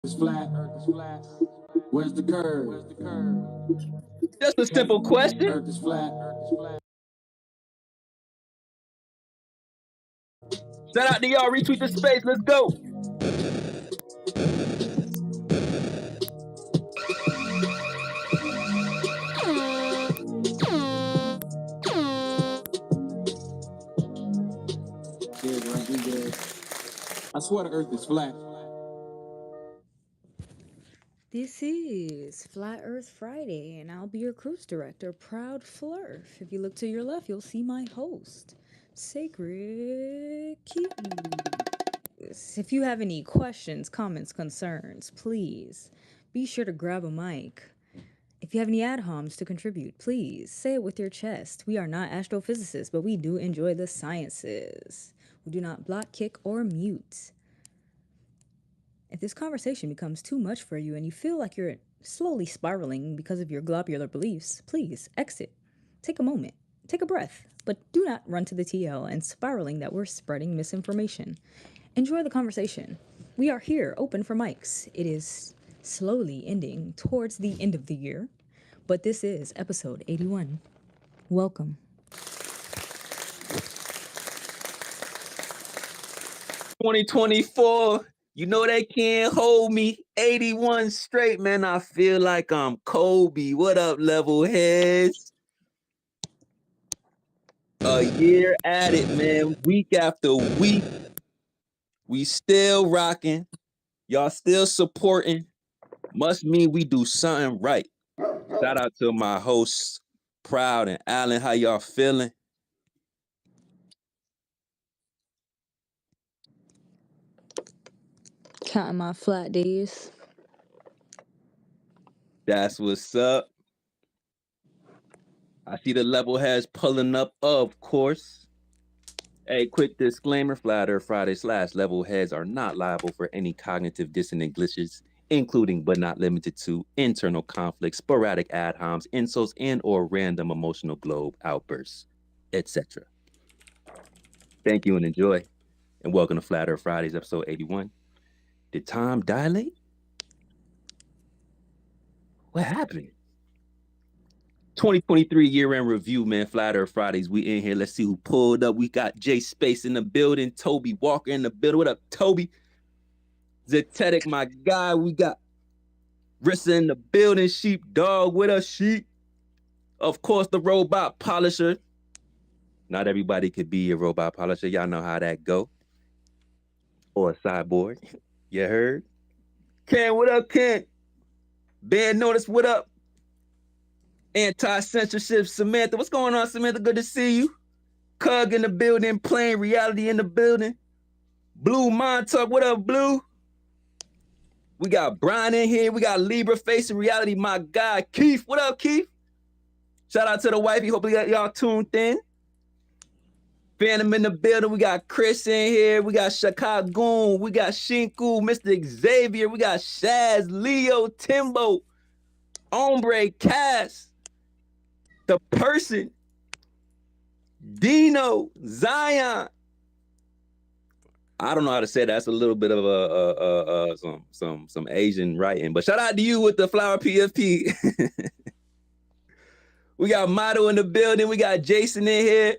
It's flat. Earth is flat. Where's the curve? Where's the curve? Just a simple question. Earth is flat. Earth is flat. Shout out to y'all. Retweet the space. Let's go. Yeah, right, we good. I swear the earth is flat. This is Flat Earth Friday, and I'll be your cruise director, Proud Flurf. If you look to your left, you'll see my host, Sacred Keys. If you have any questions, comments, concerns, please be sure to grab a mic. If you have any ad homs to contribute, please say it with your chest. We are not astrophysicists, but we do enjoy the sciences. We do not block, kick, or mute. If this conversation becomes too much for you and you feel like you're slowly spiraling because of your globular beliefs, please exit. Take a moment. Take a breath. But do not run to the TL and spiraling that we're spreading misinformation. Enjoy the conversation. We are here, open for mics. It is slowly ending towards the end of the year, but this is episode 81. Welcome. 2024. You know they can't hold me. 81 straight, man. I feel like I'm Kobe. What up, level heads? A year at it, man. Week after week. We still rocking. Y'all still supporting. Must mean we do something right. Shout out to my hosts, Proud and Alan. How y'all feeling? Counting my flat days. That's what's up. I see the level heads pulling up, of course. Hey, quick disclaimer, Flat Earth Friday / level heads are not liable for any cognitive dissonant glitches, including but not limited to internal conflicts, sporadic ad homs, insults, and or random emotional globe outbursts, etc. Thank you and enjoy. And welcome to Flat Earth Fridays, episode 81. Did time dilate? What happened? 2023 year-end review, man. Flat Earth Fridays, we in here. Let's see who pulled up. We got Jay Space in the building, Toby Walker in the building. What up, Toby? Zetetic, my guy. We got Rissa in the building, Sheepdog with us, Sheep. Of course, the robot polisher. Not everybody could be a robot polisher. Y'all know how that go. Or a cyborg. You heard? Ken, what up, Ken? Ben Notice, what up? Anti-censorship, Samantha. What's going on, Samantha? Good to see you. Cug in the building, playing reality in the building. Blue Montauk, what up, Blue? We got Brian in here. We got Libra facing reality, my guy, Keith. What up, Keith? Shout out to the wifey. Hopefully y'all tuned in. Phantom in the building. We got Chris in here. We got Chicago. We got Shinku, Mr. Xavier. We got Shaz, Leo, Timbo, Ombre, Cass, the person, Dino, Zion. I don't know how to say that. That's a little bit of some Asian writing. But shout out to you with the flower PFP. We got Motto in the building. We got Jason in here.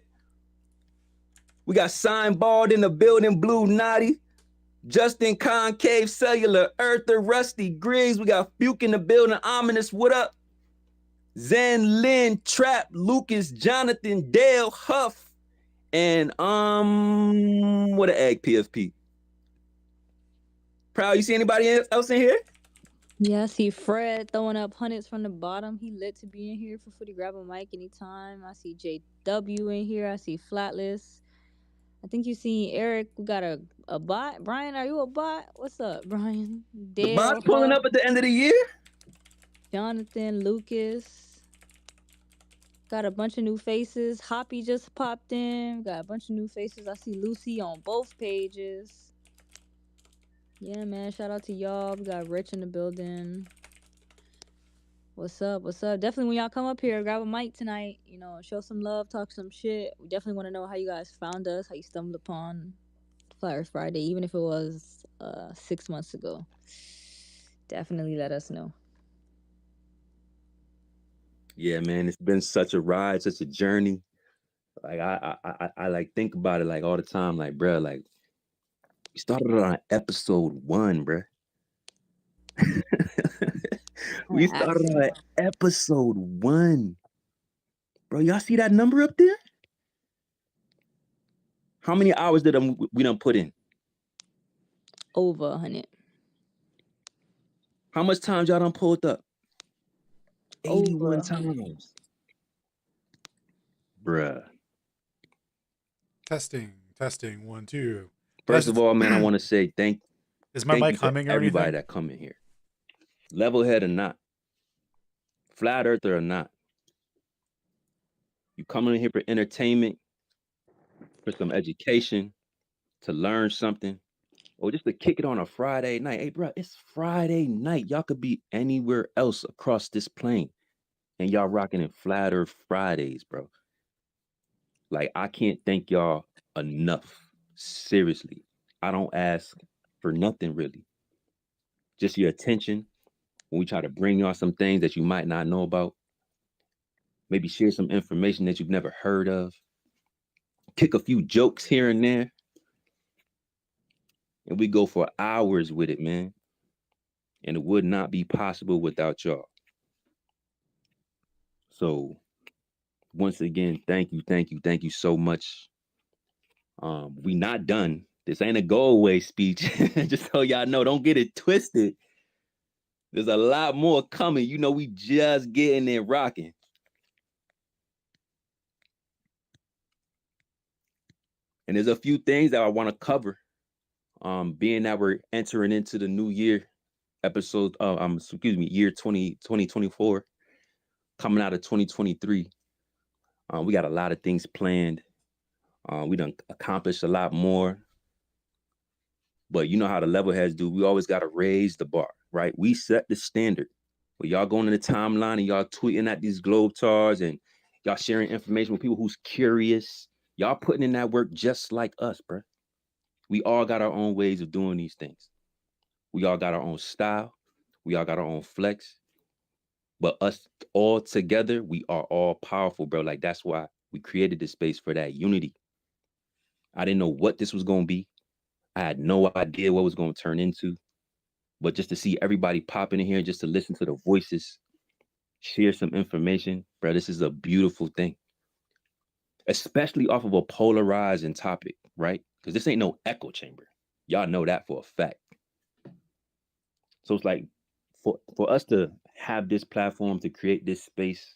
We got Signbald in the building. Blue Naughty. Justin Concave Cellular. Earther Rusty Griggs. We got Fuke in the building. Ominous. What up? Zen Lynn Trap. Lucas Jonathan Dale Huff. And what an egg PFP. Proud, you see anybody else in here? Yeah, I see Fred throwing up hundreds from the bottom. He lit to be in here. Feel free to grab a mic anytime. I see JW in here. I see Flatless. I think you see Eric. We got a bot. Brian, are you a bot? What's up, Brian? The Dale, bot's pulling up at the end of the year? Jonathan, Lucas. Got a bunch of new faces. Hoppy just popped in. Got a bunch of new faces. I see Lucy on both pages. Yeah, man. Shout out to y'all. We got Rich in the building. What's up? What's up? Definitely when y'all come up here, grab a mic tonight. You know, show some love, talk some shit. We definitely want to know how you guys found us, how you stumbled upon Flat Earth Friday, even if it was 6 months ago. definitely let us know. Yeah, man, it's been such a ride, such a journey. Like I like think about it like all the time. Like, bro, like we started on episode 1, bro. We started Actually, on episode 1, bro. Y'all see that number up there? How many hours did we done put in? over 100. How much times y'all done pulled up? Over 81 100. times, bruh. Testing, 1, 2. First of all, man, I want to say Is my thank you mic to humming or everybody anything? that come in here. Levelhead or not, flat earther or not, you coming in here for entertainment, for some education, to learn something, or just to kick it on a Friday night. Hey, bro, it's Friday night. Y'all could be anywhere else across this plane, and y'all rocking in Flat Earth Fridays, bro. Like, I can't thank y'all enough. Seriously, I don't ask for nothing really. Just your attention when we try to bring y'all some things that you might not know about. Maybe share some information that you've never heard of. Kick a few jokes here and there. And we go for hours with it, man. And it would not be possible without y'all. So once again, thank you so much. We not done. This ain't a go away speech. Just so y'all know, don't get it twisted. There's a lot more coming. You know, we just getting it rocking. And there's a few things that I want to cover. Being that we're entering into the new year, year 2024, coming out of 2023. We got a lot of things planned. We done accomplished a lot more. But you know how the level heads do. We always got to raise the bar, right? We set the standard. But y'all going in the timeline and y'all tweeting at these globetars and y'all sharing information with people who's curious. Y'all putting in that work just like us, bro. We all got our own ways of doing these things. We all got our own style. We all got our own flex. But us all together, we are all powerful, bro. Like, that's why we created this space, for that unity. I didn't know what this was going to be. I had no idea what it was going to turn into. But just to see everybody popping in here, just to listen to the voices, share some information, bro, this is a beautiful thing. Especially off of a polarizing topic, right? Because this ain't no echo chamber. Y'all know that for a fact. So it's like, for us to have this platform, to create this space,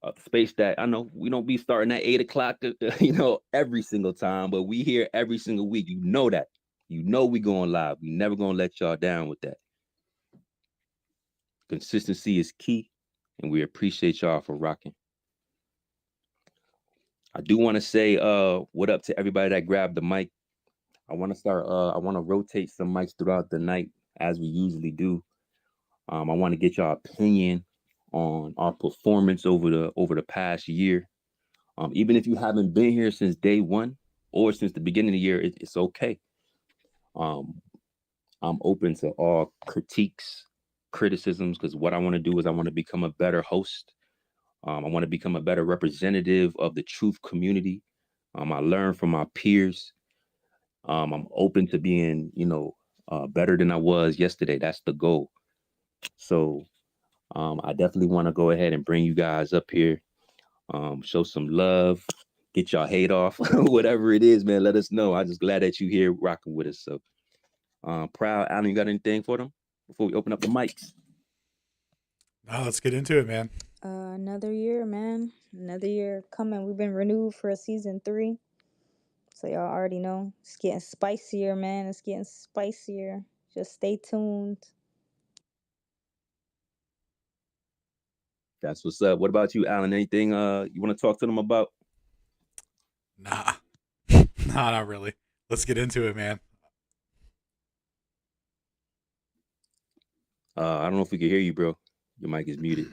a space that I know we don't be starting at 8 o'clock, every single time, but we here every single week. You know that. You know we going live. We never gonna let y'all down with that. Consistency is key, and we appreciate y'all for rocking. I do want to say what up to everybody that grabbed the mic. I want to rotate some mics throughout the night as we usually do. I want to get y'all opinion on our performance over the past year. Even if you haven't been here since day one or since the beginning of the year, it's okay. I'm open to all critiques, criticisms, because what I want to do is I want to become a better host. I want to become a better representative of the truth community. I learn from my peers. I'm open to being, better than I was yesterday. That's the goal. So I definitely want to go ahead and bring you guys up here, show some love, get y'all hate off, whatever it is, man. Let us know. I'm just glad that you here rocking with us. So proud. Alan, you got anything for them before we open up the mics? No, let's get into it, man. Another year, man. Another year coming. We've been renewed for a season 3. So y'all already know. It's getting spicier, man. It's getting spicier. Just stay tuned. That's what's up. What about you, Alan? Anything you want to talk to them about? Nah. Nah, not really. Let's get into it, man. I don't know if we can hear you, bro. Your mic is muted.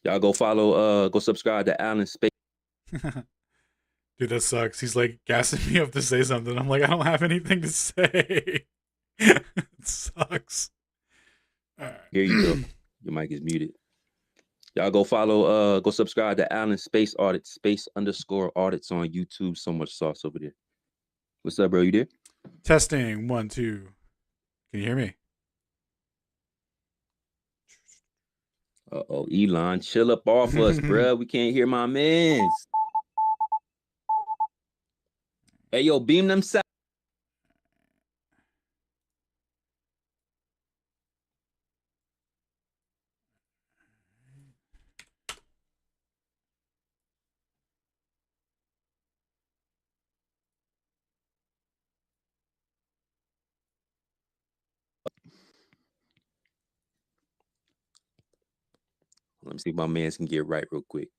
Y'all go follow, go subscribe to AlanSpace. Dude, that sucks. He's like gassing me up to say something. I'm like, I don't have anything to say. It sucks. Here you go. Your mic is muted. Y'all go follow, go subscribe to AlanSpaceAudits, space_audits on YouTube. So much sauce over there. What's up, bro? You there? Testing 1, 2. Can you hear me? Uh-oh, Elon, chill up off us, bro. We can't hear my mans. Hey, yo, beam them south. Let me see if my mans can get right real quick.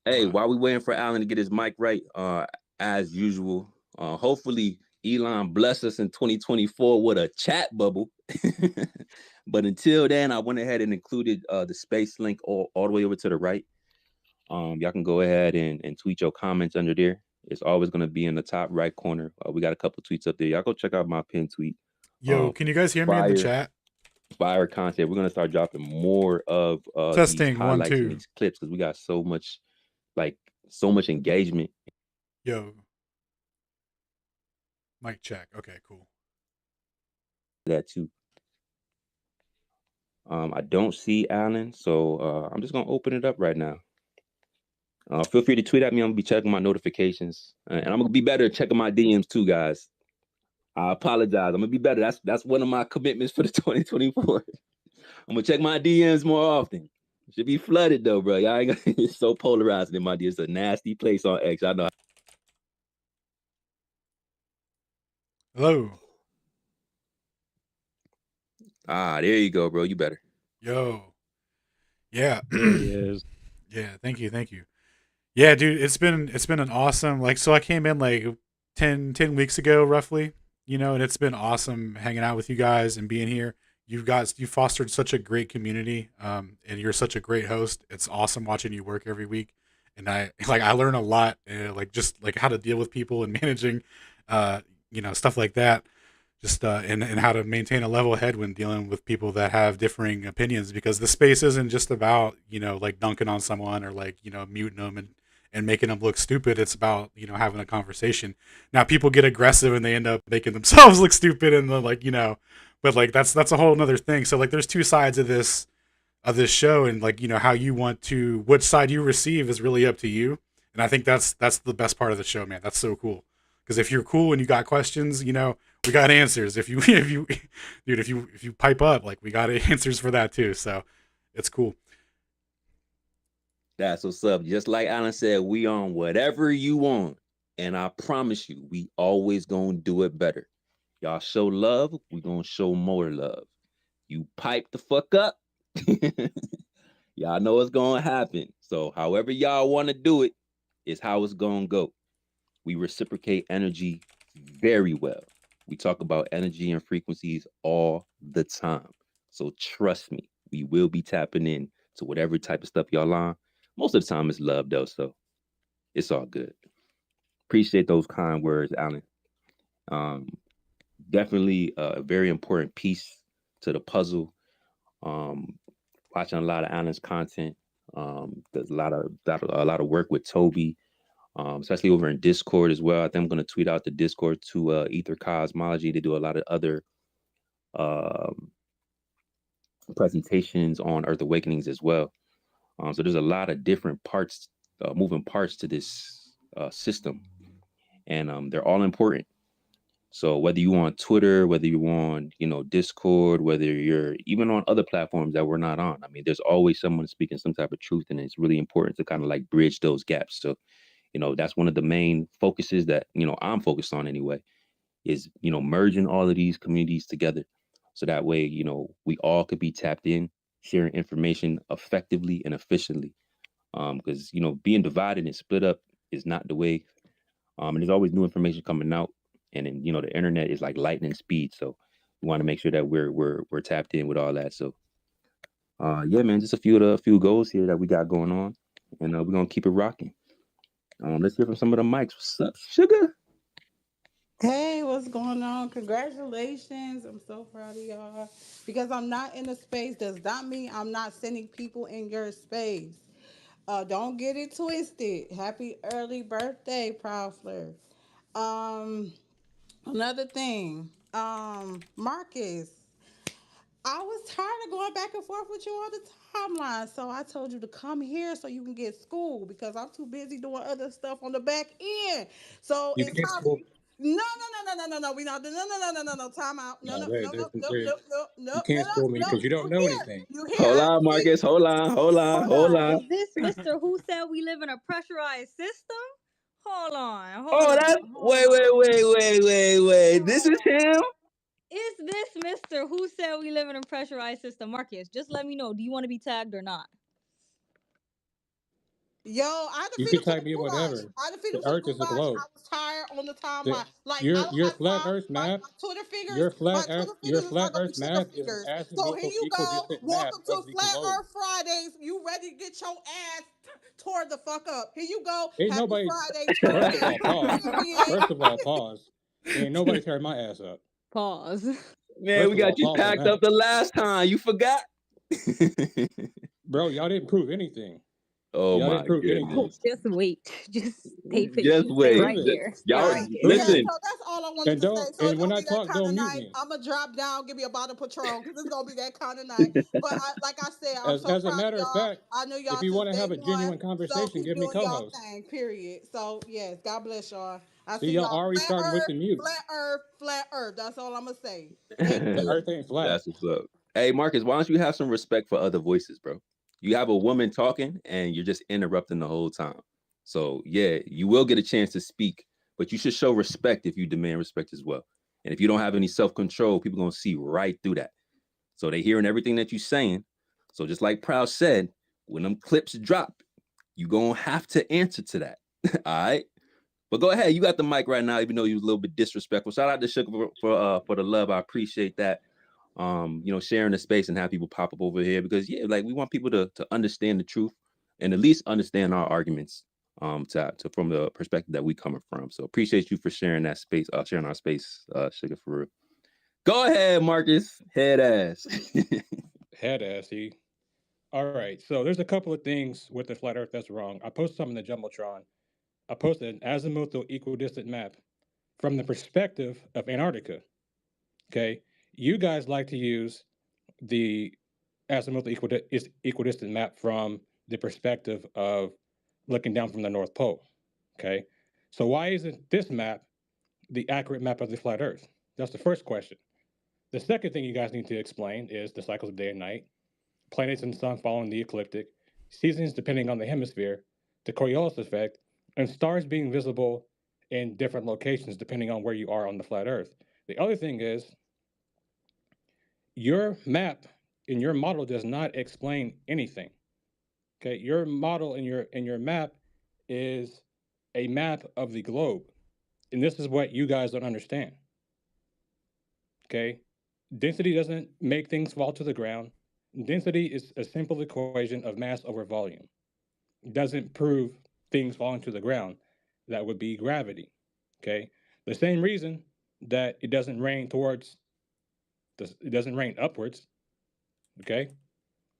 Hey, while we waiting for Alan to get his mic right, as usual, hopefully Elon bless us in 2024 with a chat bubble. But until then, I went ahead and included the space link all the way over to the right. Y'all can go ahead and tweet your comments under there. It's always going to be in the top right corner. We got a couple tweets up there. Y'all go check out my pinned tweet. Yo, can you guys hear me in the chat? Fire content. We're going to start dropping more of Testing these highlights 1, 2. and these clips because we got so much engagement. Yo. Mic check. Okay, cool. That too. I don't see Alan, so I'm just going to open it up right now. Feel free to tweet at me. I'm going to be checking my notifications. And I'm going to be better at checking my DMs too, guys. I apologize. I'm going to be better. That's one of my commitments for the 2024. I'm going to check my DMs more often. Should be flooded though, bro. Y'all ain't gonna, it's so polarizing in my DMs. It's a nasty place on X. I know. Hello. There you go, bro. You better. Yo. Yeah. There he is. Yeah, thank you. Yeah, dude, it's been an awesome, so I came in like 10 weeks ago roughly, and it's been awesome hanging out with you guys and being here. You fostered such a great community, and you're such a great host. It's awesome watching you work every week, and I learn a lot, just how to deal with people and managing, stuff like that. Just and how to maintain a level head when dealing with people that have differing opinions, because the space isn't just about dunking on someone or muting them and making them look stupid. It's about having a conversation. Now people get aggressive and they end up making themselves look stupid, and but that's a whole nother thing. So there's two sides of this show, and how you want to, which side you receive is really up to you. And I think that's the best part of the show, man. That's so cool, because if you're cool and you got questions, we got answers. If you pipe up, we got answers for that too. So it's cool. That's what's up. Just like Alan said, we on whatever you want, and I promise you, we always gonna do it better. Y'all show love, we gonna show more love. You pipe the fuck up, y'all know what's gonna happen. So however y'all want to do it is how it's gonna go. We reciprocate energy very well. We talk about energy and frequencies all the time. So trust me, we will be tapping in to whatever type of stuff y'all on. Most of the time it's love though, so it's all good. Appreciate those kind words, Alan. Definitely a very important piece to the puzzle. Watching a lot of Alan's content. There's a lot of work with Toby, especially over in Discord as well. I think I'm going to tweet out the Discord to Ether Cosmology. They do a lot of other presentations on Earth Awakenings as well. So there's a lot of different parts, moving parts to this system, and they're all important. So whether you're on Twitter, whether you're on, Discord, whether you're even on other platforms that we're not on, I mean, there's always someone speaking some type of truth, and it's really important to kind of bridge those gaps. So, that's one of the main focuses that, I'm focused on anyway, is, merging all of these communities together. So that way, we all could be tapped in, sharing information effectively and efficiently. Because, being divided and split up is not the way. And there's always new information coming out. And then, the internet is like lightning speed. So we want to make sure that we're tapped in with all that. So yeah, man, just a few goals here that we got going on. And we're gonna keep it rocking. Let's hear from some of the mics. What's up, sugar? Hey, what's going on? Congratulations. I'm so proud of y'all. Because I'm not in the space does not mean I'm not sending people in your space. Don't get it twisted. Happy early birthday, Proud Flirt. Um, Another thing, Marcus. I was tired of going back and forth with you on the timeline, so I told you to come here so you can get school because I'm too busy doing other stuff on the back end. So You it's can't time for school. you. No. We not. No. Time out. No, No, no, there, no, there's, no, no, there, no, no, you no, no, can't no, school me no. because you don't You know here? anything. You here? Hold I on, see Marcus. you. Hold on. Hold on. Hold Hold on. on. Is this Mr. Who said we live in a pressurized system? Hold on, hold Oh, on, that's hold wait, on. wait, wait, wait, wait, wait. This is him. Is this Mr. Who said we live in a pressurized system? Marcus, just let me know. Do you want to be tagged or not? Yo, I You defeat can him to the tag me goulash. whatever. I defeat him The to the Earth is a goulash. globe. I was tired on the The, timeline. Like I your don't your have flat time. Earth My math, Twitter fingers, your my flat Earth, Twitter your fingers is flat not gonna be Earth trigger math is an fingers. So here azimuthal you go. equidistant math Welcome to of the Flat globe. Earth Fridays. You ready to get your ass toward the fuck up? Here you go. Ain't Happy nobody. Friday. Twerk First of it. all, pause. Period. First of all, pause. Ain't nobody tearing my ass up. Pause. Man, First we of all, got you pause on packed up that, the last time. You forgot? bro. Y'all didn't prove anything. Oh Y'all my didn't prove anything. goodness. Just wait. Just stay Just patient. Stay wait. Prove right it. here. Stay Y'all right Right. here. Prove Yeah, it. listen. so that's all I wanted And to say. don't. So And it's when gonna I be that talk, kind of don't mute night. me. I'm gonna drop down, give me a bottle of Patron, because it's gonna be that kind of night. But like I said, I'm so As a proud of matter of y'all. fact, I knew if y'all you since want to day have a one. genuine So conversation, keep give me doing y'all co-host. thing. Period. So yes, God bless y'all. I See, see y'all y'all. already Flat starting with Earth, the mute. flat Earth, flat Earth. That's all I'm gonna say. Thank The you. earth ain't flat. That's what's up. Hey, Marcus, why don't you have some respect for other voices, bro? You have a woman talking and you're just interrupting the whole time. So, yeah, you will get a chance to speak, but you should show respect if you demand respect as well. And if you don't have any self control, people going to see right through that. So, they hearing everything that you're saying. So, just like Proud said, when them clips drop, you going to have to answer to that. All right. But go ahead, you got the mic right now, even though you was a little bit disrespectful. Shout out to Sugar for the love. I appreciate that. Sharing the space and have people pop up over here because yeah, like we want people to understand the truth and at least understand our arguments to from the perspective that we coming from. So appreciate you for sharing that space, sharing our space, Sugar for real. Go ahead, Marcus. Head ass. Head assy. All right. So there's a couple of things with the flat Earth that's wrong. I posted something in the jumbotron. I posted an azimuthal equidistant map from the perspective of Antarctica. Okay. You guys like to use the azimuthal equidistant map from the perspective of looking down from the North Pole. Okay. So why isn't this map the accurate map of the flat Earth? That's the first question. The second thing you guys need to explain is the cycles of day and night, planets and sun following the ecliptic, seasons depending on the hemisphere, the Coriolis effect, and stars being visible in different locations depending on where you are on the flat Earth. The other thing is your map in your model does not explain anything. Okay, your model in your map is a map of the globe, and this is what you guys don't understand. Okay, density doesn't make things fall to the ground. Density is a simple equation of mass over volume. It doesn't prove things falling to the ground. That would be gravity. Okay, the same reason that it doesn't rain it doesn't rain upwards. Okay,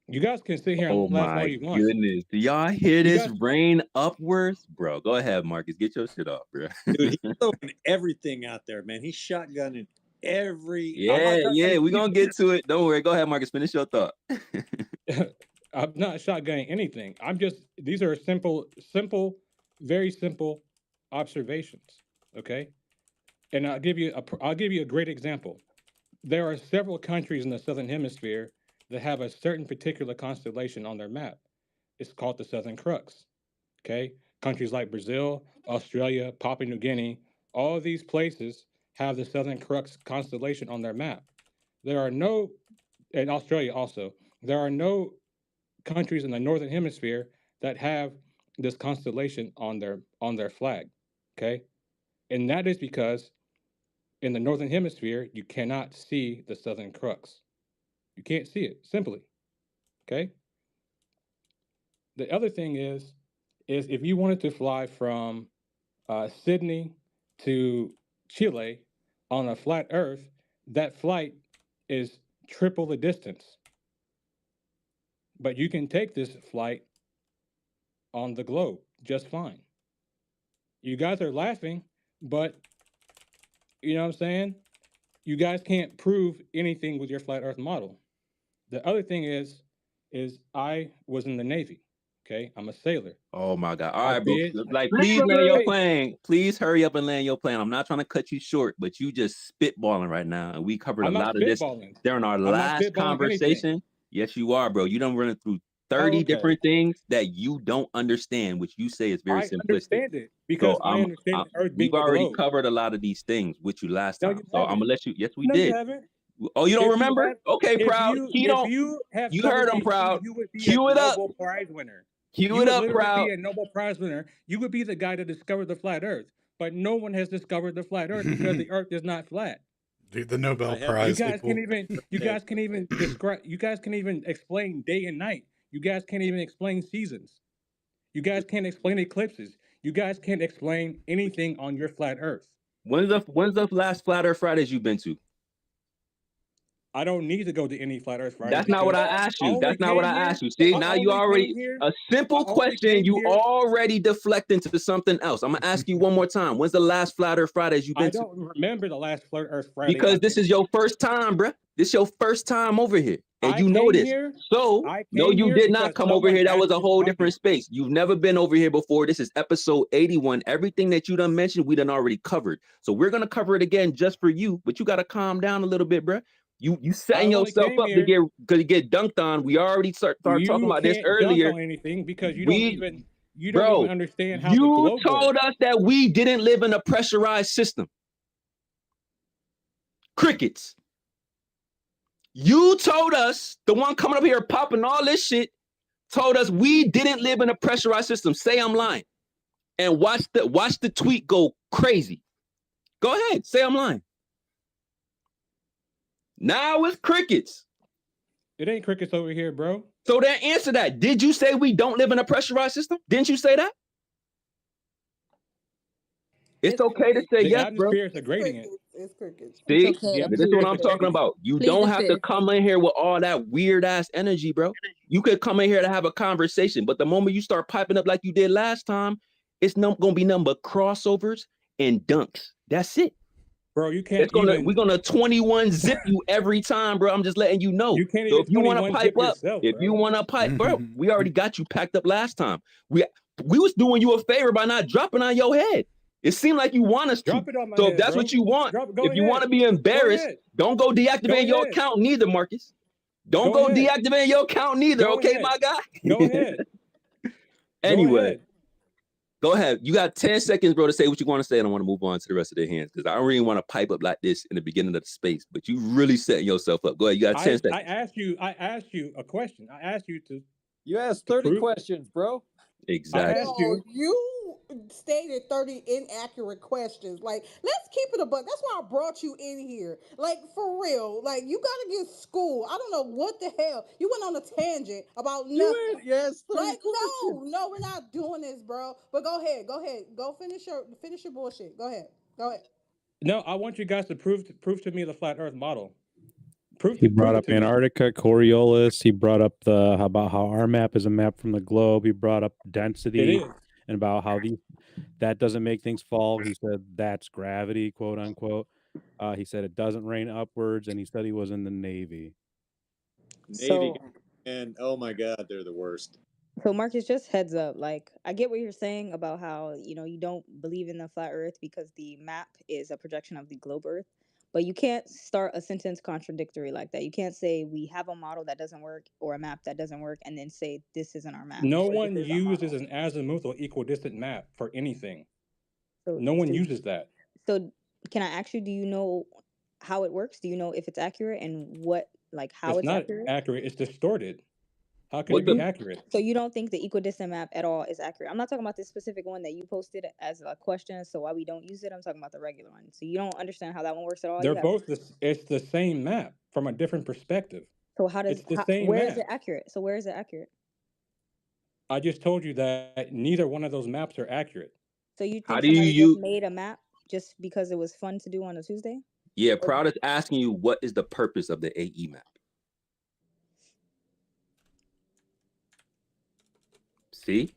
you guys can sit here Oh and laugh all my you want. goodness. Do y'all hear You this guys, rain upwards? Bro, go ahead, Marcus. Get your shit off, bro. Dude, he's throwing everything out there, man. He's shotgunning every. I'm Yeah, not trying to yeah, say we're you. gonna get to it. Don't worry. Go ahead, Marcus. Finish your thought. I'm not shotgunning anything. These are simple, very simple observations. Okay, and I'll give you a great example. There are several countries in the southern hemisphere that have a certain particular constellation on their map. It's called the Southern Crux. Okay, countries like Brazil, Australia, Papua New Guinea, all of these places have the Southern Crux constellation on their map. There are no, and Australia also, there are no countries in the northern hemisphere that have this constellation on their flag. Okay, and that is because in the northern hemisphere you cannot see the southern crux. You can't see it simply. Okay. The other thing is if you wanted to fly from Sydney to Chile on a flat Earth, that flight is triple the distance. But you can take this flight on the globe just fine. You guys are laughing, but you know what I'm saying? You guys can't prove anything with your flat Earth model. The other thing is I was in the Navy. Okay, I'm a sailor. Oh my God! All I right, bro. did. Like, please land your Hey, plane. Please hurry up and land your plane. I'm not trying to cut you short, but you just spitballing right now, and we covered a I'm not lot of this spitballing. during our I'm not last spitballing anything. conversation. Yes, you are, bro. You don't run it through Oh, 30 okay. different things that you don't understand, which you say is very I simplistic. understand it So because I understand the Earth we've being a already globe. covered a lot of these things with you last No, time. you So I'm gonna haven't. let you. Yes, we No, you did. haven't. Oh, you don't If you remember? have, Okay, if proud. you have You covered heard him, these proud. things, you would be a Cue it up. Nobel Prize winner. Cue You it would up, literally proud. be a Nobel Prize winner. You would be the guy that discovered the flat Earth. But no one has discovered the flat Earth because the Earth is not flat. Dude, the Nobel I have- You Prize guys people. can't even. You guys can't even describe. You guys can't even explain day and night. You guys can't even explain seasons. You guys can't explain eclipses. You guys can't explain anything on your flat Earth. When's the last Flat Earth Fridays you've been to? I don't need to go to any flat Earth Friday That's not what I because asked I you. only That's not what came I here. asked you. See, I now you only came already here. a simple I only question. came You here. already deflect into something else. I'm gonna ask you one more time. When's the last Flat Earth Fridays you've I been to? don't remember the last flat Earth Friday. Because this is your first time, bruh. This your first time over here, and I you know came this. here. So I no, came you here did not because come over someone here. That was asked a me to whole come different here. space. You've never been over here before. This is episode 81. Everything that you done mentioned, we done already covered. So we're gonna cover it again just for you. But you gotta calm down a little bit, bruh. You I setting only yourself came up to here. get dunked on. We already started talking You about this can't dunk earlier. on anything because you don't even Bro, understand how the you globe told works. us that we didn't live in a pressurized system. Crickets. You told us, the one coming up here popping all this shit, told us we didn't live in a pressurized system. Say I'm lying. And watch the tweet go crazy. Go ahead, say I'm lying. Now it's crickets. It ain't crickets over here, bro. So then answer that. Did you say we don't live in a pressurized system? Didn't you say that? It's okay to say The yes, bro. atmosphere is a gradient. It's crickets. See, It's okay. The this is what atmosphere I'm is a talking gradient. about. You Plead don't the have to fifth. come in here with all that weird ass energy, bro. You could come in here to have a conversation, but the moment you start piping up like you did last time, it's gonna be nothing but crossovers and dunks. That's it. Bro, you can't We're gonna 21 zip you every time, bro. I'm just letting you know. You can't So even if you want to 21 pipe zip up, yourself, if you bro. want to pipe, bro, we already got you packed up last time. We was doing you a favor by not dropping on your head. It seemed like you want us to. Drop it on my So head, if that's bro. what you want, Go if you want ahead. to be Go embarrassed, ahead. don't go Go deactivate your ahead. account neither, Marcus. Don't Go go ahead. deactivate your account neither, Go okay, ahead. my guy? Go ahead. Go Anyway, ahead. go ahead. You got 10 seconds, bro, to say what you want to say, and I want to move on to the rest of the hands because I don't really want to pipe up like this in the beginning of the space, but you really setting yourself up. Go ahead. You got 10 seconds. I asked you a question. I asked you to You asked 30 prove. questions, bro. I Exactly. asked No, you. you stated 30 inaccurate questions. Like, let's keep it a buck. That's why I brought you in here. Like, for real. Like, you gotta get school. I don't know what the hell. You went on a tangent about nothing. You asked 30 Like, questions. no, we're not doing this, bro. But go ahead. Go finish your bullshit. Go ahead. No, I want you guys to prove to me the flat Earth model. Prove He it brought up to me. Antarctica, Coriolis. He brought up about how our map is a map from the globe. He brought up density It is. and about how that doesn't make things fall. He said that's gravity, quote unquote. He said it doesn't rain upwards, and he said he was in the Navy. Navy, and oh my God, they're the worst. So Marcus, just heads up. Like, I get what you're saying about how, you don't believe in the flat Earth because the map is a projection of the globe Earth. But you can't start a sentence contradictory like that. You can't say we have a model that doesn't work or a map that doesn't work and then say this isn't our map. No or this one is our uses model. an azimuthal equidistant map for anything. So, No one uses that. So can I ask you, do you know how it works? Do you know if it's accurate and how It's it's not accurate? accurate. It's distorted. How can it be accurate? So you don't think the equidistant map at all is accurate? I'm not talking about this specific one that you posted as a question, so why we don't use it. I'm talking about the regular one. So you don't understand how that one works at all? They're both it's the same map from a different perspective. So it's the same where map. Is it accurate? So where is it accurate? I just told you that neither one of those maps are accurate. So you think somebody just made a map just because it was fun to do on a Tuesday? Yeah, Proud is asking you what is the purpose of the AE map. See?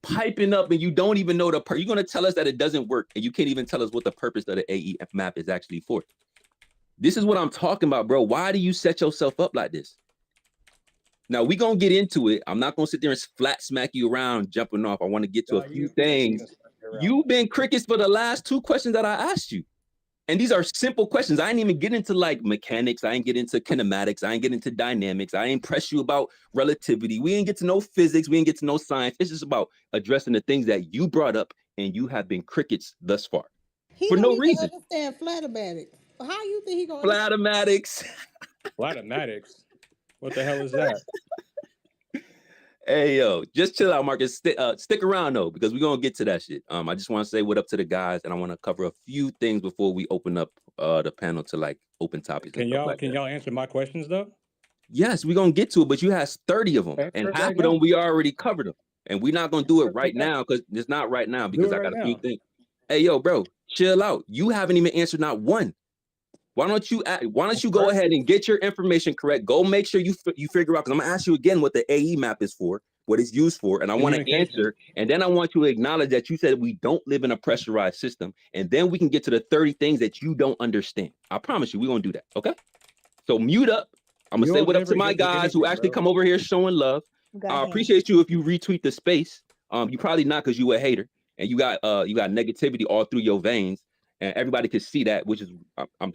Piping up and you don't even know you're going to tell us that it doesn't work and you can't even tell us what the purpose of the AE map is actually for. This is what I'm talking about, bro. Why do you set yourself up like this? Now, we're going to get into it. I'm not going to sit there and flat smack you around jumping off. I want to get to a few things. You've been crickets for the last 2 questions that I asked you. And these are simple questions. I ain't even get into like mechanics. I ain't get into kinematics. I ain't get into dynamics. I ain't press you about relativity. We ain't get to know physics. We ain't get to know science. It's just about addressing the things that you brought up and you have been crickets thus far. He for don't no even reason. understand flatomatics. How you think he gonna Flatomatics. Flatomatics? What the hell is that? Hey, yo, just chill out, Marcus. Stick around, though, because we're going to get to that shit. I just want to say what up to the guys, and I want to cover a few things before we open up the panel to, like, open topics. Can y'all answer my questions, though? Yes, we're going to get to it, but you have 30 of them, and half of them we already covered them. And we're not going to do it right now, because it's not right now, because I got a few things. Hey, yo, bro, chill out. You haven't even answered not one. Why don't you go ahead and get your information correct? Go make sure you figure out, because I'm gonna ask you again what the AE map is for, what it's used for, and I want to answer, and then I want you to acknowledge that you said we don't live in a pressurized system, and then we can get to the 30 things that you don't understand. I promise you, we're gonna do that, okay? So mute up. I'm gonna say what up to my guys who actually come over here showing love. I appreciate you if you retweet the space. You probably not, because you a hater, and you got negativity all through your veins. And everybody can see that, which is,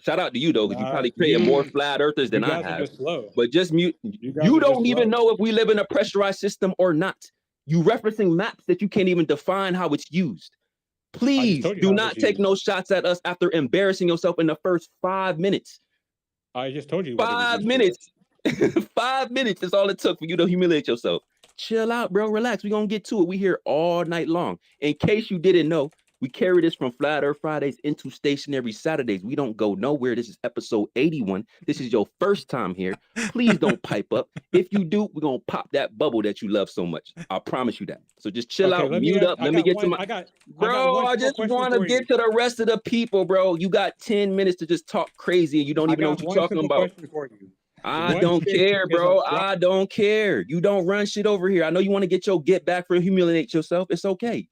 shout out to you, though, because you probably created more flat earthers than I have. But just mute. You don't even know if we live in a pressurized system or not. You referencing maps that you can't even define how it's used. Please do not take no shots at us after embarrassing yourself in the first 5 minutes. I just told you. 5 minutes. 5 minutes is all it took for you to humiliate yourself. Chill out, bro. Relax. We're going to get to it. We here all night long. In case you didn't know, we carry this from Flat Earth Fridays into Stationary Saturdays. We don't go nowhere. This is episode 81. This is your first time here. Please don't pipe up. If you do, we're going to pop that bubble that you love so much. I promise you that. So just chill out, mute up. Let me get to my... Bro, I just want to get to the rest of the people, bro. You got 10 minutes to just talk crazy and you don't even know what you're talking about. I don't care, bro. I don't care. You don't run shit over here. I know you want to get your get back for humiliate yourself. It's okay.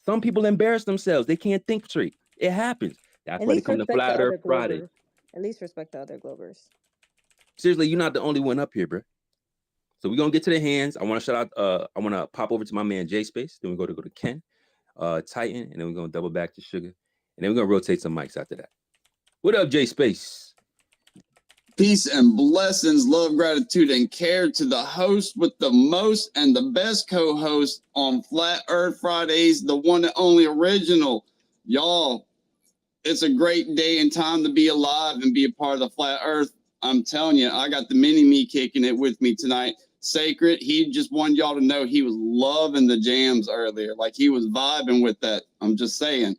Some people embarrass themselves. They can't think straight. It happens. That's why they come to Flat Earth Friday. At least respect the other Globers. Seriously, you're not the only one up here, bro. So we're gonna get to the hands. I want to shout out. I want to pop over to my man J Space. Then we go to Ken, Titan, and then we're gonna double back to Sugar, and then we're gonna rotate some mics after that. What up, J Space? Peace and blessings, love, gratitude, and care to the host with the most and the best co-host on Flat Earth Fridays, the one and only original. Y'all, it's a great day and time to be alive and be a part of the Flat Earth. I'm telling you, I got the mini-me kicking it with me tonight. Sacred, he just wanted y'all to know he was loving the jams earlier. Like, he was vibing with that. I'm just saying.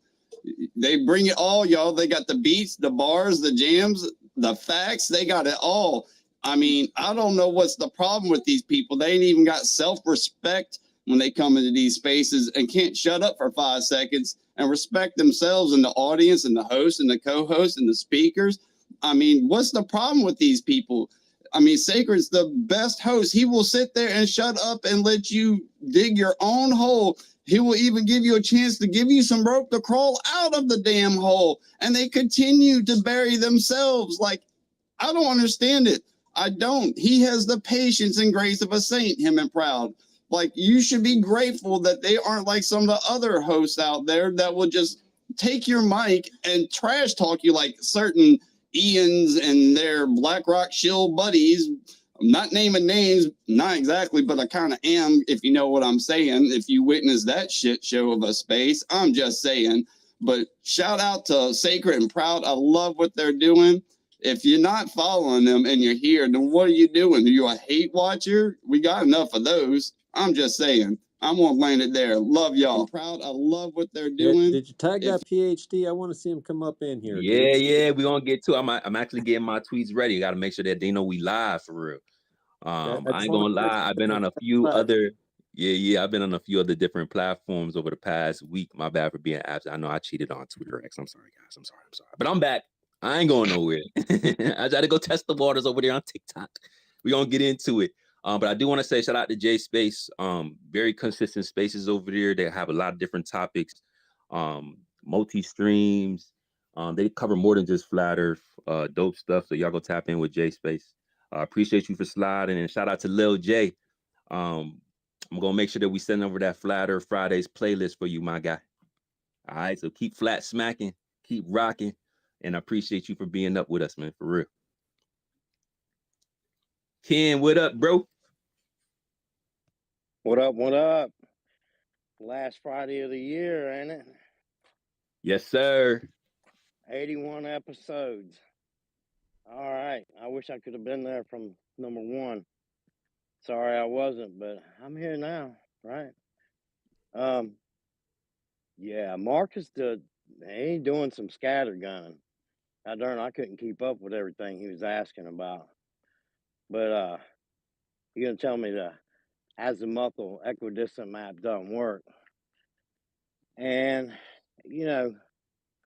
They bring it all, y'all. They got the beats, the bars, the jams, the facts. They got it all. I mean, I don't know what's the problem with these people. They ain't even got self-respect when they come into these spaces and can't shut up for 5 seconds and respect themselves and the audience and the host and the co-host and the speakers. I mean, what's the problem with these people? I mean, Sacred's the best host. He will sit there and shut up and let you dig your own hole. He will even give you a chance to give you some rope to crawl out of the damn hole. And they continue to bury themselves. Like, I don't understand it. I don't. He has the patience and grace of a saint, him and Proud. Like, you should be grateful that they aren't like some of the other hosts out there that will just take your mic and trash talk you like certain Ians and their Black Rock shill buddies. I'm not naming names, not exactly, but I kind of am, if you know what I'm saying. If you witness that shit show of a space, I'm just saying. But shout out to Sacred and Proud. I love what they're doing. If you're not following them and you're here, then what are you doing? Are you a hate watcher? We got enough of those. I'm just saying. I'm going to land it there. Love y'all. Proud. I love what they're doing. Did you tag that PhD? I want to see him come up in here. Yeah, dude. Yeah. We're going to get to it. I'm actually getting my tweets ready. Got to make sure that they know we live for real. I ain't going to lie. I've been on a few other Yeah. I've been on a few other different platforms over the past week. My bad for being absent. I know I cheated on Twitter X. I'm sorry, guys. I'm sorry. But I'm back. I ain't going nowhere. I tried to go test the waters over there on TikTok. We're gonna get into it. But I do want to say shout out to J Space. Very consistent spaces over there. They have a lot of different topics, multi streams. They cover more than just flat Earth, dope stuff. So y'all go tap in with J Space. I appreciate you for sliding, and shout out to Lil J. I'm gonna make sure that we send over that Flat Earth Fridays playlist for you, my guy. All right, so keep flat smacking, keep rocking, and I appreciate you for being up with us, man, for real. Ken, what up, bro? What up? What up? Last Friday of the year, ain't it? Yes, sir. 81 episodes. All right. I wish I could have been there from number one. Sorry I wasn't, but I'm here now, right? Yeah, Marcus he doing some scattergunning. I darn, I couldn't keep up with everything he was asking about. But you gonna tell me the azimuthal equidistant map doesn't work? And you know,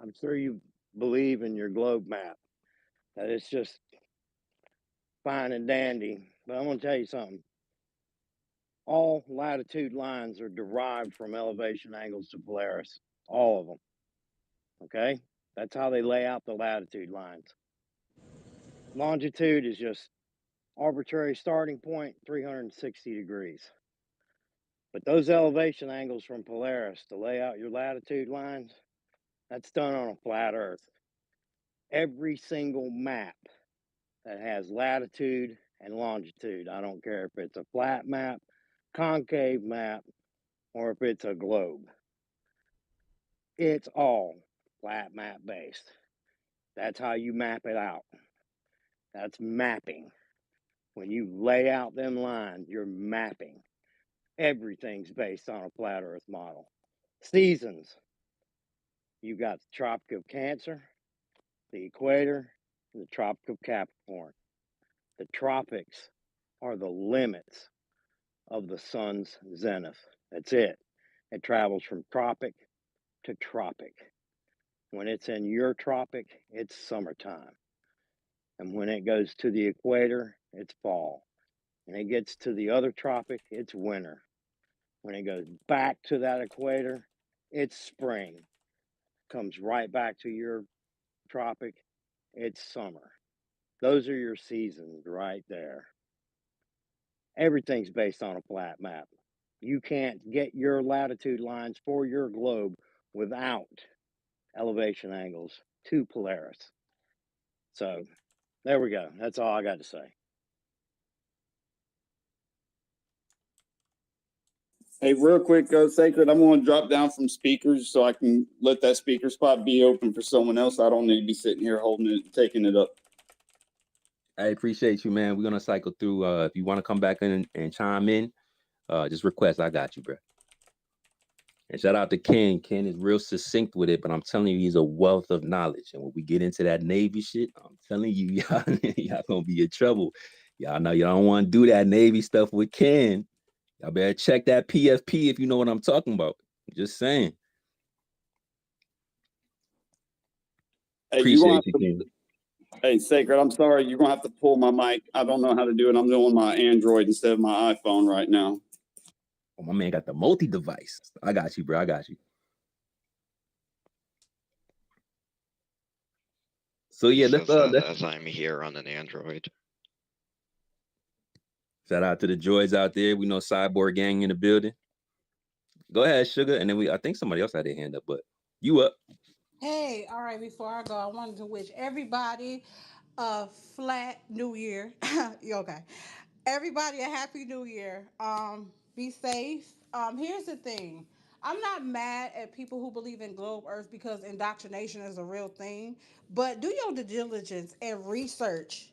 I'm sure you believe in your globe map, that it's just fine and dandy. But I'm going to tell you something. All latitude lines are derived from elevation angles to Polaris. All of them. Okay? That's how they lay out the latitude lines. Longitude is just arbitrary starting point, 360 degrees. But those elevation angles from Polaris to lay out your latitude lines, that's done on a flat Earth. Every single map that has latitude and longitude, I don't care if it's a flat map, concave map, or if it's a globe, it's all flat map based. That's how you map it out. That's mapping. When you lay out them lines, you're mapping. Everything's based on a flat Earth model. Seasons. You got the Tropic of Cancer, the equator, and the Tropic of Capricorn. The tropics are the limits of the sun's zenith. That's it. It travels from tropic to tropic. When it's in your tropic, it's summertime. And when it goes to the equator, it's fall. And it gets to the other tropic, it's winter. When it goes back to that equator, it's spring. Comes right back to your tropic, it's summer. Those are your seasons right there. Everything's based on a flat map. You can't get your latitude lines for your globe without elevation angles to Polaris. So there we go. That's all I got to say. Hey, real quick, Sacred, I'm going to drop down from speakers so I can let that speaker spot be open for someone else. I don't need to be sitting here holding it, taking it up. I appreciate you, man. We're gonna cycle through. If you want to come back in and chime in, just request. I got you, bro. And shout out to Ken. Ken is real succinct with it, but I'm telling you, he's a wealth of knowledge. And when we get into that Navy shit, I'm telling you, y'all gonna be in trouble. Y'all know y'all don't want to do that Navy stuff with Ken. Y'all better check that PFP if you know what I'm talking about. Just saying. Hey, Appreciate you, Ken. Hey, Sacred, I'm sorry. You're going to have to pull my mic. I don't know how to do it. I'm doing my Android instead of my iPhone right now. Oh, my man got the multi-device. I got you, bro. I got you. So yeah, as I'm here on an Android. Shout out to the droids out there. We know Cyborg Gang in the building. Go ahead, Sugar. And then I think somebody else had their hand up, but you up. Hey, all right, before I go, I wanted to wish everybody a flat new year. You okay? Everybody a happy new year. Be safe. Here's the thing. I'm not mad at people who believe in globe earth because indoctrination is a real thing, but do your due diligence and research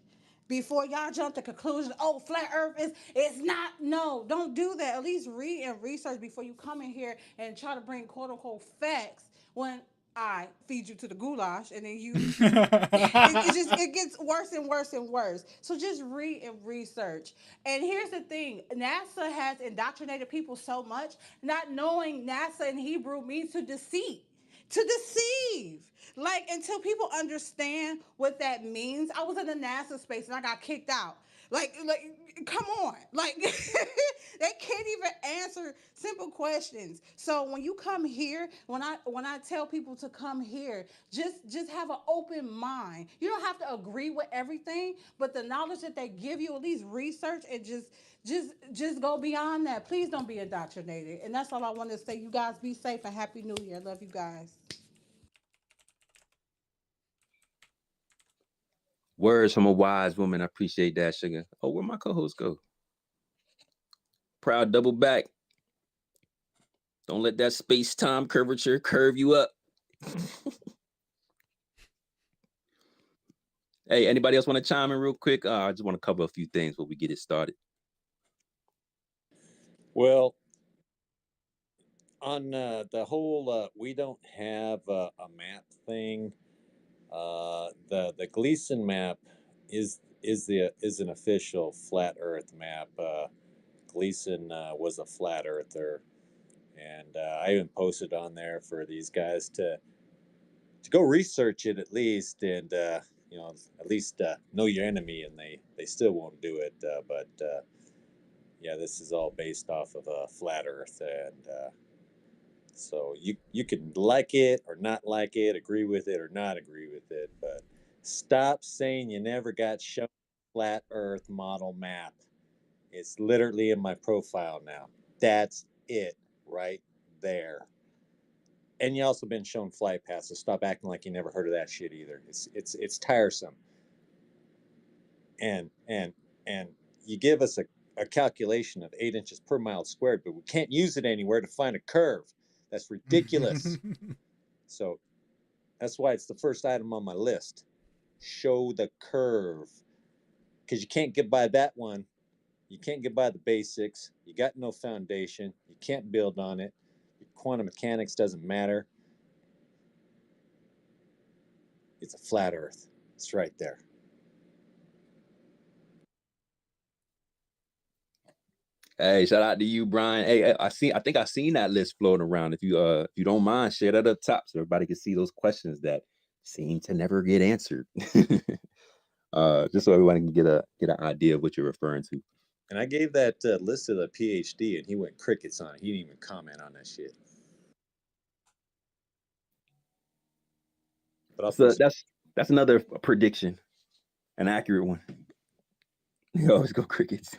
before y'all jump to conclusion. Oh, flat earth is it's not. No, don't do that. At least read and research before you come in here and try to bring quote unquote facts when I feed you to the goulash, and then it gets worse and worse and worse. So just read and research. And here's the thing: NASA has indoctrinated people so much, not knowing NASA in Hebrew means to deceive. To deceive. Like, until people understand what that means. I was in the NASA space and I got kicked out. Like, come on. Like, they can't even answer simple questions. So when you come here, when I tell people to come here, just have an open mind. You don't have to agree with everything, but the knowledge that they give you, at least research and just go beyond that. Please don't be indoctrinated. And that's all I want to say. You guys be safe and happy new year. Love you guys. Words from a wise woman. I appreciate that, sugar. Oh, where my co-host go? Proud double back. Don't let that space-time curvature curve you up. Hey, anybody else want to chime in real quick? I just want to cover a few things before we get it started. Well, on the whole, we don't have a map thing. The Gleason map is an official flat Earth map. Gleason was a flat earther, and I even posted on there for these guys to go research it at least, and at least know your enemy, and they still won't do it. But yeah, this is all based off of a flat Earth, and so you can like it or not like it, agree with it or not agree with it, but stop saying you never got shown a flat Earth model map. It's literally in my profile now. That's it right there. And you also been shown flight paths, so stop acting like you never heard of that shit either. It's tiresome. And you give us a calculation of 8 inches per mile squared, but we can't use it anywhere to find a curve. That's ridiculous. So that's why it's the first item on my list. Show the curve. Because you can't get by that one. You can't get by the basics. You got no foundation. You can't build on it. Your quantum mechanics doesn't matter. It's a flat Earth. It's right there. Hey, shout out to you, Brian. Hey, I think I seen that list floating around. If you don't mind, share that up top so everybody can see those questions that seem to never get answered. Just so everyone can get an idea of what you're referring to. And I gave that list to the PhD, and he went crickets on it. He didn't even comment on that shit. But So that's another prediction, an accurate one. You always go crickets.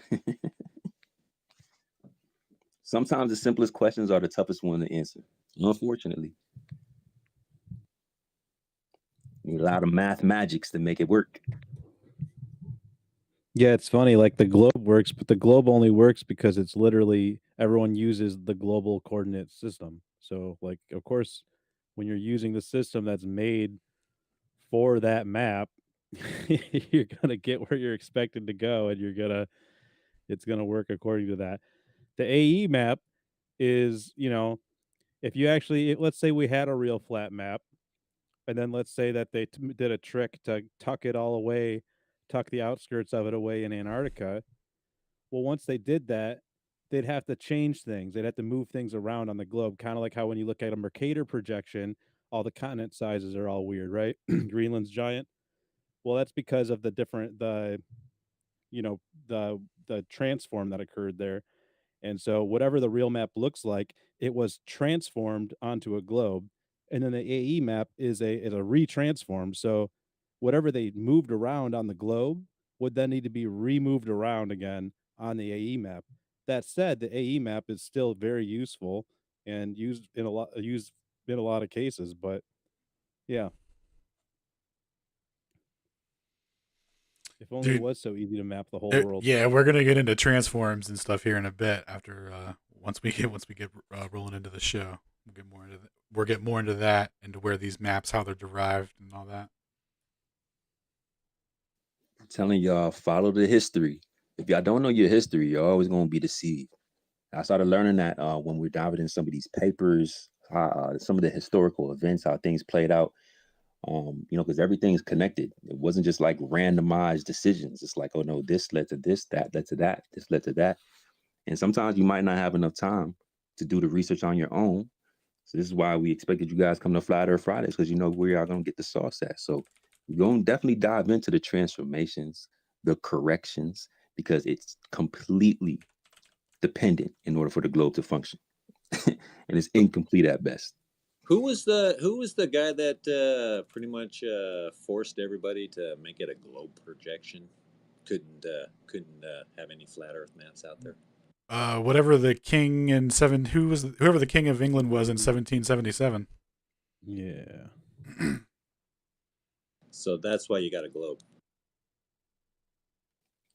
Sometimes the simplest questions are the toughest one to answer. Unfortunately, you need a lot of math magics to make it work. Yeah, it's funny. Like the globe works, but the globe only works because it's literally everyone uses the global coordinate system. So, like, of course, when you're using the system that's made for that map, you're gonna get where you're expected to go, and it's gonna work according to that. The AE map is, if you actually, let's say we had a real flat map, and then let's say that they did a trick to tuck it all away, tuck the outskirts of it away in Antarctica. Well, once they did that, they'd have to change things. They'd have to move things around on the globe, kind of like how when you look at a Mercator projection, all the continent sizes are all weird, right? Greenland's giant. Well, that's because of the transform that occurred there. And so whatever the real map looks like, it was transformed onto a globe. And then the AE map is a retransform. So whatever they moved around on the globe would then need to be removed around again on the AE map. That said, the AE map is still very useful and used in a lot of cases. But yeah. If only Dude, it was so easy to map the whole world. Yeah, we're gonna get into transforms and stuff here in a bit. After once we get rolling into the show, we'll get more into that, into where these maps, how they're derived, and all that. I'm telling y'all, follow the history. If y'all don't know your history, you're always gonna be deceived. I started learning that when we're diving in some of these papers, some of the historical events, how things played out. Because everything's connected. It wasn't just like randomized decisions. It's like, oh no, this led to this, that led to that, this led to that. And sometimes you might not have enough time to do the research on your own. So this is why we expected you guys come to Flat Earth Fridays, because where y'all gonna get the sauce at. So we're gonna definitely dive into the transformations, the corrections, because it's completely dependent in order for the globe to function. And it's incomplete at best. Who was the guy that pretty much forced everybody to make it a globe projection? Couldn't have any flat Earth maps out there. Whatever the king in whoever the king of England was in 1777. Yeah. So that's why you got a globe.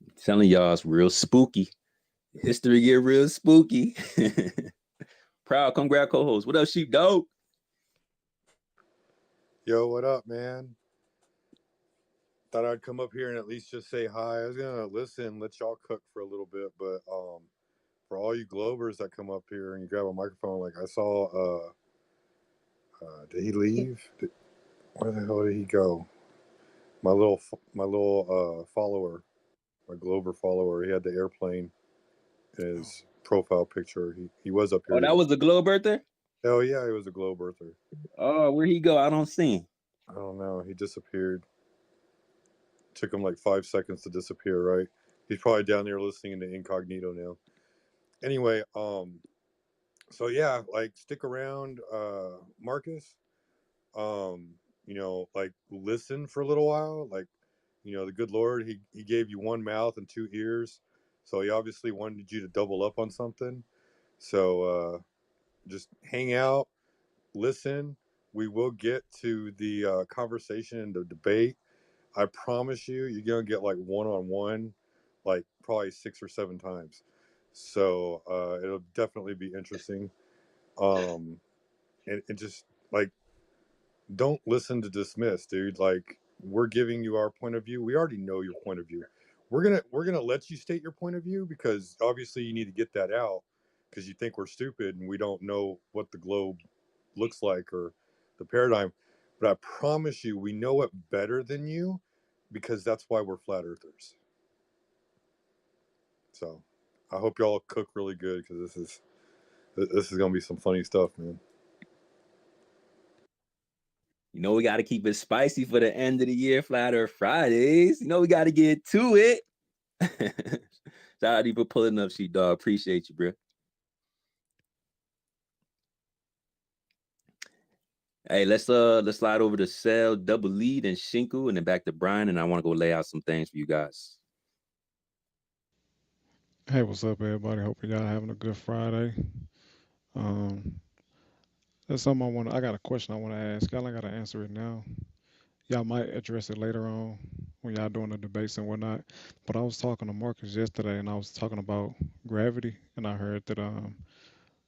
I'm telling y'all, it's real spooky. History get real spooky. Proud, come grab co-host. What up, sheepdog? Yo, what up, man? Thought I'd come up here and at least just say hi. I was gonna listen, let y'all cook for a little bit, but for all you Globers that come up here and you grab a microphone, like I saw, did he leave? Where the hell did he go? My little follower, my Glober follower. He had the airplane in his profile picture. He was up here. Oh, that was a globe earther? Hell yeah, he was a globe earther. Oh, where'd he go? I don't see him. I don't know. He disappeared. Took him like 5 seconds to disappear, right? He's probably down there listening into incognito now. Anyway, so yeah, like stick around, Marcus. Like listen for a little while. Like, the good Lord, he gave you one mouth and two ears. So he obviously wanted you to double up on something. So just hang out, listen. We will get to the conversation and the debate. I promise you, you're going to get like one-on-one, like probably 6 or 7 times. So it'll definitely be interesting. And just like, don't listen to dismiss, dude. Like, we're giving you our point of view. We already know your point of view. We're gonna let you state your point of view because obviously you need to get that out because you think we're stupid and we don't know what the globe looks like or the paradigm. But I promise you, we know it better than you because that's why we're flat earthers. So I hope y'all cook really good because this is gonna be some funny stuff, man. We got to keep it spicy for the end of the year, Flat Earth Fridays. We got to get to it. Shout out to you for pulling up, sheepdog. Appreciate you, bro. Hey, let's slide over to Cell, Double Lead, and Shinku, and then back to Brian. And I want to go lay out some things for you guys. Hey, what's up, everybody? Hope y'all having a good Friday. That's something I got a question I want to ask. Y'all ain't got to answer it now. Y'all might address it later on when y'all doing the debates and whatnot. But I was talking to Marcus yesterday, and I was talking about gravity, and I heard that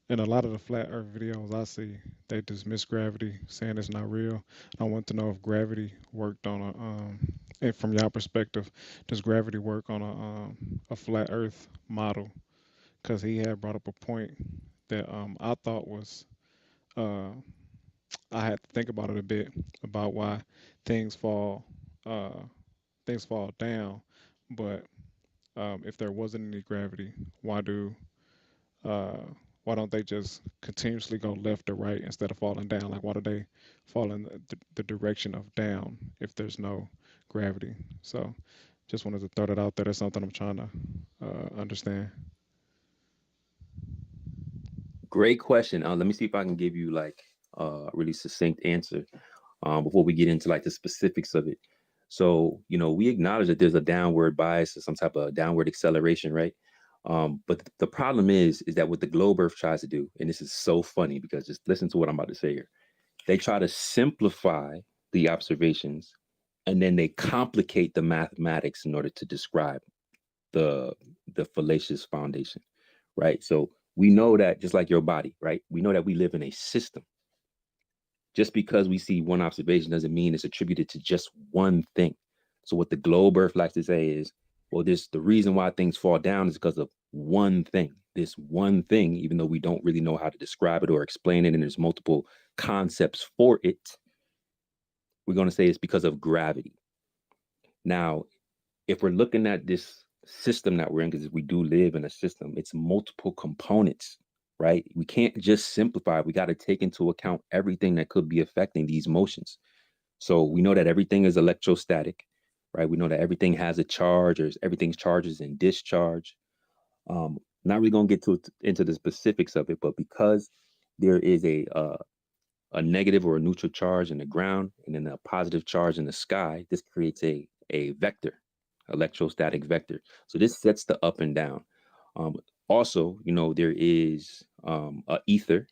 in a lot of the flat Earth videos I see, they dismiss gravity, saying it's not real. I want to know if gravity worked on and from y'all perspective, does gravity work on a flat Earth model? Because he had brought up a point that I thought was I had to think about it a bit about why things fall down, but if there wasn't any gravity, uh, why don't they just continuously go left or right instead of falling down? Like, why do they fall in the direction of down if there's no gravity? So just wanted to throw that out there. That's something I'm trying to understand. Great question. Let me see if I can give you like a really succinct answer before we get into like the specifics of it. So, we acknowledge that there's a downward bias or some type of downward acceleration, right? But the problem is that what the globe Earth tries to do, and this is so funny because just listen to what I'm about to say here. They try to simplify the observations and then they complicate the mathematics in order to describe the fallacious foundation, right? So we know that just like your body, right? We know that we live in a system. Just because we see one observation doesn't mean it's attributed to just one thing. So what the globe Earth likes to say is, well, the reason why things fall down is because of one thing. this one thing, even though we don't really know how to describe it or explain it, and there's multiple concepts for it, we're going to say it's because of gravity. Now, if we're looking at this system that we're in, because we do live in a system, it's multiple components, right? We can't just simplify. We got to take into account everything that could be affecting these motions. So we know that everything is electrostatic, right? We know that everything has a charge, or everything's charges and discharge. Not really going to get into the specifics of it, but because there is a negative or a neutral charge in the ground and then a positive charge in the sky, this creates a vector, electrostatic vector. So this sets the up and down. Also, there is a ether,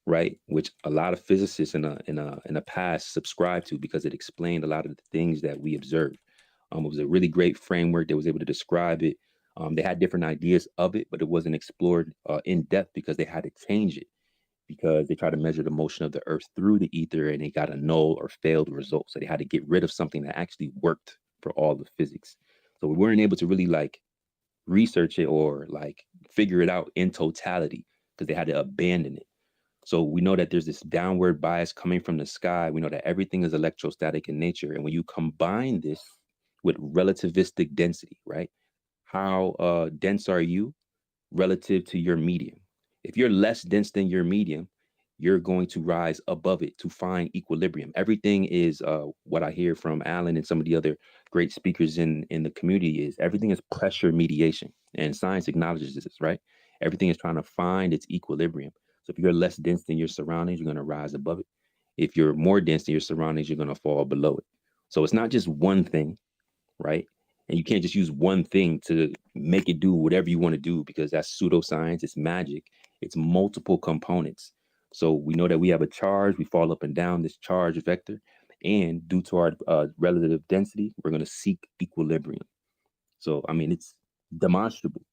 right, which a lot of physicists in the past subscribed to because it explained a lot of the things that we observe. It was a really great framework that was able to describe it. They had different ideas of it, but it wasn't explored in depth because they had to change it, because they tried to measure the motion of the earth through the ether and they got a null or failed result. So they had to get rid of something that actually worked for all the physics. So we weren't able to really research it or figure it out in totality because they had to abandon it. So we know that there's this downward bias coming from the sky. We know that everything is electrostatic in nature. And when you combine this with relativistic density, right? How dense are you relative to your medium? If you're less dense than your medium, you're going to rise above it to find equilibrium. Everything is what I hear from Alan and some of the other great speakers in the community is everything is pressure mediation. And science acknowledges this, right? Everything is trying to find its equilibrium. So if you're less dense than your surroundings, you're going to rise above it. If you're more dense than your surroundings, you're going to fall below it. So it's not just one thing, right? And you can't just use one thing to make it do whatever you want to do, because that's pseudoscience, it's magic, it's multiple components. So we know that we have a charge, we fall up and down this charge vector, and due to our relative density, we're going to seek equilibrium. So, I mean, it's demonstrable.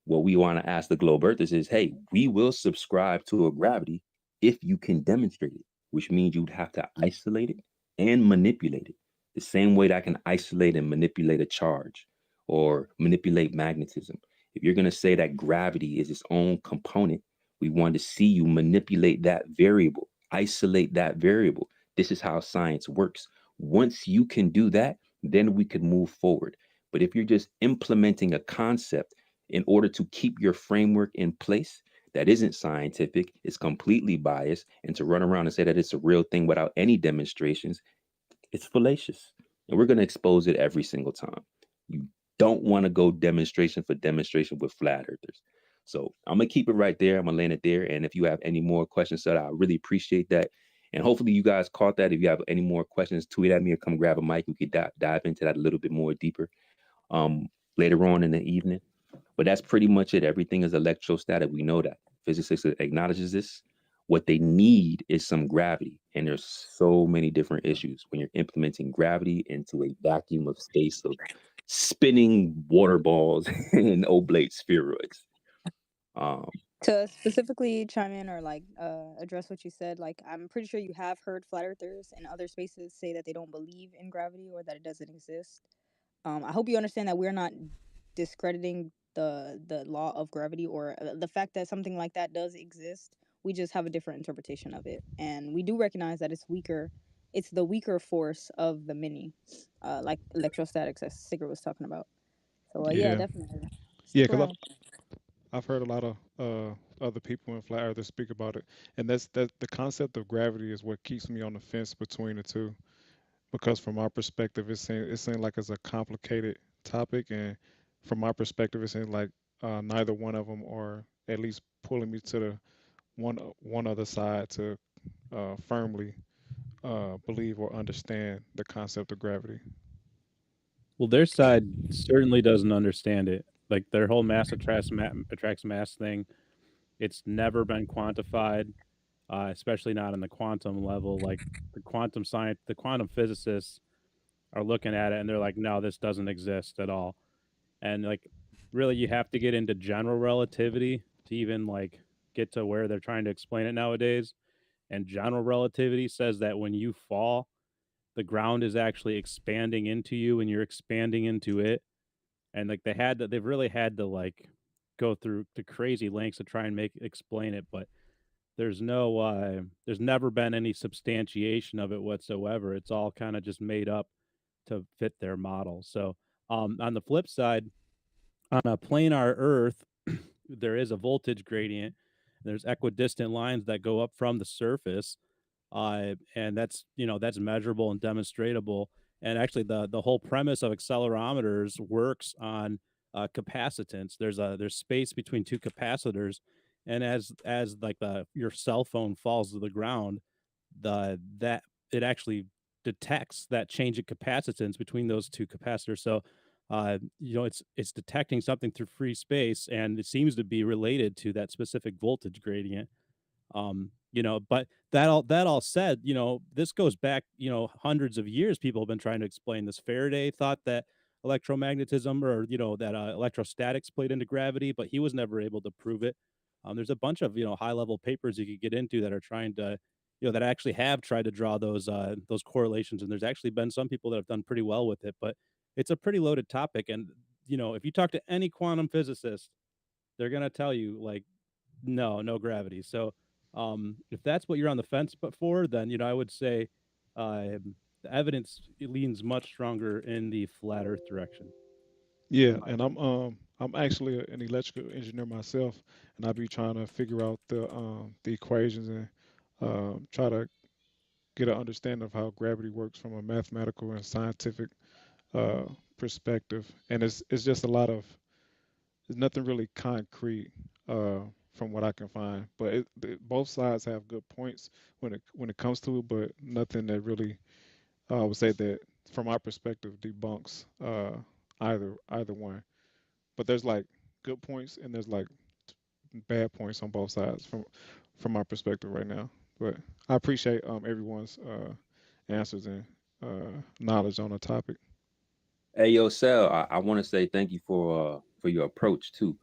What we want to ask the globe earthers is, hey, we will subscribe to a gravity if you can demonstrate it, which means you'd have to isolate it and manipulate it the same way that I can isolate and manipulate a charge or manipulate magnetism. If you're going to say that gravity is its own component, we want to see you manipulate that variable, isolate that variable. This is how science works. Once you can do that, then we can move forward. But if you're just implementing a concept in order to keep your framework in place that isn't scientific, is completely biased, and to run around and say that it's a real thing without any demonstrations, it's fallacious. And we're going to expose it every single time. You don't want to go demonstration for demonstration with flat earthers. So I'm going to keep it right there. I'm going to land it there. And if you have any more questions, sir, I really appreciate that. And hopefully you guys caught that. If you have any more questions, tweet at me or come grab a mic. We could dive into that a little bit more deeper later on in the evening. But that's pretty much it. Everything is electrostatic. We know that. Physics acknowledges this. What they need is some gravity. And there's so many different issues when you're implementing gravity into a vacuum of space of spinning water balls and oblate spheroids. To specifically chime in or address what you said, I'm pretty sure you have heard flat earthers in other spaces say that they don't believe in gravity or that it doesn't exist. I hope you understand that we're not discrediting the law of gravity or the fact that something like that does exist. We just have a different interpretation of it, and we do recognize that it's weaker. It's the weaker force of the many, like electrostatics, as Sigurd was talking about. So yeah, Yeah, definitely yeah, stick because around. I've heard a lot of other people in flat earthers speak about it, and that the concept of gravity is what keeps me on the fence between the two. Because from our perspective, it seems like it's a complicated topic, and from my perspective, it seems like neither one of them are at least pulling me to the one other side to firmly believe or understand the concept of gravity. Well, their side certainly doesn't understand it. Like their whole mass attracts mass thing. It's never been quantified, especially not in the quantum level. Like the quantum physicists are looking at it and they're like, no, this doesn't exist at all. And like, really, you have to get into general relativity to even get to where they're trying to explain it nowadays. And general relativity says that when you fall, the ground is actually expanding into you and you're expanding into it. And they've really had to go through the crazy lengths to try and explain it, but there's never been any substantiation of it whatsoever. It's all kind of just made up to fit their model. So on the flip side, on a planar Earth, there is a voltage gradient. There's equidistant lines that go up from the surface, and that's measurable and demonstratable. And actually, the whole premise of accelerometers works on capacitance. There's space between two capacitors, and as like your cell phone falls to the ground, that it actually detects that change in capacitance between those two capacitors. So it's detecting something through free space, and it seems to be related to that specific voltage gradient. But that all said, this goes back, hundreds of years. People have been trying to explain this. Faraday thought that electromagnetism, or that electrostatics played into gravity, but he was never able to prove it. There's a bunch of high level papers you could get into that are trying to that actually have tried to draw those correlations, and there's actually been some people that have done pretty well with it. But it's a pretty loaded topic, and if you talk to any quantum physicist, they're gonna tell you, like, no gravity. So if that's what you're on the fence but for, then I would say the evidence leans much stronger in the flat Earth direction. Yeah, and I'm actually an electrical engineer myself, and I be trying to figure out the equations and try to get an understanding of how gravity works from a mathematical and scientific uh, perspective. And it's just a lot of there's nothing really concrete uh, from what I can find. But both sides have good points when it comes to it, but nothing that really I would say that from our perspective debunks either one. But there's like good points and there's like bad points on both sides from our perspective right now. But I appreciate everyone's answers and knowledge on the topic. Hey, yo, Sal, I want to say thank you for your approach too.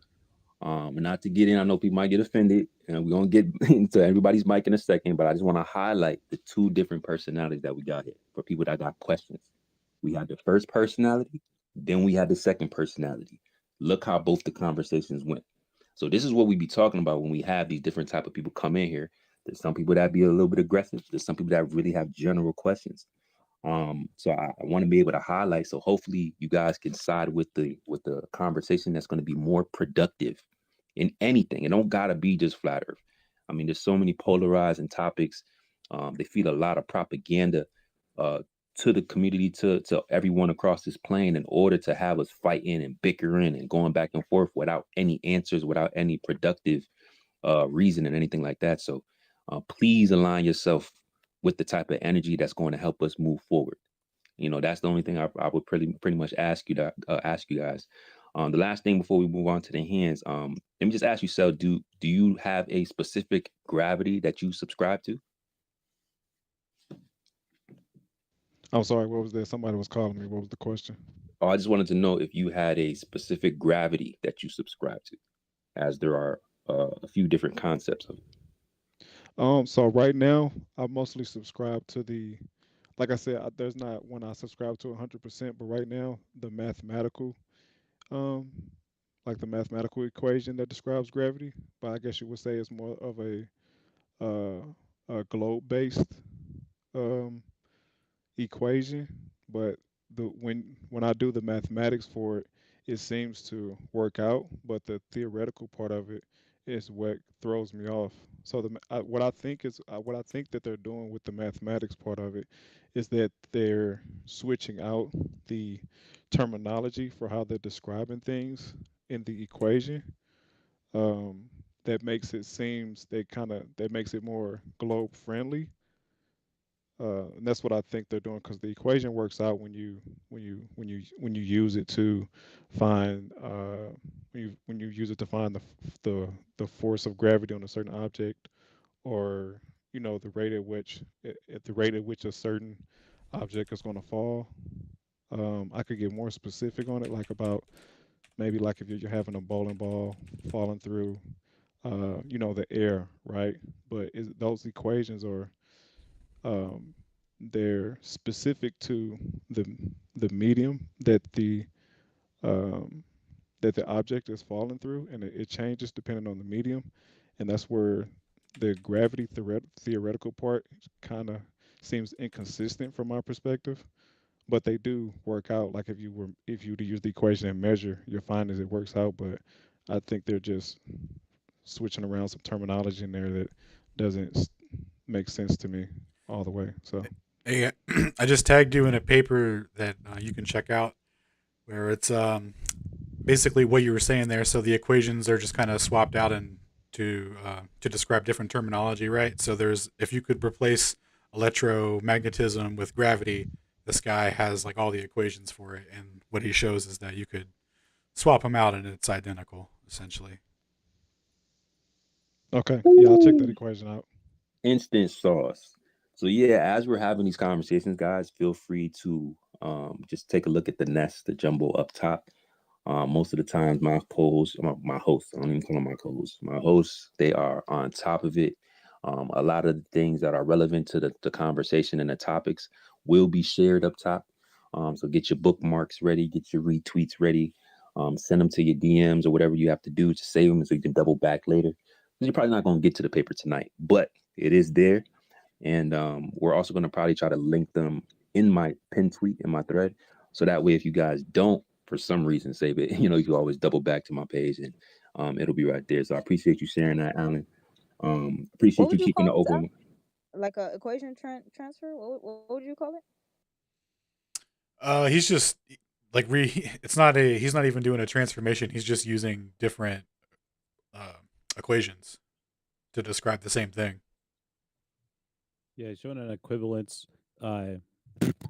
And not to get in, I know people might get offended, and we're gonna get into everybody's mic in a second, but I just want to highlight the two different personalities that we got here for people that got questions. We had the first personality, then we had the second personality. Look how both the conversations went. So this is what we be talking about when we have these different type of people come in here. There's some people that be a little bit aggressive. There's some people that really have general questions. So I want to be able to highlight. So hopefully you guys can side with the conversation that's going to be more productive in anything. It don't gotta be just flat Earth. I mean, there's so many polarizing topics. They feed a lot of propaganda uh, to the community, to everyone across this plane, in order to have us fighting and bickering and going back and forth without any answers, without any productive reason and anything like that. So please align yourself with the type of energy that's going to help us move forward. That's the only thing I would pretty much ask you guys. The last thing before we move on to the hands, let me just ask you, Sel, do you have a specific gravity that you subscribe to? I'm sorry, what was that? Somebody was calling me. What was the question? Oh, I just wanted to know if you had a specific gravity that you subscribe to, as there are a few different concepts of it. So right now, I mostly subscribe to like I said, there's not one I subscribe to 100%, but right now, um, the mathematical equation that describes gravity, but I guess you would say it's more of uh, a globe-based um, equation. But when I do the mathematics for it, it seems to work out, but the theoretical part of it is what throws me off. So what I think that they're doing with the mathematics part of it is that they're switching out the terminology for how they're describing things in the equation. Um, that makes it seems that makes it more globe friendly, and that's what I think they're doing because the equation works out when you use it to find when you use it to find the force of gravity on a certain object, or the rate at the rate at which a certain object is going to fall. I could get more specific on it, like about maybe like if you're having a bowling ball falling through the air, right? But those equations are um, they're specific to the the medium that um, that the object is falling through, and it changes depending on the medium, and that's where the gravity theoretical part kind of seems inconsistent from my perspective. But they do work out. Like if you were to use the equation and measure, you'll find as it works out. But I think they're just switching around some terminology in there that doesn't make sense to me all the way. So Hey, I just tagged you in a paper that you can check out where it's basically what you were saying there. So the equations are just kind of swapped out and to describe different terminology, right? So there's if you could replace electromagnetism with gravity, this guy has like all the equations for it, and what he shows is that you could swap them out and it's identical essentially. okay, yeah, I'll check that equation out. Instant sauce. So yeah, as we're having these conversations, guys, feel free to just take a look at the nest, the jumbo up top. Most of the times, my hosts, I don't even call them my co-hosts, my hosts, they are on top of it. A lot of the things that are relevant to the conversation and the topics will be shared up top. So get your bookmarks ready, get your retweets ready, send them to your DMs or whatever you have to do to save them so you can double back later. You're probably not going to get to the paper tonight, but it is there. And we're also going to probably try to link them in my pin tweet in my thread. So that way, if you guys don't, for some reason, save it, you can always double back to my page and it'll be right there. So I appreciate you sharing that, Alan. What Appreciate you would you keeping call it this open. like a equation transfer? What would you call it? He's just like he's not even doing a transformation. He's just using different uh, equations to describe the same thing. Yeah, he's showing an equivalence, or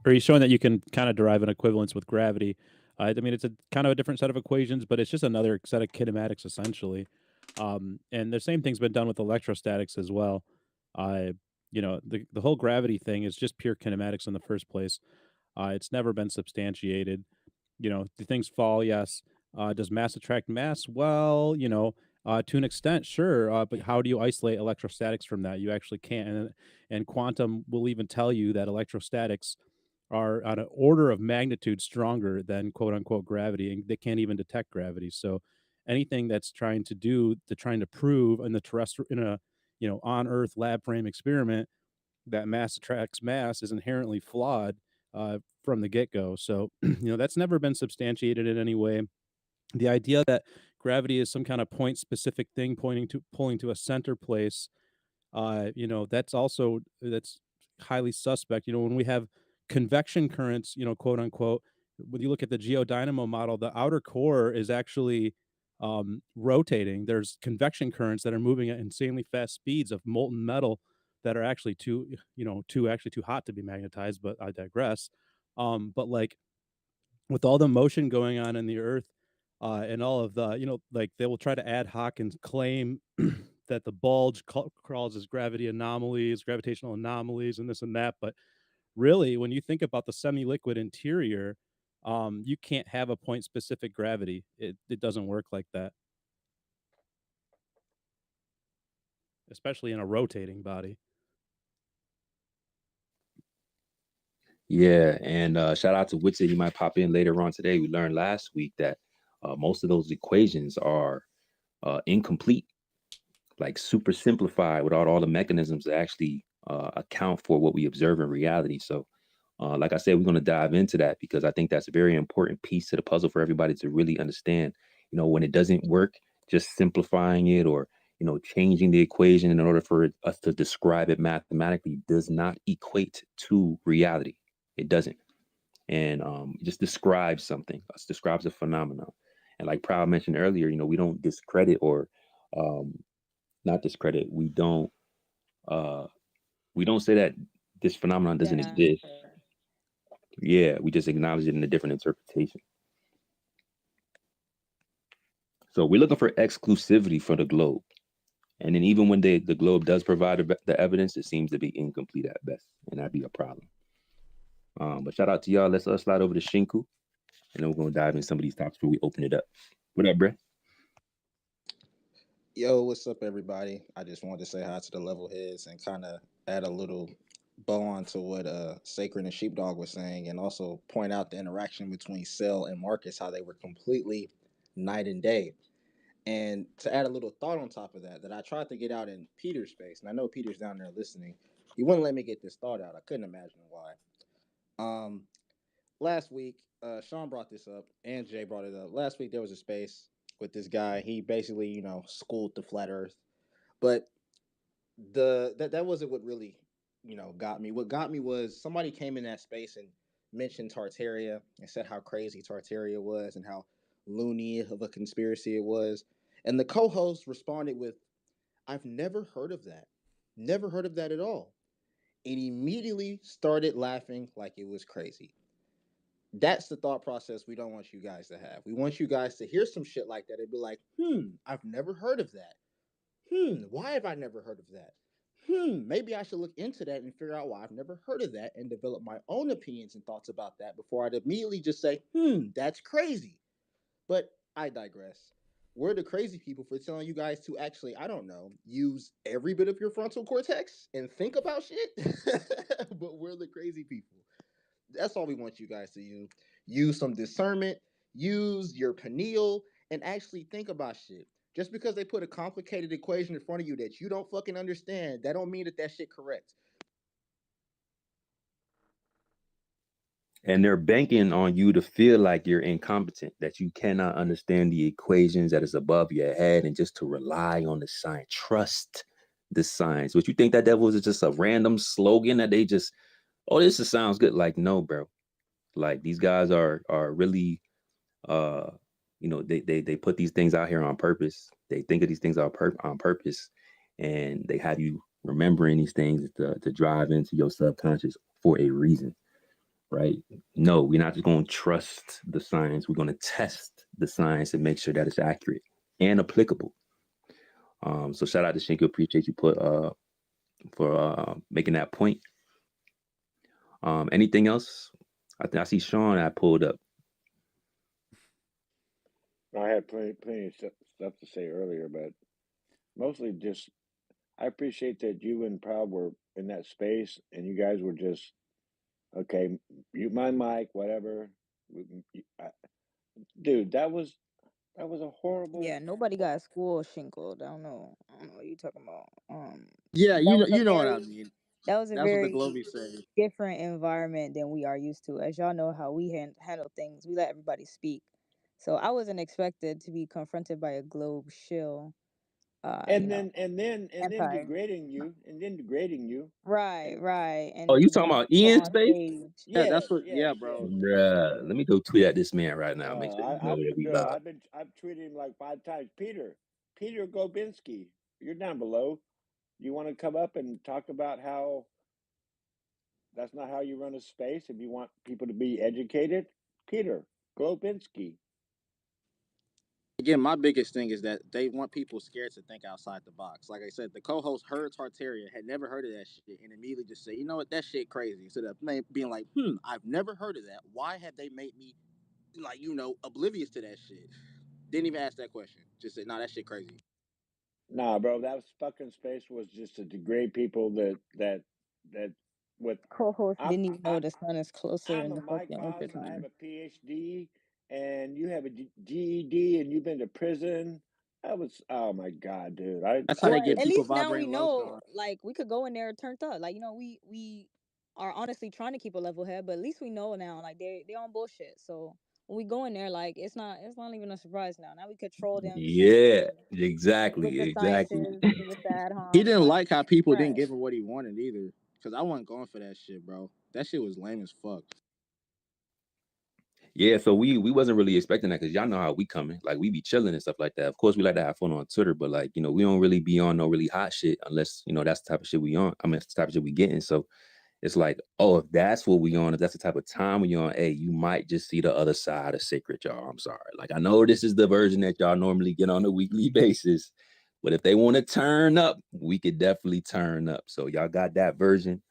he's showing that you can kind of derive an equivalence with gravity. I mean, it's a kind of a different set of equations, but it's just another set of kinematics essentially. And the same thing's been done with electrostatics as well. Uh, the whole gravity thing is just pure kinematics in the first place. It's never been substantiated. Do things fall? Yes. Does mass attract mass? Well, to an extent, sure. But how do you isolate electrostatics from that? You actually can't. And quantum will even tell you that electrostatics are on an order of magnitude stronger than quote unquote gravity, and they can't even detect gravity. So anything that's trying to prove in the terrestrial in a on Earth lab frame experiment that mass attracts mass is inherently flawed from the get go. So that's never been substantiated in any way. The idea that gravity is some kind of point specific thing pulling to a center place, that's highly suspect. When we have convection currents, quote unquote, when you look at the geodynamo model, the outer core is actually rotating. There's convection currents that are moving at insanely fast speeds of molten metal that are actually too hot to be magnetized, but I digress. But like with all the motion going on in the earth, and all of the, like they will try to ad hoc and claim that the bulge causes gravitational anomalies, and this and that. But really, when you think about the semi-liquid interior, you can't have a point specific gravity. It doesn't work like that, especially in a rotating body. Yeah, and shout out to Witsit. He might pop in later on today. We learned last week that most of those equations are incomplete, like super simplified without all the mechanisms to actually account for what we observe in reality. So, like I said, we're going to dive into that because I think that's a very important piece to the puzzle for everybody to really understand. When it doesn't work, just simplifying it or changing the equation in order for us to describe it mathematically does not equate to reality. It doesn't. And it just describes something. It describes a phenomenon. And like Proud mentioned earlier, we don't discredit or not discredit. We don't say that this phenomenon doesn't exist. Yeah, we just acknowledge it in a different interpretation. So we're looking for exclusivity for the globe. And then even when the globe does provide the evidence, it seems to be incomplete at best. And that'd be a problem. But shout out to y'all. Let's slide over to Shinku. And then we're going to dive in some of these topics before we open it up. What up, Brett? Yo, what's up, everybody? I just wanted to say hi to the level heads and kind of add a little bow on to what Sacred and Sheepdog was saying, and also point out the interaction between Cell and Marcus, how they were completely night and day. And to add a little thought on top of that I tried to get out in Peter's space, and I know Peter's down there listening. He wouldn't let me get this thought out. I couldn't imagine why. Last week, Sean brought this up, and Jay brought it up. Last week there was a space with this guy. He basically, schooled the flat Earth, but that wasn't what really, got me. What got me was somebody came in that space and mentioned Tartaria and said how crazy Tartaria was and how loony of a conspiracy it was. And the co-host responded with, "I've never heard of that. Never heard of that at all." And immediately started laughing like it was crazy. That's the thought process we don't want you guys to have. We want you guys to hear some shit like that and be like, I've never heard of that. Why have I never heard of that? Maybe I should look into that and figure out why I've never heard of that and develop my own opinions and thoughts about that before I'd immediately just say, that's crazy. But I digress. We're the crazy people for telling you guys to actually, I don't know, use every bit of your frontal cortex and think about shit. But we're the crazy people. That's all we want you guys to use. Use some discernment, use your pineal, and actually think about shit. Just because they put a complicated equation in front of you that you don't fucking understand, that don't mean that shit correct. And they're banking on you to feel like you're incompetent, that you cannot understand the equations, that is above your head, and just to rely on the science. Trust the science. What you think that was just a random slogan that they just, this just sounds good. Like, no, bro. Like, these guys are really, they put these things out here on purpose. They think of these things on purpose, and they have you remembering these things to drive into your subconscious for a reason. Right? No, we're not just going to trust the science. We're going to test the science and make sure that it's accurate and applicable. So shout out to Shinko. Appreciate you for making that point. Anything else? I see Sean I pulled up. I had plenty of stuff to say earlier, but mostly just I appreciate that you and Proud were in that space and you guys were just okay. Mute my mic, whatever. Dude, that was a horrible. Yeah, nobody got school shinkled. I don't know what you talking about. Yeah, That was a you know what I very mean. that was a That's what the very Globies say. different environment than we are used to. As y'all know how we handle things, we let everybody speak. So I wasn't expected to be confronted by a globe shill. And then Empire. degrading you. Right, And right. Oh, And you talking about people Ian's on space? stage. Yeah, that's yes, what. yes, Yeah, yes. bro. Bruh, let me go tweet at this man right now. Make sure you know that we live. I've tweeted him like 5 times. Peter Gobinski, you're down below. You want to come up and talk about how that's not how you run a space if you want people to be educated? Peter Globinski. Again, my biggest thing is that they want people scared to think outside the box. Like I said, the co-host heard Tartaria, had never heard of that shit, and immediately just said, "You know what? That shit crazy." Instead of being like, "I've never heard of that. Why have they made me oblivious to that shit?" Didn't even ask that question. Just said, "Nah, that shit crazy." Nah, bro, that fucking space was just to degrade people that with Co-host I'm didn't even know the sun is closer I'm in a the fucking mycos and I have wintertime. a PhD and you have a GED and you've been to prison. That was oh my god, dude. That's how Well, they get at people least now we vibrating low, know, Sean. like, we could go in there turned up. Like, we are honestly trying to keep a level head, but at least we know now, like, they're on bullshit. So when we go in there, like, it's not even a surprise now. Now we control them, shame Yeah, them with exactly. the sciences, with the ad He homs, didn't like, like how people didn't right. give him what he wanted either. Cause I wasn't going for that shit, bro. That shit was lame as fuck. Yeah, so we wasn't really expecting that because y'all know how we coming. Like, we be chilling and stuff like that. Of course, we like to have fun on Twitter, but like, we don't really be on no really hot shit unless, that's the type of shit we on. I mean, it's the type of shit we getting. So it's like, oh, if that's what we on, if that's the type of time we on, hey, you might just see the other side of Sacred, y'all. I'm sorry. Like, I know this is the version that y'all normally get on a weekly basis, but if they want to turn up, we could definitely turn up. So y'all got that version.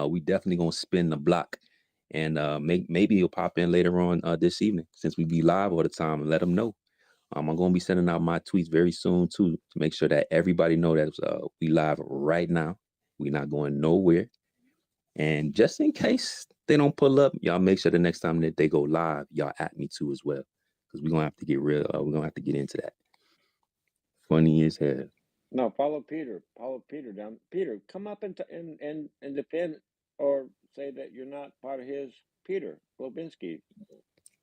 We definitely gonna spin the block, and maybe he'll pop in later on this evening since we be live all the time, and let them know. I'm gonna be sending out my tweets very soon too to make sure that everybody know that we live right now. We're not going nowhere. And just in case they don't pull up, y'all make sure the next time that they go live, y'all at me too as well. because we're gonna have to get real. We're gonna have to get into that. Funny as hell. No, follow Peter. Follow Peter down. Peter, come up and defend or say that you're not part of his. Peter Globinski.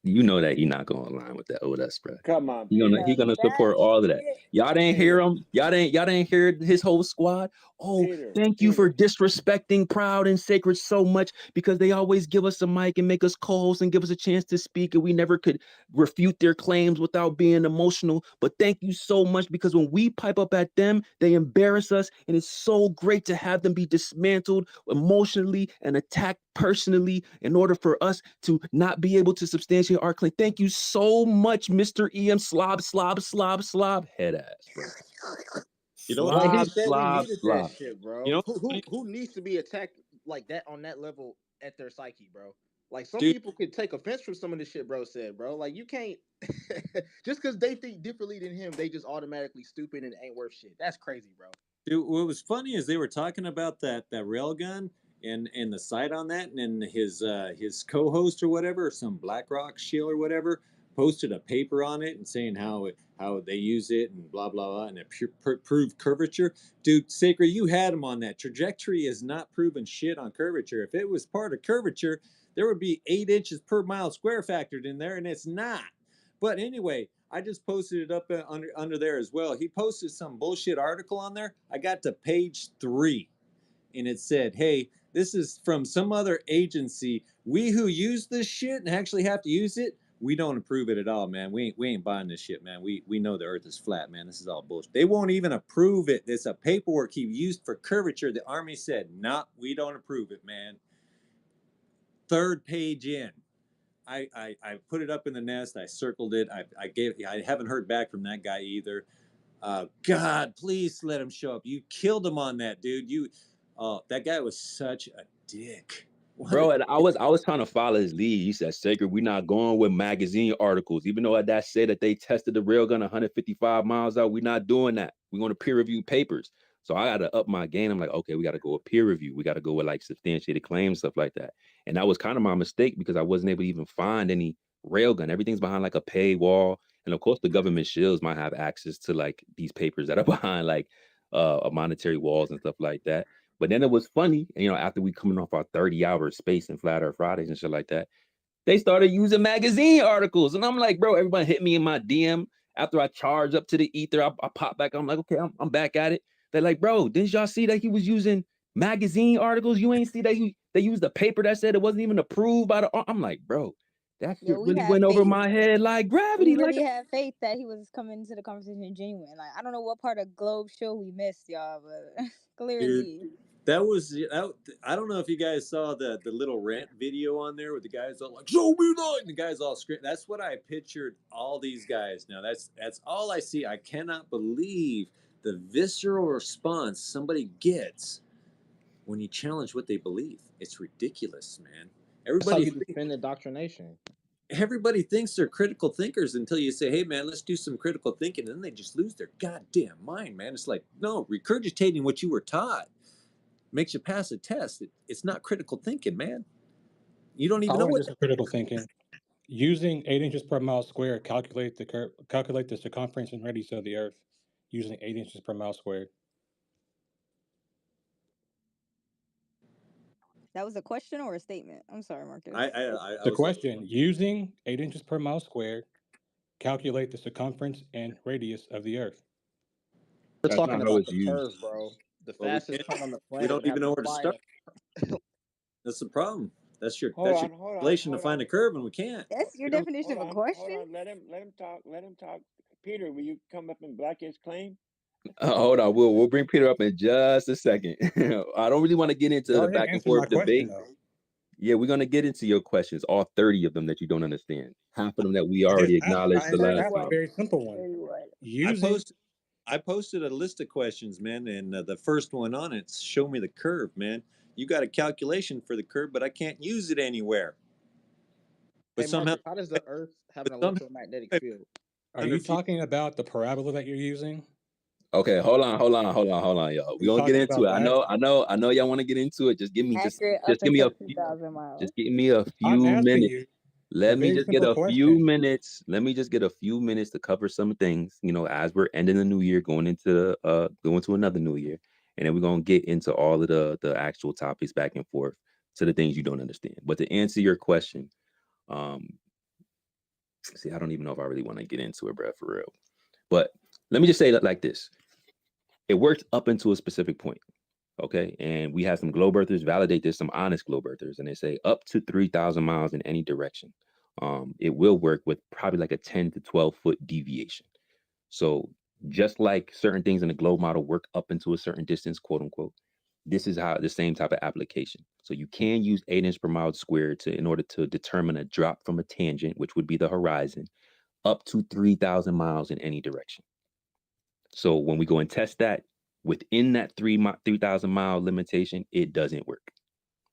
You know that he's not gonna align with that old us, bro. Come on, He Peter. gonna support all of that. Y'all didn't hear him. Y'all didn't hear his whole squad. Oh, Peter, thank you for disrespecting Proud and Sacred so much, because they always give us a mic and make us co-hosts and give us a chance to speak, and we never could refute their claims without being emotional. But thank you so much, because when we pipe up at them, they embarrass us, and it's so great to have them be dismantled emotionally and attacked personally in order for us to not be able to substantiate our claim. Thank you so much, Mr. EM slob head ass, bro. You know what? Like he Slob, said, we slob, needed slob. that shit, bro. You know, Who needs to be attacked like that on that level at their psyche, bro? Like some Dude. people could take offense from some of the shit bro said, bro. Like you can't just because they think differently than him, they just automatically stupid and ain't worth shit. That's crazy, bro. Dude, what was funny is they were talking about that railgun and the sight on that, and his co-host or whatever, some BlackRock shill or whatever, posted a paper on it and saying how they use it and blah blah blah, and it proved curvature. Dude, Sacred, you had him on that. Trajectory is not proven shit on curvature. If it was part of curvature, there would be 8 inches per mile square factored in there, and it's not. But anyway, I just posted it up under there as well. He posted some bullshit article on there. I got to page 3, and it said, hey, this is from some other agency. We who use this shit and actually have to use it, we don't approve it at all, man. We ain't buying this shit, man. We know the earth is flat, man. This is all bullshit. They won't even approve it. It's a paperwork he used for curvature. The Army said, nah, we don't approve it, man. 3rd page in. I put it up in the nest. I circled it. I haven't heard back from that guy either. God, please let him show up. You killed him on that, dude. That guy was such a dick. Bro, and I was trying to follow his lead. He said, Sacred, we're not going with magazine articles. Even though that said that they tested the railgun 155 miles out, we're not doing that. We're going to peer review papers. So I got to up my game. I'm like, okay, we got to go with peer review. We got to go with like substantiated claims, stuff like that. And that was kind of my mistake, because I wasn't able to even find any railgun. Everything's behind like a paywall. And of course, the government shields might have access to like these papers that are behind like monetary walls and stuff like that. But then it was funny, after we coming off our 30-hour space and Flat Earth Fridays and shit like that, they started using magazine articles. And I'm like, bro, everybody hit me in my DM after I charged up to the ether. I pop back. I'm like, okay, I'm back at it. They're like, bro, didn't y'all see that he was using magazine articles? You ain't see that they used a paper that said it wasn't even approved by the. I'm like, bro, that shit really went over my head like gravity. We really had faith that he was coming to the conversation genuine. Like I don't know what part of Globe show we missed, y'all, but clearly. Dude, that was, I don't know if you guys saw the little rant video on there with the guys all like, show me that, and the guys all scream. That's what I pictured all these guys. Now that's all I see. I cannot believe the visceral response somebody gets when you challenge what they believe. It's ridiculous, man. Everybody That's how you defend indoctrination. Everybody thinks they're critical thinkers until you say, hey, man, let's do some critical thinking. And then they just lose their goddamn mind, man. It's like, no, regurgitating what you were taught makes you pass a test. It's not critical thinking, man. You don't even know what critical thinking. Using 8 inches per mile square, calculate the circumference and radius of the Earth using 8 inches per mile squared. That was a question or a statement? I'm sorry, Marcus. The question, using 8 inches per mile squared, calculate the circumference and radius of the Earth. We're talking about the curve, bro. The fastest turn on the planet. We don't even know where to start. That's the problem. That's your calculation to find a curve, and we can't. That's your definition of a question? Hold on. Let him talk. Peter, will you come up and black his claim? Hold on, we'll bring Peter up in just a second. I don't really want to get into the back and forth debate. Yeah, we're gonna get into your questions, all 30 of them that you don't understand. Half of them that we already acknowledged the last time. A very simple one. I posted a list of questions, man, and the first one on it, show me the curve, man. You got a calculation for the curve, but I can't use it anywhere. But hey, somehow, Marcus, how does the Earth have an electromagnetic field? Are you talking about the parabola that you're using? Okay, hold on, y'all. We're gonna get into it. I know y'all want to get into it. Just give me just give me a few minutes. Let me very just get simple a few question. minutes. Let me just get a few minutes to cover some things, as we're ending the new year, going into another new year. And then we're gonna get into all of the actual topics back and forth to the things you don't understand. But to answer your question, see, I don't even know if I really want to get into it, bro, for real. But let me just say that like this. It works up into a specific point. Okay. And we have some globe earthers validate this, some honest globe earthers, and they say up to 3,000 miles in any direction. It will work with probably like a 10 to 12-foot deviation. So just like certain things in the globe model work up into a certain distance, quote unquote, this is how the same type of application. So you can use 8 inches per mile squared in order to determine a drop from a tangent, which would be the horizon, up to 3,000 miles in any direction. So when we go and test that within that 3,000 mile limitation, it doesn't work.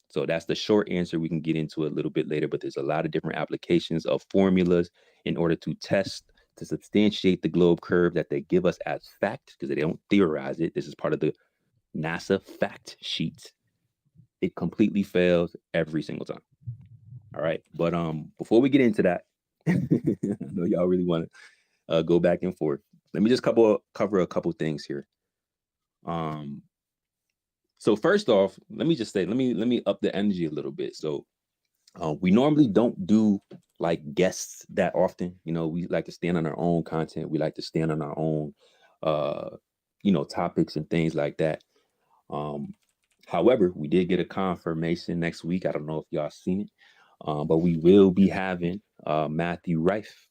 So that's the short answer. We can get into it a little bit later, but there's a lot of different applications of formulas in order to test, to substantiate the globe curve that they give us as fact, because they don't theorize it. This is part of the NASA fact sheets. It completely fails every single time. All right. But before we get into that, I know y'all really want to go back and forth. Let me just cover a couple things here. So first off, let me just say, let me up the energy a little bit. So we normally don't do like guests that often. We like to stand on our own content. We like to stand on our own, topics and things like that. However, we did get a confirmation next week. I don't know if y'all seen it, but we will be having Matthew Rife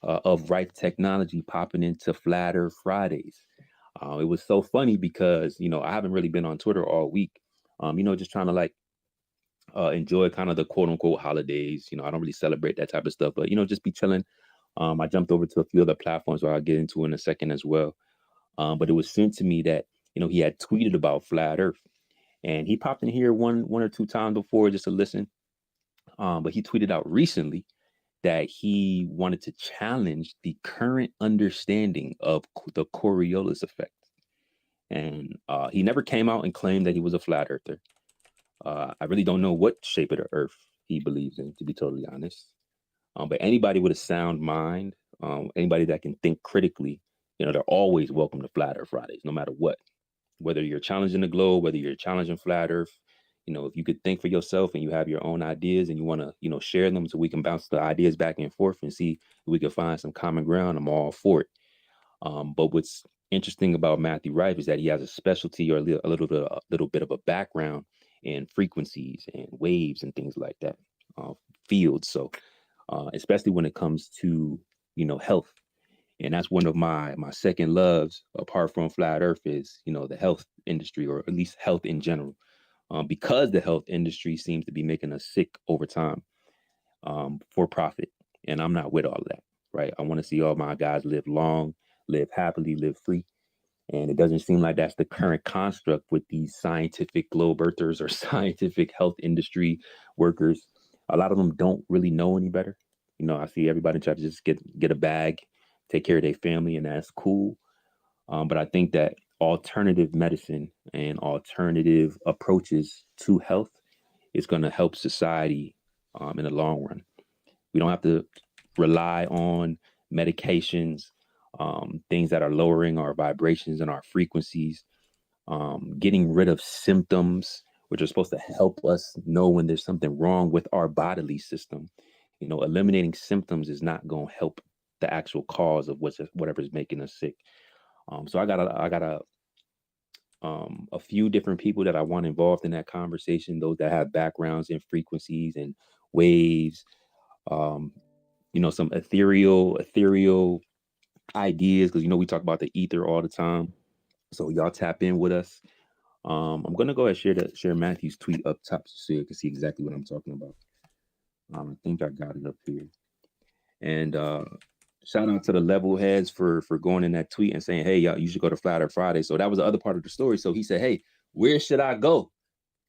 of Rife Technology popping into Flat Earth Fridays. It was so funny because, I haven't really been on Twitter all week, just trying to like enjoy kind of the quote unquote holidays. I don't really celebrate that type of stuff, but, just be chilling. I jumped over to a few other platforms where I'll get into in a second as well. But it was sent to me that, he had tweeted about Flat Earth, and he popped in here one or two times before just to listen. But he tweeted out recently that he wanted to challenge the current understanding of the Coriolis effect. And he never came out and claimed that he was a flat earther. I really don't know what shape of the earth he believes in, to be totally honest. But anybody with a sound mind, anybody that can think critically, they're always welcome to Flat Earth Fridays, no matter what. Whether you're challenging the globe, whether you're challenging Flat Earth, if you could think for yourself and you have your own ideas and you want to, share them so we can bounce the ideas back and forth and see if we can find some common ground, I'm all for it. But what's interesting about Matthew Rife is that he has a specialty or a little bit of a background in frequencies and waves and things like that, fields. So especially when it comes to, health. And that's one of my second loves, apart from Flat Earth, is, the health industry, or at least health in general. Because the health industry seems to be making us sick over time, for profit. And I'm not with all of that, right? I want to see all my guys live long, live happily, live free. And it doesn't seem like that's the current construct with these scientific globe earthers or scientific health industry workers. A lot of them don't really know any better. I see everybody try to just get a bag, take care of their family, and that's cool. But I think that alternative medicine and alternative approaches to health is going to help society in the long run. We don't have to rely on medications, things that are lowering our vibrations and our frequencies, getting rid of symptoms, which are supposed to help us know when there's something wrong with our bodily system. Eliminating symptoms is not going to help the actual cause of whatever's making us sick. So I got a few different people that I want involved in that conversation, those that have backgrounds in frequencies and waves, some ethereal ideas, because we talk about the ether all the time. So y'all tap in with us. I'm gonna go ahead and share Matthew's tweet up top so you can see exactly what I'm talking about. I think I got it up here. And shout out to the level heads for going in that tweet and saying, hey, y'all, you should go to Flat Earth Friday. So that was the other part of the story. So he said, hey, where should I go?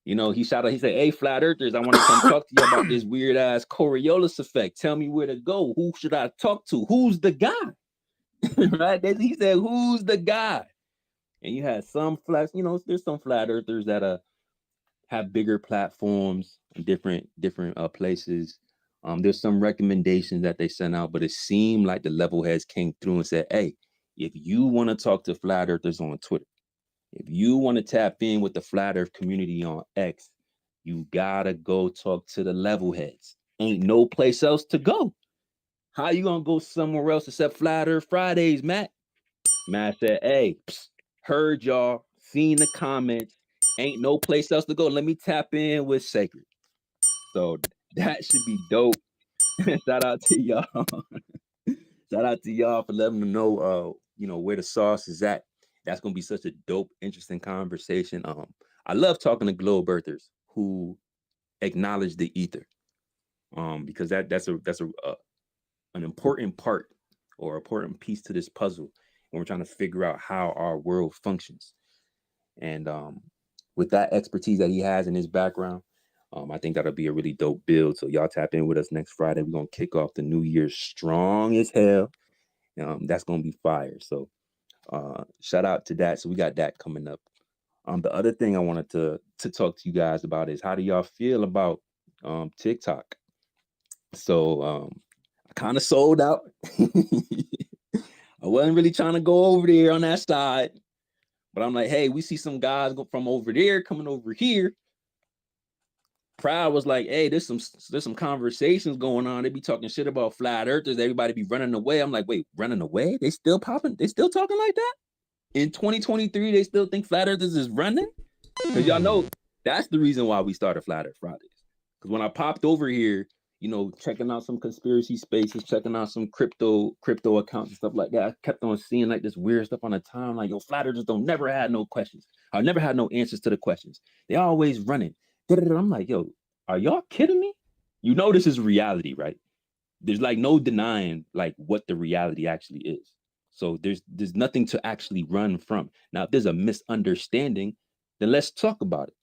He said, hey, flat earthers, I want to come talk to you about this weird ass Coriolis effect. Tell me where to go. Who should I talk to? Who's the guy? Right? He said, who's the guy? And you had some there's some flat earthers that have bigger platforms in different places. There's some recommendations that they sent out, but it seemed like the level heads came through and said, hey, if you want to talk to flat earthers on Twitter, if you want to tap in with the flat earth community on X, you gotta go talk to the level heads. Ain't no place else to go. How you gonna go somewhere else except Flat Earth Fridays, Matt? Matt said, hey, heard y'all, seen the comments, ain't no place else to go. Let me tap in with Sacred. So that should be dope. Shout out to y'all. Shout out to y'all for letting them know where the sauce is at. That's gonna be such a dope, interesting conversation. I love talking to globe earthers who acknowledge the ether. Because that's an important part or important piece to this puzzle when we're trying to figure out how our world functions. And with that expertise that he has in his background, I think that'll be a really dope build. So y'all tap in with us next Friday. We're gonna kick off the new year strong as hell. That's gonna be fire. So shout out to that. So we got that coming up. The other thing I wanted to talk to you guys about is how do y'all feel about TikTok? So I kind of sold out. I wasn't really trying to go over there on that side, but I'm like, hey, we see some guys go from over there coming over here. Proud was like, hey, there's some conversations going on. They be talking shit about flat earthers. Everybody be running away. I'm like, wait, running away? They still popping? They still talking like that? In 2023, they still think flat earthers is running? Because y'all know that's the reason why we started Flat Earth Fridays. Because when I popped over here, checking out some conspiracy spaces, checking out some crypto accounts and stuff like that, I kept on seeing like this weird stuff on the time, like, yo, flat earthers don't never had no questions. I never had no answers to the questions. They always running. I'm like, yo, are y'all kidding me? This is reality, right? There's like no denying like what the reality actually is. So there's nothing to actually run from. Now, if there's a misunderstanding, then let's talk about it.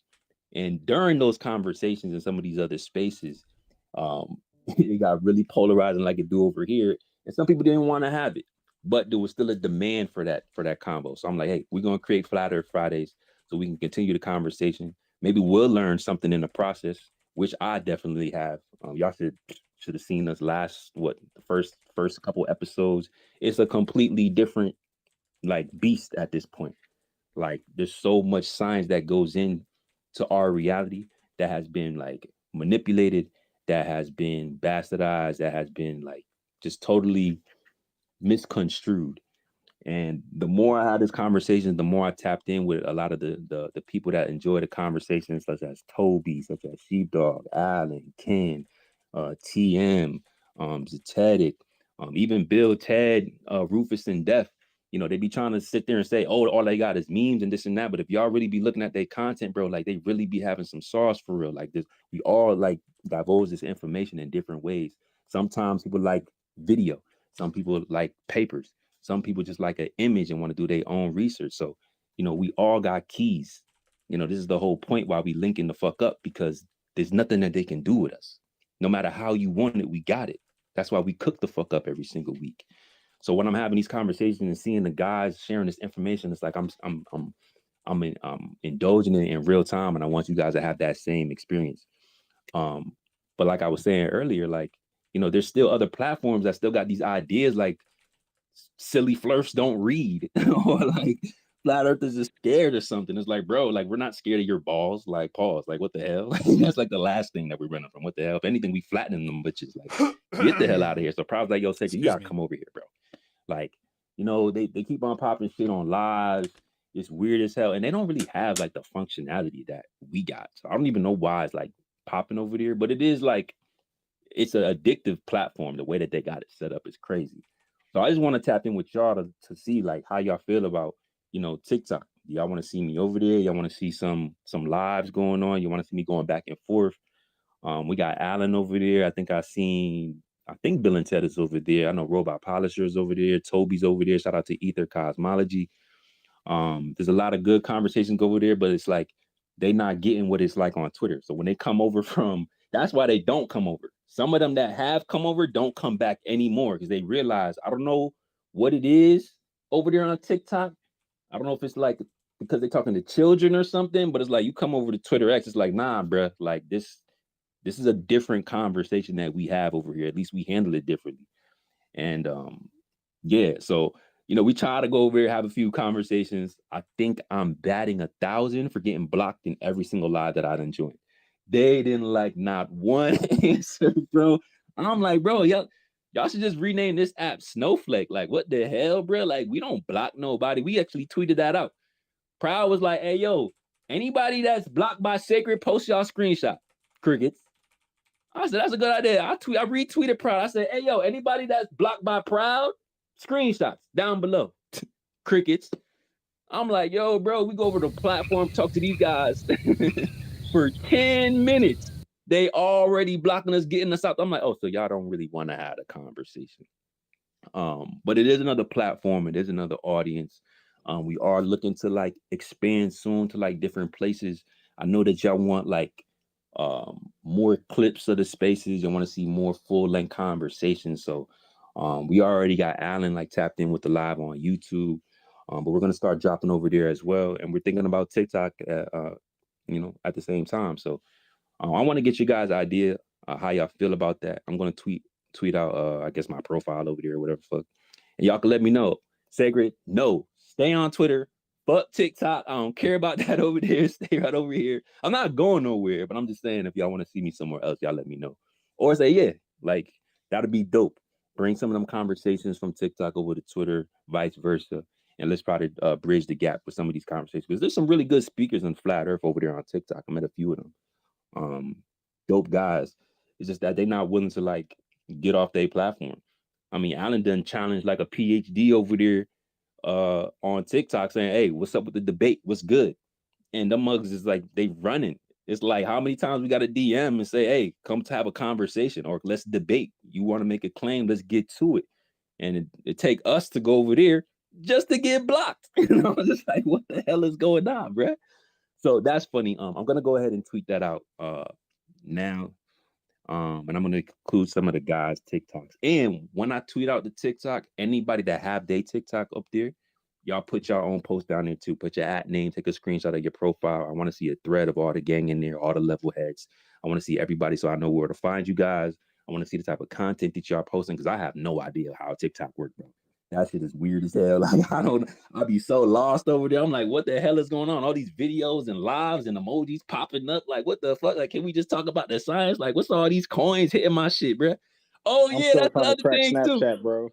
And during those conversations in some of these other spaces, it got really polarizing like it do over here. And some people didn't want to have it, but there was still a demand for that combo. So I'm like, hey, we're going to create Flat Earth Fridays so we can continue the conversation. Maybe we'll learn something in the process, which I definitely have. Y'all should have seen us the first couple episodes. It's a completely different like beast at this point. Like there's so much science that goes in to our reality that has been like manipulated, that has been bastardized, that has been like just totally misconstrued. And the more I had this conversation, the more I tapped in with a lot of the people that enjoy the conversation, such as Toby, such as Sheepdog, Alan, Ken, TM, Zetetic, even Bill, Ted, Rufus, and Def. They be trying to sit there and say, oh, all they got is memes and this and that. But if y'all really be looking at their content, bro, like they really be having some sauce for real. Like this, we all like divulge this information in different ways. Sometimes people like video. Some people like papers. Some people just like an image and want to do their own research. So, we all got keys. This is the whole point why we linking the fuck up, because there's nothing that they can do with us. No matter how you want it, we got it. That's why we cook the fuck up every single week. So when I'm having these conversations and seeing the guys sharing this information, it's like I'm indulging in it in real time, and I want you guys to have that same experience. But like I was saying earlier, like there's still other platforms that still got these ideas like silly flirts don't read or like flat earthers is scared or something. It's like, bro, like we're not scared of your balls. Like pause. Like what the hell? That's like the last thing that we're running from. What the hell? If anything, we flattening them bitches. Like get the hell out of here. So probably like, yo, Sacred, you gotta come over here, bro. Like, they keep on popping shit on lives. It's weird as hell. And they don't really have like the functionality that we got. So I don't even know why it's like popping over there, but it is like it's an addictive platform. The way that they got it set up is crazy. So I just want to tap in with y'all to see like how y'all feel about, TikTok. Y'all want to see me over there? Y'all want to see some lives going on? You want to see me going back and forth? We got Alan over there. I think Bill and Ted is over there. I know Robot Polisher is over there. Toby's over there. Shout out to Ether Cosmology. There's a lot of good conversations over there, but it's like they not getting what it's like on Twitter. So when they come over that's why they don't come over. Some of them that have come over don't come back anymore because they realize, I don't know what it is over there on TikTok. I don't know if it's like because they're talking to children or something, but it's like you come over to Twitter X, it's like, nah, bruh, like this This is a different conversation that we have over here. At least we handle it differently. And yeah, so we try to go over here, have a few conversations. I think I'm batting 1,000 for getting blocked in every single live that I done joined. They didn't like not one answer, bro. I'm like, bro, y'all should just rename this app Snowflake. Like, what the hell, bro? Like, we don't block nobody. We actually tweeted that out. Proud was like, hey, yo, anybody that's blocked by Sacred, post y'all screenshot. Crickets. I said, that's a good idea. I retweeted Proud. I said, hey, yo, anybody that's blocked by Proud, screenshots down below. Crickets. I'm like, yo, bro, we go over the platform, talk to these guys for 10 minutes. They already blocking us, getting us out. I'm like, oh, so y'all don't really want to have a conversation. But it is another platform. It is another audience. We are looking to like expand soon to like different places. I know that y'all want like more clips of the spaces. You want to see more full length conversations. So we already got Alan like tapped in with the live on YouTube. But we're gonna start dropping over there as well, and we're thinking about TikTok, at the same time. So I want to get you guys' idea how y'all feel about that. I'm gonna tweet out, I guess my profile over there, or whatever fuck, and y'all can let me know. Sacred, no, stay on Twitter. Fuck TikTok. I don't care about that over there. Stay right over here. I'm not going nowhere, but I'm just saying if y'all want to see me somewhere else, y'all let me know. Or say, yeah, like that'd be dope. Bring some of them conversations from TikTok over to Twitter, vice versa. And let's try to bridge the gap with some of these conversations. Because there's some really good speakers on Flat Earth over there on TikTok. I met a few of them. Dope guys. It's just that they're not willing to like get off their platform. I mean, Alan done challenged like a PhD over there on TikTok saying, hey, what's up with the debate? What's good? And the mugs is like, they running. It's like, how many times we got to DM and say, hey, come to have a conversation or let's debate. You want to make a claim, let's get to it. And it take us to go over there just to get blocked. Just like, what the hell is going on, bruh? So that's funny. I'm gonna go ahead and tweet that out now. And I'm gonna include some of the guys' TikToks. And when I tweet out the TikTok, anybody that have their TikTok up there, y'all put your own post down there too. Put your at name, take a screenshot of your profile. I want to see a thread of all the gang in there, all the level heads. I want to see everybody so I know where to find you guys. I want to see the type of content that y'all posting because I have no idea how TikTok works, bro. That shit is weird as hell. Like I'll be so lost over there. I'm like, what the hell is going on? All these videos and lives and emojis popping up. Like, what the fuck? Like, can we just talk about the science? Like, what's all these coins hitting my shit, bro? Oh I'm yeah, still that's the trying to other crack thing too. Snapchat, bro.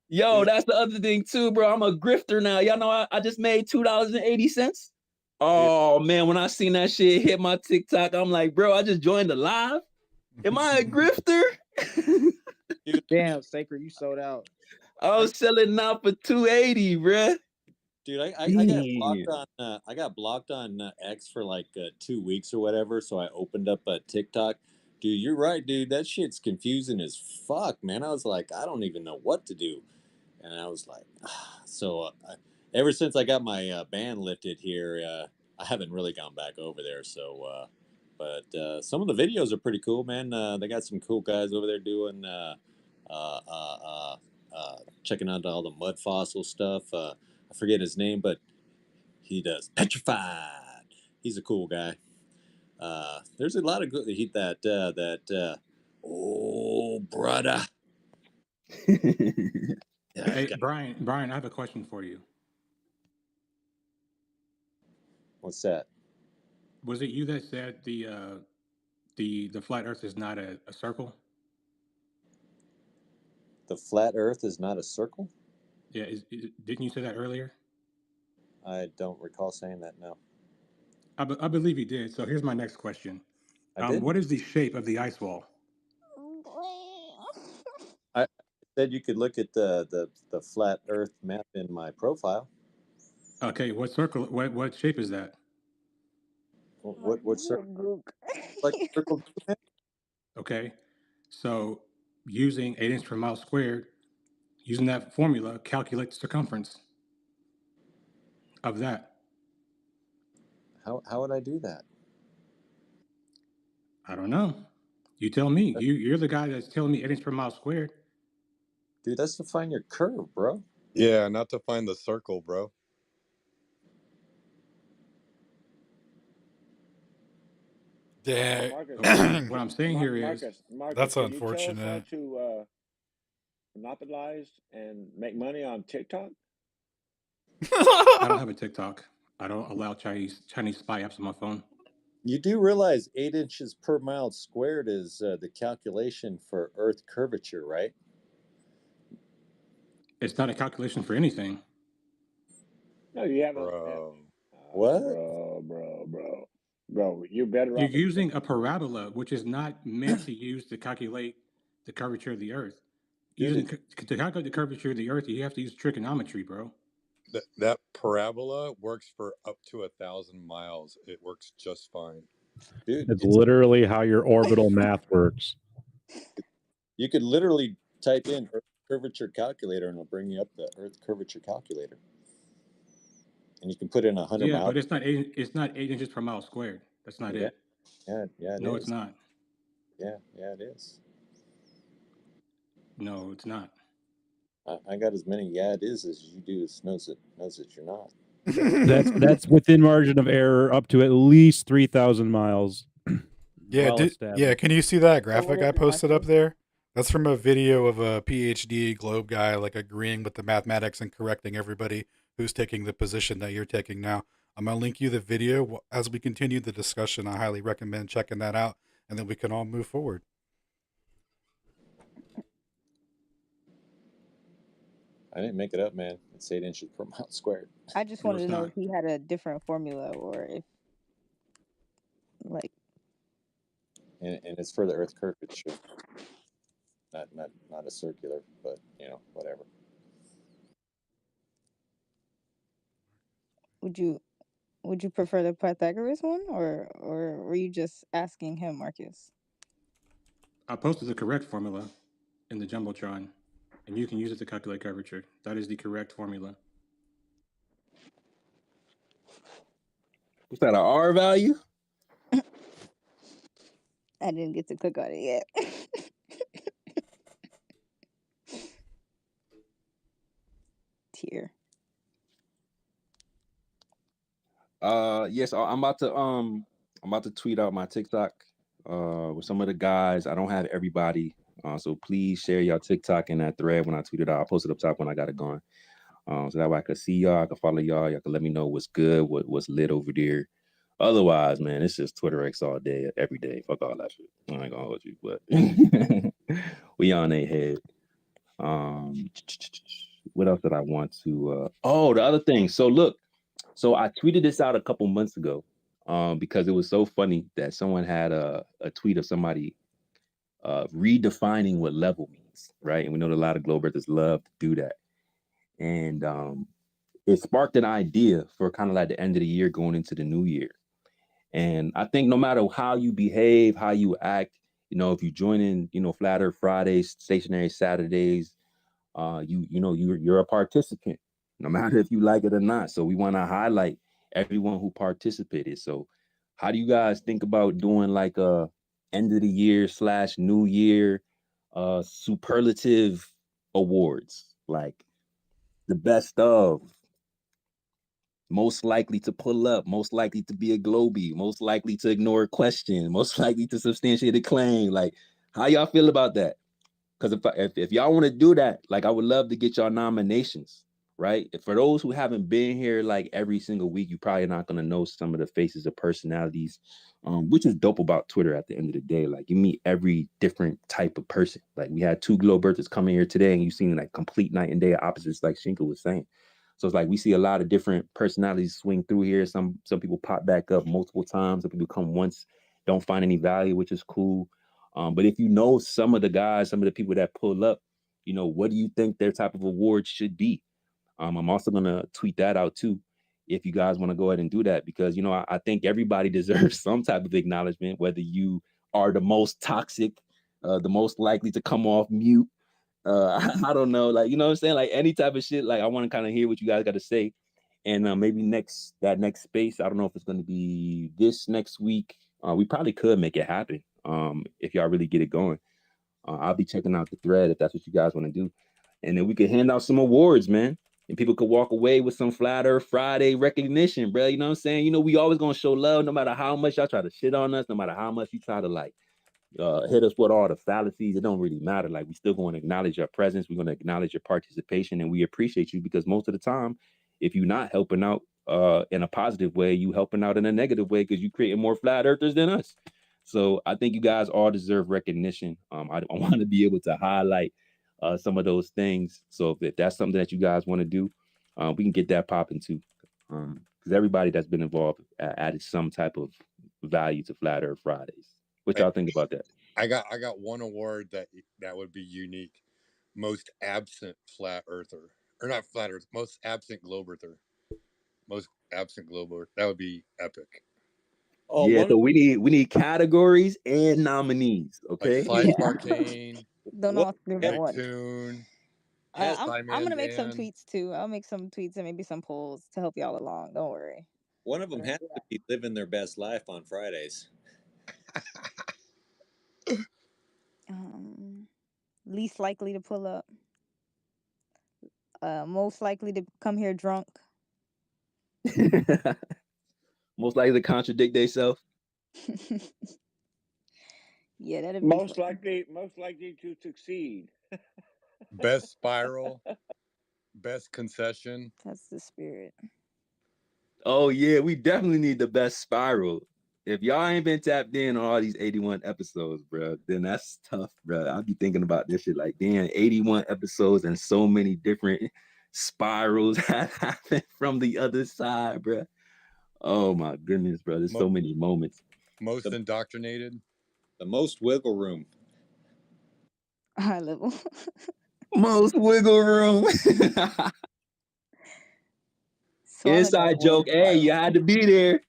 Yo, that's the other thing too, bro. I'm a grifter now. Y'all know I just made $2.80. Oh man, when I seen that shit hit my TikTok, I'm like, bro, I just joined the live. Am I a grifter? Damn, Sacred, you sold out. I was selling now for $2.80, bro. Dude, I got blocked on X for like 2 weeks or whatever. So I opened up a TikTok. Dude, you're right, dude. That shit's confusing as fuck, man. I was like, I don't even know what to do, and I was like, ever since I got my ban lifted here, I haven't really gone back over there. So, but some of the videos are pretty cool, man. They got some cool guys over there doing uh, uh, uh, checking out all the mud fossil stuff. I forget his name, but he does petrified. He's a cool guy. There's a lot of good. Oh brother. Hey, Brian, I have a question for you. What's that? Was it you that said the flat Earth is not a circle? The flat Earth is not a circle? Yeah, didn't you say that earlier? I don't recall saying that. No, I believe you did. So here's my next question. I did. What is the shape of the ice wall? I said you could look at the flat Earth map in my profile. Okay, what circle? What shape is that? What circle? Like circle too, man? Okay, so using 8 inches per mile squared, using that formula, calculate the circumference of that. How would I do that? I don't know. You tell me. You're the guy that's telling me 8 inches per mile squared. Dude, that's to find your curve, bro. Yeah, not to find the circle, bro. Yeah. Marcus, What I'm saying here is, Marcus, That's can you tell us how unfortunate. to monopolize and make money on TikTok? I don't have a TikTok. I don't allow Chinese spy apps on my phone. You do realize 8 inches per mile squared is the calculation for Earth curvature, right? It's not a calculation for anything. No, you haven't. Bro. What? Bro, you're better You're off. using a parabola, which is not meant to use to calculate the curvature of the Earth. Dude, To calculate the curvature of the Earth, you have to use trigonometry, bro. That parabola works for up to 1,000 miles. It works just fine. dude, It's literally how your orbital math works. you could literally type in Earth curvature calculator and it'll bring you up the Earth curvature calculator. And you can put in 100 Yeah, miles. but it's not 8 inches per mile squared. That's not it. Yeah, No, it's not. Yeah, it is. No, it's not. I got as many it is as you do knows that you're not. That's within margin of error up to at least 3,000 miles. Yeah, established. can you see that graphic what I is it, posted up Marcus? there? That's from a video of a PhD globe guy like agreeing with the mathematics and correcting everybody who's taking the position that you're taking now. I'm gonna link you the video as we continue the discussion. I highly recommend checking that out, and then we can all move forward. I didn't make it up, man. It's 8 inches per mile squared. I just wanted to know if he had a different formula or if, like, And it's for the Earth curvature. Not a circular, but whatever. would you prefer the Pythagoras one, or were you just asking him, Marcus? I posted the correct formula in the Jumbotron, and you can use it to calculate curvature. That is the correct formula. What's that, an R value? I didn't get to click on it yet. Tier. Yes, I'm about to tweet out my TikTok with some of the guys. I don't have everybody, so please share your TikTok in that thread when I tweet it out. I'll post it up top when I got it going, so that way I can see y'all, I can follow y'all can let me know what's good, what's lit over there. Otherwise, man, it's just Twitter X all day, every day. Fuck all that shit. I ain't gonna hold you, but we on a head. What else did I want to? The other thing. So look, I tweeted this out a couple months ago, because it was so funny that someone had a tweet of somebody redefining what level means, right? And we know that a lot of globe earthers love to do that, and it sparked an idea for kind of like the end of the year going into the new year. And I think no matter how you behave, how you act, if you join in, Flat Earth Fridays, Stationary Saturdays, you're a participant, no matter if you like it or not. So we want to highlight everyone who participated. So how do you guys think about doing like a end of the year / new year superlative awards, like the best of, most likely to pull up, most likely to be a globie, most likely to ignore a question, most likely to substantiate a claim? Like, how y'all feel about that? Because if y'all want to do that, like, I would love to get y'all nominations, right? For those who haven't been here like every single week, you're probably not gonna know some of the faces of personalities, which is dope about Twitter at the end of the day. Like, you meet every different type of person. Like, we had 2 globe earthers coming here today, and you've seen like complete night and day opposites, like Shinka was saying. So it's like we see a lot of different personalities swing through here. Some people pop back up multiple times. Some people come once, don't find any value, which is cool. But if you know some of the guys, some of the people that pull up, what do you think their type of award should be? I'm also going to tweet that out too, if you guys want to go ahead and do that, because, I think everybody deserves some type of acknowledgement, whether you are the most toxic, the most likely to come off mute. I don't know, like, you know what I'm saying? Like, any type of shit. Like, I want to kind of hear what you guys got to say. And maybe next space, I don't know if it's going to be this next week. We probably could make it happen if y'all really get it going. I'll be checking out the thread if that's what you guys want to do. And then we can hand out some awards, man. and people could walk away with some Flat Earth Friday recognition, bro. You know what I'm saying? You know, we always gonna show love no matter how much y'all try to shit on us, no matter how much you try to like hit us with all the fallacies. It don't really matter. Like, we still going to acknowledge your presence. We're going to acknowledge your participation, and we appreciate you, because most of the time, if you're not helping out in a positive way, you helping out in a negative way, because you creating more flat earthers than us. So I think you guys all deserve recognition. I want to be able to highlight some of those things. So if that's something that you guys want to do, we can get that popping too. Because everybody that's been involved added some type of value to Flat Earth Fridays. What y'all think about that? I got one award that would be unique. Most absent flat earther. Or not flat earth, most absent globe earther. Most absent globe earther. That would be epic. Oh, Yeah, one so of we need categories and nominees. Like Okay. Sly Yeah. Spartane, Don't what all do have that one. Nicktoon, has I'm Simon gonna make some Dan. tweets too. I'll make some tweets and maybe some polls to help y'all along. Don't worry. one of them has to be living their best life on Fridays. Least likely to pull up. Most likely to come here drunk. Most likely to contradict themselves. Yeah, that'd be Most fun. likely to succeed. Best spiral, best concession. That's the spirit. Oh yeah, we definitely need the best spiral. If y'all ain't been tapped in on all these 81 episodes, bro, then that's tough, bro. I'll be thinking about this shit like, damn, 81 episodes and so many different spirals have happened from the other side, bro. Oh my goodness, bro. There's so many moments. Most indoctrinated. The most wiggle room. High level. Most wiggle room. Inside joke. Hey, you had to be there.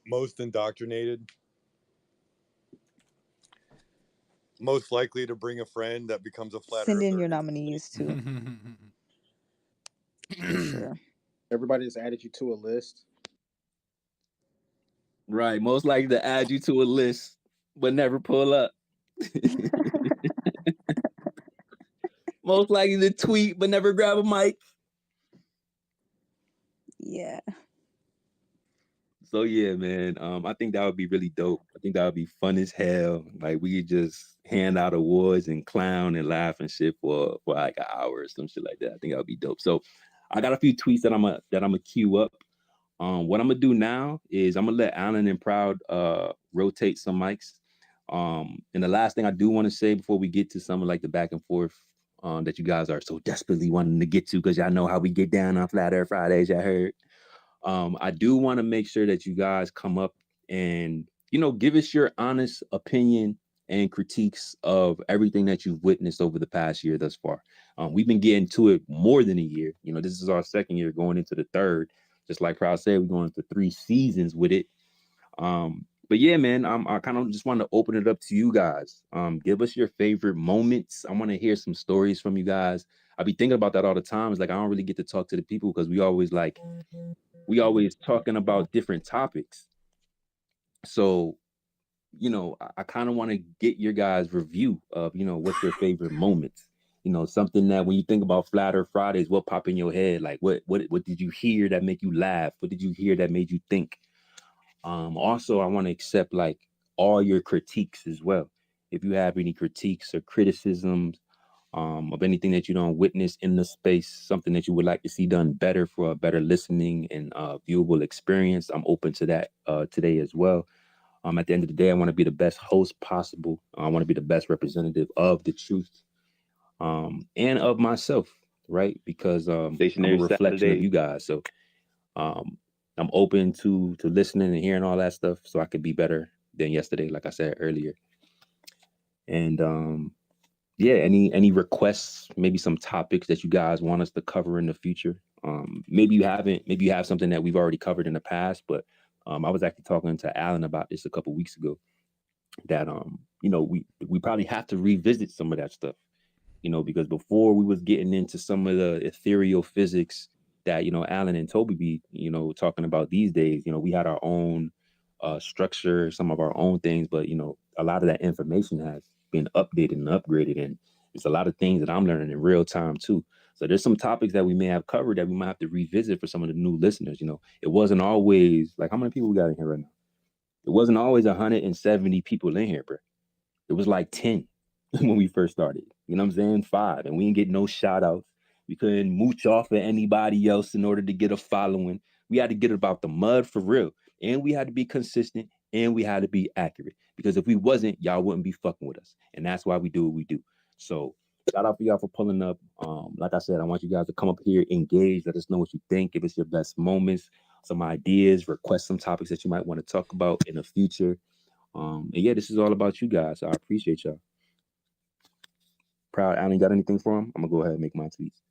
Most indoctrinated. Most likely to bring a friend that becomes a flat Send in earther. your nominees too. For sure. Everybody just added you to a list. Right. Most likely to add you to a list, but never pull up. Most likely to tweet, but never grab a mic. Yeah. So yeah, man. I think that would be really dope. I think that would be fun as hell. Like, we could just hand out awards and clown and laugh and shit for like an hour or some shit like that. I think that would be dope. So I got a few tweets that I'm gonna queue up. What I'm gonna do now is I'm gonna let Alan and Proud rotate some mics. And the last thing I do want to say before we get to some of like the back and forth that you guys are so desperately wanting to get to, because y'all know how we get down on Flat Earth Fridays, y'all heard. I do want to make sure that you guys come up and, give us your honest opinion and critiques of everything that you've witnessed over the past year thus far. We've been getting to it more than a year. This is our second year going into the third. Just like Proud said, we're going into 3 seasons with it. But yeah, man, I kind of just want to open it up to you guys. Give us your favorite moments. I want to hear some stories from you guys. I be thinking about that all the time. It's like I don't really get to talk to the people because we always talking about different topics. So, I kind of want to get your guys' review of, what's your favorite moments. Something that when you think about Flat Earth Fridays, what pop in your head? Like what did you hear that make you laugh? What did you hear that made you think? Also, I want to accept like all your critiques as well. If you have any critiques or criticisms of anything that you don't witness in the space, something that you would like to see done better for a better listening and viewable experience, I'm open to that today as well. At the end of the day, I want to be the best host possible. I want to be the best representative of the truth and of myself, right? Because I'm a reflection of you guys. So I'm open to listening and hearing all that stuff so I could be better than yesterday, like I said earlier. And yeah, any requests, maybe some topics that you guys want us to cover in the future. Maybe you have something that we've already covered in the past, but I was actually talking to Alan about this a couple weeks ago that we probably have to revisit some of that stuff, because before we was getting into some of the ethereal physics that Alan and Toby be talking about these days. We had our own structure, some of our own things, but a lot of that information has been updated and upgraded, and it's a lot of things that I'm learning in real time too. So there's some topics that we may have covered that we might have to revisit for some of the new listeners. It wasn't always like, how many people we got in here right now? It wasn't always 170 people in here, bro. It was like 10 when we first started. You know what I'm saying? 5. And we didn't get no shout outs. We couldn't mooch off at anybody else in order to get a following. We had to get about the mud for real. And we had to be consistent and we had to be accurate. Because if we wasn't, y'all wouldn't be fucking with us. And that's why we do what we do. So shout out for y'all for pulling up. Like I said, I want you guys to come up here, engage, let us know what you think, give us your best moments, some ideas, request some topics that you might want to talk about in the future. And yeah, this is all about you guys. So I appreciate y'all. Proud Alan, got anything for him? I'm gonna go ahead and make my tweets.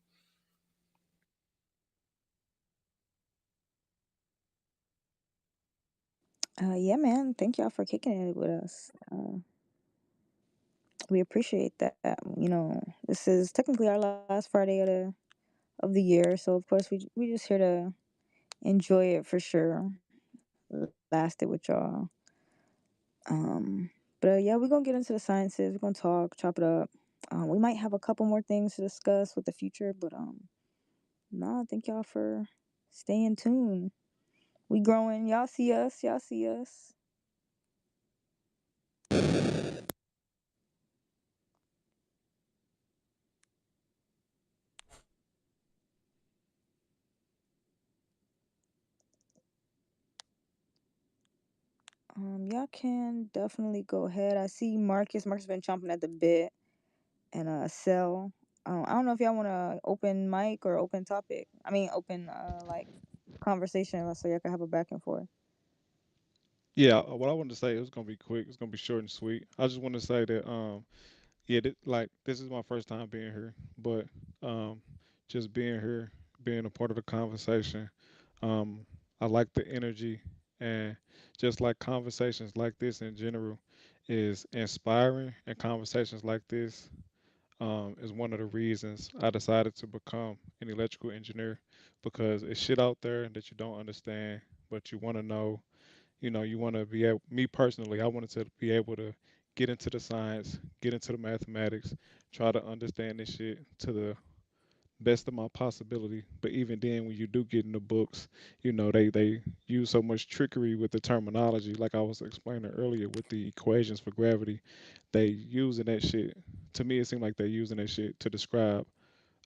Yeah, man. Thank y'all for kicking it with us. We appreciate that. This is technically our last Friday of the year, so of course we just here to enjoy it for sure. Last it with y'all. But yeah, we're gonna get into the sciences. We're gonna talk, chop it up. We might have a couple more things to discuss with the future, but no, thank y'all for staying tuned. We growing. Y'all see us. Y'all see us. Y'all can definitely go ahead. I see Marcus. Marcus been chomping at the bit, and Cell. I don't know if y'all want to open mic or open topic. I mean, open like conversation, so y'all can have a back and forth. Yeah, what I wanted to say, it was gonna be quick. It's gonna be short and sweet. I just want to say that yeah, like this is my first time being here, but um, just being here, being a part of the conversation, um, I like the energy, and just like conversations like this in general is inspiring, and conversations like this is one of the reasons I decided to become an electrical engineer, because it's shit out there that you don't understand, but you want to know. You want to be able, me personally, I wanted to be able to get into the science, get into the mathematics, try to understand this shit to the best of my possibility. But even then, when you do get in the books, they use so much trickery with the terminology, like I was explaining earlier with the equations for gravity. They using that shit. To me, it seemed like they're using that shit to describe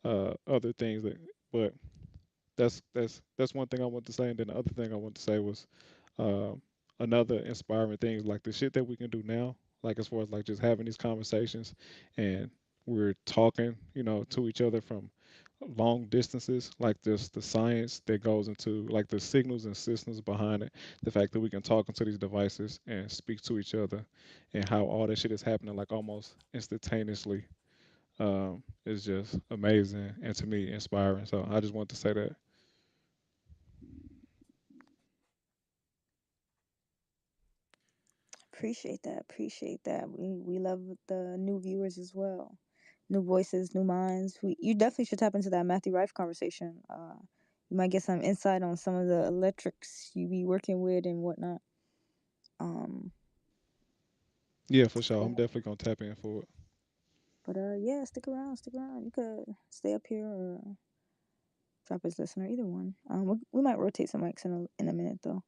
other things that. But that's one thing I want to say, and then the other thing I want to say was um, another inspiring thing, like the shit that we can do now, like as far as like just having these conversations, and we're talking, to each other from long distances, like this the science that goes into like the signals and systems behind it, the fact that we can talk into these devices and speak to each other, and how all that shit is happening like almost instantaneously, is just amazing and to me inspiring. So I just want to say that. Appreciate that. Appreciate that. We love the new viewers as well, new voices, new minds. You definitely should tap into that Matthew Rife conversation. You might get some insight on some of the electrics you be working with and whatnot. Um, Yeah, for sure. yeah. I'm definitely gonna tap in for it. But yeah, stick around. Stick around. You could stay up here or drop as listener, either one. We might rotate some mics in a minute though.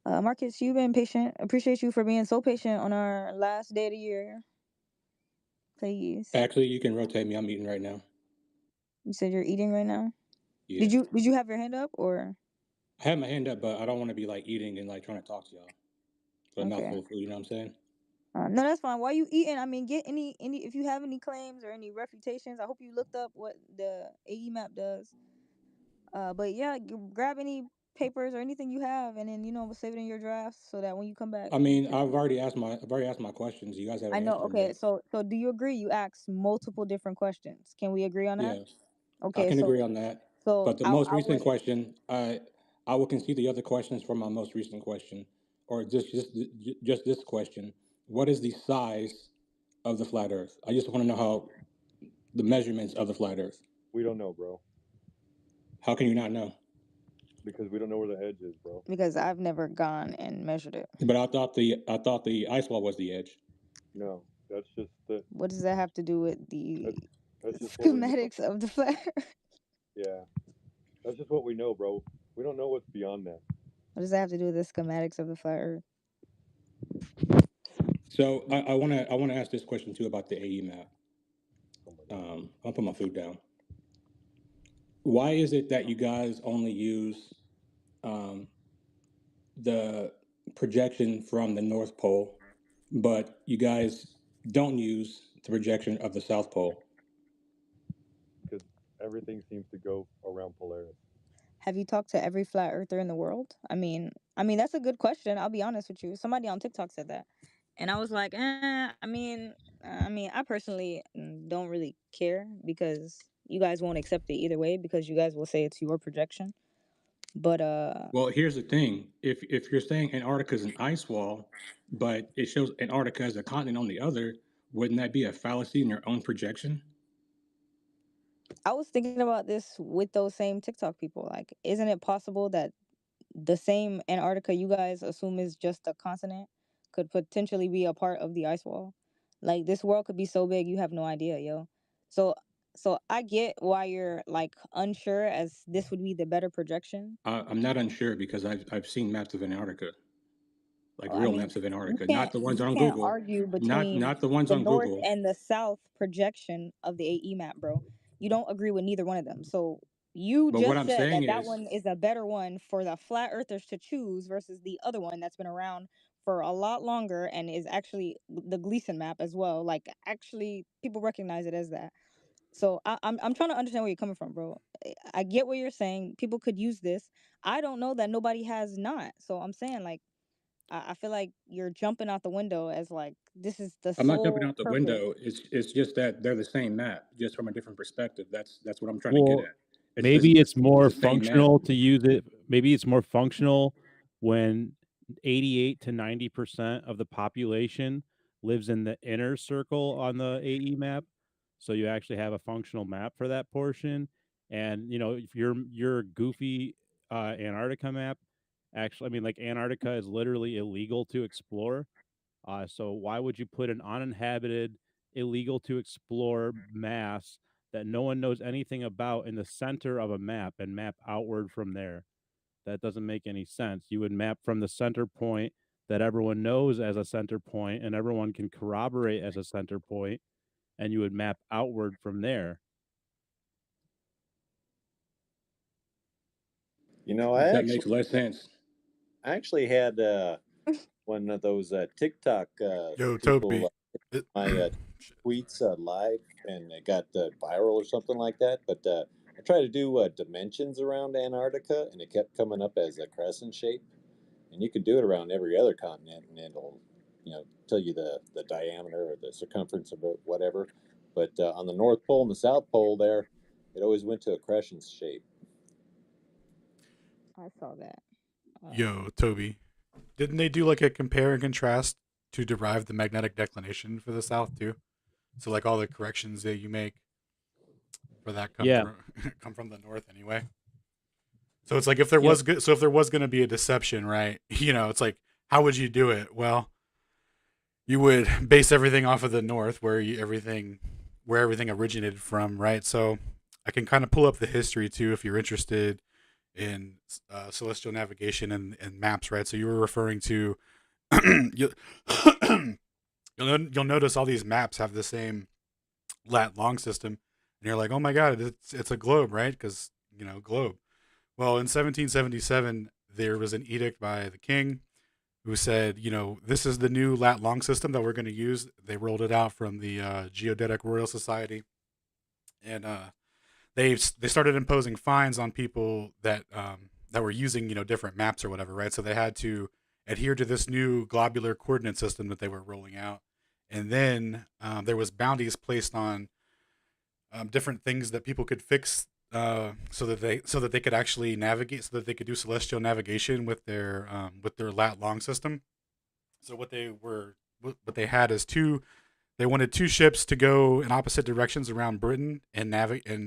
Marcus, you've been patient. Appreciate you for being so patient on our last day of the year. Please. Actually, you can rotate me. I'm eating right now. You said you're eating right now. Yeah. Did you have your hand up or? I have my hand up, but I don't want to be like eating and like trying to talk to y'all. But I'm not Okay. full of food. You know what I'm saying? No, that's fine. While you eating, I mean, get any if you have any claims or any refutations. I hope you looked up what the AE map does. But yeah, grab any papers or anything you have, and then save it in your drafts so that when you come back, I you mean, could. I've already asked my questions. You guys I haven't know. answered them Okay, yet. so do you agree? You asked multiple different questions. Can we agree on that? Yes, I Okay, can so agree on that. so But the most I recent would question, I will concede the other questions from my most recent question, or just this question. What is the size of the flat Earth? I just want to know how the measurements of the flat Earth. We don't know, bro, How can you not know? because we don't know where the edge is, bro. because I've never gone and measured it. But I thought the ice wall was the edge. No, that's just the What does that have to do with the? that's That's just what we know. Schematics of the flat Earth. Yeah, that's just what we know, bro. We don't know what's beyond that. What does that have to do with the schematics of the flat Earth? So I want to ask this question too about the AE map. I'll put my food down. Why is it that you guys only use the projection from the North Pole, but you guys don't use the projection of the South Pole? Because everything seems to go around Polaris. Have you talked to every flat earther in the world? I mean that's a good question. I'll be honest with you. Somebody on TikTok said that, and I was like, I personally don't really care because you guys won't accept it either way because you guys will say it's your projection. But Well, here's the thing: if you're saying Antarctica is an ice wall, but it shows Antarctica as a continent on the other, wouldn't that be a fallacy in your own projection? I was thinking about this with those same TikTok people. Like, isn't it possible that the same Antarctica you guys assume is just a continent could potentially be a part of the ice wall? Like, this world could be so big you have no idea, yo. So so I get why you're like unsure as this would be the better projection. I'm not unsure because I've seen maps of Antarctica, like Well, I real mean, maps of you Antarctica, can't not the ones you on can't Google, argue not between not the ones the on north Google. and the south projection of the AE map, bro. You don't agree with neither one of them. So you But what just I'm said saying that that is, one is a better one for the flat earthers to choose versus the other one that's been around for a lot longer and is actually the Gleason map as well. Like, actually people recognize it as that. So I'm trying to understand where you're coming from, bro. I get what you're saying. People could use this. I don't know that nobody has not. So I'm saying, like, I feel like you're jumping out the window as like this is the I'm not jumping sole out the purpose. window. It's just that they're the same map, just from a different perspective. That's what I'm trying to get Well, at. It's this maybe it's it's more the same map. functional to use it. Maybe it's more functional when 88 to 90% of the population lives in the inner circle on the AE map. So you actually have a functional map for that portion. And if your goofy Antarctica map, actually, I mean, like, Antarctica is literally illegal to explore. So why would you put an uninhabited, illegal to explore mass that no one knows anything about in the center of a map and map outward from there? That doesn't make any sense. You would map from the center point that everyone knows as a center point and everyone can corroborate as a center point, and you would map outward from there. You know, I That actually makes less sense. I actually had one of those TikTok Yo, people Toby. It- my tweets live, and it got viral or something like that. But I tried to do dimensions around Antarctica, and it kept coming up as a crescent shape. And you can do it around every other continent, and it'll, tell you the diameter or the circumference of it, whatever. But on the North Pole and the South Pole, there, it always went to a crescent shape. I saw that. Yo, Toby. Didn't they do like a compare and contrast to derive the magnetic declination for the South too? So like all the corrections that you make for that come Yeah. from come from the North anyway. So it's like if there Yep. was good, so if there was going to be a deception, right? It's like how would you do it? Well, you would base everything off of the North, where everything originated from, right? So I can kind of pull up the history too if you're interested in celestial navigation and maps, right? So you were referring to you, you'll notice all these maps have the same lat long system, and you're like, oh my god, it's a globe, right? Because globe. Well, in 1777, there was an edict by the king who said, this is the new lat long system that we're going to use. They rolled it out from the Geodetic Royal Society, and they started imposing fines on people that were using different maps or whatever, right? So they had to adhere to this new globular coordinate system that they were rolling out, and then there was bounties placed on different things that people could fix so that they could actually navigate, so that they could do celestial navigation with their lat long system. So what they had is they wanted two ships to go in opposite directions around Britain and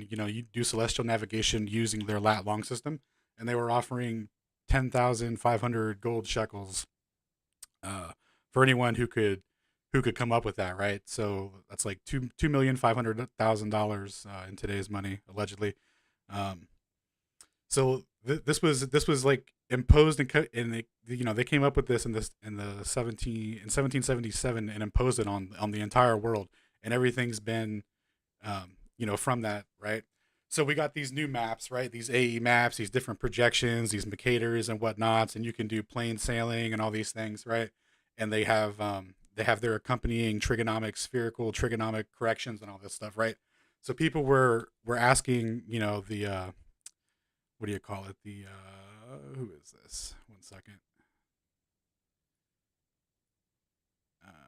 you do celestial navigation using their lat long system, and they were offering 10,500 gold shekels for anyone who could who could come up with that, right? So that's like $2,500,000 in today's money, allegedly. Um, so this was like imposed and they came up with this in the 1777 and imposed it on the entire world, and everything's been from that, right? So we got these new maps, right? These AE maps, these different projections, these Mercators and whatnots, and you can do plane sailing and all these things, right? And they have their accompanying spherical trigonomic corrections and all this stuff, right? So people were asking, the what do you call it? The who is this? One second.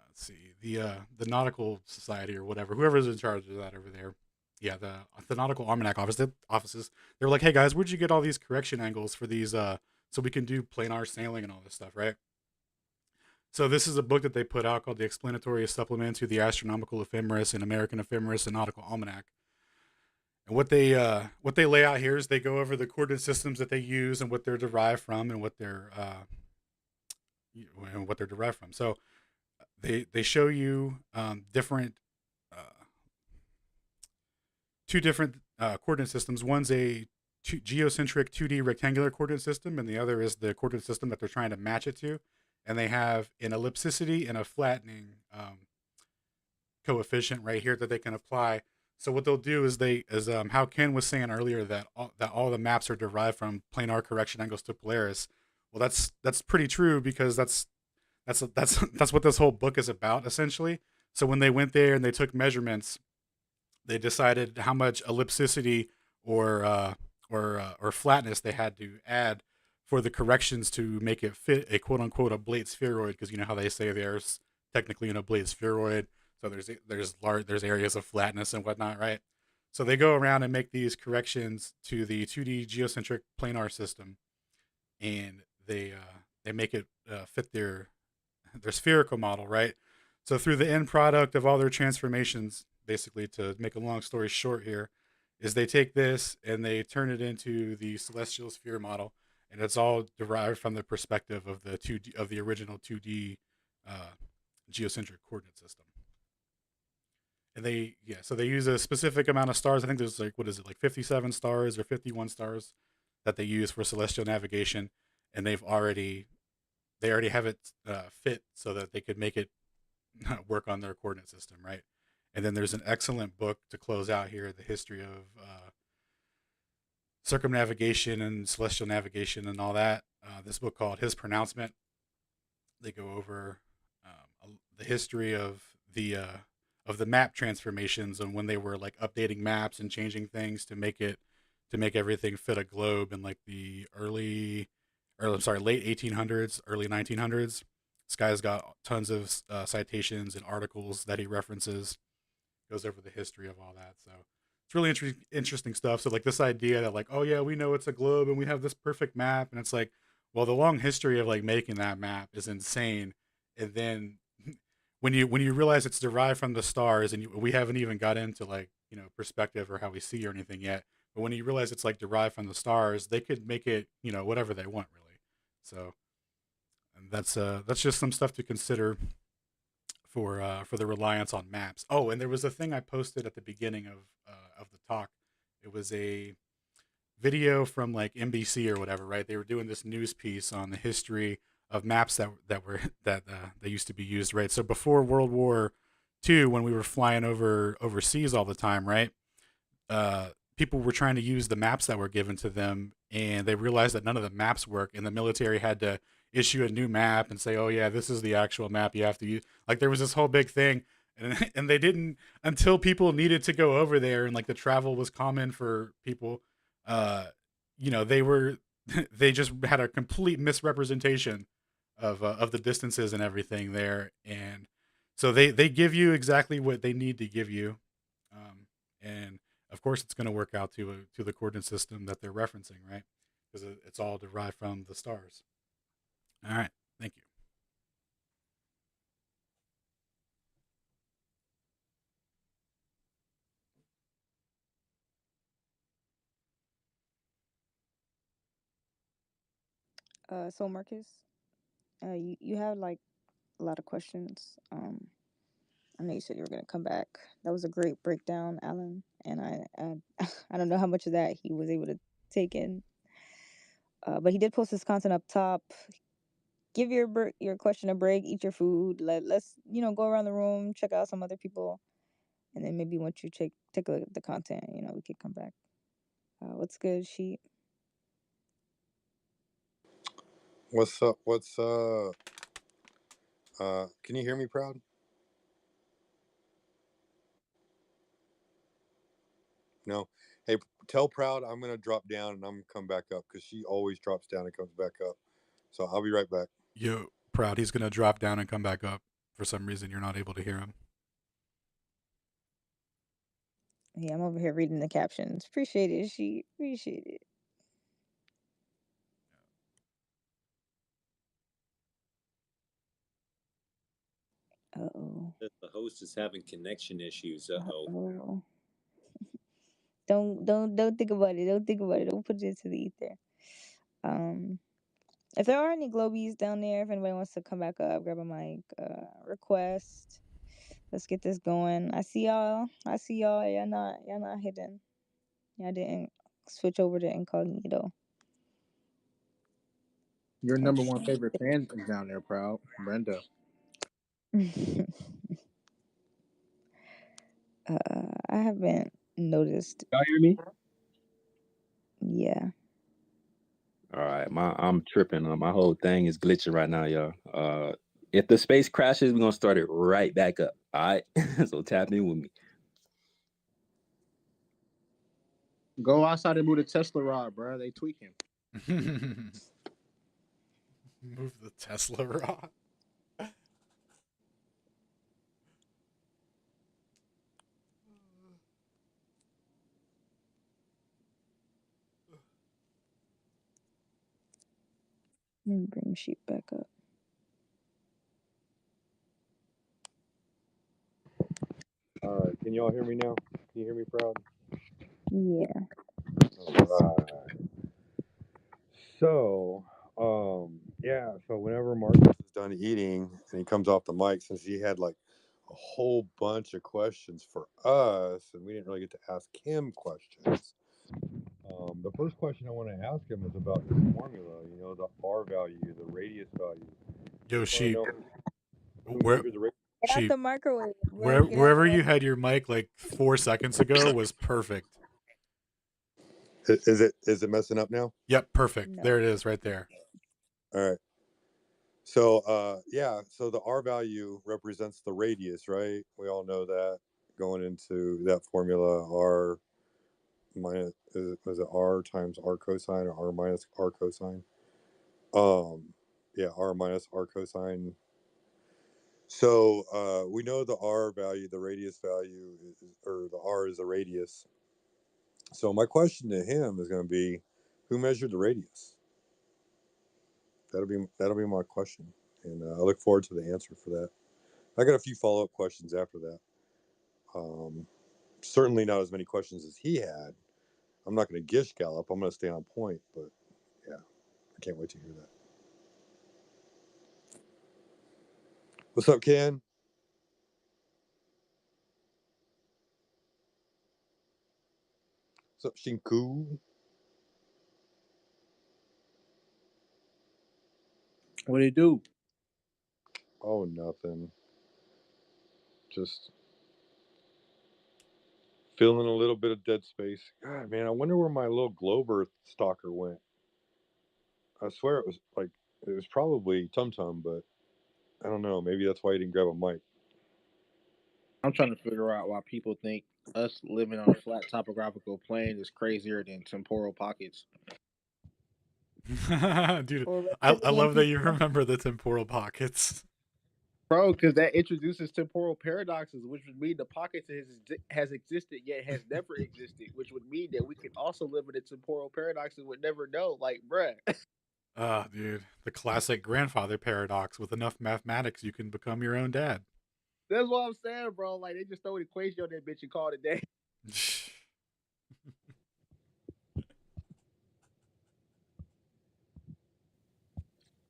Let's see, the Nautical Society or whatever, whoever's in charge of that over there. Yeah, the Nautical Almanac offices. They were like, hey guys, where'd you get all these correction angles for these so we can do planar sailing and all this stuff, right? So this is a book that they put out called The Explanatory Supplement to the Astronomical Ephemeris and American Ephemeris and Nautical Almanac. And what they lay out here is they go over the coordinate systems that they use and what they're derived from and what they're derived from. So they show you different two different coordinate systems. One's a geocentric 2D rectangular coordinate system, and the other is the coordinate system that they're trying to match it to. And they have an ellipticity and a flattening coefficient right here that they can apply. So what they'll do is how Ken was saying earlier that all the maps are derived from planar correction angles to Polaris. Well, that's pretty true, because that's what this whole book is about, essentially. So when they went there and they took measurements, they decided how much ellipticity or flatness they had to add for the corrections to make it fit a quote unquote oblate spheroid, because you know how they say there's technically an oblate spheroid, so there's areas of flatness and whatnot, right? So they go around and make these corrections to the 2D geocentric planar system, and they make it fit their spherical model, right? So through the end product of all their transformations, basically, to make a long story short here, is they take this and they turn it into the celestial sphere model, and it's all derived from the perspective of the original 2D geocentric coordinate system. And so they use a specific amount of stars. I think there's like, what is it, like 57 stars or 51 stars that they use for celestial navigation, and they already have it fit so that they could make it work on their coordinate system, right? And then there's an excellent book to close out here, the history of circumnavigation and celestial navigation and all that. This book called His Pronouncement. They go over the history of the map transformations and when they were like updating maps and changing things to make everything fit a globe in like the late 1800s, early 1900s. This guy's got tons of citations and articles that he references. Goes over the history of all that. So it's really interesting stuff. So like this idea that like, oh yeah, we know it's a globe and we have this perfect map, and it's like, well, the long history of like making that map is insane. And then when you realize it's derived from the stars, and we haven't even got into like perspective or how we see or anything yet. But when you realize it's like derived from the stars, they could make it whatever they want, really. So and that's just some stuff to consider for the reliance on maps. Oh, and there was a thing I posted at the beginning of the talk. It was a video from like NBC or whatever, right? They were doing this news piece on the history of maps that they used to be used, right? So before World War II, when we were flying overseas all the time, right? People were trying to use the maps that were given to them, and they realized that none of the maps work, and the military had to issue a new map and say, "Oh yeah, this is the actual map you have to use." Like there was this whole big thing, and they didn't until people needed to go over there, and like the travel was common for people. They were they just had a complete misrepresentation of the distances and everything there, and so they give you exactly what they need to give you, and of course it's going to work out to the coordinate system that they're referencing, right? Because it's all derived from the stars. All right, thank you. So Marcus, you have like a lot of questions. I know you said you were gonna come back. That was a great breakdown, Alan, and I don't know how much of that he was able to take in. But he did post his content up top. Give your question a break. Eat your food. Let's go around the room, check out some other people, and then maybe once you take a look at the content, we could come back. What's good, Sheep? What's up? What's up? Can you hear me, Proud? No. Hey, tell Proud I'm gonna drop down and I'm gonna come back up because she always drops down and comes back up. So I'll be right back. Yo, Proud, he's gonna drop down and come back up. For some reason, you're not able to hear him. Yeah, I'm over here reading the captions. Appreciate it, Sheep. Appreciate it. Uh-oh. The host is having connection issues. Uh-oh. Uh-oh. Don't think about it. Don't think about it. Don't put it into the ether. If there are any globies down there, if anybody wants to come back up, grab a mic, request. Let's get this going. I see y'all. Y'all not hidden. Y'all didn't switch over to incognito. Your number one favorite fan is down there, Proud. Brenda. I haven't noticed. Y'all hear me? Yeah. All right, I'm tripping. My whole thing is glitching right now, y'all. If the space crashes, we're gonna start it right back up. All right, so tap in with me. Go outside and move the Tesla rod, bro. They tweaking. Move the Tesla rod. Let me bring Sheep back up. All right. Can y'all hear me now? Can you hear me, Proud? Yeah. All right. So, yeah. So whenever Marcus is done eating and he comes off the mic, since he had like a whole bunch of questions for us, and we didn't really get to ask him questions. The first question I want to ask him is about this formula. You know, the R value, the radius value. Yo, Sheep. Who Where, measures the radius? Get out Sheep. the microwave, bro. Get out Wherever the you had your mic like 4 seconds ago was perfect. Is it messing up now? Yep, perfect. No. There it is, right there. All right. So yeah, so the R value represents the radius, right? We all know that going into that formula. R minus is it R times R cosine or R minus R cosine? Yeah, R minus R cosine. So we know the R value, the radius value, or the R is the radius. So my question to him is going to be, who measured the radius? That'll be my question, and I look forward to the answer for that. I got a few follow-up questions after that. Certainly not as many questions as he had. I'm not going to gish gallop. I'm going to stay on point, but yeah, I can't wait to hear that. What's up, Ken? What's up, Shinku? What do you do? Oh, nothing. Just feeling a little bit of dead space. God, man, I wonder where my little globe earth stalker went. I swear it was probably Tum Tum, but I don't know. Maybe that's why he didn't grab a mic. I'm trying to figure out why people think us living on a flat topographical plane is crazier than temporal pockets. Dude, I love that you remember the temporal pockets. Bro, because that introduces temporal paradoxes, which would mean the pocket has existed yet has never existed, which would mean that we can also live in a temporal paradox and would never know. Like, bruh. Dude, the classic grandfather paradox. With enough mathematics, you can become your own dad. That's what I'm saying, bro. Like, they just throw an equation on that bitch and call it a day.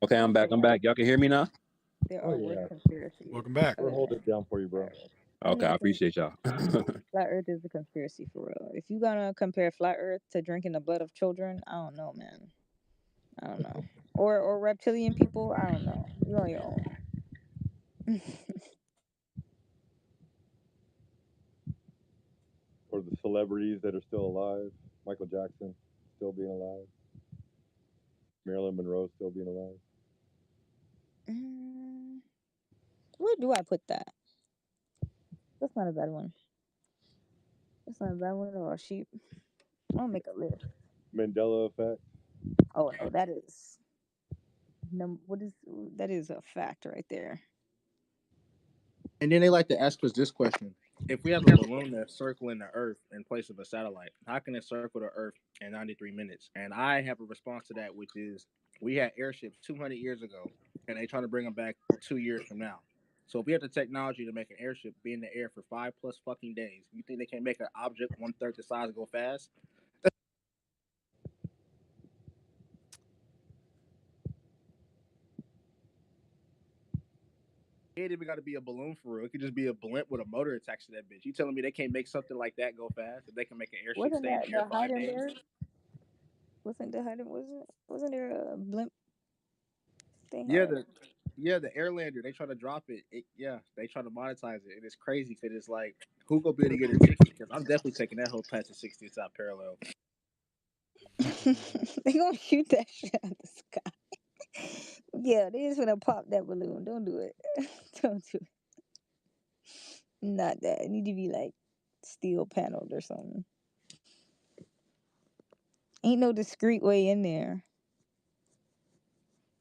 Okay, I'm back. Y'all can hear me now? There are yeah. conspiracies. Welcome back. We'll hold it down for you, bro. Okay, I I think appreciate y'all. flat Earth is a conspiracy for real. If you gonna compare flat Earth to drinking the blood of children, I don't know, man. I don't know. Or reptilian people, I don't know. You on your own. Or the celebrities that are still alive. Michael Jackson still being alive. Marilyn Monroe still being alive. Where do I put that? That's not a bad one. That's not a bad one at all. Sheep. I'll make a list. Mandela effect. Oh no, that is what is that is a fact right there. And then they like to ask us this question: if we have a balloon that's circling the Earth in place of a satellite, how can it circle the Earth in 93 minutes? And I have a response to that, which is we had airships 200 years ago, and they trying to bring them back 2 years from now. So if we have the technology to make an airship be in the air for 5+ fucking days, you think they can make an object 1/3 the size go fast? It ain't even got to be a balloon for real. It could just be a blimp with a motor attached to that bitch. You telling me they can't make something like that go fast? If they can make an airship Wasn't stay in that the air the 5 days? Heidenberg? Wasn't there a blimp they Yeah, had? the Airlander. They try to drop it. Yeah, they try to monetize it, and it's crazy because it's like who gonna be able to get a ticket? Because I'm definitely taking that whole past the 60 South Parallel. They gonna shoot that shit out the sky. Yeah, they just gonna pop that balloon. Don't do it. Don't do it. Not that. It need to be like steel paneled or something. Ain't no discreet way in there.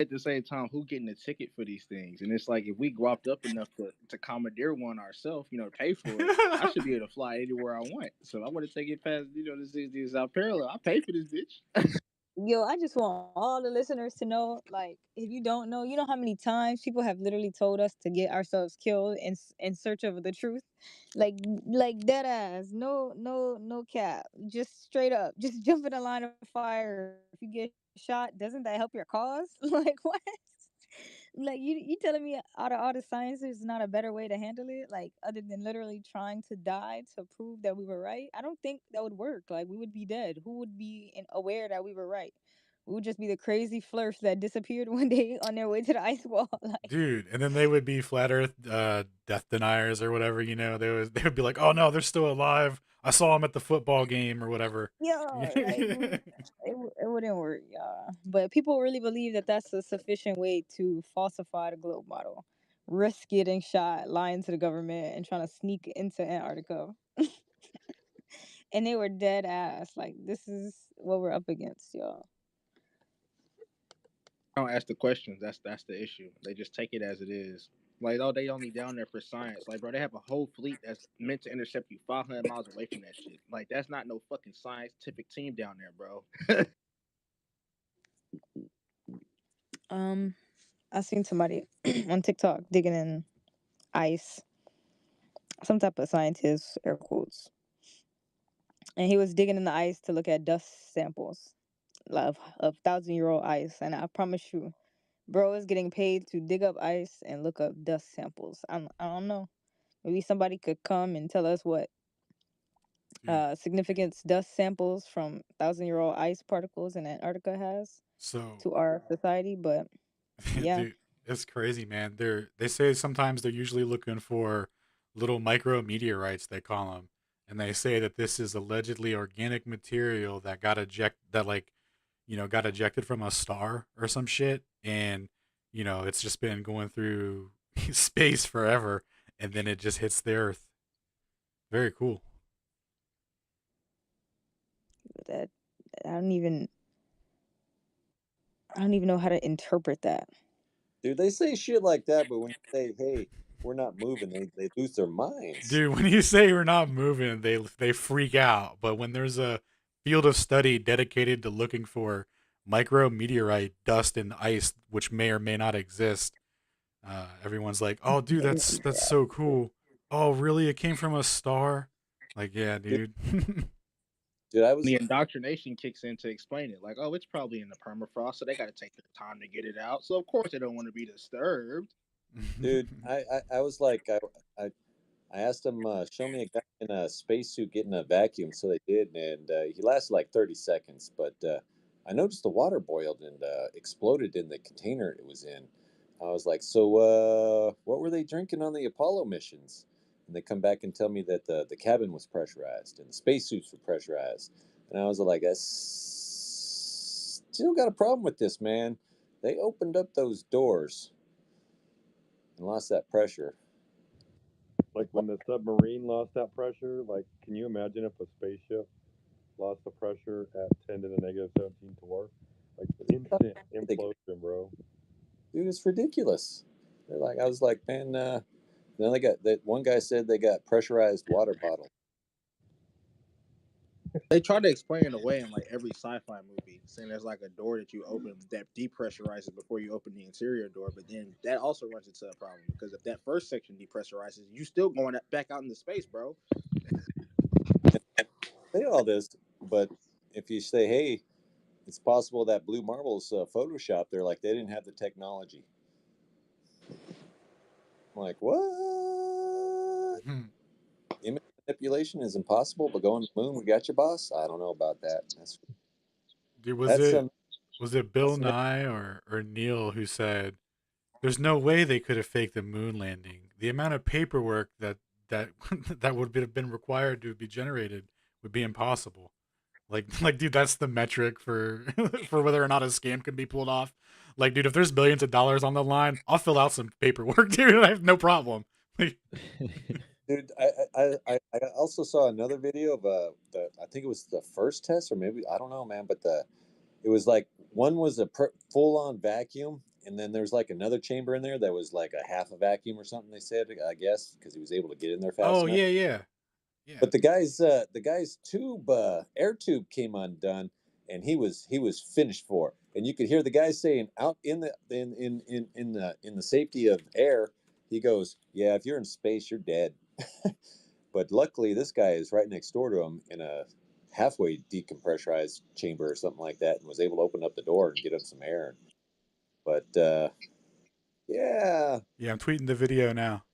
At the same time, who getting a ticket for these things? And it's like if we gropped up enough to commandeer one ourselves, pay for it, I should be able to fly anywhere I want. So I want to take it past, the 60 South Parallel. I pay for this bitch. Yo, I just want all the listeners to know, like, if you don't know, you know how many times people have literally told us to get ourselves killed in search of the truth, like dead ass, no cap, just straight up, just jump in a line of fire. If you get shot, doesn't that help your cause? Like what? Like you telling me out of all the science there's not a better way to handle it, like other than literally trying to die to prove that we were right? I don't think that would work. Like we would be dead. Who would be aware that we were right? We would just be the crazy flirts that disappeared one day on their way to the ice wall. Like Dude, and then they would be flat Earth death deniers or whatever. They would be like, "Oh no, they're still alive. I saw them at the football game or whatever." yo, like it wouldn't work, y'all. But people really believe that that's a sufficient way to falsify the globe model, risk getting shot, lying to the government, and trying to sneak into Antarctica. And they were dead ass. Like this is what we're up against, y'all. Don't ask the questions. That's the issue. They just take it as it is. Like, oh, they only down there for science. Like, bro, they have a whole fleet that's meant to intercept you 500 miles away from that shit. Like, that's not no fucking scientific team down there, bro. I seen somebody on TikTok digging in ice, some type of scientist, air quotes, and he was digging in the ice to look at dust samples of 1,000-year-old ice. And I promise you, bro is getting paid to dig up ice and look up dust samples. I don't know. Maybe somebody could come and tell us what significance dust samples from 1,000-year-old ice particles in Antarctica has So, to our society. But yeah, dude, it's crazy, man. They say sometimes they're usually looking for little micro meteorites, they call them, and they say that this is allegedly organic material that got ejected from a star or some shit, and it's just been going through space forever, and then it just hits the Earth. Very cool. that I don't even I don't even know how to interpret that. Dude, they say shit like that, but when you say, "Hey, we're not moving," they lose their minds. Dude, when you say we're not moving, they freak out. But when there's a field of study dedicated to looking for micro meteorite dust and ice, which may or may not exist, everyone's like, "Oh, dude, that's so cool." Oh, really? It came from a star? Like, yeah, dude. Dude, I was The indoctrination kicks in to explain it. Like, oh, it's probably in the permafrost, so they got to take the time to get it out. So of course they don't want to be disturbed. dude, I was like, I asked them, show me a guy in a spacesuit getting a vacuum, so they did, and he lasted like 30 seconds. But I noticed the water boiled and exploded in the container it was in. I was like, so what were they drinking on the Apollo missions? And they come back and tell me that the cabin was pressurized and the spacesuits were pressurized. And I was like, I still got a problem with this, man. They opened up those doors and lost that pressure. Like when the submarine lost that pressure, like can you imagine if a spaceship lost the pressure at 10 to the negative 17 torr? Like instant implosion, bro. Dude, it's ridiculous. They're like, I was like, man, then they got that one guy said they got pressurized water bottles. They try to explain it away in like every sci-fi movie, saying there's like a door that you open that depressurizes before you open the interior door. But then that also runs into a problem because if that first section depressurizes, you still going back out into space, bro. Say all this, but if you say, hey, it's possible that Blue Marble's Photoshop, they're like, they didn't have the technology. I'm like, what? Image manipulation is impossible, but going to the moon, we got your boss. I don't know about that. Dude, That's was it Bill Nye or Neil who said there's no way they could have faked the moon landing? The amount of paperwork that that would have been required to be generated would be impossible. Like dude, that's the metric for for whether or not a scam can be pulled off. Like, dude, if there's billions of dollars on the line, I'll fill out some paperwork, dude. I have no problem. Dude, I also saw another video of I think it was the first test, or maybe I don't know, man. But it was like one was a full on vacuum, and then there's like another chamber in there that was like a half a vacuum or something. They said, I guess, because he was able to get in there fast Oh enough. yeah. But the guy's tube air tube came undone, and he was finished for. And you could hear the guy saying out in the safety of air, he goes, "Yeah, if you're in space, you're dead." But luckily, this guy is right next door to him in a halfway decompressurized chamber or something like that, and was able to open up the door and get him some air. But yeah, I'm tweeting the video now.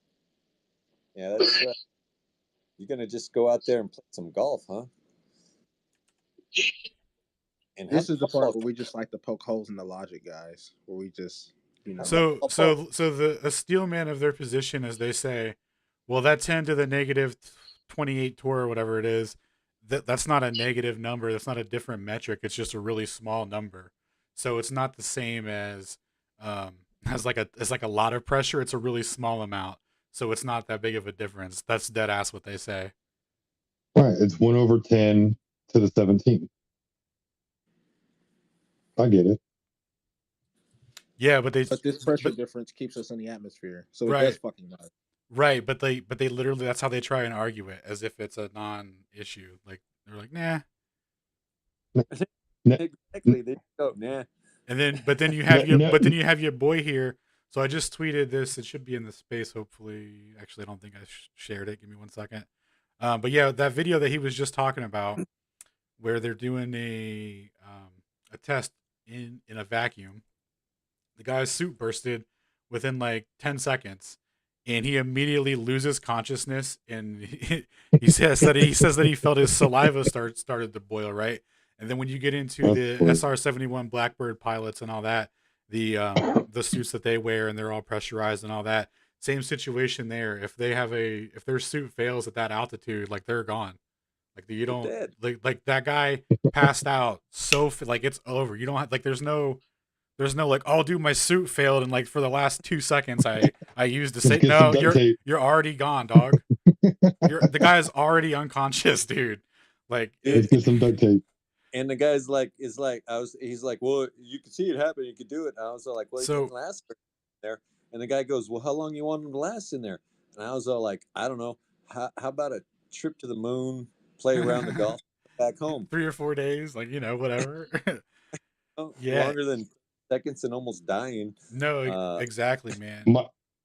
yeah, that's you're gonna just go out there and play some golf, huh? And This is the part where we just like to poke holes in the logic, guys. Where we just, So the steel man of their position, as they say, well, that 10 to the negative 28 torr or whatever it is, that's not a negative number. That's not a different metric. It's just a really small number. So it's not the same as like a lot of pressure. It's a really small amount. So it's not that big of a difference. That's dead ass what they say. Right. It's 1 over 10 to the 17. I get it. Yeah, but this pressure difference keeps us in the atmosphere, so it right. does fucking matter. Right, but they literally, that's how they try and argue it, as if it's a non-issue. Like they're like, nah. Exactly. They go, nah. And then, but then you have your boy here. So I just tweeted this. It should be in the space, hopefully. Actually, I don't think I shared it. Give me 1 second. But yeah, that video that he was just talking about, where they're doing a test in a vacuum. The guy's suit bursted within like 10 seconds, and he immediately loses consciousness. And he says that he felt his saliva started to boil, right? And then when you get into the SR-71 Blackbird pilots and all that, the suits that they wear, and they're all pressurized and all that, same situation there. If their suit fails at that altitude, like they're gone. Like you don't like that guy passed out. So like it's over. You don't have like there's no like, oh dude, my suit failed, and like for the last 2 seconds I used to say no, you're already gone, dog. The guy is already unconscious, dude. Like let's get some duct tape. And the guy's like, he's like, well, you can see it happen, you can do it. And I was like, well, he didn't last there. And the guy goes, well, how long you want him to last in there? And I was all like, I don't know. How about a trip to the moon, play around the golf, back home? 3 or 4 days, like, whatever. Yeah, longer than seconds and almost dying. No, exactly, man.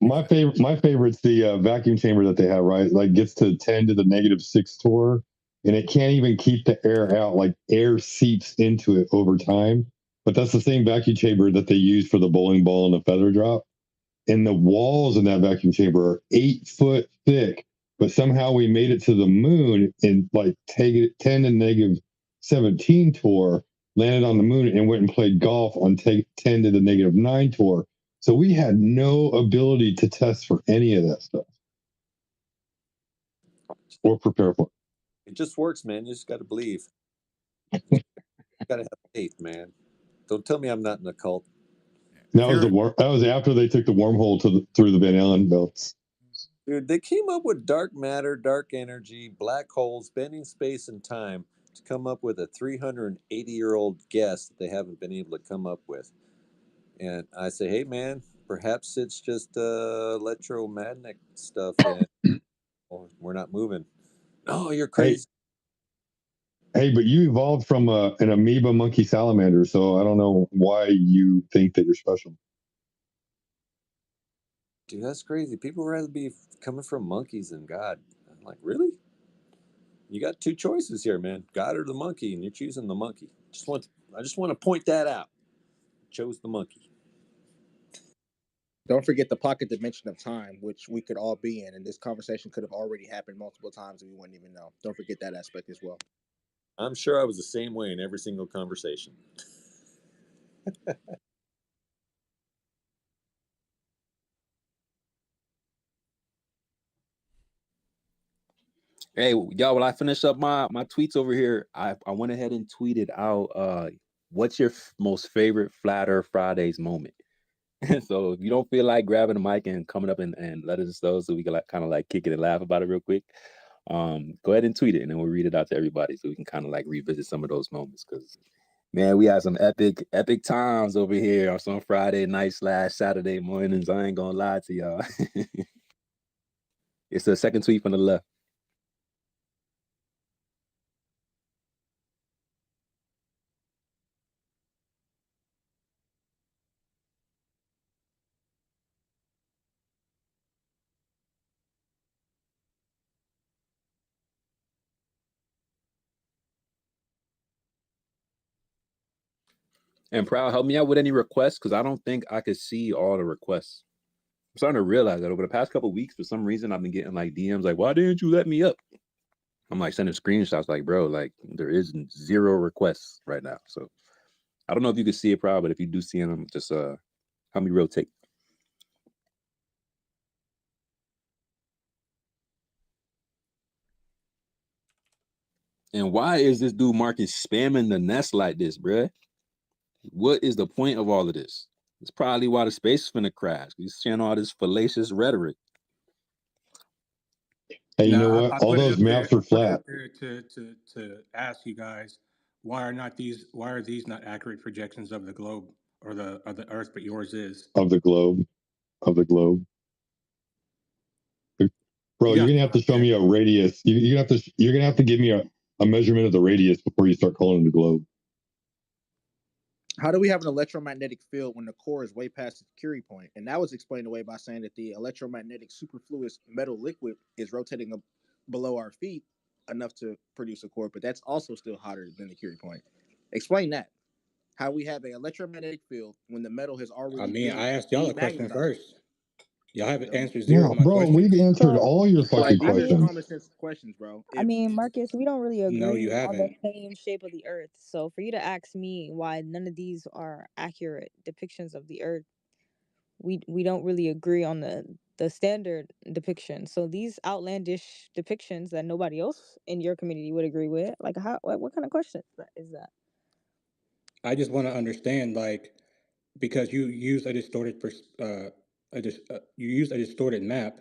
My favorite's the vacuum chamber that they have, right? Like gets to 10 to the negative 6 torr, and it can't even keep the air out. Like air seeps into it over time. But that's the same vacuum chamber that they use for the bowling ball and the feather drop. And the walls in that vacuum chamber are 8 foot thick, but somehow we made it to the moon and like take it 10 to negative 17 tour, landed on the moon and went and played golf on 10 to the negative 9 tour. So we had no ability to test for any of that stuff or prepare for it. It just works, man. You just got to believe. Got to have faith, man. Don't tell me I'm not in the cult. That was after they took the wormhole through the Van Allen belts. Dude, they came up with dark matter, dark energy, black holes, bending space and time to come up with a 380-year-old guess that they haven't been able to come up with. And I say, hey, man, perhaps it's just electromagnetic stuff and we're not moving. No, you're crazy. Hey, but you evolved from an amoeba monkey salamander, so I don't know why you think that you're special. Dude, that's crazy. People rather be coming from monkeys than God. I'm like, really? You got two choices here, man. God or the monkey, and you're choosing the monkey. I just want to point that out. Chose the monkey. Don't forget the pocket dimension of time, which we could all be in, and this conversation could have already happened multiple times and we wouldn't even know. Don't forget that aspect as well. I'm sure I was the same way in every single conversation. Hey, y'all, when I finish up my tweets over here, I went ahead and tweeted out what's your most favorite Flat Earth Fridays moment? So if you don't feel like grabbing the mic and coming up and let us know so we can like kind of like kick it and laugh about it real quick, go ahead and tweet it and then we'll read it out to everybody so we can kind of like revisit some of those moments because man, we had some epic times over here on some Friday night / Saturday mornings. I ain't gonna lie to y'all. It's the second tweet from the left. And Proud, help me out with any requests because I don't think I could see all the requests. I'm starting to realize that over the past couple of weeks, for some reason, I've been getting like DMs like, why didn't you let me up? I'm like sending screenshots like, bro, like there is 0 requests right now. So I don't know if you can see it, Proud, but if you do see them, just help me rotate. And why is this dude Marcus spamming the nest like this, bruh? What is the point of all of this? It's probably why the space is finna crash. He's saying all this fallacious rhetoric. Hey, you know what? All those maps are flat. To ask you guys, why are these not accurate projections of the globe or the Earth, but yours is? Of the globe. Bro, you're gonna have to show me a radius. You're gonna have to give me a measurement of the radius before you start calling it the globe. How do we have an electromagnetic field when the core is way past its Curie point? And that was explained away by saying that the electromagnetic superfluous metal liquid is rotating below our feet enough to produce a core, but that's also still hotter than the Curie point. Explain that. How we have an electromagnetic field when the metal has already I asked y'all a question first. Y'all haven't answered 0 of my bro, questions. we've answered all your fucking questions. Common sense questions, bro. I mean, Marcus, we don't really agree No, you on the haven't. same shape of the Earth. So for you to ask me why none of these are accurate depictions of the Earth, we don't really agree on the standard depiction. So these outlandish depictions that nobody else in your community would agree with, like what kind of question is that? I just want to understand, like, because you use a distorted map,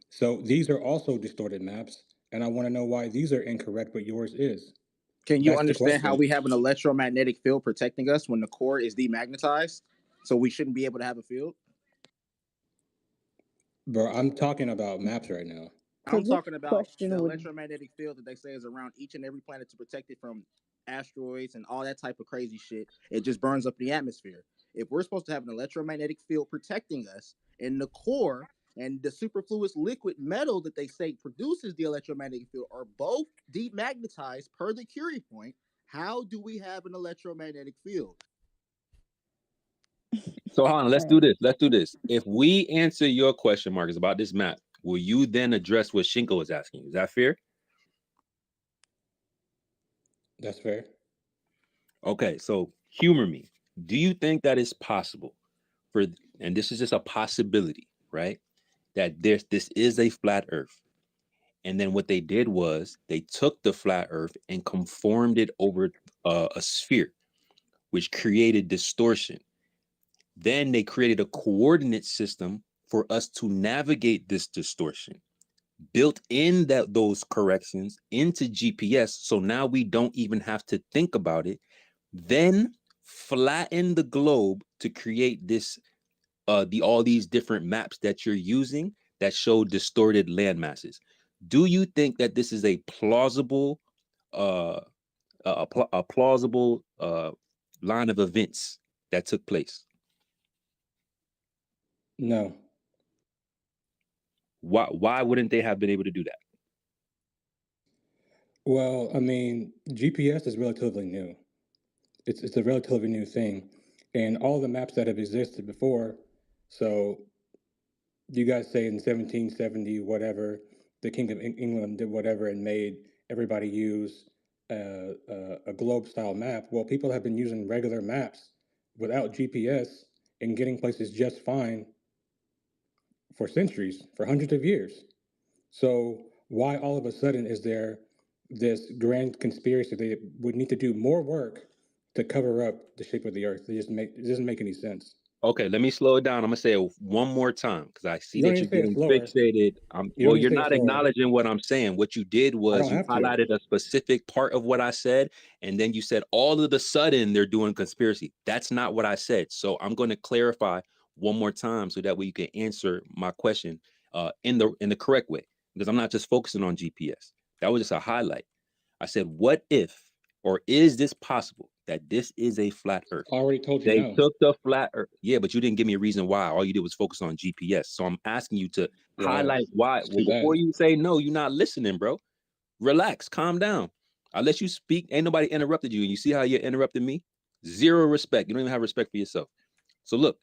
so these are also distorted maps, and I want to know why these are incorrect, but yours is. Can you understand how we have an electromagnetic field protecting us when the core is demagnetized? So we shouldn't be able to have a field? Bro, I'm talking about maps right now. I'm talking about the electromagnetic field that they say is around each and every planet to protect it from asteroids and all that type of crazy shit. It just burns up the atmosphere. If we're supposed to have an electromagnetic field protecting us in the core and the superfluous liquid metal that they say produces the electromagnetic field are both demagnetized per the Curie point, how do we have an electromagnetic field? So hold on, let's do this. If we answer your question, Marcus, about this map, Will you then address what Shinko is asking? Is that fair? That's fair. Okay, so humor me. Do you think that it's possible for, and this is just a possibility, right? That this is a flat Earth, and then what they did was they took the flat Earth and conformed it over a sphere, which created distortion. Then they created a coordinate system for us to navigate this distortion, built in those corrections into GPS, so now we don't even have to think about it. Then flatten the globe to create this all these different maps that you're using that show distorted land masses. Do you think that this is a plausible a plausible line of events that took place? No. Why wouldn't they have been able to do that? Well, I mean, GPS is relatively new. It's a relatively new thing, and all the maps that have existed before. So you guys say in 1770 whatever, the King of England did whatever and made everybody use a globe style map. Well, people have been using regular maps without GPS and getting places just fine for centuries, for hundreds of years. So why all of a sudden is there this grand conspiracy? They would need to do more work to cover up the shape of the Earth. It doesn't make any sense. Okay, let me slow it down. I'm gonna say it one more time because I see You don't that need you're to say it getting slower. fixated. You don't Well, need to you're say it not slower. acknowledging what I'm saying. What you did I was don't you have to. highlighted a specific part of what I said, and then you said all of a sudden they're doing conspiracy. That's not what I said. So I'm going to clarify one more time so that way you can answer my question in the correct way, because I'm not just focusing on GPS. That was just a highlight. I said, what if, or is this possible that this is a flat Earth? I already told you They no. took the flat Earth. Yeah, but you didn't give me a reason why. All you did was focus on GPS. So I'm asking you to Yeah, highlight why. it's Well, too bad. before you say no, you're not listening, bro. Relax, calm down. I'll let you speak. Ain't nobody interrupted you. And you see how you interrupted me? Zero respect. You don't even have respect for yourself. So look,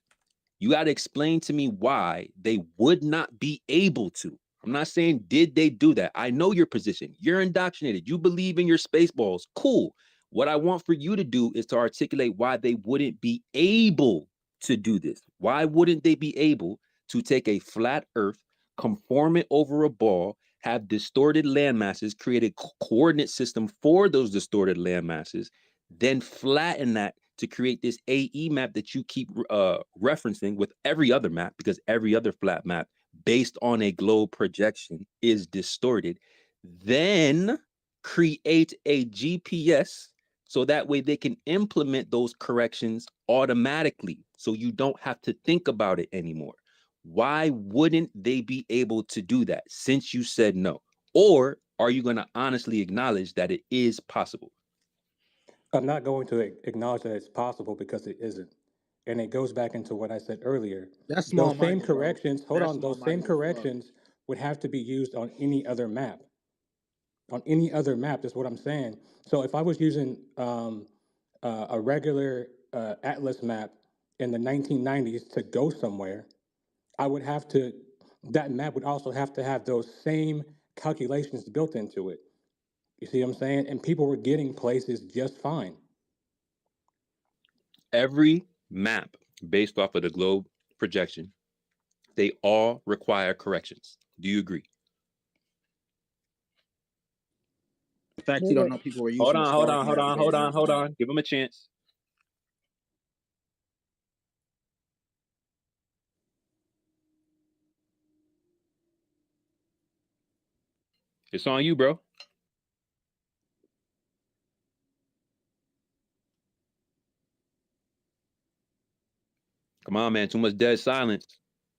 you got to explain to me why they would not be able to. I'm not saying did they do that. I know your position. You're indoctrinated. You believe in your space balls. Cool. What I want for you to do is to articulate why they wouldn't be able to do this. Why wouldn't they be able to take a flat Earth, conform it over a ball, have distorted land masses, create a coordinate system for those distorted land masses, then flatten that to create this AE map that you keep referencing with every other map, because every other flat map based on a globe projection is distorted, then create a GPS so that way they can implement those corrections automatically so you don't have to think about it anymore. Why wouldn't they be able to do that since you said no? Or are you going to honestly acknowledge that it is possible? I'm not going to acknowledge that it's possible because it isn't. And it goes back into what I said earlier. That's Those same small-minded, bro. corrections, hold That's on, those same small-minded as fuck. corrections would have to be used on any other map. On any other map, that's what I'm saying. So if I was using a regular atlas map in the 1990s to go somewhere, I would have to, that map would also have to have those same calculations built into it. You see what I'm saying? And people were getting places just fine. Every map based off of the globe projection, they all require corrections. Do you agree? The fact They you don't were know people were Hold using the on, hold stars on, to hold on, navigate hold is on, not hold smart. on. Give them a chance. It's on you, bro. Come on, man. Too much dead silence.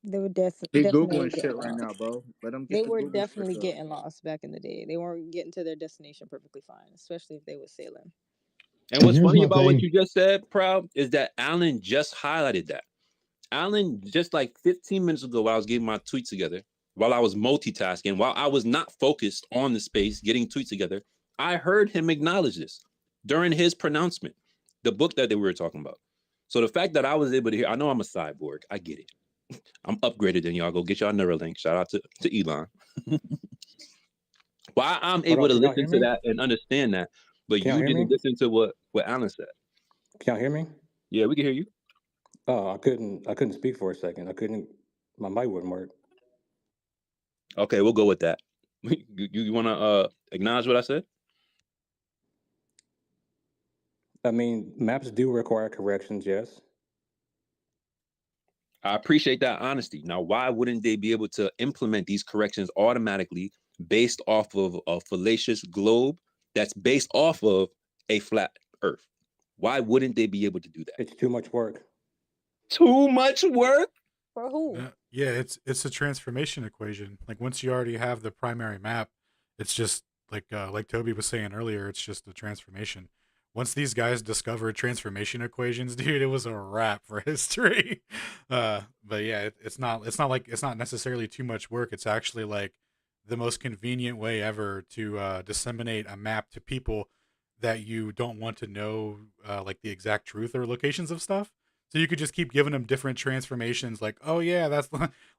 they were He definitely googling getting shit right lost. now, bro. Let him They get the were Google definitely search up. getting lost back in the day. They weren't getting to their destination perfectly fine, especially if they were sailing. And And what's here's funny my about what thing. you just said, Proud, is that Alan just highlighted that. Alan, just like 15 minutes ago, while I was getting my tweets together, while I was multitasking, while I was not focused on the space, getting tweets together, I heard him acknowledge this during his pronouncement, the book that we were talking about. So the fact that I was able to hear, I know I'm a cyborg, I get it. I'm upgraded than y'all. Go get y'all Neuralink. Shout out to Elon. Why I'm Hold able on, to can y'all listen hear to me? that and understand that, but Can y'all you hear didn't me? listen to what Alan said. Can y'all hear me? Yeah, we can hear you. Oh, I couldn't speak for a second. My mic wouldn't work. Okay, we'll go with that. You want to acknowledge what I said? I mean, maps do require corrections, yes. I appreciate that honesty. Now, why wouldn't they be able to implement these corrections automatically based off of a fallacious globe that's based off of a flat Earth? Why wouldn't they be able to do that? It's too much work. Too much work? For who? Yeah, it's a transformation equation. Like once you already have the primary map, it's just like Toby was saying earlier, it's just a transformation. Once these guys discovered transformation equations, dude, it was a wrap for history. But yeah, it's not necessarily too much work. It's actually like the most convenient way ever to disseminate a map to people that you don't want to know like the exact truth or locations of stuff. So you could just keep giving them different transformations, like, oh yeah, that's,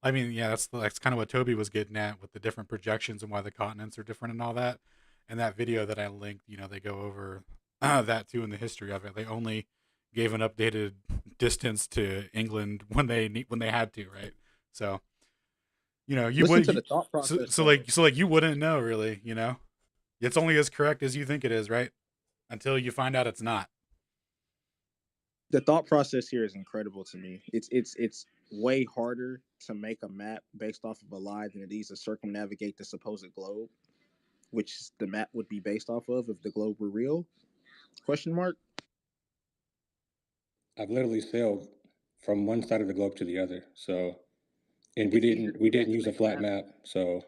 I mean, yeah, that's kind of what Toby was getting at with the different projections and why the continents are different and all that. And that video that I linked, they go over that too in the history of it. They only gave an updated distance to England when they had to, right? So you Listen would to the thought so process so though. like so like you wouldn't know really, it's only as correct as you think it is, right? Until you find out it's not. The thought process here is incredible to me. It's way harder to make a map based off of a lie than it is to circumnavigate the supposed globe, which the map would be based off of if the globe were real. Question mark. I've literally sailed from one side of the globe to the other. So, and we It's easier didn't to we do that didn't to use a make a flat map. map. So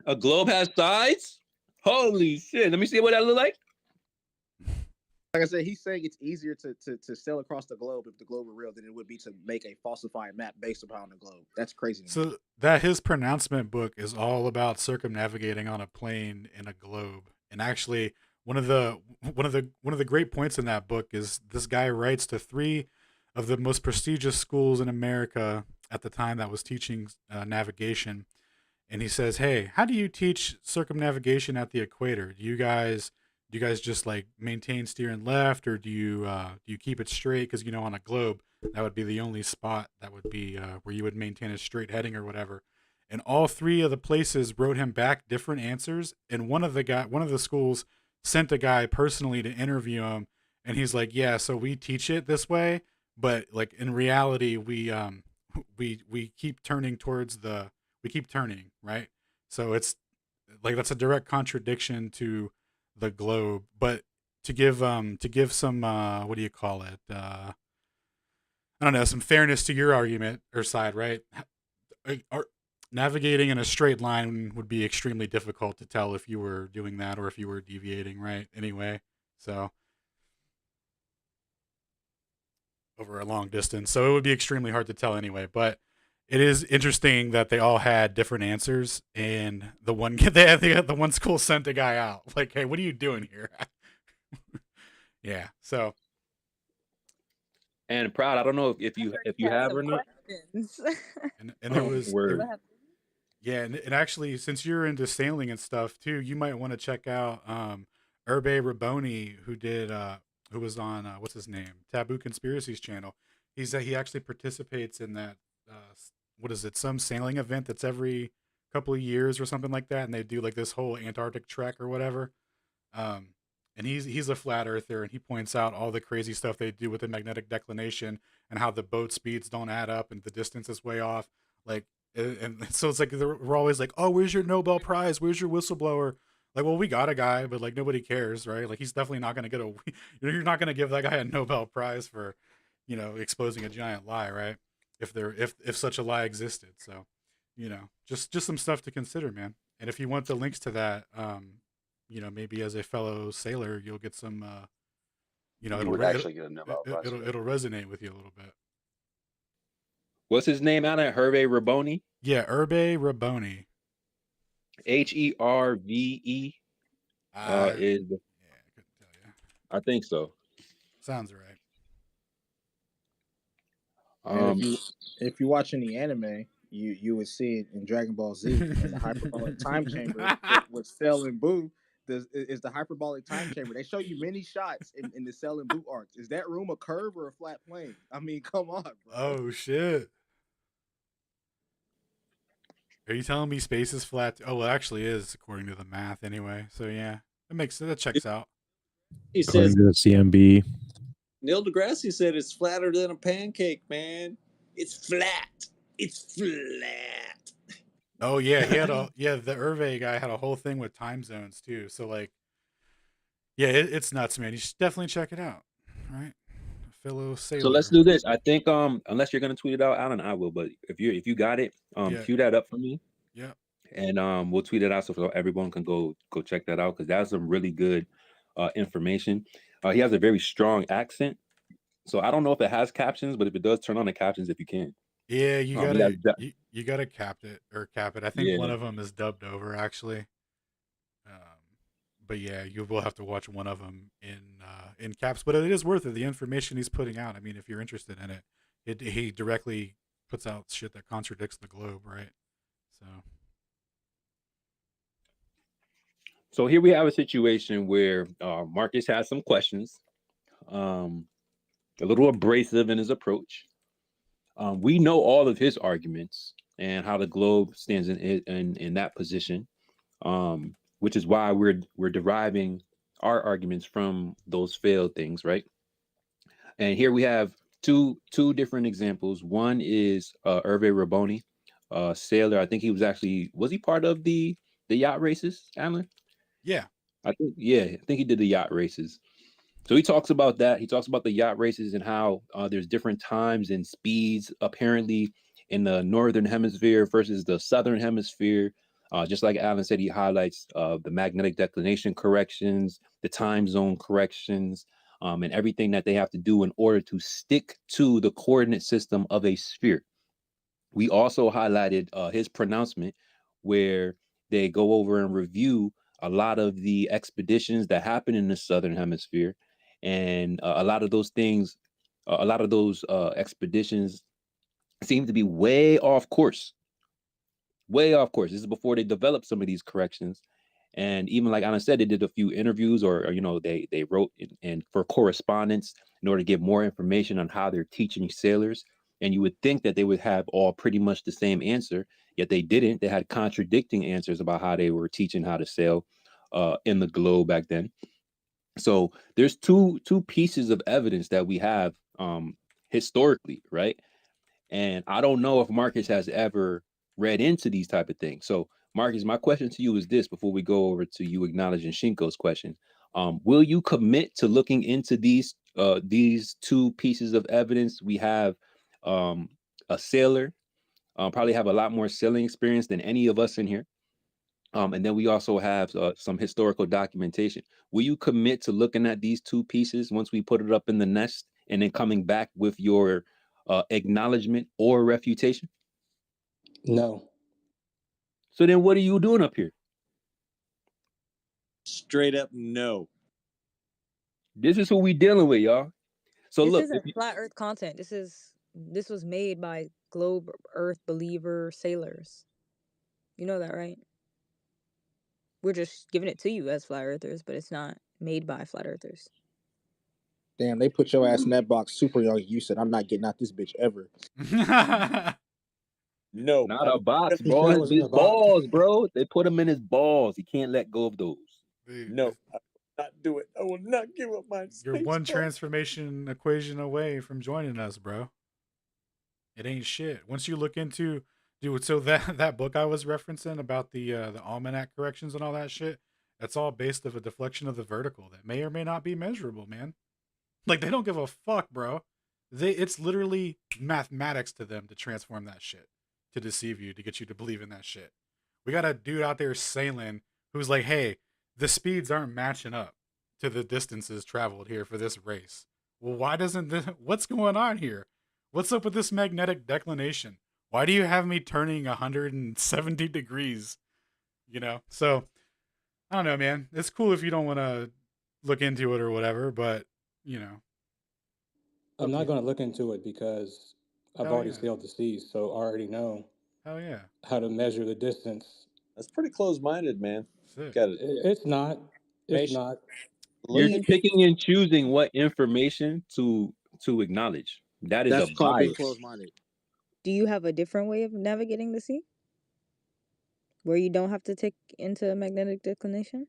A globe has sides? Holy shit. Let me see what that look like. Like I said, he's saying it's easier to sail across the globe if the globe were real than it would be to make a falsified map based upon the globe. That's crazy to me. So that his pronouncement book is all about circumnavigating on a plane in a globe. And actually, one of the great points in that book is this guy writes to three of the most prestigious schools in America at the time that was teaching navigation, and he says, "Hey, how do you teach circumnavigation at the equator? Do you guys just like maintain steering left, or do you keep it straight? Because on a globe, that would be the only spot that would be where you would maintain a straight heading or whatever." And all three of the places wrote him back different answers. And one of the schools sent a guy personally to interview him, and he's like, "Yeah, so we teach it this way, but like in reality, we keep turning we keep turning, right? So it's like that's a direct contradiction to the globe. But to give some what do you call it? I don't know, some fairness to your argument or side, right? Navigating in a straight line would be extremely difficult to tell if you were doing that or if you were deviating, right? Anyway, so over a long distance. So it would be extremely hard to tell anyway. But it is interesting that they all had different answers, and the one the one school sent a guy out like, "Hey, what are you doing here?" Yeah. So And Proud, I don't know if you Have have some or not. questions. and there was Do Word. I have? yeah, and actually, since you're into sailing and stuff too, you might want to check out Herbe Raboni, who was on what's his name, Taboo Conspiracies channel. He actually participates in that what is it, some sailing event that's every couple of years or something like that, and they do like this whole Antarctic trek or whatever. Um, and he's a flat earther, and he points out all the crazy stuff they do with the magnetic declination and how the boat speeds don't add up and the distance is way off. Like, and so it's like we're always like, "Oh, where's your Nobel Prize? Where's your whistleblower?" Like, well, we got a guy, but like nobody cares, right? Like, he's definitely not going to get a. You're not going to give that guy a Nobel Prize for, exposing a giant lie, right? If such a lie existed, so, just some stuff to consider, man. And if you want the links to that, maybe as a fellow sailor, you'll get some, You would actually get a Nobel Prize for that. it'll resonate with you a little bit. What's his name, Alan? Hervé Raboni? Yeah, Herbe Raboni. HERVE is, Yeah, I couldn't tell you. I think so. Sounds right. And if you watch any anime, you would see it in Dragon Ball Z in the hyperbolic time chamber with Cell and Boo. Is the hyperbolic time chamber? They show you many shots in the Cell and Boo arcs. Is that room a curve or a flat plane? I mean, come on, bro. Oh shit. Are you telling me space is flat? Oh, well, it actually is according to the math anyway. So yeah, that checks out. He According says to the CMB. Neil deGrasse said it's flatter than a pancake, man. It's flat. It's flat. Oh yeah, he had the Hervé guy had a whole thing with time zones too. So like, yeah, it's nuts, man. You should definitely check it out. All right, fellow sailor. So let's do this. I think unless you're gonna tweet it out, Alan, I will. But if you got it, cue that up for me. Yeah. And we'll tweet it out so everyone can go check that out because that's some really good information. He has a very strong accent, so I don't know if it has captions, but if it does, turn on the captions if you can. Yeah, you gotta cap it. I think one of them is dubbed over actually. But yeah, you will have to watch one of them in caps. But it is worth it. The information he's putting out. I mean, if you're interested in it, he directly puts out shit that contradicts the globe, right? So here we have a situation where Marcus has some questions, a little abrasive in his approach. We know all of his arguments and how the globe stands in that position, which is why we're deriving our arguments from those failed things, right? And here we have two different examples. One is Hervé Raboni, sailor. I think he was he part of the yacht races, Alan? Yeah. I think he did the yacht races. So he talks about that. He talks about the yacht races and how there's different times and speeds apparently in the northern hemisphere versus the southern hemisphere. Just like Alan said, he highlights the magnetic declination corrections, the time zone corrections, and everything that they have to do in order to stick to the coordinate system of a sphere. We also highlighted his pronouncement where they go over and review a lot of the expeditions that happen in the southern hemisphere, and a lot of those expeditions seem to be way off course. This is before they developed some of these corrections. And even like Alan said, they did a few interviews or they wrote and for correspondence in order to get more information on how they're teaching sailors. And you would think that they would have all pretty much the same answer, yet they didn't. They had contradicting answers about how they were teaching how to sail in the globe back then. So there's two pieces of evidence that we have historically, right? And I don't know if Marcus has ever read into these type of things. So Marcus, my question to you is this before we go over to you acknowledging Shinko's question. Will you commit to looking into these two pieces of evidence? We have a sailor, probably have a lot more sailing experience than any of us in here. And then we also have some historical documentation. Will you commit to looking at these two pieces once we put it up in the nest and then coming back with your acknowledgement or refutation? No. So then what are you doing up here? Straight up no. This is who we dealing with, y'all. So this look, isn't flat Earth content. This was made by globe Earth believer sailors. You know that, right? We're just giving it to you as flat earthers, but it's not made by flat earthers. Damn, they put your ass in that box super young. You said, I'm not getting out this bitch ever. No. Not a box, bro. His balls, bro. They put him in his balls. He can't let go of those. No, I will not do it. I will not give up my space. You're one transformation equation away from joining us, bro. It ain't shit. Once you look into, dude, so that book I was referencing about the almanac corrections and all that shit, that's all based of a deflection of the vertical that may or may not be measurable, man. Like they don't give a fuck, bro. It's literally mathematics to them to transform that shit, to deceive you, to get you to believe in that shit. We got a dude out there sailing who's like, hey, the speeds aren't matching up to the distances traveled here for this race. Well, why doesn't this, what's going on here? What's up with this magnetic declination? Why do you have me turning 170 degrees? You know? So, I don't know, man. It's cool if you don't want to look into it or whatever, but, you know. I'm not going to look into it because I've already sailed the seas, so I already know Hell yeah. how to measure the distance. That's pretty close-minded, man. Sick. Got it. It's not. It's not. You're picking and choosing what information to acknowledge. That is That's a called being bias. closed-minded. Do you have a different way of navigating the sea? Where you don't have to take into magnetic declination?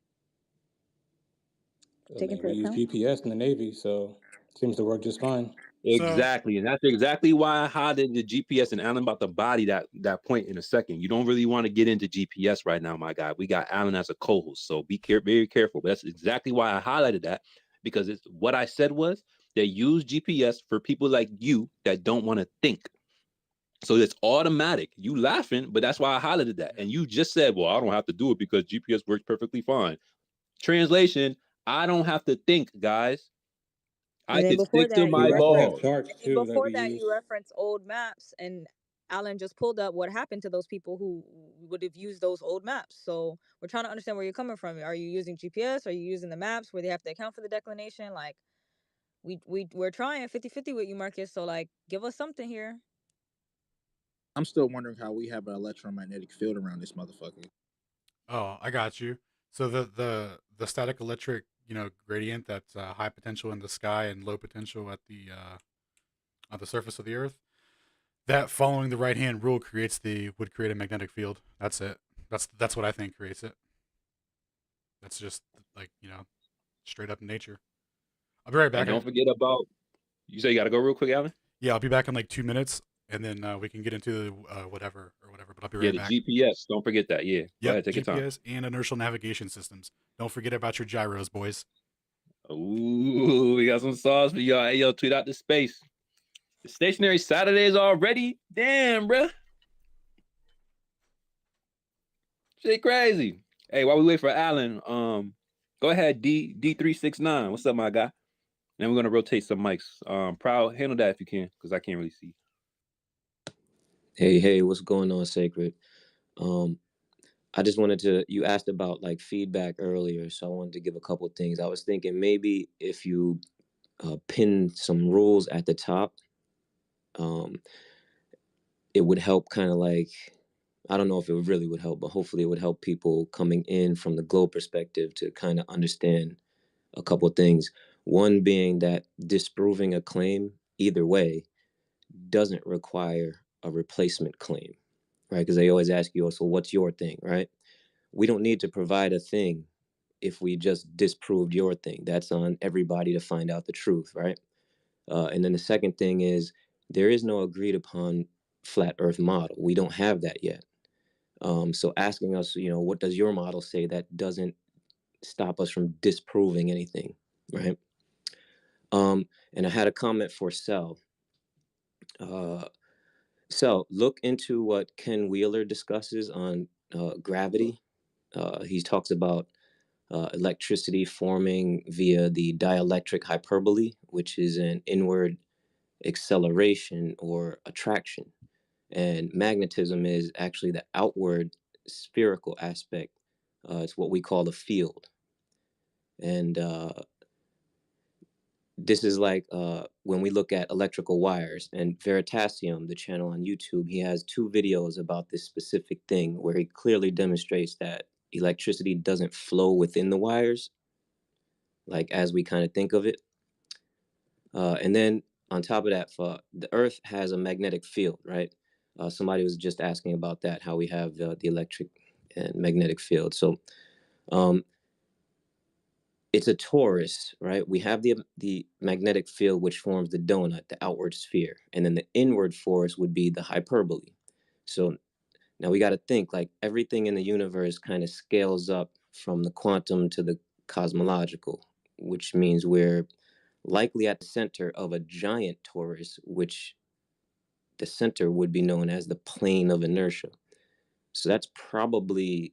I Take mean, into we use account? GPS in the Navy, so it seems to work just fine. Exactly, and that's exactly why I highlighted the GPS, and Alan about to body that point in a second. You don't really want to get into GPS right now, my guy. We got Alan as a co-host, so be very careful. But that's exactly why I highlighted that, because it's what I said was they use GPS for people like you that don't want to think. So it's automatic. You laughing, but that's why I highlighted that. And you just said, well, I don't have to do it because GPS works perfectly fine. Translation, I don't have to think, guys. I And then can before stick to that, my you laws. charts and too that before we that, use. you reference old maps, and Alan just pulled up what happened to those people who would have used those old maps. So we're trying to understand where you're coming from. Are you using GPS? Are you using the maps where they have to account for the declination? Like, we're trying 50-50 with you, Marcus. So like, give us something here. I'm still wondering how we have an electromagnetic field around this motherfucker. Oh, I got you. So the static electric, gradient that's high potential in the sky and low potential at the surface of the Earth. That following the right hand rule would create a magnetic field. That's it. That's what I think creates it. That's just like straight up nature. I'll be right back. And don't forget about, you say you got to go real quick, Alan? Yeah, I'll be back in like 2 minutes, and then we can get into whatever. But I'll be Yeah, right the back. GPS. Don't forget that. Yeah. Go ahead, take your time. GPS and inertial navigation systems. Don't forget about your gyros, boys. Ooh, we got some sauce for y'all. Hey, yo, tweet out the space. The stationary Saturdays already? Damn, bruh. Shit crazy. Hey, while we wait for Alan, go ahead, D369. What's up, my guy? Then we're gonna rotate some mics. Proud, handle that if you can, because I can't really see. Hey, what's going on, Sacred? I just wanted to, you asked about like feedback earlier, so I wanted to give a couple things. I was thinking maybe if you pin some rules at the top, it would help kind of like, I don't know if it really would help, but hopefully it would help people coming in from the globe perspective to kind of understand a couple things. One being that disproving a claim either way doesn't require a replacement claim, right? Because they always ask you, so what's your thing, right? We don't need to provide a thing if we just disproved your thing. That's on everybody to find out the truth, right? And then the second thing is there is no agreed upon flat earth model. We don't have that yet. So asking us, what does your model say, that doesn't stop us from disproving anything, right? And I had a comment for Cell. Cell, look into what Ken Wheeler discusses on gravity. He talks about electricity forming via the dielectric hyperbole, which is an inward acceleration or attraction. And magnetism is actually the outward spherical aspect. It's what we call the field. And this is like when we look at electrical wires, and Veritasium, the channel on YouTube, he has 2 videos about this specific thing where he clearly demonstrates that electricity doesn't flow within the wires, like as we kind of think of it. And then on top of that, the Earth has a magnetic field, right? Somebody was just asking about that, how we have the electric and magnetic field. So it's a torus, right? We have the magnetic field, which forms the donut, the outward sphere. And then the inward force would be the hyperbole. So now we got to think like everything in the universe kind of scales up from the quantum to the cosmological, which means we're likely at the center of a giant torus, which the center would be known as the plane of inertia. So that's probably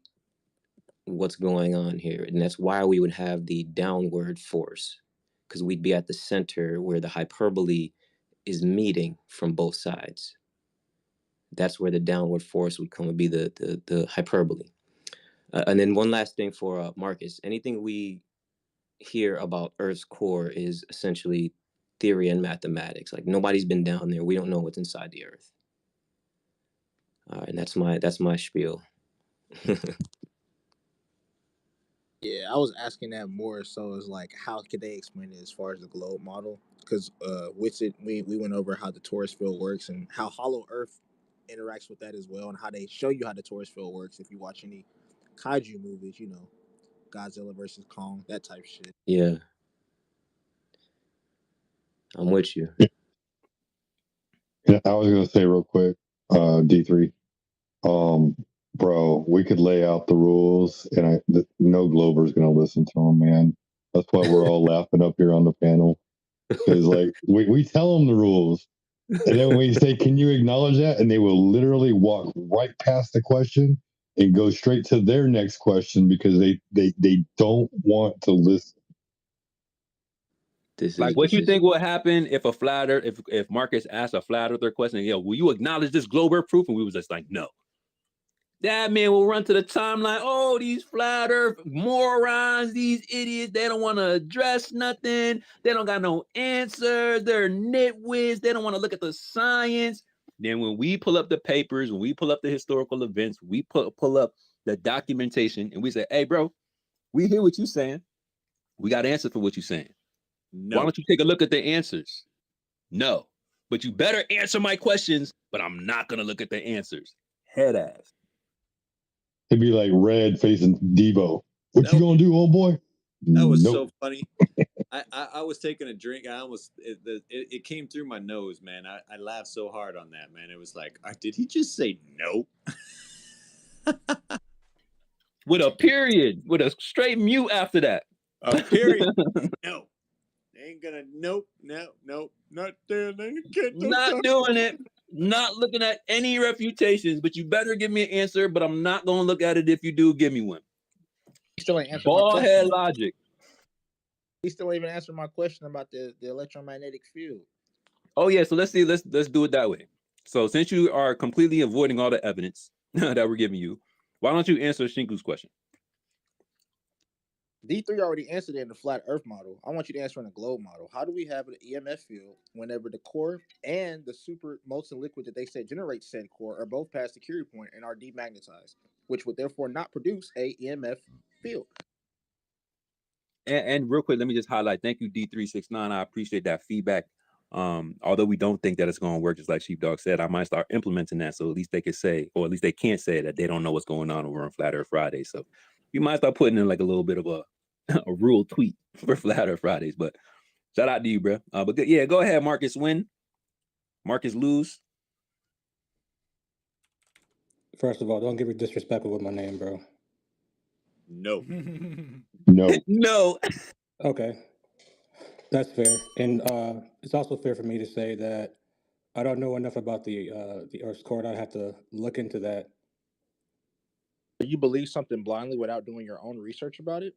what's going on here. And that's why we would have the downward force, because we'd be at the center where the hyperbole is meeting from both sides. That's where the downward force would come, would be the hyperbole. And then one last thing for Marcus, anything we hear about Earth's core is essentially theory and mathematics. Like nobody's been down there. We don't know what's inside the earth. And that's my spiel. Yeah, I was asking that more so as like how could they explain it as far as the globe model? Because with it we went over how the torus field works and how Hollow Earth interacts with that as well, and how they show you how the torus field works if you watch any kaiju movies, you know, Godzilla versus Kong, that type of shit. Yeah, I'm with you. Yeah, I was gonna say real quick, D3. Bro, we could lay out the rules, and no Glober's gonna listen to them, man. That's why we're all laughing up here on the panel, because like we tell them the rules, and then we say, "Can you acknowledge that?" And they will literally walk right past the question and go straight to their next question because they don't want to listen. What you think will happen if a flat earth, if Marcus asked a flat earther question, will you acknowledge this globe earth proof? And we was just like, no. That man will run to the timeline. Oh, these flat earth morons, these idiots, they don't want to address nothing. They don't got no answers. They're nitwits. They don't want to look at the science. Then when we pull up the papers, when we pull up the historical events, we pull up the documentation and we say, hey, bro, we hear what you're saying. We got answers for what you're saying. No. Why don't you take a look at the answers? No. But you better answer my questions, but I'm not going to look at the answers. Head ass. It'd be like Red facing Debo. What you gonna do, old boy? That was so funny. I was taking a drink. I almost it came through my nose, man. I laughed so hard on that, man. It was like, did he just say no? With a period, with a straight mute after that. A period. No. Ain't gonna. Nope. Not doing it. Not doing it. Not looking at any refutations, but you better give me an answer, but I'm not going to look at it if you do give me one. He still ain't answered Ball my question. head logic. He still ain't even answered my question about the electromagnetic field. Oh, yeah. So let's see. Let's do it that way. So since you are completely avoiding all the evidence that we're giving you, why don't you answer Shinku's question? D3 already answered it in the flat earth model. I want you to answer in the globe model. How do we have an EMF field whenever the core and the super molten liquid that they said generates said core are both past the Curie point and are demagnetized, which would therefore not produce a EMF field? And real quick, let me just highlight, thank you, D369. I appreciate that feedback. Although we don't think that it's going to work, just like Sheepdog said, I might start implementing that so at least they can say, or at least they can't say that they don't know what's going on over on Flat Earth Friday. So you might start putting in like a little bit of a rule tweet for Flat Earth Fridays. But shout out to you, bro. But good, yeah, go ahead, Marcus win. Marcus lose. First of all, don't give me disrespectful with my name, bro. No. No. No. Okay. That's fair. And it's also fair for me to say that I don't know enough about the Earth's core. I'd have to look into that. Do you believe something blindly without doing your own research about it?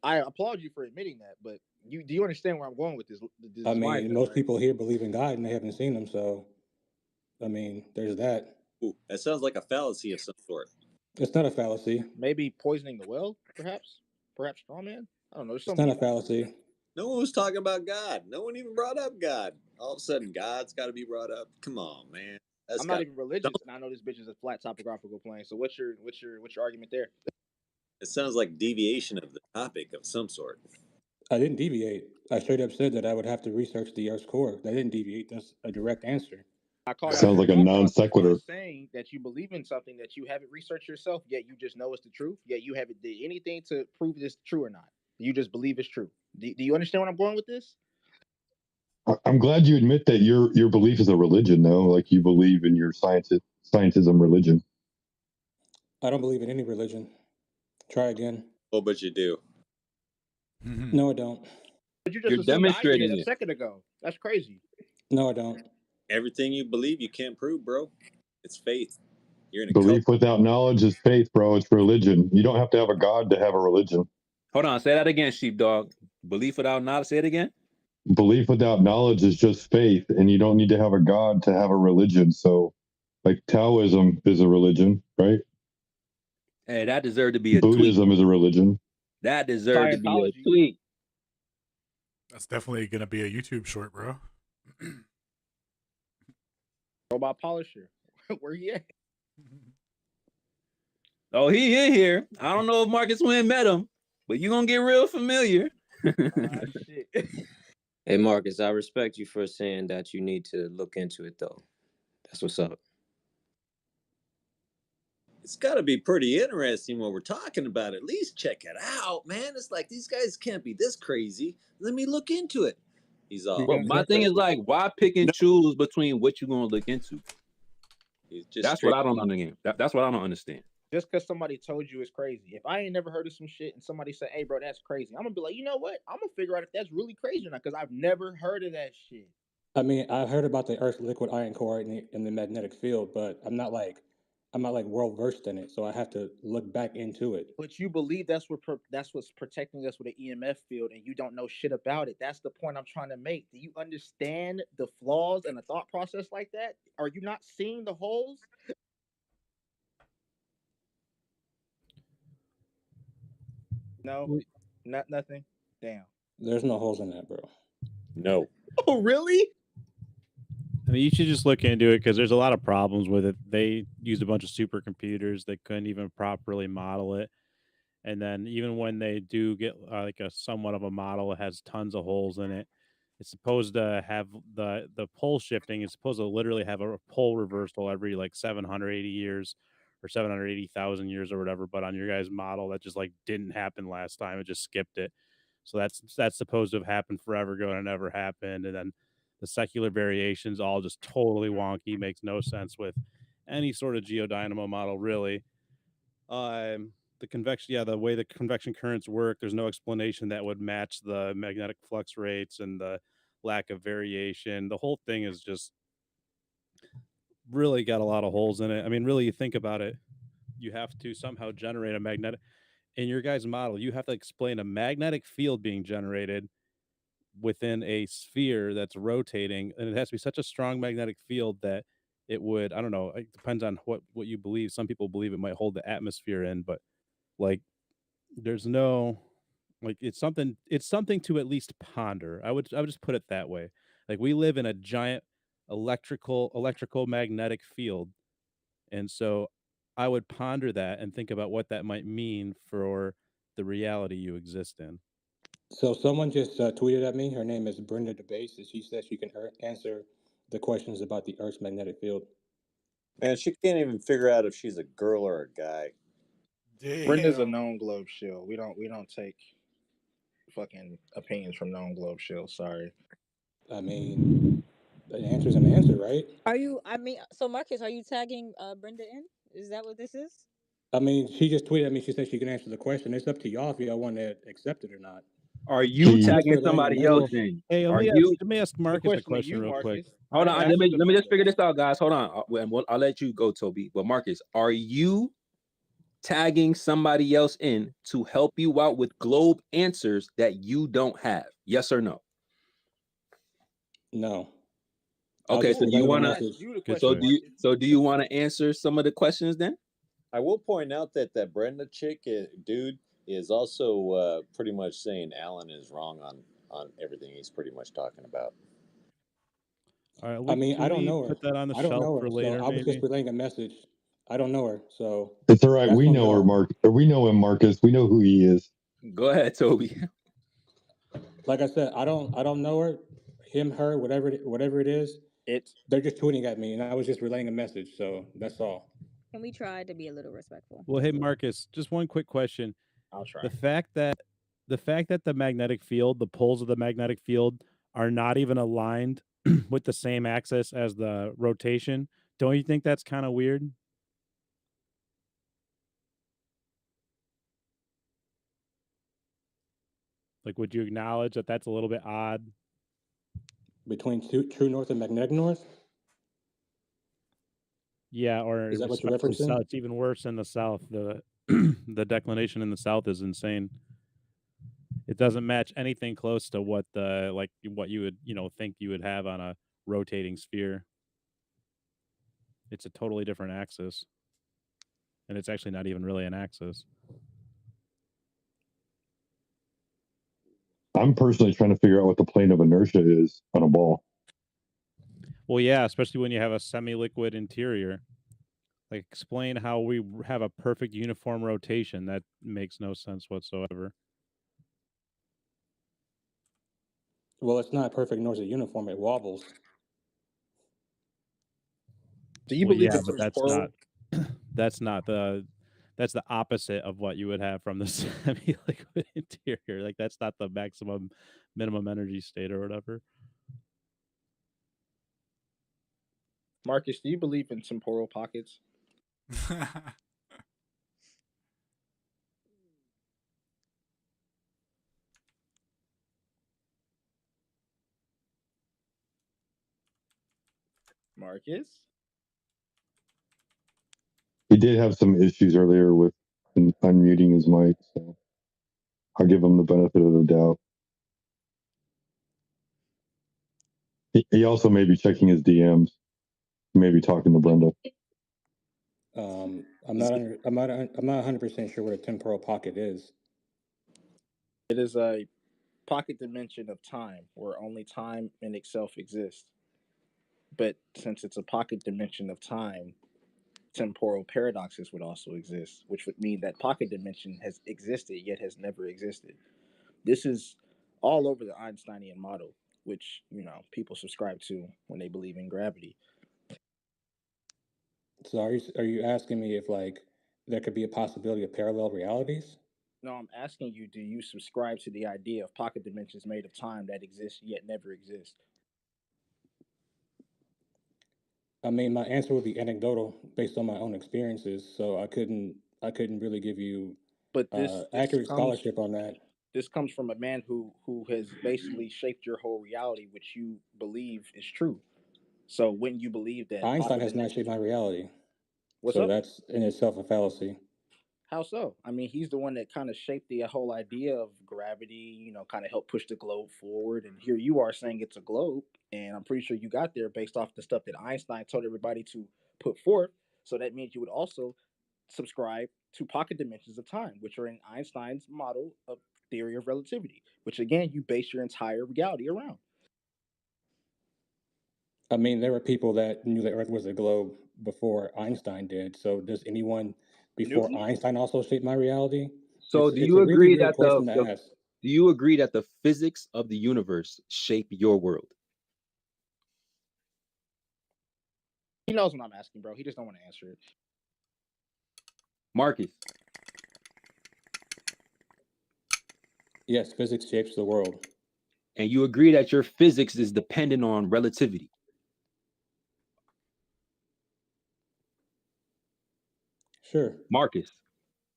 I applaud you for admitting that, but do you understand where I'm going with this? I mean, most people here believe in God and they haven't seen him, so I mean, there's that. Ooh, that sounds like a fallacy of some sort. It's not a fallacy. Maybe poisoning the well, perhaps straw man. I don't know. It's not a fallacy. No one was talking about God. No one even brought up God. All of a sudden, God's got to be brought up. Come on, man. I'm not even religious, and I know this bitch is a flat topographical plane. So what's your argument there? It sounds like deviation of the topic of some sort. I didn't deviate. I straight up said that I would have to research the Earth's core. I didn't deviate. That's a direct answer. I call Sounds like a non sequitur. Saying that you believe in something that you haven't researched yourself, yet you just know it's the truth, yet you haven't did anything to prove it's true or not. You just believe it's true. Do you understand where I'm going with this? I'm glad you admit that your belief is a religion, though. Like you believe in your scientism religion. I don't believe in any religion. Try again. Oh, but you do. No, I don't. But you just You're demonstrating it a second ago. That's crazy. No, I don't. Everything you believe, you can't prove, bro. It's faith. You're in a Belief cult. without knowledge is faith, bro. It's religion. You don't have to have a God to have a religion. Hold on, say that again, Sheepdog. Belief without knowledge. Say it again. Belief without knowledge is just faith, and you don't need to have a God to have a religion. So, like Taoism is a religion, right? Hey, that deserved to be a Buddhism tweet. is a religion. That deserved to be a tweet. That's definitely gonna be a YouTube short, bro. Robot polisher. Where you at? Oh, he in here. I don't know if Marcus Wynn met him, but you gonna get real familiar. Shit. Hey, Marcus, I respect you for saying that you need to look into it, though. That's what's up. It's got to be pretty interesting what we're talking about. At least check it out, man. It's like these guys can't be this crazy. Let me look into it. He's all. But my thing is like, why pick and choose between what you gonna look into? He's just That's what I don't understand. That's what I don't understand. Just because somebody told you it's crazy. If I ain't never heard of some shit and somebody said, "Hey, bro, that's crazy," I'm gonna be like, you know what? I'm gonna figure out if that's really crazy or not because I've never heard of that shit. I mean, I heard about the Earth's liquid iron core in the magnetic field, but I'm not like well versed in it, so I have to look back into it. But you believe that's what's protecting us with an EMF field, and you don't know shit about it. That's the point I'm trying to make. Do you understand the flaws and the thought process like that? Are you not seeing the holes? No, nothing. Damn. There's no holes in that, bro. No. Oh, really? I mean, you should just look into it because there's a lot of problems with it. They used a bunch of supercomputers that couldn't even properly model it. And then even when they do get like a somewhat of a model, it has tons of holes in it. It's supposed to have the pole shifting. It's supposed to literally have a pole reversal every like 780 years or 780,000 years or whatever. But on your guys' model, that just like didn't happen last time. It just skipped it. So that's supposed to have happened forever ago and it never happened. And then the secular variations all just totally wonky, makes no sense with any sort of geodynamo model, really. The convection, the way the convection currents work, there's no explanation that would match the magnetic flux rates and the lack of variation. The whole thing is just really got a lot of holes in it. I mean, really, you think about it, you have to somehow generate a magnetic in your guys' model. You have to explain a magnetic field being generated within a sphere that's rotating, and it has to be such a strong magnetic field that it would, I don't know, it depends on what you believe. Some people believe it might hold the atmosphere in, but like there's no like it's something to at least ponder. I would just put it that way. Like we live in a giant electrical magnetic field, and so I would ponder that and think about what that might mean for the reality you exist in. So someone just tweeted at me. Her name is Brenda DeBase, and she says she can answer the questions about the Earth's magnetic field. Man, she can't even figure out if she's a girl or a guy. Damn. Brenda's a known globe shield. We don't take fucking opinions from known globe shields. Sorry. I mean, an answer's an answer, right? Are you? I mean, so Marcus, are you tagging Brenda in? Is that what this is? I mean, she just tweeted at me. She said she can answer the question. It's up to y'all if y'all want to accept it or not. Are you Just tagging relaying a somebody else message. in? Hey, Are let you? me ask Marcus a question real quick. Hold on, I let me asked just figure Brenda. this out, guys. Hold on, I'll let you go, Toby. But Marcus, are you tagging somebody else in to help you out with globe answers that you don't have? Yes or no? No. Okay, so do you want to? do you want to answer some of the questions then? I will point out that that Brenda chick dude is also pretty much saying Alan is wrong on everything he's pretty much talking about. All right, I mean, I don't know her. put that on the I don't shelf know her, for so later, I was just maybe? relaying a message. I don't know her, so It's all right. that's We on know her, y'all. Mark. Or we know him, Marcus. We know who he is. Go ahead, Toby. Like I said, I don't know her, him, her, whatever it is. They're just tweeting at me, and I was just relaying a message. So that's all. Can we try to be a little respectful? Well, hey Marcus, just one quick question. I'll try. The fact that the magnetic field, the poles of the magnetic field are not even aligned with the same axis as the rotation, don't you think that's kind of weird? Like, would you acknowledge that that's a little bit odd? Between true north and magnetic north? Yeah, or Is that what you're especially referencing? south. It's even worse in the south. The the declination in the south is insane. It doesn't match anything close to what what you would think you would have on a rotating sphere. It's a totally different axis, and it's actually not even really an axis. I'm personally trying to figure out what the plane of inertia is on a ball. Well, yeah, especially when you have a semi-liquid interior. Like, explain how we have a perfect uniform rotation. That makes no sense whatsoever. Well, it's not perfect nor is it uniform. It wobbles. Do you Well, believe yeah, in but that's temporal? not that's the opposite of what you would have from the semi-liquid interior. Like, that's not the minimum energy state or whatever. Marcus, do you believe in temporal pockets? Marcus? He did have some issues earlier with unmuting his mic, so I'll give him the benefit of the doubt. He also may be checking his DMs, maybe talking to Brenda. I'm not 100% sure what a temporal pocket is. It is a pocket dimension of time where only time in itself exists. But since it's a pocket dimension of time, temporal paradoxes would also exist, which would mean that pocket dimension has existed yet has never existed. This is all over the Einsteinian model, which people subscribe to when they believe in gravity. So are you asking me if there could be a possibility of parallel realities? No, I'm asking you, do you subscribe to the idea of pocket dimensions made of time that exist yet never exist? I mean, my answer would be anecdotal based on my own experiences, so I couldn't really give you But this accurate comes scholarship on that. this comes from a man who has basically shaped your whole reality, which you believe is true. So when you believe that Einstein pocket has not shaped dimensions, my reality, what's so up? that's in itself a fallacy. How so? I mean, he's the one that kind of shaped the whole idea of gravity, kind of helped push the globe forward. And here you are saying it's a globe. And I'm pretty sure you got there based off the stuff that Einstein told everybody to put forth. So that means you would also subscribe to pocket dimensions of time, which are in Einstein's model of theory of relativity, which again, you base your entire reality around. I mean, there were people that knew the Earth was a globe before Einstein did. So does anyone before Newton? Einstein also shape my reality? So do It's you a really agree weird that question to ask. do you agree that the physics of the universe shape your world? He knows what I'm asking, bro. He just don't want to answer it. Marcus. Yes, physics shapes the world. And you agree that your physics is dependent on relativity? Sure. Marcus.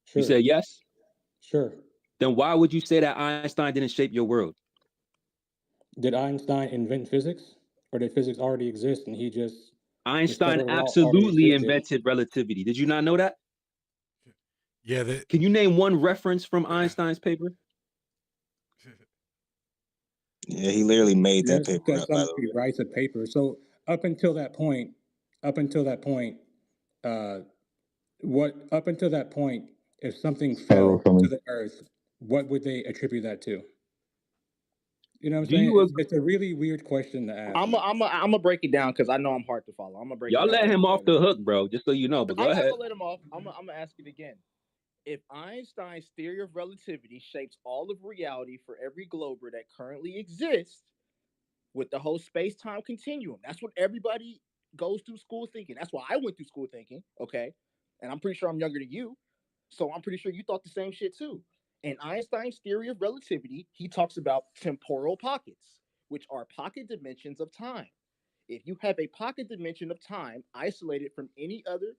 Sure. You said yes? Sure. Then why would you say that Einstein didn't shape your world? Did Einstein invent physics? Or did physics already exist and he just Einstein discovered it already absolutely existed? invented relativity. Did you not know that? Yeah. Can you name one reference from Einstein's paper? Yeah, he literally made that Just paper because up, by the somebody way. writes a paper. So up until that point, up until that point, if something Pyro fell to coming. the earth, what would they attribute that to? You know what I'm Do saying? you It's a really weird question to ask. I'm gonna break it down because I know I'm hard to follow. I'm gonna break it Y'all down. let like him you off said the it. hook, bro, just so you know, but go I'm not ahead. gonna let him off. I'm gonna ask it again. If Einstein's theory of relativity shapes all of reality for every glober that currently exists with the whole space-time continuum, that's what everybody goes through school thinking. That's why I went through school thinking, okay? And I'm pretty sure I'm younger than you. So I'm pretty sure you thought the same shit too. In Einstein's theory of relativity, he talks about temporal pockets, which are pocket dimensions of time. If you have a pocket dimension of time isolated from any other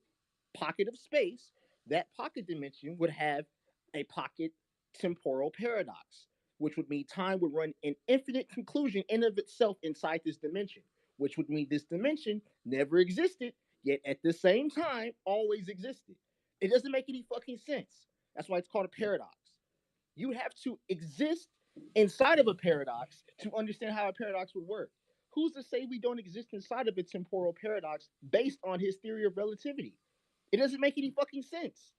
pocket of space, that pocket dimension would have a pocket temporal paradox, which would mean time would run an infinite conclusion in of itself inside this dimension, which would mean this dimension never existed, yet at the same time always existed. It doesn't make any fucking sense. That's why it's called a paradox. You have to exist inside of a paradox to understand how a paradox would work. Who's to say we don't exist inside of a temporal paradox based on his theory of relativity? It doesn't make any fucking sense.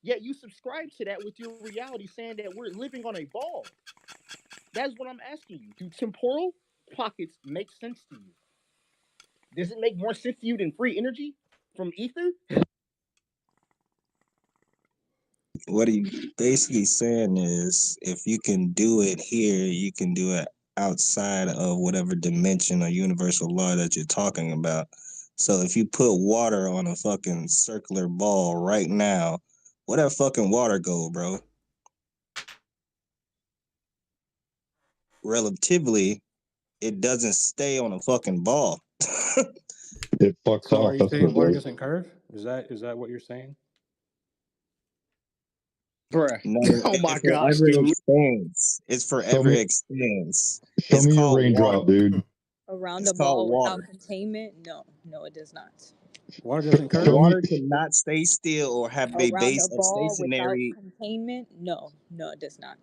Yet you subscribe to that with your reality saying that we're living on a ball. That's what I'm asking you. Do temporal pockets make sense to you? Does it make more sense to you than free energy from ether? What he basically saying is, if you can do it here, you can do it outside of whatever dimension or universal law that you're talking about. So if you put water on a fucking circular ball right now, where that fucking water go, bro? Relatively, it doesn't stay on a fucking ball. It fucks So off. are you That's saying what water it does. doesn't curve? Is that what you're saying? Bruh. No, Oh my it gosh, forever dude. expands. It's Show forever me, expands. show It's me your called water. raindrop, dude. Around It's a called ball without water. containment? No, no, it does not. Water doesn't curve? Show me, Water cannot stay still or have a Around a base of ball without stationary. containment? No, no, it does not.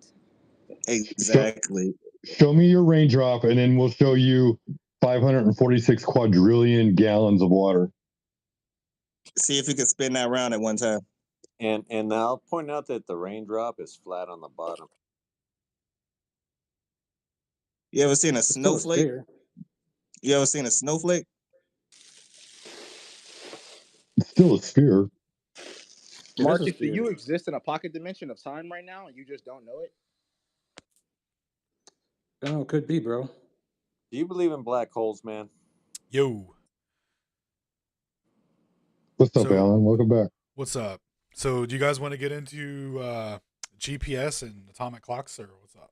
show, Exactly. show me your raindrop, and then we'll show you 546 quadrillion gallons of water. See if you can spin that around at one time. And I'll point out that the raindrop is flat on the bottom. You ever seen a It's still a snowflake? sphere. You ever seen a snowflake? It's still a sphere. It is a Marcus, do sphere. you exist in a pocket dimension of time right now and you just don't know it? Oh, it could be, bro. Do you believe in black holes, man? Yo. What's up, So, Alan? Welcome back. what's up? So, do you guys want to get into GPS and atomic clocks, or what's up?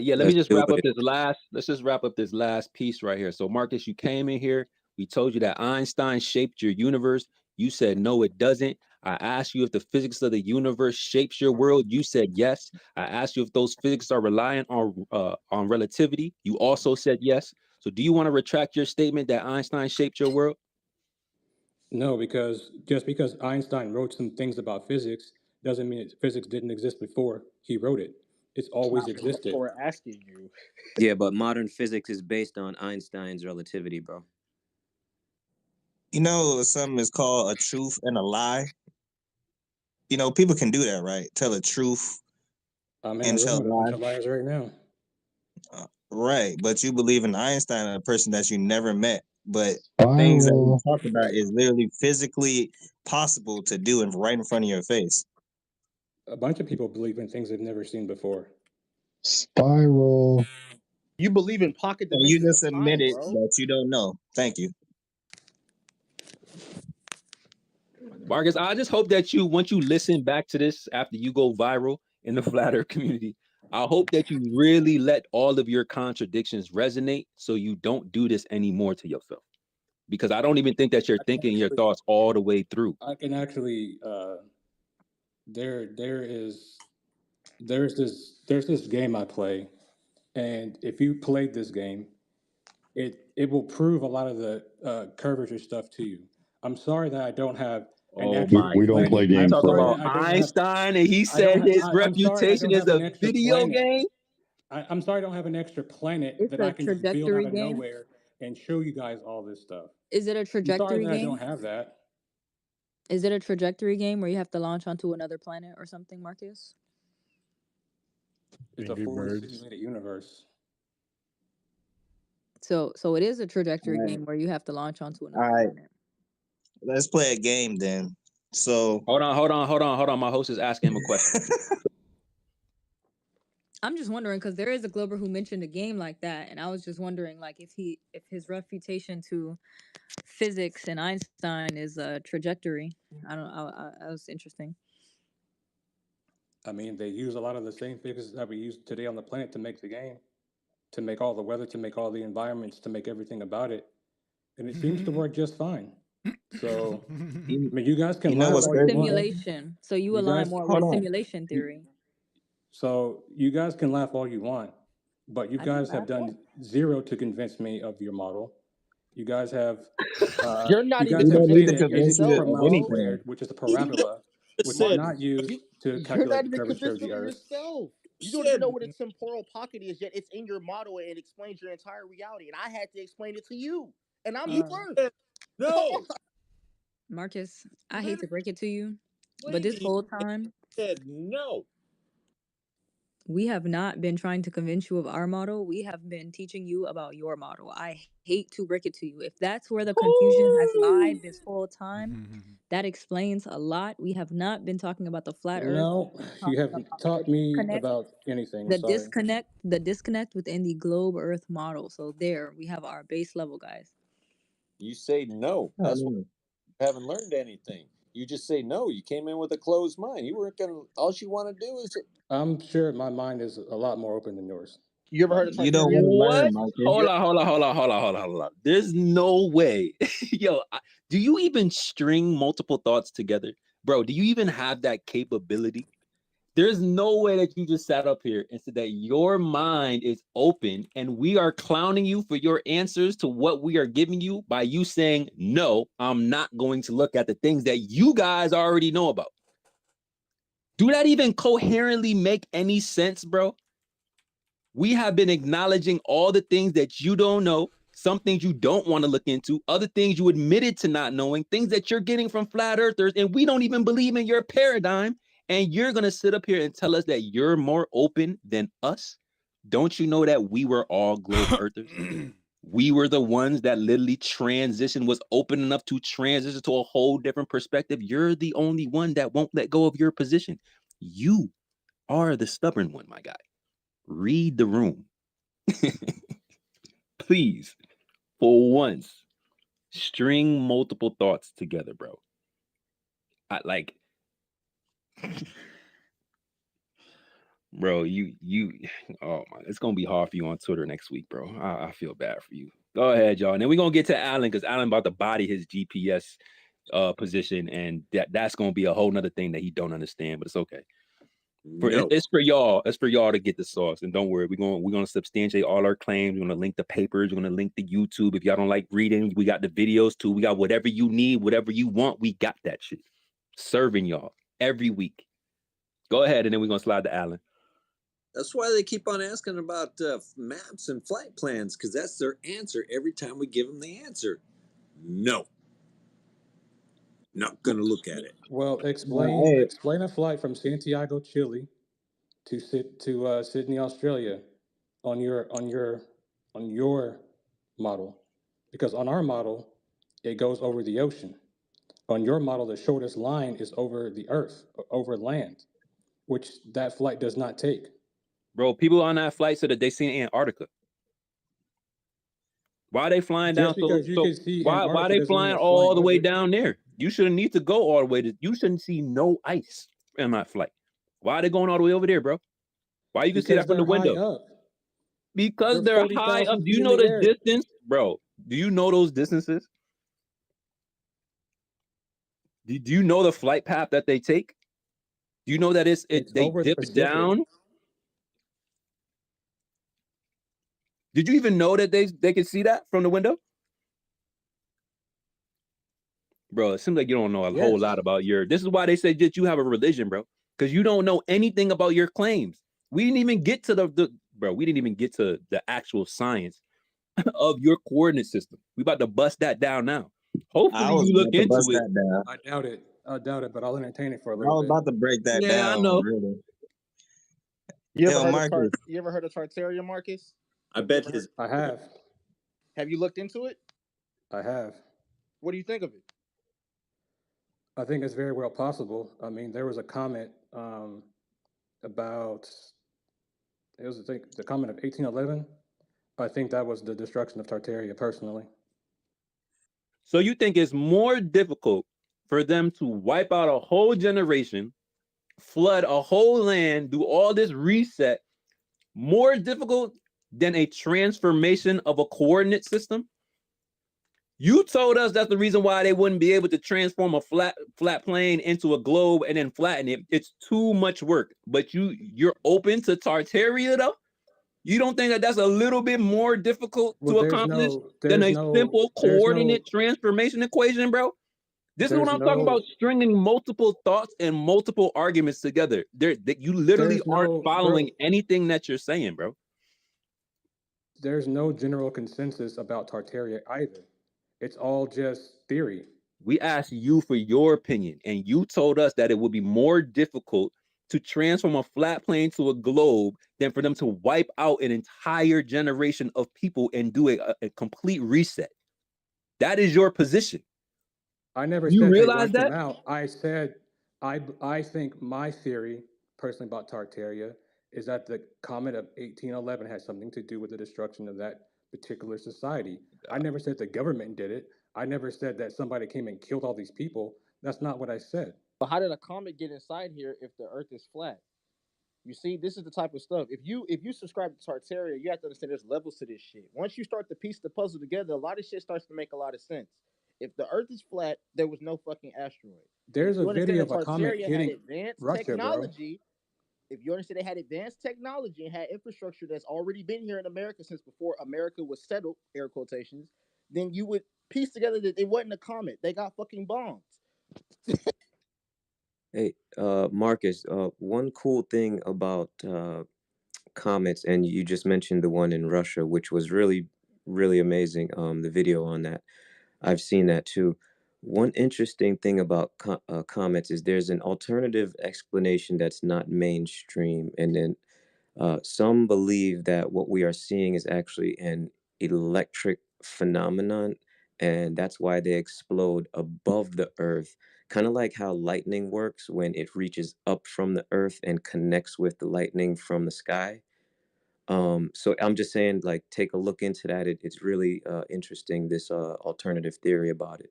Yeah, let me Let's just do wrap up it. let's just wrap up this last piece right here. So Marcus, you came in here, we told you that Einstein shaped your universe. You said no, it doesn't. I asked you if the physics of the universe shapes your world. You said yes. I asked you if those physics are reliant on relativity. You also said yes. So do you want to retract your statement that Einstein shaped your world? No, because just because Einstein wrote some things about physics doesn't mean physics didn't exist before he wrote it. It's always Not what existed. we're asking you. Yeah, but modern physics is based on Einstein's relativity, bro. You know, something is called a truth and a lie. You know, people can do that, right? Tell the truth I'm in a and room tell a with a bunch lie. of liars right now. Right. But you believe in Einstein, a person that you never met. But things that he Spiral. talked about is literally physically possible to do and right in front of your face. A bunch of people believe in things they've never seen before. Spiral. You believe in pocket And you dimensions just of time, admitted bro. that you don't know. Thank you. Marcus, I just hope that once you listen back to this after you go viral in the flat earth community, I hope that you really let all of your contradictions resonate so you don't do this anymore to yourself. Because I don't even think that you're thinking your thoughts all the way through. I can actually there's this game I play, and if you played this game, it will prove a lot of the curvature stuff to you. I'm sorry that I don't have an Oh extra my We don't planet. play goodness. You games, I'm talking sorry bro. about that I don't have Einstein and he I don't said ha- his I'm sorry I reputation don't is have a an extra video planet. game? I'm sorry I don't have an extra planet It's that a I can just build out trajectory of game. nowhere and show you guys all this stuff. Is it a I'm sorry trajectory that I don't game? have that. Is it a trajectory game where you have to launch onto another planet or something, Marcus? It's a Angry fully Birds. simulated universe. So it is a trajectory All right. game where you have to launch onto All another right. planet. Let's play a game then. So Hold on. My host is asking him a question. I'm just wondering because there is a Glober who mentioned a game like that, and I was just wondering like if his refutation to physics and Einstein is a trajectory. I don't. That was interesting. I mean, they use a lot of the same physics that we use today on the planet to make the game, to make all the weather, to make all the environments, to make everything about it. And it seems to work just fine. So, I mean, you guys can you know laugh So what's all it's you crazy? want. simulation. So you You align guys, more Hold with on. simulation theory. So you guys can laugh all you want, but you I can guys have laugh. done zero to convince me of your model. You guys have, You're not you even guys We have don't need to stated convincing convince anything you yourself, per of mile bro. anything. squared, which is a parabola, which is Marcus, not used to you're calculate not the even curvature of convincing the Earth. yourself. You don't even know what a temporal pocket is yet. It's in your model and it explains your entire reality. And I had to explain it to you. And I'm the first. No. Marcus, I hate to break it to you, but this whole time, Said no. We have not been trying to convince you of our model. We have been teaching you about your model. I hate to break it to you. If that's where the confusion has lied this whole time, that explains a lot. We have not been talking about the flat earth. No, We've been you talking haven't about taught me about anything. I'm sorry. the disconnect within the globe earth model. So there we have our base level, guys. You say no. That's why you haven't learned anything. You just say no. You came in with a closed mind. You weren't gonna. All you want to do is. I'm sure my mind is a lot more open than yours. You ever heard of You don't Tartaria? want to learn, What? Michael. Hold on. There's no way. Yo, do you even string multiple thoughts together? Bro, do you even have that capability? There's no way that you just sat up here and said that your mind is open and we are clowning you for your answers to what we are giving you by you saying, no, I'm not going to look at the things that you guys already know about. Do that even coherently make any sense, bro? We have been acknowledging all the things that you don't know, some things you don't want to look into, other things you admitted to not knowing, things that you're getting from flat earthers, and we don't even believe in your paradigm. And you're going to sit up here and tell us that you're more open than us? Don't you know that we were all globe earthers? We were the ones that literally transition, was open enough to transition to a whole different perspective. You're the only one that won't let go of your position. You are the stubborn one, my guy. Read the room. Please, for once, string multiple thoughts together, bro. Bro, oh my, it's gonna be hard for you on Twitter next week, bro. I feel bad for you. Go ahead, y'all. And then we're gonna get to Alan, because Alan about to body his GPS position, and that's gonna be a whole nother thing that he don't understand, but it's okay. No. It's for y'all. It's for y'all to get the sauce. And don't worry, we're gonna substantiate all our claims. We're gonna link the papers. We're gonna link the YouTube. If y'all don't like reading, we got the videos too. We got whatever you need, whatever you want. We got that shit. Serving y'all every week. Go ahead, and then we're gonna slide to Alan. That's why they keep on asking about maps and flight plans, because that's their answer every time we give them the answer. No. Not gonna look at it. Well, explain a flight from Santiago, Chile, to Sydney, Australia, on your model, because on our model it goes over the ocean. On your model, the shortest line is over the Earth, over land, which that flight does not take. Bro, people on that flight said that they seen Antarctica. Why are they flying down? Just because you can see Why Antarctica they doesn't mean flying you're all flying the way over it. down there? You shouldn't need to go all the way. You shouldn't see no ice in that flight. Why are they going all the way over there, bro? Why you can see that from the They're high window? up. Because They're they're high 40,000 up. Do you feet in know the the air. distance, bro? Do you know those distances? Do you know the flight path that they take? Do you know that they over the dip Pacific. down? Did you even know that they could see that from the window? Bro, it seems like you don't know a whole lot about this is why they say that you have a religion, bro. Because you don't know anything about your claims. We didn't even get to we didn't even get to the actual science of your coordinate system. We about to bust that down now. Hopefully you look into it. I doubt it, but I'll entertain it for a I little was bit. about to break that Yeah, down. I know. Really. You Yo, Marcus. ever heard of Tartaria, Marcus? I bet I have. Have you looked into it? I have. What do you think of it? I think it's very well possible. I mean, there was a comment about the comment of 1811. I think that was the destruction of Tartaria, personally. So you think it's more difficult for them to wipe out a whole generation, flood a whole land, do all this reset, more difficult than a transformation of a coordinate system? You told us that's the reason why they wouldn't be able to transform a flat plane into a globe and then flatten it. It's too much work. But you're open to Tartaria, though? You don't think that that's a little bit more difficult to accomplish than a simple coordinate transformation equation, bro? This is what I'm talking about, stringing multiple thoughts and multiple arguments together. You literally aren't following anything that you're saying, bro. There's no general consensus about Tartaria either. It's all just theory. We asked you for your opinion, and you told us that it would be more difficult to transform a flat plane to a globe than for them to wipe out an entire generation of people and do a complete reset. That is your position. I never You said they realize wiped them that? out. I said I think my theory personally about Tartaria is that the comet of 1811 had something to do with the destruction of that particular society. I never said the government did it. I never said that somebody came and killed all these people. That's not what I said. But how did a comet get inside here if the Earth is flat? You see, this is the type of stuff. If you subscribe to Tartaria, you have to understand there's levels to this shit. Once you start to piece the puzzle together, a lot of shit starts to make a lot of sense. If the Earth is flat, there was no fucking asteroid. And if There's a you understand video that of a comet Tartaria had hitting advanced Russia, bro. technology, if you understand they had advanced technology and had infrastructure that's already been here in America since before America was settled, air quotations, then you would piece together that it wasn't a comet. They got fucking bombs. Hey, Marcus, one cool thing about comets, and you just mentioned the one in Russia, which was really, really amazing. The video on that, I've seen that too. One interesting thing about comets is there's an alternative explanation that's not mainstream, and then some believe that what we are seeing is actually an electric phenomenon, and that's why they explode above the Earth, kind of like how lightning works when it reaches up from the Earth and connects with the lightning from the sky. So I'm just saying, like, take a look into that. It's really interesting, this alternative theory about it.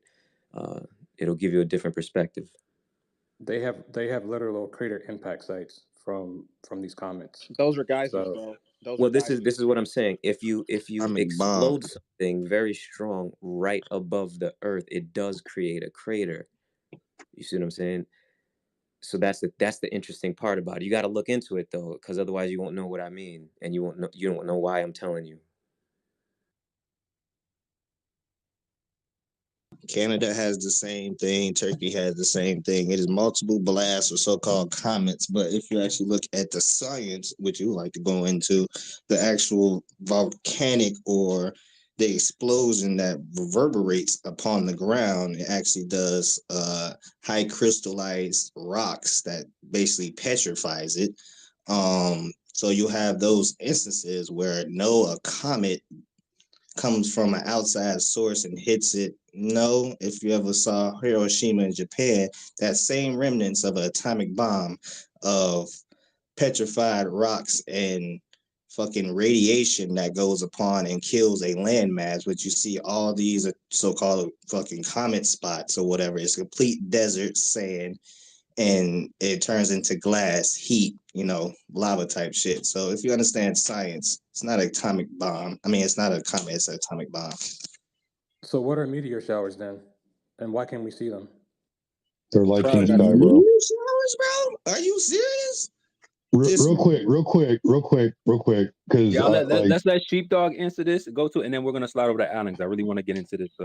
Uh, it'll give you a different perspective. They have literal crater impact sites from these comets. Those are geysers, So bro. Those are Well, this geysers. is what I'm saying. If you Atomic bomb. explode something very strong right above the Earth, it does create a crater. You see what I'm saying? So that's the interesting part about it. You got to look into it though, because otherwise you won't know what I mean, and you don't know why I'm telling you. Canada has the same thing. Turkey has the same thing. It is multiple blasts or so-called comets. But if you actually look at the science, which you like to go into, the actual volcanic or the explosion that reverberates upon the ground, it actually does high crystallized rocks that basically petrifies it. So you have those instances where no, a comet comes from an outside source and hits it. No, if you ever saw Hiroshima in Japan, that same remnants of an atomic bomb of petrified rocks and fucking radiation that goes upon and kills a landmass, which you see all these so-called fucking comet spots or whatever. It's complete desert sand and it turns into glass, heat, lava type shit. So if you understand science, it's not an atomic bomb. I mean, it's not a comet, it's an atomic bomb. So what are meteor showers then? And why can't we see them? They're lights in the Meteor sky, bro. showers, bro? Are you serious? Real quick, because Yeah, like let's let Sheepdog answer this. Go to, and then we're gonna slide over to Alan. I really want to get into this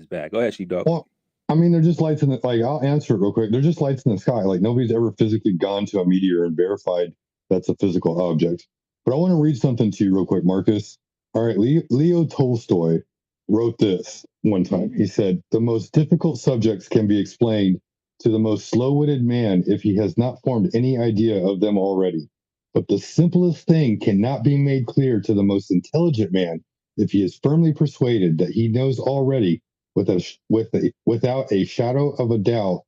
bag. Go ahead, Sheepdog. well, I mean, they're just lights in the like. I'll answer it real quick. They're just lights in the sky. Like nobody's ever physically gone to a meteor and verified that's a physical object. But I want to read something to you real quick, Marcus. All right, Leo Tolstoy wrote this one time. He said, "The most difficult subjects can be explained to the most slow-witted man if he has not formed any idea of them already. But the simplest thing cannot be made clear to the most intelligent man if he is firmly persuaded that he knows already without a shadow of a doubt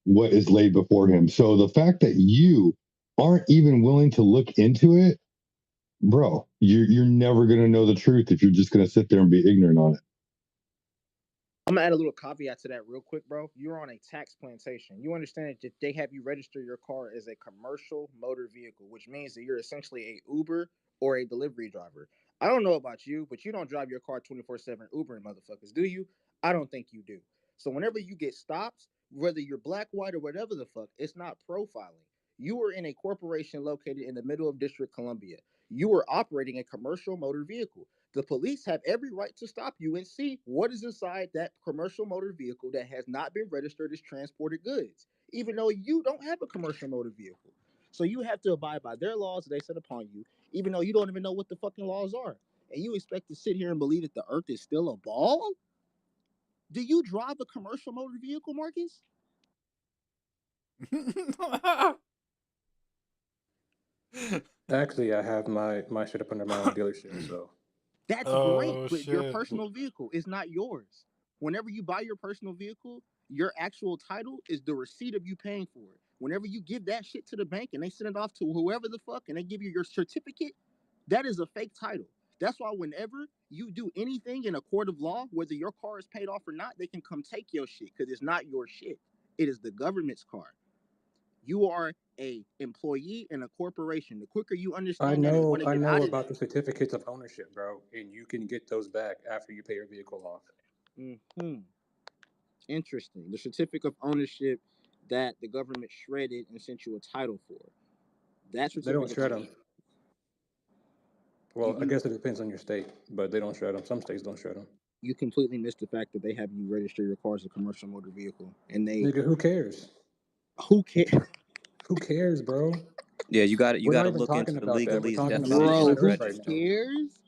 what is laid before him." So the fact that you aren't even willing to look into it, bro, you're never gonna know the truth if you're just gonna sit there and be ignorant on it. I'm gonna add a little caveat to that real quick, bro. You're on a tax plantation. You understand that they have you register your car as a commercial motor vehicle, which means that you're essentially a Uber or a delivery driver. I don't know about you, but you don't drive your car 24/7 Ubering motherfuckers, do you? I don't think you do. So whenever you get stopped, whether you're black, white, or whatever the fuck, it's not profiling. You are in a corporation located in the middle of District Columbia. You are operating a commercial motor vehicle. The police have every right to stop you and see what is inside that commercial motor vehicle that has not been registered as transported goods, even though you don't have a commercial motor vehicle. So you have to abide by their laws that they set upon you, even though you don't even know what the fucking laws are. And you expect to sit here and believe that the earth is still a ball? Do you drive a commercial motor vehicle, Marcus? Actually, I have my shit up under my own dealership, so That's great, Oh but your shit. personal vehicle is not yours. Whenever you buy your personal vehicle, your actual title is the receipt of you paying for it. Whenever you give that shit to the bank and they send it off to whoever the fuck and they give you your certificate, that is a fake title. That's why whenever you do anything in a court of law, whether your car is paid off or not, they can come take your shit because it's not your shit. It is the government's car. You are a employee in a corporation. The quicker you understand that and want to I get know out of about the certificates of ownership, bro, and you can get those back after you pay your vehicle off. Interesting. The certificate of ownership that the government shredded and sent you a title for. That They don't certificate shred of them. Well, I you guess it depends on your state, but they don't shred them. Some states don't shred them. you completely missed the fact that they have you register your car as a commercial motor vehicle, and they Nigga, who cares? who cares? Who cares, bro? Yeah, you got We're not to even look talking into the about that. We're legalese talking about definition Bro, flat of who Earth right register. now. cares?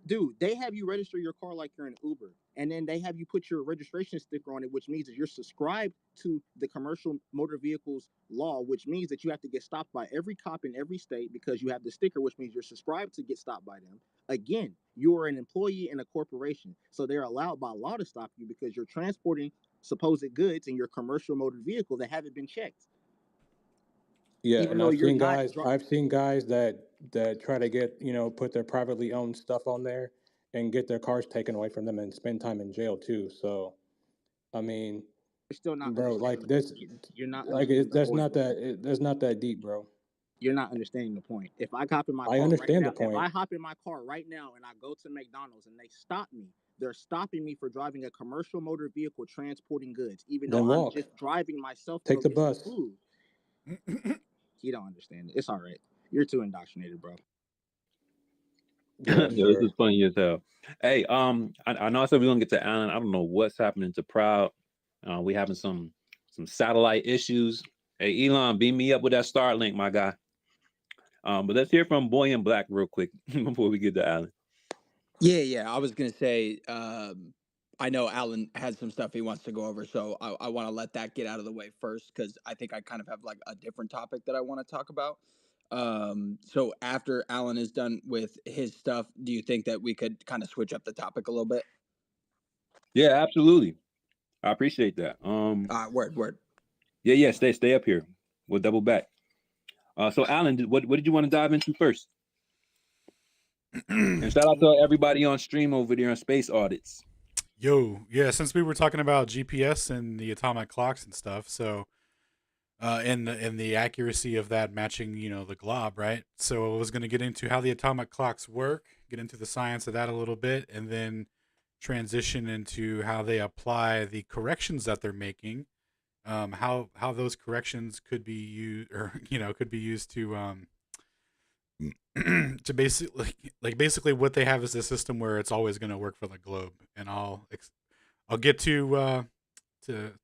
Dude, they have you register your car like you're an Uber, and then they have you put your registration sticker on it, which means that you're subscribed to the commercial motor vehicles law, which means that you have to get stopped by every cop in every state because you have the sticker, which means you're subscribed to get stopped by them. Again, you are an employee in a corporation, so they're allowed by law to stop you because you're transporting supposed goods in your commercial motor vehicle that haven't been checked, Yeah, even and though you're not. I've seen guys that try to get, put their privately owned stuff on there and get their cars taken away from them and spend time in jail too. So, I mean, You're still not bro, like understanding. this, You're not like understanding the point. that's not that deep, bro. You're not understanding the point. If I hop in my I car right understand now, the if I point. hop in my car right now and I go to McDonald's and they stop me, they're stopping me for driving a commercial motor vehicle transporting goods, even though Then I'm walk, just driving myself to take go the get some bus. food. You don't understand it. It's all right. You're too indoctrinated, bro. Yeah, Yo, this sure. is funny as hell. Hey, I know I said we're gonna get to Alan. I don't know what's happening to Proud. We having some satellite issues. Hey, Elon, beam me up with that Starlink, my guy. But let's hear from Boy in Black real quick before we get to Alan. Yeah. I was gonna say, I know Alan has some stuff he wants to go over, so I want to let that get out of the way first because I think I kind of have like a different topic that I want to talk about. So after Alan is done with his stuff, do you think that we could kind of switch up the topic a little bit? Yeah, absolutely. I appreciate that. Word. Yeah. Stay up here. We'll double back. So Alan, what did you want to dive into first? And shout out to everybody on stream over there on Space Audits. Yo, yeah, since we were talking about GPS and the atomic clocks and stuff, so and the accuracy of that matching, the glob, right? So I was going to get into how the atomic clocks work, get into the science of that a little bit, and then transition into how they apply the corrections that they're making, how those corrections could be used, or could be used to to basically what they have is a system where it's always going to work for the globe, and I'll get to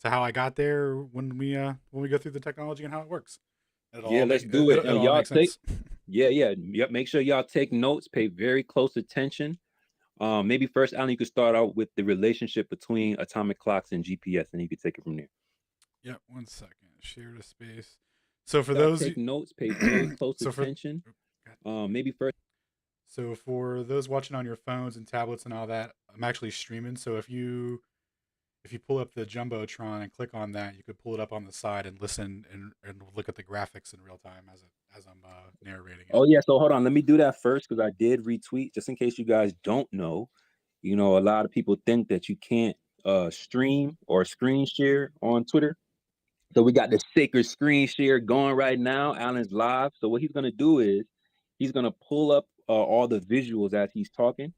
how I got there when we go through the technology and how it works. Yeah, let's do it. It'll all Y'all make take sense. Yep. Make sure y'all take notes, pay very close attention. Maybe first, Alan, you could start out with the relationship between atomic clocks and GPS, and you could take it from there. Yep. 1 second. Share the space. So for Y'all those take notes, pay very close so for attention. Maybe first. So for those watching on your phones and tablets and all that, I'm actually streaming. So if you pull up the jumbotron and click on that, you could pull it up on the side and listen and look at the graphics in real time as I'm narrating it. Oh yeah, so hold on, let me do that first because I did retweet, just in case you guys don't know. A lot of people think that you can't stream or screen share on Twitter. So we got the sacred screen share going right now. Alan's live. So what he's gonna do is he's gonna pull up all the visuals as he's talking.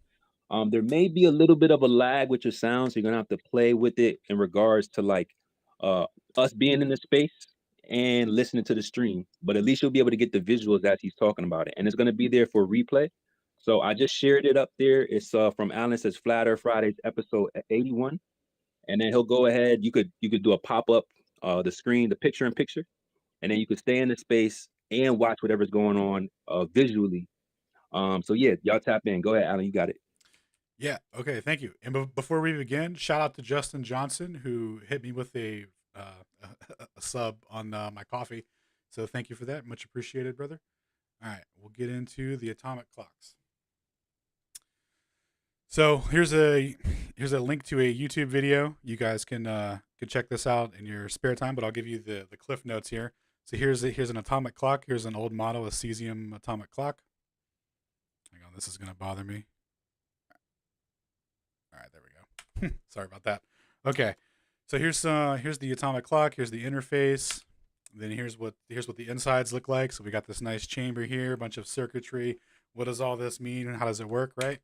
There may be a little bit of a lag with your sound, so you're gonna have to play with it in regards to like us being in the space and listening to the stream. But at least you'll be able to get the visuals as he's talking about it, and it's gonna be there for replay. So I just shared it up there. It's from Alan says Flat Earth Fridays episode 81, and then he'll go ahead. You could do a pop up, the screen, the picture in picture, and then you could stay in the space and watch whatever's going on visually. So yeah, y'all tap in. Go ahead, Alan. You got it. Yeah. Okay. Thank you. And before we begin, shout out to Justin Johnson who hit me with a sub on my coffee. So thank you for that. Much appreciated, brother. All right, we'll get into the atomic clocks. So here's a link to a YouTube video. You guys can check this out in your spare time, but I'll give you the cliff notes here. So here's an atomic clock. Here's an old model, a cesium atomic clock. Hang on, this is gonna bother me. All right, there we go. Sorry about that. Okay, so here's the atomic clock. Here's the interface. Then here's what the insides look like. So we got this nice chamber here, a bunch of circuitry. What does all this mean and how does it work, right?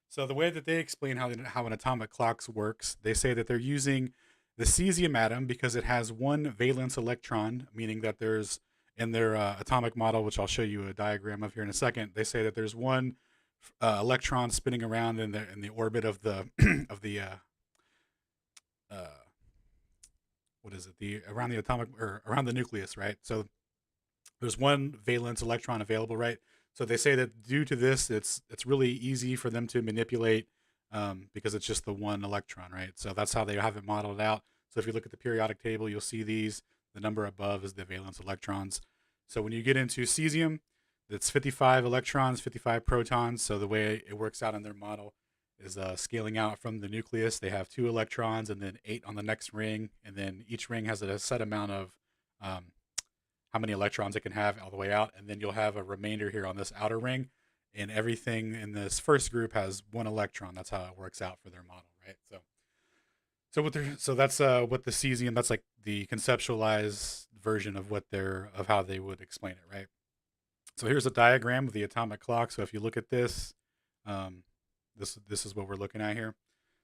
So the way that they explain how an atomic clock works, they say that they're using the cesium atom because it has one valence electron, meaning that there's in their atomic model, which I'll show you a diagram of here in a second. They say that there's one electron spinning around in the orbit of the of the what is it, around the atomic or around the nucleus, right? So there's one valence electron available, right? So they say that due to this, it's really easy for them to manipulate because it's just the one electron, right? So that's how they have it modeled out. So if you look at the periodic table, you'll see these. The number above is the valence electrons. So when you get into cesium, it's 55 electrons, 55 protons. So the way it works out in their model is scaling out from the nucleus. They have 2 electrons and then 8 on the next ring. And then each ring has a set amount of how many electrons it can have all the way out. And then you'll have a remainder here on this outer ring. And everything in this first group has 1 electron. That's how it works out for their model, right? So that's what the cesium, that's like the conceptualized version of of how they would explain it, right? So here's a diagram of the atomic clock. So if you look at this, this is what we're looking at here.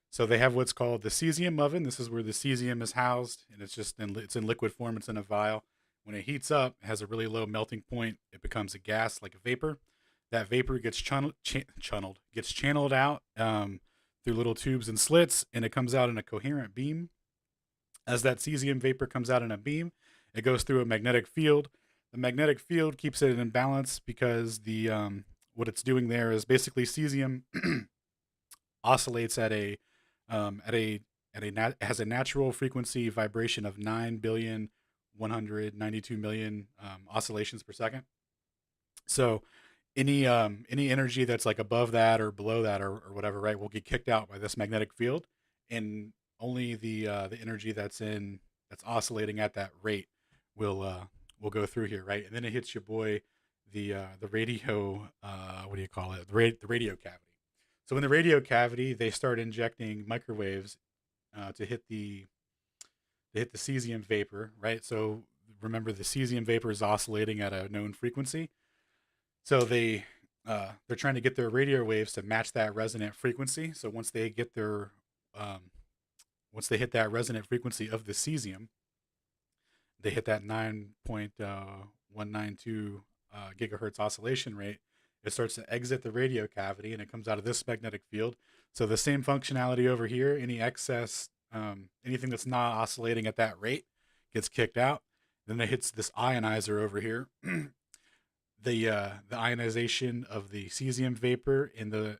So they have what's called the cesium oven. This is where the cesium is housed, and it's in liquid form. It's in a vial. When it heats up, it has a really low melting point. It becomes a gas, like a vapor. That vapor gets channeled out through little tubes and slits, and it comes out in a coherent beam. As that cesium vapor comes out in a beam, it goes through a magnetic field. The magnetic field keeps it in balance because what it's doing there is basically cesium oscillates it has a natural frequency vibration of 9,192,000,000 oscillations per second. So any energy that's like above that or below that or whatever, right, will get kicked out by this magnetic field, and only the energy that's oscillating at that rate will go through here, right? And then it hits your boy the radio what do you call it, the radio cavity. So in the radio cavity, they start injecting microwaves to hit the cesium vapor, right? So remember, the cesium vapor is oscillating at a known frequency. So they're trying to get their radio waves to match that resonant frequency. So once they hit that resonant frequency of the cesium, they hit that 9.192 gigahertz oscillation rate. It starts to exit the radio cavity, and it comes out of this magnetic field. So the same functionality over here, any excess, anything that's not oscillating at that rate gets kicked out. Then it hits this ionizer over here. The ionization of the cesium vapor in the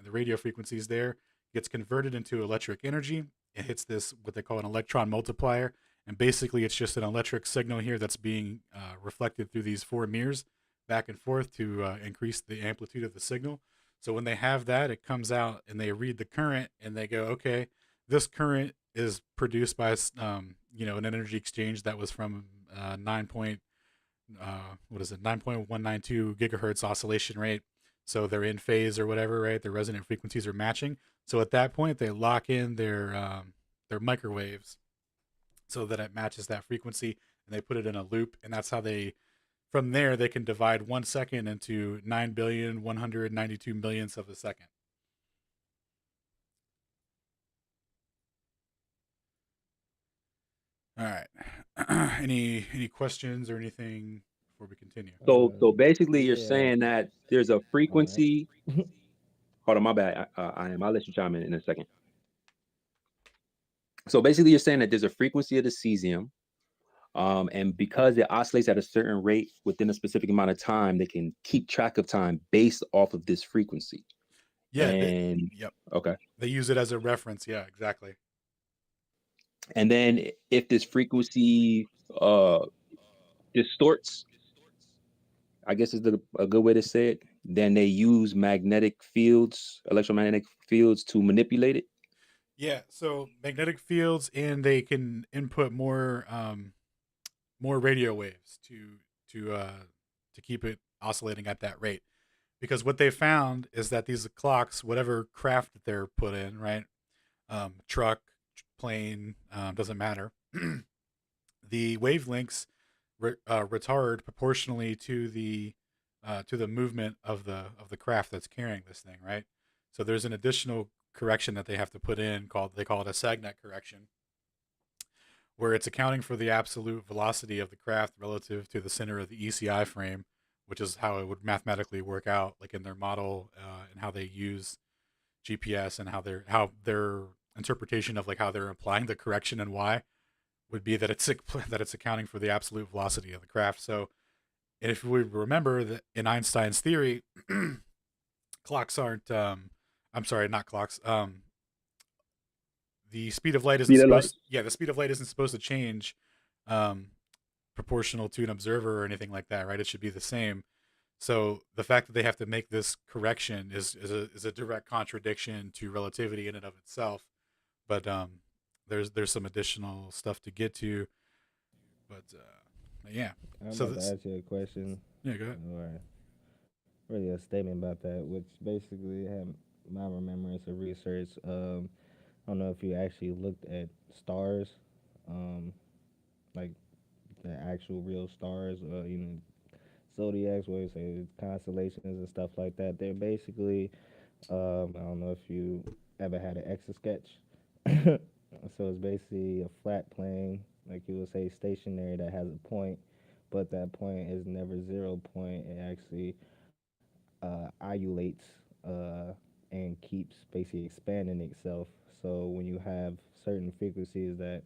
radio frequencies there gets converted into electric energy. It hits this, what they call an electron multiplier, and basically it's just an electric signal here that's being reflected through these 4 mirrors back and forth to increase the amplitude of the signal. So when they have that, it comes out and they read the current and they go, okay, this current is produced by an energy exchange that was from 9.192 gigahertz oscillation rate. So they're in phase or whatever, right? Their resonant frequencies are matching. So at that point, they lock in their microwaves so that it matches that frequency, and they put it in a loop. And that's how from there, they can divide 1 second into 9,192 millionths of a second. All right. Any questions or anything before we continue? So basically, you're Yeah. saying that there's a frequency. Hold on, my bad. I'll let you chime in a second. So basically, you're saying that there's a frequency of the cesium, and because it oscillates at a certain rate within a specific amount of time, they can keep track of time based off of this frequency. Yeah. Yep. Okay. They use it as a reference. Yeah, exactly. And then if this frequency distorts, I guess is a good way to say it, then they use magnetic fields, electromagnetic fields to manipulate it. Yeah, so magnetic fields, and they can input more radio waves to keep it oscillating at that rate. Because what they found is that these clocks, whatever craft that they're put in, right, truck, plane, doesn't matter. The wavelengths retard proportionally to the movement of the craft that's carrying this thing, right? So there's an additional correction that they have to put in called they call it a SAGNet correction, where it's accounting for the absolute velocity of the craft relative to the center of the ECI frame, which is how it would mathematically work out, like in their model, and how they use GPS, and how their interpretation of like how they're applying the correction and why would be that it's accounting for the absolute velocity of the craft. So, and if we remember that in Einstein's theory, clocks aren't. I'm sorry, not clocks. The speed of light isn't Speed of light. supposed. Yeah, the speed of light isn't supposed to change, um, proportional to an observer or anything like that, right? It should be the same. So the fact that they have to make this correction is a direct contradiction to relativity in and of itself. But there's some additional stuff to get to. But yeah. I'm So about to this. ask you a question, Yeah, go ahead. or really a statement about that, which basically had my remembrance of research. I don't know if you actually looked at stars, um, like the actual real stars, zodiacs, where you say constellations and stuff like that. They're basically, I don't know if you ever had an Etch a Sketch. So it's basically a flat plane, like you would say, stationary that has a point, but that point is never 0 point. It actually ovulates and keeps basically expanding itself. So when you have certain frequencies that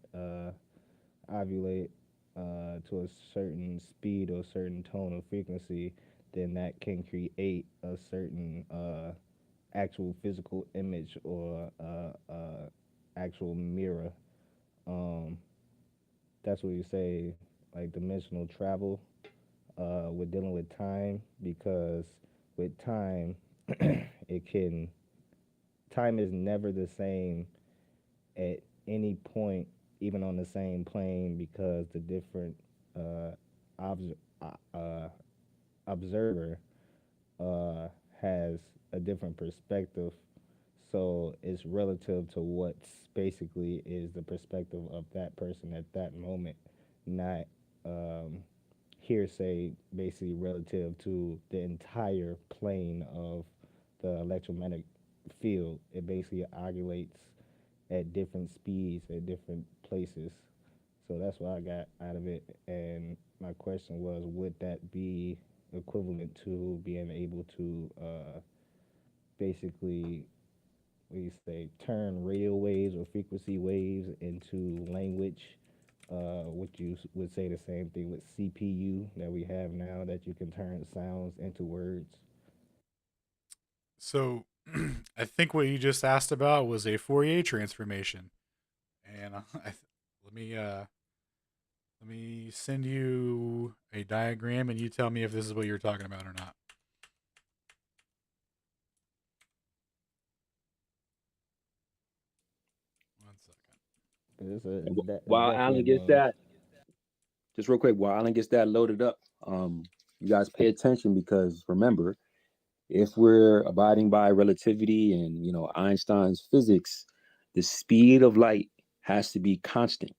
ovulate to a certain speed or certain tone of frequency, then that can create a certain actual physical image or actual mirror. Um, that's what you say, like dimensional travel. We're dealing with time because with time, it can time is never the same at any point, even on the same plane, because the different uh, obs- observer uh, has a different perspective. So it's relative to what's basically is the perspective of that person at that moment, not um, hearsay, basically relative to the entire plane of the electromagnetic field. It basically oscillates at different speeds at different places. So that's what I got out of it. And my question was, would that be equivalent to being able to basically, what do you say, turn radio waves or frequency waves into language? Would you would say the same thing with CPU that we have now, that you can turn sounds into words? So I think what you just asked about was a Fourier transformation, and let me let me send you a diagram, and you tell me if this is what you're talking about or not. One second. It's a, While definitely Alan a gets noise. that, just real quick, while Alan gets that loaded up, you guys pay attention, because remember, if we're abiding by relativity and Einstein's physics, the speed of light has to be constant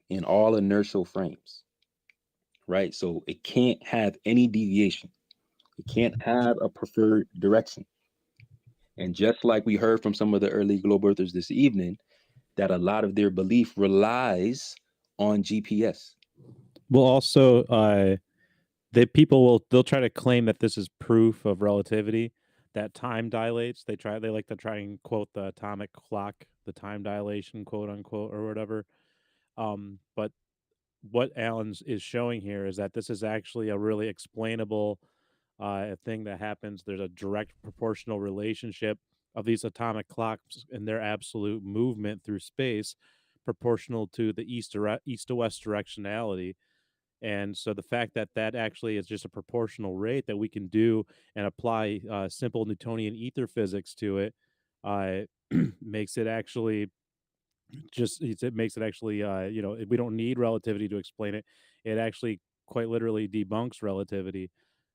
in all inertial frames, right? So it can't have any deviation. It can't have a preferred direction. And just like we heard from some of the early globe earthers this evening, that a lot of their belief relies on GPS. Well, also, they'll try to claim that this is proof of relativity, that time dilates. They like to try and quote the atomic clock, the time dilation, quote unquote, or whatever. But what Alan's is showing here is that this is actually a really explainable thing that happens. There's a direct proportional relationship of these atomic clocks and their absolute movement through space, proportional to the east to west directionality. And so the fact that that actually is just a proportional rate that we can do and apply simple Newtonian ether physics to it uh, makes it actually it makes it actually we don't need relativity to explain it. It actually quite literally debunks relativity,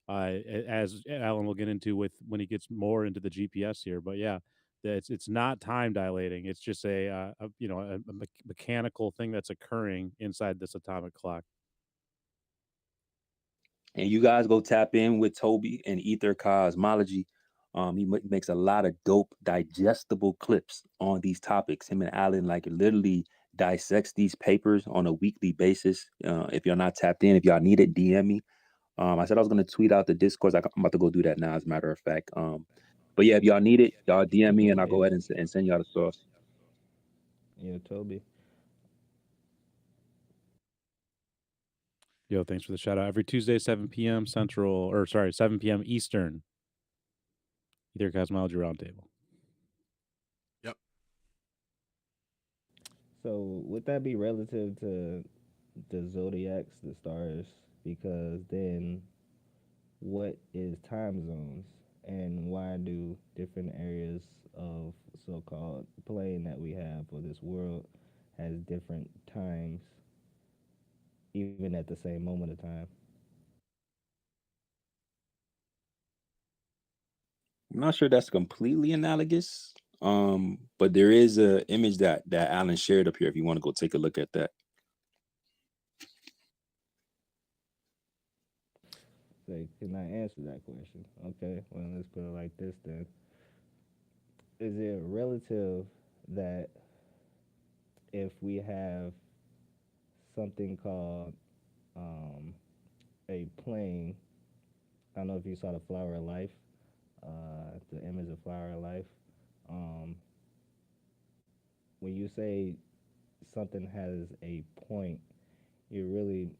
as Alan will get into with when he gets more into the GPS here. But yeah, it's not time dilating. It's just a mechanical thing that's occurring inside this atomic clock. And you guys go tap in with Toby and Ether Cosmology. He makes a lot of dope, digestible clips on these topics. Him and Alan like literally dissects these papers on a weekly basis. If you're not tapped in, if y'all need it, DM me. I said I was gonna tweet out the Discord. I'm about to go do that now, as a matter of fact. But yeah, if y'all need it, y'all DM me and I'll go ahead and send y'all the source. Yeah, Toby. Yo, thanks for the shout out. Every Tuesday, 7 p.m. Central, or sorry, 7 p.m. Eastern. Ether Cosmology Roundtable. Yep. So would that be relative to the zodiacs, the stars? Because then what is time zones? And why do different areas of so-called plane that we have, or this world, has different times, even at the same moment of time? I'm not sure that's completely analogous. But there is a image that Alan shared up here if you want to go take a look at that. Say, can I answer that question? Okay, well, let's put it like this then. Is it relative that if we have something called a plane, I don't know if you saw the Flower of Life, the image of Flower of Life. Um, when you say something has a point, you're really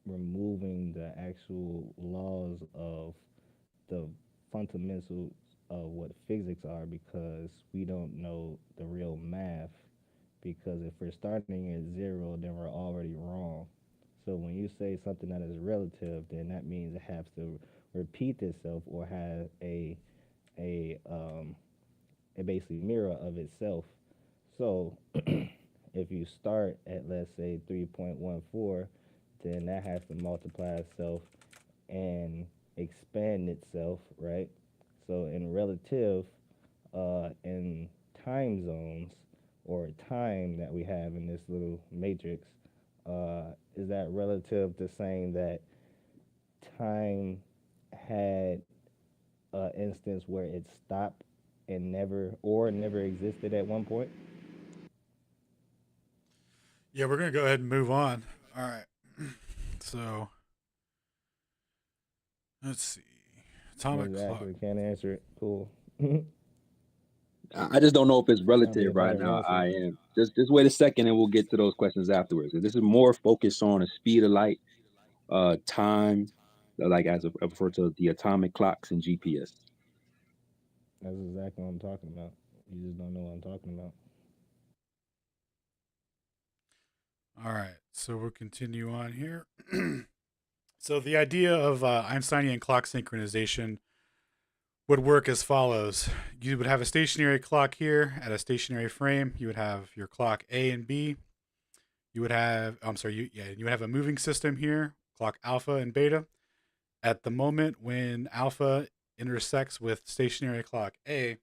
removing the actual laws of the fundamentals of what physics are, because we don't know the real math. Because if we're starting at zero, then we're already wrong. So when you say something that is relative, then that means it has to repeat itself or have a basically mirror of itself. So if you start at, let's say, 3.14, then that has to multiply itself and expand itself, right? So in relative, in time zones, or time that we have in this little matrix, is that relative to saying that time had an instance where it stopped and never existed at one point? Yeah, we're gonna go ahead and move on. All right. So let's see. Atomic Exactly. clock. Can't answer it. Cool. I just don't know if it's That'll be a relative right better now. answer. I am just wait a second and we'll get to those questions afterwards. This is more focused on the speed of light, time, like as I refer to the atomic clocks and GPS. That's exactly what I'm talking about. You just don't know what I'm talking about. All right. So we'll continue on here. So the idea of Einsteinian clock synchronization would work as follows. You would have a stationary clock here at a stationary frame. You would have your clock A and B. You would have, you would have a moving system here, clock alpha and beta. At the moment when alpha intersects with stationary clock A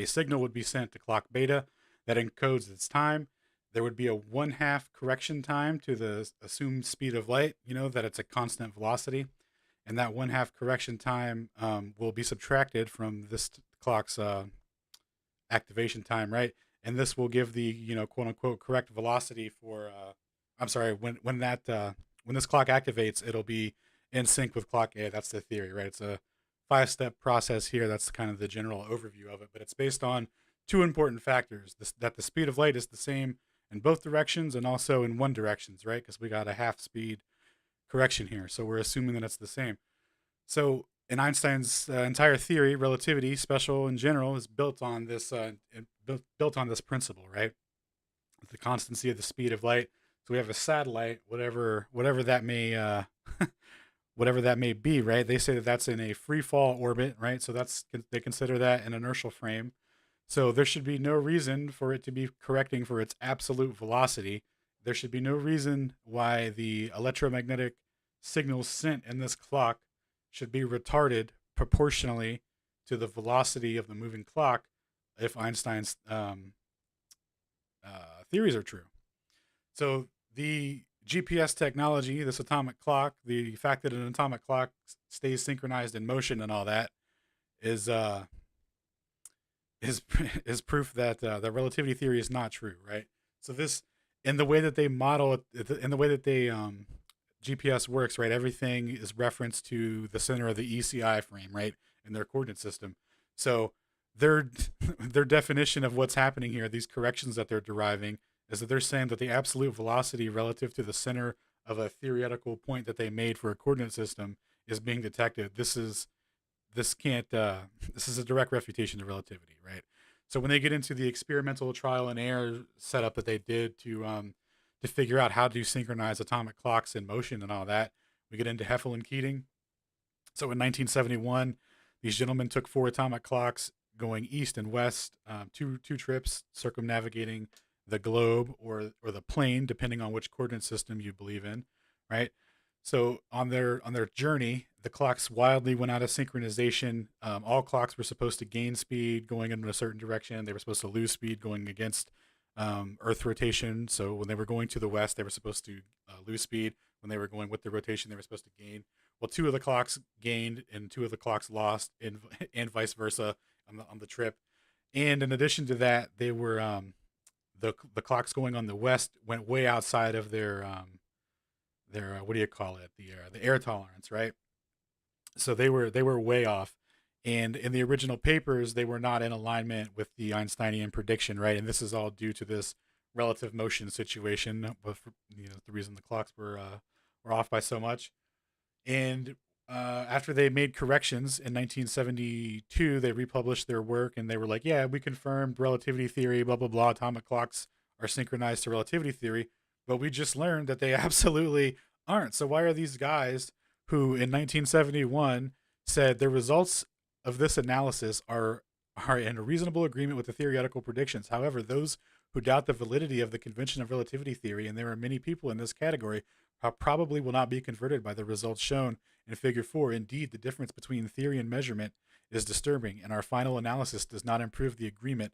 signal would be sent to clock beta that encodes its time. There would be a 1/2 correction time to the assumed speed of light, that it's a constant velocity. And that 1/2 correction time will be subtracted from this clock's activation time, right? And this will give the quote unquote correct velocity for. I'm sorry, when this clock activates, it'll be in sync with clock A. That's the theory, right? It's a 5-step process here. That's kind of the general overview of it, but it's based on two important factors: that the speed of light is the same in both directions and also in one directions, right? Because we got a half speed correction here, so we're assuming that it's the same. So in Einstein's entire theory, relativity, special in general, is built on this built on this principle, right? The constancy of the speed of light So we have a satellite, whatever that may whatever that may be, right? They say that that's in a free fall orbit, right? So they consider that an inertial frame. So there should be no reason for it to be correcting for its absolute velocity. There should be no reason why the electromagnetic signals sent in this clock should be retarded proportionally to the velocity of the moving clock if Einstein's theories are true. So the GPS technology, this atomic clock, the fact that an atomic clock stays synchronized in motion and all that is is proof that the relativity theory is not true, right? So this, in the way that they model it, in the way that they GPS works, right? Everything is referenced to the center of the ECI frame, right, in their coordinate system. So their their definition of what's happening here, these corrections that they're deriving, is that they're saying that the absolute velocity relative to the center of a theoretical point that they made for a coordinate system is being detected. This is a direct refutation of relativity, right? So when they get into the experimental trial and error setup that they did to figure out how to synchronize atomic clocks in motion and all that, we get into Heffel and Keating. So in 1971, these gentlemen took 4 atomic clocks going east and west, two trips circumnavigating the globe or the plane, depending on which coordinate system you believe in, right? So on their journey, the clocks wildly went out of synchronization. All clocks were supposed to gain speed going in a certain direction. They were supposed to lose speed going against Earth rotation. So when they were going to the west, they were supposed to lose speed. When they were going with the rotation, they were supposed to gain. Well, 2 of the clocks gained and 2 of the clocks lost, and vice versa on the trip. And in addition to that, they were the clocks going on the west went way outside of their what do you call it, the air tolerance, right? So they were way off, and in the original papers they were not in alignment with the Einsteinian prediction, right? And this is all due to this relative motion situation, but the reason the clocks were off by so much. And after they made corrections in 1972, they republished their work and they were like, yeah, we confirmed relativity theory, blah, blah, blah. Atomic clocks are synchronized to relativity theory. But we just learned that they absolutely aren't. So why are these guys who in 1971 said the results of this analysis are in a reasonable agreement with the theoretical predictions? However, those who doubt the validity of the convention of relativity theory, and there are many people in this category, probably will not be converted by the results shown in Figure 4. Indeed, the difference between theory and measurement is disturbing, and our final analysis does not improve the agreement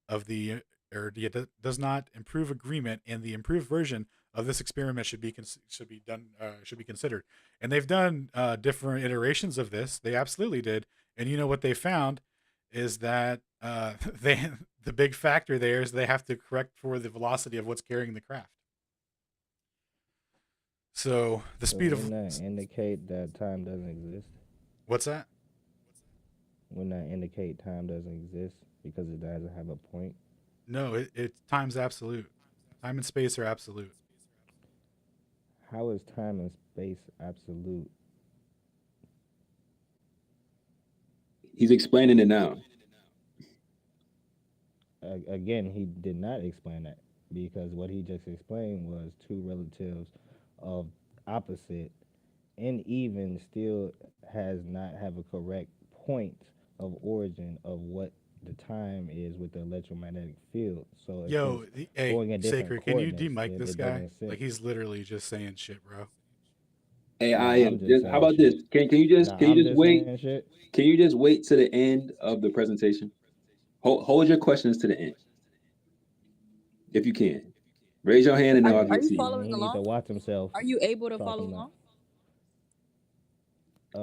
of the does not improve agreement, and the improved version of this experiment should be considered. And they've done different iterations of this. They absolutely did. And you know what they found is that the big factor there is they have to correct for the velocity of what's carrying the craft. So the speed of wouldn't that indicate that time doesn't exist? What's that? Wouldn't that indicate time doesn't exist because it doesn't have a point? No, time's absolute. Time and space are absolute. How is time and space absolute? He's explaining it now. Again, he did not explain that because what he just explained was 2 relatives of opposite and even still has not have a correct point of origin of what the time is with the electromagnetic field. So if Yo, hey, going at different Sacred, can you coordinates, demic then this it guy? doesn't fit. Like he's literally just saying shit, bro. Hey, Nah, I I'm am. just Just, how saying about shit. this? Can you just I'm just wait? saying shit. Can you just wait to the end of the presentation? Hold your questions to the end, if you can. Raise your hand and then I'll Are get you to you. following He need to along? watch himself Are you able to follow talking along?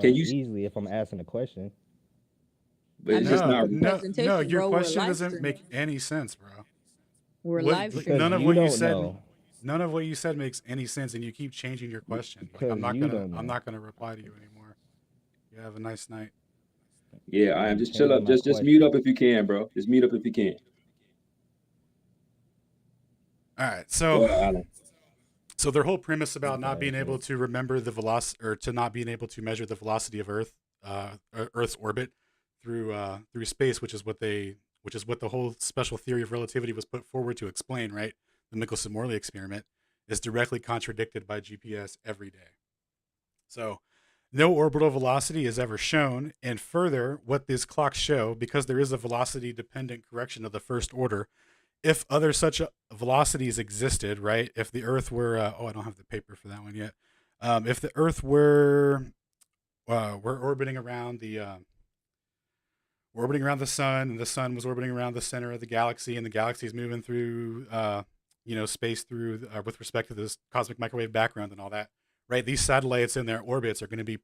Can you? easily if I'm asking a question. But I it's mean, just it's not. a No, presentation, your bro. We're question live doesn't make streaming. any sense, bro. We're What live Because streaming. none of you what you don't said know. none of what you said makes any sense, and you keep changing your question. Like Because you don't I'm know. not gonna reply to you anymore. You have a nice night. Yeah, I am. You Just chill changing up. my Just mute question. up if you can, bro. Just mute up if you can. All right, Go ahead, Alan. so their whole premise about not being Bad able joke. to remember the velocity, or to not being able to measure the velocity of Earth's orbit through space, which is what the whole special theory of relativity was put forward to explain, right? The Michelson-Morley experiment is directly contradicted by GPS every day. So no orbital velocity is ever shown. And further, what these clocks show, because there is a velocity dependent correction of the first order, if other such velocities existed, right? If the Earth were, I don't have the paper for that one yet. If the Earth were orbiting around the sun, and the sun was orbiting around the center of the galaxy, and the galaxy is moving through, space through with respect to this cosmic microwave background and all that, right? These satellites in their orbits are going to be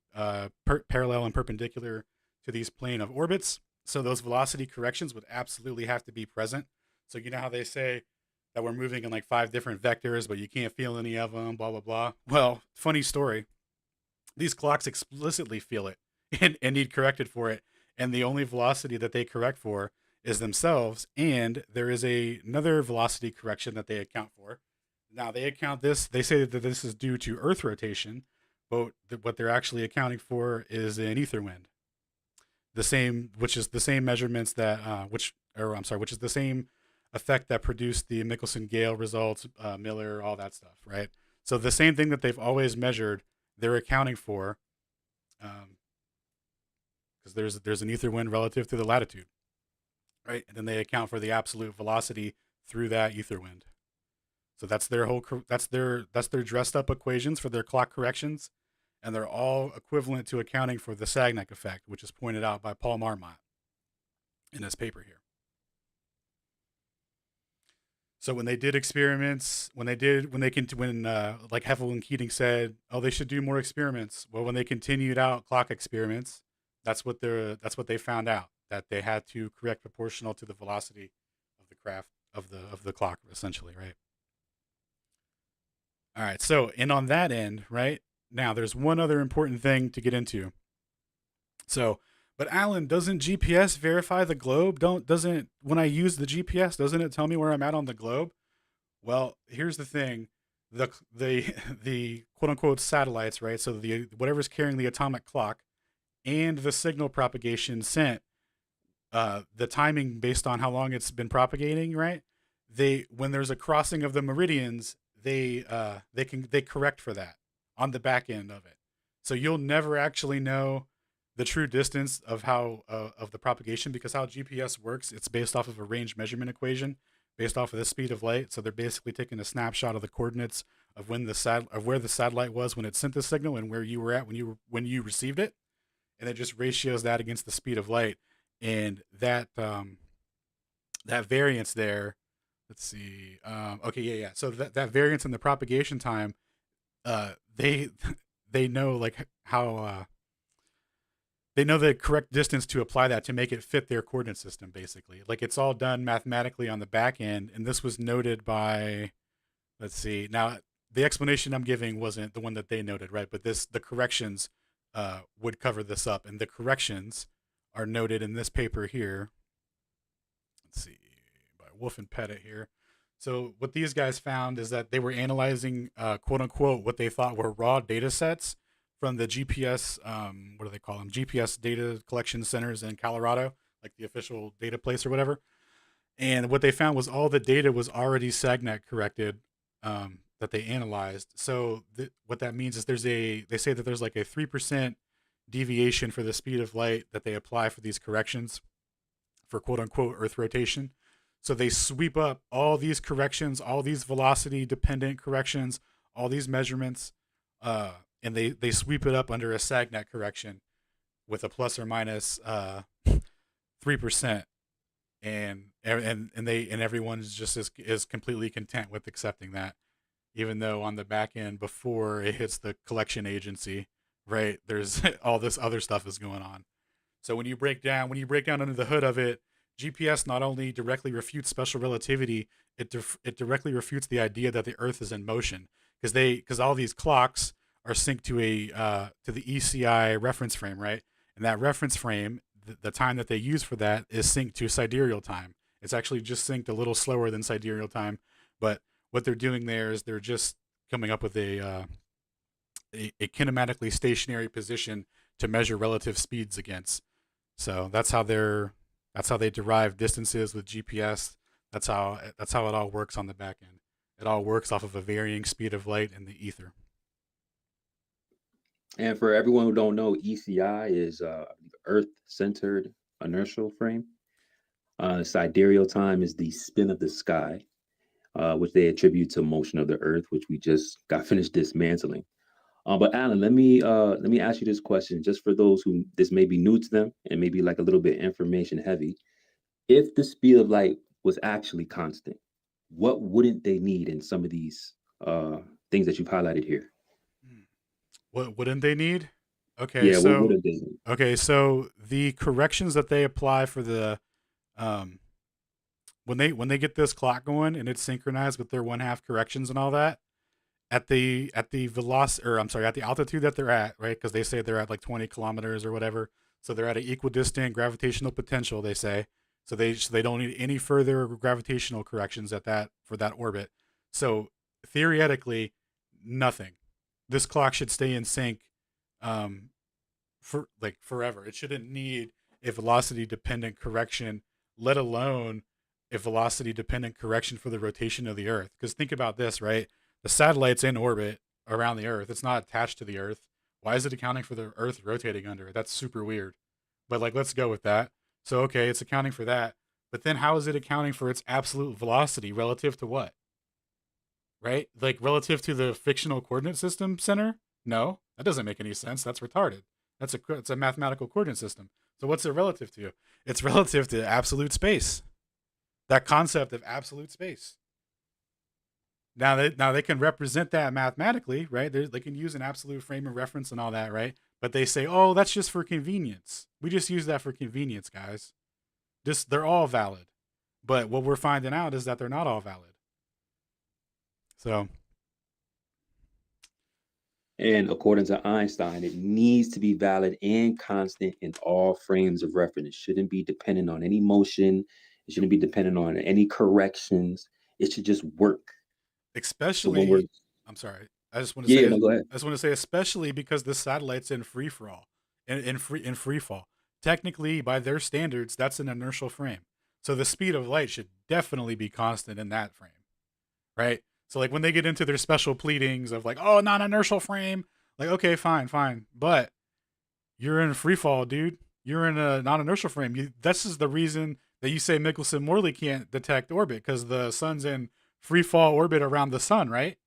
parallel and perpendicular to these plane of orbits. So those velocity corrections would absolutely have to be present. So you know how they say that we're moving in like 5 different vectors, but you can't feel any of them, blah, blah, blah. Well, funny story. These clocks explicitly feel it and need corrected for it. And the only velocity that they correct for is themselves. And there is another velocity correction that they account for. Now they say that this is due to Earth rotation, but what they're actually accounting for is an ether wind. Which is the same measurements that, which is the same effect that produced the Michelson Gale results, Miller, all that stuff, right? So the same thing that they've always measured, they're accounting for, because there's an ether wind relative to the latitude, right? And then they account for the absolute velocity through that ether wind. So that's their dressed up equations for their clock corrections, and they're all equivalent to accounting for the Sagnac effect, which is pointed out by Paul Marmot in his paper here. So when they did experiments, like Heffel and Keating said, oh, they should do more experiments. Well, when they continued out clock experiments, that's what they found out, that they had to correct proportional to the velocity of the craft of the clock, essentially, right? All right. So, and on that end, right now, there's one other important thing to get into. So, but Alan, doesn't GPS verify the globe? When I use the GPS, doesn't it tell me where I'm at on the globe? Well, here's the thing. The quote unquote satellites, right? So whatever's carrying the atomic clock and the signal propagation sent, the timing based on how long it's been propagating, right? When there's a crossing of the meridians, they correct for that on the back end of it. So you'll never actually know the true distance of the propagation, because how GPS works, it's based off of a range measurement equation based off of the speed of light. So they're basically taking a snapshot of the coordinates of where the satellite was when it sent the signal and where you were at when you received it, and it just ratios that against the speed of light. And that variance there, let's see, yeah. So that variance in the propagation time, they know like how. They know the correct distance to apply that to make it fit their coordinate system, basically. Like it's all done mathematically on the back end. And this was noted by, let's see, now the explanation I'm giving wasn't the one that they noted, right? But the corrections would cover this up. And the corrections are noted in this paper here. Let's see, by Wolf and Pettit here. So what these guys found is that they were analyzing, quote unquote, what they thought were raw data sets from the GPS, what do they call them? GPS data collection centers in Colorado, like the official data place or whatever. And what they found was all the data was already Sagnac corrected, that they analyzed. So what that means is they say that there's like a 3% deviation for the speed of light that they apply for these corrections for quote unquote Earth rotation. So they sweep up all these corrections, all these velocity dependent corrections, all these measurements, and they sweep it up under a Sagnac correction with a plus or minus 3%, and everyone is just is completely content with accepting that, even though on the back end before it hits the collection agency, right, there's all this other stuff is going on. So when you break down under the hood of it, GPS not only directly refutes special relativity, it directly refutes the idea that the Earth is in motion, because all these clocks are synced to the ECI reference frame, right? And that reference frame, the time that they use for that is synced to sidereal time. It's actually just synced a little slower than sidereal time, but what they're doing there is they're just coming up with a kinematically stationary position to measure relative speeds against. So that's how they derive distances with GPS. That's how it all works on the back end. It all works off of a varying speed of light in the ether. And for everyone who don't know, ECI is Earth-centered inertial frame. Sidereal time is the spin of the sky, which they attribute to motion of the Earth, which we just got finished dismantling. But Alan, let me ask you this question, just for those who this may be new to them and maybe like a little bit information heavy. If the speed of light was actually constant, what wouldn't they need in some of these things that you've highlighted here? What wouldn't they need? Okay, Yeah, what so wouldn't they need? the corrections that they apply for the um when they get this clock going and it's synchronized with their 1/2 corrections and all that at the velocity, or I'm sorry, at the altitude that they're at, right? Because they say they're at like 20 kilometers or whatever, so they're at an equidistant gravitational potential. They say so they don't need any further gravitational corrections at that for that orbit. So theoretically, nothing. This clock should stay in sync um, for like forever. It shouldn't need a velocity dependent correction, let alone a velocity dependent correction for the rotation of the Earth. Because think about this, right? The satellite's in orbit around the Earth. It's not attached to the Earth. Why is it accounting for the Earth rotating under it? That's super weird. But like, let's go with that. So okay, it's accounting for that. But then how is it accounting for its absolute velocity relative to what? Right? Like relative to the fictional coordinate system center? No, that doesn't make any sense. That's retarded. It's a mathematical coordinate system. So what's it relative to? It's relative to absolute space. That concept of absolute space. Now they can represent that mathematically, right? They can use an absolute frame of reference and all that, right? But they say, oh, that's just for convenience. We just use that for convenience, guys. Just they're all valid. But what we're finding out is that they're not all valid. So And according to Einstein, it needs to be valid and constant in all frames of reference. It shouldn't be dependent on any motion. It shouldn't be dependent on any corrections. It should just work. So when we're especially, I'm sorry, I just want to yeah, say, no, go ahead. especially because this satellite's in free for all, in free fall. Technically, by their standards, that's an inertial frame. So the speed of light should definitely be constant in that frame, right? So like when they get into their special pleadings of like, oh, non-inertial frame, like okay, fine, but you're in free fall, dude. You're in a non-inertial frame. This is the reason that you say Michelson-Morley can't detect orbit because the sun's in free fall orbit around the sun, right?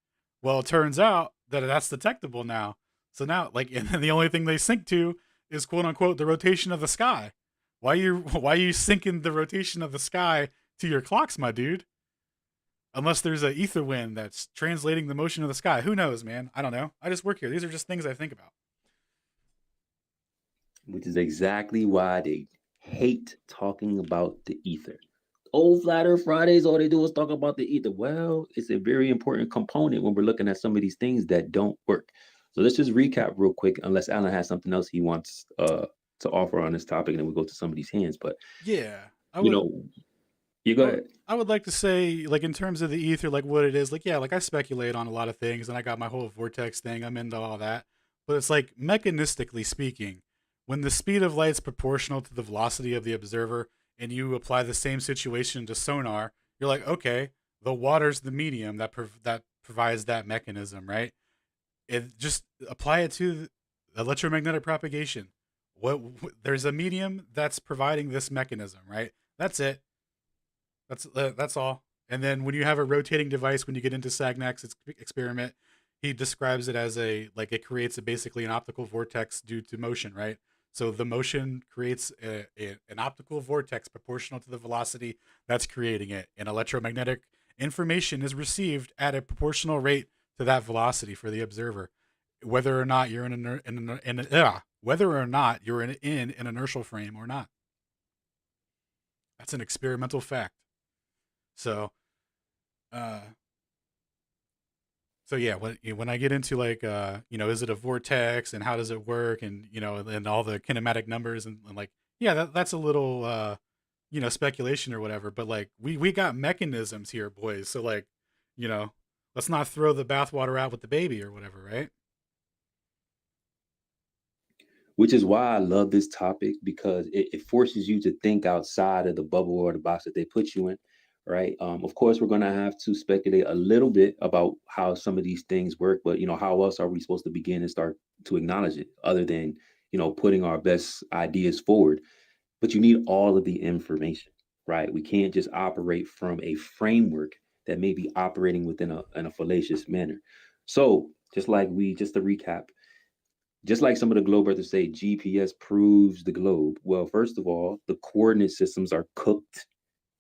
Well, it turns out that that's detectable now. So now, like, and the only thing they sync to is quote unquote the rotation of the sky. Why are you syncing the rotation of the sky to your clocks, my dude? Unless there's a ether wind that's translating the motion of the sky. Who knows, man? I don't know. I just work here. These are just things I think about. Which is exactly why they hate talking about the ether. Old Flat Earth Fridays, all they do is talk about the ether. Well, it's a very important component when we're looking at some of these things that don't work. So let's just recap real quick, unless Alan has something else he wants to offer on this topic, and then we go to somebody's hands. But Yeah, I you would. know, you go ahead. I would like to say, like, in terms of the ether, like what it is, like, yeah, like I speculate on a lot of things and I got my whole vortex thing. I'm into all that. But it's like, mechanistically speaking, when the speed of light is proportional to the velocity of the observer and you apply the same situation to sonar, you're like, okay, the water's the medium that provides that mechanism, right? It just apply it to electromagnetic propagation. There's a medium that's providing this mechanism, right? That's it. That's all. And then when you have a rotating device, when you get into Sagnak's experiment, he describes it as it creates basically an optical vortex due to motion, right? So the motion creates an optical vortex proportional to the velocity that's creating it, and electromagnetic information is received at a proportional rate to that velocity for the observer, whether or not you're whether or not you're in an inertial frame or not. That's an experimental fact. So, uh, so yeah, when I get into like, is it a vortex and how does it work, and and all the kinematic numbers and like, yeah, that's a little, speculation or whatever. But like, we got mechanisms here, boys. So like, you know, let's not throw the bathwater out with the baby or whatever, right? Which is why I love this topic, because it forces you to think outside of the bubble or the box that they put you in, right? Of course, we're going to have to speculate a little bit about how some of these things work, but how else are we supposed to begin and start to acknowledge it other than putting our best ideas forward? But you need all of the information, right? We can't just operate from a framework that may be operating within a fallacious manner. So, just to recap, just like some of the globe earthers say, GPS proves the globe. Well, first of all, the coordinate systems are cooked.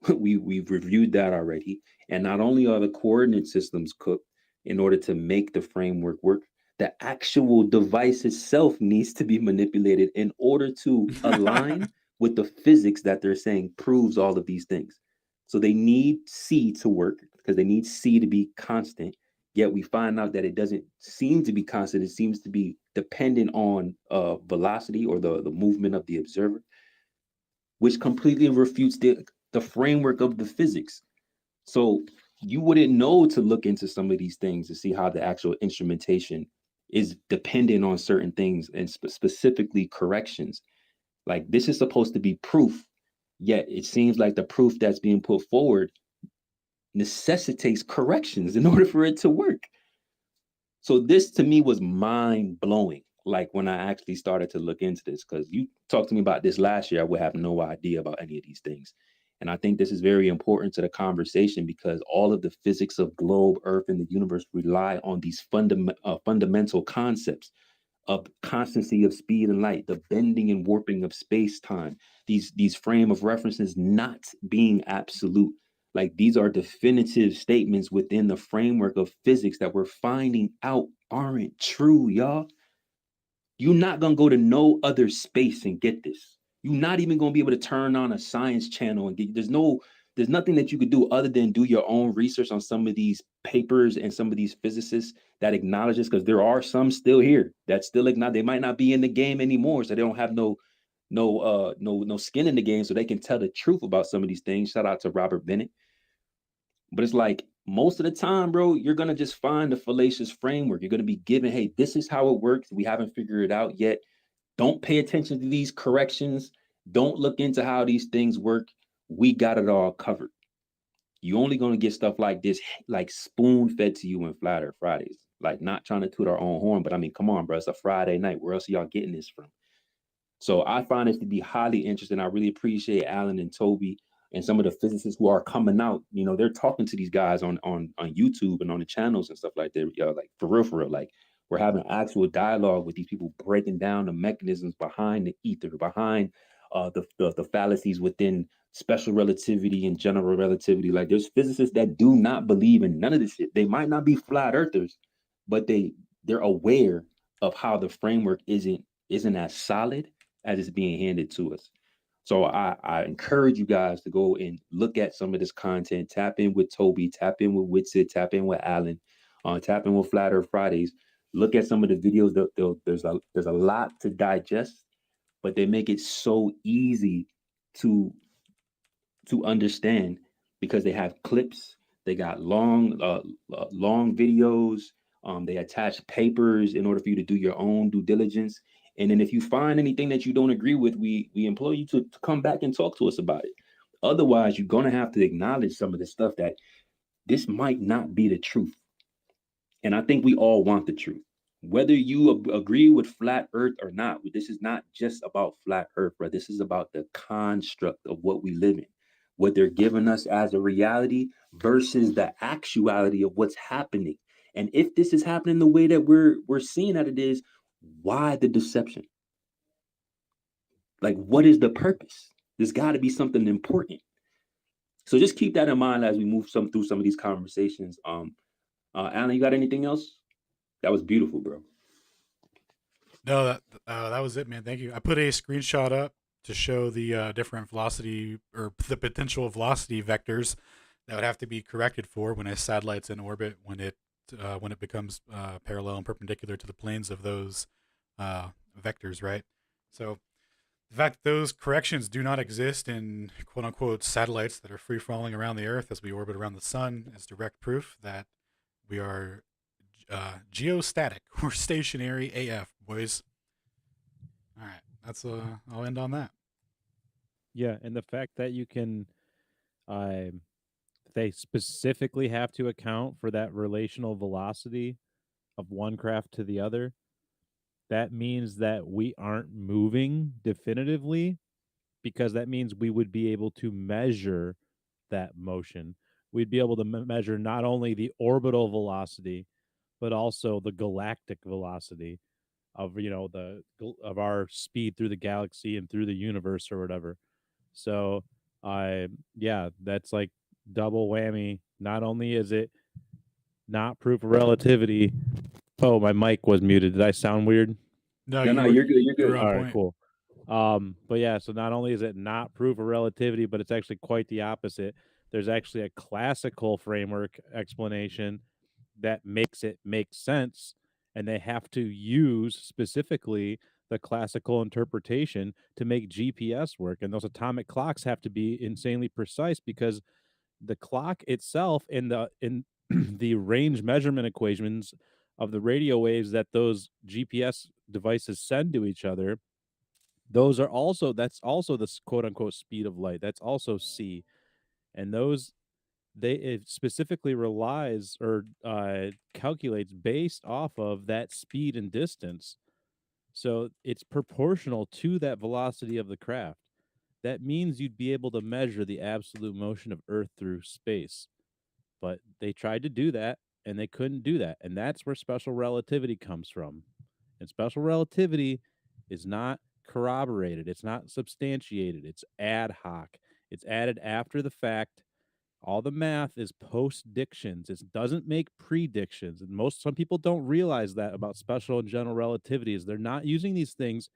We've reviewed that already. And not only are the coordinate systems cooked in order to make the framework work, the actual device itself needs to be manipulated in order to align with the physics that they're saying proves all of these things. So they need C to work because they need C to be constant. Yet we find out that it doesn't seem to be constant. It seems to be dependent on velocity or the movement of the observer, which completely refutes the framework of the physics. So you wouldn't know to look into some of these things to see how the actual instrumentation is dependent on certain things and specifically corrections. Like this is supposed to be proof, yet it seems like the proof that's being put forward necessitates corrections in order for it to work. So this to me was mind blowing. Like when I actually started to look into this, because you talked to me about this last year, I would have no idea about any of these things. And I think this is very important to the conversation because all of the physics of globe, earth, and the universe rely on these fundamental concepts of constancy of speed and light, the bending and warping of space-time, these frame of references not being absolute. Like these are definitive statements within the framework of physics that we're finding out aren't true, y'all. You're not gonna go to no other space and get this. You're not even gonna be able to turn on a science channel and get. There's nothing that you could do other than do your own research on some of these papers and some of these physicists that acknowledge this, because there are some still here that still acknowledge. They might not be in the game anymore, so they don't have no skin in the game, so they can tell the truth about some of these things. Shout out to Robert Bennett. But it's like most of the time, bro, you're gonna just find a fallacious framework. You're gonna be given, hey, this is how it works. We haven't figured it out yet. Don't pay attention to these corrections. Don't look into how these things work. We got it all covered. You're only gonna get stuff like this, like spoon fed to you in Flat Earth Fridays. Like not trying to toot our own horn, but I mean, come on, bro. It's a Friday night. Where else are y'all getting this from? So I find this to be highly interesting. I really appreciate Alan and Toby and some of the physicists who are coming out. They're talking to these guys on YouTube and on the channels and stuff like that. Like for real. Like we're having actual dialogue with these people, breaking down the mechanisms behind the ether, behind the fallacies within special relativity and general relativity. Like there's physicists that do not believe in none of this shit. They might not be flat earthers, but they're aware of how the framework isn't as solid as it's being handed to us. So I encourage you guys to go and look at some of this content, tap in with Toby, tap in with Witsit, tap in with Alan, tap in with Flat Earth Fridays. Look at some of the videos. There's a lot to digest, but they make it so easy to understand because they have clips. They got long videos. They attach papers in order for you to do your own due diligence. And then if you find anything that you don't agree with, we implore you to come back and talk to us about it. Otherwise, you're going to have to acknowledge some of the stuff that this might not be the truth. And I think we all want the truth. Whether you agree with flat earth or not, this is not just about flat earth, bro. This is about the construct of what we live in, what they're giving us as a reality versus the actuality of what's happening. And if this is happening the way that we're seeing that it is, why the deception? Like, what is the purpose? There's got to be something important. So just keep that in mind as we move through some of these conversations. Alan, you got anything else? That was beautiful, bro. No, that was it, man. Thank you. I put a screenshot up to show the different velocity or the potential velocity vectors that would have to be corrected for when a satellite's in orbit when it becomes parallel and perpendicular to the planes of those vectors, right? So the fact that those corrections do not exist in quote unquote satellites that are free falling around the Earth as we orbit around the sun is direct proof that we are geostatic. We're stationary AF, boys. All right, that's I'll end on that. Yeah, and the fact that you can they specifically have to account for that relational velocity of one craft to the other, that means that we aren't moving definitively, because that means we would be able to measure that motion. We'd be able to measure not only the orbital velocity, but also the galactic velocity of, you know, of our speed through the galaxy and through the universe or whatever. So yeah, that's like double whammy. Not only is it not proof of relativity. Oh, my mic was muted. Did I sound weird? No, No, you're good. You're good. on All right, point. cool. But yeah, so not only is it not proof of relativity, but it's actually quite the opposite. There's actually a classical framework explanation that makes it make sense, and they have to use specifically the classical interpretation to make GPS work. And those atomic clocks have to be insanely precise, because the clock itself in the range measurement equations of the radio waves that those GPS devices send to each other, those are also that's also the quote unquote speed of light. That's also c, and those it specifically relies or calculates based off of that speed and distance. So it's proportional to that velocity of the craft. That means you'd be able to measure the absolute motion of Earth through space. But they tried to do that and they couldn't do that. And that's where special relativity comes from. And special relativity is not corroborated, it's not substantiated, it's ad hoc. It's added after the fact. All the math is post-dictions. It doesn't make predictions. And some people don't realize that about special and general relativity, is they're not using these things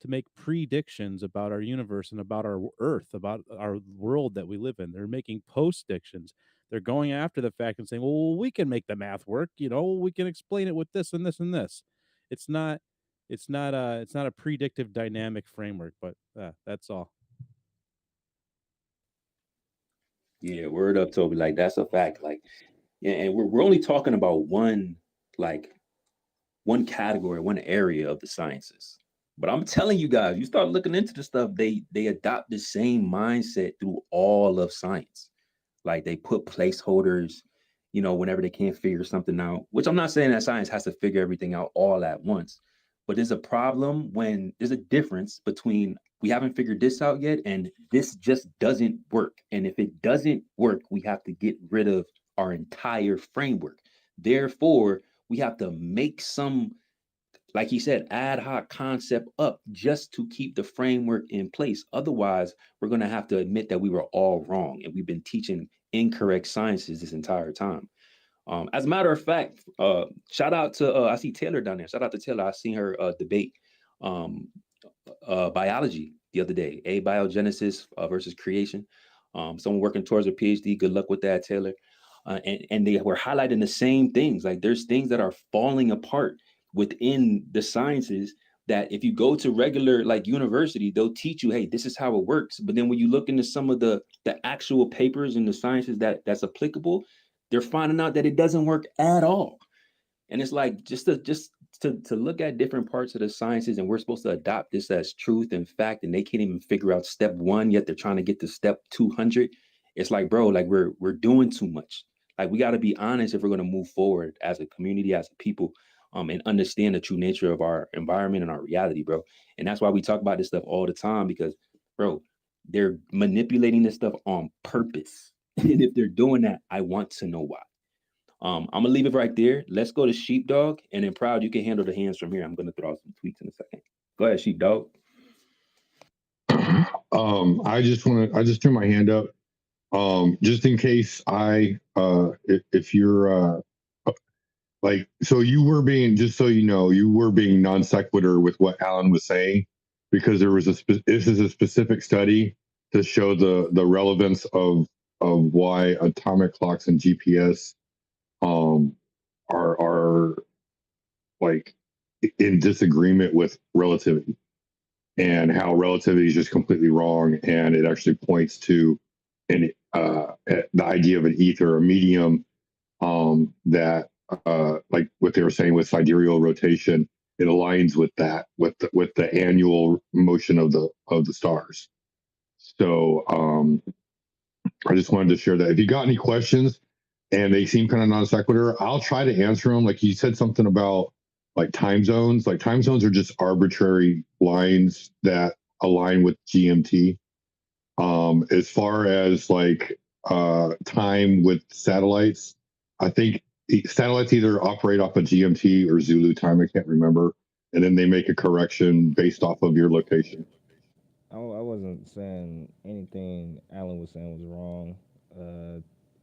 to make predictions about our universe and about our Earth, about our world that we live in. They're making post-dictions. They're going after the fact and saying, well, we can make the math work, you know, we can explain it with this and this and this. It's not a predictive dynamic framework, but that's all. Yeah, word up, Toby. Like, that's a fact. Like, yeah, and we're only talking about one category, one area of the sciences. But I'm telling you guys, you start looking into the stuff, they adopt the same mindset through all of science. Like, they put placeholders, you know, whenever they can't figure something out, which I'm not saying that science has to figure everything out all at once, but there's a problem when there's a difference between we haven't figured this out yet and this just doesn't work. And if it doesn't work, we have to get rid of our entire framework. Therefore, we have to make some, like he said, ad hoc concept up just to keep the framework in place. Otherwise, we're going to have to admit that we were all wrong and we've been teaching incorrect sciences this entire time. As a matter of fact, shout out to, I see Taylor down there. Shout out to Taylor. I seen her debate biology the other day, abiogenesis versus creation. Someone working towards a PhD. Good luck with that, Taylor. And they were highlighting the same things. Like, there's things that are falling apart within the sciences that if you go to regular like university, they'll teach you, hey, this is how it works. But then when you look into some of the actual papers in the sciences that's applicable, they're finding out that it doesn't work at all. And it's like just to look at different parts of the sciences, and we're supposed to adopt this as truth and fact, and they can't even figure out step 1 yet. They're trying to get to step 200. It's like, bro, like we're doing too much. Like, we got to be honest if we're going to move forward as a community, as a people, and understand the true nature of our environment and our reality, bro. And that's why we talk about this stuff all the time, because, bro, they're manipulating this stuff on purpose. And if they're doing that, I want to know why. I'm gonna leave it right there. Let's go to Sheepdog, and then Proud, you can handle the hands from here. I'm gonna throw out some tweets in a second. Go ahead, Sheepdog. I just threw my hand up, just in case if you're like, so you were being, just so you know, you were being non sequitur with what Alan was saying, because there was this is a specific study to show the relevance of why atomic clocks and GPS are like in disagreement with relativity, and how relativity is just completely wrong, and it actually points to the idea of an ether, a medium, that like what they were saying with sidereal rotation, it aligns with that, with the annual motion of the stars. So I just wanted to share that. If you got any questions and they seem kind of non sequitur, I'll try to answer them. Like you said something about like time zones. Like time zones are just arbitrary lines that align with GMT. As far as like time with satellites, I think satellites either operate off of GMT or Zulu time. I can't remember, and then they make a correction based off of your location. I wasn't saying anything Alan was saying was wrong.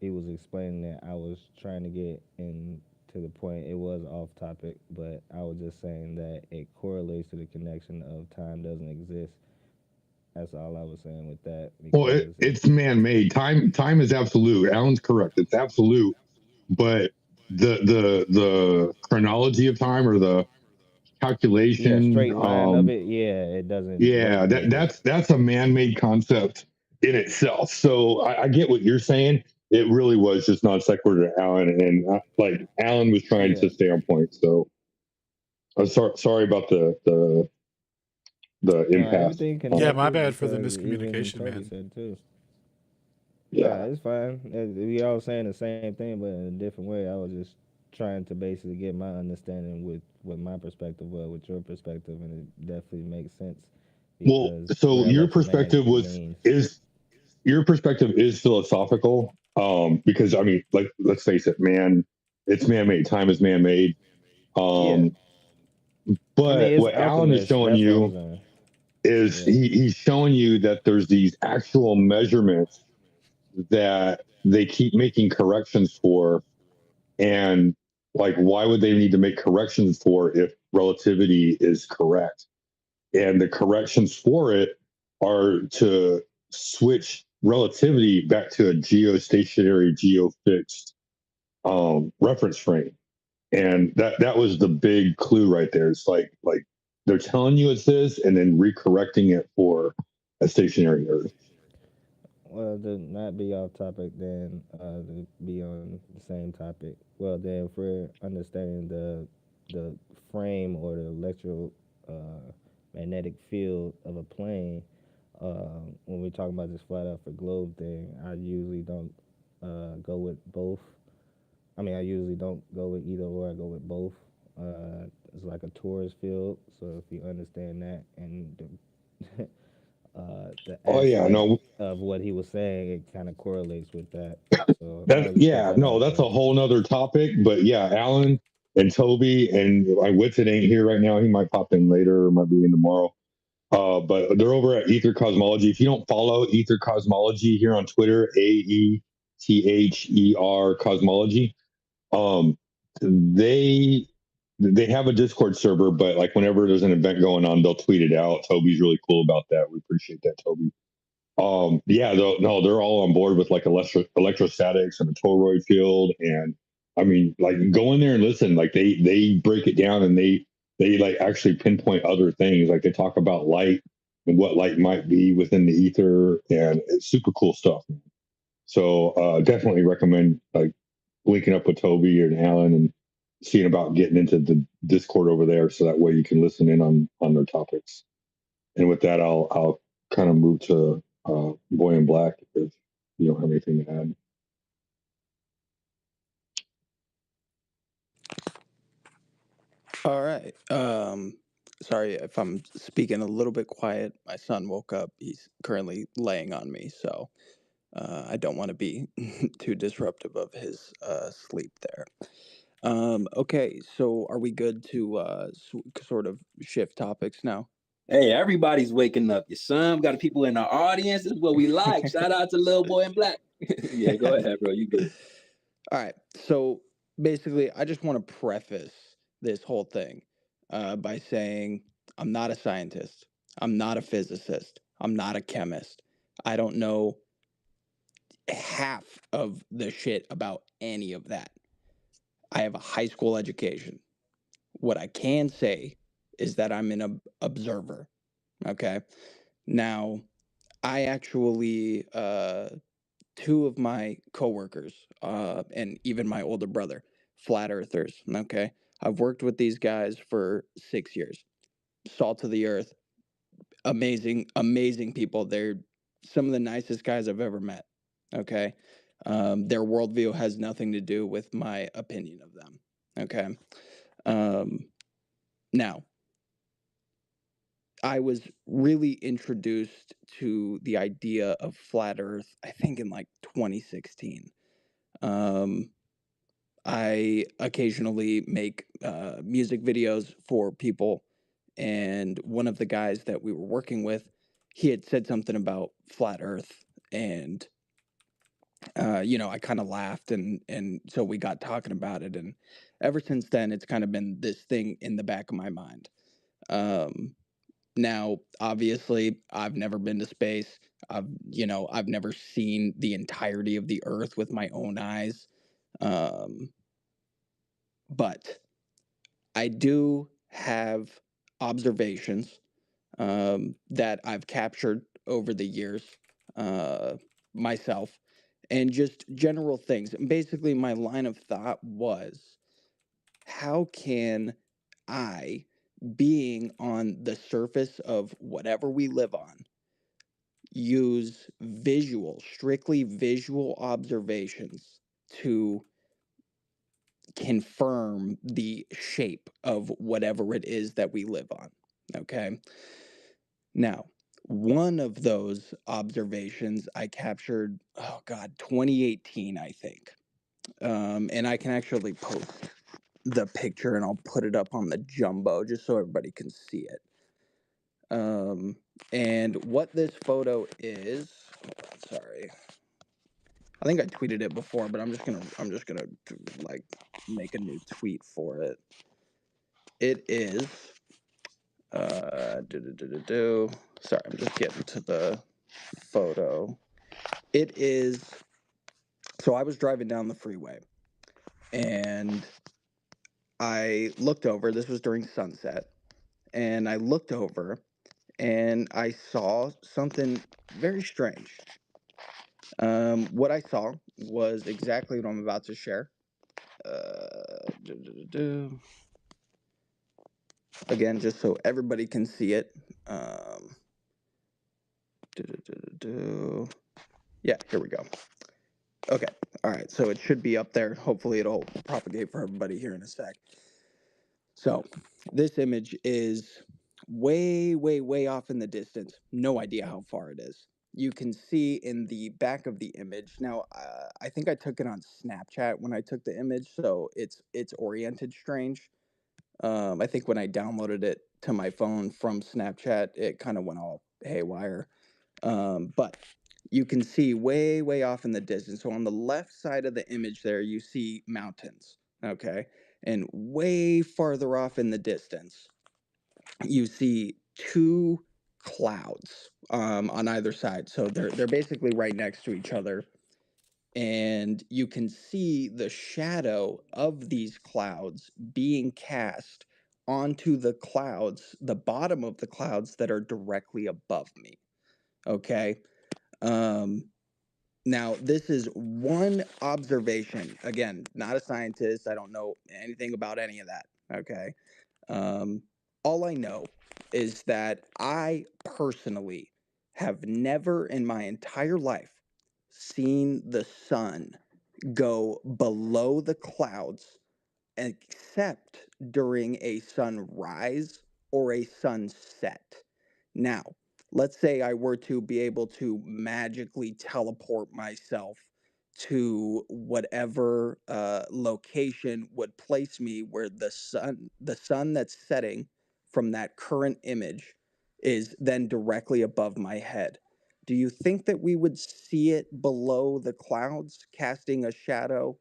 He was explaining that I was trying to get in to the point. It was off topic, but I was just saying that it correlates to the connection of time doesn't exist. That's all I was saying with that. Well, Because it's man-made. Time is absolute. Alan's correct. It's absolute, but the chronology of time or the yeah, calculation, straight line of it, yeah, it doesn't work yeah, that way. that's a man-made concept in itself. So I get what you're saying. It really was just non sequitur to Alan, and like Alan was trying Yeah. to stay on point. So I'm sorry about the impasse. Everything Yeah, connected my bad for the because even miscommunication, Toby man. said too. Yeah. It's fine. We all saying the same thing, but in a different way. I was just trying to basically get my understanding with what my perspective was, with your perspective, and it definitely makes sense Well, because so your relative man perspective means is your perspective is philosophical. Because I mean, like let's face it, it's man-made. Time is man-made. yeah. Um, I mean, but it's what Alan is alchemist. showing That's what I'm you saying. is Yeah. he's showing you that there's these actual measurements that they keep making corrections for, and like why would they need to make corrections for if relativity is correct? And the corrections for it are to switch relativity back to a geostationary, geofixed reference frame. And that was the big clue right there. It's like they're telling you it's this and then recorrecting it for a stationary Earth. Well, to not be off topic, then to be on the same topic. Well, then if we're understanding the frame or the electro magnetic field of a plane, when we're talking about this flat Earth or globe thing, I usually don't go with both. I mean, I usually don't go with either or. I go with both. It's like a torus field. So if you understand that and the Oh yeah, aspect no, of what he was saying, it kind of correlates with that. So I that would just put yeah, that no, out that's there. a whole nother topic. But yeah, Alan and Toby and my Whitson ain't here right now. He might pop in later or might be in tomorrow. But they're over at Ether Cosmology. If you don't follow Ether Cosmology here on Twitter, AETHER Cosmology, um, they they have a Discord server, but like whenever there's an event going on, they'll tweet it out. Toby's really cool about that. We appreciate that, Toby. Yeah, no, they're all on board with like electrostatics and the toroid field, and I mean, like go in there and listen. Like they break it down and they like actually pinpoint other things. Like they talk about light and what light might be within the ether, and it's super cool stuff. So definitely recommend like linking up with Toby and Alan and seeing about getting into the Discord over there, so that way you can listen in on their topics. And with that, I'll kind of move to Boy in Black if you don't have anything to add. All right. Sorry if I'm speaking a little bit quiet. My son woke up. He's currently laying on me, so I don't want to be too disruptive of his sleep there. Okay, so are we good to sort of shift topics now? Hey, everybody's waking up. Your son, we got people in the audience. This is what we like. Shout out to Little Boy in Black. Yeah, go ahead, bro. You good. All right. So basically, I just want to preface this whole thing by saying I'm not a scientist. I'm not a physicist. I'm not a chemist. I don't know half of the shit about any of that. I have a high school education. What I can say is that I'm an observer. Okay. Now, I actually, two of my coworkers, and even my older brother, flat earthers. Okay. I've worked with these guys for 6 years. Salt of the earth, amazing, amazing people. They're some of the nicest guys I've ever met. Okay. Their worldview has nothing to do with my opinion of them. Okay. Now, I was really introduced to the idea of flat Earth, I think in like 2016. I occasionally make music videos for people, and one of the guys that we were working with, he had said something about flat Earth, and I kind of laughed, and so we got talking about it, and ever since then, it's kind of been this thing in the back of my mind. Um, Now, obviously, I've never been to space. I've never seen the entirety of the Earth with my own eyes. Um, but I do have observations that I've captured over the years myself, and just general things. And basically, my line of thought was, how can I, being on the surface of whatever we live on, use strictly visual observations to confirm the shape of whatever it is that we live on? Okay. Now, one of those observations I captured, oh God, 2018, I think. And I can actually post the picture and I'll put it up on the jumbo just so everybody can see it. And what this photo is, sorry, I think I tweeted it before, but I'm just gonna like make a new tweet for it. It is sorry, I'm just getting to the photo. It is, so I was driving down the freeway and I looked over. This was during sunset, and I looked over and I saw something very strange. What I saw was exactly what I'm about to share. Again, just so everybody can see it. Yeah, here we go. Okay, all right, so it should be up there. Hopefully it'll propagate for everybody here in a sec. So this image is way, way, way off in the distance. No idea how far it is. You can see in the back of the image. Now, I think I took it on Snapchat when I took the image, so it's oriented strange. I think when I downloaded it to my phone from Snapchat, it kind of went all haywire. But you can see way, way off in the distance. So on the left side of the image there, you see mountains, okay? And way farther off in the distance, you see two clouds on either side. So they're basically right next to each other. And you can see the shadow of these clouds being cast onto the clouds, the bottom of the clouds that are directly above me. Okay. Now, this is one observation. Again, not a scientist. I don't know anything about any of that. Okay. All I know is that I personally have never in my entire life seen the sun go below the clouds except during a sunrise or a sunset. Now, let's say I were to be able to magically teleport myself to whatever location would place me where the sun that's setting from that current image is then directly above my head. Do you think that we would see it below the clouds, casting a shadow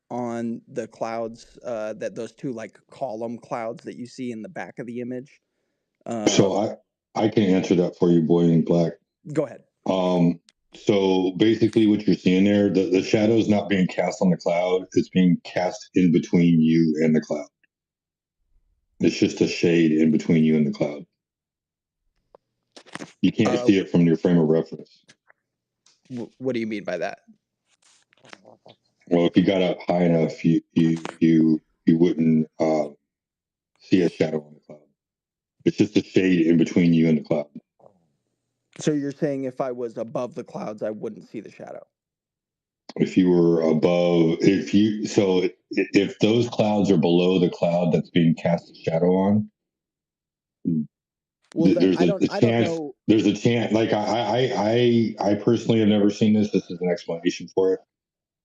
on the clouds, that those two like column clouds that you see in the back of the image? So I can answer that for you, Boy in Black. Go ahead. So basically what you're seeing there, the shadow is not being cast on the cloud, it's being cast in between you and the cloud. It's just a shade in between you and the cloud. You can't see it from your frame of reference. What do you mean by that? Well, if you got up high enough, you wouldn't see a shadow on the cloud. It's just a shade in between you and the cloud. So you're saying if I was above the clouds, I wouldn't see the shadow? If you were above, if those clouds are below the cloud that's being cast a shadow on, Well, then there's a I don't chance. know. There's a chance. Like I personally have never seen this. This is an explanation for it.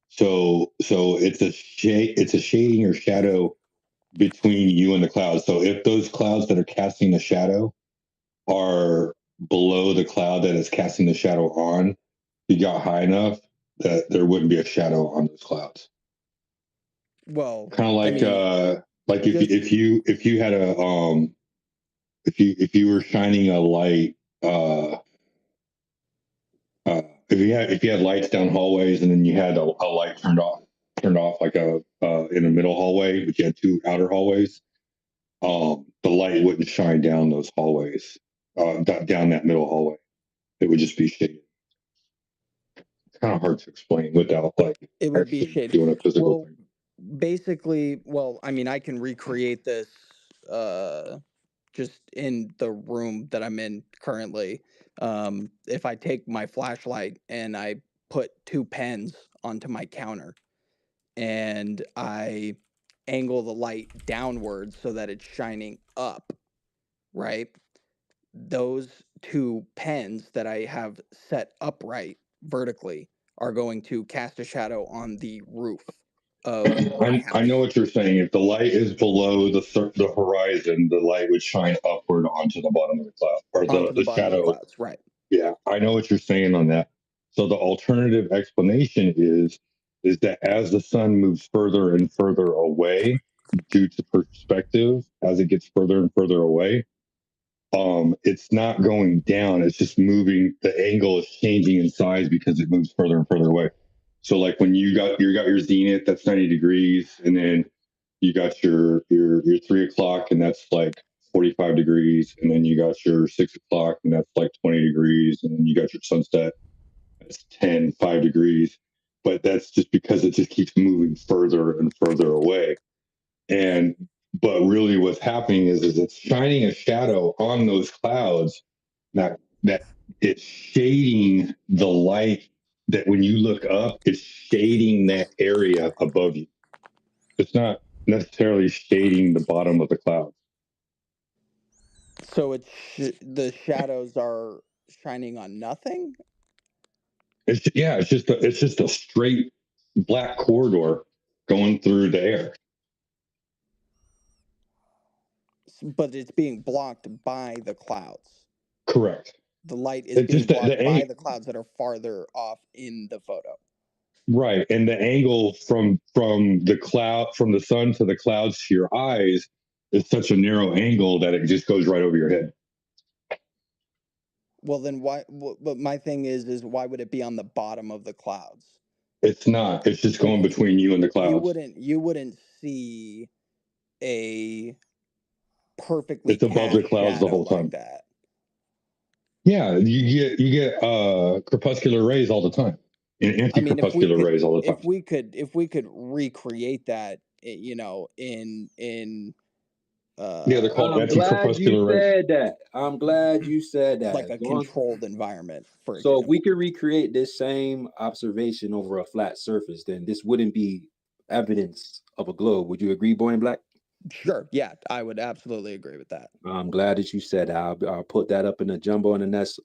So it's a shading or shadow between you and the clouds. So if those clouds that are casting the shadow are below the cloud that is casting the shadow on, you got high enough that there wouldn't be a shadow on those clouds. Well, Kind of I mean, like just if you had a if you were shining a light if you had lights down hallways and then you had a light turned off like in the middle hallway, but you had two outer hallways, the light wouldn't shine down those hallways, down that middle hallway. It would just be shaded. It's kind of hard to explain without like it would be actually shaded. doing a physical Well, thing. basically, well, I mean, I can recreate this just in the room that I'm in currently. If I take my flashlight and I put two pens onto my counter and I angle the light downwards so that it's shining up, right? Those two pens that I have set upright vertically are going to cast a shadow on the roof of my I know house. what you're saying. If the light is below the horizon, the light would shine upward onto the bottom of the cloud or Onto the the bottom of the shadow. clouds, right? Yeah, I know what you're saying on that. So the alternative explanation is that as the sun moves further and further away due to perspective, as it gets further and further away, it's not going down. It's just moving. The angle is changing in size because it moves further and further away. So like when you got your zenith, that's 90 degrees, and then you got your 3 o'clock, and that's like 45 degrees, and then you got your 6 o'clock, and that's like 20 degrees, and then you got your sunset, that's 5 degrees. But that's just because it just keeps moving further and further away. And but really what's happening is it's shining a shadow on those clouds that it's shading the light that when you look up, it's shading that area above you. It's not necessarily shading the bottom of the cloud. So the shadows are shining on nothing. It's just a straight black corridor going through the air. But it's being blocked by the clouds. Correct. The light is It's being just blocked by the clouds that are farther off in the photo. right, and the angle from the cloud from the sun to the clouds to your eyes is such a narrow angle that it just goes right over your head. Well, then why? But my thing is why would it be on the bottom of the clouds? It's not. It's just Like going between you and the clouds. you wouldn't see a perfectly It's above cast the clouds the shadow whole like time. that. Yeah, you get crepuscular rays all the time, and I mean, anti-crepuscular rays all the time. if we could recreate that, in Yeah, they're called I'm glad you anti-crepuscular rays. said that. I'm glad you said that. like As a long as, controlled environment, for so if we example. could recreate this same observation over a flat surface, then this wouldn't be evidence of a globe. Would you agree, Boy in Black? Sure, yeah, I would absolutely agree with that. I'm glad that you said that. I'll put that up in the jumbo and the nest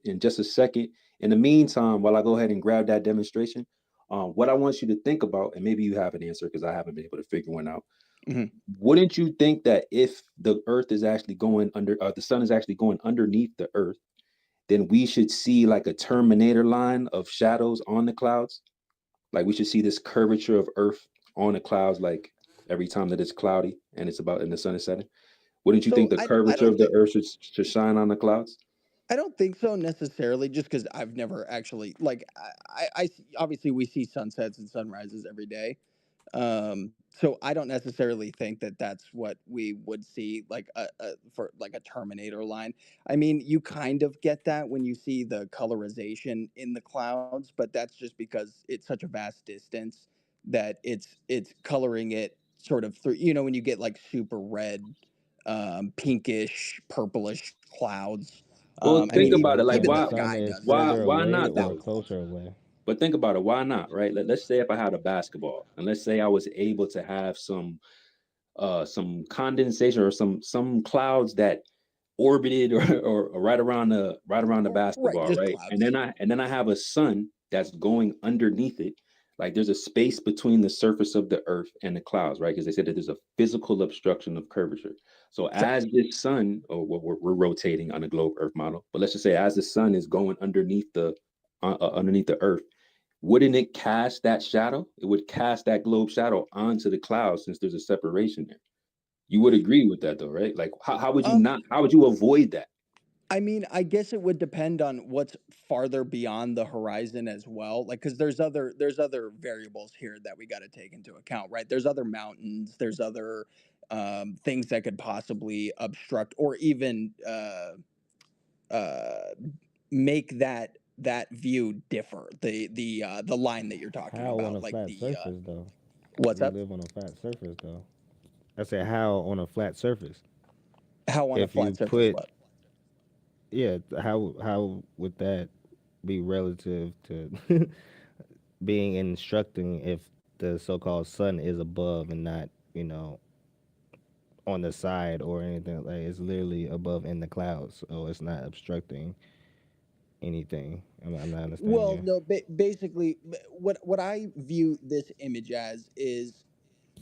in just a second. In the meantime, while I go ahead and grab that demonstration, what I want you to think about, and maybe you have an answer because I haven't been able to figure one out. Mm-hmm. Wouldn't you think that if the Earth is actually going under, the sun is actually going underneath the Earth, then we should see like a Terminator line of shadows on the clouds? Like we should see this curvature of Earth on the clouds, like every time that it's cloudy and it's about and the sun is setting. Wouldn't you think So the I curvature don't of the think Earth should shine on the clouds? I don't think so necessarily, just because I've never actually like obviously we see sunsets and sunrises every day. So I don't necessarily think that that's what we would see like for like a Terminator line. I mean, you kind of get that when you see the colorization in the clouds, but that's just because it's such a vast distance that it's coloring it sort of through, when you get like super red, pinkish, purplish clouds. Well, I mean, think Is about it. even Like because even the the why sun sky is does why that further why away not without or though? color. closer away? But think about it, why not, right? Let's say if I had a basketball, and let's say I was able to have some condensation or some clouds that orbited or right around the Right, basketball, just right? And clouds. then I have a sun that's going underneath it. Like there's a space between the surface of the earth and the clouds, right? Because they said that there's a physical obstruction of curvature. So Sure. as this sun, or we're rotating on a globe Earth model, but let's just say as the sun is going underneath the earth, wouldn't it cast that shadow? It would cast that globe shadow onto the clouds since there's a separation there. You would agree with that though, right? Like how would you avoid that? I mean, I guess it would depend on what's farther beyond the horizon as well. Like, because there's other variables here that we got to take into account, right? There's other mountains, there's other things that could possibly obstruct or even uh, make that view differ. The line that you're talking How on about, a like flat the surface though? what's We up? live on a flat surface though. I said how on a flat surface. How on a If flat you surface? put What? yeah, how would that be relative to being instructing if the so-called sun is above and not, on the side or anything like it's literally above in the clouds, so it's not obstructing anything. I'm not understanding Well, you. no. Basically, what I view this image as is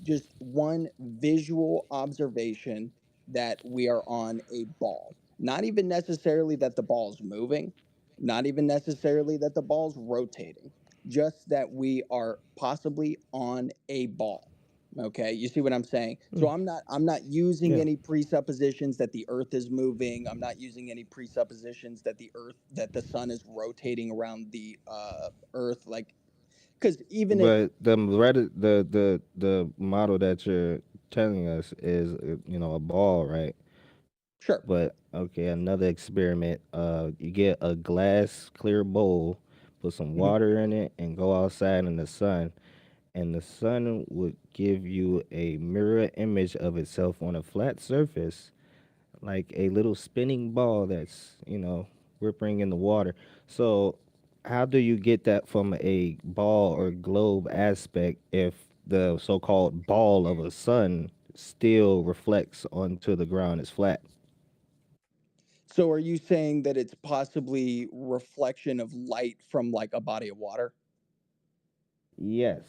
just one visual observation that we are on a ball. Not even necessarily that the ball's moving, not even necessarily that the ball's rotating, just that we are possibly on a ball. Okay, you see what I'm saying? So Hmm. I'm not using Yeah. any presuppositions that the earth is moving. I'm not using any presuppositions that the sun is rotating around the earth, like, cuz even if But the model that you're telling us is a ball, right? sure. But okay, another experiment. You get a glass clear bowl, put some Mhm. water in it, and go outside in the sun. And the sun would give you a mirror image of itself on a flat surface, like a little spinning ball that's rippling in the water. So, how do you get that from a ball or globe aspect if the so-called ball of a sun still reflects onto the ground? It's flat. So are you saying that it's possibly reflection of light from like a body of water? Yes,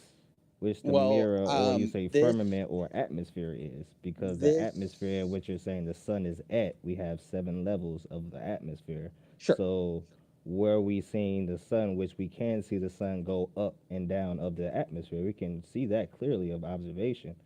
which the Well, mirror or you say this firmament or atmosphere is, because the atmosphere in this which you're saying the sun is at, we have 7 levels of the atmosphere. sure. So where we seeing the sun, which we can see the sun go up and down of the atmosphere, we can see that clearly of observation.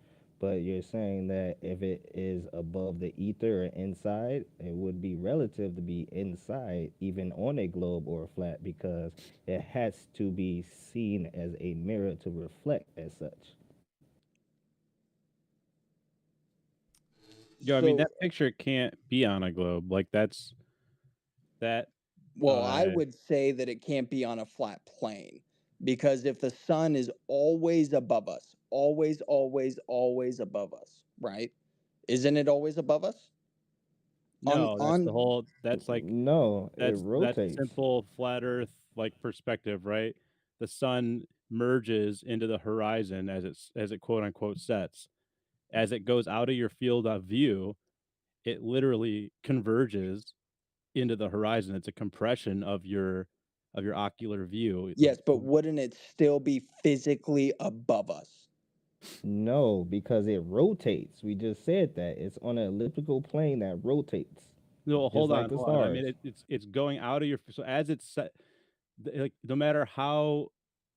But you're saying that if it is above the ether or inside, it would be relative to be inside, even on a globe or a flat, because it has to be seen as a mirror to reflect as such. Yo, I mean So that picture can't be on a globe. Like that. well, I Uh, would say that it can't be on a flat plane because if the sun is always above us, always always above us, right? Isn't it always above us? On no, that's the on whole. That's like No, it that's rotates. simple flat Earth like perspective, right? The sun merges into the horizon as it quote unquote sets. As it goes out of your field of view, it literally converges into the horizon. It's a compression of your ocular view. Yes, but wouldn't it still be physically above us? No, because it rotates. We just said that. It's on an elliptical plane that rotates, No, just hold like on, the hold on. I mean, stars. it's going out of your so as it's set. Like no matter how,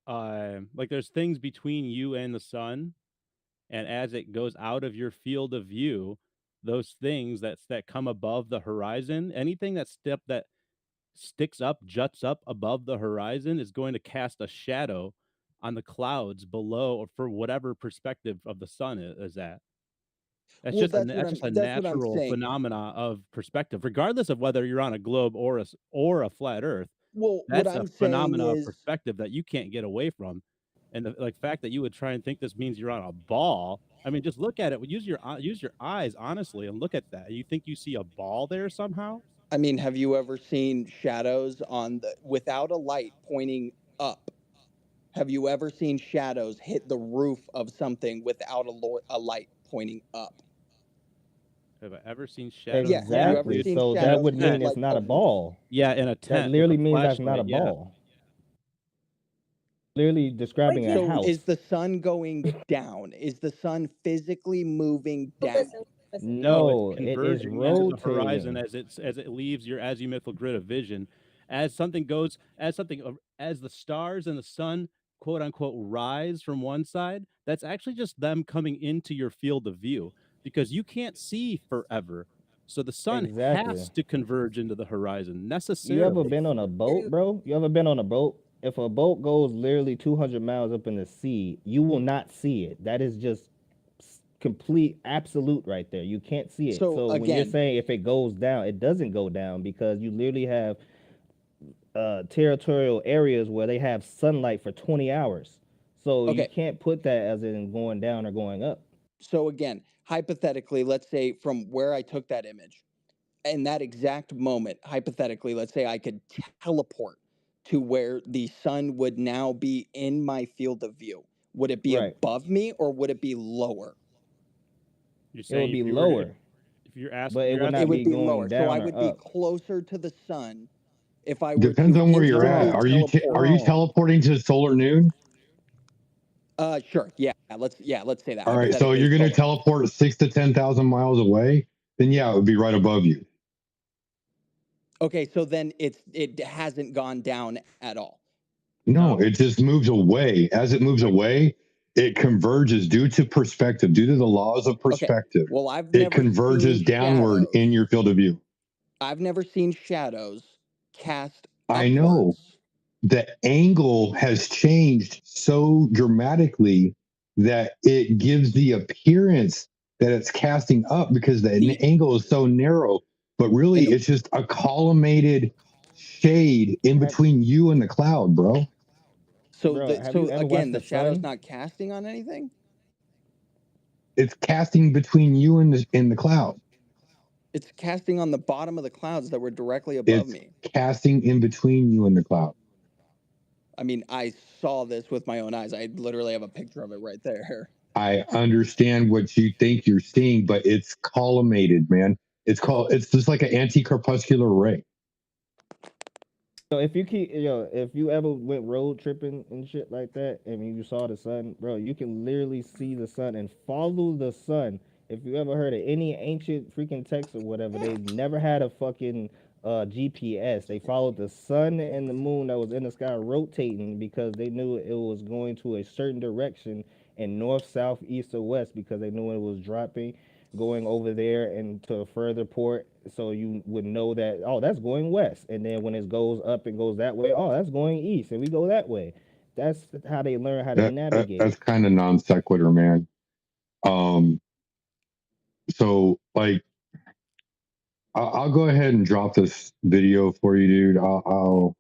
like there's things between you and the sun, and as it goes out of your field of view, those things that come above the horizon, anything that sticks up, juts up above the horizon, is going to cast a shadow on the clouds below, or for whatever perspective of the sun is at. That's Well, just a that's what that's I'm just a that's what I'm natural saying. phenomena of perspective, regardless of whether you're on a globe or a flat Earth. Well, what That's a I'm saying phenomena of is, perspective that you can't get away from, and the like fact that you would try and think this means you're on a ball. I mean, just look at it. Use your eyes honestly and look at that. You think you see a ball there somehow? I mean, have you ever seen shadows on the without a light pointing up? Have you ever seen shadows hit the roof of something without a light pointing up? Have I ever seen shadows? Yeah, have you ever Exactly. seen So that shadows would hit mean tent. it's like not the a roof? ball. Yeah, in a That tent with literally a means that's not a flashlight. Yeah. ball. Literally describing a So house. is the sun going down? Is the sun physically moving But down? listen. No, it's No, it is converging into the horizon rotating. as it leaves your azimuthal grid of vision. As something goes, as the stars and the sun, quote unquote, rise from one side, that's actually just them coming into your field of view because you can't see forever. So the sun Exactly. has to converge into the horizon You ever necessarily. been on a boat, bro? You ever been on a boat? If a boat goes literally 200 miles up in the sea, you will not see it. That is just complete absolute right there. You can't see it. So So when you're again, saying if it goes down, it doesn't go down because you literally have territorial areas where they have sunlight for 20 hours. So you okay. can't put that as in going down or going up. So again, hypothetically, let's say from where I took that image, in that exact moment, hypothetically, let's say I could teleport to where the sun would now be in my field of view. Would it be Right. above me or would it be lower? You're It would saying be lower, if you're asking, but it you're would It not asking, would be be going lower. So I down or would be up. closer to the sun if I were Depends to on where you're instantly at. no, teleport. Are you no. teleporting to solar noon? Sure. Let's say that. All right, so Hypothetically, you're it's going to solar. teleport 6 to 10,000 miles away. Then yeah, it would be right above you. Okay, so then it hasn't gone down at all. No, No. it just moves away. As it moves away, it converges due to perspective, due to the laws of Okay. perspective. Well, I've It never seen converges downward shadows. in your field of view. I've never seen shadows cast I know upwards. the angle has changed so dramatically that it gives the appearance that it's casting up because the See, angle is so narrow. But really, and it's just a collimated shade in Have, between you and the cloud, bro. bro, have you so ever again, watched the the shadow's sun? not casting on anything. It's casting between you and the cloud. It's casting on the bottom of the clouds that were directly above It's me. casting in between you and the cloud. I mean, I saw this with my own eyes. I literally have a picture of it right there. I understand what you think you're seeing, but it's collimated, man. It's just like an anti-corpuscular ray. So if you ever went road tripping and shit like that, and you saw the sun, bro, you can literally see the sun and follow the sun. If you ever heard of any ancient freaking texts or whatever, they never had a fucking GPS. They followed the sun and the moon that was in the sky rotating because they knew it was going to a certain direction in north, south, east, or west because they knew it was dropping going over there and to a further port, so you would know that, oh, that's going west, and then when it goes up and goes that way, oh, that's going east and we go that way. That's how they learn how to That's navigate. kind of non sequitur, man. Um, so like, I'll go ahead and drop this video for you, dude. I'll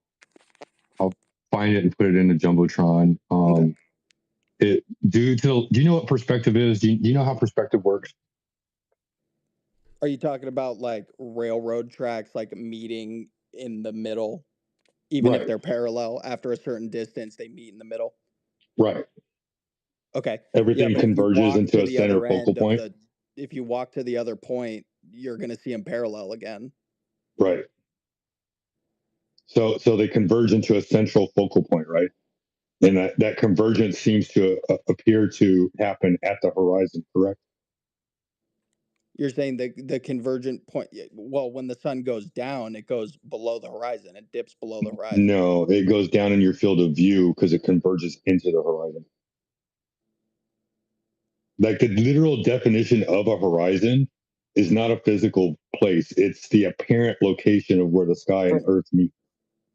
find it and put it in the jumbotron. Okay. It due to do you know what perspective is? Do you know how perspective works? Are you talking about like railroad tracks, like meeting in the middle, even if Right, they're parallel? After a certain distance, they meet in the middle. right. Okay. Yeah, Everything but if you converges walk into to a the center other focal end of point. if you walk to the other point, you're gonna see them parallel again. Right. So they converge into a central focal point, right? And that convergence seems to appear to happen at the horizon, correct? You're saying the convergent point. Well, when the sun goes down, it goes below the horizon. It dips below the horizon. No, it goes down in your field of view because it converges into the horizon. Like the literal definition of a horizon is not a physical place. It's the apparent location of where the sky and From earth meet,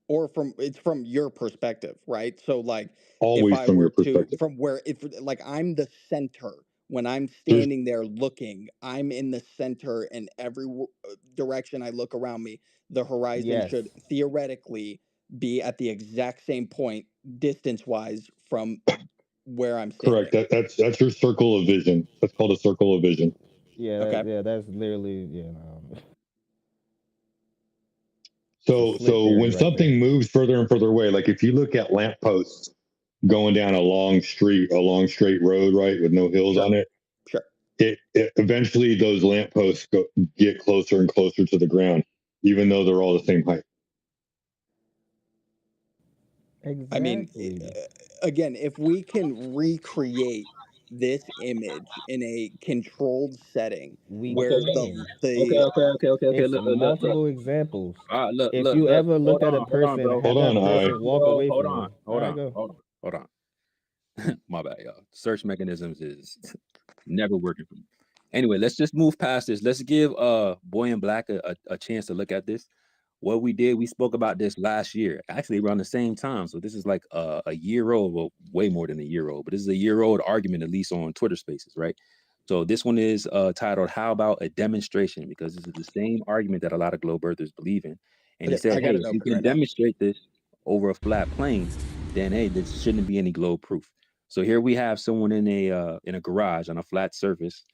or from it's from your perspective, right? So like if always I from were your to perspective. from where if like I'm the center when I'm There's standing there looking, I'm in the center and every direction I look around me, the horizon Yes. should theoretically be at the exact same point distance wise from where I'm correct. standing. That's your circle of vision. That's called a circle of vision. Okay. That's literally, it's a So slit so theory when right there. something moves further and further away, like if you look at lampposts going down a long straight road, right, with no hills on it. Sure. It eventually those lampposts get closer and closer to the ground, even though they're all the same height. I mean, Exactly. again, if we can recreate this image in a controlled setting We where can. Okay. It's Look. multiple examples. Look. If you ever Hold looked at a on, person, bro. have that person walk Bro, away hold from on, you. All right, go. hold on. My bad, y'all. Search mechanisms is never working for me. Anyway, let's just move past this. Let's give Boy in Black a chance to look at this. What we did, we spoke about this last year, actually around the same time. So this is like a year old, well, way more than a year old, but this is a year old argument, at least on Twitter Spaces, right? So this one is titled, "How About a Demonstration?" Because this is the same argument that a lot of globe earthers believe in. And he Okay, said, I got hey, it if you open can right now. demonstrate this over a flat plane, then hey, there shouldn't be any globe proof. So here we have someone in a garage on a flat surface.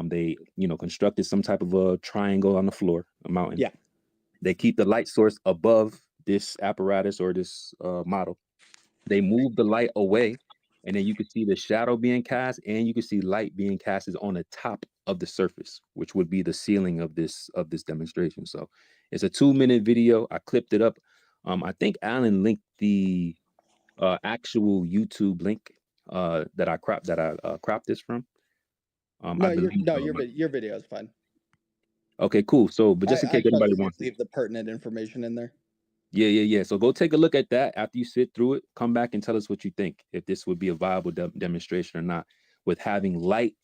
They constructed some type of a triangle on the floor, a mountain. Yeah. They keep the light source above this apparatus or this model. They move the light away, and then you can see the shadow being cast, and you can see light being cast is on the top of the surface, which would be the ceiling of this demonstration. So it's a 2-minute video. I clipped it up. I think Alan linked the actual YouTube link that I cropped this from. No, I believe. your video is fine. Okay, cool. So, but just in I case anybody trust you wants to leave the pertinent information in there. Yeah. So go take a look at that after you sit through it. Come back and tell us what you think, if this would be a viable demonstration or not, with having light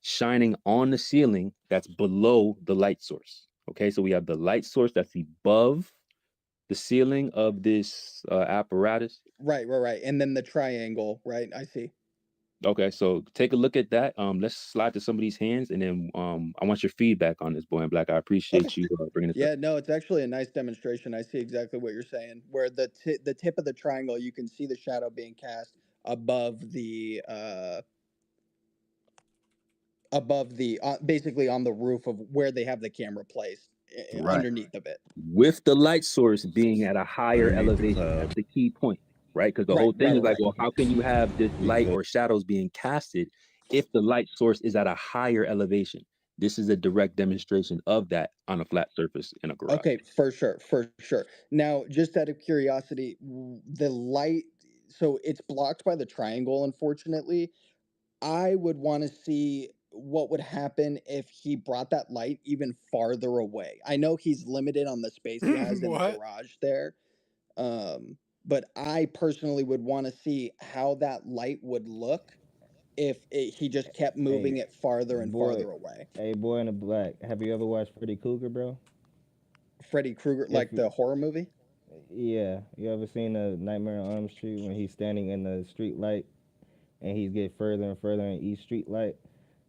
shining on the ceiling that's below the light source. Okay, so we have the light source that's above the ceiling of this apparatus. Right. And then the triangle, right? I see. Okay, so take a look at that. Let's slide to somebody's hands, and then I want your feedback on this, Boy in Black. I appreciate you bringing this up. Yeah, no, it's actually a nice demonstration. I see exactly what you're saying. Where the tip of the triangle, you can see the shadow being cast above the basically on the roof of where they have the camera placed Right. underneath of it. With the light source being at a higher Underneath the elevation. cloud. That's the key point, right? Because the whole thing is like, well, how can you have this light or shadows being casted if the light source is at a higher elevation? This is a direct demonstration of that on a flat surface in a garage. Okay, for sure. Now, just out of curiosity, the light, so it's blocked by the triangle, unfortunately. I would want to see what would happen if he brought that light even farther away. I know he's limited on the space he has in the garage there. But I personally would want to see how that light would look if he just kept moving it farther and farther away. Hey, Boy in the Black. Have you ever watched Freddy Krueger, bro? Freddy Krueger, like the horror movie? Yeah. You ever seen a Nightmare on Elm Street when he's standing in the street light and he's get further and further in each street light?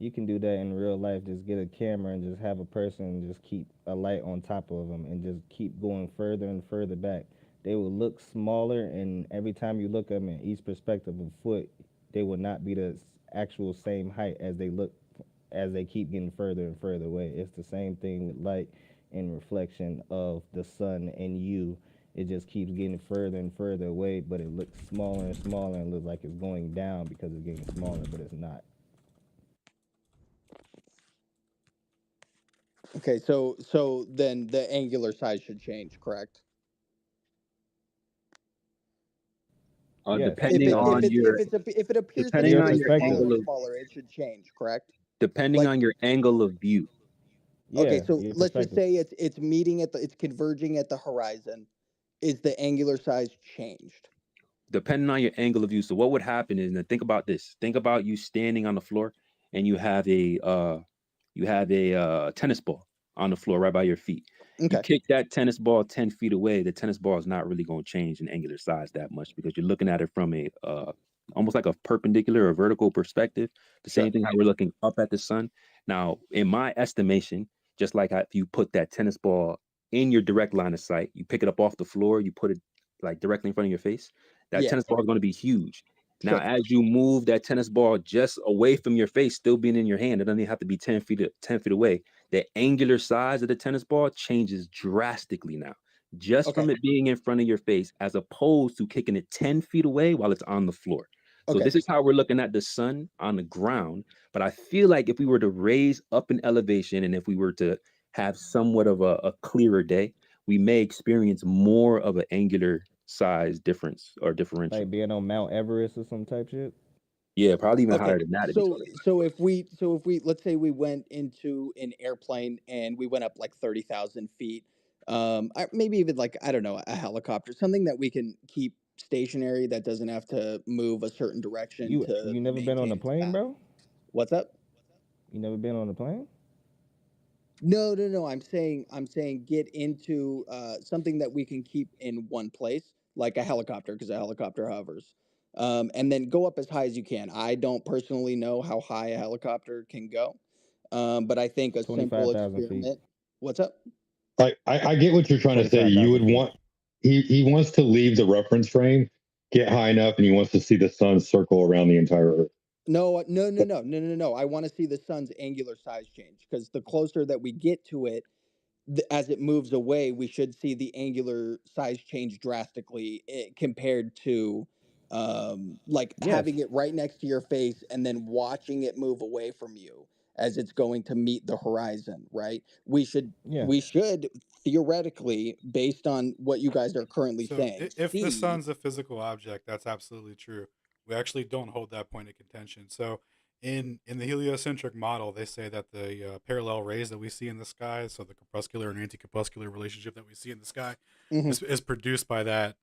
You can do that in real life. Just get a camera and just have a person just keep a light on top of them and just keep going further and further back. They will look smaller, and every time you look at them in each perspective of foot, they will not be the actual same height as they look as they keep getting further and further away. It's the same thing with light and reflection of the sun and you. It just keeps getting further and further away, but it looks smaller and smaller and looks like it's going down because it's getting smaller, but it's not. Okay, so then the angular size should change, correct? Yes. Depending on your If it appears that depending it's on getting your smaller angle and of smaller, it should change, correct? depending on your angle of view. Okay, Yeah, so your let's just perspective. say it's meeting it's converging at the horizon. Is the angular size changed? Depending on your angle of view. So what would happen is, and think about this. Think about you standing on the floor and you have a tennis ball on the floor right by your feet. You kick that tennis ball 10 feet away, the tennis ball is not really going to change in angular size that much because you're looking at it from a almost like a perpendicular or vertical perspective. The same thing how we're looking up at the sun. Now, in my estimation, just like if you put that tennis ball in your direct line of sight, you pick it up off the floor, you put it like directly in front of your face, that tennis ball is going to be huge. Now, as you move that tennis ball just away from your face, still being in your hand, it doesn't even have to be 10 feet away. The angular size of the tennis ball changes drastically now. just Okay. from it being in front of your face, as opposed to kicking it 10 feet away while it's on the floor. So Okay. this is how we're looking at the sun on the ground. But I feel like if we were to raise up in elevation and if we were to have somewhat of a clearer day, we may experience more of an angular size difference or differential. Like being on Mount Everest or some type shit. Yeah, probably even Okay, higher than that, to be so totally honest. if we let's say we went into an airplane and we went up like 30,000 feet, maybe even like I don't know, a helicopter, something that we can keep stationary that doesn't have to move a certain direction to You never been on maintain a its plane, path. bro? What's up? You never been on a plane? No, no, no. I'm saying get into something that we can keep in one place, like a helicopter, because a helicopter hovers, and then go up as high as you can. I don't personally know how high a helicopter can go, but I think a simple 25,000 feet. experiment. What's up? I get what you're trying to say. You 25,000 would feet. want he wants to leave the reference frame, get high enough, and he wants to see the sun circle around the entire Earth. No, no, no, no, no, no, no. I want to see the sun's angular size change because the closer that we get to it, as it moves away, we should see the angular size change drastically compared to like Yes. having it right next to your face and then watching it move away from you as it's going to meet the horizon, right? Yeah. We should theoretically, based on what you guys are currently So saying, if the see. sun's a physical object, that's absolutely true. We actually don't hold that point of contention. So in the heliocentric model, they say that the parallel rays that we see in the sky, so the corpuscular and anti-corpuscular relationship that we see in the sky, Mhm. is produced by that.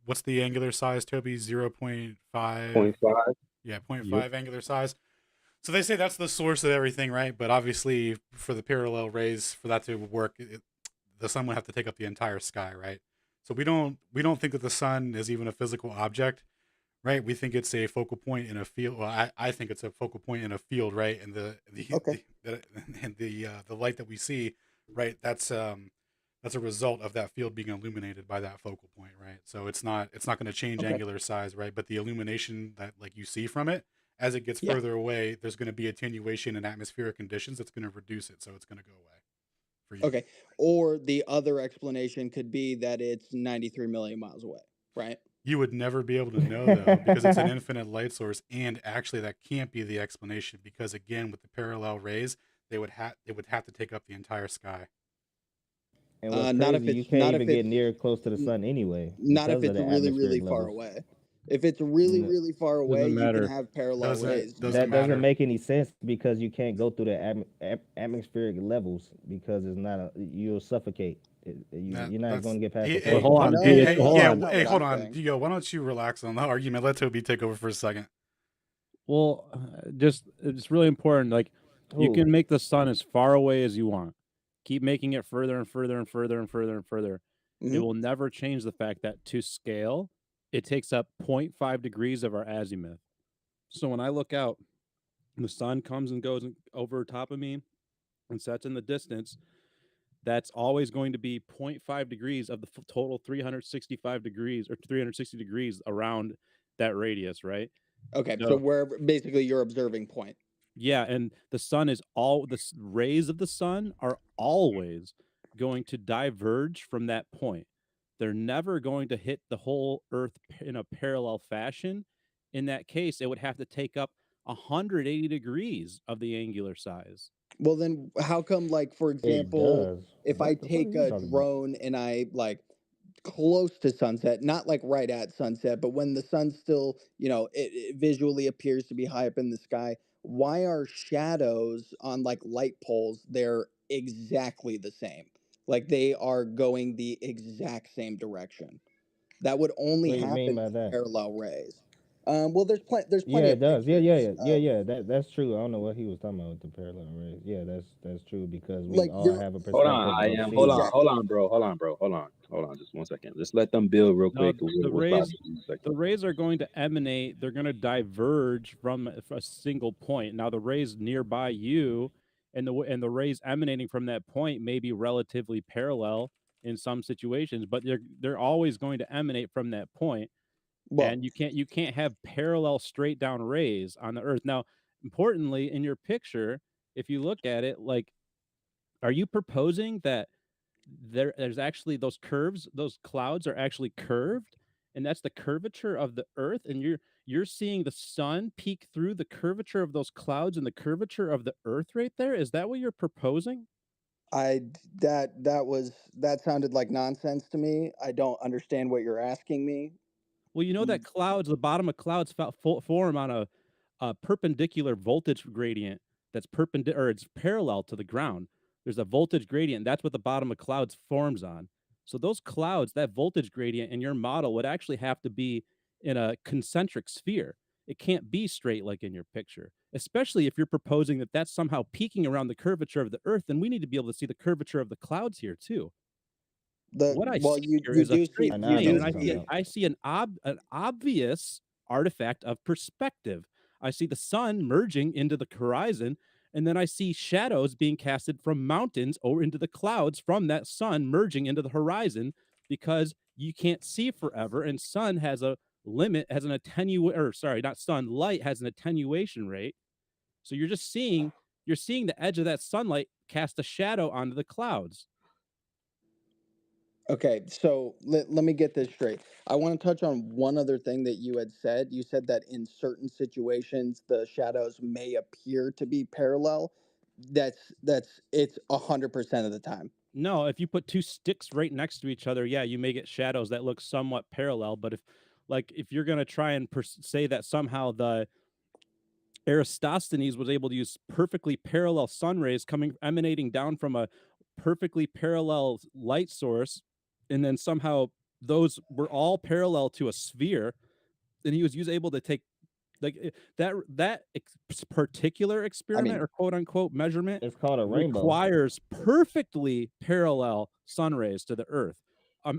What's the angular size, Toby? 0.5. 0.5. Yeah, 0.5 Yep. angular size. So they say that's the source of everything, right? But obviously, for the parallel rays, for that to work, the sun would have to take up the entire sky, right? So we don't think that the sun is even a physical object, right? We think it's a focal point in a field. Well, I think it's a focal point in a field, right? And Okay. the light that we see, right? That's a result of that field being illuminated by that focal point, right? So it's not going to change Okay. angular size, right? But the illumination that like you see from it as it gets Yeah. further away, there's going to be attenuation in atmospheric conditions that's going to reduce it, so it's going to go away for you. Okay. Or the other explanation could be that it's 93 million miles away, right? You would never be able to know though because it's an infinite light source, and actually that can't be the explanation because again with the parallel rays they would have to take up the entire sky. And what's Not if crazy, you it's can't not if even get it's near close to the n- sun anyway not if because of it's the really atmospheric really far levels. away. If it's really N- really far away, Doesn't you can matter. have parallel Doesn't rays, doesn't That man. doesn't matter. make any sense because you can't go through the atmospheric levels because it's not you'll suffocate. That You're not that's going to get past hey the But hey hold pressure. on, No, hey D. hey no, Hold yeah that's on. not hey what hold I'm on saying. Digo, why don't you relax on the argument? Let Toby take over for a second. Well, just it's really important. Like you Who? can make the sun as far away as you want. Keep making it further and further and further and further and further. It Hmm. will never change the fact that to scale, it takes up 0.5 degrees of our azimuth. So when I look out, the sun comes and goes over top of me and sets in the distance. That's always going to be 0.5 degrees of the total 365 degrees or 360 degrees around that radius, right? Okay, so So wherever basically your observing point. yeah, and the sun is all rays of the sun are always going to diverge from that point. They're never going to hit the whole Earth in a parallel fashion. In that case, it would have to take up 180 degrees of the angular size. Well, then how come, like, for It example, does. if I What the fuck are take you a talking about? drone and I like close to sunset, not like right at sunset, but when the sun still, it visually appears to be high up in the sky, why are shadows on like light poles they're exactly the same? Like they are going the exact same direction. That would only What do you mean happen by with that? parallel rays. Well, there's Yeah, plenty it of does. Yeah, pictures of That's true. I don't know what he was talking about with the parallel rays. Yeah, that's true because we like all you're have a Hold on, perspective I of am. seeing. exactly. Bro. Hold on, just 1 second. Let's let them build real No, quick. We'll, the we'll stop rays in a second. the rays are going to emanate, they're going to diverge from a single point. Now the rays nearby you and the rays emanating from that point may be relatively parallel in some situations, but they're always going to emanate from that point. Well, And you can't have parallel straight down rays on the Earth. Now, importantly, in your picture, if you look at it, like, are you proposing that there's actually those curves, those clouds are actually curved, and that's the curvature of the Earth, and you're seeing the sun peek through the curvature of those clouds and the curvature of the Earth right there. Is that what you're proposing? That sounded like nonsense to me. I don't understand what you're asking me. Well, you know that clouds, the bottom of clouds form on a perpendicular voltage gradient that's perpendicular, or it's parallel to the ground. There's a voltage gradient. That's what the bottom of clouds forms on. So those clouds, that voltage gradient in your model would actually have to be in a concentric sphere. It can't be straight like in your picture, especially if you're proposing that that's somehow peaking around the curvature of the Earth. Then we need to be able to see the curvature of the clouds here too. What I see here You is a do straight see plane, and I see an obvious artifact of perspective. I see the sun merging into the horizon, and then I see shadows being casted from mountains over into the clouds from that sun merging into the horizon, because you can't see forever, and sun has a limit, has an light has an attenuation rate. So you're seeing the edge of that sunlight cast a shadow onto the clouds. Okay, so let me get this straight. I want to touch on one other thing that you had said. You said that in certain situations the shadows may appear to be parallel. It's 100% of the time. No, if you put two sticks right next to each other, yeah, you may get shadows that look somewhat parallel. But if you're gonna try and say that somehow the Eratosthenes was able to use perfectly parallel sun rays emanating down from a perfectly parallel light source, and then somehow those were all parallel to a sphere, and he was able to take that particular experiment, or quote unquote measurement, It's called a rainbow. requires perfectly parallel sun rays to the Earth,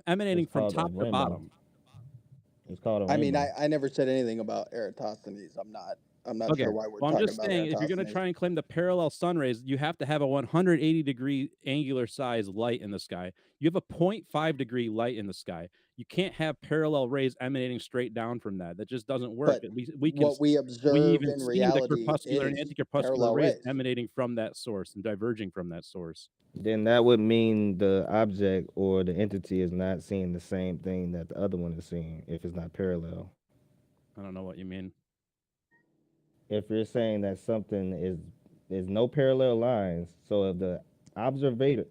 emanating It's from called a top to rainbow. bottom. It's called a I mean, rainbow. I never said anything about Eratosthenes. I'm not Okay. sure why we're Well, I'm talking just about saying, if you're going to Eratosthenes. try and claim the parallel sun rays, you have to have a 180-degree angular size light in the sky. You have a 0.5-degree light in the sky. You can't have parallel rays emanating straight down from that. That just doesn't work. But We observe even in see the reality crepuscular and is anti-crepuscular parallel rays rays. emanating from that source and diverging from that source. Then that would mean the object or the entity is not seeing the same thing that the other one is seeing if it's not parallel. I don't know what you mean. If you're saying that something there's no parallel lines, so if the observer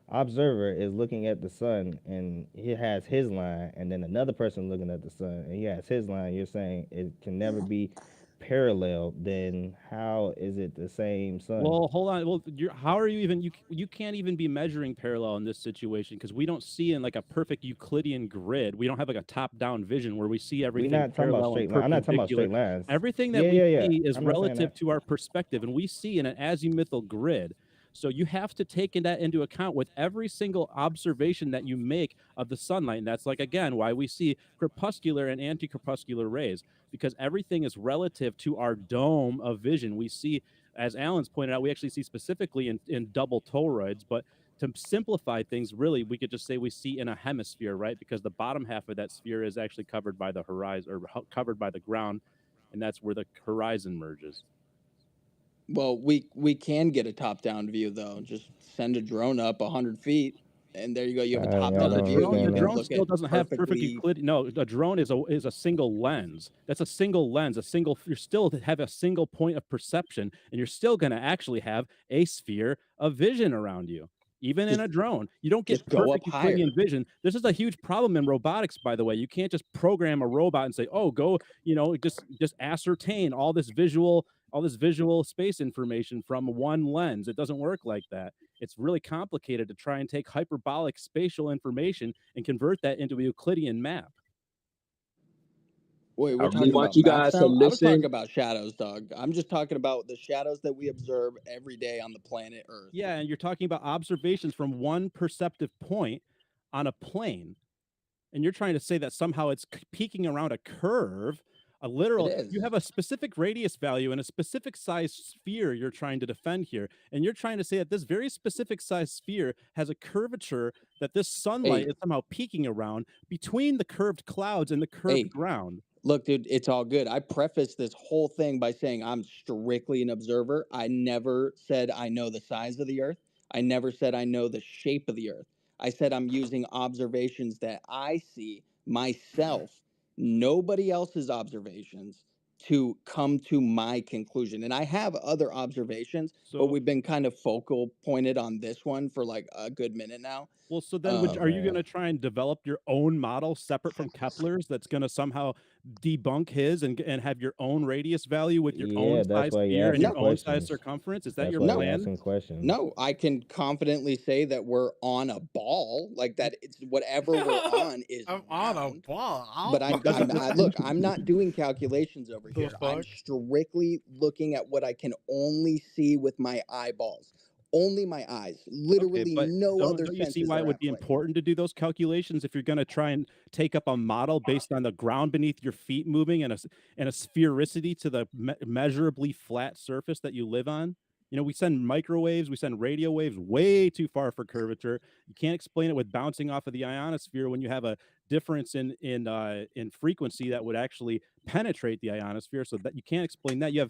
observer is looking at the sun and he has his line, and then another person looking at the sun and he has his line, you're saying it can never be parallel, then how is it the same sun? Well, hold on. Well, how are you even? You can't even be measuring parallel in this situation, because we don't see in like a perfect Euclidean grid. We don't have like a top-down vision where we see everything We're not talking about parallel and straight line. I'm not talking about perpendicular. straight lines. Everything that we see is relative to our perspective, and we see in an azimuthal grid. So you have to take that into account with every single observation that you make of the sunlight. And that's, like, again, why we see crepuscular and anti-crepuscular rays, because everything is relative to our dome of vision. We see, as Alan's pointed out, we actually see specifically in double toroids, but to simplify things, really, we could just say we see in a hemisphere, right? Because the bottom half of that sphere is actually covered by the horizon, or covered by the ground, and that's where the horizon merges. Well, we can get a top-down view though. Just send a drone up 100 feet, and there you go. You have a top-down view. The You can drone look still at doesn't have perfect perfectly. Euclidean. No, a drone is a single lens. That's a single lens. You still have a single point of perception, and you're still going to actually have a sphere of vision around you. Even in a drone, you don't get go up perfect Euclidean vision. This is a huge problem in robotics, by the way. You can't just program a robot and say, "Oh, go," just ascertain all this visual space information from one lens. It doesn't work like that. It's really complicated to try and take hyperbolic spatial information and convert that into a Euclidean map. Wait, I we're really talking want about you maps guys to now? I was talking listen. about shadows, dog. I'm just talking about the shadows that we observe every day on the planet Earth. Yeah, and you're talking about observations from one perceptive point on a plane, and you're trying to say that somehow it's peaking around a curve. You have a specific radius value and a specific size sphere you're trying to defend here, and you're trying to say that this very specific size sphere has a curvature that this sunlight is somehow peaking around between the curved clouds and the curved ground. Look, dude, it's all good. I prefaced this whole thing by saying I'm strictly an observer. I never said I know the size of the Earth. I never said I know the shape of the Earth. I said I'm using observations that I see myself, nobody else's observations, to come to my conclusion. And I have other observations, but So, we've been kind of focal pointed on this one for like a good minute now. well, so then are you Okay. going to try and develop your own model separate from Kepler's that's going to somehow debunk his and have your own radius value with your own Yeah, that's size why you're sphere and your asking No, own size questions. circumference? Is that That's your why you're no, plan? asking questions. no. I can confidently say that we're on a ball, like that. It's whatever we're on is I'm on a round. ball. But look, I'm not doing calculations over The here. I'm fuck? strictly looking at what I can only see with my eyeballs. Only my eyes. Okay, Literally but no other don't you see senses why it are would at be play. important to do those calculations if you're going to try and take up a model based on the ground beneath your feet moving and a sphericity to the measurably flat surface that you live on? You know, we send microwaves, we send radio waves way too far for curvature. You can't explain it with bouncing off of the ionosphere when you have a difference in frequency that would actually penetrate the ionosphere. So that you can't explain that. You have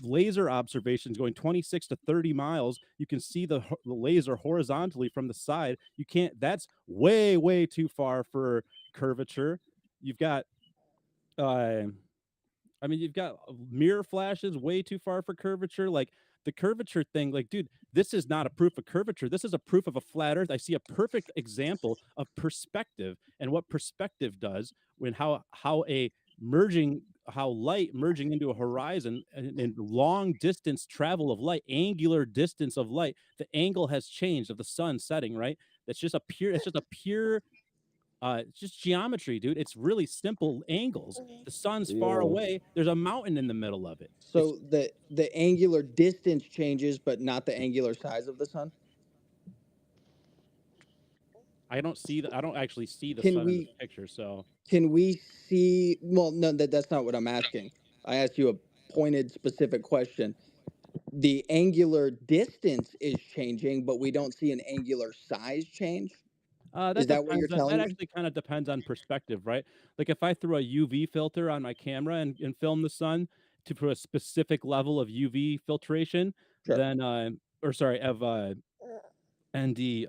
laser observations going 26 to 30 miles. You can see the laser horizontally from the side. You can't. That's way too far for curvature. You've got you've got mirror flashes way too far for curvature. Like the curvature thing, like, dude, this is not a proof of curvature. This is a proof of a flat Earth. I see a perfect example of perspective and what perspective does when how light merging into a horizon and long distance travel of light, angular distance of light, the angle has changed of the sun setting, right? It's just a pure it's just geometry, dude. It's really simple angles. The sun's far Yeah. away. There's a mountain in the middle of it. It's So the angular distance changes, but not the angular size of the sun. I don't actually see the Can sun in this we picture, so can we see? Well, no, that's not what I'm asking. I asked you a pointed, specific question. The angular distance is changing, but we don't see an angular size change. Is that that what you're depends on that telling me? actually kind of depends on perspective, right? Like if I throw a UV filter on my camera and film the sun to put a specific level of UV filtration, Sure. then or sorry, of ND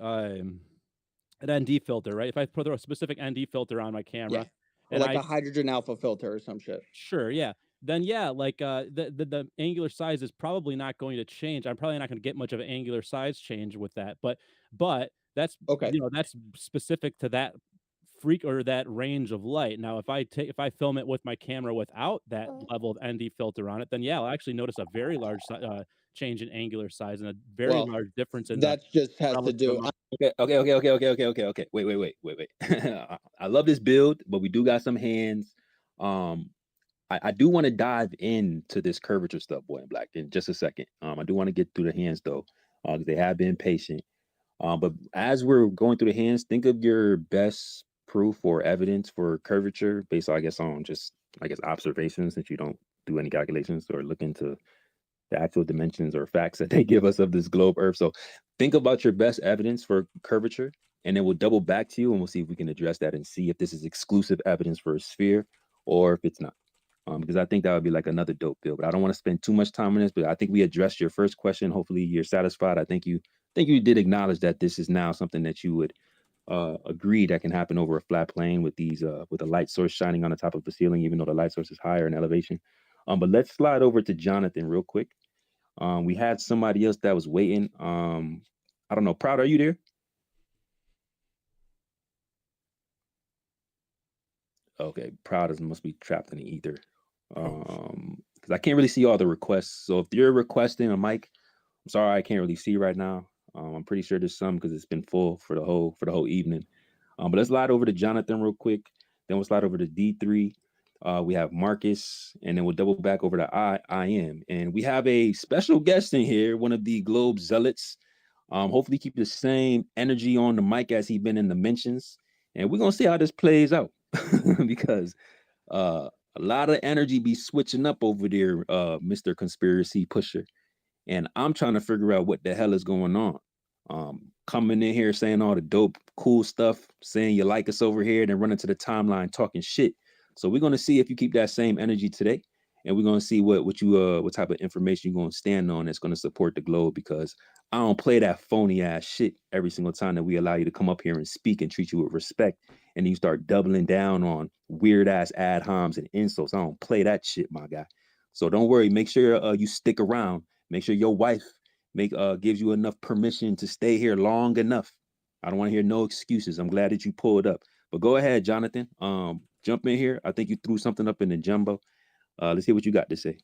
an ND filter, right? If I put a specific ND filter on my Yeah. camera Or and like I a hydrogen alpha filter or some shit. sure, yeah. Then yeah, like the angular size is probably not going to change. I'm probably not going to get much of an angular size change with that. But that's Okay. that's specific to that freak or that range of light. Now, if I film it with my camera without that level of ND filter on it, then yeah, I'll actually notice a very large change in angular size and a very Well, large difference in the that just has to relative do. amount. Okay. Wait. I love this build, but we do got some hands. I do want to dive into this curvature stuff, boy in black, in just a second. I do want to get through the hands though, because they have been patient. But as we're going through the hands, think of your best proof or evidence for curvature based, I guess, on just, I guess, observations, since you don't do any calculations or look into the actual dimensions or facts that they give us of this globe Earth. So think about your best evidence for curvature, and then we'll double back to you and we'll see if we can address that and see if this is exclusive evidence for a sphere or if it's not. Because I think that would be like another dope build. But I don't want to spend too much time on this. But I think we addressed your first question. Hopefully you're satisfied. I think you did acknowledge that this is now something that you would agree that can happen over a flat plane with these with a light source shining on the top of the ceiling, even though the light source is higher in elevation. But let's slide over to Jonathan real quick. We had somebody else that was waiting. I don't know. Proud, are you there? Okay, Proud must be trapped in the ether. Because I can't really see all the requests. So if you're requesting a mic, I'm sorry I can't really see right now. I'm pretty sure there's some because it's been full for the whole evening. But let's slide over to Jonathan real quick. Then we'll slide over to D3. We have Marcus, and then we'll double back over to I am. And we have a special guest in here, one of the Globe Zealots. Hopefully keep the same energy on the mic as he's been in the mentions. And we're gonna see how this plays out because a lot of energy be switching up over there, Mr. Conspiracy Pusher. And I'm trying to figure out what the hell is going on. Coming in here saying all the dope, cool stuff, saying you like us over here, then running to the timeline talking shit. So we're going to see if you keep that same energy today. and we're gonna see what type of information you're gonna stand on that's gonna support the globe, because I don't play that phony ass shit every single time that we allow you to come up here and speak and treat you with respect, and then you start doubling down on weird ass ad homs and insults. I don't play that shit, my guy. So don't worry. Make sure you stick around. Make sure your wife gives you enough permission to stay here long enough. I don't want to hear no excuses. I'm glad that you pulled up. But go ahead, Jonathan. Jump in here. I think you threw something up in the jumbo. Let's hear what you got to say.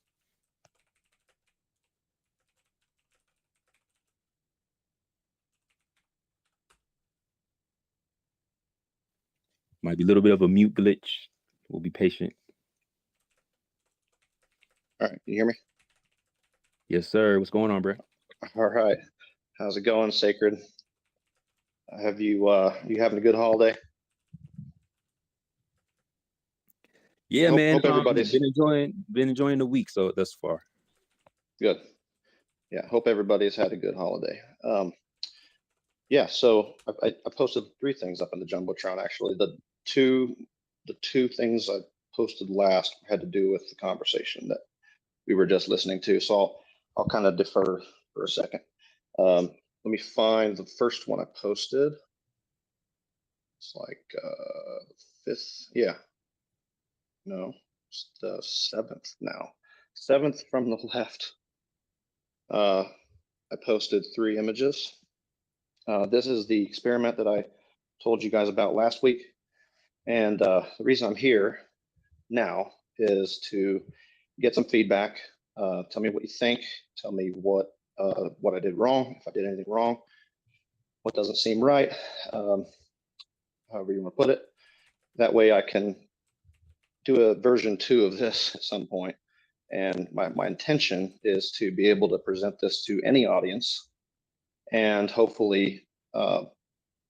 Might be a little bit of a mute glitch. We'll be patient. All right, you hear me? Yes, sir. What's going on, bro? All right. How's it going, Sacred? Have you having a good holiday? Yeah, man. Hope everybody's been enjoying the week so thus far. Good. Yeah, hope everybody's had a good holiday. Yeah, so I posted 3 things up in the Jumbotron, actually. The two things I posted last had to do with the conversation that we were just listening to, so I'll kind of defer for a second. Let me find the first one I posted. It's like 5th, yeah. No, it's the 7th now. 7th from the left. I posted 3 images. This is the experiment that I told you guys about last week. And the reason I'm here now is to get some feedback. Tell me what you think. Tell me what I did wrong, if I did anything wrong, what doesn't seem right, however you want to put it. That way I can do a version 2 of this at some point. And my intention is to be able to present this to any audience and hopefully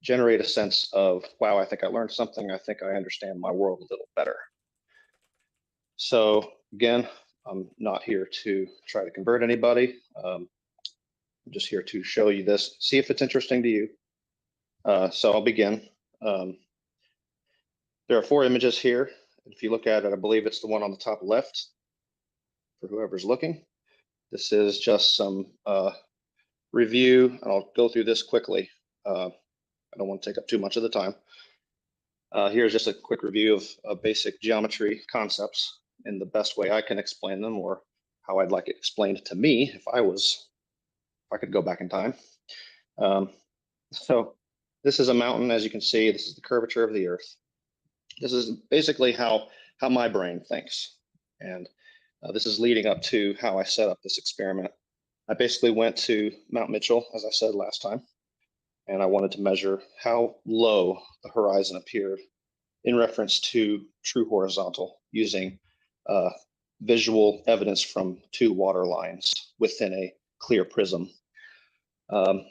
generate a sense of, wow, I think I learned something. I think I understand my world a little better. So again, I'm not here to try to convert anybody. I'm just here to show you this, see if it's interesting to you. So I'll begin. There are 4 images here. If you look at it, I believe it's the one on the top left for whoever's looking. This is just some review, and I'll go through this quickly. I don't want to take up too much of the time. Here's just a quick review of basic geometry concepts in the best way I can explain them, or how I'd like it explained to me if I could go back in time. So this is a mountain, as you can see. This is the curvature of the Earth. This is basically how my brain thinks, and this is leading up to how I set up this experiment. I basically went to Mount Mitchell, as I said last time, and I wanted to measure how low the horizon appeared in reference to true horizontal, using visual evidence from 2 water lines within a clear prism. I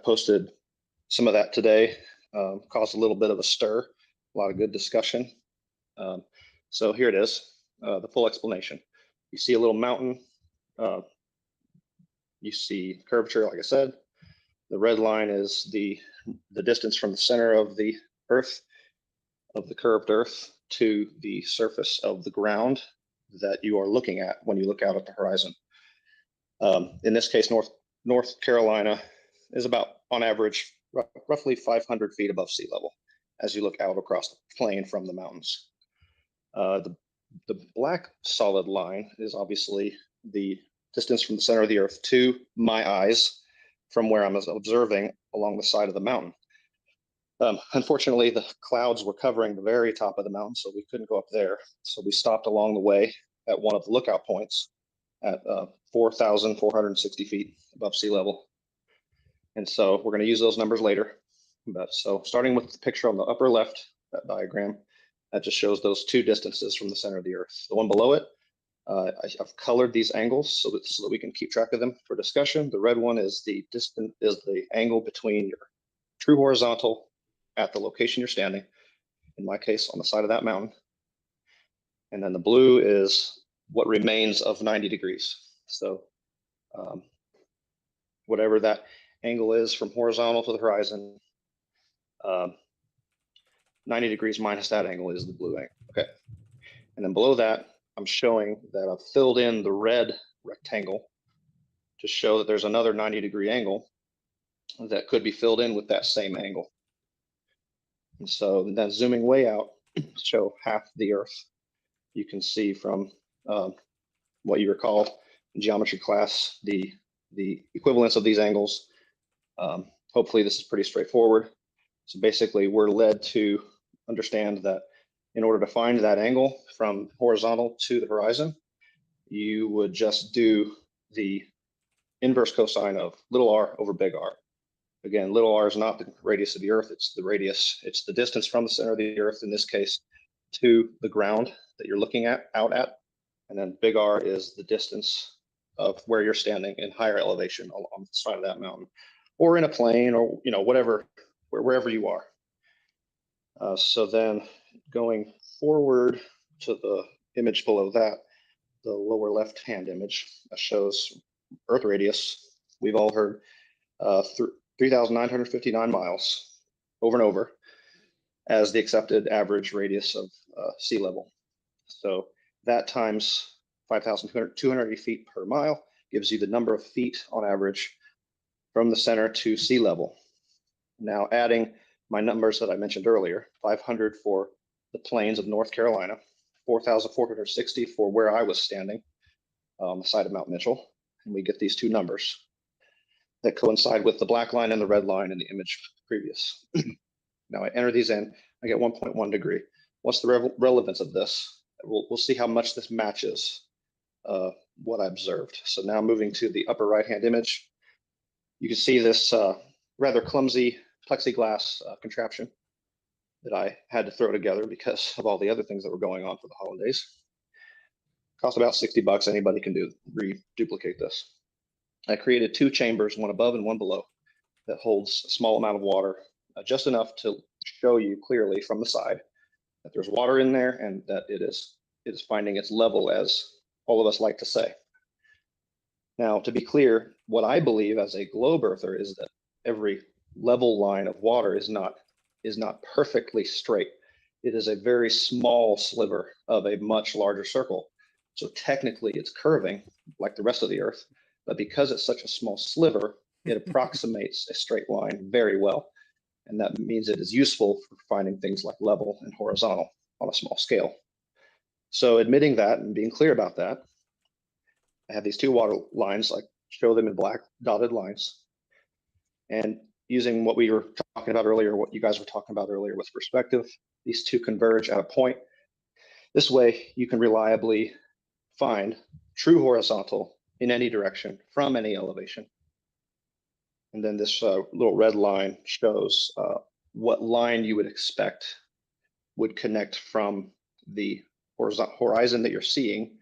posted some of that today, caused a little bit of a stir, a lot of good discussion. So here it is, the full explanation. You see a little mountain, you see curvature, like I said. The red line is the distance from the center of the Earth, of the curved Earth, to the surface of the ground that you are looking at when you look out at the horizon. In this case, North Carolina is about, on average, roughly 500 feet above sea level as you look out across the plain from the mountains. The black solid line is obviously the distance from the center of the Earth to my eyes from where I'm observing along the side of the mountain. Unfortunately, the clouds were covering the very top of the mountain, so we couldn't go up there. So we stopped along the way at one of the lookout points at 4,460 feet above sea level. And so we're going to use those numbers later. But so starting with the picture on the upper left, that diagram, that just shows those 2 distances from the center of the Earth. The one below it, I've colored these angles so that we can keep track of them for discussion. The red one is the angle between your true horizontal at the location you're standing, in my case on the side of that mountain. And then the blue is what remains of 90 degrees. So whatever that angle is from horizontal to the horizon, 90 degrees minus that angle is the blue angle. Okay. And then below that I'm showing that I've filled in the red rectangle to show that there's another 90-degree angle that could be filled in with that same angle. And so then zooming way out, show half the Earth. You can see from what you recall in geometry class, the equivalence of these angles. Hopefully this is pretty straightforward. So basically we're led to understand that in order to find that angle from horizontal to the horizon, you would just do the inverse cosine of little r over big R. Again, little r is not the radius of the Earth, it's the radius, it's the distance from the center of the Earth, in this case, to the ground that you're looking at, out at. And then big R is the distance of where you're standing in higher elevation on the side of that mountain, or in a plane, or whatever, wherever you are. So then going forward to the image below that, the lower left-hand image shows Earth radius. We've all heard 3,959 miles over and over as the accepted average radius of sea level. So that times 5,280 feet per mile gives you the number of feet on average from the center to sea level. Now adding my numbers that I mentioned earlier, 500 for the plains of North Carolina, 4,460 for where I was standing on the side of Mount Mitchell, and we get these two numbers that coincide with the black line and the red line in the image previous. Now I enter these in, I get 1.1 degree. What's the relevance of this? We'll see how much this matches what I observed. So now moving to the upper right-hand image, you can see this rather clumsy plexiglass contraption that I had to throw together because of all the other things that were going on for the holidays. Cost about $60. Anybody can reduplicate this. I created two chambers, one above and one below, that holds a small amount of water, just enough to show you clearly from the side that there's water in there and that it is finding its level, as all of us like to say. Now, to be clear, what I believe as a globe earther is that every level line of water is not perfectly straight. It is a very small sliver of a much larger circle. So technically it's curving like the rest of the Earth, but because it's such a small sliver, it approximates a straight line very well. And that means it is useful for finding things like level and horizontal on a small scale. So admitting that and being clear about that, I have these two water lines, I show them in black dotted lines. And using what we were talking about earlier, what you guys were talking about earlier with perspective, these two converge at a point. This way you can reliably find true horizontal in any direction from any elevation. And then this little red line shows what line you would expect would connect from the horizon that you're seeing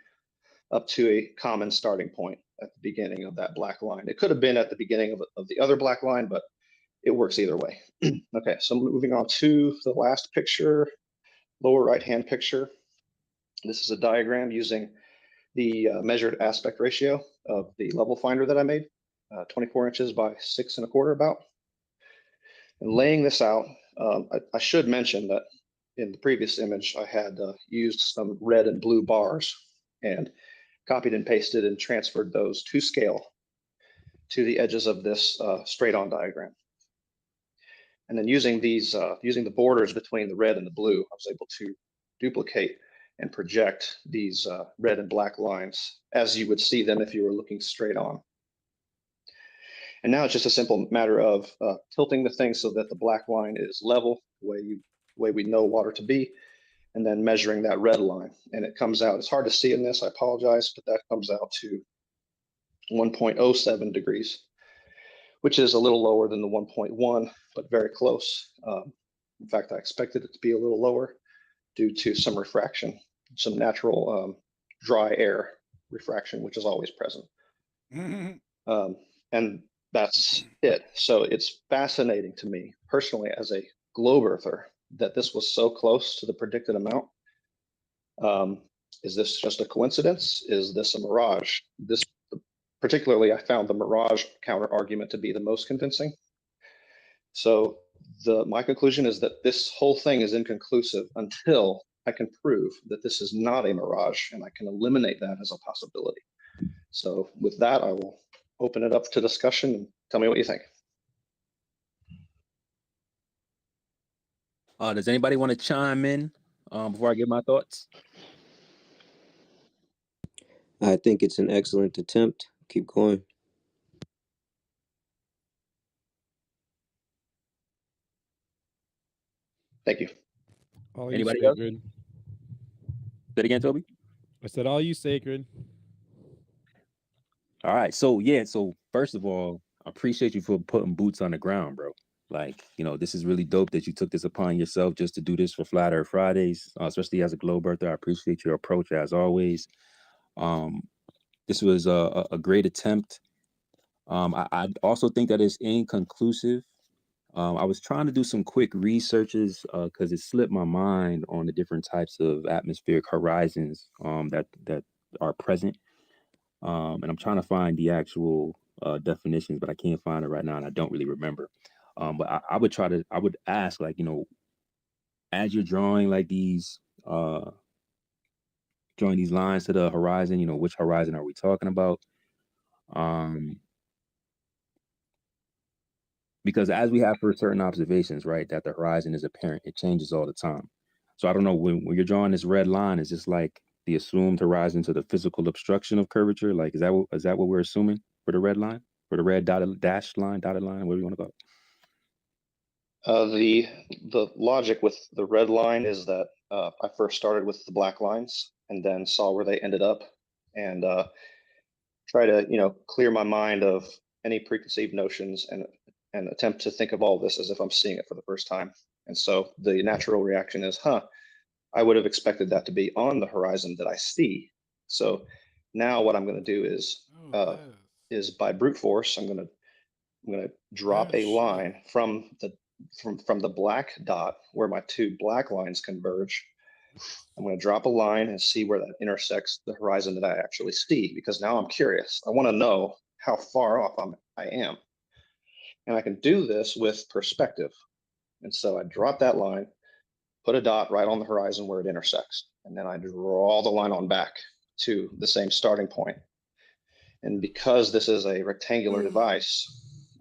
up to a common starting point at the beginning of that black line. It could have been at the beginning of the other black line, but it works either way. Okay, so moving on to the last picture, lower right-hand picture. This is a diagram using the measured aspect ratio of the level finder that I made, 24 inches by 6 1/4 about. And laying this out, I should mention that in the previous image, I had used some red and blue bars and copied and pasted and transferred those to scale to the edges of this straight-on diagram. And then using these, using the borders between the red and the blue, I was able to duplicate and project these red and black lines as you would see them if you were looking straight on. And now it's just a simple matter of tilting the thing so that the black line is level, the way we know water to be, and then measuring that red line. And it comes out, it's hard to see in this, I apologize, but that comes out to 1.07 degrees, which is a little lower than the 1.1, but very close. In fact, I expected it to be a little lower due to some refraction, some natural dry air refraction, which is always present. And that's it. So it's fascinating to me personally as a globe earther that this was so close to the predicted amount. Is this just a coincidence? Is this a mirage? Particularly, I found the mirage counter argument to be the most convincing. So my conclusion is that this whole thing is inconclusive until I can prove that this is not a mirage, and I can eliminate that as a possibility. So with that, I will open it up to discussion and tell me what you think. Does anybody want to chime in before I give my thoughts? I think it's an excellent attempt. Keep going. Thank you. All you Anybody else? sacred. Say it again, Toby. I said all you sacred. All right. So yeah. So first of all, I appreciate you for putting boots on the ground, bro. Like, you know, this is really dope that you took this upon yourself just to do this for Flat Earth Fridays, especially as a globe earther. I appreciate your approach as always. This was a great attempt. I also think that it's inconclusive. I was trying to do some quick researches because it slipped my mind on the different types of atmospheric horizons that are present. And I'm trying to find the actual definitions, but I can't find it right now, and I don't really remember. But I would ask, like, you know, as you're drawing like these lines to the horizon, you know, which horizon are we talking about? Because as we have for certain observations, right, that the horizon is apparent, it changes all the time. So I don't know, when you're drawing this red line, is this like the assumed horizon to the physical obstruction of curvature? Like, is that what we're assuming for the red line, for the red dotted line, whatever you want to call it? The logic with the red line is that I first started with the black lines and then saw where they ended up, and try to, you know, clear my mind of any preconceived notions and attempt to think of all this as if I'm seeing it for the first time. And so the natural reaction is, I would have expected that to be on the horizon that I see. So now what I'm going to do is by brute force, I'm going to drop a line from the black dot where my two black lines converge. I'm going to drop a line and see where that intersects the horizon that I actually see, because now I'm curious. I want to know how far off I am. And I can do this with perspective. And so I drop that line, put a dot right on the horizon where it intersects, and then I draw the line on back to the same starting point. And because this is a rectangular device,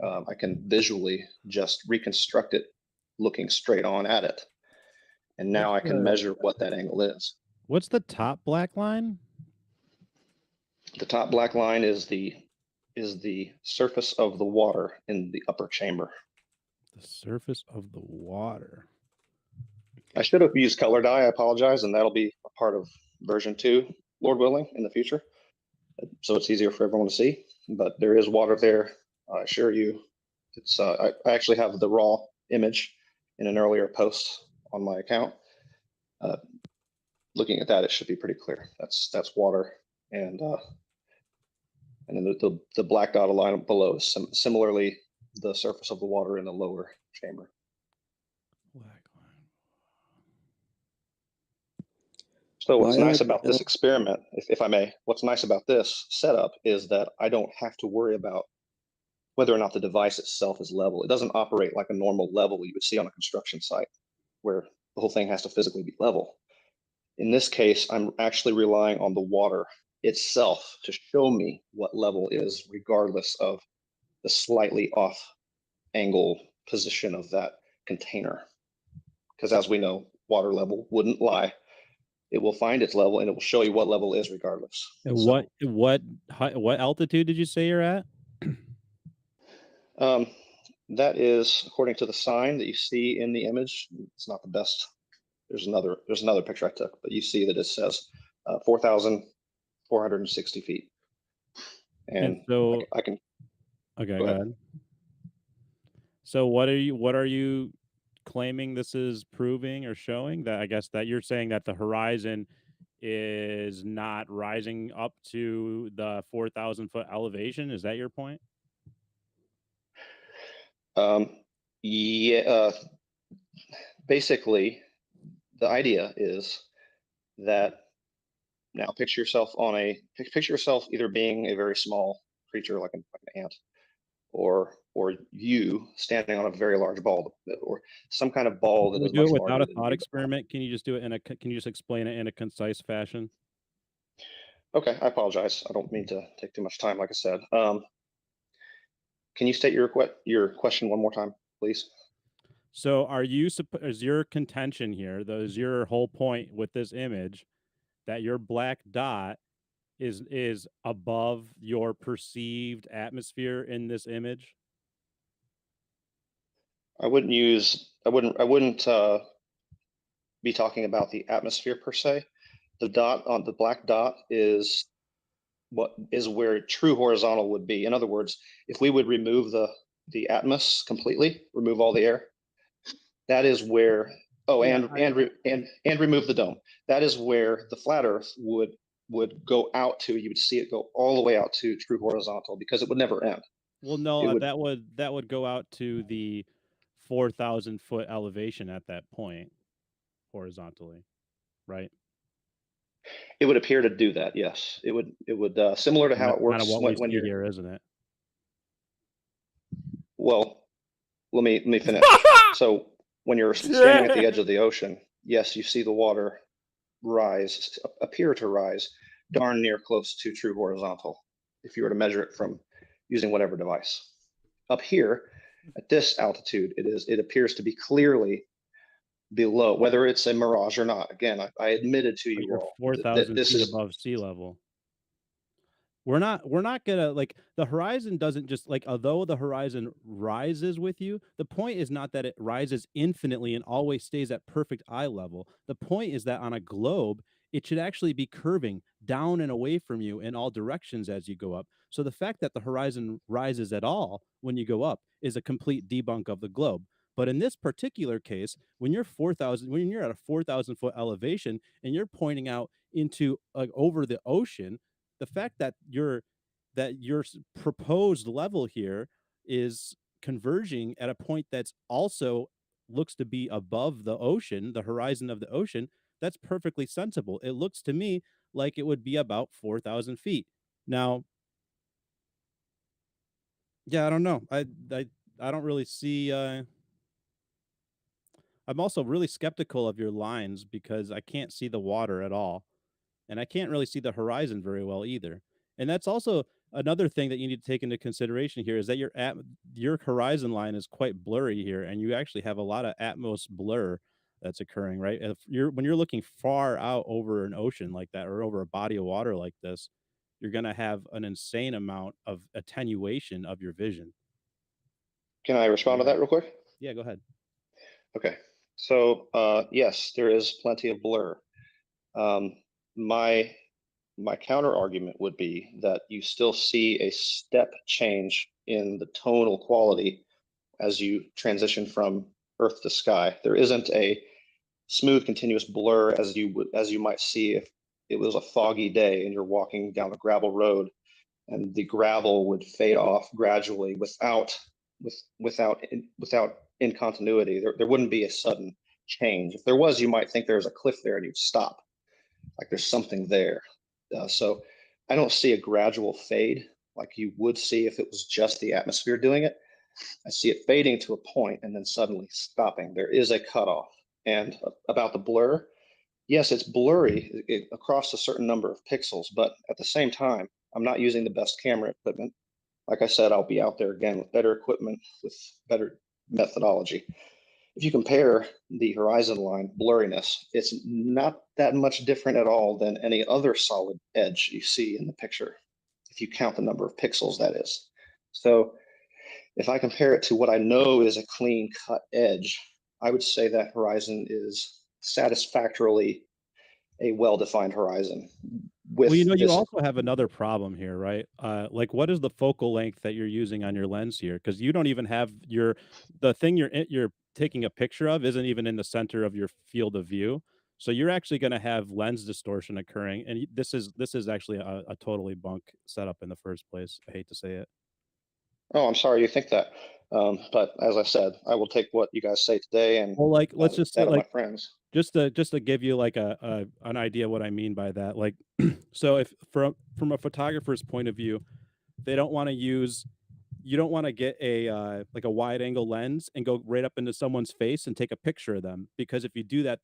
I can visually just reconstruct it looking straight on at it. And now I can measure what that angle is. What's the top black line? The top black line is the surface of the water in the upper chamber. The surface of the water. I should have used color dye. I apologize, and that'll be a part of version 2, Lord willing, in the future, so it's easier for everyone to see. But there is water there. I assure you. It's I actually have the raw image in an earlier post on my account. Looking at that, it should be pretty clear. That's water, and then the black dotted line below is similarly the surface of the water in the lower chamber. So what's nice about this experiment, if I may, what's nice about this setup is that I don't have to worry about whether or not the device itself is level. It doesn't operate like a normal level you would see on a construction site where the whole thing has to physically be level. In this case, I'm actually relying on the water itself to show me what level is, regardless of the slightly off angle position of that container. Because as we know, water level wouldn't lie. It will find its level and it will show you what level is regardless. And what altitude did you say you're at? That is according to the sign that you see in the image. It's not the best. There's another picture I took, but you see that it says 4,460 feet. And so I can. Okay, go ahead. So what are you claiming this is proving or showing? That I guess that you're saying that the horizon is not rising up to the 4,000-foot elevation. Is that your point? Yeah. Basically, the idea is that now picture yourself either being a very small creature like an ant, or you standing on a very large ball, or some kind of ball that Can we is do much it without larger a than thought you. experiment? Can you just do it can you just explain it in a concise fashion? Okay, I apologize. I don't mean to take too much time, like I said. Can you state your question one more time, please? So is your contention here, is your whole point with this image that your black dot is above your perceived atmosphere in this image? I wouldn't be talking about the atmosphere per se. The black dot is where true horizontal would be. In other words, if we would remove the atmos completely, remove all the air, that is where and remove the dome. That is where the flat Earth would go out to. You would see it go all the way out to true horizontal because it would never end. Well, no, that would go out to the 4,000 foot elevation at that point, horizontally, right? It would appear to do that. Yes, it would. Similar to how it works kind of what we when see you're here, isn't it? Well, let me finish. So when you're standing at the edge of the ocean, yes, you see the water appear to rise darn near close to true horizontal if you were to measure it from using whatever device. Up here at this altitude, it appears to be clearly below, whether it's a mirage or not. Again, I admitted to you all 4,000 this feet is above sea level. We're not gonna, like, the horizon doesn't just, like, although the horizon rises with you, the point is not that it rises infinitely and always stays at perfect eye level. The point is that on a globe, it should actually be curving down and away from you in all directions as you go up. So the fact that the horizon rises at all when you go up is a complete debunk of the globe. But in this particular case, when you're at a 4,000 foot elevation and you're pointing out into, like, over the ocean, the fact that your proposed level here is converging at a point that's also looks to be above the ocean, the horizon of the ocean, that's perfectly sensible. It looks to me like it would be about 4,000 feet. Now, yeah, I don't know. I don't really see. I'm also really skeptical of your lines because I can't see the water at all. And I can't really see the horizon very well either. And that's also another thing that you need to take into consideration here is that your horizon line is quite blurry here, and you actually have a lot of atmos blur that's occurring, right? When you're looking far out over an ocean like that or over a body of water like this, you're going to have an insane amount of attenuation of your vision. Can I respond to that real quick? Yeah, go ahead. Okay. So yes, there is plenty of blur. My counter argument would be that you still see a step change in the tonal quality as you transition from earth to sky. There isn't a smooth continuous blur as you might see if it was a foggy day and you're walking down a gravel road and the gravel would fade off gradually without incontinuity. There wouldn't be a sudden change. If there was, you might think there's a cliff there and you'd stop, like there's something there. So I don't see a gradual fade like you would see if it was just the atmosphere doing it. I see it fading to a point and then suddenly stopping. There is a cutoff. And about the blur, yes, it's blurry across a certain number of pixels, but at the same time, I'm not using the best camera equipment. Like I said, I'll be out there again with better equipment, with better methodology. If you compare the horizon line blurriness, it's not that much different at all than any other solid edge you see in the picture, if you count the number of pixels, that is. So if I compare it to what I know is a clean cut edge, I would say that horizon is satisfactorily a well-defined horizon. Well, you also have another problem here, right? Like, what is the focal length that you're using on your lens here? Because you don't even have the thing you're taking a picture of isn't even in the center of your field of view. So you're actually going to have lens distortion occurring, and this is actually a totally bunk setup in the first place. I hate to say it. Oh, I'm sorry you think that, but as I said, I will take what you guys say today and well, like, let's just say, like like, my friends. Just to give you like an idea what I mean by that, like, so if from a photographer's point of view, they don't want to use you don't want to get a like a wide angle lens and go right up into someone's face and take a picture of them, because if you do that,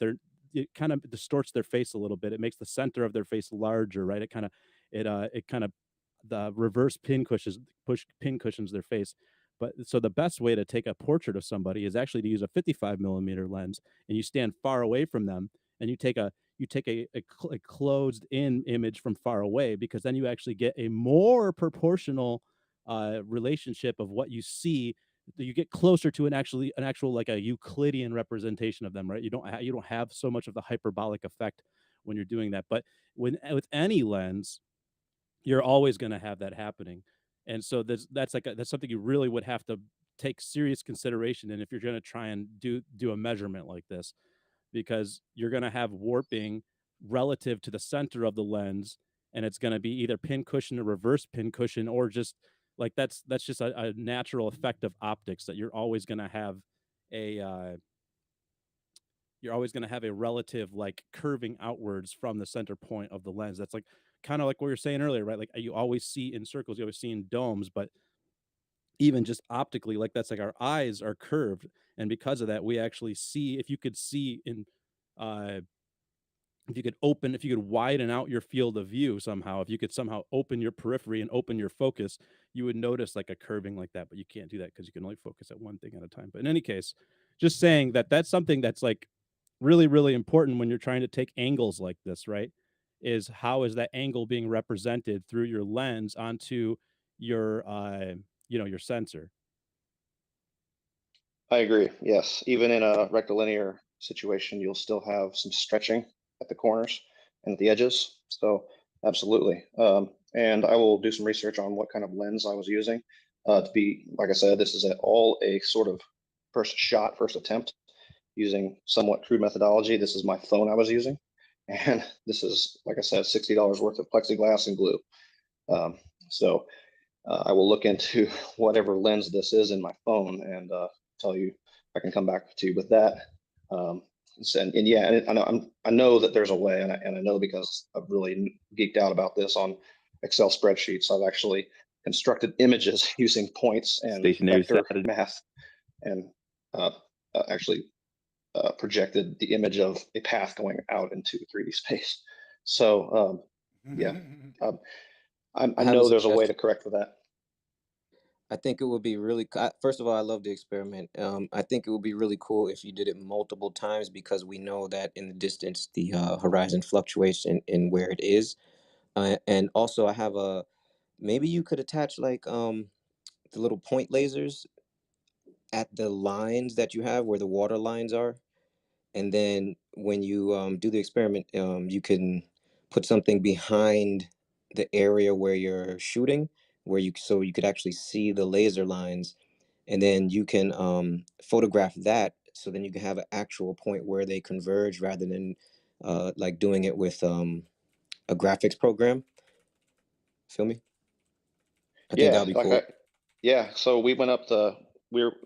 it kind of distorts their face a little bit. It makes the center of their face larger, right? It kind of the reverse pin cushions their face. But so the best way to take a portrait of somebody is actually to use a 55 millimeter lens, and you stand far away from them, and you take a closed in image from far away, because then you actually get a more proportional relationship of what you see. You get closer to an actual like a Euclidean representation of them, right? You don't have so much of the hyperbolic effect when you're doing that. But with any lens, you're always going to have that happening. And so that's something you really would have to take serious consideration in if you're going to try and do a measurement like this, because you're going to have warping relative to the center of the lens, and it's going to be either pin cushion or reverse pin cushion, or just like that's just a natural effect of optics, that you're always going to have a relative like curving outwards from the center point of the lens. That's like kind of like what you were saying earlier, right? Like you always see in circles, you always see in domes, but even just optically, like that's like our eyes are curved, and because of that, we actually see. If you could see in if you could widen out your field of view somehow, if you could somehow open your periphery and open your focus, you would notice like a curving like that. But you can't do that because you can only focus at one thing at a time. But in any case, just saying that that's something that's like really, really important when you're trying to take angles like this, right? Is how is that angle being represented through your lens onto your your sensor. I agree. Yes, even in a rectilinear situation, you'll still have some stretching at the corners and at the edges. So absolutely. And I will do some research on what kind of lens I was using. To be, like I said, this is all a sort of first attempt using somewhat crude methodology. This is my phone I was using. And this is, like I said, $60 worth of plexiglass and glue. So I will look into whatever lens this is in my phone and tell you. I can come back to you with that. And yeah, and I know that there's a way, and I know because I've really geeked out about this on Excel spreadsheets. I've actually constructed images using points and Stationary vector Saturday. math, and actually projected the image of a path going out into 3D space. So yeah, I know there's a way to correct for that. I think it would be really. First of all, I love the experiment. I think it would be really cool if you did it multiple times, because we know that in the distance the horizon fluctuates in where it is. And also, I have maybe you could attach like the little point lasers at the lines that you have where the water lines are, and then when you do the experiment, you can put something behind the area where you're shooting, so you could actually see the laser lines, and then you can photograph that, so then you can have an actual point where they converge, rather than like doing it with a graphics program. Feel me? I think Yeah, that'll be cool. yeah. So we went up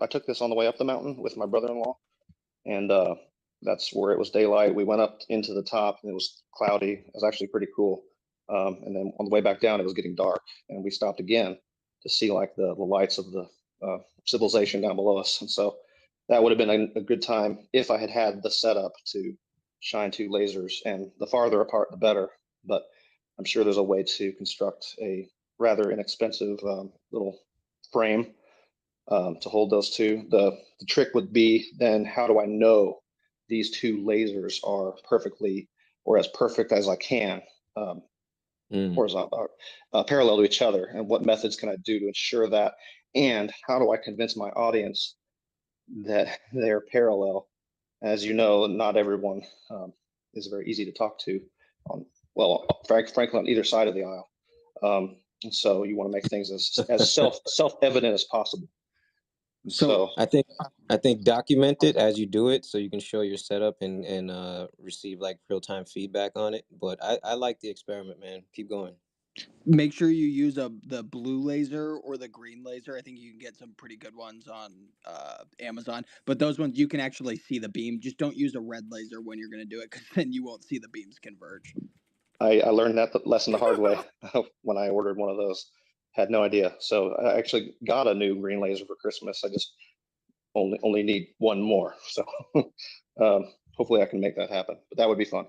I took this on the way up the mountain with my brother-in-law, and that's where it was daylight. We went up into the top, and it was cloudy. It was actually pretty cool. And then on the way back down, it was getting dark, and we stopped again to see like the lights of the civilization down below us. And so that would have been a good time if I had had the setup to shine two lasers, and the farther apart, the better. But I'm sure there's a way to construct a rather inexpensive little frame to hold those two. The trick would be then, how do I know these two lasers are perfectly, or as perfect as I can, horizontal, parallel to each other, and what methods can I do to ensure that? And how do I convince my audience that they're parallel? As you know, not everyone is very easy to talk to frankly, on either side of the aisle. So you want to make things as self-evident as possible. So I think document it as you do it, so you can show your setup and receive like real-time feedback on it. But I like the experiment, man. Keep going. Make sure you use the blue laser or the green laser. I think you can get some pretty good ones on Amazon. But those ones, you can actually see the beam. Just don't use a red laser when you're going to do it, because then you won't see the beams converge. I learned that lesson the hard way when I ordered one of those. Had no idea. So I actually got a new green laser for Christmas. I just only need one more. So hopefully I can make that happen. But that would be fun.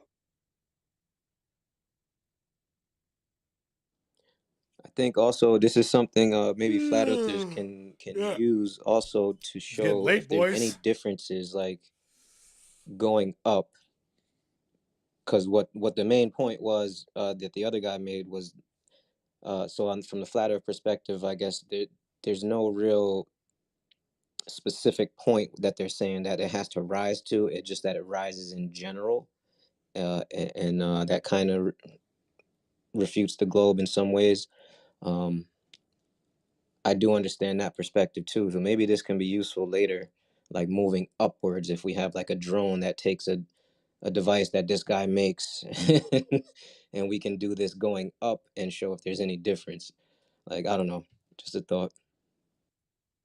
I think also this is something maybe flat earthers can Yeah. use also to It's getting show late, if there's any boys. differences like going up. Because what the main point was that the other guy made was from the flat earth perspective, I guess there's no real specific point that they're saying that it has to rise to. It's just that it rises in general, and that kind of refutes the globe in some ways. I do understand that perspective too. So maybe this can be useful later, like moving upwards. If we have like a drone that takes a device that this guy makes, and we can do this going up and show if there's any difference. Like, I don't know, just a thought.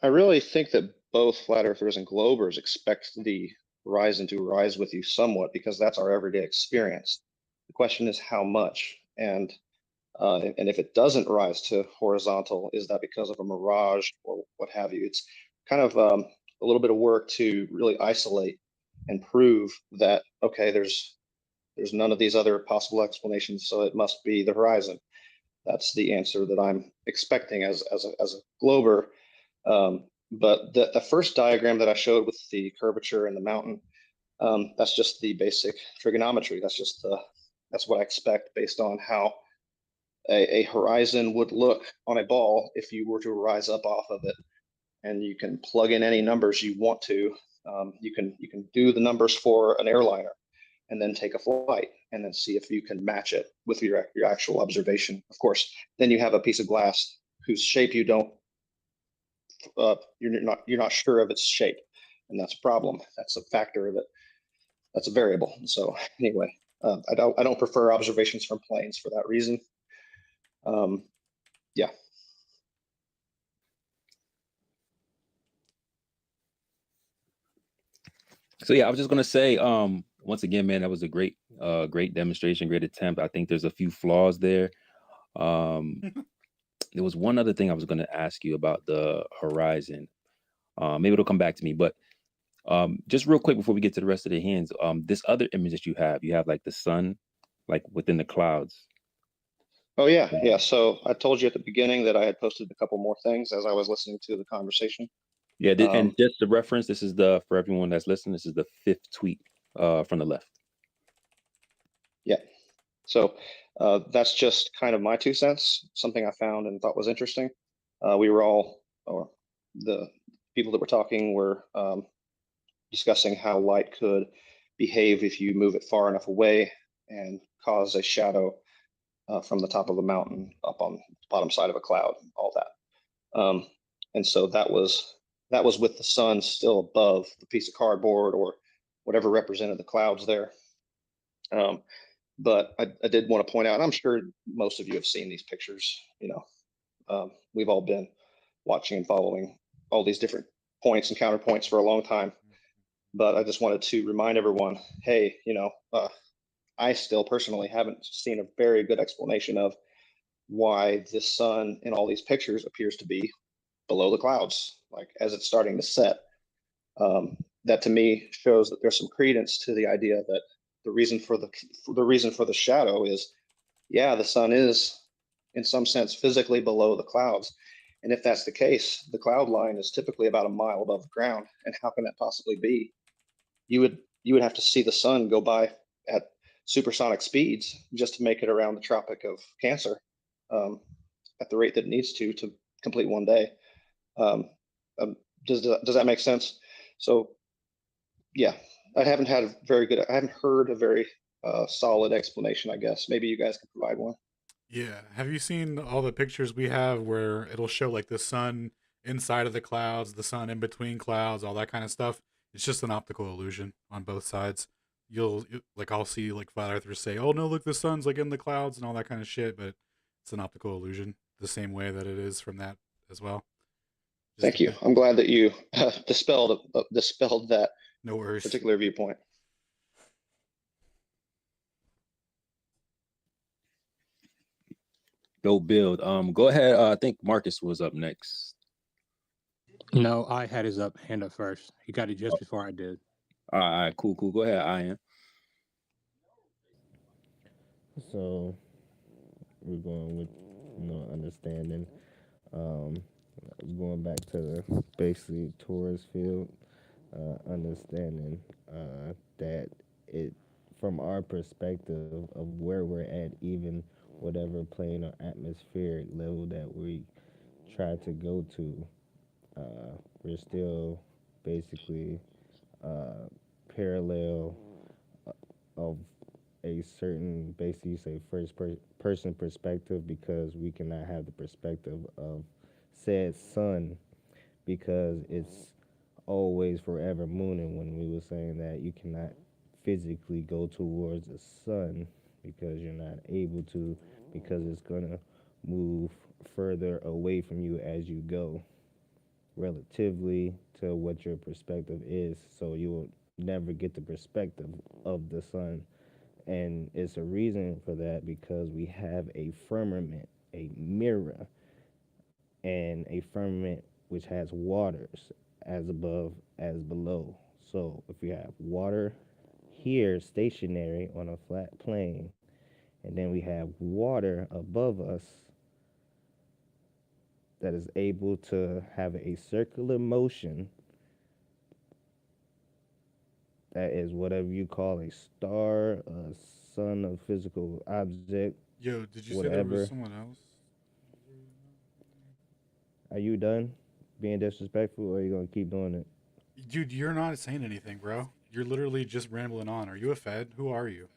I really think that both flat earthers and globers expect the horizon to rise with you somewhat because that's our everyday experience. The question is how much, and if it doesn't rise to horizontal, is that because of a mirage or what have you? It's kind of a little bit of work to really isolate and prove that, okay, there's none of these other possible explanations, so it must be the horizon. That's the answer that I'm expecting as a glober. But the first diagram that I showed with the curvature and the mountain, that's just the basic trigonometry. That's what I expect based on how a horizon would look on a ball if you were to rise up off of it. And you can plug in any numbers you want to. You can do the numbers for an airliner and then take a flight and then see if you can match it with your actual observation. Of course, then you have a piece of glass whose shape you don't you're not sure of its shape, and that's a problem. That's a factor of it. That's a variable. So anyway, I don't prefer observations from planes for that reason. Yeah. So yeah, I was just gonna say, once again, man, that was a great demonstration, great attempt. I think there's a few flaws there. There was one other thing I was gonna ask you about the horizon. Maybe it'll come back to me, but just real quick before we get to the rest of the hands, this other image that you have like the sun, like within the clouds. Oh yeah. So I told you at the beginning that I had posted a couple more things as I was listening to the conversation. Yeah, and just the reference, this is for everyone that's listening, this is the 5th tweet from the left. Yeah. So that's just kind of my 2 cents, something I found and thought was interesting. We were all, or the people that were talking were discussing how light could behave if you move it far enough away and cause a shadow from the top of a mountain up on the bottom side of a cloud, all that. And so that was with the sun still above the piece of cardboard or whatever represented the clouds there. But I did want to point out, and I'm sure most of you have seen these pictures. We've all been watching and following all these different points and counterpoints for a long time. But I just wanted to remind everyone, hey, I still personally haven't seen a very good explanation of why the sun in all these pictures appears to be below the clouds, like as it's starting to set. That to me shows that there's some credence to the idea that the reason for the shadow is, yeah, the sun is in some sense physically below the clouds. And if that's the case, the cloud line is typically about a mile above the ground. And how can that possibly be? You would have to see the sun go by at supersonic speeds just to make it around the Tropic of Cancer at the rate that it needs to complete one day. Does that make sense? So yeah, I haven't heard a very solid explanation, I guess. Maybe you guys can provide one. Yeah. Have you seen all the pictures we have where it'll show like the sun inside of the clouds, the sun in between clouds, all that kind of stuff? It's just an optical illusion on both sides. I'll see like flat earthers say, "Oh no, look, the sun's like in the clouds" and all that kind of shit, but it's an optical illusion, the same way that it is from that as well. Thank you. I'm glad that you dispelled that no worries. particular viewpoint. Dope build. Go ahead. I think Marcus was up next. No, I had his hand up first. He got it just before I did. All right, cool. Go ahead, Ian. So we're going with understanding. Um, going back to the basically tourist field, understanding that it from our perspective of where we're at, even whatever plane or atmospheric level that we try to go to, we're still basically uh, parallel of a certain basically say person perspective because we cannot have the perspective of said sun because it's always forever mooning when we were saying that you cannot physically go towards the sun because you're not able to because it's gonna move further away from you as you go relatively to what your perspective is so you will never get the perspective of the sun and it's a reason for that because we have a firmament, a mirror, and a firmament which has waters as above as below. So if you have water here stationary on a flat plane, and then we have water above us that is able to have a circular motion that is whatever you call a star, a sun, a physical object, Yo, did you say there was whatever. someone else? Are you done being disrespectful or are you gonna keep doing it? Dude, you're not saying anything, bro. You're literally just rambling on. Are you a Fed? Who are you?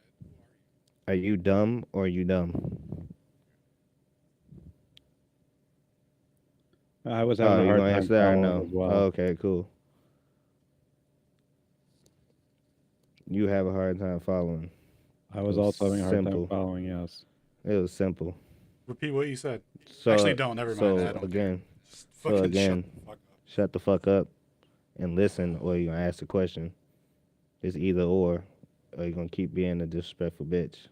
Are you dumb or are you dumb? I was having Oh, a you hard gonna time answer that or following no? as well. Okay, cool. You have a hard time following. I It was was also having a hard time simple. following. Yes. It was simple. Repeat what you said. Actually, So don't. Never mind. I so don't care. again, Just so fucking shut again, the fuck up. shut the fuck up and listen, or you gonna ask a question. It's either or you gonna keep being a disrespectful bitch.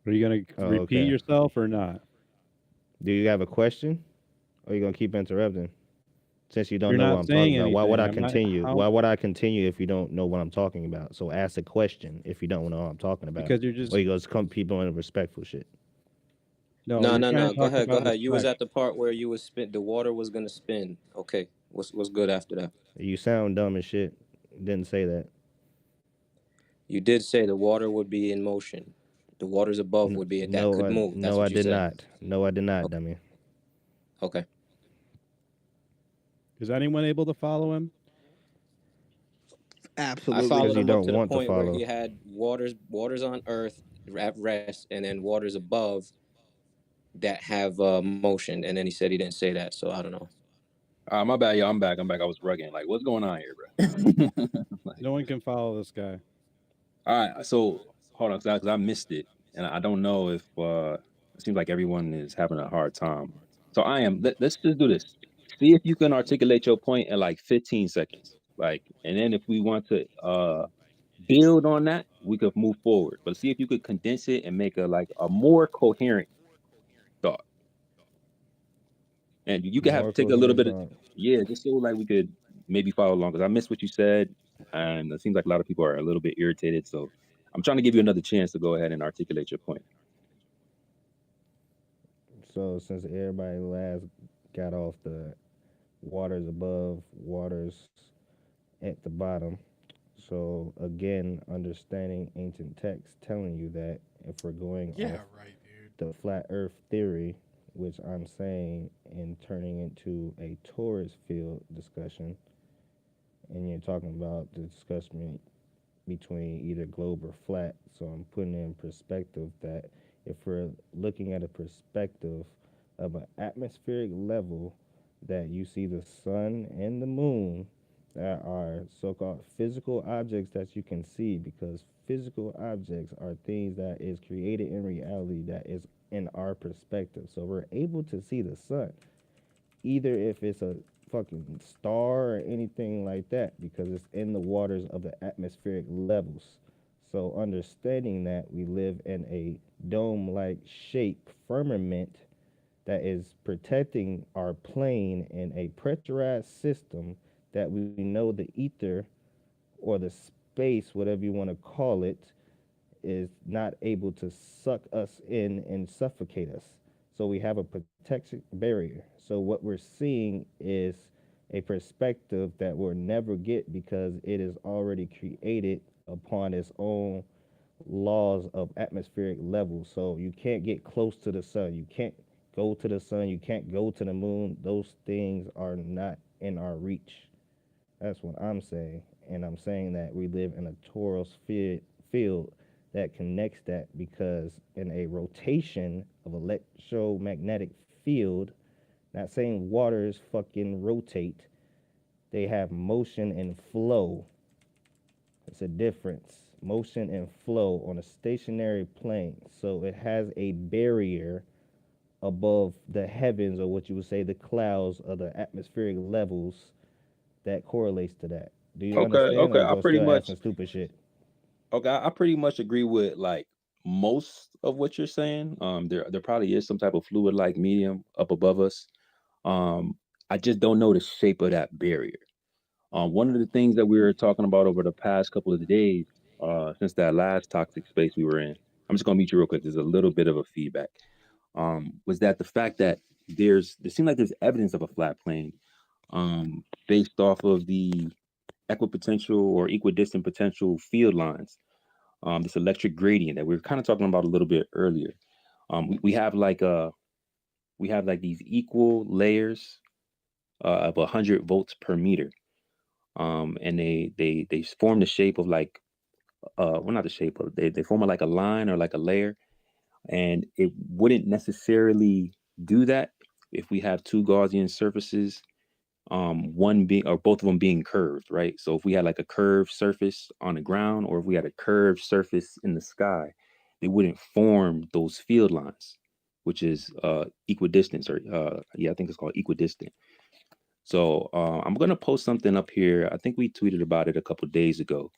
Are you gonna Oh, repeat okay. yourself or not? Do you have a question, or you gonna keep interrupting? Since you don't You're know what not I'm talking saying about, why would anything. I I'm not. continue? How? Why would I continue if you don't know what I'm talking about? So ask a question if you don't know what I'm talking about, Because you're or just you just come people in respectful shit. no. No, You're no, trying no. to Go talk ahead, go about ahead. You was respect. at the part where you was spin. The water was gonna spin. Okay. What's good after that? You sound dumb as shit. Didn't say that. You did say the water would be in motion. The waters above would be that could move. That's No, I what you did said. not. No, I did not, Okay. dummy. Okay. Is anyone able to follow him? I Because followed you him don't up to the want to point where follow. he had waters on earth at rest, and then waters above that have motion. And then he said he didn't say that, so I don't know. My bad, y'all. I'm back. I was rugging. Like, what's going on here, bro? Like, No one can follow this guy. all right. So hold on, because I missed it, and I don't know if it seems like everyone is having a hard time. So let's just do this. See if you can articulate your point in like 15 seconds. Like, and then if we want to build on that, we could move forward. But see if you could condense it and make a more coherent thought. And you can have More take a little coherent bit of thought. just so like we could maybe follow along because I missed what you said, and it seems like a lot of people are a little bit irritated. So I'm trying to give you another chance to go ahead and articulate your point. So since everybody last got off the waters above, waters at the bottom. So again, understanding ancient texts telling you that if we're going Yeah, off right, dude. the flat earth theory, which I'm saying and turning into a tourist field discussion, and you're talking about the discussion between either globe or flat. So I'm putting in perspective that if we're looking at a perspective of an atmospheric level, that you see the sun and the moon that are so-called physical objects that you can see because physical objects are things that is created in reality that is in our perspective. So we're able to see the sun either if it's a fucking star or anything like that because it's in the waters of the atmospheric levels. So understanding that we live in a dome-like shape firmament that is protecting our plane in a pressurized system that we know the ether or the space, whatever you want to call it, is not able to suck us in and suffocate us. So we have a protection barrier. So what we're seeing is a perspective that we'll never get because it is already created upon its own laws of atmospheric levels. So you can't get close to the sun. You can't go to the sun. You can't go to the moon. Those things are not in our reach. That's what I'm saying. And I'm saying that we live in a torus field that connects that because in a rotation of electromagnetic field, not saying waters fucking rotate, they have motion and flow. It's a difference. Motion and flow on a stationary plane. So it has a barrier above the heavens, or what you would say the clouds, or the atmospheric levels that correlates to that. Do you Okay, understand, okay. or is I still asking stupid shit? Okay, I pretty much agree with like most of what you're saying. There probably is some type of fluid-like medium up above us. I just don't know the shape of that barrier. One of the things that we were talking about over the past couple of days, since that last toxic space we were in, I'm just gonna meet you real quick. There's a little bit of a feedback. Was that the fact that there seemed like there's evidence of a flat plane, based off of the equipotential or equidistant potential field lines, this electric gradient that we were kind of talking about a little bit earlier. We have like these equal layers of 100 volts per meter, and they form the shape of like well, not the shape of, they form like a line or like a layer, and it wouldn't necessarily do that if we have two Gaussian surfaces, one being, or both of them being curved, right? So if we had like a curved surface on the ground, or if we had a curved surface in the sky, they wouldn't form those field lines, which is equidistant, or yeah, I think it's called equidistant. So I'm gonna post something up here. I think we tweeted about it a couple days ago.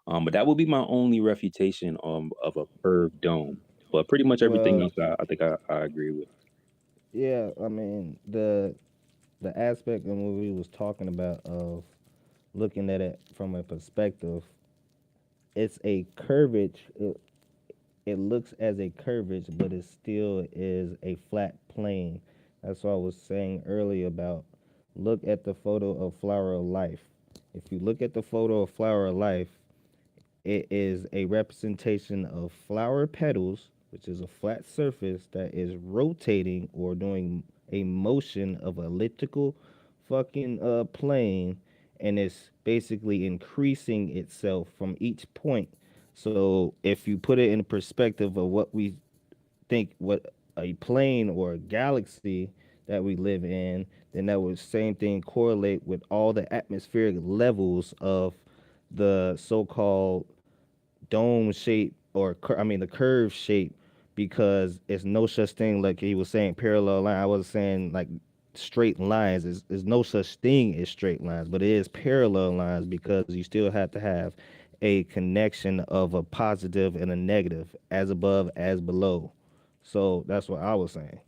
But that would be my only refutation of a curved dome. But pretty much everything Well, else, I think I agree with. yeah, I mean the aspect of what we was talking about of looking at it from a perspective, it's a curvage. It looks as a curvage, but it still is a flat plane. That's what I was saying earlier about look at the photo of Flower of Life. If you look at the photo of Flower of Life, it is a representation of flower petals, which is a flat surface that is rotating or doing a motion of elliptical fucking plane, and it's basically increasing itself from each point. So if you put it in perspective of what we think what a plane or a galaxy that we live in, then that would same thing correlate with all the atmospheric levels of the so-called dome shape, or I mean the curve shape, because it's no such thing like he was saying parallel line. I was saying like straight lines. There's no such thing as straight lines, but it is parallel lines because you still have to have a connection of a positive and a negative, as above as below. So that's what I was saying.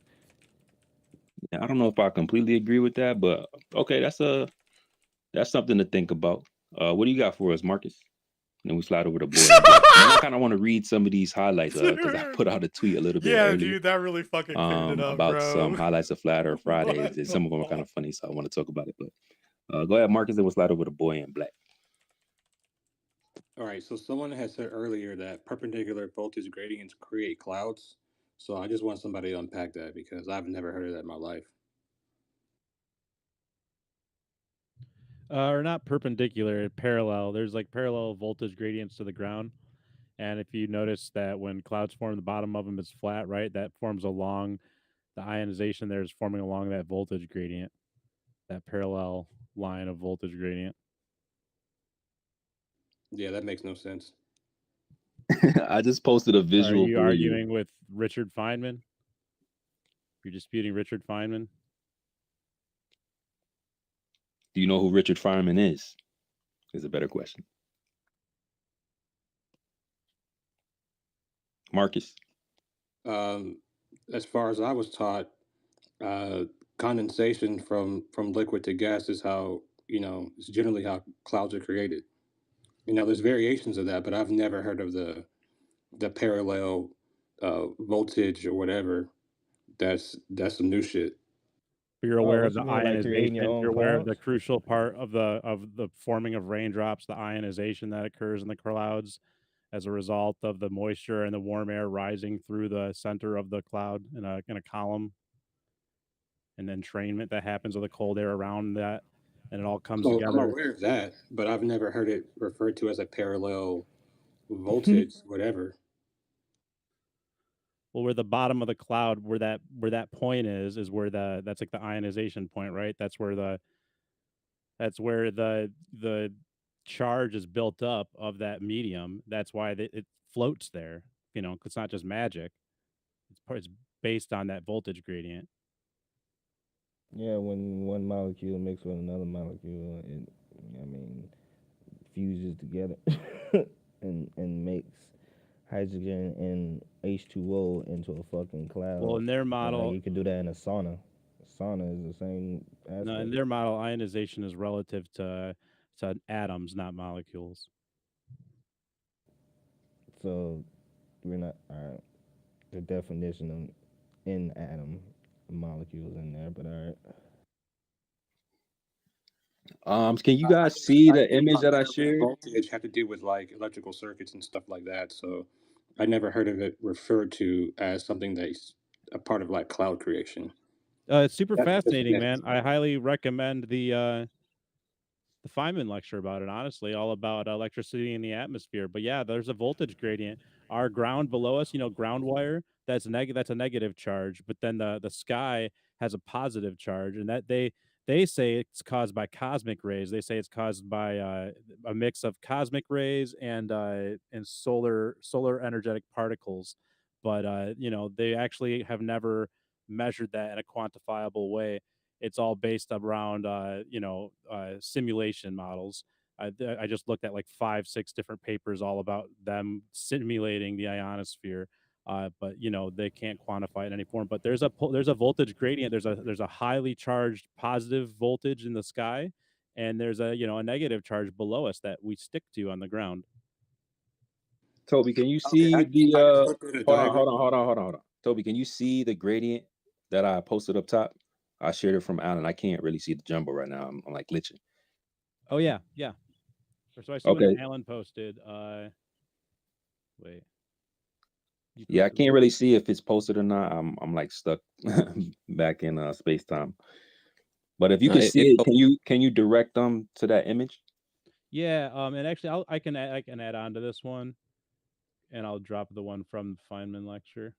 Yeah, I don't know if I completely agree with that, but okay, that's something to think about. What do you got for us, Marcus? And then we slide over to Boy in Black. And then I kind of want to read some of these highlights because I put out a tweet a little bit Yeah, earlier, dude, that really fucking cleared it up, about some bro. highlights of Flat Earth Fridays, What and the some of them are kind fuck? of funny, so I want to talk about it. But go ahead, Marcus, and we'll slide over to Boy in Black. All right, so someone has said earlier that perpendicular voltage gradients create clouds. So I just want somebody to unpack that because I've never heard of that in my life. Or not perpendicular, parallel. There's like parallel voltage gradients to the ground. And if you notice that when clouds form, the bottom of them is flat, right? That forms along the ionization there is forming along that voltage gradient, that parallel line of voltage gradient. Yeah, that makes no sense. I just posted a Are visual you for you. arguing with Richard Feynman? You're disputing Richard Feynman? Do you know who Richard Feynman is? Is a better question. Marcus? As far as I was taught, condensation from liquid to gas is how, it's generally how clouds are created. There's variations of that, but I've never heard of the parallel voltage or whatever. That's some new shit. You're Oh, aware what of the you mean, like creating your ionization. own You're aware of the clouds? crucial part of the forming of raindrops, the ionization that occurs in the clouds as a result of the moisture and the warm air rising through the center of the cloud in a column, and then entrainment that happens with the cold air around that, and it all comes So I'm together. aware of that, but I've never heard it referred to as a parallel voltage, whatever. Well, where the bottom of the cloud, where that point is where that's like the ionization point, right? That's where the charge is built up of that medium. That's why it floats there. It's not just magic. It's based on that voltage gradient. Yeah, when one molecule mixes with another molecule, it, I mean, fuses together and makes hydrogen and H2O into a fucking cloud. Well, in their And, model, you can do that in a sauna. Sauna is the same aspect. no, in their model, ionization is relative to atoms, not molecules. So we're not the definition of in atom molecules in there, but all right. Can you guys see I the image that I parallel shared? voltage have to do with like electrical circuits and stuff like that. So I never heard of it referred to as something that's a part of like cloud creation. It's super That's just fascinating, man. next. I highly recommend the Feynman lecture about it, honestly, all about electricity in the atmosphere. But yeah, there's a voltage gradient. Our ground below us, ground wire, that's a negative charge, but then the sky has a positive charge, and that they say it's caused by cosmic rays. They say it's caused by a mix of cosmic rays and solar energetic particles. But they actually have never measured that in a quantifiable way. It's all based around simulation models. I just looked at like 5-6 different papers all about them simulating the ionosphere, but they can't quantify it in any form. But there's a voltage gradient. There's a highly charged positive voltage in the sky, and there's a negative charge below us that we stick to on the ground. Toby, can you Okay, see I the just looked at a hold diagram. on. Toby, can you see the gradient that I posted up top? I shared it from Alan. I can't really see the jumbo right now. I'm like glitching. Oh yeah. So I see Okay. when Alan posted. Wait. Yeah, I can't really see if it's posted or not. I'm like stuck back in space time. But if you No, can see it, can you direct them to that image? Yeah, and actually, I can add on to this one, and I'll drop the one from the Feynman lecture,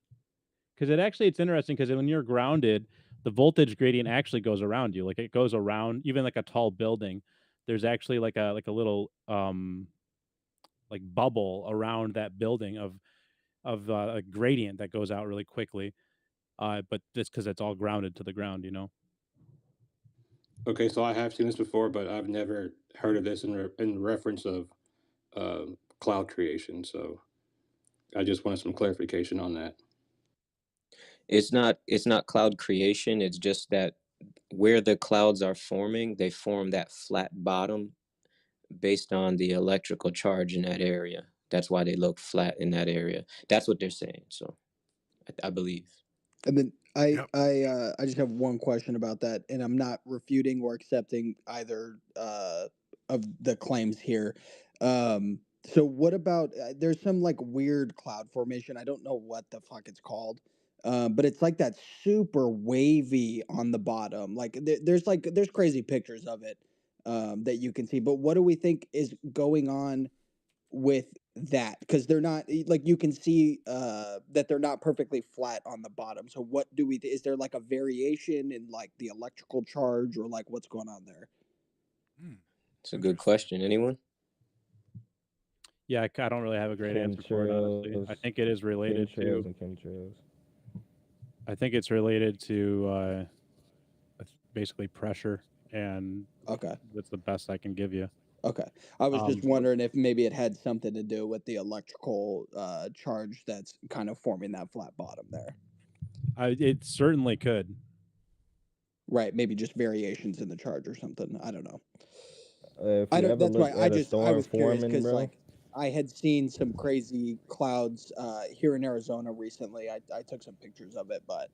because it's interesting because when you're grounded, the voltage gradient actually goes around you, like it goes around even like a tall building. There's actually like a little like bubble around that building of a gradient that goes out really quickly, but this because it's all grounded to the ground. Okay, so I have seen this before, but I've never heard of this in reference of cloud creation. So I just wanted some clarification on that. It's not cloud creation. It's just that where the clouds are forming, they form that flat bottom based on the electrical charge in that area. That's why they look flat in that area. That's what they're saying. So I believe. And then I just have one question about that, and I'm not refuting or accepting either of the claims here. So what about there's some like weird cloud formation. I don't know what the fuck it's called. But it's like that super wavy on the bottom. Like there's crazy pictures of it that you can see. But what do we think is going on with that? Because they're not like you can see that they're not perfectly flat on the bottom. So what do we is there like a variation in like the electrical charge, or like what's going on there? It's a good question. Anyone? Yeah, I don't really have a great answer for it, honestly. I think it is related to chemtrails. I think it's related to basically pressure, and okay, that's the best I can give you. Okay. I was just So wondering if maybe it had something to do with the electrical charge that's kind of forming that flat bottom there. it certainly could. Right. Maybe just variations in the charge or something. I don't know. If I you don't. ever That's why look at a I storm was curious forming, because bro, like I had seen some crazy clouds here in Arizona recently. I took some pictures of it, but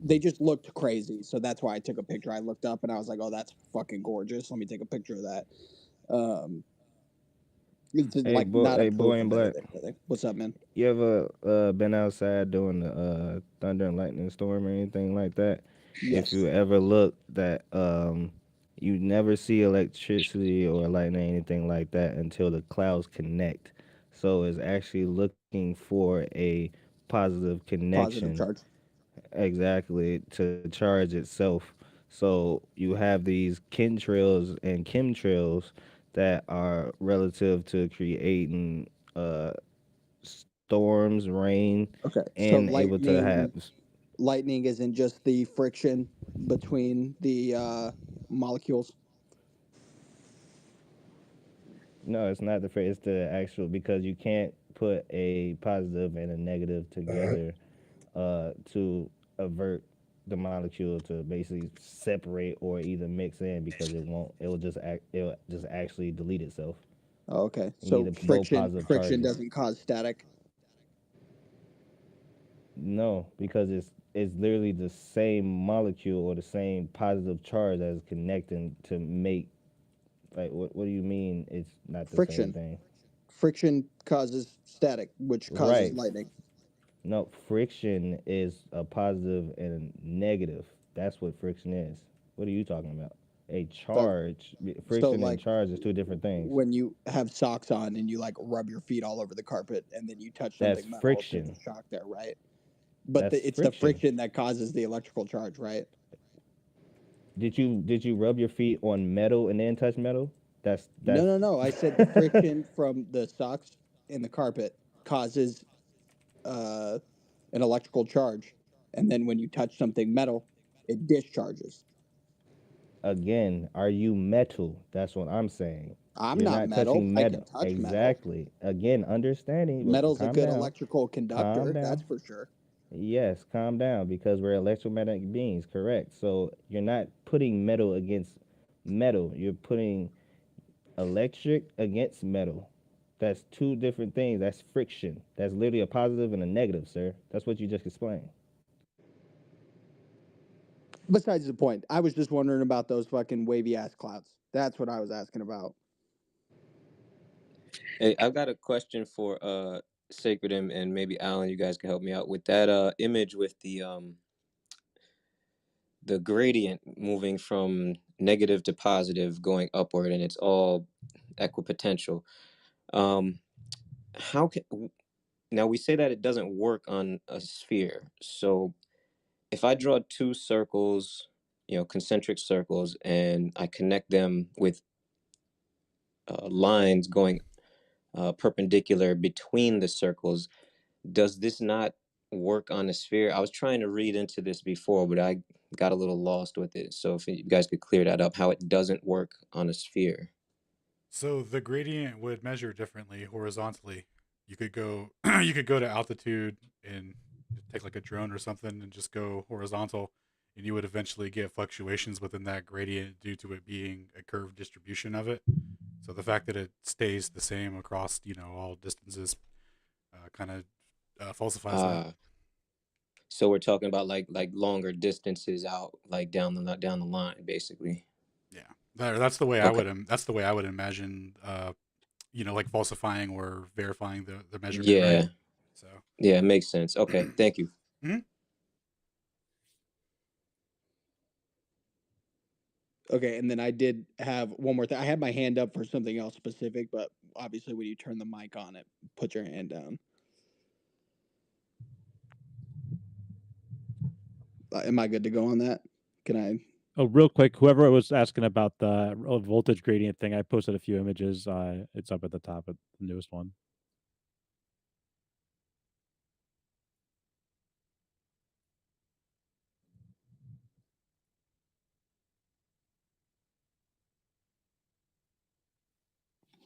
they just looked crazy. So that's why I took a picture. I looked up and I was like, "Oh, that's fucking gorgeous. Let me take a picture of that." Um, it's like not a hey, proof boy in of black. anything really. What's up, man? You ever been outside doing the thunder and lightning storm or anything like that? If Yes. you ever look that you never see electricity or lightning or anything like that until the clouds connect. So it's actually looking for a positive Positive connection charge. exactly to charge itself. So you have these chemtrails and chemtrails that are relative to creating storms, rain, Okay. So and able to have. lightning isn't just the friction between the molecules. No, it's not the phrase. It's the actual because you can't put a positive and a negative together to avert the molecule to basically separate or either mix in because it won't. It'll just actually delete itself. Oh, okay. You need So both friction positive friction charges. doesn't cause static. No, because it's literally the same molecule or the same positive charge that is connecting to make like what do you mean it's not the same Friction. thing? Friction causes static, which causes Right. lightning. No, friction is a positive and a negative. That's what friction is. What are you talking about? A So charge, so friction and like charge is two different things. when you have socks on and you like rub your feet all over the carpet and then you touch That's something metal, there's a friction. shock there, right? But That's it's the friction. friction that causes the electrical charge, right? Did you rub your feet on metal and then touch metal? No, That's no, no. I said the friction from the socks in the carpet causes uh, an electrical charge, and then when you touch something metal, it discharges. again, are you metal? That's what I'm saying. I'm You're not not metal. touching I can metal. touch metal. Exactly. Again, understanding. Metal's a Calm good down. electrical Calm conductor, that's down. for sure. Yes, calm down because we're electromagnetic beings, correct? So you're not putting metal against metal. You're putting electric against metal. That's two different things. That's friction. That's literally a positive and a negative, sir. That's what you just explained. Besides the point, I was just wondering about those fucking wavy ass clouds. That's what I was asking about. Hey, I've got a question for Sacred and maybe Alan. You guys can help me out with that image with the gradient moving from negative to positive going upward, and it's all equipotential. Um, how can now we say that it doesn't work on a sphere? So if I draw two circles, concentric circles, and I connect them with lines going perpendicular between the circles, does this not work on a sphere? I was trying to read into this before, but I got a little lost with it. So if you guys could clear that up, how it doesn't work on a sphere. So the gradient would measure differently horizontally. You could go you could go to altitude and take like a drone or something and just go horizontal, and you would eventually get fluctuations within that gradient due to it being a curved distribution of it. So the fact that it stays the same across, all distances kind of falsifies that. So we're talking about like longer distances out, like down the line, basically. Yeah. That's the way I Okay. would that's the way I would imagine like falsifying or verifying the measurement, right? Yeah. So, Yeah, it makes sense. Okay, thank you. mhm. Okay, and then I did have one more thing. I had my hand up for something else specific, but obviously when you turn the mic on, it put your hand down. Am I good to go on that? Can I? Oh, real quick, whoever was asking about the voltage gradient thing, I posted a few images. It's up at the top of the newest one.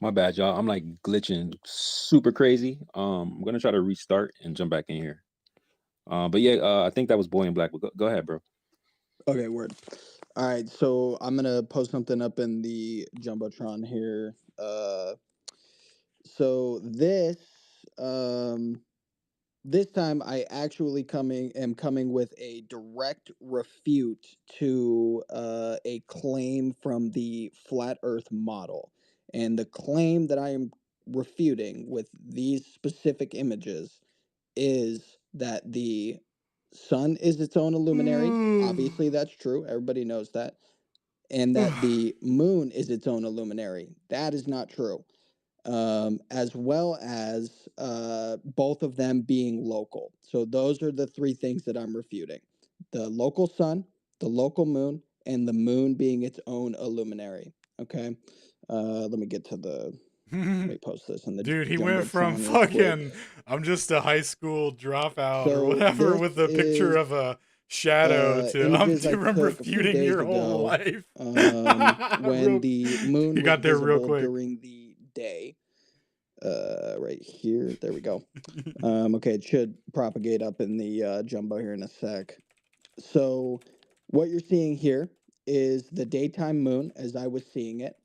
My bad, y'all. I'm like glitching super crazy. I'm gonna try to restart and jump back in here. But yeah, I think that was Boy in Black. But go ahead, bro. Okay, word. All right, so I'm gonna post something up in the jumbotron here. So this time I actually am coming with a direct refute to a claim from the flat Earth model, and the claim that I am refuting with these specific images is that the sun is its own luminary. Obviously, that's true. Everybody knows that. And that the moon is its own luminary. That is not true. As well as both of them being local. So those are the three things that I'm refuting: the local sun, the local moon, and the moon being its own luminary. Okay. Let me get to the. Let me post this in the Dude, he went from jumbotron real quick. fucking I'm just a high school dropout or So whatever this with a picture is of a shadow to images I I'm took a few refuting days your whole ago life. when the moon You was got there real visible quick. during the day. Right here. There we go. Okay, it should propagate up in the jumbo here in a sec. So what you're seeing here is the daytime moon as I was seeing it.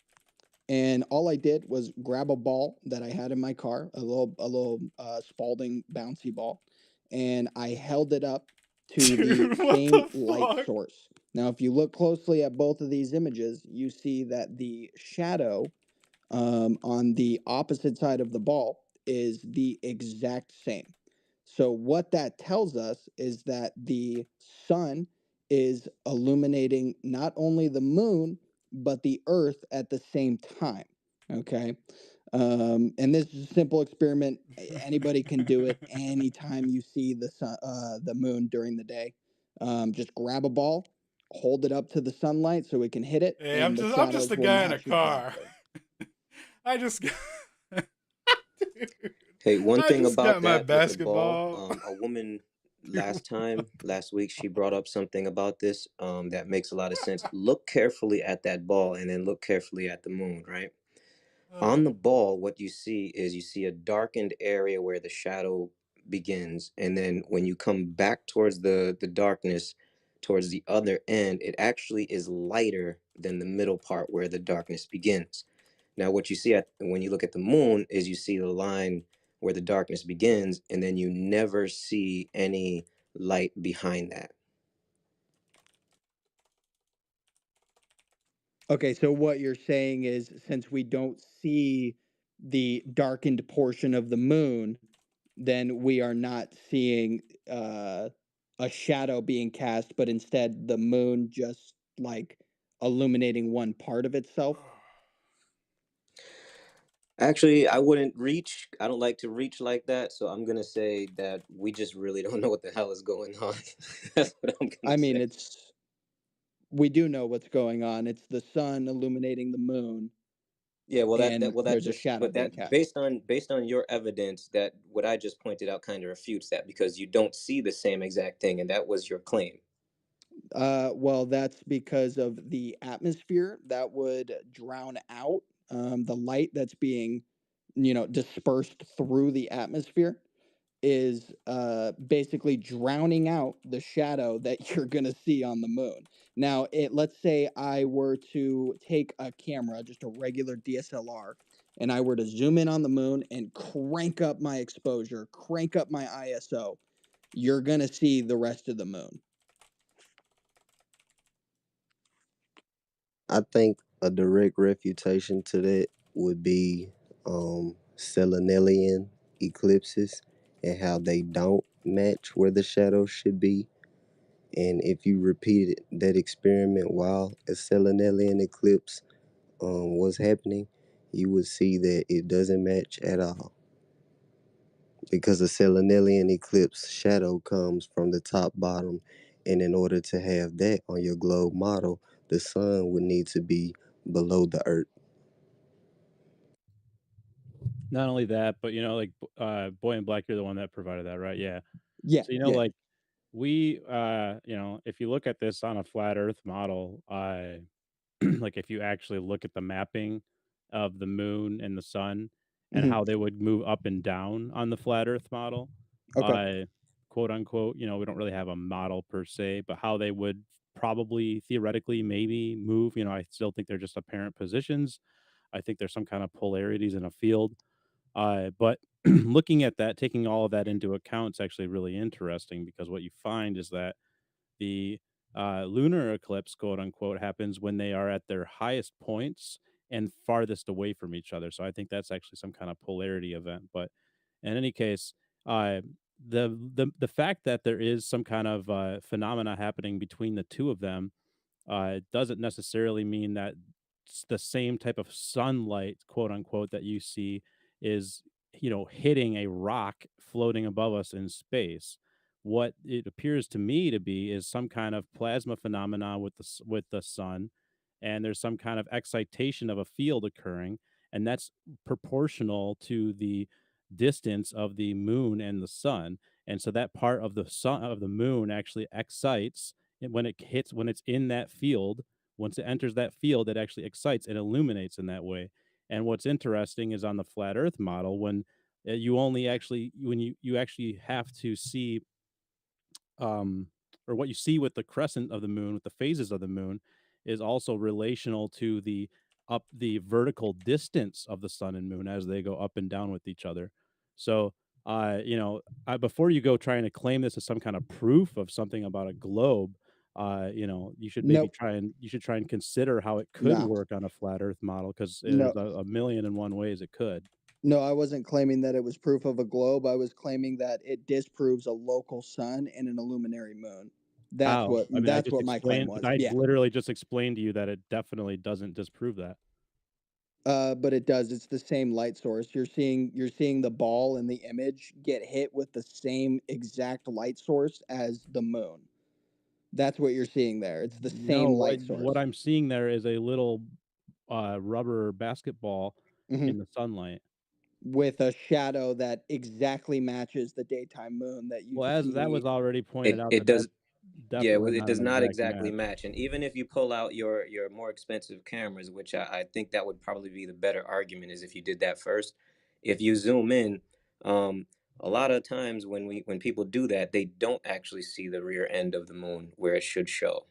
And all I did was grab a ball that I had in my car, a little Spalding bouncy ball, and I held it up to the Dude, what same the light fuck? source. Now, if you look closely at both of these images, you see that the shadow on the opposite side of the ball is the exact same. So, what that tells us is that the sun is illuminating not only the moon, but the earth at the same time. Okay. And this is a simple experiment. Anybody can do it anytime you see the moon during the day. Just grab a ball, hold it up to the sunlight so it can hit it, Hey, and the I'm just shadows a will guy in a match car. exactly. I just Hey, one I thing just about got my that with the ball, basketball. a woman last week, she brought up something about this that makes a lot of sense. Look carefully at that ball and then look carefully at the moon, right? On the ball, what you see is you see a darkened area where the shadow begins. And then when you come back towards the darkness, towards the other end, it actually is lighter than the middle part where the darkness begins. Now, what you see when you look at the moon is you see the line where the darkness begins, and then you never see any light behind that. Okay, so what you're saying is since we don't see the darkened portion of the moon, then we are not seeing a shadow being cast, but instead the moon just like illuminating one part of itself. Actually, I wouldn't reach. I don't like to reach like that, so I'm gonna say that we just really don't know what the hell is going on. That's what I'm gonna I mean, say. we do know what's going on. It's the sun illuminating the moon, Yeah, well, and that there's a just, shadow but being that cast. based on your evidence, that what I just pointed out kind of refutes that because you don't see the same exact thing, and that was your claim. Well, that's because of the atmosphere that would drown out the light that's being, dispersed through the atmosphere is basically drowning out the shadow that you're gonna see on the moon. Now, let's say I were to take a camera, just a regular DSLR, and I were to zoom in on the moon and crank up my exposure, crank up my ISO, you're gonna see the rest of the moon. I think a direct refutation to that would be Selenelian eclipses and how they don't match where the shadows should be. And if you repeated that experiment while a Selenelian eclipse was happening, you would see that it doesn't match at all. Because a Selenelian eclipse shadow comes from the top bottom, and in order to have that on your globe model, the sun would need to be below the earth. Not only that, but like Boy in Black, you're the one that provided that, right? Yeah. Yeah, So yeah. like we if you look at this on a flat Earth model, like if you actually look at the mapping of the moon and the sun and Mhm. how they would move up and down on the flat Earth model. Okay. Quote unquote, we don't really have a model per se, but how they would probably theoretically maybe move. I still think they're just apparent positions. I think there's some kind of polarities in a field. But looking at that, taking all of that into account, it's actually really interesting because what you find is that the lunar eclipse, quote unquote, happens when they are at their highest points and farthest away from each other. So I think that's actually some kind of polarity event. But in any case, uh, the fact that there is some kind of phenomena happening between the two of them doesn't necessarily mean that the same type of sunlight, quote unquote, that you see is, hitting a rock floating above us in space. What it appears to me to be is some kind of plasma phenomena with with the sun, and there's some kind of excitation of a field occurring, and that's proportional to the distance of the moon and the sun. And so that part of the sun of the moon actually excites when it's in that field. Once it enters that field, it actually excites and illuminates in that way. And what's interesting is on the flat earth model, when you only actually when you actually have to see um or what you see with the crescent of the moon, with the phases of the moon, is also relational to the vertical distance of the sun and moon as they go up and down with each other. So before you go trying to claim this as some kind of proof of something about a globe, Nope. you should try and consider how it could No. work on a flat earth model, because No. there's a million and one ways it could. No, I wasn't claiming that it was proof of a globe. I was claiming that it disproves a local sun and an illuminary moon. That's How? what I mean, that's what my claim was. I Yeah. literally just explained to you that it definitely doesn't disprove that. But it does. It's the same light source. You're seeing the ball in the image get hit with the same exact light source as the moon. That's what you're seeing there. It's the No, same light what source. I'm seeing there is a little rubber basketball Hmm. in the sunlight. With a shadow that exactly matches the daytime moon that you Well, as that see. was already pointed It out, it that that's does yeah, definitely well, it not does an not exact exactly match. match. And even if you pull out your more expensive cameras, which I think that would probably be the better argument, is if you did that first. If you zoom in, um, a lot of times when people do that, they don't actually see the rear end of the moon where it should show.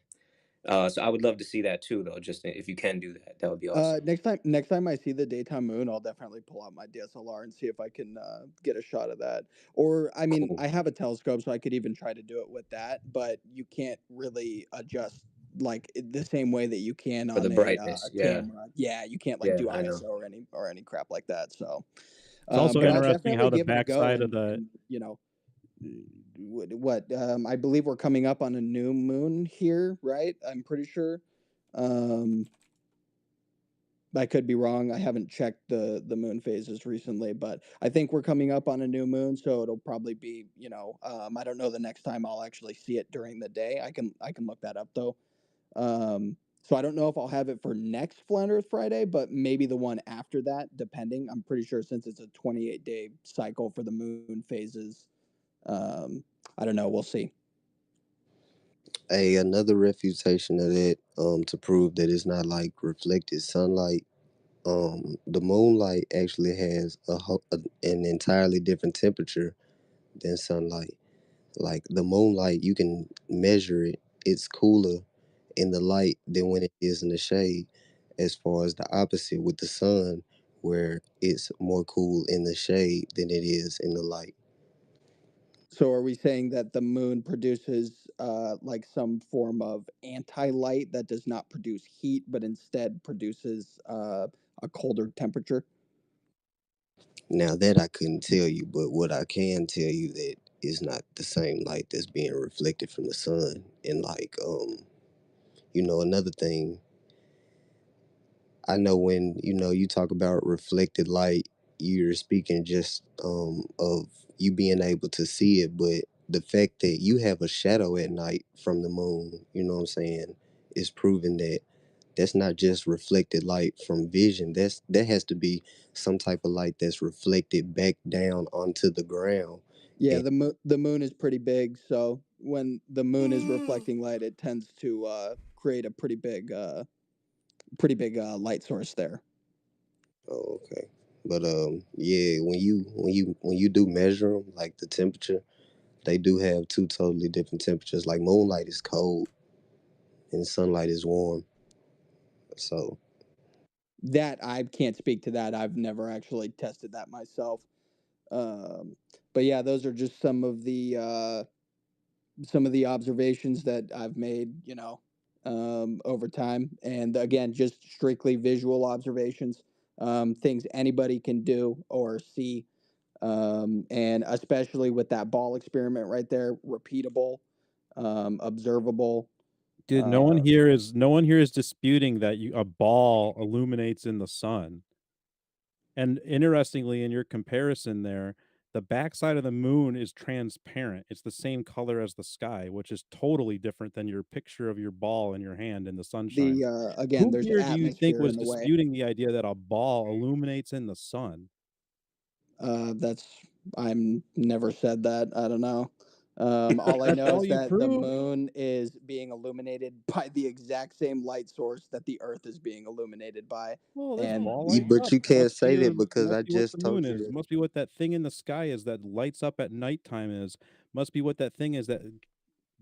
So I would love to see that too, though. Just if you can do that, that would be awesome. Next time I see the daytime moon, I'll definitely pull out my DSLR and see if I can get a shot of that. Or I mean, Cool. I have a telescope, so I could even try to do it with that. But you can't really adjust like the same way that you can For the on a brightness, yeah, camera. Yeah, you can't like yeah, do I know. ISO or any crap like that. So, It's also but I'll interesting how definitely the give it a go. backside of And the I believe we're coming up on a new moon here, right? I'm pretty sure. Um, I could be wrong. I haven't checked the moon phases recently, but I think we're coming up on a new moon, so it'll probably be, I don't know the next time I'll actually see it during the day. I can look that up though. So I don't know if I'll have it for next Flat Earth Friday, but maybe the one after that, depending. I'm pretty sure since it's a 28-day cycle for the moon phases. Um, I don't know. We'll see. Another refutation of that, to prove that it's not like reflected sunlight. The moonlight actually has an entirely different temperature than sunlight. Like the moonlight, you can measure it. It's cooler in the light than when it is in the shade. As far as the opposite with the sun, where it's more cool in the shade than it is in the light. So are we saying that the moon produces like some form of anti-light that does not produce heat, but instead produces a colder temperature? Now that I couldn't tell you, but what I can tell you that is not the same light that's being reflected from the sun. And like another thing, I know when you talk about reflected light, you're speaking just of you being able to see it, but the fact that you have a shadow at night from the moon, you know what I'm saying, is proving that that's not just reflected light from vision. That has to be some type of light that's reflected back down onto the ground. Yeah, And the moon is pretty big, so when the moon is reflecting light, it tends to create a pretty big light source there. Oh, okay. But yeah, when you do measure them, like the temperature, they do have two totally different temperatures. Like moonlight is cold and sunlight is warm. So That I can't speak to that. I've never actually tested that myself. Um, but yeah, those are just some of the observations that I've made, over time. And again, just strictly visual observations, things anybody can do or see. And especially with that ball experiment right there, repeatable, observable. Dude, no one here is disputing that a ball illuminates in the sun. And interestingly, in your comparison there, the backside of the moon is transparent. It's the same color as the sky, which is totally different than your picture of your ball in your hand in the sunshine. Again, Who there's here do you think atmosphere was in the way. disputing the idea that a ball illuminates in the sun? I'm never said that. I don't know. All I That's know all is you that the prove. moon is being illuminated by the exact same light source that the Earth is being illuminated by. Well, that's And ball light but up. you can't say that because Must I be what just the moon told is. you Must be what that thing in the sky is that lights up at nighttime is. Must be what that thing is that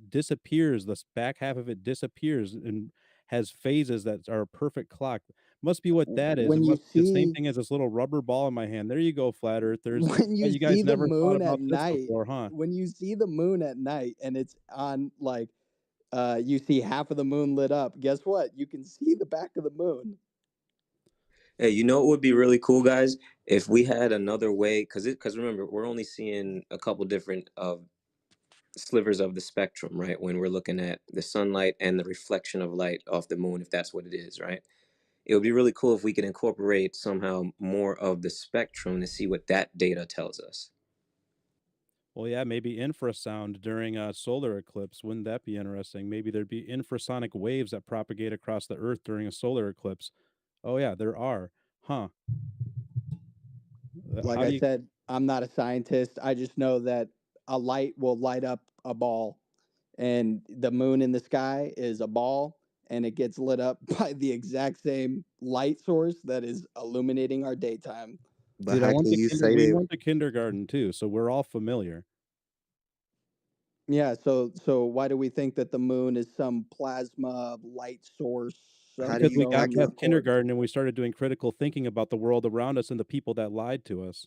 disappears. The back half of it disappears and has phases that are a perfect clock. Must be what that is. when It you must be the same see thing as this little rubber ball in my hand. There you go, flat earthers. when Bet you you guys see the never thought moon at about this night, before, huh? when you see the moon at night and it's on like you see half of the moon lit up, guess what? You can see the back of the moon. Hey, you know what would be really cool, guys? If we had another way, because remember, we're only seeing a couple different slivers of the spectrum, right? When we're looking at the sunlight and the reflection of light off the moon, if that's what it is, right? It would be really cool if we could incorporate somehow more of the spectrum to see what that data tells us. Well, yeah, maybe infrasound during a solar eclipse. Wouldn't that be interesting? Maybe there'd be infrasonic waves that propagate across the Earth during a solar eclipse. Oh yeah, there are. Huh. Like How I do you said, I'm not a scientist. I just know that a light will light up a ball, and the moon in the sky is a ball, and it gets lit up by the exact same light source that is illuminating our daytime. but Dude, how can you say we that? went to kindergarten too, so we're all familiar. Yeah, so why do we think that the moon is some plasma light source How of do Because we you how got some can past accord? kindergarten and we started doing critical thinking about the world around us and the people that lied to us.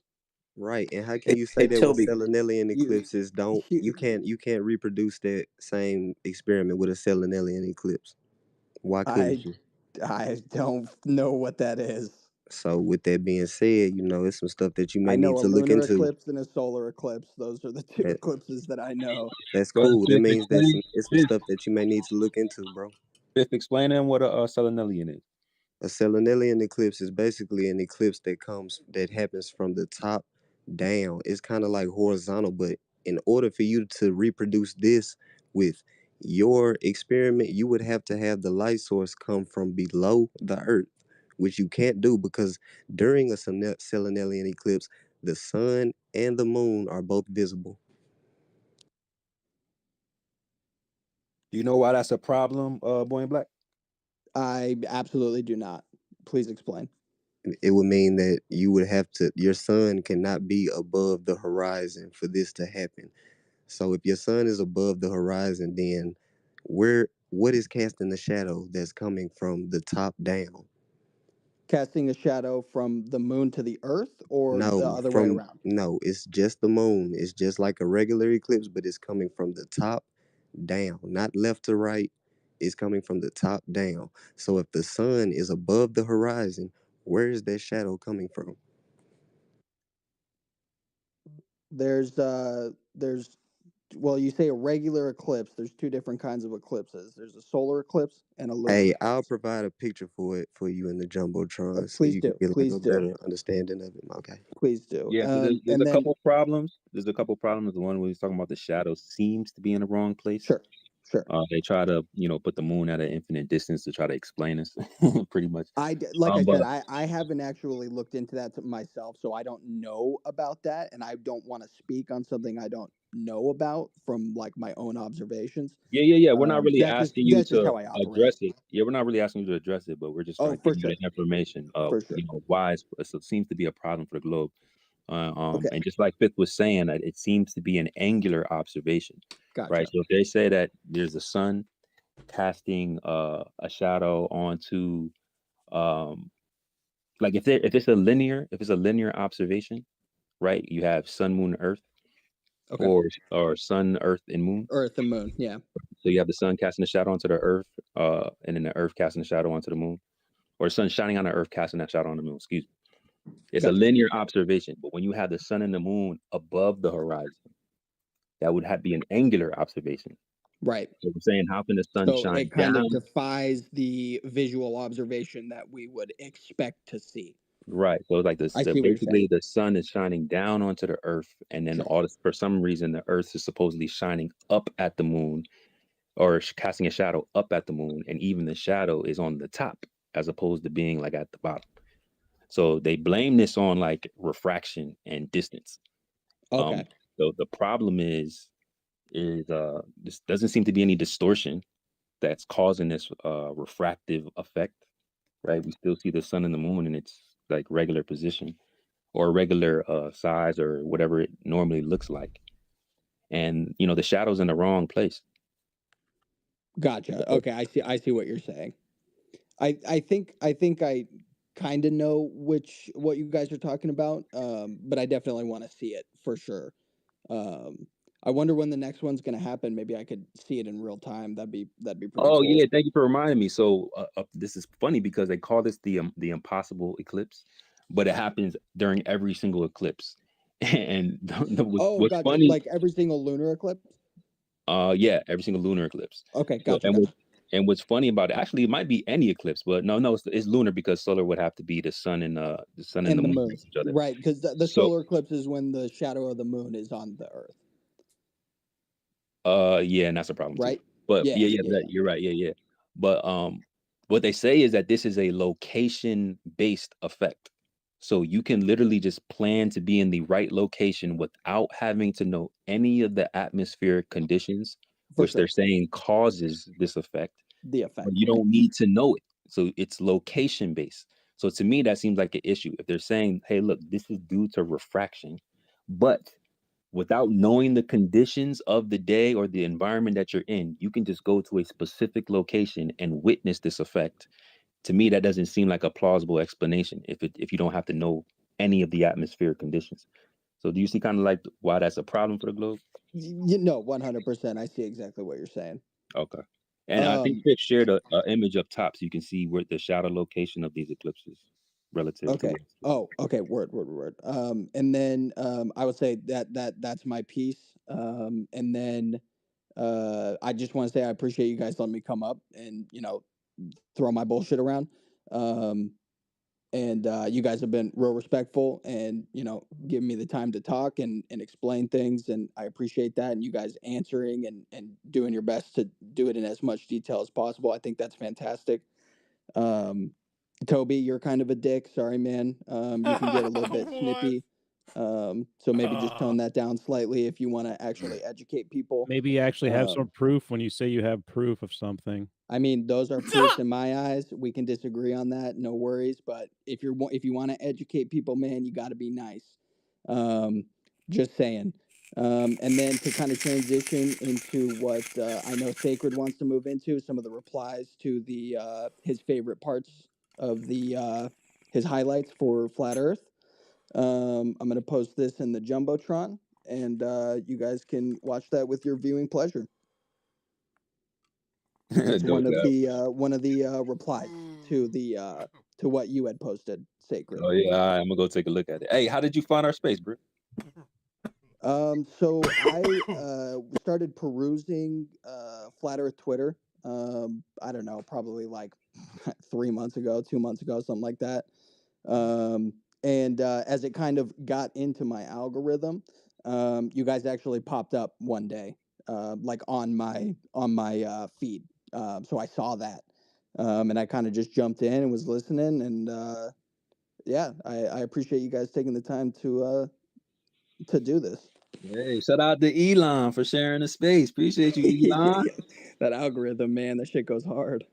right? And how can Hey, you say hey that with Toby, selenelian You, eclipses don't you, you can't reproduce that same experiment with a selenelian eclipse? Why I couldn't you? I don't know what that is. So with that being said, it's some stuff that you may I need know a to look lunar into. eclipse and a solar eclipse. Those are the two That eclipses that I know. that's Go ahead, cool. That Fifth. means that Explain, it's some Fifth, stuff that you may need to look into, bro. Fifth, explain to him what a selenelian is. A selenelian eclipse is basically an eclipse that happens from the top down. It's kind of like horizontal, but in order for you to reproduce this with your experiment, you would have to have the light source come from below the earth, which you can't do because during a selenelian eclipse, the sun and the moon are both visible. Do you know why that's a problem, Boy in Black? I absolutely do not. Please explain. It would mean that your sun cannot be above the horizon for this to happen. So if your sun is above the horizon, then what is casting the shadow that's coming from the top down? Casting a shadow from the moon to the earth or the other way around? No, it's just the moon. It's just like a regular eclipse, but it's coming from the top down, not left to right. It's coming from the top down. So if the sun is above the horizon, where is that shadow coming from? There's well, you say a regular eclipse. There's two different kinds of eclipses. There's a solar eclipse and a lunar Hey, I'll eclipse. provide a picture for it for you in the jumbotron so Please you can do. get like Please a do. better understanding of it. Okay. Please do. Yeah, so there's And a then couple problems. There's a couple problems. The one where he's talking about the shadow seems to be in the wrong place. sure, sure. They try to, put the moon at an infinite distance to try to explain this, pretty much. Like I But said, I haven't actually looked into that myself, so I don't know about that, and I don't want to speak on something I don't know about from like my own observations. Yeah. We're not really That's asking you just to how I operate. address it. Yeah, we're not really asking you to address it, but we're just Oh, like for giving you sure, the information of for sure. why it seems to be a problem for the globe. Okay, And just like Fifth was saying, that it seems to be an angular observation, right? gotcha. So if they say that there's a sun casting a shadow onto um like if it's a linear observation, right? You have sun, moon, earth, Okay, or sun, earth, and moon. Earth and Moon. Yeah, So you have the sun casting a shadow onto the earth, and then the earth casting a shadow onto the moon, or the sun shining on the earth casting that shadow on the moon. Excuse me. It's a gotcha. linear observation, but when you have the sun and the moon above the horizon, that would be an angular observation. Right. So we're saying, how can the sun So shine it kind of down? defies the visual observation that we would expect to see. Right. So it's like this. I see what you're saying. Basically, the sun is shining down onto the earth, and then Sure. all this, for some reason, the earth is supposedly shining up at the moon, or casting a shadow up at the moon, and even the shadow is on the top as opposed to being like at the bottom. So they blame this on like refraction and distance. Um, Okay. so the problem is this doesn't seem to be any distortion that's causing this refractive effect, right? We still see the sun and the moon in its like regular position or regular size or whatever it normally looks like. And the shadow's in the wrong place. Gotcha. Okay, I see what you're saying. I think I kind of know what you guys are talking about. But I definitely want to see it for sure. Um, I wonder when the next one's gonna happen. Maybe I could see it in real time. That'd be pretty Oh cool. yeah, thank you for reminding me. So this is funny because they call this the impossible eclipse, but it happens during every single eclipse. And Oh, what's gotcha. funny, Like every single lunar eclipse. yeah, every single lunar eclipse. Okay, So gotcha, gotcha. what's funny about it, actually, it might be any eclipse, but no, it's lunar because solar would have to be the sun and And the the moon moon, next to each other. right? Because the So solar eclipse is when the shadow of the moon is on the Earth, yeah, and that's a problem too. right? But Yeah, yeah, yeah, yeah. you're right. Yeah. But what they say is that this is a location based effect. So you can literally just plan to be in the right location without having to know any of the atmospheric conditions, For which they're sure. saying causes this effect. The But effect. you don't need to know it. So it's location based. So to me, that seems like an issue. If they're saying, hey, look, this is due to refraction, but without knowing the conditions of the day or the environment that you're in, you can just go to a specific location and witness this effect. To me, that doesn't seem like a plausible explanation if you don't have to know any of the atmospheric conditions. So do you see kind of like why that's a problem for the globe? You know, 100%. I see exactly what you're saying. Okay. And I think Um. Fitz shared a image up top so you can see where the shadow location of these eclipses relative to Okay. where. Oh, okay. Word. And then I would say that's my piece. And then I just want to say I appreciate you guys letting me come up and throw my bullshit around. Um, and you guys have been real respectful and giving me the time to talk and explain things, and I appreciate that, and you guys answering and doing your best to do it in as much detail as possible. I think that's fantastic. um Toby, you're kind of a dick. Sorry, man. You can get a little bit What? snippy. So maybe just tone that down slightly if you want to actually educate people. Maybe you actually have some um proof when you say you have proof of something. I mean, those are proofs in my eyes. We can disagree on that, no worries. But if you want to educate people, man, you got to be nice. Um, just saying. And then to kind of transition into what I know Sacred wants to move into, some of the replies to the his favorite parts of the his highlights for Flat Earth. I'm gonna post this in the jumbotron, and you guys can watch that with your viewing pleasure. It's Dope. one of the replies to what you had posted, Sacred. Oh yeah, all right, I'm gonna go take a look at it. Hey, how did you find our space, bro? So I started perusing Flat Earth Twitter. I don't know, probably like 3 months ago, 2 months ago, something like that. And as it kind of got into my algorithm, you guys actually popped up one day, like on my feed. So I saw that, and I kind of just jumped in and was listening. And yeah, I appreciate you guys taking the time to do this. Hey, shout out to Elon for sharing the space. Appreciate you, Elon. That algorithm, man, that shit goes hard.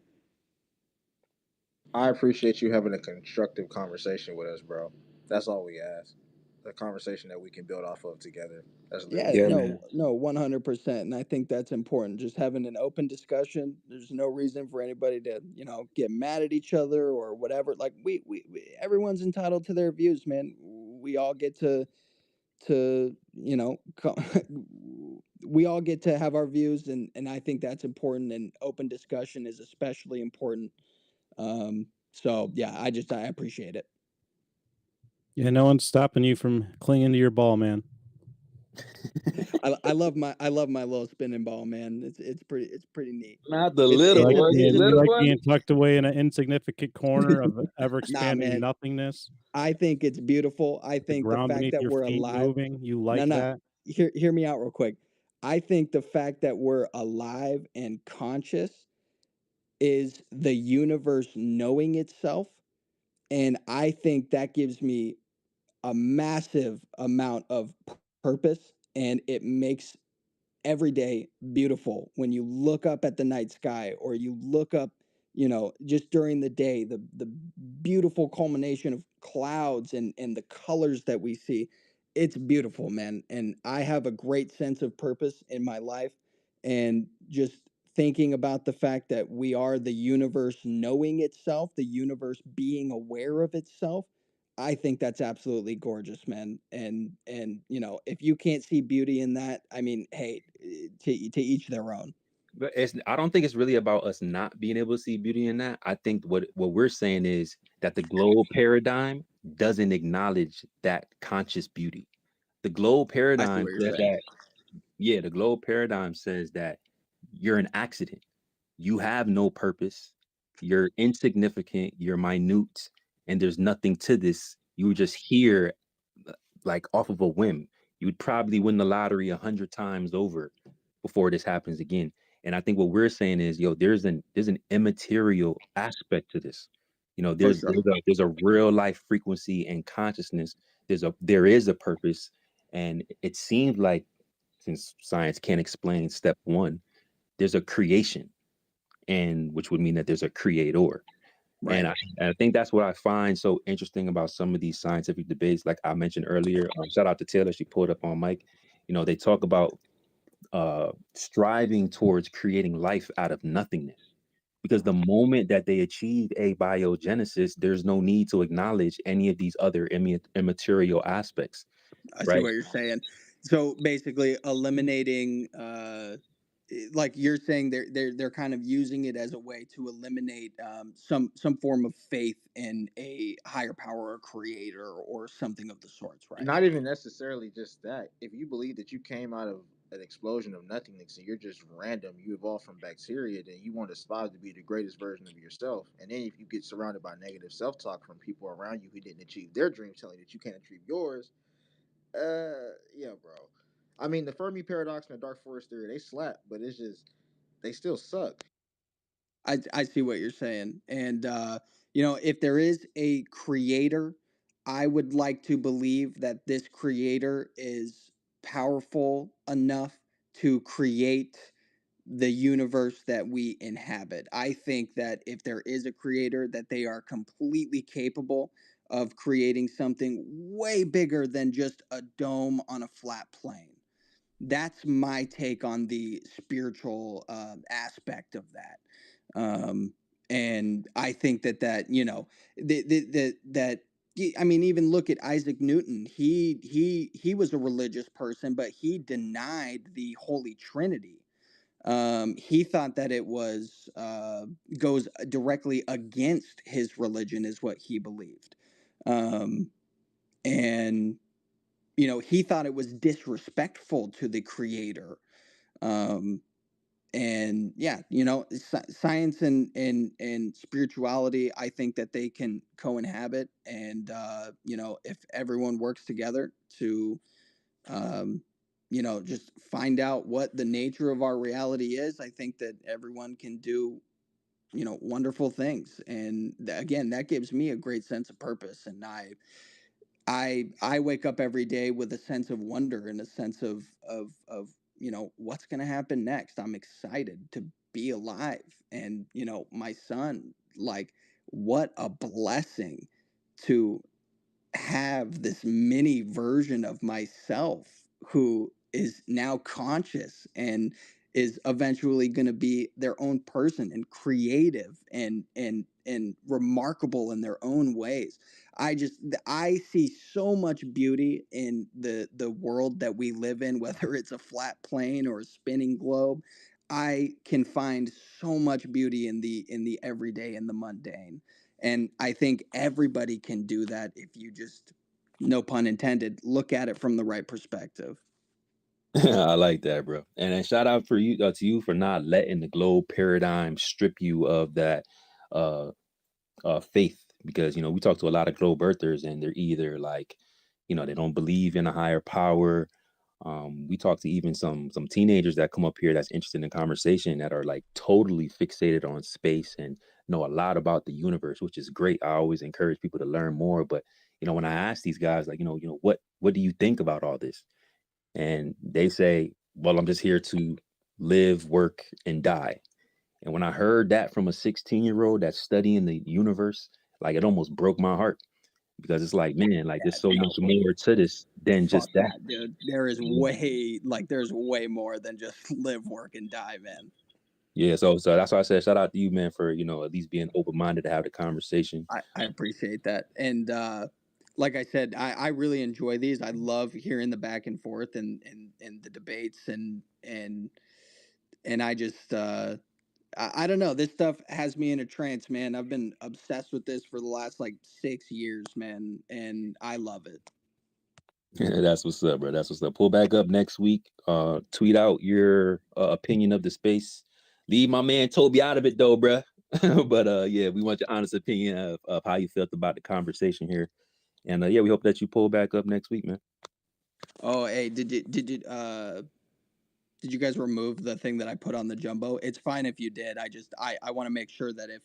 I appreciate you having a constructive conversation with us, bro. That's all we ask. A conversation that we can build off of together. That's Yeah, literally Yeah, it. man. no, 100%. And I think that's important. Just having an open discussion. There's no reason for anybody to, get mad at each other or whatever. Like we everyone's entitled to their views, man. We all get to we all get to have our views, and I think that's important, and open discussion is especially important. So yeah, I appreciate it. Yeah, no one's stopping you from clinging to your ball, man. I love my little spinning ball, man. It's pretty neat. Not the It's You little it's like a one, the it's being, a you little like one. being tucked away in an insignificant corner of ever nah, expanding man. nothingness. I think it's beautiful. I The think the ground fact beneath that your we're feet alive. moving. You No, like no. that? Hear me out real quick. I think the fact that we're alive and conscious is the universe knowing itself, and I think that gives me a massive amount of purpose, and it makes every day beautiful when you look up at the night sky, or you look up, just during the day, the beautiful culmination of clouds and the colors that we see. It's beautiful, man, and I have a great sense of purpose in my life, and just thinking about the fact that we are the universe knowing itself, the universe being aware of itself. I think that's absolutely gorgeous, man. And if you can't see beauty in that, I mean, hey, to each their own. But I don't think it's really about us not being able to see beauty in that. I think what we're saying is that the globe paradigm doesn't acknowledge that conscious beauty. The globe I see paradigm what you're says saying. that, yeah, the globe paradigm says that you're an accident. You have no purpose. You're insignificant. You're minute, and there's nothing to this. You were just here, like off of a whim. You would probably win the lottery 100 times over before this happens again. And I think what we're saying is, yo, there's an immaterial aspect to this. For There's sure. there's a real life frequency and consciousness. There is a purpose, and it seems like, since science can't explain step one, there's a creation, and which would mean that there's a creator. And Right. I think that's what I find so interesting about some of these scientific debates. Like I mentioned earlier, shout out to Taylor, she pulled up on mic. They talk about striving towards creating life out of nothingness. Because the moment that they achieve abiogenesis, there's no need to acknowledge any of these other immaterial aspects, I see right? what you're saying. So basically, eliminating, like you're saying, they're kind of using it as a way to eliminate some form of faith in a higher power or creator or something of the sorts, right? Not even necessarily just that. If you believe that you came out of an explosion of nothingness and you're just random, you evolved from bacteria, then you want to strive to be the greatest version of yourself. And then if you get surrounded by negative self talk from people around you who didn't achieve their dreams, telling you that you can't achieve yours, yeah, bro. I mean, the Fermi paradox and the dark forest theory, they slap, but it's just, they still suck. I see what you're saying. And if there is a creator, I would like to believe that this creator is powerful enough to create the universe that we inhabit. I think that if there is a creator, that they are completely capable of creating something way bigger than just a dome on a flat plane. That's my take on the spiritual aspect of that. And I think that that I mean, even look at Isaac Newton. He was a religious person, but he denied the Holy Trinity. He thought that it was goes directly against his religion, is what he believed. um, and he thought it was disrespectful to the creator. um, and yeah, science and spirituality, I think that they can co-inhabit, and if everyone works together to um, just find out what the nature of our reality is, I think that everyone can do wonderful things. And again, that gives me a great sense of purpose, and I wake up every day with a sense of wonder and a sense of what's going to happen next. I'm excited to be alive, and my son, like, what a blessing to have this mini version of myself who is now conscious and is eventually going to be their own person and creative and remarkable in their own ways. I see so much beauty in the world that we live in, whether it's a flat plane or a spinning globe. I can find so much beauty in the everyday and the mundane. And I think everybody can do that if you just, no pun intended, look at it from the right perspective. I like that, bro. And then shout out for you to you for not letting the globe paradigm strip you of that uh faith, because we talk to a lot of globe earthers and they're either like, they don't believe in a higher power. We talk to even some teenagers that come up here that's interested in conversation that are like totally fixated on space and know a lot about the universe, which is great. I always encourage people to learn more. But when I ask these guys, like, what do you think about all this? And they say, well, I'm just here to live, work, and die. And when I heard that from a 16-year-old that's studying the universe, like, it almost broke my heart, because it's like, man, like, there's so much more to this than Fuck just that. that, dude. There's way more than just live, work, and die, man. Yeah, so that's why I said shout out to you, man, for at least being open minded to have the conversation. I appreciate that. And like I said, I really enjoy these. I love hearing the back and forth and the debates and I just I don't know. This stuff has me in a trance, man. I've been obsessed with this for the last like 6 years, man, and I love it. That's what's up, bro. That's what's up. Pull back up next week. Tweet out your opinion of the space. Leave my man Toby out of it, though, bro. But yeah, we want your honest opinion of how you felt about the conversation here. And yeah, we hope that you pull back up next week, man. Oh, hey, did you guys remove the thing that I put on the jumbo? It's fine if you did. I want to make sure that if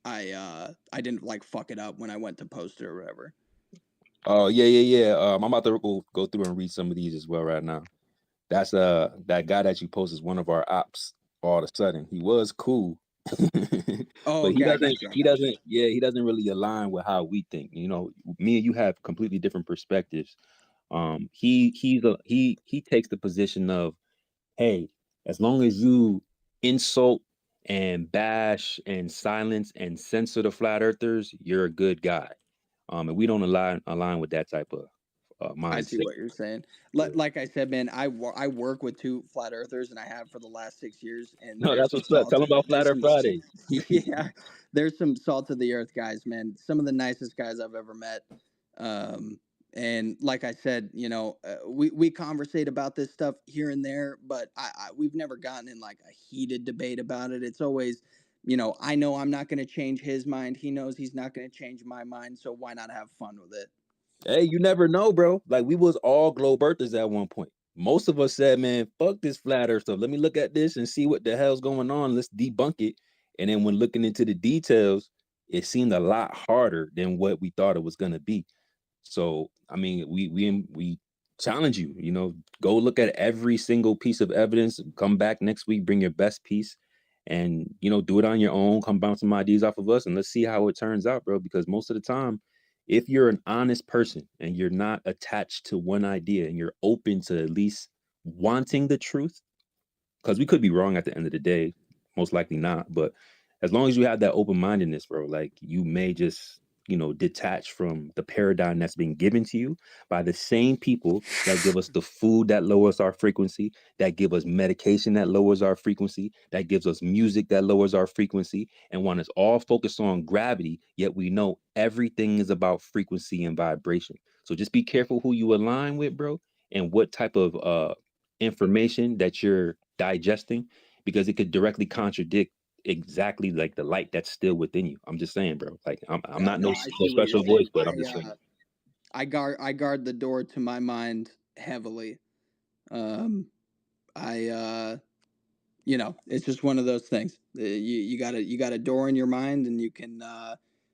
I didn't like fuck it up when I went to post it or whatever. Oh yeah. I'm about to go through and read some of these as well right now. That's that guy that you post is one of our ops. All of a sudden, he was cool, Oh, but he okay, I got doesn't. you. He doesn't. Yeah, he doesn't really align with how we think. Me and you have completely different perspectives. He takes the position of, hey, as long as you insult and bash and silence and censor the flat earthers, you're a good guy. And we don't align with that type of I see mindset. what you're saying. Yeah. Like I said, man, I work with 2 flat earthers, and I have for the last 6 years. And No, there's that's some what's up. salt. Tell them about There's Flat Earth some, Fridays. yeah, there's some salt of the earth guys, man. Some of the nicest guys I've ever met. And like I said, we conversate about this stuff here and there, but we've never gotten in like a heated debate about it. It's always, I know I'm not going to change his mind. He knows he's not going to change my mind. So why not have fun with it? Hey, you never know, bro. Like, we was all globe earthers at one point. Most of us said, man, fuck this flat earth stuff. Let me look at this and see what the hell's going on. Let's debunk it. And then when looking into the details, it seemed a lot harder than what we thought it was gonna be. So I mean, we challenge you, go look at every single piece of evidence, come back next week, bring your best piece, and do it on your own, come bounce some ideas off of us, and let's see how it turns out, bro. Because most of the time, if you're an honest person and you're not attached to one idea and you're open to at least wanting the truth, because we could be wrong at the end of the day, most likely not, but as long as you have that open-mindedness, bro, like, you may just detach from the paradigm that's been given to you by the same people that give us the food that lowers our frequency, that give us medication that lowers our frequency, that gives us music that lowers our frequency, and want us all focused on gravity, yet we know everything is about frequency and vibration. So just be careful who you align with, bro, and what type of information that you're digesting, because it could directly contradict exactly like the light that's still within you. I'm just saying, bro. Like, I'm not No, no I see what you're special saying. voice, but I'm just saying. I guard the door to my mind heavily. Um, it's just one of those things. You got a door in your mind, and you can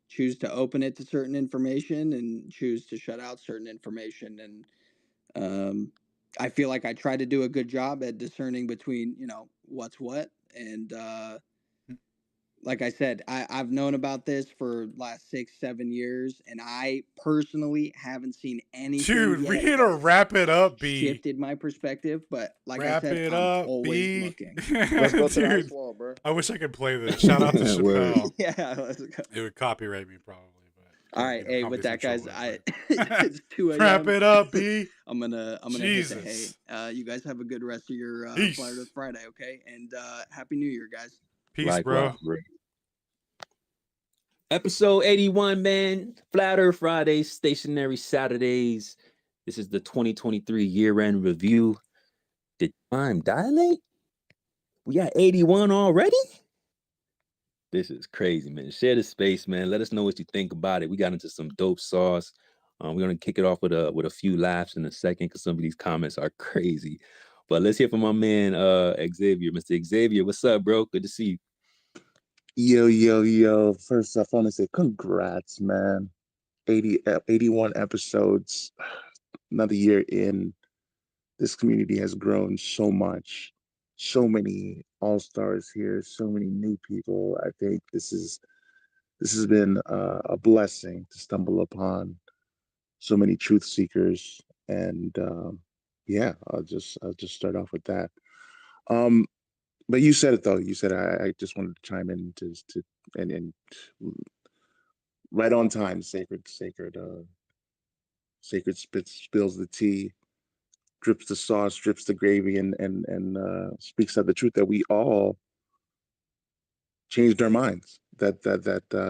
choose to open it to certain information and choose to shut out certain information. And I feel like I try to do a good job at discerning between, what's what. And like I said, I've known about this for last 6-7 years, and I personally haven't seen anything Dude, yet we need that to has wrap it up, B. shifted my perspective. But like I Wrap said, it I'm up, always B. looking. Let's go to the ice Dude, wall, bro. I wish I could play this. Shout out to Word. Chappelle. Yeah, let's go. It would copyright me probably, but All right, hey, Comedy with that, Central guys, would. it's 2 Wrap a.m. it up, B. I'm gonna hit the hay. Jesus. You guys have a good rest of your Flat Earth Peace. Friday, okay? And Happy New Year, guys. Peace, bro. Likewise, bro. Episode 81, man. Flat Earth Fridays, stationary Saturdays. This is the 2023 year-end review. Did time dilate? We got 81 already? This is crazy, man. Share the space, man. Let us know what you think about it. We got into some dope sauce. We're gonna kick it off with a few laughs in a second because some of these comments are crazy. But let's hear from my man Xavier. Mr. Xavier, what's up, bro? Good to see you. Yo. First off, I want to say congrats, man. 81 episodes. Another year in. This community has grown so much. So many all-stars here, so many new people. I think this has been a blessing to stumble upon so many truth seekers. And yeah, I'll just start off with that. But you said it though. You said I just wanted to chime in to and right on time. Sacred spills the tea, drips the sauce, drips the gravy, and speaks of the truth that we all changed our minds. That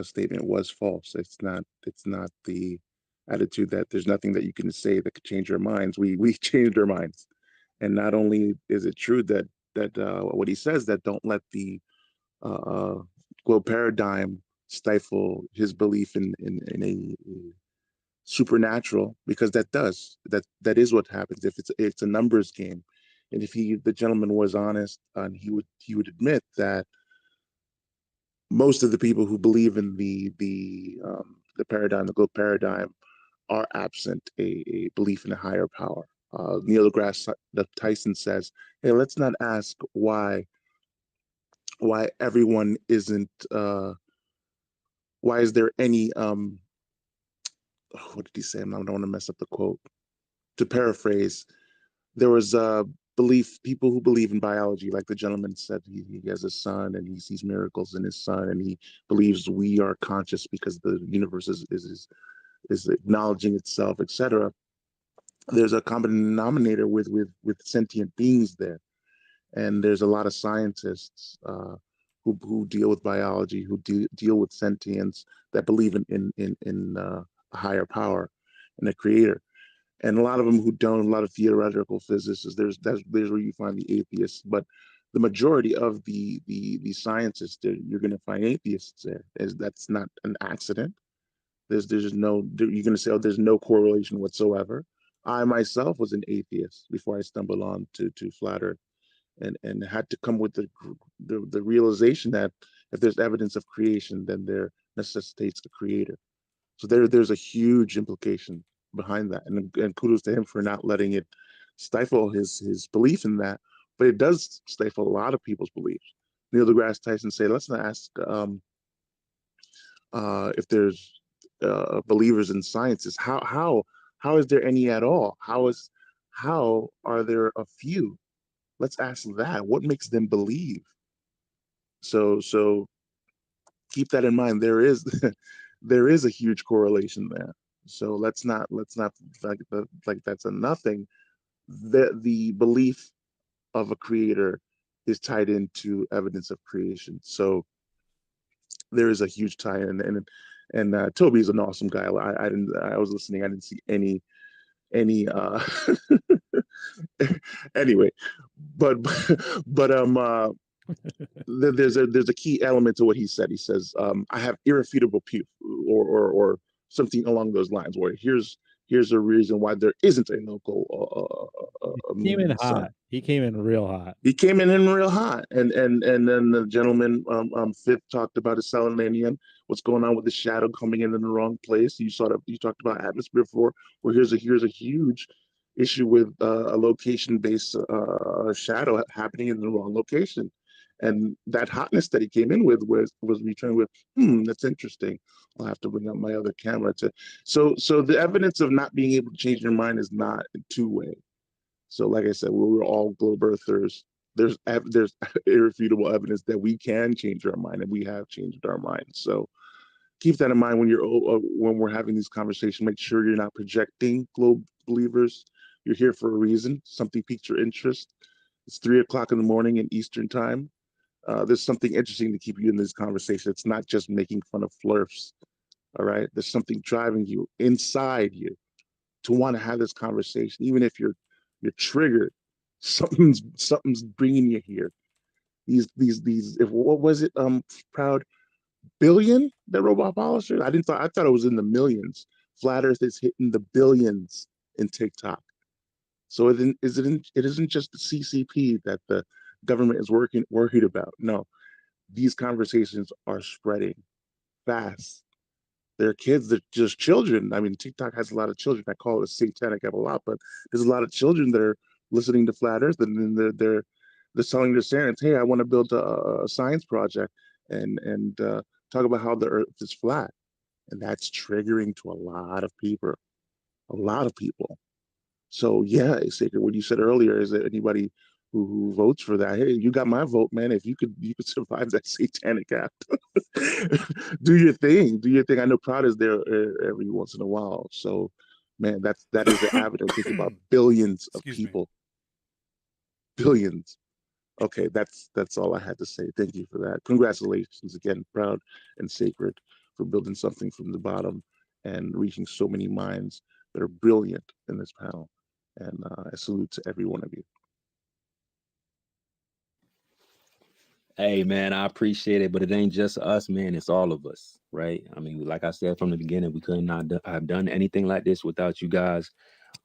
statement was false. It's not the attitude that there's nothing that you can say that could change our minds. We changed our minds, and not only is it true that what he says, that don't let the globe paradigm stifle his belief in a supernatural, because that is what happens if it's a numbers game. And if the gentleman was honest, and he would admit that most of the people who believe in the paradigm, the globe paradigm, are absent a belief in a higher power. Neil deGrasse Tyson says, "Hey, let's not ask why everyone isn't. Why is there any what did he say? I don't want to mess up the quote. To paraphrase, there was people who believe in biology, like the gentleman said, he has a son and he sees miracles in his son, and he believes we are conscious because the universe is acknowledging itself, etc. There's a common denominator with sentient beings there, and there's a lot of scientists who deal with biology, who deal with sentience, that believe in a higher power and a creator. And a lot of them who don't, a lot of theoretical physicists. There's where you find the atheists, but the majority of the scientists, you're going to find atheists there. That's not an accident. There's no, you're going to say, oh, there's no correlation whatsoever. I myself was an atheist before I stumbled on to flat earth, and had to come with the realization that if there's evidence of creation, then there necessitates a creator. So there's a huge implication behind that, and kudos to him for not letting it stifle his belief in that. But it does stifle a lot of people's beliefs. Neil deGrasse Tyson said, let's not ask if there's believers in sciences. How is there any at all? How are there a few? Let's ask that. What makes them believe? So keep that in mind. There is there is a huge correlation there. So let's not like that's a nothing. The belief of a creator is tied into evidence of creation. So there is a huge tie in, and Toby is an awesome guy. I was listening. I didn't see any anyway, but there's a key element to what he said. He says, I have irrefutable proof, or something along those lines, where Here's a reason why there isn't a local He came in sun. hot. He came in real hot. He came in real hot, and then the gentleman Fifth talked about his Selenium. What's going on with the shadow coming in the wrong place? You talked about atmosphere before. Well, here's a huge issue with a location-based shadow happening in the wrong location, and that hotness that he came in with was returned with. That's interesting. I'll have to bring up my other camera to. So the evidence of not being able to change your mind is not two-way. So, like I said, we're all globe earthers. There's irrefutable evidence that we can change our mind, and we have changed our minds. So, keep that in mind when we're having these conversations. Make sure you're not projecting, globe believers. You're here for a reason. Something piqued your interest. It's 3:00 in the morning in Eastern time. There's something interesting to keep you in this conversation. It's not just making fun of flirts. All right. There's something driving you inside you to want to have this conversation, even if you're triggered. Something's bringing you here. These if what was it? Proud billion that robot polisher. I thought it was in the millions. Flat Earth is hitting the billions in TikTok. So it isn't just the CCP that the government is worried about. No, these conversations are spreading fast. They're kids, they're just children. I mean, TikTok has a lot of children. I call it a satanic app a lot, but there's a lot of children that are listening to Flat Earth, and then they're telling their parents, "Hey, I want to build a science project and talk about how the Earth is flat," and that's triggering to a lot of people. A lot of people. So yeah, Sacred, what you said earlier is that anybody who votes for that, hey, you got my vote, man. If you could survive that satanic act, do your thing. Do your thing. I know Proud is there every once in a while. So, man, that is the avenue. Think about billions of people. Billions. Okay, that's all I had to say. Thank you for that. Congratulations again, Proud and Sacred, for building something from the bottom and reaching so many minds that are brilliant in this panel. And I salute to every one of you. Hey man, I appreciate it, but it ain't just us, man. It's all of us, right? I mean, like I said from the beginning, we could not have done anything like this without you guys.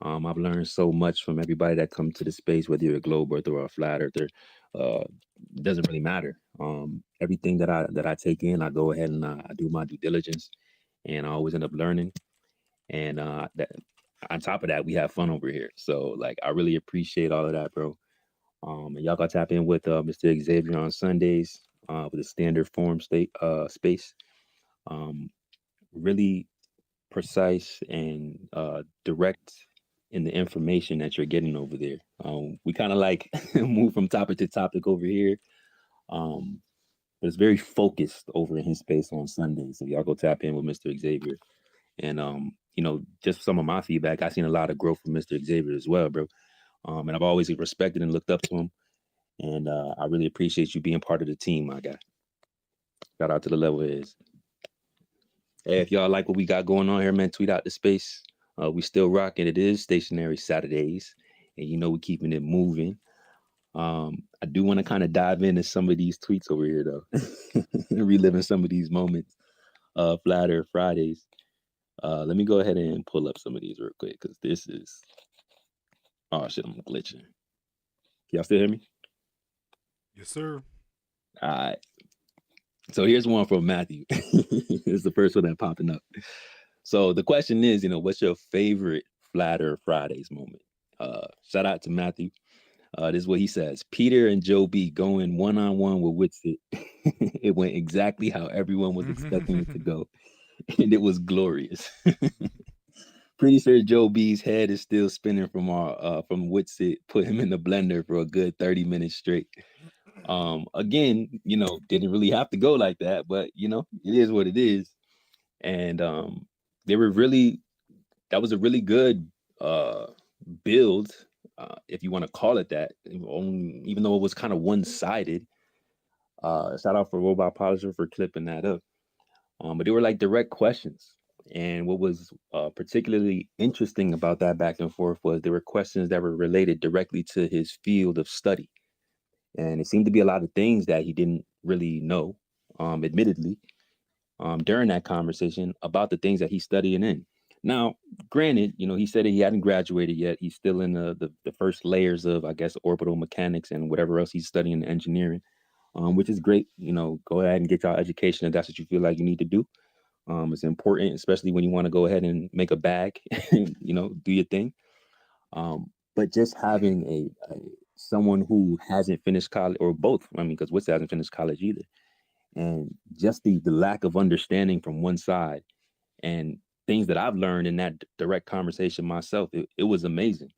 I've learned so much from everybody that come to the space, whether you're a globe earther or a flat earther. Doesn't really matter. Everything that I take in, I go ahead and I do my due diligence, and I always end up learning. And on top of that, we have fun over here. So like, I really appreciate all of that, bro. And y'all got to tap in with Mr. Xavier on Sundays with a standard form space. Really precise and direct in the information that you're getting over there. We kind of like move from topic to topic over here. But it's very focused over in his space on Sundays. So y'all go tap in with Mr. Xavier. And just some of my feedback, I've seen a lot of growth from Mr. Xavier as well, bro. And I've always respected and looked up to him. And I really appreciate you being part of the team, my guy. Shout out to the level is. Hey, if y'all like what we got going on here, man, tweet out the space. We still rocking. It is Stationary Saturdays. And we're keeping it moving. I do want to kind of dive into some of these tweets over here, though. Reliving some of these moments. Flat Earth Fridays. Let me go ahead and pull up some of these real quick, because this is... Oh, shit, I'm glitching. Y'all still hear me? Yes, sir. All right. So here's one from Matthew. It's the first one that popping up. So the question is, what's your favorite Flat Earth Fridays moment? Shout out to Matthew. This is what he says. Peter and Joe B going one-on-one with Witsit. It went exactly how everyone was expecting it to go. And it was glorious. Pretty sure Joe B's head is still spinning from Witsit. Put him in the blender for a good 30 minutes straight. Again, didn't really have to go like that, but it is what it is. And that was a really good build, if you want to call it that, even though it was kind of one-sided. Shout out for Robot Polisher for clipping that up. But they were like direct questions. And what was particularly interesting about that back and forth was there were questions that were related directly to his field of study. And it seemed to be a lot of things that he didn't really know, admittedly, during that conversation about the things that he's studying in. Now, granted, he said that he hadn't graduated yet. He's still in the first layers of, I guess, orbital mechanics and whatever else he's studying in engineering, which is great. Go ahead and get your education if that's what you feel like you need to do. It's important, especially when you want to go ahead and make a bag, do your thing. But just having a someone who hasn't finished college, or both, I mean, because Witz hasn't finished college either, and just the lack of understanding from one side and things that I've learned in that direct conversation myself, it was amazing.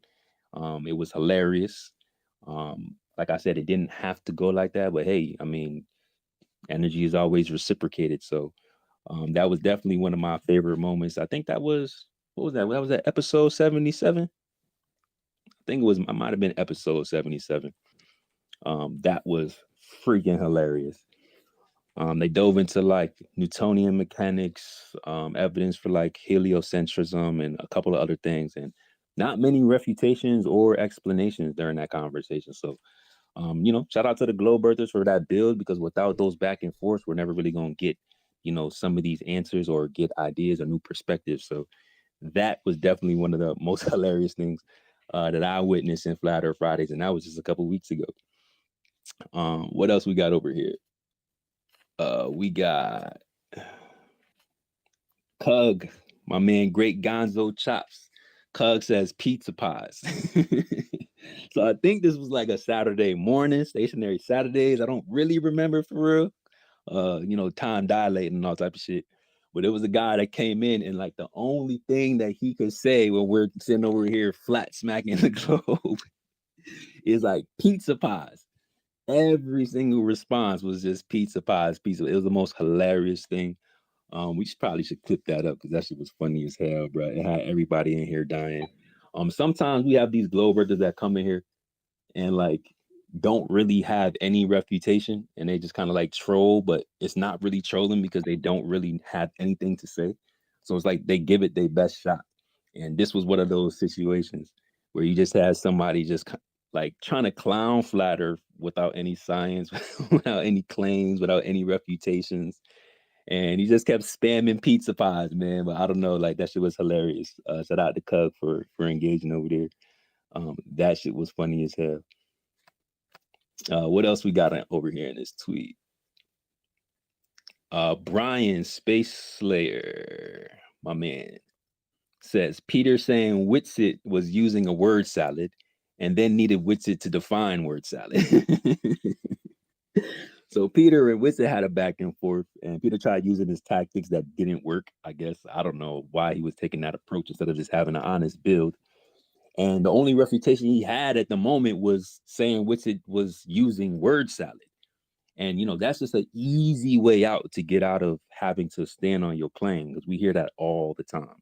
It was hilarious. Like I said, it didn't have to go like that, but hey, I mean, energy is always reciprocated. So that was definitely one of my favorite moments. I think that was, what was that? That was at episode 77. I think it might have been episode 77. That was freaking hilarious. They dove into like Newtonian mechanics, evidence for like heliocentrism, and a couple of other things, and not many refutations or explanations during that conversation. So, shout out to the Globe Earthers for that build, because without those back and forth, we're never really going to get, some of these answers or get ideas or new perspectives. So that was definitely one of the most hilarious things that I witnessed in Flat Earth Fridays, and that was just a couple weeks ago. What else we got over here? We got Cug, my man, Great Gonzo Chops. Cug says pizza pies. So I think this was like a Saturday morning, stationary Saturdays. I don't really remember for real. Time dilating and all type of shit. But it was a guy that came in, and like the only thing that he could say when we're sitting over here flat smacking the globe is like pizza pies. Every single response was just pizza pies, pizza. It was the most hilarious thing. We probably should clip that up because that shit was funny as hell, bro. It had everybody in here dying. Sometimes we have these Glowbirds that come in here and like don't really have any reputation, and they just kind of like troll, but it's not really trolling because they don't really have anything to say. So it's like they give it their best shot. And this was one of those situations where you just had somebody just like trying to clown Flat Earth without any science, without any claims, without any reputations. And he just kept spamming pizza pies, man. But I don't know, like that shit was hilarious. Shout out to Cub for engaging over there. That shit was funny as hell. What else we got over here in this tweet? Brian Space Slayer, my man, says Peter saying Witsit was using a word salad and then needed Witsit to define word salad. So Peter and Witsit had a back and forth, and Peter tried using his tactics that didn't work, I guess. I don't know why he was taking that approach instead of just having an honest build. And the only refutation he had at the moment was saying Witsit was using word salad. And, that's just an easy way out to get out of having to stand on your claim, because we hear that all the time.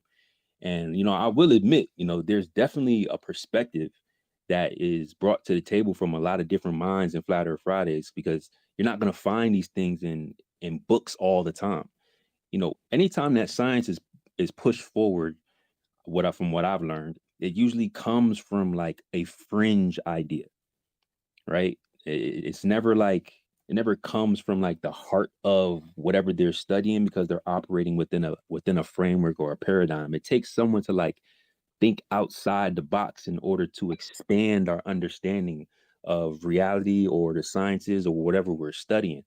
And, I will admit, there's definitely a perspective that is brought to the table from a lot of different minds in Flat Earth Fridays, because you're not going to find these things in books all the time. Anytime that science is pushed forward, from what I've learned, it usually comes from like a fringe idea, right? It's never like, it never comes from like the heart of whatever they're studying, because they're operating within a framework or a paradigm. It takes someone to like think outside the box in order to expand our understanding of reality or the sciences or whatever we're studying.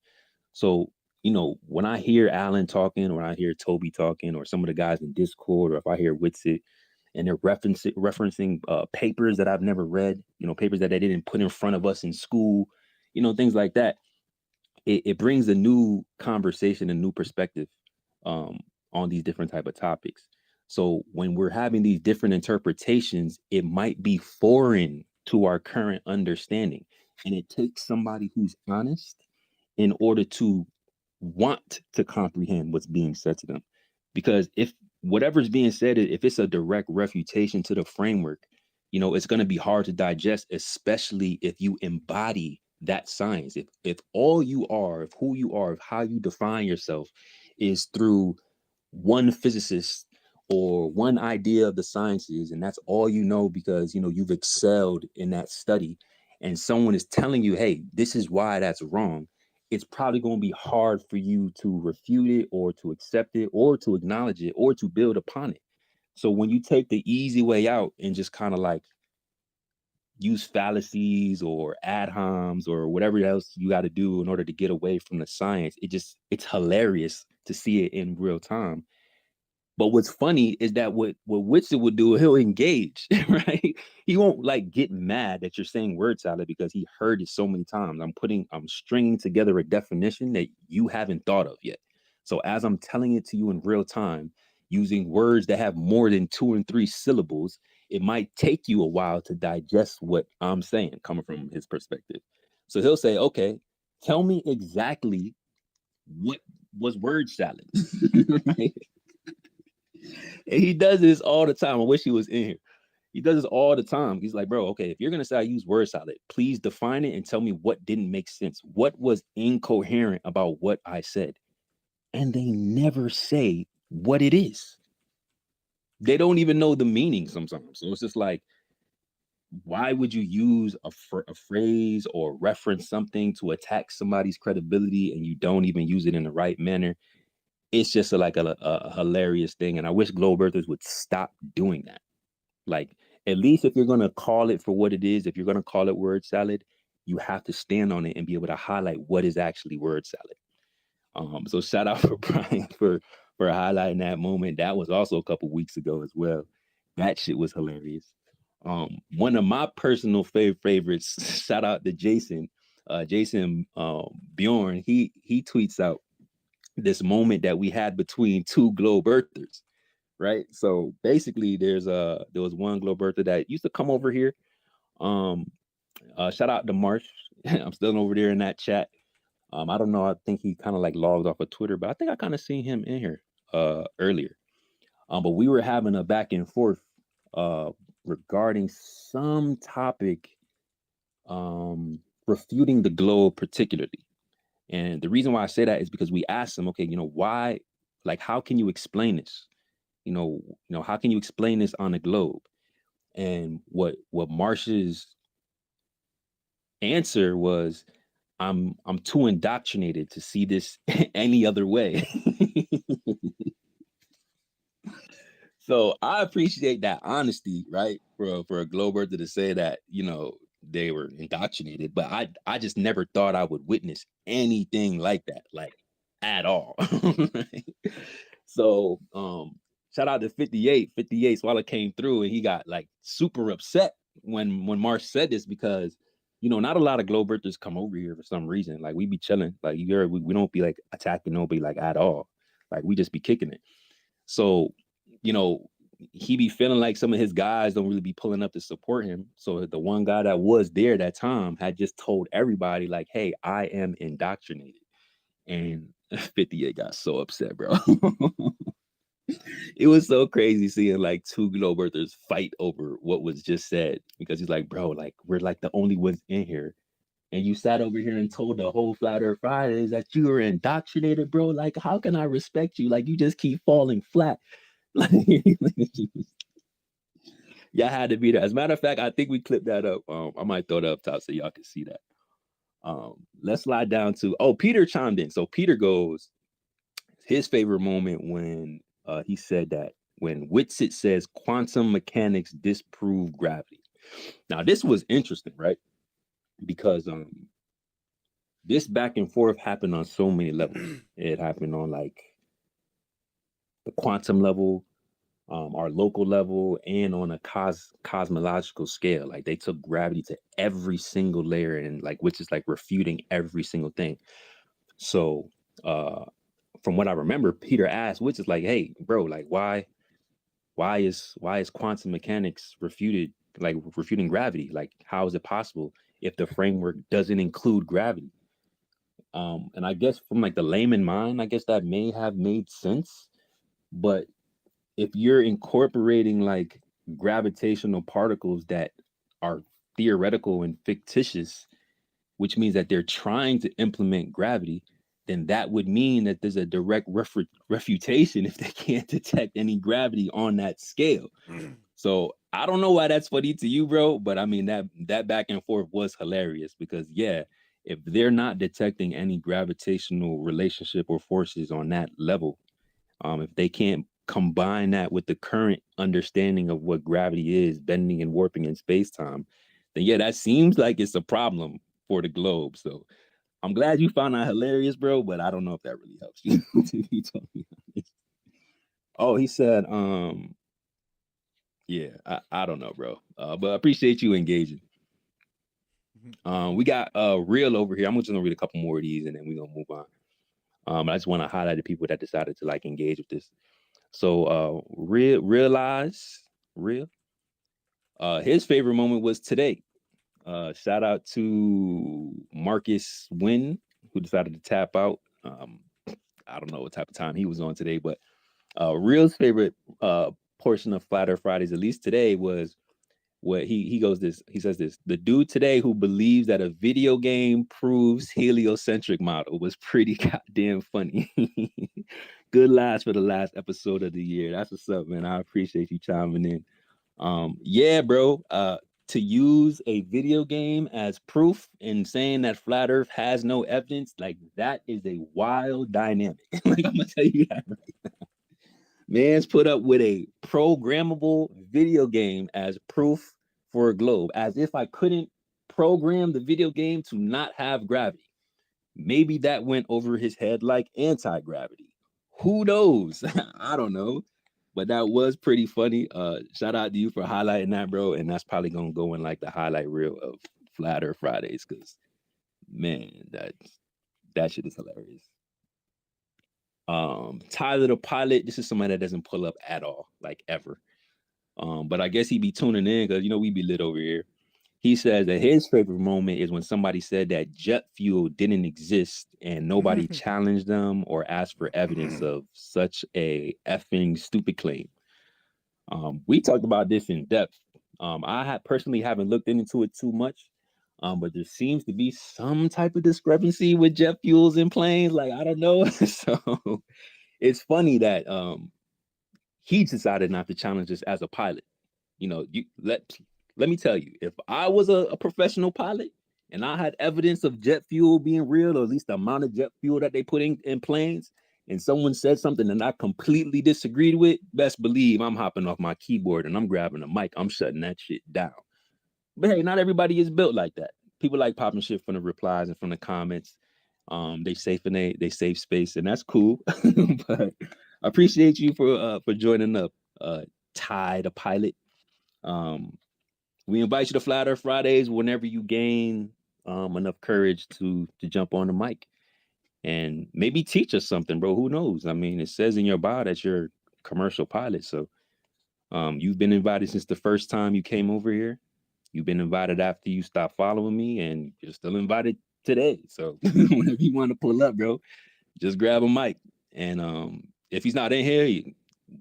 So, when I hear Alan talking, or I hear Toby talking, or some of the guys in Discord, or if I hear Witsit and they're referencing papers that I've never read, papers that they didn't put in front of us in school, things like that, it brings a new conversation, a new perspective on these different type of topics. So when we're having these different interpretations, it might be foreign to our current understanding. And it takes somebody who's honest in order to want to comprehend what's being said to them. Because if whatever's being said, if it's a direct refutation to the framework, it's going to be hard to digest, especially if you embody that science. If all you are, if who you are, if how you define yourself is through one physicist or one idea of the sciences, and that's all you know because you've excelled in that study, and someone is telling you, hey, this is why that's wrong, it's probably going to be hard for you to refute it or to accept it or to acknowledge it or to build upon it, So when you take the easy way out and just kind of like use fallacies or ad homs or whatever else you got to do in order to get away from the science, it's hilarious to see it in real time. But what's funny is that what Whitson would do, he'll engage, right? He won't like get mad that you're saying word salad because he heard it so many times. I'm stringing together a definition that you haven't thought of yet. So as I'm telling it to you in real time, using words that have more than 2 and 3 syllables, it might take you a while to digest what I'm saying, coming from his perspective. So he'll say, okay, tell me exactly what was word salad, right? And he does this all the time. I wish he was in here. He does this all the time. He's like, bro, okay, if you're going to say I use word salad, please define it and tell me what didn't make sense. What was incoherent about what I said? And they never say what it is. They don't even know the meaning sometimes. So it's just like, why would you use a phrase or reference something to attack somebody's credibility and you don't even use it in the right manner? It's just a hilarious thing. And I wish Globe Earthers would stop doing that. Like, at least if you're going to call it for what it is, if you're going to call it word salad, you have to stand on it and be able to highlight what is actually word salad. So shout out for Brian for highlighting that moment. That was also a couple weeks ago as well. That shit was hilarious. One of my personal favorites, shout out to Jason. Jason Bjorn, he tweets out this moment that we had between two Globe Earthers, right? So basically there was one Globe Earther that used to come over here. Shout out to Marsh. I'm still over there in that chat. I don't know. I think he kind of like logged off of Twitter, but I think I kind of seen him in here earlier. But we were having a back and forth regarding some topic refuting the globe particularly. And the reason why I say that is because we asked him, okay, why, like, how can you explain this? How can you explain this on the globe? And what Marsh's answer was, I'm too indoctrinated to see this any other way. So I appreciate that honesty, right? For a Globe Earther to say that, they were indoctrinated, but I just never thought I would witness anything like that, like at all. So shout out to 58. 58 Swallow came through and he got like super upset when Marsh said this because not a lot of Globe Earthers come over here for some reason. Like we be chilling. Like we don't be like attacking nobody like at all. Like we just be kicking it. So, he be feeling like some of his guys don't really be pulling up to support him. So the one guy that was there that time had just told everybody like, hey, I am indoctrinated. And 58 got so upset, bro. It was so crazy seeing like two Globe Earthers fight over what was just said because he's like, bro, like we're like the only ones in here. And you sat over here and told the whole Flat Earth Fridays that you were indoctrinated, bro. Like, how can I respect you? Like, you just keep falling flat. Like, y'all had to be there. As a matter of fact, I think we clipped that up. I might throw it up top so y'all can see that. Let's slide down to Peter chimed in. So Peter goes, his favorite moment when he said that when Whitsitt says quantum mechanics disprove gravity. Now, this was interesting, right? Because this back and forth happened on so many levels. It happened on like the quantum level, our local level, and on a cosmological scale. Like they took gravity to every single layer and like, which is like refuting every single thing. So from what I remember, Peter asked, which is like, hey, bro, like why is quantum mechanics refuting gravity? Like, how is it possible if the framework doesn't include gravity? And I guess from like the layman mind, I guess that may have made sense. But if you're incorporating like gravitational particles that are theoretical and fictitious, which means that they're trying to implement gravity, then that would mean that there's a direct refutation if they can't detect any gravity on that scale. So I don't know why that's funny to you, bro, but I mean that back and forth was hilarious because if they're not detecting any gravitational relationship or forces on that level, if they can't combine that with the current understanding of what gravity is, bending and warping in space-time, then yeah, that seems like it's a problem for the globe. So I'm glad you found that hilarious, bro, but I don't know if that really helps you, to be totally honest. Oh, he said, yeah, I don't know, bro. But I appreciate you engaging. We got Real over here. I'm just gonna read a couple more of these and then we're gonna move on. I just want to highlight the people that decided to like engage with this. So realize Real. His favorite moment was today. Shout out to Marcus Wynn, who decided to tap out. I don't know what type of time he was on today, but Real's favorite portion of Flat Earth Fridays, at least today, was what he says this: the dude today who believes that a video game proves heliocentric model was pretty goddamn funny. Good laughs for the last episode of the year. That's what's up, man. I appreciate you chiming in. Yeah, bro. To use a video game as proof and saying that flat Earth has no evidence, like that is a wild dynamic. Like I'm gonna tell you that right now. Man's put up with a programmable video game as proof for a globe, as if I couldn't program the video game to not have gravity. Maybe that went over his head like anti-gravity. Who knows? I don't know. But that was pretty funny. Shout out to you for highlighting that, bro. And that's probably gonna go in like the highlight reel of Flat Earth Fridays, because man, that shit is hilarious. Tyler the Pilot, this is somebody that doesn't pull up at all, like ever. But I guess he be tuning in because we be lit over here. He says that his favorite moment is when somebody said that jet fuel didn't exist and nobody challenged them or asked for evidence of such a effing stupid claim. We talked about this in depth. I personally haven't looked into it too much, but there seems to be some type of discrepancy with jet fuels in planes. Like, I don't know. So it's funny that he decided not to challenge us as a pilot. Let me tell you, if I was a professional pilot and I had evidence of jet fuel being real, or at least the amount of jet fuel that they put in planes, and someone said something that I completely disagreed with, best believe I'm hopping off my keyboard and I'm grabbing a mic. I'm shutting that shit down. But hey, not everybody is built like that. People like popping shit from the replies and from the comments. They save space, and that's cool. But I appreciate you for joining up, Ty the Pilot. We invite you to Flat Earth Fridays whenever you gain enough courage to jump on the mic and maybe teach us something, bro. Who knows? I mean, it says in your bio that you're a commercial pilot, so you've been invited since the first time you came over here. You've been invited after you stopped following me, and you're still invited today. So whenever you want to pull up, bro, just grab a mic. And if he's not in here,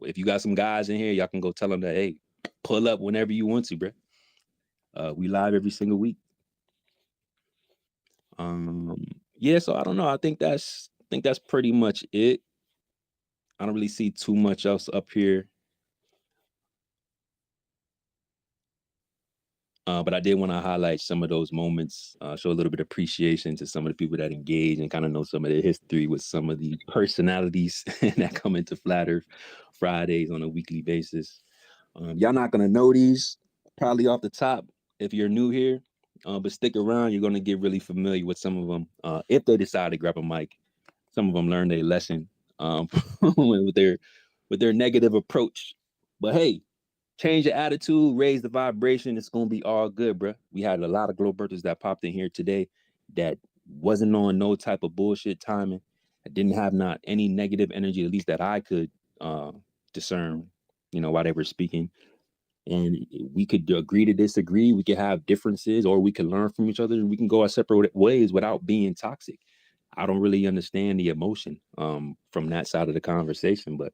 if you got some guys in here, y'all can go tell him that, hey, pull up whenever you want to, bro. We live every single week. Yeah, so I don't know. I think that's pretty much it. I don't really see too much else up here. But I did want to highlight some of those moments, show a little bit of appreciation to some of the people that engage and kind of know some of their history with some of the personalities that come into Flat Earth Fridays on a weekly basis. Y'all not going to know these probably off the top if you're new here, but stick around. You're going to get really familiar with some of them. If they decide to grab a mic, some of them learn their lesson with their negative approach. But hey, change your attitude, raise the vibration. It's gonna be all good, bro. We had a lot of glow birthers that popped in here today that wasn't on no type of bullshit timing. I didn't have not any negative energy, at least that I could discern, while they were speaking. And we could agree to disagree. We could have differences, or we can learn from each other. And we can go our separate ways without being toxic. I don't really understand the emotion from that side of the conversation, but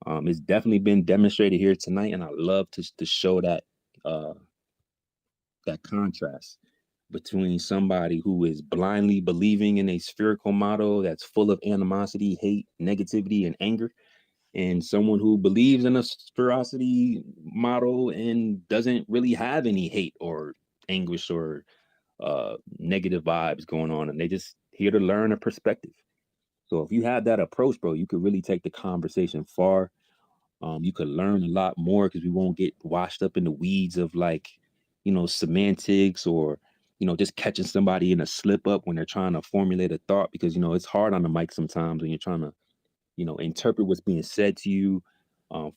it's definitely been demonstrated here tonight, and I love to show that that contrast between somebody who is blindly believing in a spherical model that's full of animosity, hate, negativity, and anger, and someone who believes in a sphericity model and doesn't really have any hate or anguish or negative vibes going on, and they just here to learn a perspective. So if you have that approach, bro, you could really take the conversation far. You could learn a lot more because we won't get washed up in the weeds of like, semantics or, just catching somebody in a slip up when they're trying to formulate a thought, because, it's hard on the mic sometimes when you're trying to, interpret what's being said to you,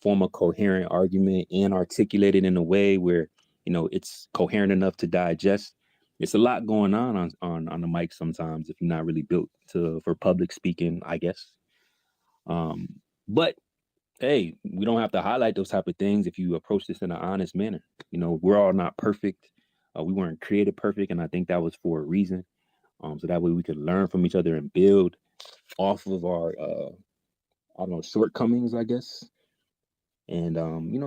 form a coherent argument and articulate it in a way where, it's coherent enough to digest. It's a lot going on the mic sometimes if you're not really built for public speaking, I guess. But hey, we don't have to highlight those type of things if you approach this in an honest manner. We're all not perfect. We weren't created perfect, and I think that was for a reason. So that way we could learn from each other and build off of our I don't know, shortcomings, I guess. And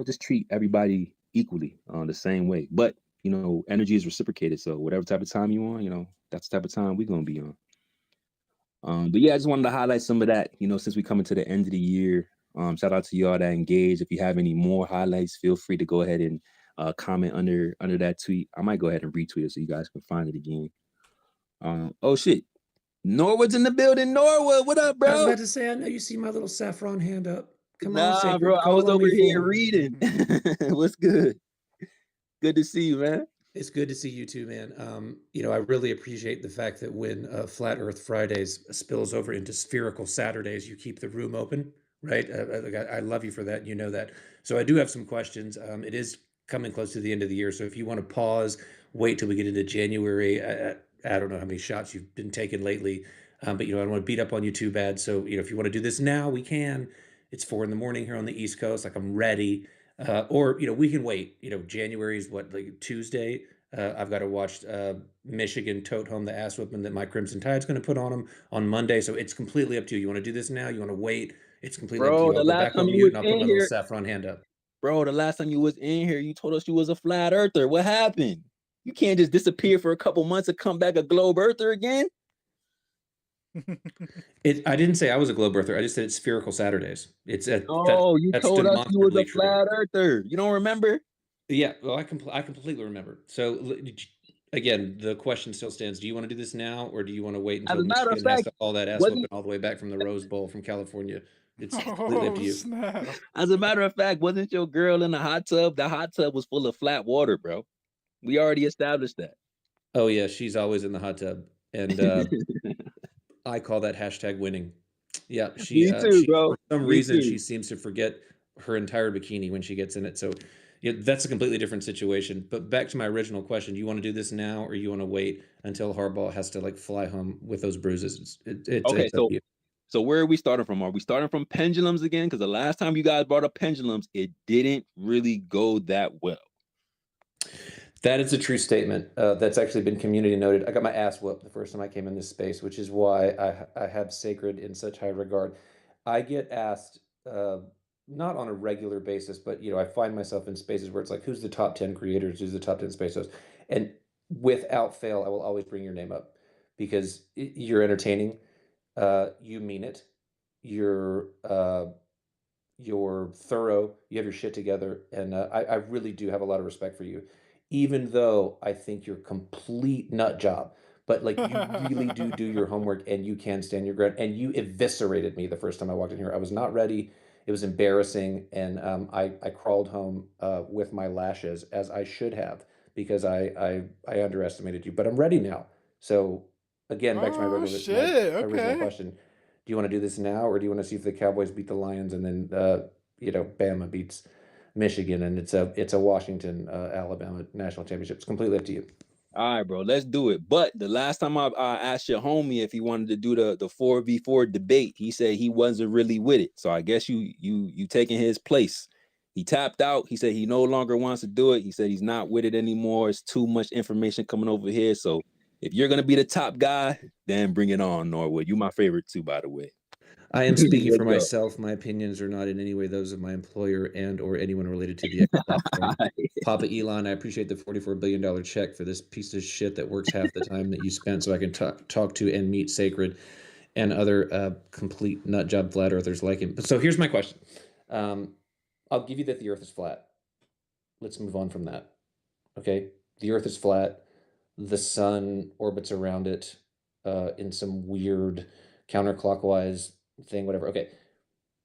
just treat everybody equally the same way. But energy is reciprocated. So whatever type of time you on, that's the type of time we're gonna be on. But yeah, I just wanted to highlight some of that, since we coming to the end of the year. Shout out to y'all that engaged. If you have any more highlights, feel free to go ahead and comment under that tweet. I might go ahead and retweet it so you guys can find it again. Oh shit. Norwood's in the building. Norwood, what up, bro? I was about to say, I know you see my little saffron hand up. Come on, Nah, Sacred. bro, I Call was on over me, here fool. reading. What's good? Good to see you, man. It's good to see you too, man. I really appreciate the fact that when Flat Earth Fridays spills over into Spherical Saturdays, you keep the room open, right? I love you for that. You know that. So I do have some questions. It is coming close to the end of the year. So if you want to pause, wait till we get into January. I don't know how many shots you've been taking lately, but I don't want to beat up on you too bad. So if you want to do this now, we can. It's 4 a.m. here on the East Coast. Like, I'm ready. Or we can wait. January is what, like Tuesday. I've got to watch Michigan tote home the ass whipping that my Crimson Tide's going to put on them on Monday. So it's completely up to you. You want to do this now? You want to wait? It's completely up to Bro, you. the I'll go last back time on you mute was and I'll put in my little here, saffron hand up. bro, the last time you was in here, you told us you was a flat earther. What happened? You can't just disappear for a couple months and come back a globe earther again. I didn't say I was a globe earther. I just said it's Spherical Saturdays. Oh, you that's told us you was demonstrably a flat earther. You don't remember? Yeah, well, I completely remember. So again, the question still stands. Do you want to do this now, or do you want to wait As until a matter of Michigan has fact, to haul that ass wasn't whipping all the way back from the Rose Bowl from California? It's completely up to you. Snap. as a matter of fact, wasn't your girl in the hot tub? The hot tub was full of flat water, bro. We already established that. Oh yeah, she's always in the hot tub, and I call that hashtag winning. Yeah, Me too, bro. for some Me reason too. she seems to forget her entire bikini when she gets in it. So yeah, that's a completely different situation. But back to my original question: do you want to do this now, or you want to wait until Harbaugh has to like fly home with those bruises? Okay, It's up to you. so where are we starting from? Are we starting from pendulums again? Because the last time you guys brought up pendulums, it didn't really go that well. That is a true statement. That's actually been community noted. I got my ass whooped the first time I came in this space, which is why I have Sacred in such high regard. I get asked, not on a regular basis, but I find myself in spaces where it's like, who's the top 10 creators? Who's the top 10 space hosts? And without fail, I will always bring your name up because you're entertaining. You mean it. You're thorough, you have your shit together, and I really do have a lot of respect for you, even though I think you're a complete nut job. But like, you really do your homework, and you can stand your ground. And you eviscerated me the first time I walked in here. I was not ready. It was embarrassing, and I crawled home with my lashes, as I should have, because I underestimated you. But I'm ready now. So again, back to my original question. Do you want to do this now, or do you want to see if the Cowboys beat the Lions and then Bama beats Michigan and it's a Washington Alabama national championship? It's completely up to you. All right, bro, let's do it. But the last time I asked your homie if he wanted to do the 4v4 debate, he said he wasn't really with it. So I guess you taking his place. He tapped out. He said he no longer wants to do it. He said he's not with it anymore. It's too much information coming over here. So if you're gonna be the top guy, then bring it on, Norwood. You my favorite too, by the way. I am speaking for Let's go. myself. My opinions are not in any way those of my employer and or anyone related to the platform. Papa Elon, I appreciate the $44 billion check for this piece of shit that works half the time that you spent so I can talk to and meet Sacred and other complete nut job flat earthers like him. So here's my question. I'll give you that the earth is flat. Let's move on from that. Okay? The earth is flat. The sun orbits around it in some weird counterclockwise thing, whatever. Okay.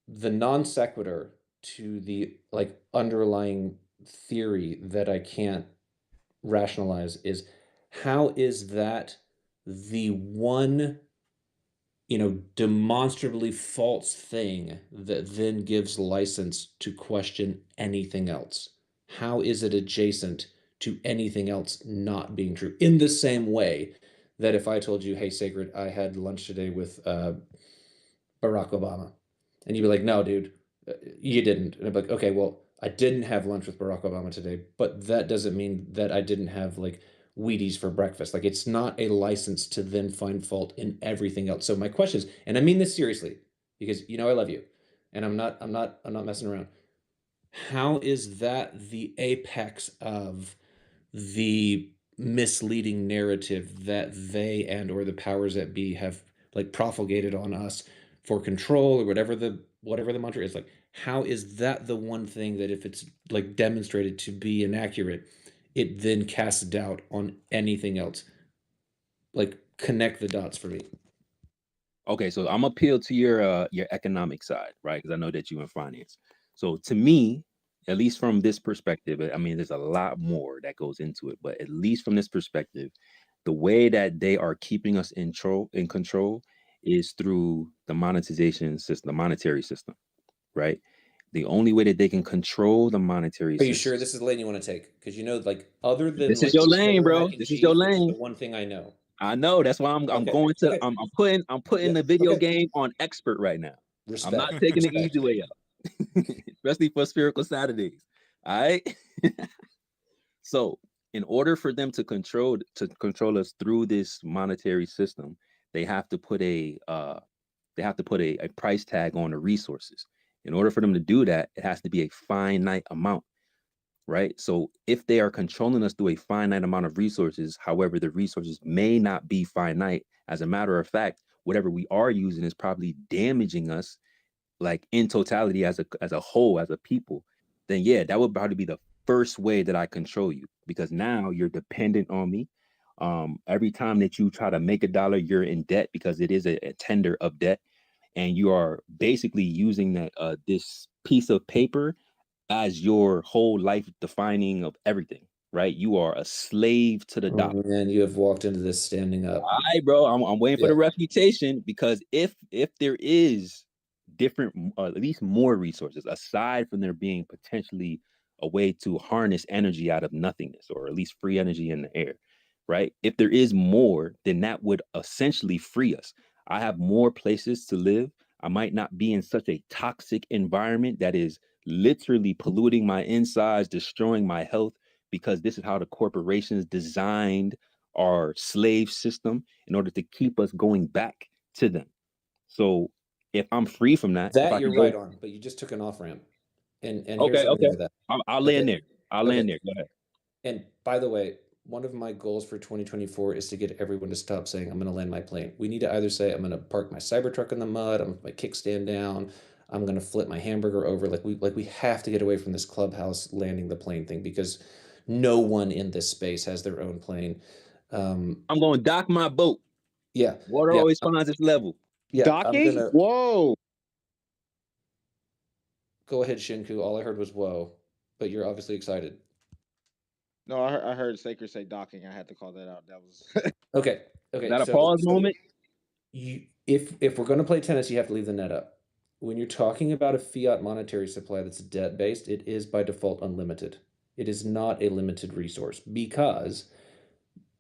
The non sequitur to the like underlying theory that I can't rationalize is how is that the one, demonstrably false thing that then gives license to question anything else? How is it adjacent to anything else not being true? In the same way that if I told you, hey, Sacred, I had lunch today with Barack Obama, and you'd be like, no, dude, you didn't. And I'd be like, okay, well, I didn't have lunch with Barack Obama today, but that doesn't mean that I didn't have like Wheaties for breakfast. Like it's not a license to then find fault in everything else. So my question is, and I mean this seriously, because I love you, and I'm not messing around. How is that the apex of the misleading narrative that they and or the powers that be have like propagated on us for control or whatever the mantra is? Like, how is that the one thing that if it's like demonstrated to be inaccurate, it then casts doubt on anything else? Like, connect the dots for me. Okay, so I'm appeal to your economic side, right? Because I know that you in finance. So to me, at least from this perspective, I mean, there's a lot more that goes into it, but at least from this perspective, the way that they are keeping us in control is through the monetization system, the monetary system, right? The only way that they can control the monetary Are you system. sure this is the lane you want to take? Because like other than This is like your the lane, killer bro. mac and This is your cheese, this is the lane. one thing I know. I know. That's why I'm Okay, going to okay. I'm putting Yeah, the video okay. game on expert right now. I'm not Respect, taking the respect. easy way out, especially for Spherical Saturdays. All right. So, in order for them to control us through this monetary system, they have to put a price tag on the resources. In order for them to do that, it has to be a finite amount, right? So if they are controlling us through a finite amount of resources, however, the resources may not be finite. As a matter of fact, whatever we are using is probably damaging us, like in totality as a whole, as a people. Then yeah, that would probably be the first way that I control you, because now you're dependent on me. Every time that you try to make a dollar, you're in debt because it is a tender of debt, and you are basically using that this piece of paper as your whole life defining of everything, right? You are a slave to the dollar. Oh man, you have walked into this standing up. All right, bro. I'm waiting for Yeah. the refutation, because if there is different, at least more resources aside from there being potentially a way to harness energy out of nothingness, or at least free energy in the air, right? If there is more, then that would essentially free us. I have more places to live. I might not be in such a toxic environment that is literally polluting my insides, destroying my health, because this is how the corporations designed our slave system in order to keep us going back to them. So if I'm free from that, if That I you're can go, right on, but you just took an off ramp. And here's okay, the thing okay, with that. I'll land Okay. there. I'll Okay. land there. Go ahead. And by the way, one of my goals for 2024 is to get everyone to stop saying, I'm going to land my plane. We need to either say, I'm going to park my Cybertruck in the mud, I'm going to put my kickstand down, I'm going to flip my hamburger over. Like we have to get away from this clubhouse landing the plane thing, because no one in this space has their own plane. I'm going to dock my boat. Yeah. Water Yeah. always finds its level. Yeah. I'm Docking? gonna Whoa. go ahead, Shinku. All I heard was whoa, but you're obviously excited. No, I heard Sacred say docking. I had to call that out. That was Okay. Is Okay. that a So pause moment? if we're going to play tennis, you have to leave the net up. When you're talking about a fiat monetary supply that's debt based, it is by default unlimited. It is not a limited resource, because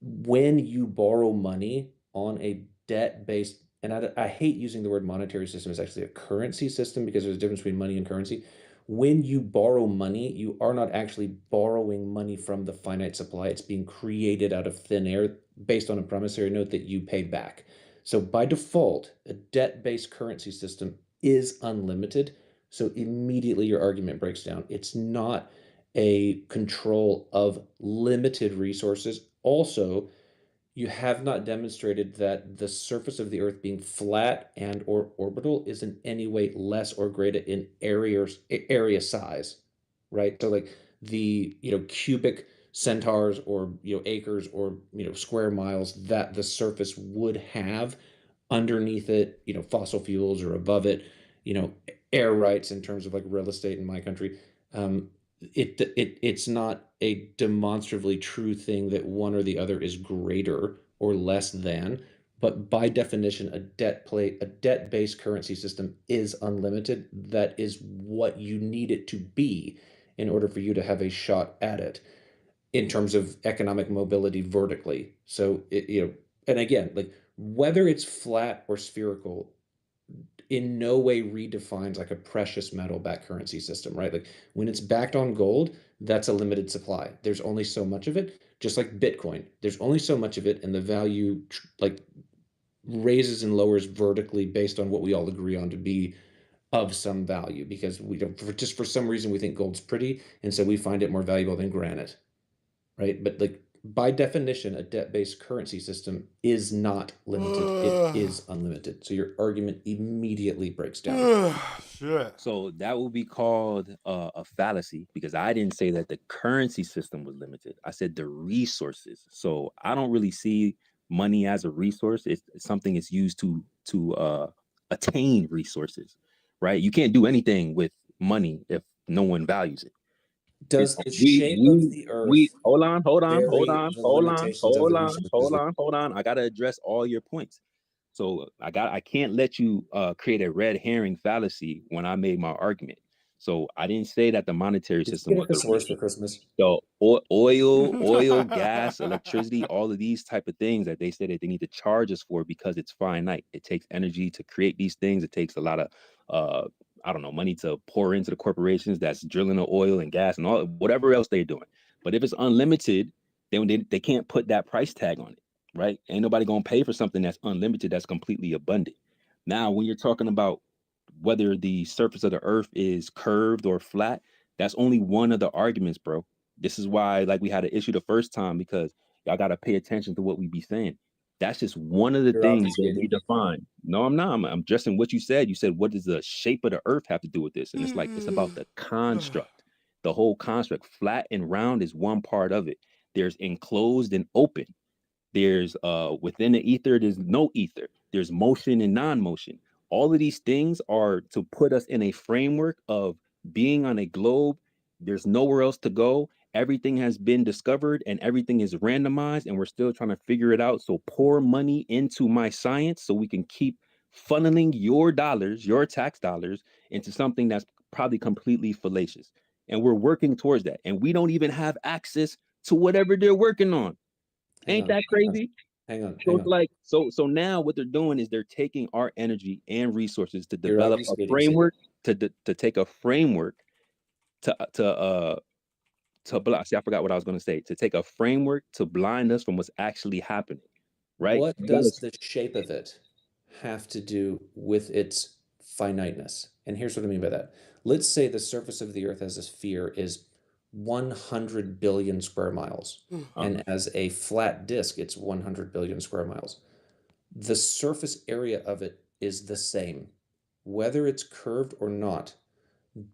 when you borrow money on a debt based, and I hate using the word monetary system, it's actually a currency system, because there's a difference between money and currency. When you borrow money, you are not actually borrowing money from the finite supply. It's being created out of thin air based on a promissory note that you pay back. So by default, a debt-based currency system is unlimited. So immediately your argument breaks down. It's not a control of limited resources. Also, you have not demonstrated that the surface of the Earth being flat and or orbital is in any way less or greater in area size, right? So like the cubic centaurs, or acres, or square miles that the surface would have underneath it, fossil fuels, or above it, you know air rights in terms of like real estate in my country. It's not a demonstrably true thing that one or the other is greater or less than, but by definition, a debt-based currency system is unlimited. That is what you need it to be in order for you to have a shot at it in terms of economic mobility vertically. So and again, like whether it's flat or spherical in no way redefines like a precious metal backed currency system, right? Like when it's backed on gold, that's a limited supply. There's only so much of it, just like Bitcoin. There's only so much of it, and the value like raises and lowers vertically based on what we all agree on to be of some value because we don't just for some reason we think gold's pretty, and so we find it more valuable than granite, right? But like by definition, a debt-based currency system is not limited. It is unlimited. So your argument immediately breaks down. Shit. So that will be called a fallacy because I didn't say that the currency system was limited. I said the resources. So I don't really see money as a resource. It's something it's used to attain resources, right? You can't do anything with money if no one values it. Does the shape of the We earth hold on. vary the limitations of the resources that I gotta address all your points. So I can't let you create a red herring fallacy when I made my argument. So I didn't say that the monetary Did you system get a was the thesaurus for reason. Christmas? So oil, gas, electricity, all of these type of things that they say that they need to charge us for because it's finite. It takes energy to create these things. It takes a lot of I don't know, money to pour into the corporations that's drilling the oil and gas and all whatever else they're doing. But if it's unlimited, then they can't put that price tag on it, right? Ain't nobody gonna pay for something that's unlimited, that's completely abundant. Now, when you're talking about whether the surface of the earth is curved or flat, that's only one of the arguments, bro. This is why, like, we had an issue the first time because y'all got to pay attention to what we be saying. That's just one of the You're things that we obfuscating. define. No, I'm not. I'm addressing what you said. You said, what does the shape of the earth have to do with this? And it's like, it's about the construct, the whole construct. Flat and round is one part of it. There's enclosed and open. There's within the ether, there's no ether. There's motion and non-motion. All of these things are to put us in a framework of being on a globe. There's nowhere else to go. Everything has been discovered and everything is randomized, and we're still trying to figure it out. So pour money into my science so we can keep funneling your dollars, your tax dollars, into something that's probably completely fallacious. And we're working towards that. And we don't even have access to whatever they're working on. Ain't that crazy? So it's like, so now what they're doing is they're taking our energy and resources to You're develop a obfuscating, Sid. framework to take a framework to blind. See, I forgot what I was going to say. To take a framework to blind us from what's actually happening, right? What does the shape of it have to do with its finiteness? And here's what I mean by that. Let's say the surface of the Earth as a sphere is 100 billion square miles, and as a flat disk, it's 100 billion square miles. The surface area of it is the same. Whether it's curved or not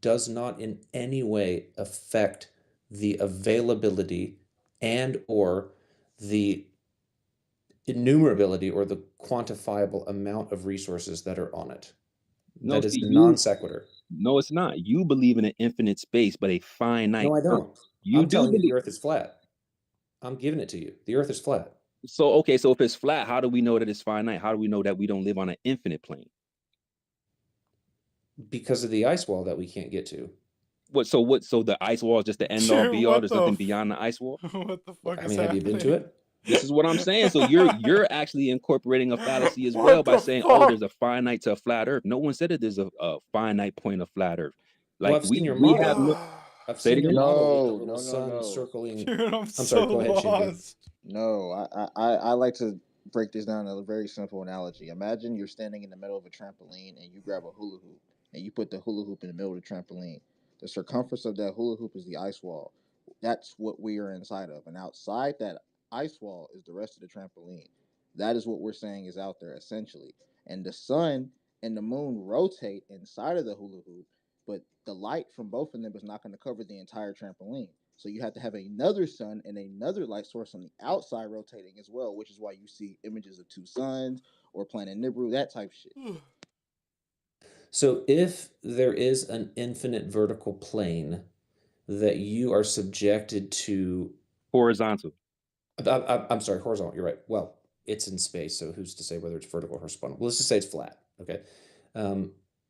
does not in any way affect the availability and or the innumerability or the quantifiable amount of resources that are on it. No, That is see, a non sequitur. No, it's not. You believe in an infinite space, but a finite. No, I Earth. don't. You I'm do telling you the believe. Earth is flat. I'm giving it to you. The Earth is flat. So okay, so if it's flat, how do we know that it's finite? How do we know that we don't live on an infinite plane? Because of the ice wall that we can't get to. So the ice wall is just the end all be all. There's nothing beyond the ice wall. What the fuck I mean, have you been to it? This is what I'm saying. So you're actually incorporating a fallacy as well by saying, oh, there's a finite to a flat Earth. No one said that there's a finite point of flat Earth. Like Well, I've seen your we have model. no. I've Say it seen your again. model with the No, little no, no, sun no. circling. Dude, I'm sorry, so go ahead, Shinju. lost. No, I like to break this down in a very simple analogy. Imagine you're standing in the middle of a trampoline and you grab a hula hoop and you put the hula hoop in the middle of the trampoline. The circumference of that hula hoop is the ice wall. That's what we are inside of. And outside that ice wall is the rest of the trampoline. That is what we're saying is out there essentially. And the sun and the moon rotate inside of the hula hoop, but the light from both of them is not going to cover the entire trampoline. So you have to have another sun and another light source on the outside rotating as well, which is why you see images of two suns or planet Nibiru, that type shit. So if there is an infinite vertical plane that you are subjected to, Horizontal. I'm sorry, horizontal, you're right. Well, it's in space, so who's to say whether it's vertical or horizontal? Let's just say it's flat, okay?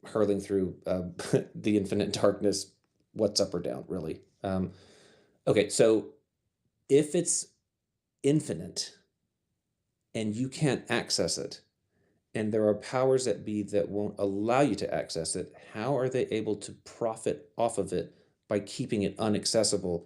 Hurling through the infinite darkness, what's up or down, really? Okay, so if it's infinite and you can't access it, and there are powers that be that won't allow you to access it, how are they able to profit off of it by keeping it inaccessible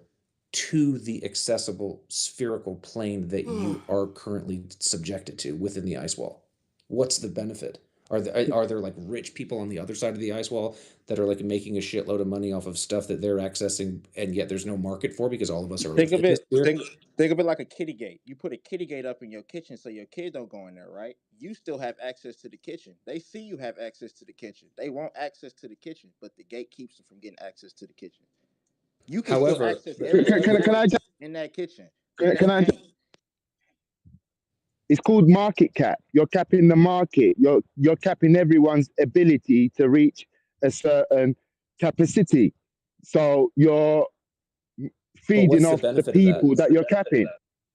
to the accessible spherical plane that you are currently subjected to within the ice wall? What's the benefit? Are there like rich people on the other side of the ice wall that are like making a shitload of money off of stuff that they're accessing, and yet there's no market for because all of us are Think of within this it. sphere? Think of it like a kitty gate. You put a kitty gate up in your kitchen so your kid don't go in there, right? You still have access to the kitchen. They see you have access to the kitchen. They want access to the kitchen, but the gate keeps them from getting access to the kitchen. You can still However, access the- every other Can I space just in that kitchen, but can they I? can't. It's called market cap. You're capping the market. You're capping everyone's ability to reach a certain capacity. So you're but feeding what's the off the benefit of that? people that you're capping.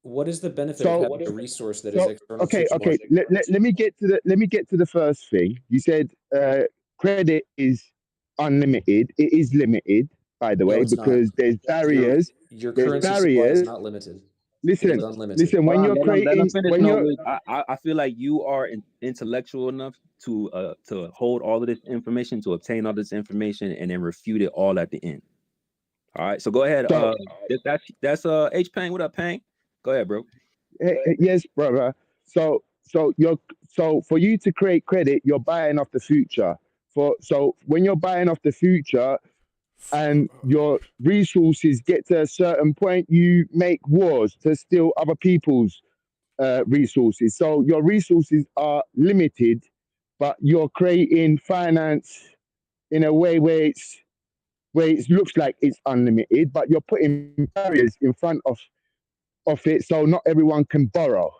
What is the benefit of So having a resource that is so external to you? okay. Let me get to the first thing. You said credit is unlimited. It is limited, by the No, way, it's not. because there's Your barriers. your There's currency supply is barriers. not limited. It is Listen, unlimited. listen. Hold When on, you're let him creating, finish, when you're Norwood. I feel like you are intellectual enough to hold all of this information, to obtain all this information, and then refute it all at the end. All right, so go ahead. so That's H Pang. What up, Pang? Go ahead, bro. yes, brother. So for you to create credit, you're buying off the future. So when you're buying off the future and your resources get to a certain point, you make wars to steal other people's resources. So your resources are limited, but you're creating finance in a way where it looks like it's unlimited, but you're putting barriers in front of it, so not everyone can borrow.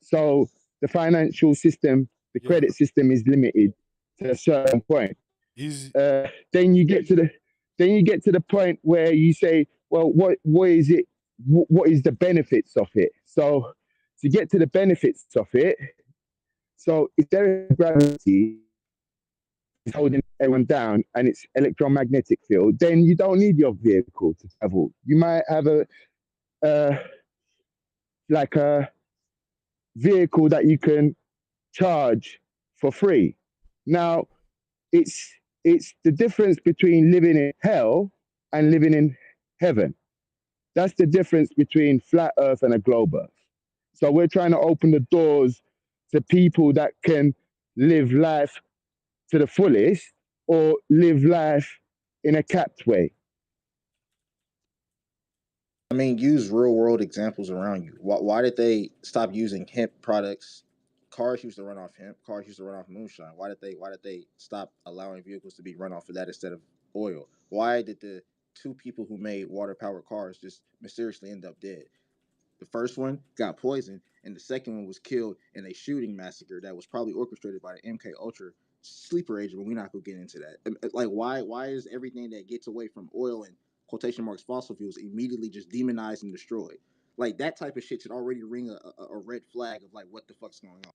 So the financial system, the Yeah, credit system is limited to a certain point. he's Then you get to the point where you say, well, what is it? What is the benefits of it? So to get to the benefits of it, so if there is gravity is holding everyone down and it's electromagnetic field, then you don't need your vehicle to travel. You might have uh, like a vehicle that you can charge for free. Now, it's it's the difference between living in hell and living in heaven. That's the difference between flat Earth and a globe Earth. So we're trying to open the doors to people that can live life to the fullest or live life in a capped way. I mean, use real world examples around you. Why did they stop using hemp products? Cars used to run off hemp. Cars used to run off moonshine. Why did they stop allowing vehicles to be run off of that instead of oil? Why did the two people who made water powered cars just mysteriously end up dead? The first one got poisoned, and the second one was killed in a shooting massacre that was probably orchestrated by the MK Ultra sleeper agent. But we're not gonna get into that. Like, why is everything that gets away from oil and quotation marks fossil fuels immediately just demonized and destroyed? Like, that type of shit should already ring a red flag of like, what the fuck's going on.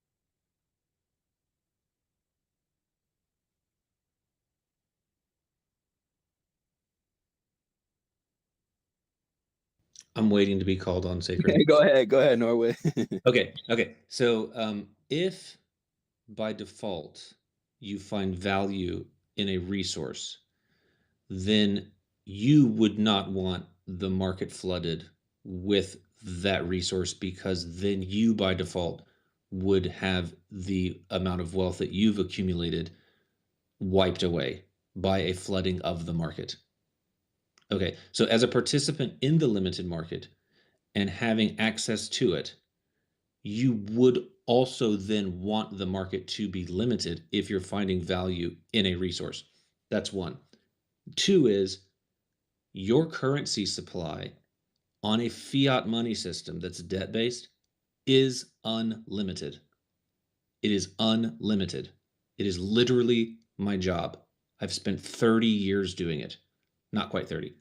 I'm waiting to be called on, Sacred. Go ahead, Norwood. Okay. So, if by default you find value in a resource, then you would not want the market flooded with that resource because then you by default would have the amount of wealth that you've accumulated wiped away by a flooding of the market. Okay, so as a participant in the limited market and having access to it, you would also then want the market to be limited if you're finding value in a resource. That's one. Two is your currency supply on a fiat money system that's debt based is unlimited. It is unlimited. It is literally my job. I've spent 30 years doing it. Not quite 30.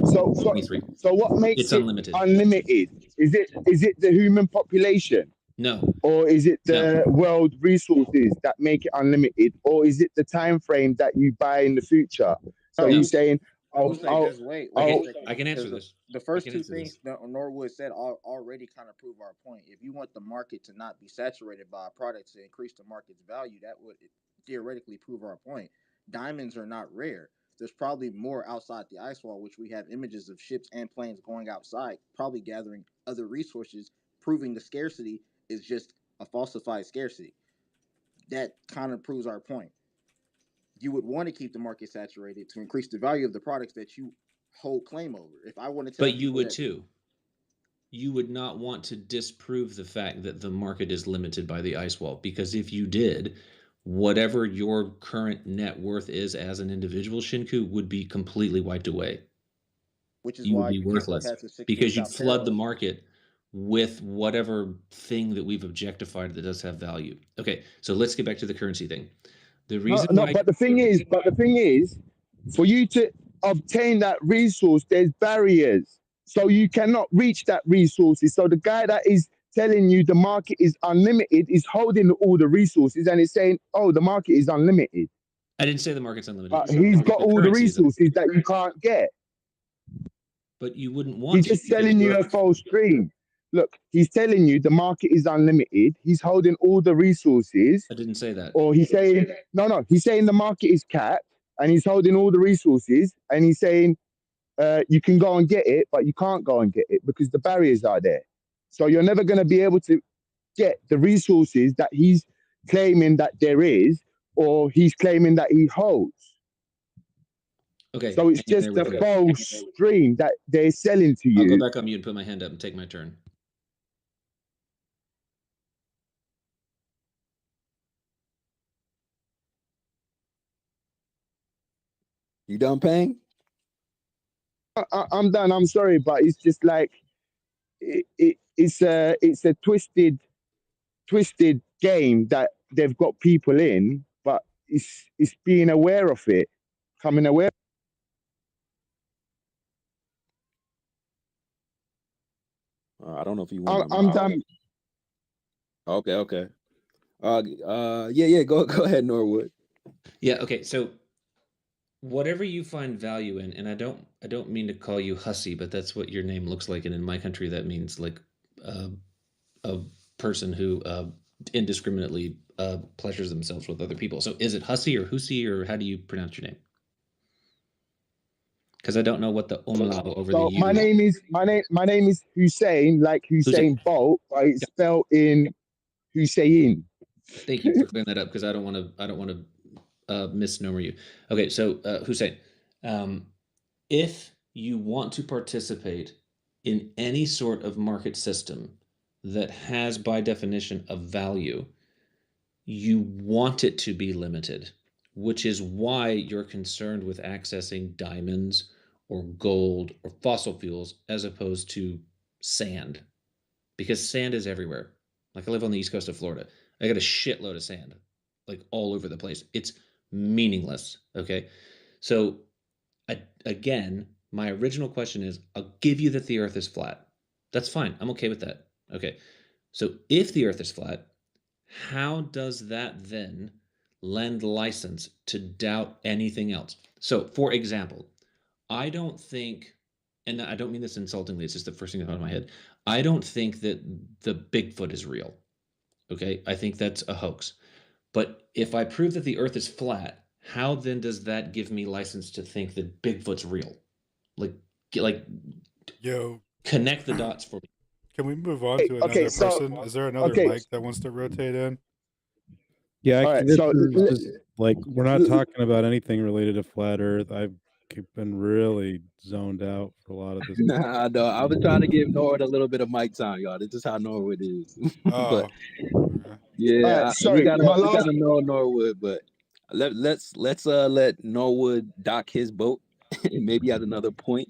So 23. what makes It's it unlimited. unlimited? Is it the human population? No. Or is it the world resources that make it unlimited? Or is it the time frame that you buy in the future? So No. you're saying, Just wait. Okay, a second, I can answer 'cause this. The first two things Norwood said already kind of prove our point. If you want the market to not be saturated by a product to increase the market's value, that would theoretically prove our point. Diamonds are not rare. There's probably more outside the ice wall, which we have images of ships and planes going outside, probably gathering other resources, proving the scarcity is just a falsified scarcity. That kind of proves our point. You would want to keep the market saturated to increase the value of the products that you hold claim over. If I want to tell But you people would that, too. You would not want to disprove the fact that the market is limited by the ice wall, because if you did, whatever your current net worth is as an individual, Shinku, would be completely wiped away. which is You would why be you can't go worthless past the 16 because you'd South flood the parallel. market with whatever thing that we've objectified that does have value. Okay, so let's get back to the currency thing. The reason why but the thing is, for you to obtain that resource, there's barriers. So you cannot reach that resources. So the guy that is telling you the market is unlimited is holding all the resources and is saying, oh, the market is unlimited. I didn't say the market's unlimited. But he's got all the resources that you can't get. But you wouldn't want He's to. just selling you a false dream. Look, he's telling you the market is unlimited. He's holding all the resources. I didn't say that. Or he's saying, no, he's saying the market is capped and he's holding all the resources and he's saying you can go and get it, but you can't go and get it because the barriers are there. So you're never going to be able to get the resources that he's claiming that there is, or he's claiming that he holds. Okay. So it's just a false dream that they're selling to you. I'll go back on mute and put my hand up and take my turn. You done paying? I'm done. I'm sorry, but it's just like it's a twisted game that they've got people in, but it's being aware of it, coming aware. I don't know if you want. I'm done. Okay. Yeah. Go ahead, Norwood. Yeah. Okay. So whatever you find value in, and I don't mean to call you hussy, but that's what your name looks like, and in my country that means like a person who indiscriminately pleasures themselves with other people. So is it hussy or hussy, or how do you pronounce your name? Because I don't know what the umlaut over the U. My name is Hussein, like Hussein Bolt, but it's spelled in Hussein. Thank you for clearing that up, because I don't want to misnomer you. Okay, so Hussein, if you want to participate in any sort of market system that has, by definition, a value, you want it to be limited, which is why you're concerned with accessing diamonds or gold or fossil fuels as opposed to sand, because sand is everywhere. Like, I live on the east coast of Florida. I got a shitload of sand, like all over the place. It's meaningless. Okay. So again, my original question is, I'll give you that the earth is flat. That's fine. I'm okay with that. Okay. So if the earth is flat, how does that then lend license to doubt anything else? So, for example, I don't think, and I don't mean this insultingly, it's just the first thing that comes to my head. I don't think that the Bigfoot is real. Okay, I think that's a hoax. But if I prove that the earth is flat, how then does that give me license to think that Bigfoot's real? Like Yo, connect the dots for me. Can we move on to another person? Is there another mic that wants to rotate in? Yeah, this is just like, we're not talking about anything related to flat Earth. I've been really zoned out for a lot of this. Nah, no, I was trying to give Norwood a little bit of mic time, y'all. This is how Norwood is. But yeah, we gotta know Norwood, but let's let Norwood dock his boat maybe at another point.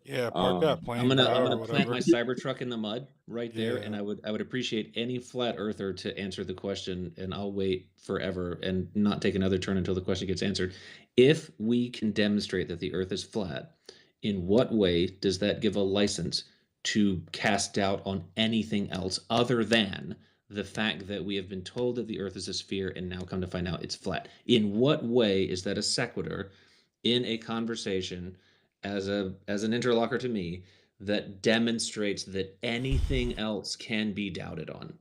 Yeah, park that I'm plane, gonna bro, or plant my whatever. Cybertruck in the mud right there, and Yeah. I would appreciate any flat earther to answer the question, and I'll wait forever and not take another turn until the question gets answered. If we can demonstrate that the Earth is flat, in what way does that give a license to cast doubt on anything else other than the fact that we have been told that the Earth is a sphere and now come to find out it's flat? In what way is that a sequitur in a conversation as an interlocutor to me that demonstrates that anything else can be doubted on?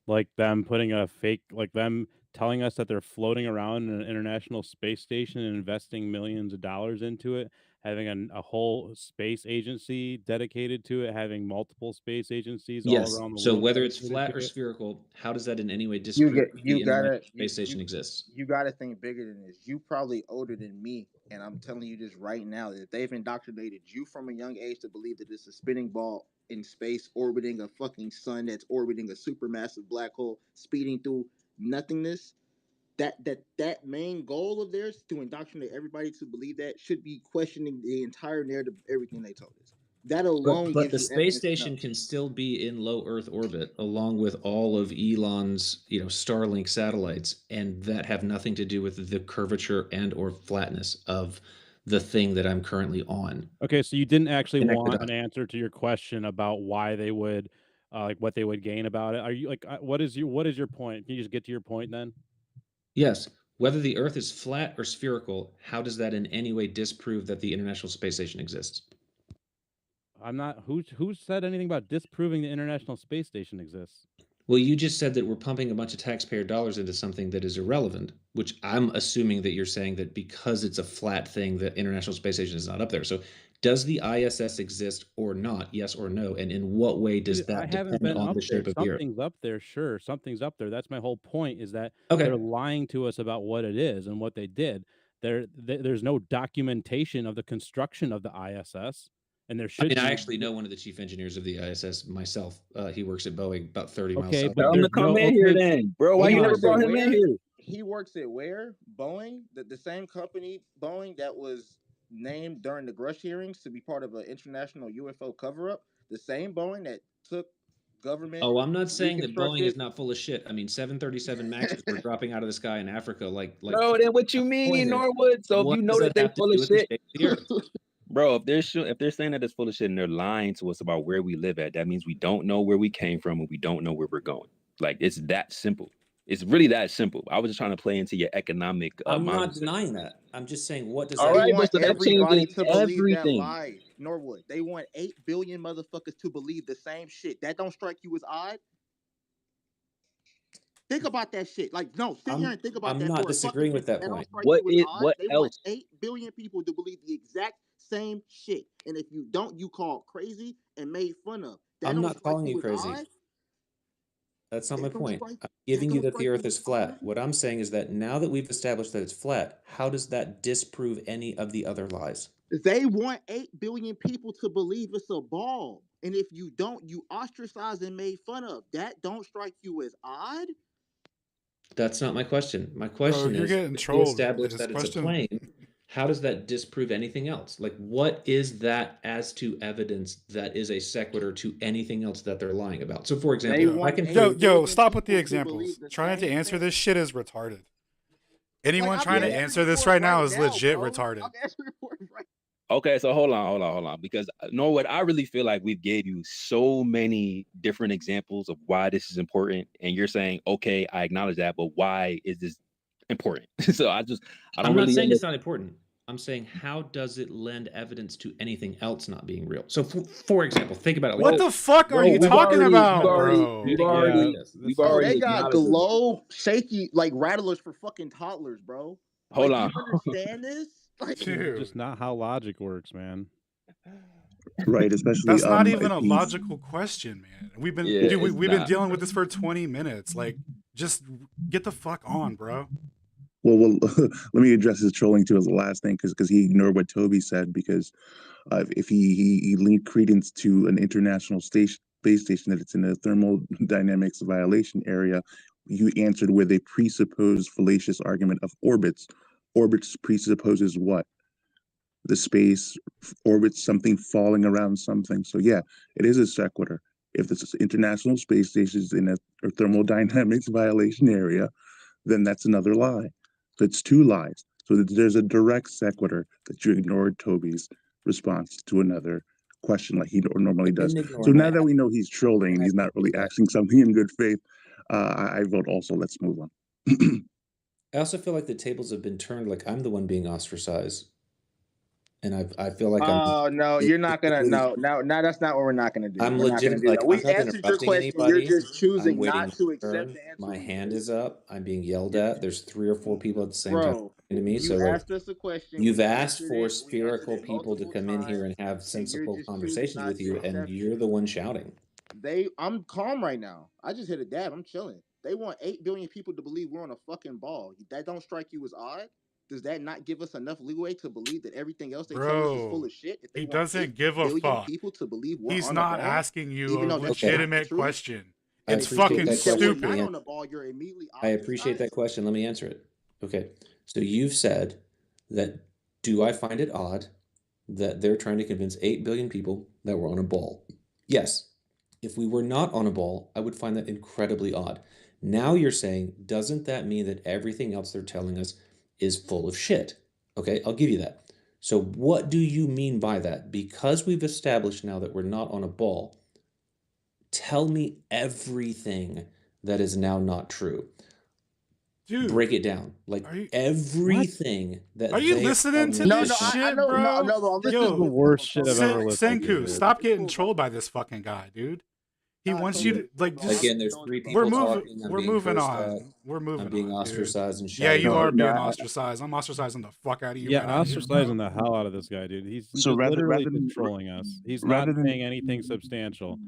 Like them putting a fake, like them telling us that they're floating around in an international space station and investing millions of dollars into it, having a whole space agency dedicated to it, having multiple space agencies all Yes. around the So world whether it's dedicated flat to or it. spherical, how does that in any way You disprove get that you the International gotta Space Station exists? you gotta think bigger than this. You probably older than me, and I'm telling you this right now that they've indoctrinated you from a young age to believe that it's a spinning ball in space orbiting a fucking sun that's orbiting a supermassive black hole speeding through nothingness. That main goal of theirs to indoctrinate everybody to believe that should be questioning the entire narrative of everything they told us. That alone But gives the you space evidence station enough. can still be in low Earth orbit along with all of Elon's, Starlink satellites, and that have nothing to do with the curvature and or flatness of the thing that I'm currently on. Okay, so you didn't actually Connected want up. an answer to your question about why they would, like what they would gain about it. Are you like, what is your point? Can you just get to your point then? Yes. Whether the Earth is flat or spherical, how does that in any way disprove that the International Space Station exists? I'm not. Who said anything about disproving the International Space Station exists? Well, you just said that we're pumping a bunch of taxpayer dollars into something that is irrelevant, which I'm assuming that you're saying that because it's a flat thing, the International Space Station is not up there. So, does the ISS exist or not? Yes or no? And in what way does Dude, I that haven't depend been on up the there. shape of the Earth? Something's up there, sure. Something's up there. That's my whole point. Is that Okay. they're lying to us about what it is and what they did. There's no documentation of the construction of the ISS, and there I should mean, I be. actually know one of the chief engineers of the ISS myself. He works at Boeing about 30 miles Okay, south. but Tell him to there's come no in here okay. then, bro. Why He you never works at brought him in where? here? He works at where? Boeing, the same company, Boeing, that was named during the Grush hearings to be part of an international UFO cover up. The same Boeing that took government Oh, I'm not saying that Boeing reconstructed. is not full of shit. I mean, 737 Maxes were dropping out of the sky in Africa like Bro, then what you my mean, point is, Norwood? So if what you does know that that they have to full do of with the shit, shape of the Earth? bro, if they're saying that it's full of shit and they're lying to us about where we live at, that means we don't know where we came from and we don't know where we're going. Like it's that simple. It's really that simple. I was just trying to play into your economic I'm not mindset. denying that. I'm just saying, what does All that They right, have but want so that everybody changes to believe that everything. lie. Norwood. They want 8 billion motherfuckers to believe the same shit. That don't strike you as odd? Think about that shit. Like, no, sit here and think about I'm that not for a fucking disagreeing with minute. that That don't point. strike you as odd? What They want else? 8 billion people to believe the exact same shit. And if you don't, you call crazy and made fun of. That I'm don't not strike calling you you as crazy. odd? That's not my That don't point. strike I'm that giving you don't that the strike Earth you as is odd? flat. What I'm saying is that now that we've established that it's flat, how does that disprove any of the other lies? They want 8 billion people to believe it's a ball. And if you don't, you ostracized and made fun of. That don't strike you as odd? That's not my question. My Bro, question you're is, getting if we trolled. establish His that it's a question. plane, how does that disprove anything else? Like, what is that as to evidence that is a sequitur to anything else that they're lying about? So, for They example, I want can 8 prove. Yo, billion stop with the people to examples. believe the Trying to same answer thing. this shit is retarded. Like, Anyone I'm trying to Yeah. answer answering this for it right now right is now, legit bro. retarded. I'm answering for it right. Okay, so hold on, because Norwood, I really feel like we've gave you so many different examples of why this is important, and you're saying, okay, I acknowledge that, but why is this important? So I don't I'm not really saying it's understand. not important. I'm saying, how does it lend evidence to anything else not being real? So, for example, think about it like What this. the fuck are Bro, you talking Think about, about it. bro? Yeah, we've Bro, already they got acknowledged this. globe shaky like rattlers for fucking toddlers, bro. Hold Like, do on. you understand this? Like, this is just Dude, not how logic works, man. Right, especially that's not if even a he's logical question, man. We've been Yeah, dude, it's we've been not. dealing with this for 20 minutes. Like, just get the fuck on, bro. well let me address his trolling too as the last thing because he ignored what Toby said because if he linked credence to an international space station that it's in a thermodynamics violation area, you answered with a presupposed fallacious argument of orbits. Orbits presupposes what? the space orbits something falling around something. So yeah, it is a sequitur. If the International Space Station is in a thermodynamics violation area, then that's another lie. So it's two lies. So there's a direct sequitur that you ignored Toby's response to another question like he normally does. So now that we know he's trolling and he's not really asking something in good faith, I vote also. Let's move on. I also feel like the tables have been turned. Like I'm the one being ostracized, and I feel like I'm. Oh no, you're not gonna. No, that's not what we're not gonna do. I'm We're not gonna legit. do that. Like I'm We not answered your interrupting question. You're anybody. just I'm choosing waiting not my to accept turn. the answer My we hand gave. is up. I'm being yelled You're, at. There's 3 or 4 people at the same time bro, talking to me. So you like, asked us a question. you've We asked answered for it. We answered spherical it people to multiple come in here times, and have and you're sensible just choosing conversations not with to you, and accept you're it. the one shouting. I'm calm right now. I just hit a dab. I'm chilling. They want 8 billion people to believe we're on a fucking ball. That don't strike you as odd? Does that not give us enough leeway to believe that everything else they tell us is full Bro, of shit? If they he want doesn't 8 give a billion fuck. people to believe we're He's on a not ball, asking you even a though that's not the legitimate truth. question. I It's And if you fucking believe that we're stupid. not on a ball, you're immediately I appreciate that ostracized. question. Let me answer it. Okay. So you've said that, do I find it odd that they're trying to convince 8 billion people that we're on a ball? Yes. If we were not on a ball, I would find that incredibly odd. Now you're saying, doesn't that mean that everything else they're telling us is full of shit? Okay, I'll give you that. So what do you mean by that? Because we've established now that we're not on a ball, tell me everything that is now not true. Dude, break it down. Like everything that Are you they are listening to telling us this is not shit, know. bro? No, I'm This listening. is the worst shit I've ever listened to, Senku, dude. stop getting trolled by this fucking guy, dude. He wants you to like just. Again, there's 3 people talking. I'm We're being moving cursed at. on. We're I'm moving being on, dude. ostracized and Yeah, shouted you at. are being ostracized. I'm ostracizing the fuck out of you Yeah, right out here. ostracizing the hell out of this guy, dude. He's So just literally just trolling us. He's not saying anything substantial.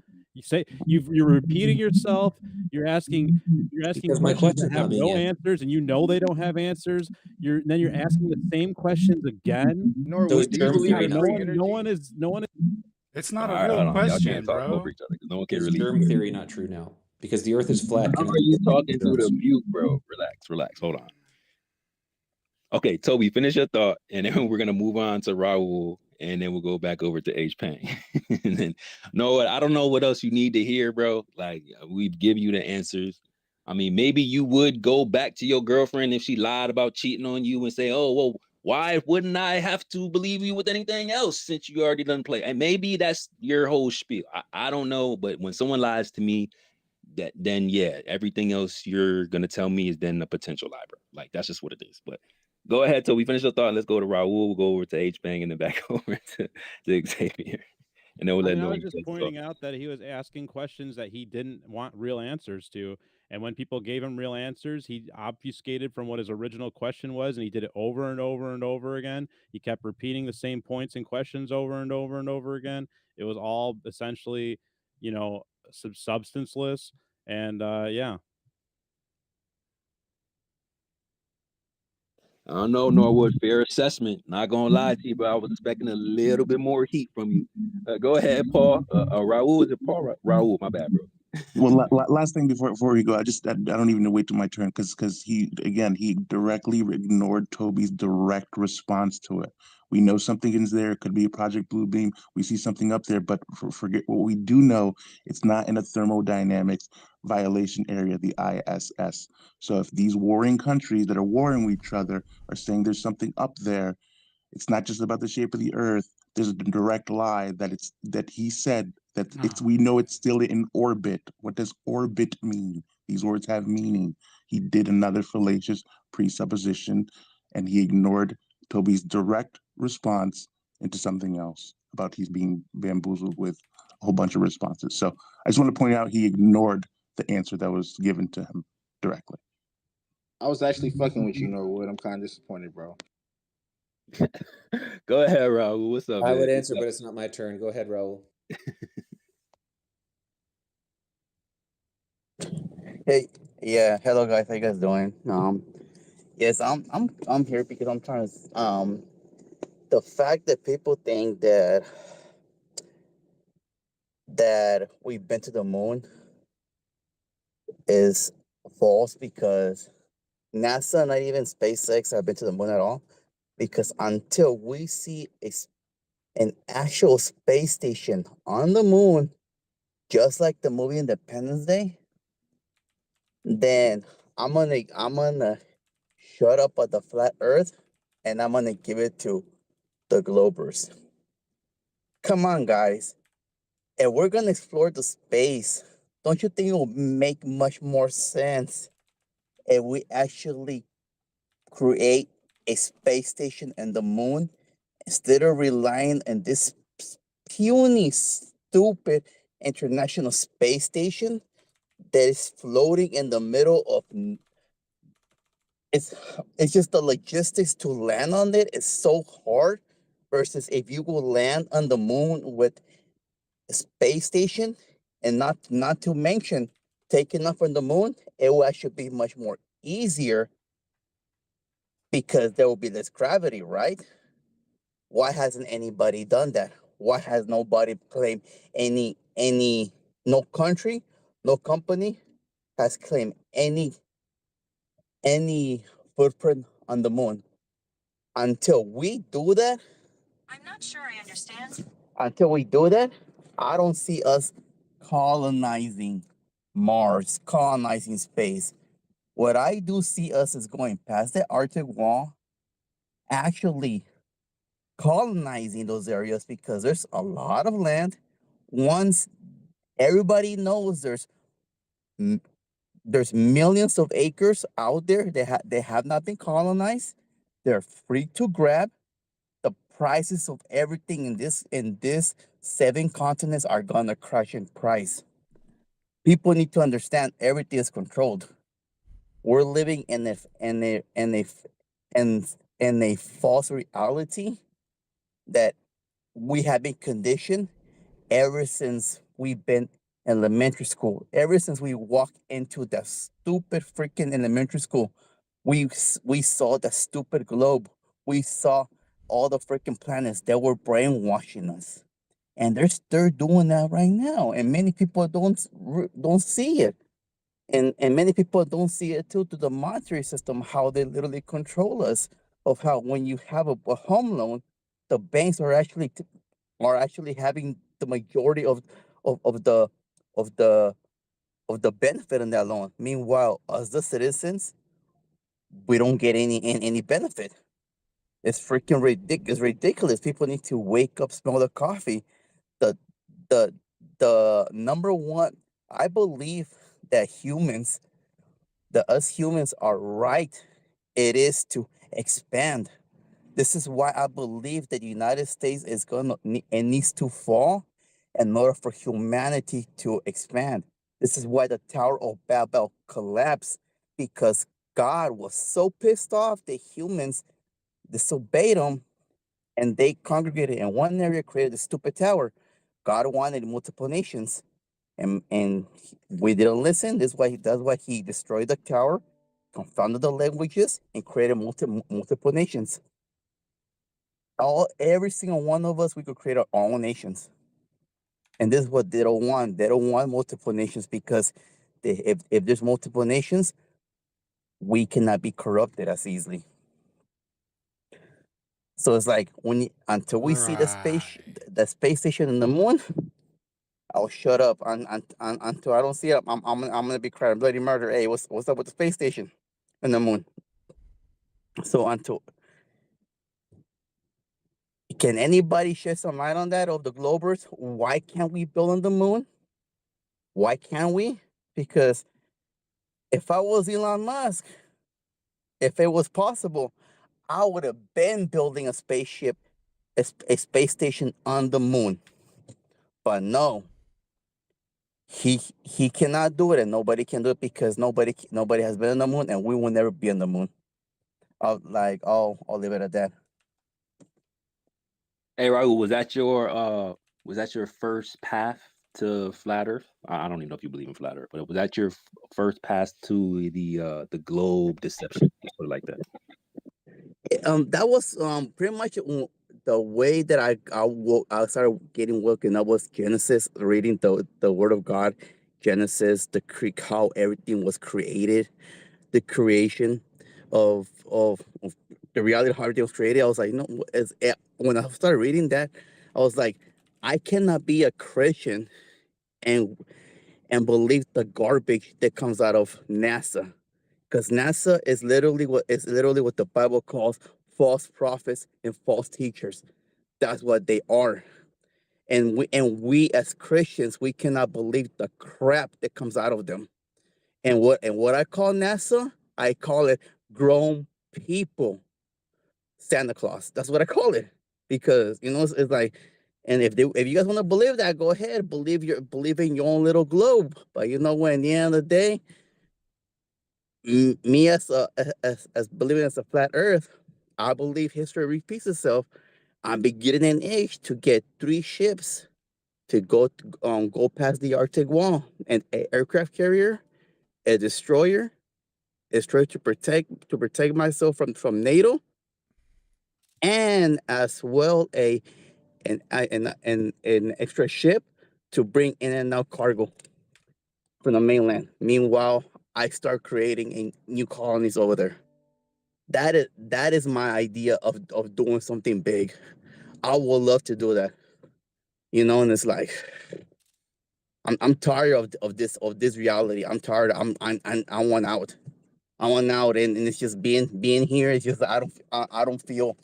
You're repeating yourself. You're asking Because my questions that question's have not being no answered. answers, and you know they don't have answers. You're asking the same questions again. So do you believe in No free one, energy? no one is. It's not All a right, real hold on. Y'all question, can't talk bro. over each other because no one can Is really germ hear. theory not true now? Because the earth is flat. How are you talking through the mute, bro? Relax. Hold on. Okay, Toby, finish your thought, and then we're gonna move on to Raul, and then we'll go back over to H Pang. And then, no, I don't know what else you need to hear, bro. Like we've given you the answers. I mean, maybe you would go back to your girlfriend if she lied about cheating on you and say, "Oh, well, why wouldn't I have to believe you with anything else since you already done play?" And maybe that's your whole spiel. I don't know, but when someone lies to me, then yeah, everything else you're gonna tell me is then a potential lie, bro. Like that's just what it is. But go ahead till we finish your thought. Let's go to Raul. We'll go over to H Bang and then back over to Xavier. And then we'll let I no was just pointing out that he was asking questions that he didn't want real answers to. And when people gave him real answers, he obfuscated from what his original question was, and he did it over and over and over again. He kept repeating the same points and questions over and over and over again. It was all essentially, substanceless. And yeah. I don't know, Norwood. Fair assessment. Not gonna lie to you, but I was expecting a little bit more heat from you. Go ahead, Paul. Raul, is it Paul? Raul, my bad, bro. Well, last thing before we go, I don't even wait till my turn because he directly ignored Toby's direct response to it. We know something is there. It could be a Project Bluebeam. We see something up there, but forget what we do know. It's not in a thermodynamics violation area, the ISS. So if these warring countries that are warring with each other are saying there's something up there, it's not just about the shape of the Earth. There's a direct lie that he said that we know it's still in orbit. What does orbit mean? These words have meaning. He did another fallacious presupposition, and he ignored Toby's direct response into something else about he's being bamboozled with a whole bunch of responses. So I just want to point out he ignored the answer that was given to him directly. I was actually fucking with you, Norwood. I'm kind of disappointed, bro. Go ahead, Raul. What's up, I man? would answer, but it's not my turn. Go ahead, Raul. Hey, yeah, hello guys, how you guys doing? Yes, I'm here because I'm trying to the fact that people think that we've been to the moon is false because NASA, not even SpaceX, have been to the moon at all. because until we see an actual space station on the moon, just like the movie Independence Day, then I'm gonna shut up at the flat Earth, and I'm gonna give it to the Globers. Come on, guys. If we're gonna explore the space, don't you think it will make much more sense if we actually create a space station in the moon instead of relying on this puny, stupid international space station that is floating in the middle of it's just the logistics to land on it is so hard versus if you go land on the moon with a space station, and not to mention taking off from the moon, it will actually be much more easier because there will be less gravity, right? Why hasn't anybody done that? Why has nobody claimed any no country, no company has claimed any footprint on the moon? Until we do that, I'm not sure I understand. Until we do that, I don't see us colonizing Mars, colonizing space. What I do see us is going past the Arctic wall, actually colonizing those areas because there's a lot of land. Once everybody knows there's millions of acres out there they have not been colonized. They're free to grab. The prices of everything in this 7 continents are gonna crash in price. People need to understand everything is controlled. We're living in a false reality that we have been conditioned ever since we've been in elementary school. Ever since we walked into that stupid freaking elementary school, we saw the stupid globe. We saw all the freaking planets that were brainwashing us, and they're doing that right now. And many people don't see it, and many people don't see it too, to the monetary system, how they literally control us. Of how when you have a home loan, the banks are actually having the majority of the of the of the benefit in that loan. Meanwhile, us the citizens, we don't get any benefit. It's freaking ridiculous. Ridiculous. People need to wake up, smell the coffee. The the the number one, I believe that us humans are right. It is to expand. This is why I believe that the United States is it needs to fall in order for humanity to expand. This is why the Tower of Babel collapsed, because God was so pissed off that humans disobeyed him, and they congregated in one area, created the stupid tower. God wanted multiple nations, and we didn't listen. That's why he destroyed the tower, confounded the languages, and created multiple nations. Every single one of us, we could create our own nations. And this is what they don't want. They don't want multiple nations because if there's multiple nations, we cannot be corrupted as easily. So it's like until we see the space station in the moon, I'll shut up. Until I don't see it, I'm gonna be crying bloody murder. Hey, what's up with the space station in the moon? So can anybody shed some light on that, of the Globers? Why can't we build on the moon? Why can't we? Because if I was Elon Musk, if it was possible, I would have been building a spaceship, a space station on the moon. But no, he cannot do it, and nobody can do it because nobody has been on the moon, and we will never be on the moon. I'll leave it at that. Hey, Raul, was that your first path to flat Earth? I don't even know if you believe in flat Earth, but was that your first path to the globe deception? Let's put it like that. That was pretty much the way that I started getting woken up was Genesis, reading the Word of God, Genesis, how everything was created, the creation of the reality holiday was created, I was like, no, when I started reading that, I was like, I cannot be a Christian and believe the garbage that comes out of NASA, because NASA is literally what the Bible calls false prophets and false teachers. That's what they are. And we as Christians, we cannot believe the crap that comes out of them. And what I call NASA, I call it grown people Santa Claus. That's what I call it, because it's like, and if you guys want to believe that, go ahead, believe in your own little globe. But what? In the end of the day, me as believing as a flat Earth, I believe history repeats itself. I'm beginning an age to get 3 ships to go past the Arctic Wall, and an aircraft carrier, a destroyer to protect myself from NATO, and as well an extra ship to bring in and out cargo from the mainland. Meanwhile, I start creating new colonies over there. That is my idea of doing something big. I would love to do that. And it's like, I'm tired of this reality. I'm tired. I want out. I want out, and it's just being here. It's just I don't feel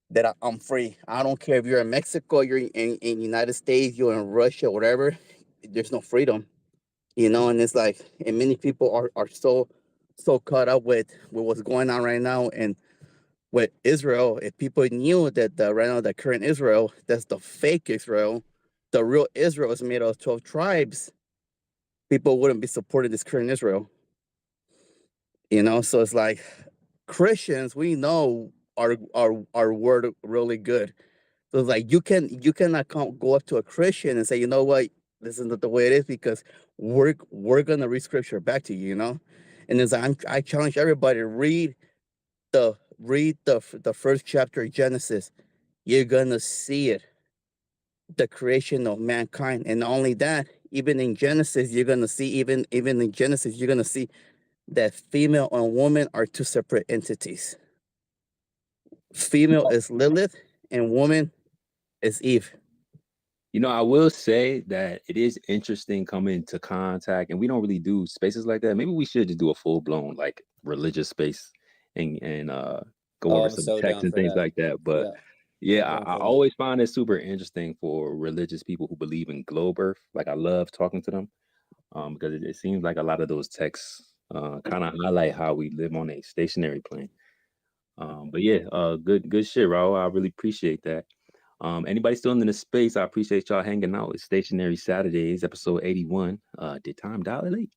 that I'm free. I don't care if you're in Mexico, you're in United States, you're in Russia, whatever. There's no freedom, and it's like, and many people are so caught up with what's going on right now, and with Israel. If people knew that right now the current Israel, that's the fake Israel, the real Israel is made of 12 tribes, people wouldn't be supporting this current Israel. So it's like, Christians, we know our word really good. So it's like, you cannot go up to a Christian and say, you know what, this is not the way it is, because we're gonna read scripture back to you, And it's like, I challenge everybody to read the first chapter of Genesis. You're gonna see it, the creation of mankind, and not only that, even in Genesis, you're gonna see even in Genesis, you're gonna see that female and woman are 2 separate entities. Female is Lilith, and woman is Eve. I will say that it is interesting coming into contact, and we don't really do spaces like that. Maybe we should just do a full blown like religious space and go Oh, over I'm some so texts down and for things that. like that. But Yeah, yeah, I'm down I for that. always find it super interesting for religious people who believe in globe Earth. Like, I love talking to them because it seems like a lot of those texts kind of highlight how we live on a stationary plane. But yeah, good shit, Raul. I really appreciate that. Anybody still in the space, I appreciate y'all hanging out. It's Stationary Saturdays, episode 81. Did time dilate?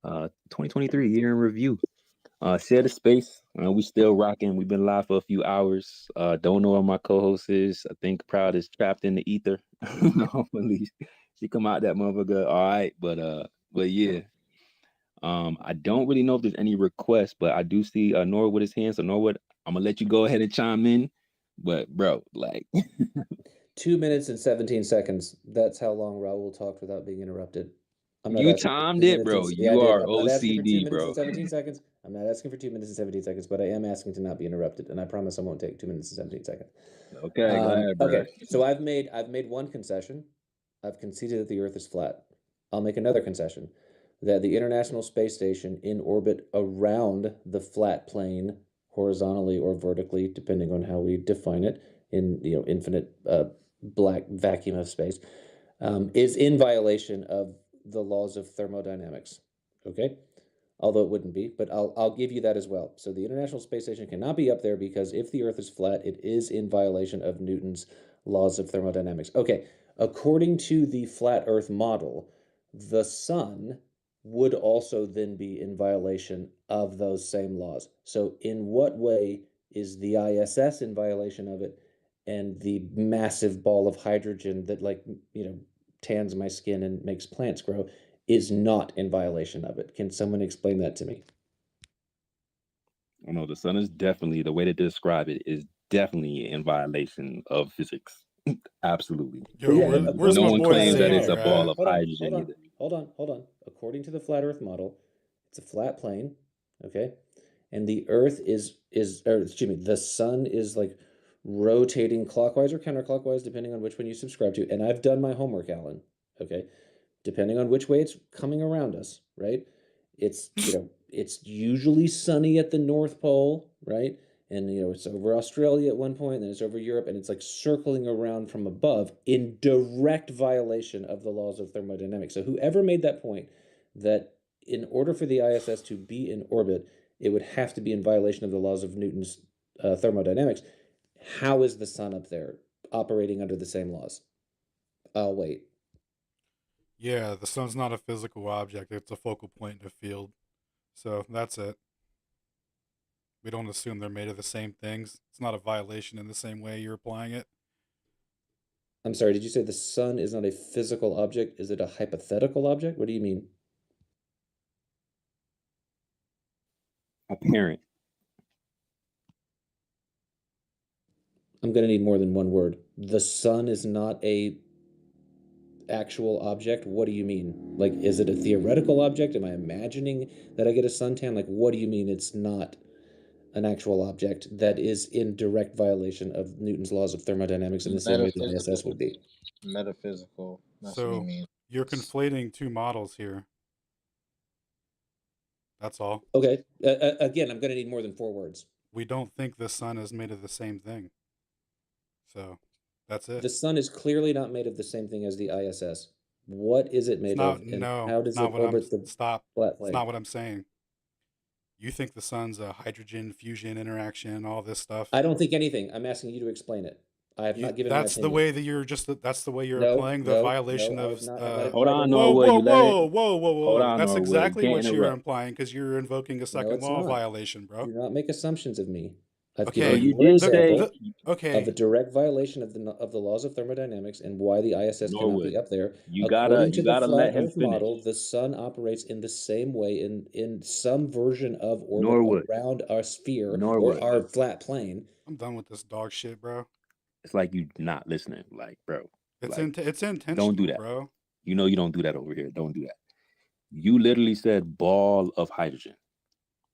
2023 year in review. Share the space. We still rocking. We've been live for a few hours. Don't know where my co-host is. I think Proud is trapped in the ether. Hopefully she come out that motherfucker. All right, but yeah. I don't really know if there's any requests, but I do see Norwood with his hand. So Norwood, I'm gonna let you go ahead and chime in. But bro, like 2 minutes and 17 seconds. That's how long Raul talked without being interrupted. I'm not you asking for timed 2 it, minutes bro. yeah, I You did. are I'm not asking for 2 OCD, minutes bro. and 17 seconds. I'm not asking for 2 minutes and 17 seconds, but I am asking to not be interrupted, and I promise I won't take 2 minutes and 17 seconds. Okay, go ahead, bro. Okay, so I've made one concession. I've conceded that the Earth is flat. I'll make another concession, that the International Space Station, in orbit around the flat plane, horizontally or vertically, depending on how we define it, in infinite black vacuum of space, is in violation of the laws of thermodynamics. Okay, although it wouldn't be, but I'll give you that as well. So the International Space Station cannot be up there because if the Earth is flat, it is in violation of Newton's laws of thermodynamics. Okay, according to the flat Earth model, the sun would also then be in violation of those same laws. So in what way is the ISS in violation of it, and the massive ball of hydrogen that tans my skin and makes plants grow is not in violation of it? Can someone explain that to me? I know the sun is definitely, the way to describe it is definitely in violation of physics. Absolutely. Yo, Yeah, where's no my one boy claims that Zane it's a here ball at? of hydrogen either. Hold on. According to the flat Earth model, it's a flat plane, okay? and the Earth or excuse me, the sun is like rotating clockwise or counterclockwise, depending on which one you subscribe to. And I've done my homework, Alan. Okay, depending on which way it's coming around us, right? It's it's usually sunny at the North Pole, right? And it's over Australia at one point, and then it's over Europe, and it's like circling around from above in direct violation of the laws of thermodynamics. So whoever made that point that in order for the ISS to be in orbit, it would have to be in violation of the laws of Newton's thermodynamics. How is the sun up there operating under the same laws? I'll wait. Yeah, the sun's not a physical object. It's a focal point in a field. So that's it. We don't assume they're made of the same things. It's not a violation in the same way you're applying it. I'm sorry, did you say the sun is not a physical object? Is it a hypothetical object? What do you mean? Apparent. I'm going to need more than one word. The sun is not a actual object. What do you mean? Like, is it a theoretical object? Am I imagining that I get a suntan? Like, what do you mean it's not an actual object that is in direct violation of Newton's laws of thermodynamics in the same way the ISS would be? Metaphysical. That's what So he means. you're conflating two models here. That's all. Okay. Again, I'm going to need more than 4 words. We don't think the sun is made of the same thing. So that's it. The sun is clearly not made of the same thing as the ISS. What is it made of, and how does it orbit the flat plane? It's not what I'm saying. You think the sun's a hydrogen fusion interaction, all this stuff. I don't think anything. I'm asking you to explain it. I have not given my opinion. That's the way that that's the way you're applying the violation of. Hold on, Norwood. Whoa. That's exactly what you're interrupt. implying because you're invoking a second law violation, bro. Do not make assumptions of me. I've Okay, given one example of a direct violation of the laws of thermodynamics and why the ISS cannot be up there. According to the flat Earth model, the sun operates in the same way in some version of orbit around our sphere or our flat plane. I'm done with this dog shit, bro. It's like you not listening, like, bro. It's like, it's intentional. Don't do that, bro. You know you don't do that over here. Don't do that. You literally said ball of hydrogen.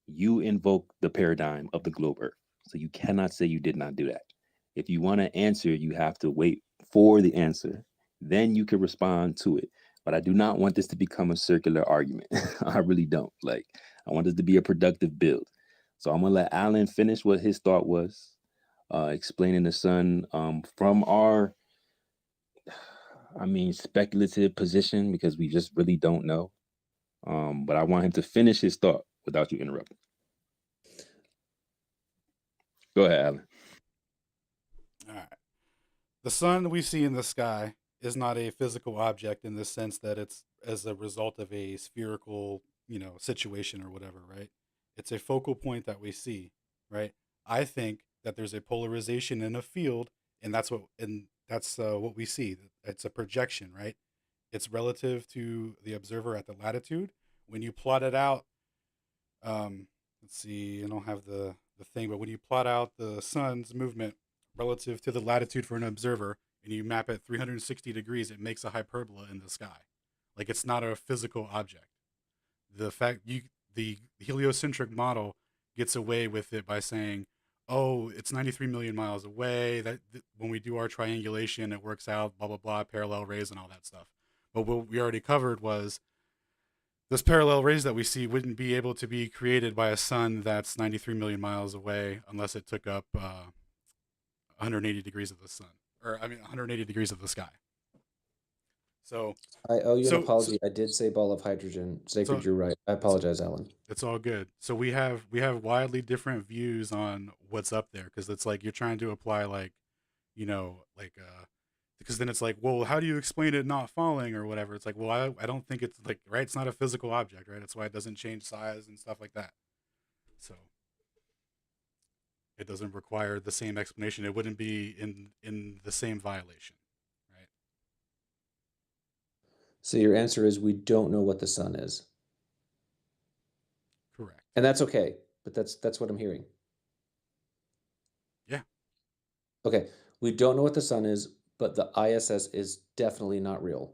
You invoke the paradigm of the globe Earth. So you cannot say you did not do that. If you want to answer, you have to wait for the answer. Then you can respond to it. But I do not want this to become a circular argument. I really don't. Like, I want this to be a productive build. So I'm going to let Alan finish what his thought was, explaining the sun from our, speculative position, because we just really don't know. But I want him to finish his thought without you interrupting. Go ahead, Alan. All right. The sun we see in the sky is not a physical object in the sense that it's as a result of a spherical, situation or whatever, right? It's a focal point that we see, right? I think that there's a polarization in a field, and that's what we see. It's a projection, right? It's relative to the observer at the latitude. When you plot it out, let's see, I don't have the thing, but when you plot out the sun's movement relative to the latitude for an observer and you map it 360 degrees, it makes a hyperbola in the sky. Like, it's not a physical object. The heliocentric model gets away with it by saying, oh, it's 93 million miles away. That when we do our triangulation, it works out, blah, blah, blah, parallel rays and all that stuff. But what we already covered was this parallel rays that we see wouldn't be able to be created by a sun that's 93 million miles away unless it took up 180 degrees of the sun, 180 degrees of the sky. So I owe you an apology. I did say ball of hydrogen. Sacred, you're right. I apologize, Alan. It's all good. So we have widely different views on what's up there, because it's like you're trying to apply because then it's like, well, how do you explain it not falling or whatever? It's like, well, I don't think it's like, right, it's not a physical object, right? That's why it doesn't change size and stuff like that. So it doesn't require the same explanation. It wouldn't be in the same violation, right? So your answer is we don't know what the sun is. Correct. And that's okay, but that's what I'm hearing. Yeah. Okay, we don't know what the sun is, but the ISS is definitely not real.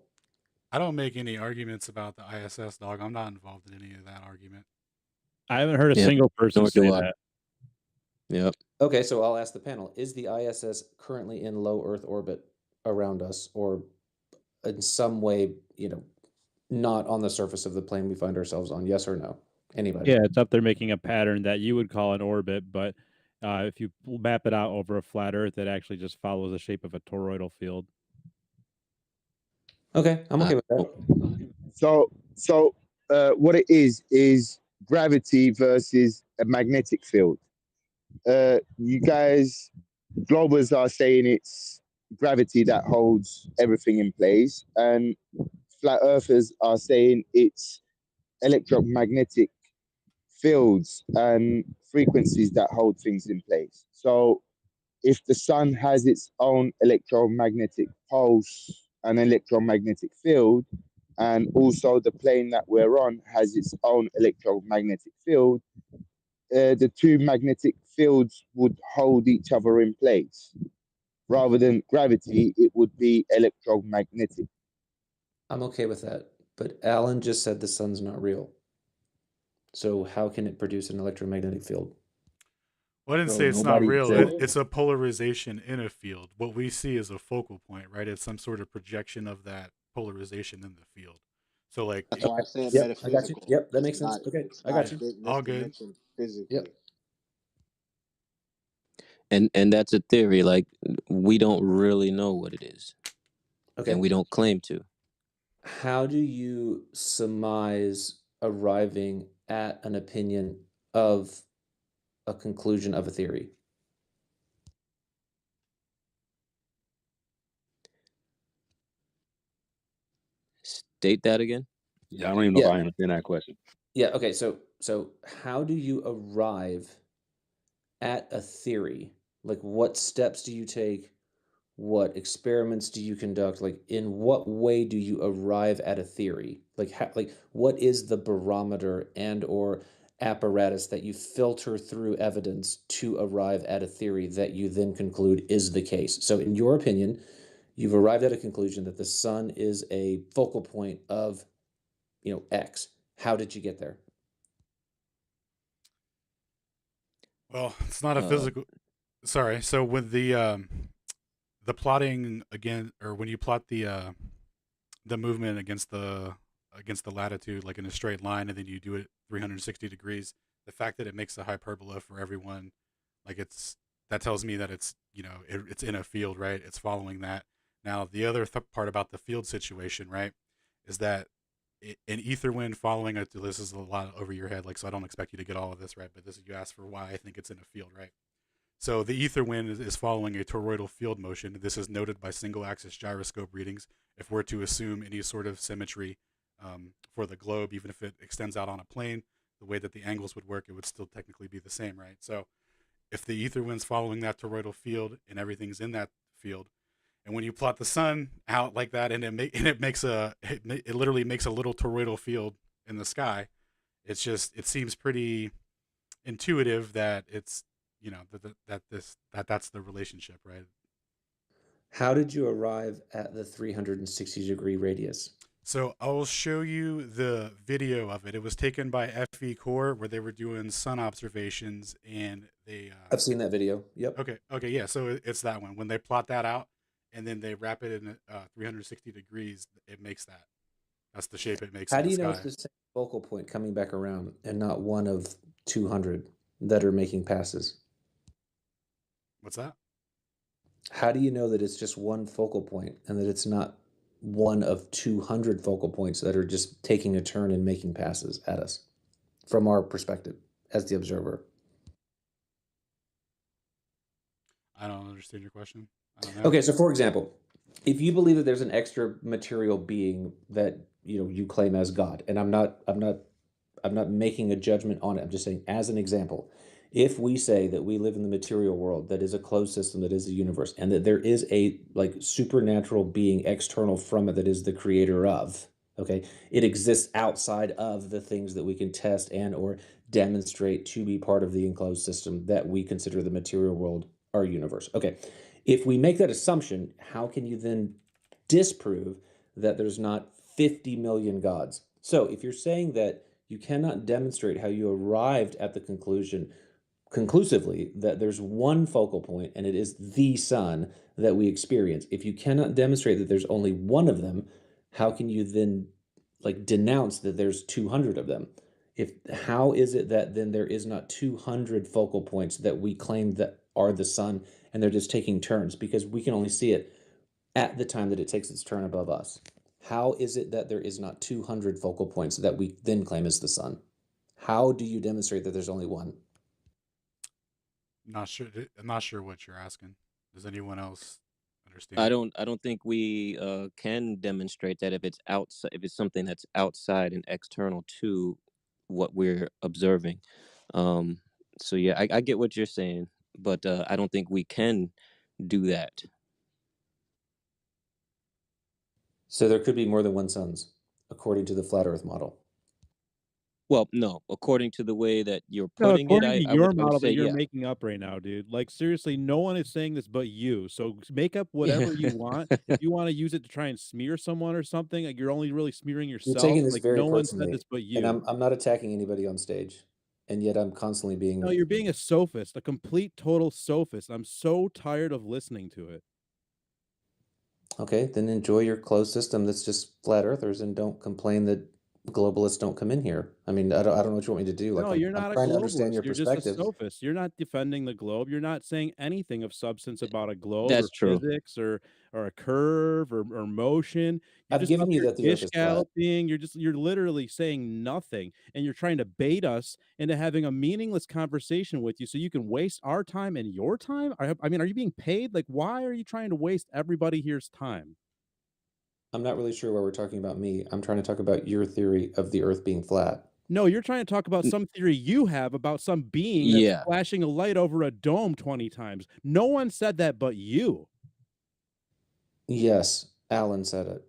I don't make any arguments about the ISS, dog. I'm not involved in any of that argument. I haven't heard a Yeah, single person nor say do I. that. Yep. Okay, so I'll ask the panel, is the ISS currently in low Earth orbit around us, or in some way, not on the surface of the plane we find ourselves on? Yes or no? Anybody? Yeah, it's up there making a pattern that you would call an orbit, but if you map it out over a flat Earth, it actually just follows the shape of a toroidal field. Okay, I'm okay with that. So what it is gravity versus a magnetic field. You guys, globers are saying it's gravity that holds everything in place, and flat earthers are saying it's electromagnetic fields and frequencies that hold things in place. So if the sun has its own electromagnetic pulse and electromagnetic field, and also the plane that we're on has its own electromagnetic field, the two magnetic fields would hold each other in place. Rather than gravity, it would be electromagnetic. I'm okay with that, but Alan just said the sun's not real. So how can it produce an electromagnetic field? Well, I didn't So say it's not nobody real. said It's a polarization in a field. What we see is a focal point, right? It's some sort of projection of that polarization in the field. So, like, That's why I said Yep, I got you. metaphysical. Yep, that It's makes sense. not. Okay, It's I not got you. hitting this all good. dimension physically. Yep. And that's a theory. Like, we don't really know what it is, and Okay. we don't claim to. How do you surmise arriving at an opinion of a conclusion of a theory? State that again. Yeah, I don't even know Yeah. if I understand that question. Yeah, okay. So how do you arrive at a theory? Like, what steps do you take? What experiments do you conduct? Like, in what way do you arrive at a theory? Like, what is the barometer and or apparatus that you filter through evidence to arrive at a theory that you then conclude is the case? So in your opinion, you've arrived at a conclusion that the sun is a focal point of, X. How did you get there? Well, it's not a physical. Sorry. So with the plotting again, or when you plot the movement against the latitude, like in a straight line, and then you do it 360 degrees, the fact that it makes a hyperbola for everyone, like that tells me that it's it's in a field, right? It's following that. Now the other part about the field situation, right, is that an ether wind following it. This is a lot over your head, like, so I don't expect you to get all of this, right? But this is, you asked for why I think it's in a field, right? So the ether wind is following a toroidal field motion. This is noted by single-axis gyroscope readings. If we're to assume any sort of symmetry for the globe, even if it extends out on a plane, the way that the angles would work, it would still technically be the same, right? So if the ether wind's following that toroidal field and everything's in that field, and when you plot the sun out like that, and it literally makes a little toroidal field in the sky, it seems pretty intuitive that it's that's the relationship, right? How did you arrive at the 360-degree radius? So I will show you the video of it. It was taken by FE Core, where they were doing sun observations, and they. I've seen that video. Yep. Okay, yeah. So it's that one. When they plot that out, and then they wrap it in 360 degrees, it makes that. That's the shape it makes How in do the you know sky. it's the same focal point coming back around and not one of 200 that are making passes? What's that? How do you know that it's just one focal point and that it's not one of 200 focal points that are just taking a turn and making passes at us from our perspective as the observer? I don't understand your question. I don't know. Okay, so for example, if you believe that there's an extra material being that you claim as God, and I'm not making a judgment on it. I'm just saying, as an example, if we say that we live in the material world that is a closed system, that is the universe, and that there is a supernatural being external from it that is the creator of, okay, it exists outside of the things that we can test and or demonstrate to be part of the enclosed system that we consider the material world, our universe. Okay, if we make that assumption, how can you then disprove that there's not 50 million gods? So if you're saying that You cannot demonstrate how you arrived at the conclusion conclusively that there's one focal point and it is the sun that we experience. If you cannot demonstrate that there's only one of them, how can you then like denounce that there's 200 of them? How is it that then there is not 200 focal points that we claim that are the sun and they're just taking turns because we can only see it at the time that it takes its turn above us? How is it that there is not 200 focal points that we then claim is the sun? How do you demonstrate that there's only one? Not sure. I'm not sure what you're asking. Does anyone else understand? I don't think we can demonstrate that if it's outside, if it's something that's outside and external to what we're observing. So yeah, I get what you're saying, but I don't think we can do that. So there could be more than one suns, according to the flat Earth model. Well, no, according to the way that you're No, putting it, according to I your would model say that you're yeah. making up right now, dude. Like seriously, no one is saying this but you. So make up whatever you want. If you want to use it to try and smear someone or something, like you're only really smearing You're yourself. taking this Like very no one said personally, this but and you. I'm not attacking anybody on stage, and yet I'm constantly No, being you're being a sophist, a complete total sophist. I'm so tired of listening to it. okay. Then enjoy your closed system that's just flat earthers, and don't complain that globalists don't come in here. I mean, I don't know what you want me to do. Like No, you're I'm not a trying to understand globalist. your You're just a perspective. sophist. You're not defending the globe. You're not saying anything of substance about a globe That's or true. physics or a curve or motion. You're I've just up given you here that the Earth dish is flat. galloping. You're literally saying nothing, and you're trying to bait us into having a meaningless conversation with you, so you can waste our time and your time. I mean, are you being paid? Like, why are you trying to waste everybody here's time? I'm not really sure why we're talking about me. I'm trying to talk about your theory of the Earth being flat. No, you're trying to talk about some theory you have about some being that's Yeah. flashing a light over a dome 20 times. No one said that but you. Yes, Alan said it.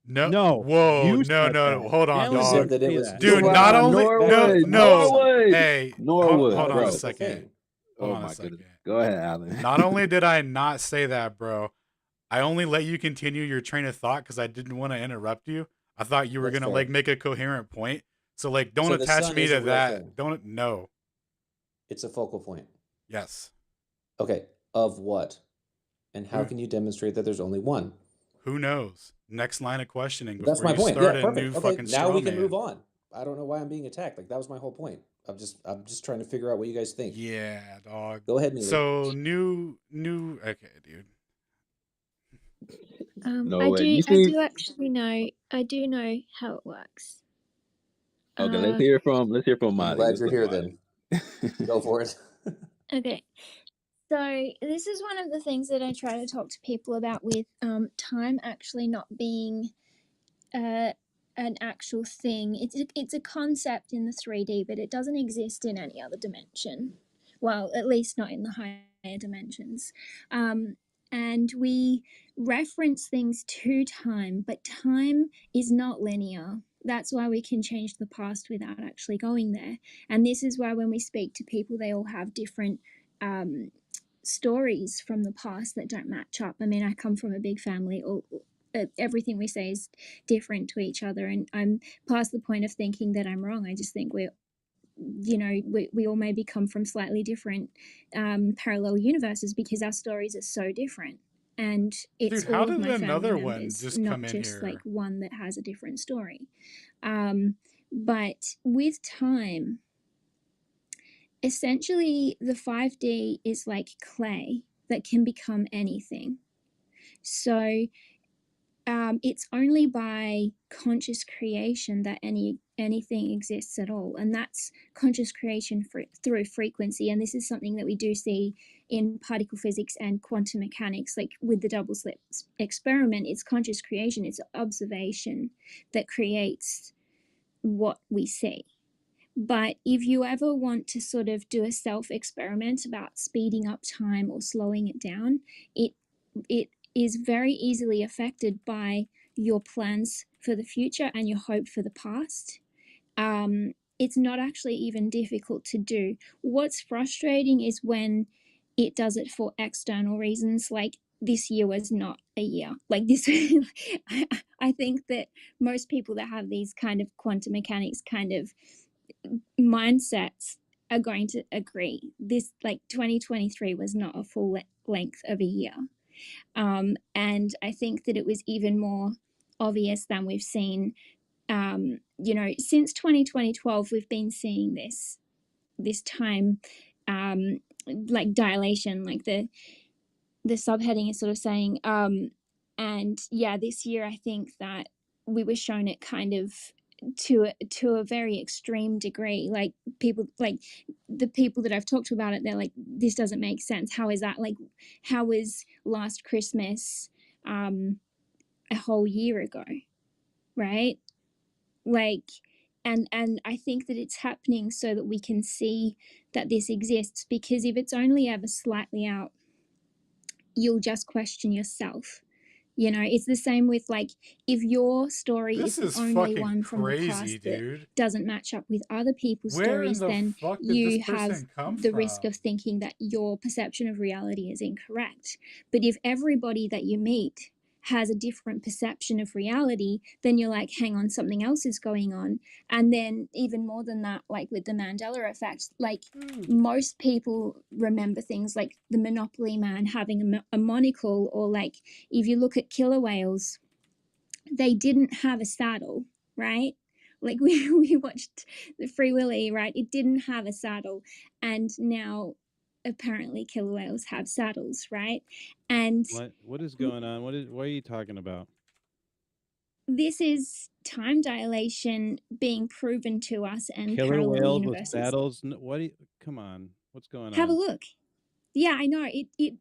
No. No, Whoa. you No. said No. that. Hold on, Alan He dog. said didn't that it say was that. Dude, so not flat. only Norwood, no. Norwood, Hey, Norwood, hold on bro. a That's the second. thing. Hold Oh on a my second. goodness. Go ahead, Alan. Not only did I not say that, bro, I only let you continue your train of thought because I didn't want to interrupt you. I thought you were That's gonna fair. like make a coherent point. So like, don't So the attach sun me is a to real that. thing. Don't no. It's a focal point. Yes. Okay, of what? And how Who can you demonstrate that there's only one? who knows? Next line of questioning That's before my you point. Yeah, start a new perfect. Okay, fucking now straw we can move man. on. I don't know why I'm being attacked. Like that was my whole point. I'm just trying to figure out what you guys think. Yeah, dog. Go ahead, Neely. So new. Okay, dude. No I way. do. You I see? do actually know. I do know how it works. Okay, let's hear from I'm Molly. glad What's you're up, here Molly? then. Go for it. Okay. So this is one of the things that I try to talk to people about with time actually not being an actual thing. It's a concept in the 3D, but it doesn't exist in any other dimension. Well, at least not in the higher dimensions. And we reference things to time, but time is not linear. That's why we can change the past without actually going there. And this is why when we speak to people, they all have different stories from the past that don't match up. I mean, I come from a big family. Everything we say is different to each other, and I'm past the point of thinking that I'm wrong. I just think we all maybe come from slightly different parallel universes because our stories are so different. And it's Dude, how all of did my family another one members, just not come in just like here? one that has a different story. But with time, essentially the 5D is like clay that can become anything. So it's only by conscious creation that anything exists at all, and that's conscious creation through frequency. And this is something that we do see in particle physics and quantum mechanics, like with the double slit experiment. It's conscious creation, it's observation that creates what we see. But if you ever want to sort of do a self experiment about speeding up time or slowing it down, it is very easily affected by your plans for the future and your hope for the past. It's not actually even difficult to do. What's frustrating is when it does it for external reasons, like this year was not a year. Like this, I think that most people that have these kind of quantum mechanics kind of mindsets are going to agree. This, like 2023 was not a full length of a year. And I think that it was even more obvious than we've seen, you know, since 2012, we've been seeing this time, like dilation, like the subheading is sort of saying, and yeah, this year I think that we were shown it kind of to a very extreme degree. Like people, like the people that I've talked to about it, they're like, this doesn't make sense. How is that? Like, how was last Christmas a whole year ago, right? Like, and I think that it's happening so that we can see that this exists, because if it's only ever slightly out, you'll just question yourself. You know, it's the same with, like, if your story This is is the only fucking one from the crazy, past that dude. doesn't match up with other people's Where in stories, the then fuck did this you have person come the risk from? of thinking that your perception of reality is incorrect. But if everybody that you meet has a different perception of reality, then you're like, hang on, something else is going on. And then even more than that, like with the Mandela effect, like most people remember things like the Monopoly man having a monocle, or like if you look at killer whales, they didn't have a saddle, right? Like we watched the Free Willy, right? It didn't have a saddle, and now apparently killer whales have saddles, right? And What is going on? What are you talking about? this is time dilation being proven to us and Killer parallel whales with universes. saddles? What do you, come on. What's going Have a on? look. Yeah, I know. It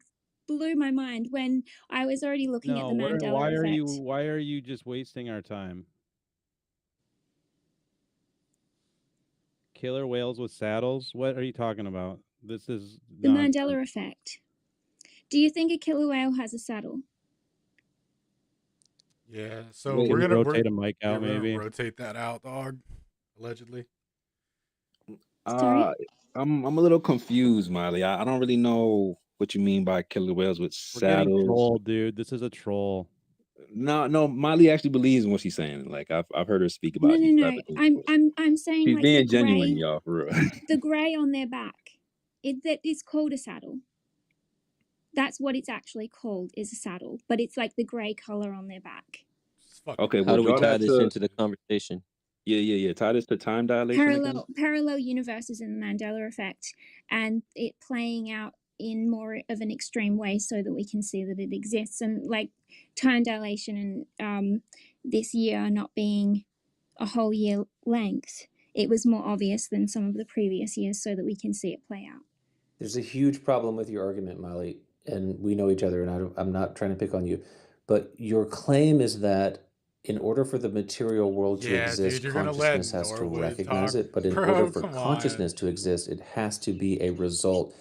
blew my mind when I was already looking at No, the Mandela effect. why are you just wasting our time? Killer whales with saddles? What are you talking about? This is The nonsense. Mandela effect. Do you think a killer whale has a saddle? Yeah, so Can we're you gonna rotate a mic out, we're gonna maybe? rotate that out, dog. Allegedly. Sorry? I'm a little confused, Miley. I don't really know what you mean by killer whales with We're getting saddles. trolled, dude. This is a troll. No, Miley actually believes in what she's saying. Like I've heard her speak about these type No. of things. I'm saying She's like the being genuine, gray, y'all, for real. the gray on their back. That is called a saddle. That's what it's actually called, is a saddle, but it's like the gray color on their back. Okay, How well, do we draw tie that this to into the conversation? yeah. Tie this to time dilation again. Parallel universes in the Mandela effect, and it playing out in more of an extreme way so that we can see that it exists. And like time dilation and this year not being a whole year length, it was more obvious than some of the previous years so that we can see it play out. There's a huge problem with your argument, Molly, and we know each other, and I'm not trying to pick on you, but your claim is that in order for the material world to Yeah, dude, exist, you're gonna let consciousness has to Norwood recognize talk. it, but in order Bro, for come on. consciousness to exist, it has to be a result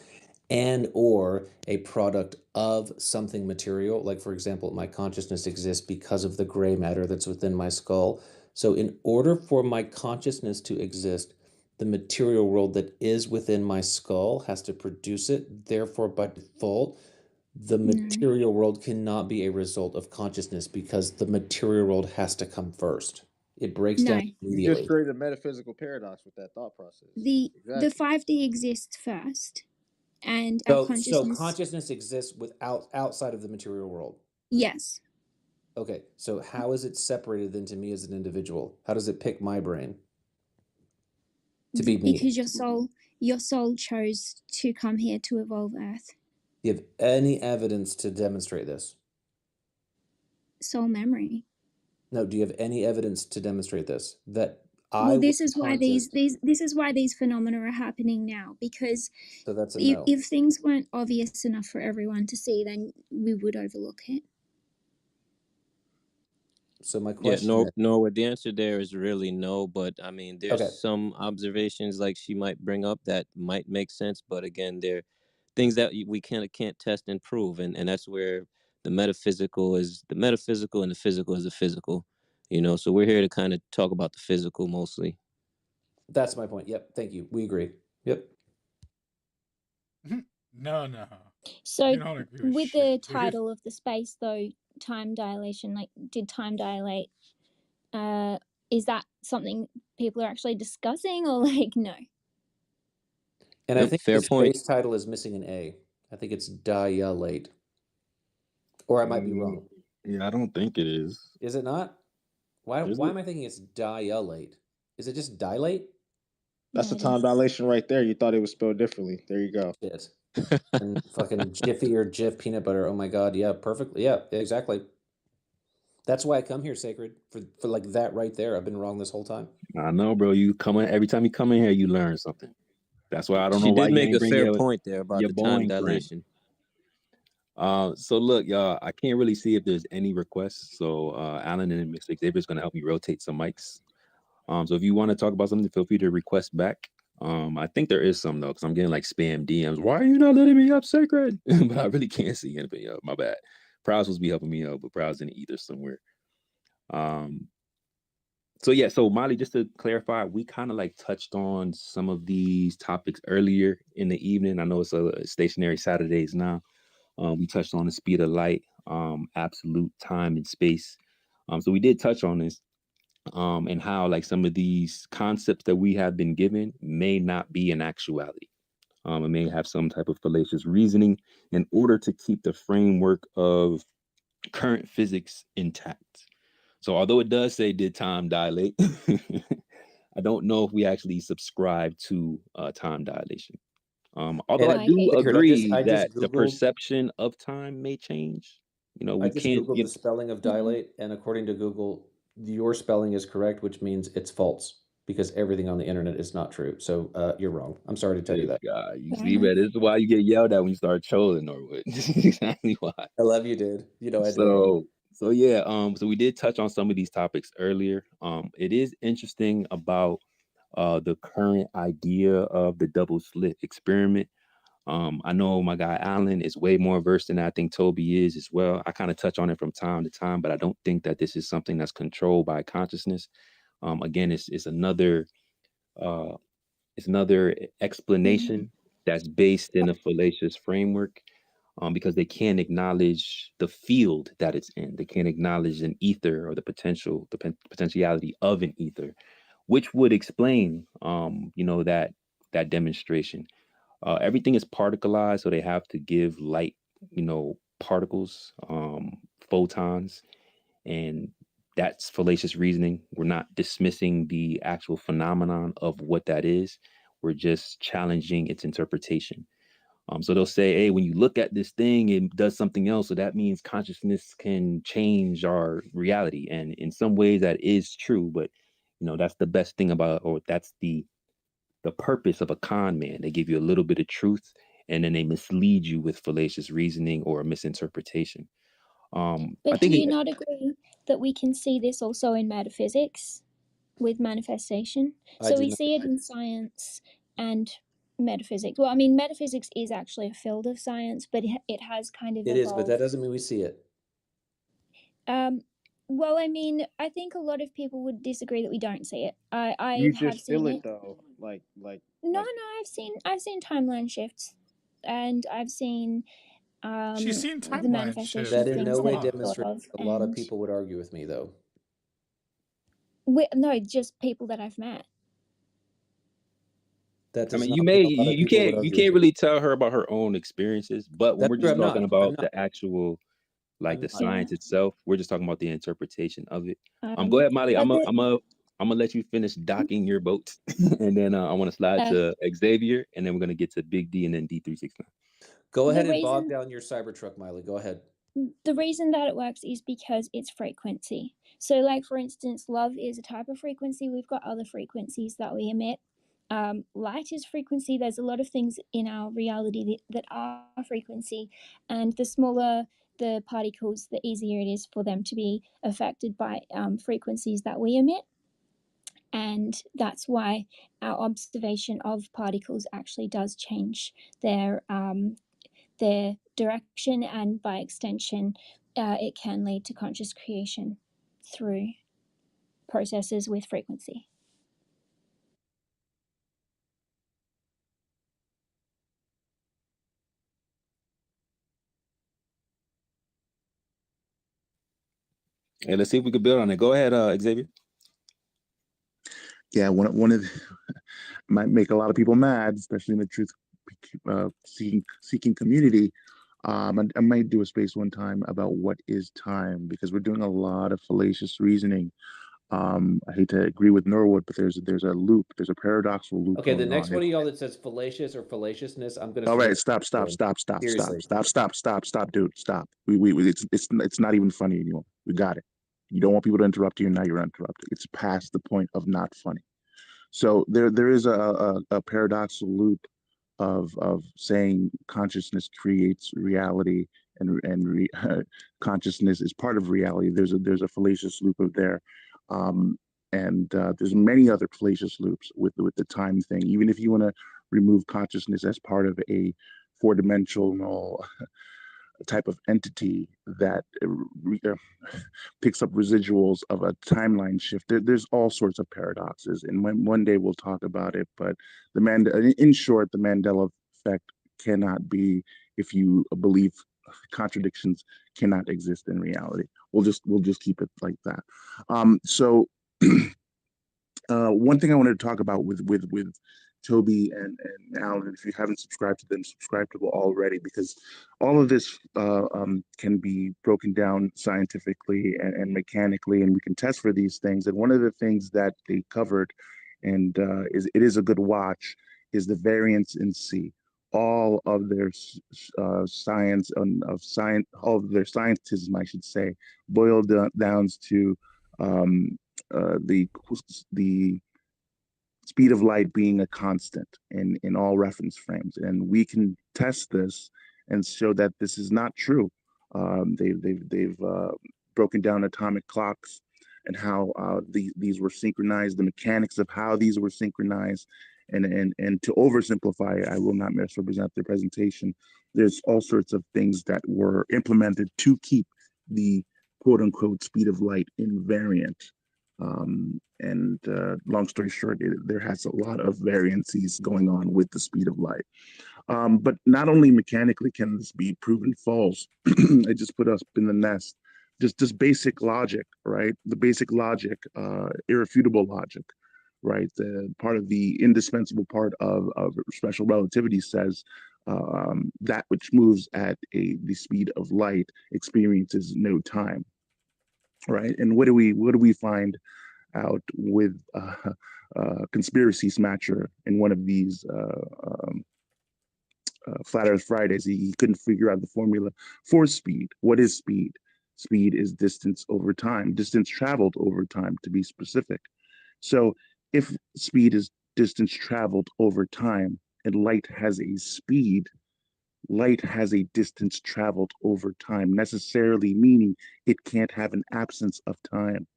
and or a product of something material. Like, for example, my consciousness exists because of the gray matter that's within my skull. So in order for my consciousness to exist, the material world that is within my skull has to produce it. Therefore, by default, the material world cannot be a result of consciousness because the material world has to come first. It breaks down You immediately. just created a metaphysical paradox with that thought process. The Exactly. 5D exists first, and our So consciousness. consciousness exists outside of the material world. Yes. Okay, so how is it separated then to me as an individual? How does it pick my brain to be me? Because your soul chose to come here to evolve Earth. Do you have any evidence to demonstrate this? Soul memory. No, do you have any evidence to demonstrate this? That I Well, this was is why conscious. this is why these phenomena are happening now, because So that's a no. if things weren't obvious enough for everyone to see, then we would overlook it. So my question Yeah, is, no. The answer there is really no. But I mean, there's okay, some observations like she might bring up that might make sense. But again, they're things that we can't test and prove, and that's where the metaphysical is the metaphysical and the physical is the physical. You know, so we're here to kind of talk about the physical mostly. that's my point. Yep, thank you. We agree. Yep. No. So You don't agree with with shit, the dude. title of the space though, time dilation, like did time dilate? Is that something people are actually discussing or like no? And I Yep, think fair the point. space title is missing an A. I think it's dilate. Or I might be wrong. Yeah, I don't think it is. Is it not? Why Is why it? am I thinking it's dilate? Is it just dilate? That's No, the it time is. dilation right there. You thought it was spelled differently. There you go. Shit. And fucking Jiffy or Jif peanut butter. Oh my god, yeah, perfectly. Yeah, exactly. That's why I come here, Sacred, for like that right there. I've been wrong this whole time. I know, bro. You come in every time you come in here, you learn something. That's why I don't She know why did you make ain't a bring fair point there about your the time Boeing friend. dilation. So look, y'all, I can't really see if there's any requests. So Alan and Mr. Xavier is gonna help me rotate some mics. So if you want to talk about something, feel free to request back. I think there is some though, because I'm getting like spam DMs. Why are you not letting me up, Sacred? But I really can't see anything up. My bad. Prow's supposed to be helping me out, but Prow's in the ether somewhere. So yeah, so Molly, just to clarify, we kind of like touched on some of these topics earlier in the evening. I know it's a stationary Saturdays now. We touched on the speed of light, absolute time and space. So we did touch on this, and how like some of these concepts that we have been given may not be in actuality. It may have some type of fallacious reasoning in order to keep the framework of current physics intact. So although it does say did time dilate, I don't know if we actually subscribe to time dilation. Although And I Oh, do okay. Sacred, agree I that just the Googled perception of time may change. You know, I we just can't Googled give. the spelling of Mm. dilate, and according to Google, your spelling is correct, which means it's false because everything on the internet is not true. So you're wrong. I'm sorry to tell you This that. guy, you Fair see, enough. man, this is why you get yelled at when you start trolling, Norwood. This is exactly why. I love you, dude. You know I do. So yeah, so we did touch on some of these topics earlier. It is interesting about the current idea of the double slit experiment. I know my guy Alan is way more versed than I think Toby is as well. I kind of touch on it from time to time, but I don't think that this is something that's controlled by consciousness. Again, it's another uh, explanation that's based in a fallacious framework, because they can't acknowledge the field that it's in. They can't acknowledge an ether or the potentiality of an ether, which would explain, that demonstration. Everything is particleized, so they have to give light, particles, photons, and that's fallacious reasoning. We're not dismissing the actual phenomenon of what that is. We're just challenging its interpretation. So they'll say, hey, when you look at this thing, it does something else. So that means consciousness can change our reality. And in some ways that is true, but that's the best thing about, or that's the purpose of a con man. They give you a little bit of truth and then they mislead you with fallacious reasoning or misinterpretation. I But do think you not agree that we can see this also in metaphysics with manifestation? I So did we not. see it in science and metaphysics. Well, I mean, metaphysics is actually a field of science, but it has kind of It is, but that evolved. doesn't mean we see it. Well, I mean, I think a lot of people would disagree that we don't see it. I You have just feel seen it it. though, No, I've seen timeline shifts, and I've seen She's seen the timeline manifestation That of shift. in Dude, no things come that way I've on. thought demonstrates of, a lot of and people would argue with me, though. no, just people that I've met. That I does mean, not mean a lot of you people would can't argue with me. really tell her about her own experiences, but when That's we're true. just talking I'm about not. the actual, like I'm the not. Yeah. science itself, we're just talking about the interpretation of it. Go ahead, Molly. But the, I'm gonna let you finish docking your boat, and then I want to slide uh, to Xavier, and then we're gonna get to Big D and then D369. Go the ahead and bog reason down your Cybertruck, Miley. Go ahead. the reason that it works is because it's frequency. So, like for instance, love is a type of frequency. We've got other frequencies that we emit. Light is frequency. There's a lot of things in our reality that are frequency, and the smaller the particles, the easier it is for them to be affected by frequencies that we emit. And that's why our observation of particles actually does change their direction, and by extension, it can lead to conscious creation through processes with frequency. Hey, let's see if we can build on it. Go ahead, Xavier. Yeah, one of the, might make a lot of people mad, especially in the truth seeking community. I might do a space one time about what is time, because we're doing a lot of fallacious reasoning. I hate to agree with Norwood, but there's a loop, there's a paradoxical loop Okay, the going next on. one of y'all that says fallacious or fallaciousness, I'm gonna All right, start. Seriously. stop, dude, stop. It's not even funny anymore. We got it. You don't want people to interrupt you, and now you're interrupted. It's past the point of not funny. So there is a paradoxical loop of saying consciousness creates reality, and consciousness is part of reality. There's a fallacious loop of there. Um, and there's many other fallacious loops with the time thing. Even if you want to remove consciousness as part of a four-dimensional type of entity that picks up residuals of a timeline shift. There's all sorts of paradoxes, and one day we'll talk about it. But in short, the Mandela effect cannot be, if you believe contradictions cannot exist in reality. We'll just keep it like that. So one thing I wanted to talk about with Toby and Alan, if you haven't subscribed to them, subscribe to them already, because all of this can be broken down scientifically and mechanically, and we can test for these things. And one of the things that they covered, and it is a good watch, is the variance in C. All of their science all of their scientism, I should say, boiled down to the speed of light being a constant in all reference frames. And we can test this and show that this is not true. They've broken down atomic clocks and how these were synchronized, the mechanics of how these were synchronized. And to oversimplify, I will not misrepresent the presentation. There's all sorts of things that were implemented to keep the quote unquote speed of light invariant. And long story short, there has a lot of variances going on with the speed of light. But not only mechanically can this be proven false, I just put us in the nest. Just basic logic, right? The basic logic, irrefutable logic, right? The part of the indispensable part of special relativity says that which moves at the speed of light experiences no time, right? And what do we find out with conspiracy smatcher in one of these Flat Earth Fridays? He couldn't figure out the formula for speed. What is speed? Speed is distance over time, distance traveled over time, to be specific. So if speed is distance traveled over time and light has a speed, light has a distance traveled over time, necessarily meaning it can't have an absence of time.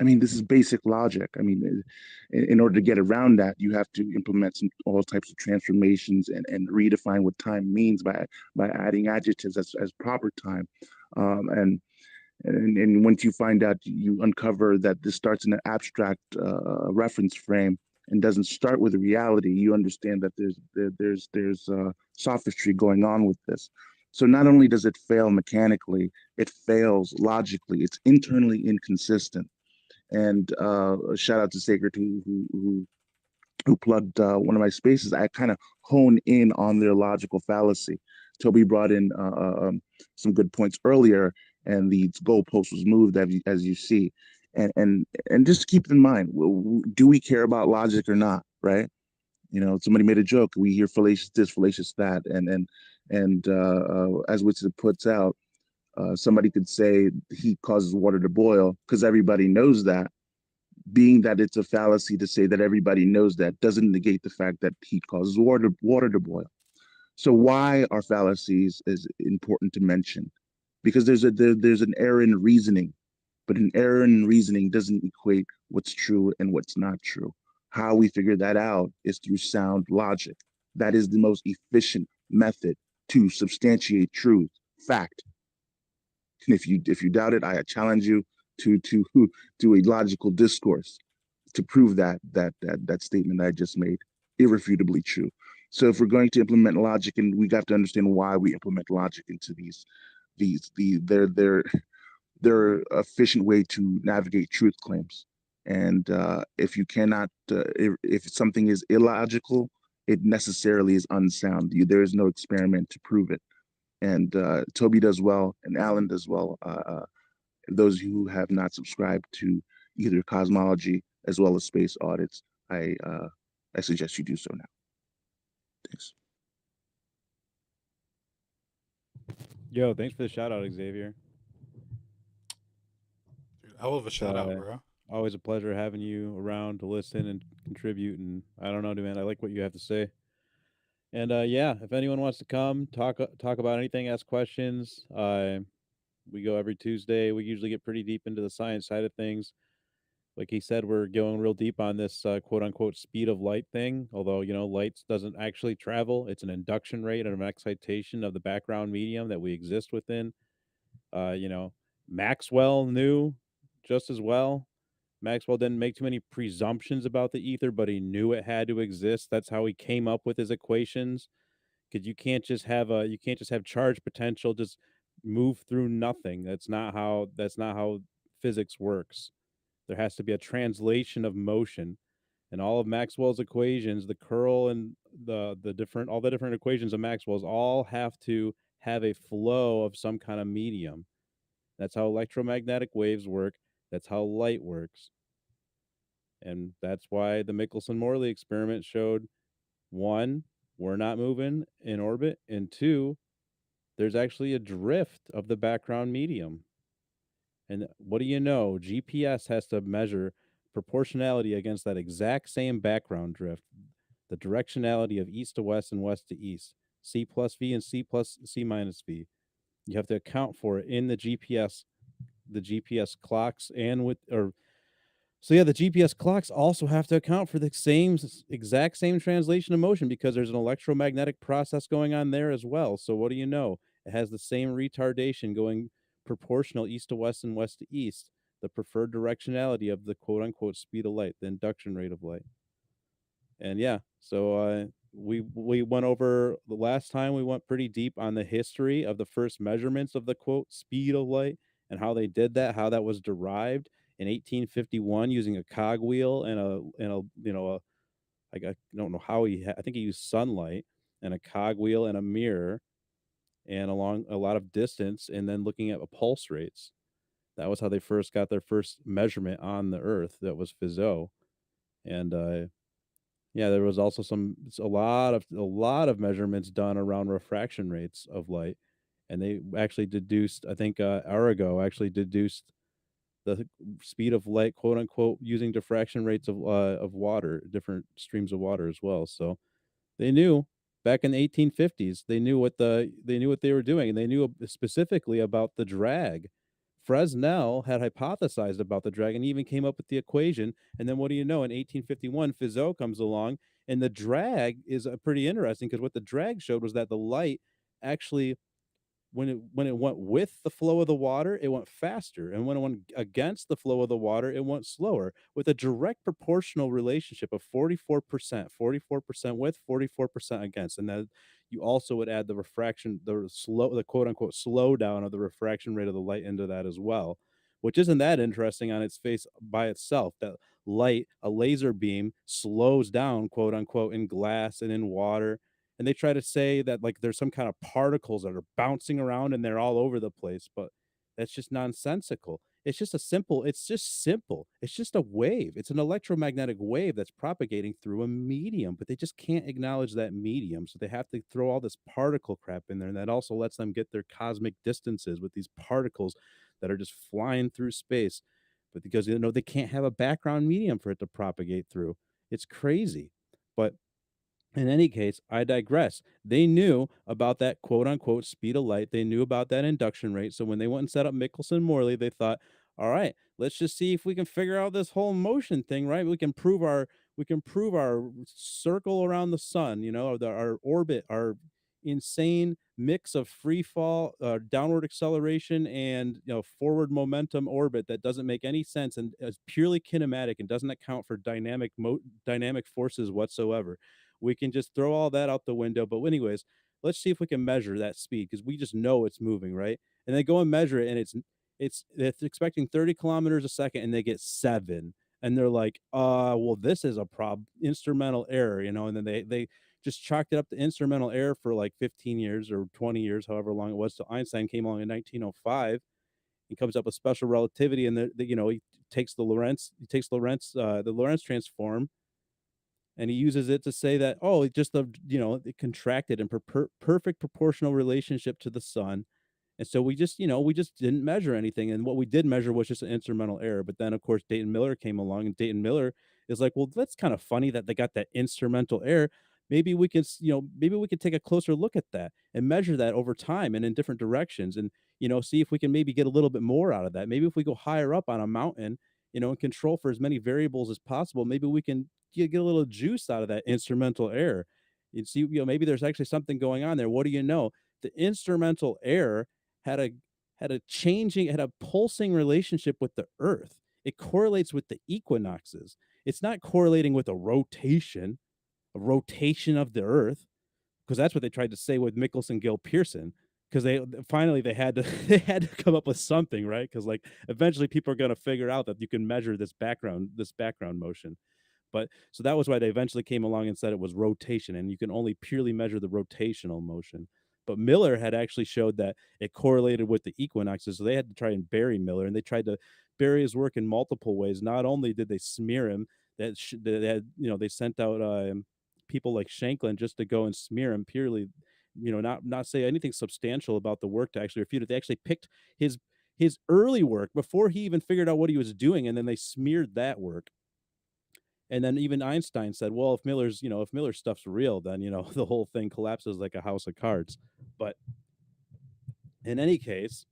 I mean, this is basic logic. I mean, in order to get around that, you have to implement all types of transformations and redefine what time means by adding adjectives as proper time. And once you find out, you uncover that this starts in an abstract reference frame and doesn't start with a reality. You understand that there's sophistry going on with this. So not only does it fail mechanically, it fails logically. It's internally inconsistent. And a shout out to Sacred who plugged one of my spaces. I kind of hone in on their logical fallacy. Toby brought in some good points earlier, and the goalpost was moved as you see. And just keep in mind, do we care about logic or not? Right? You know, somebody made a joke. We hear fallacious this, fallacious that, and as Winston puts out, somebody could say heat causes water to boil because everybody knows that. Being that it's a fallacy to say that everybody knows that doesn't negate the fact that heat causes water to boil. So why are fallacies is important to mention? Because there's an error in reasoning, but an error in reasoning doesn't equate what's true and what's not true. How we figure that out is through sound logic. That is the most efficient method to substantiate truth, fact. And if you doubt it, I challenge you to a logical discourse to prove that statement I just made irrefutably true. So if we're going to implement logic, and we got to understand why we implement logic into these they're an efficient way to navigate truth claims. And if you cannot, if something is illogical, it necessarily is unsound. There is no experiment to prove it. And Toby does well, and Alan does well. Those of you who have not subscribed to either cosmology as well as space audits, I suggest you do so now. Thanks. Yo, thanks for the shout out, Xavier. Dude, hell of a shout out, bro. Always a pleasure having you around to listen and contribute. And I don't know, man, I like what you have to say. And yeah, if anyone wants to come talk about anything, ask questions. We go every Tuesday. We usually get pretty deep into the science side of things. Like he said, we're going real deep on this quote unquote speed of light thing. Although, light doesn't actually travel. It's an induction rate and an excitation of the background medium that we exist within. Maxwell knew just as well. Maxwell didn't make too many presumptions about the ether, but he knew it had to exist. That's how he came up with his equations. Because you can't just have charge potential just move through nothing. That's not how physics works. There has to be a translation of motion. And all of Maxwell's equations, the curl and all the different equations of Maxwell's all have to have a flow of some kind of medium. That's how electromagnetic waves work. That's how light works. And that's why the Michelson-Morley experiment showed, one, we're not moving in orbit, and two, there's actually a drift of the background medium. And what do you know? GPS has to measure proportionality against that exact same background drift, the directionality of east to west and west to east, C plus V and C plus C minus V. You have to account for it in the GPS clocks the GPS clocks also have to account for the exact same translation of motion because there's an electromagnetic process going on there as well. So what do you know? It has the same retardation going proportional east to west and west to east, the preferred directionality of the quote unquote speed of light, the induction rate of light. And yeah, so we went over the last time we went pretty deep on the history of the first measurements of the quote speed of light and how they did that, how that was derived in 1851 using a cogwheel and I don't know how I think he used sunlight and a cogwheel and a mirror and along a lot of distance and then looking at pulse rates. That was how they first got their first measurement on the Earth. That was Fizeau. And yeah, there was also a lot of measurements done around refraction rates of light, and they actually deduced. I think Arago actually deduced the speed of light, quote unquote, using diffraction rates of water, different streams of water as well. So they knew back in the 1850s. They knew what they were doing, and they knew specifically about the drag. Fresnel had hypothesized about the drag and even came up with the equation. And then what do you know? In 1851, Fizeau comes along, and the drag is pretty interesting because what the drag showed was that the light actually, when it went with the flow of the water, it went faster, and when it went against the flow of the water, it went slower, with a direct proportional relationship of 44%, 44% with, 44% against. And that you also would add the refraction, the quote unquote slowdown of the refraction rate of the light into that as well, which isn't that interesting on its face by itself. That light, a laser beam, slows down, quote unquote, in glass and in water, and they try to say that like there's some kind of particles that are bouncing around and they're all over the place, but that's just nonsensical. It's just simple. It's just a wave. It's an electromagnetic wave that's propagating through a medium, but they just can't acknowledge that medium, so they have to throw all this particle crap in there, and that also lets them get their cosmic distances with these particles that are just flying through space, but because they can't have a background medium for it to propagate through. It's crazy. But in any case, I digress. They knew about that quote unquote speed of light. They knew about that induction rate. So when they went and set up Michelson-Morley, they thought, all right, let's just see if we can figure out this whole motion thing, right? We can prove our circle around the sun, our orbit, our insane mix of free fall, downward acceleration, and forward momentum orbit that doesn't make any sense and is purely kinematic and doesn't account for dynamic forces whatsoever. We can just throw all that out the window. But anyways, let's see if we can measure that speed because we just know it's moving, right? And they go and measure it, and it's expecting 30 kilometers a second and they get 7, and they're like, well, this is a instrumental error, and then they just chalked it up to instrumental error for like 15 years or 20 years, however long it was, till Einstein came along in 1905. He comes up with special relativity, and he takes the Lorentz transform, and he uses it to say that, it just it contracted in perfect proportional relationship to the sun. And so we just didn't measure anything, and what we did measure was just an instrumental error. But then, of course, Dayton Miller came along, and Dayton Miller is like, well, that's kind of funny that they got that instrumental error. Maybe we can take a closer look at that and measure that over time and in different directions, and see if we can maybe get a little bit more out of that. Maybe if we go higher up on a mountain, and control for as many variables as possible, maybe we can get a little juice out of that instrumental error. You see, maybe there's actually something going on there. What do you know? The instrumental error had a pulsing relationship with the Earth. It correlates with the equinoxes. It's not correlating with a rotation of the Earth, because that's what they tried to say with Michelson, Gill, Pearson. Because they had to they had to come up with something, right? Because like eventually people are going to figure out that you can measure this background motion. But so that was why they eventually came along and said it was rotation, and you can only purely measure the rotational motion. But Miller had actually showed that it correlated with the equinoxes, so they had to try and bury Miller, and they tried to bury his work in multiple ways. Not only did they smear him, they sent out people like Shanklin just to go and smear him purely, not say anything substantial about the work to actually refute it. They actually picked his early work before he even figured out what he was doing, and then they smeared that work. And then even Einstein said, well, if Miller's stuff's real, then, the whole thing collapses like a house of cards. But in any case,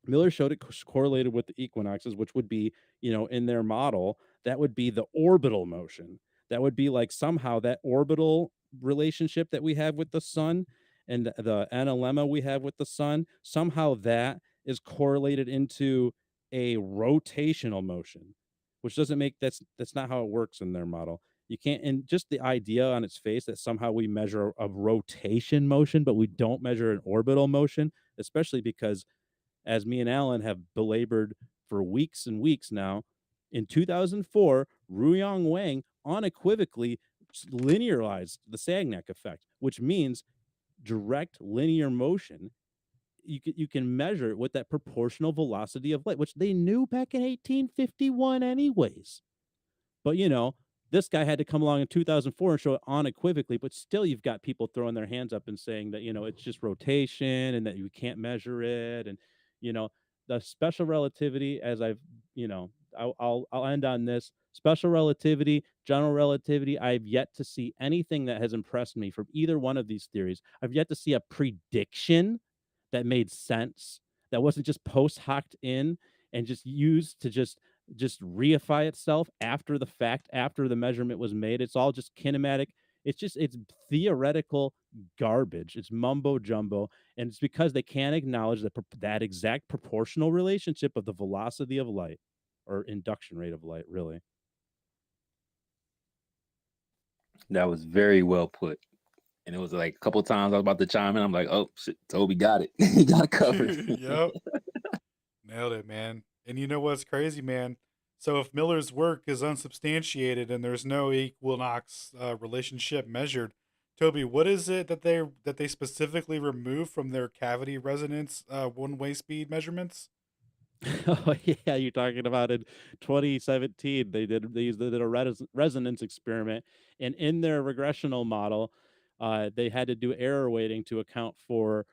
Miller showed it correlated with the equinoxes, which would be, in their model, that would be the orbital motion. That would be like somehow that orbital relationship that we have with the sun and the analemma we have with the sun, somehow that is correlated into a rotational motion, which doesn't make that's not how it works in their model. You can't, and just the idea on its face that somehow we measure a rotation motion, but we don't measure an orbital motion, especially because, as me and Alan have belabored for weeks and weeks now, in 2004, Ruyong Wang unequivocally linearized the Sagnac effect, which means direct linear motion. You can measure it with that proportional velocity of light, which they knew back in 1851 anyways. But this guy had to come along in 2004 and show it unequivocally, but still you've got people throwing their hands up and saying that, it's just rotation and that you can't measure it. And, the special relativity, as I've, I'll end on this. Special relativity, general relativity, I've yet to see anything that has impressed me from either one of these theories. I've yet to see a prediction that made sense, that wasn't just post hocked in and just used to just reify itself after the fact, after the measurement was made. It's all just kinematic. It's theoretical garbage. It's mumbo jumbo, and it's because they can't acknowledge that exact proportional relationship of the velocity of light, or induction rate of light, really. That was very well put. And it was like a couple of times I was about to chime in. I'm like, oh, shit, Toby got it. He got it covered. Yep. Nailed it, man. And you know what's crazy, man? So if Miller's work is unsubstantiated and there's no equinox relationship measured, Toby, what is it that they specifically removed from their cavity resonance one-way speed measurements? Oh yeah, you're talking about in 2017 they did a resonance experiment, and in their regressional model, they had to do error weighting to account for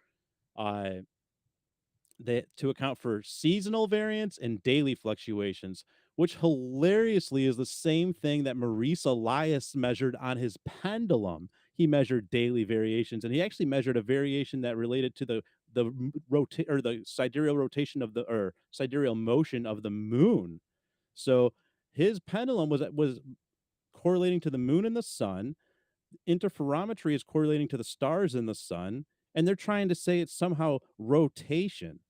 seasonal variance and daily fluctuations, which hilariously is the same thing that Maurice Elias measured on his pendulum. He measured daily variations, and he actually measured a variation that related to the sidereal rotation of sidereal motion of the moon. So his pendulum was correlating to the moon and the sun. Interferometry is correlating to the stars in the sun, and they're trying to say it's somehow rotation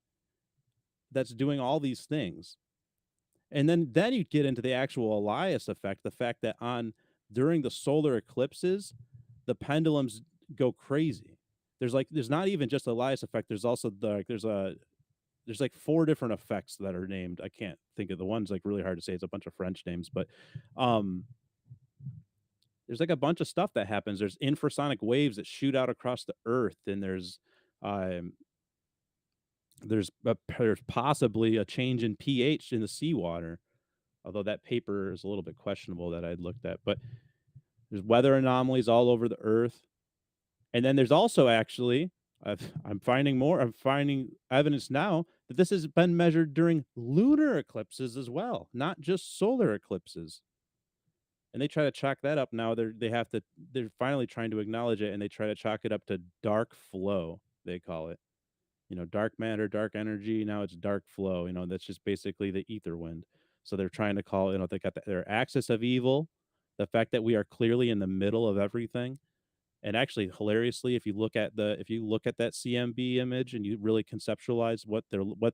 that's doing all these things. And then you get into the actual Elias effect, the fact that during the solar eclipses, the pendulums go crazy. There's not even just Elias effect. There's also there's a there's like 4 different effects that are named. I can't think of the ones, like really hard to say. It's a bunch of French names, but there's like a bunch of stuff that happens. There's infrasonic waves that shoot out across the earth, and um there's possibly a change in pH in the seawater, although that paper is a little bit questionable that I'd looked at. But there's weather anomalies all over the earth. And then there's also actually, I'm finding evidence now that this has been measured during lunar eclipses as well, not just solar eclipses. And they try to chalk that up now. They're finally trying to acknowledge it, and they try to chalk it up to dark flow, they call it. Dark matter, dark energy. Now it's dark flow. That's just basically the ether wind. So they're trying to call, they got their axis of evil, the fact that we are clearly in the middle of everything. And actually, hilariously, if you look at that CMB image and you really conceptualize what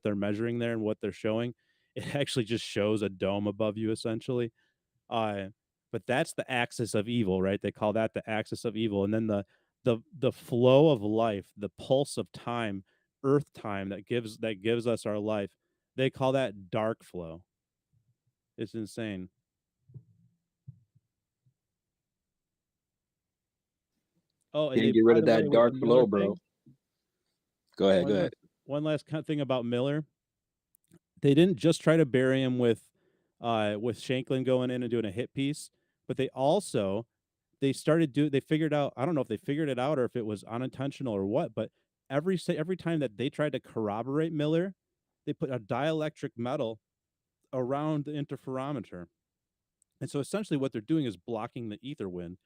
they're measuring there and what they're showing, it actually just shows a dome above you, essentially. But that's the axis of evil, right? They call that the axis of evil. And then the flow of life, the pulse of time, earth time that gives us our life, they call that dark flow. It's insane. Oh, and Can't they, get by rid of the way, that with the dark Miller flow, bro. thing, Go ahead. one last thing about Miller. They didn't just try to bury him with Shanklin going in and doing a hit piece, but they figured out, I don't know if they figured it out or if it was unintentional or what, but every time that they tried to corroborate Miller, they put a dielectric metal around the interferometer. And so essentially what they're doing is blocking the ether wind.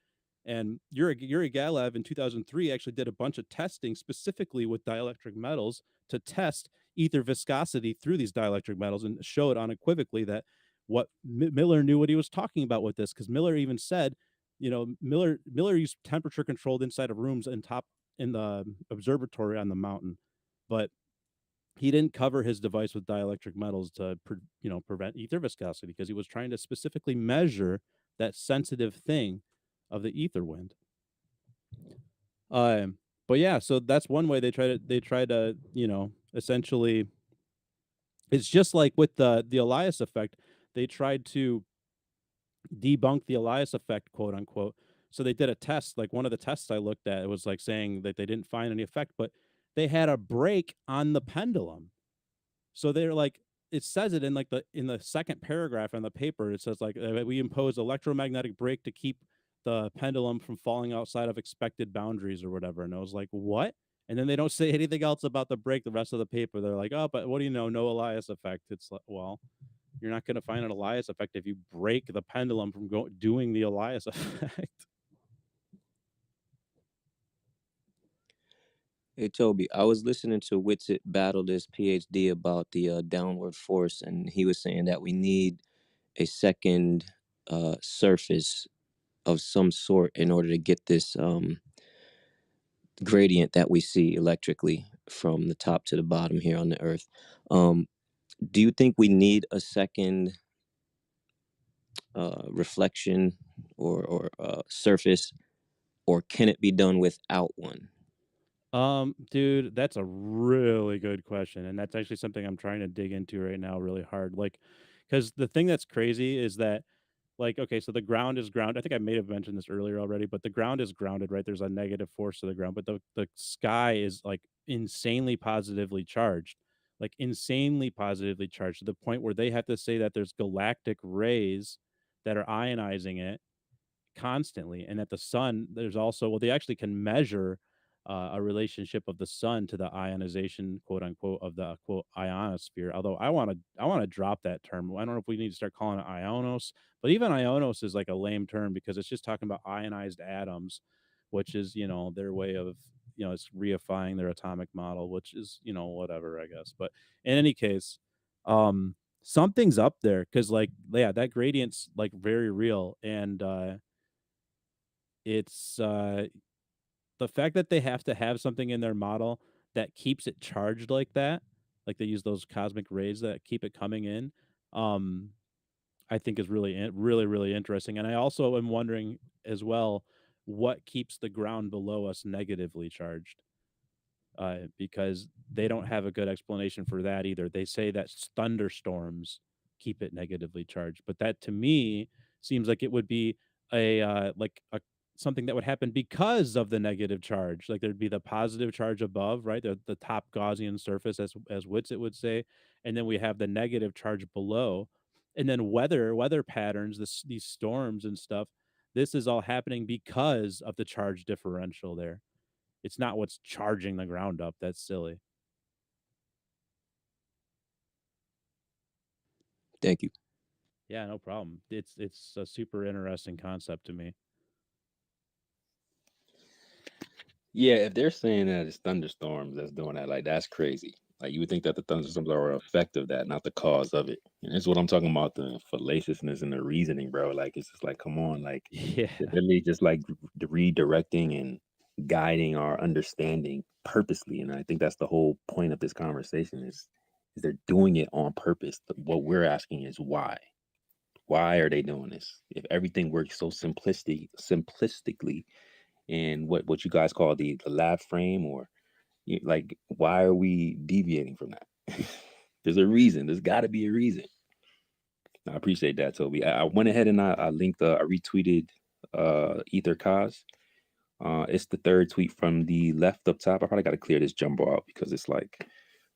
And Yuri Galev in 2003 actually did a bunch of testing specifically with dielectric metals to test ether viscosity through these dielectric metals and show it unequivocally that Miller knew what he was talking about with this, because Miller even said, Miller used temperature controlled inside of rooms in the observatory on the mountain, but he didn't cover his device with dielectric metals to prevent ether viscosity, because he was trying to specifically measure that sensitive thing of the ether wind. But yeah, so that's one way they try to essentially, it's just like with the Elias effect. They tried to debunk the Elias effect, quote unquote. So they did a test, like one of the tests I looked at, it was like saying that they didn't find any effect, but they had a break on the pendulum. So they're like, it says it in the second paragraph on the paper. It says like, we impose electromagnetic brake to keep the pendulum from falling outside of expected boundaries or whatever. And I was like, what? And then they don't say anything else about the break the rest of the paper. They're like, oh, but what do you know? No Elias effect. It's like, well, you're not going to find an Elias effect if you break the pendulum from doing the Elias effect. Hey Toby, I was listening to Witsit battle this PhD about the downward force, and he was saying that we need a second surface of some sort in order to get this gradient that we see electrically from the top to the bottom here on the Earth. Do you think we need a second reflection or surface, or can it be done without one? Dude, that's a really good question, and that's actually something I'm trying to dig into right now really hard. Like, because the thing that's crazy is that, like, okay, so the ground is ground. I think I may have mentioned this earlier already, but the ground is grounded, right? There's a negative force to the ground, but the sky is like insanely positively charged, to the point where they have to say that there's galactic rays that are ionizing it constantly, and that the sun, there's also, well, they actually can measure a relationship of the sun to the ionization, quote unquote, of the quote ionosphere. Although I want to drop that term. I don't know if we need to start calling it ionos, but even ionos is like a lame term, because it's just talking about ionized atoms, which is their way of it's reifying their atomic model, which is whatever, I guess. But in any case, something's up there, because like, yeah, that gradient's like very real. And it's the fact that they have to have something in their model that keeps it charged like that, like they use those cosmic rays that keep it coming in, I think is really, really, really interesting. And I also am wondering as well, what keeps the ground below us negatively charged. because they don't have a good explanation for that either. They say that thunderstorms keep it negatively charged, but that to me seems like it would be a something that would happen because of the negative charge. Like there'd be the positive charge above, right? The top Gaussian surface, as Witsit would say, and then we have the negative charge below, and then weather patterns, these storms and stuff. This is all happening because of the charge differential there. It's not what's charging the ground up. That's silly. Thank you. Yeah, no problem. It's a super interesting concept to me. Yeah, if they're saying that it's thunderstorms that's doing that, like that's crazy. Like you would think that the thunderstorms are an effect of that, not the cause of it. And that's what I'm talking about, the fallaciousness and the reasoning, bro. Like it's just like, come on, like Yeah. they're really just like redirecting and guiding our understanding purposely. And I think that's the whole point of this conversation is they're doing it on purpose. What we're asking is why? Why are they doing this? If everything works so simplistically, and what you guys call the lab frame, or like, why are we deviating from that? There's a reason. There's got to be a reason. I appreciate that, Toby. I went ahead and I linked, I retweeted Ether Cause. It's the third tweet from the left up top. I probably got to clear this jumbo out because it's like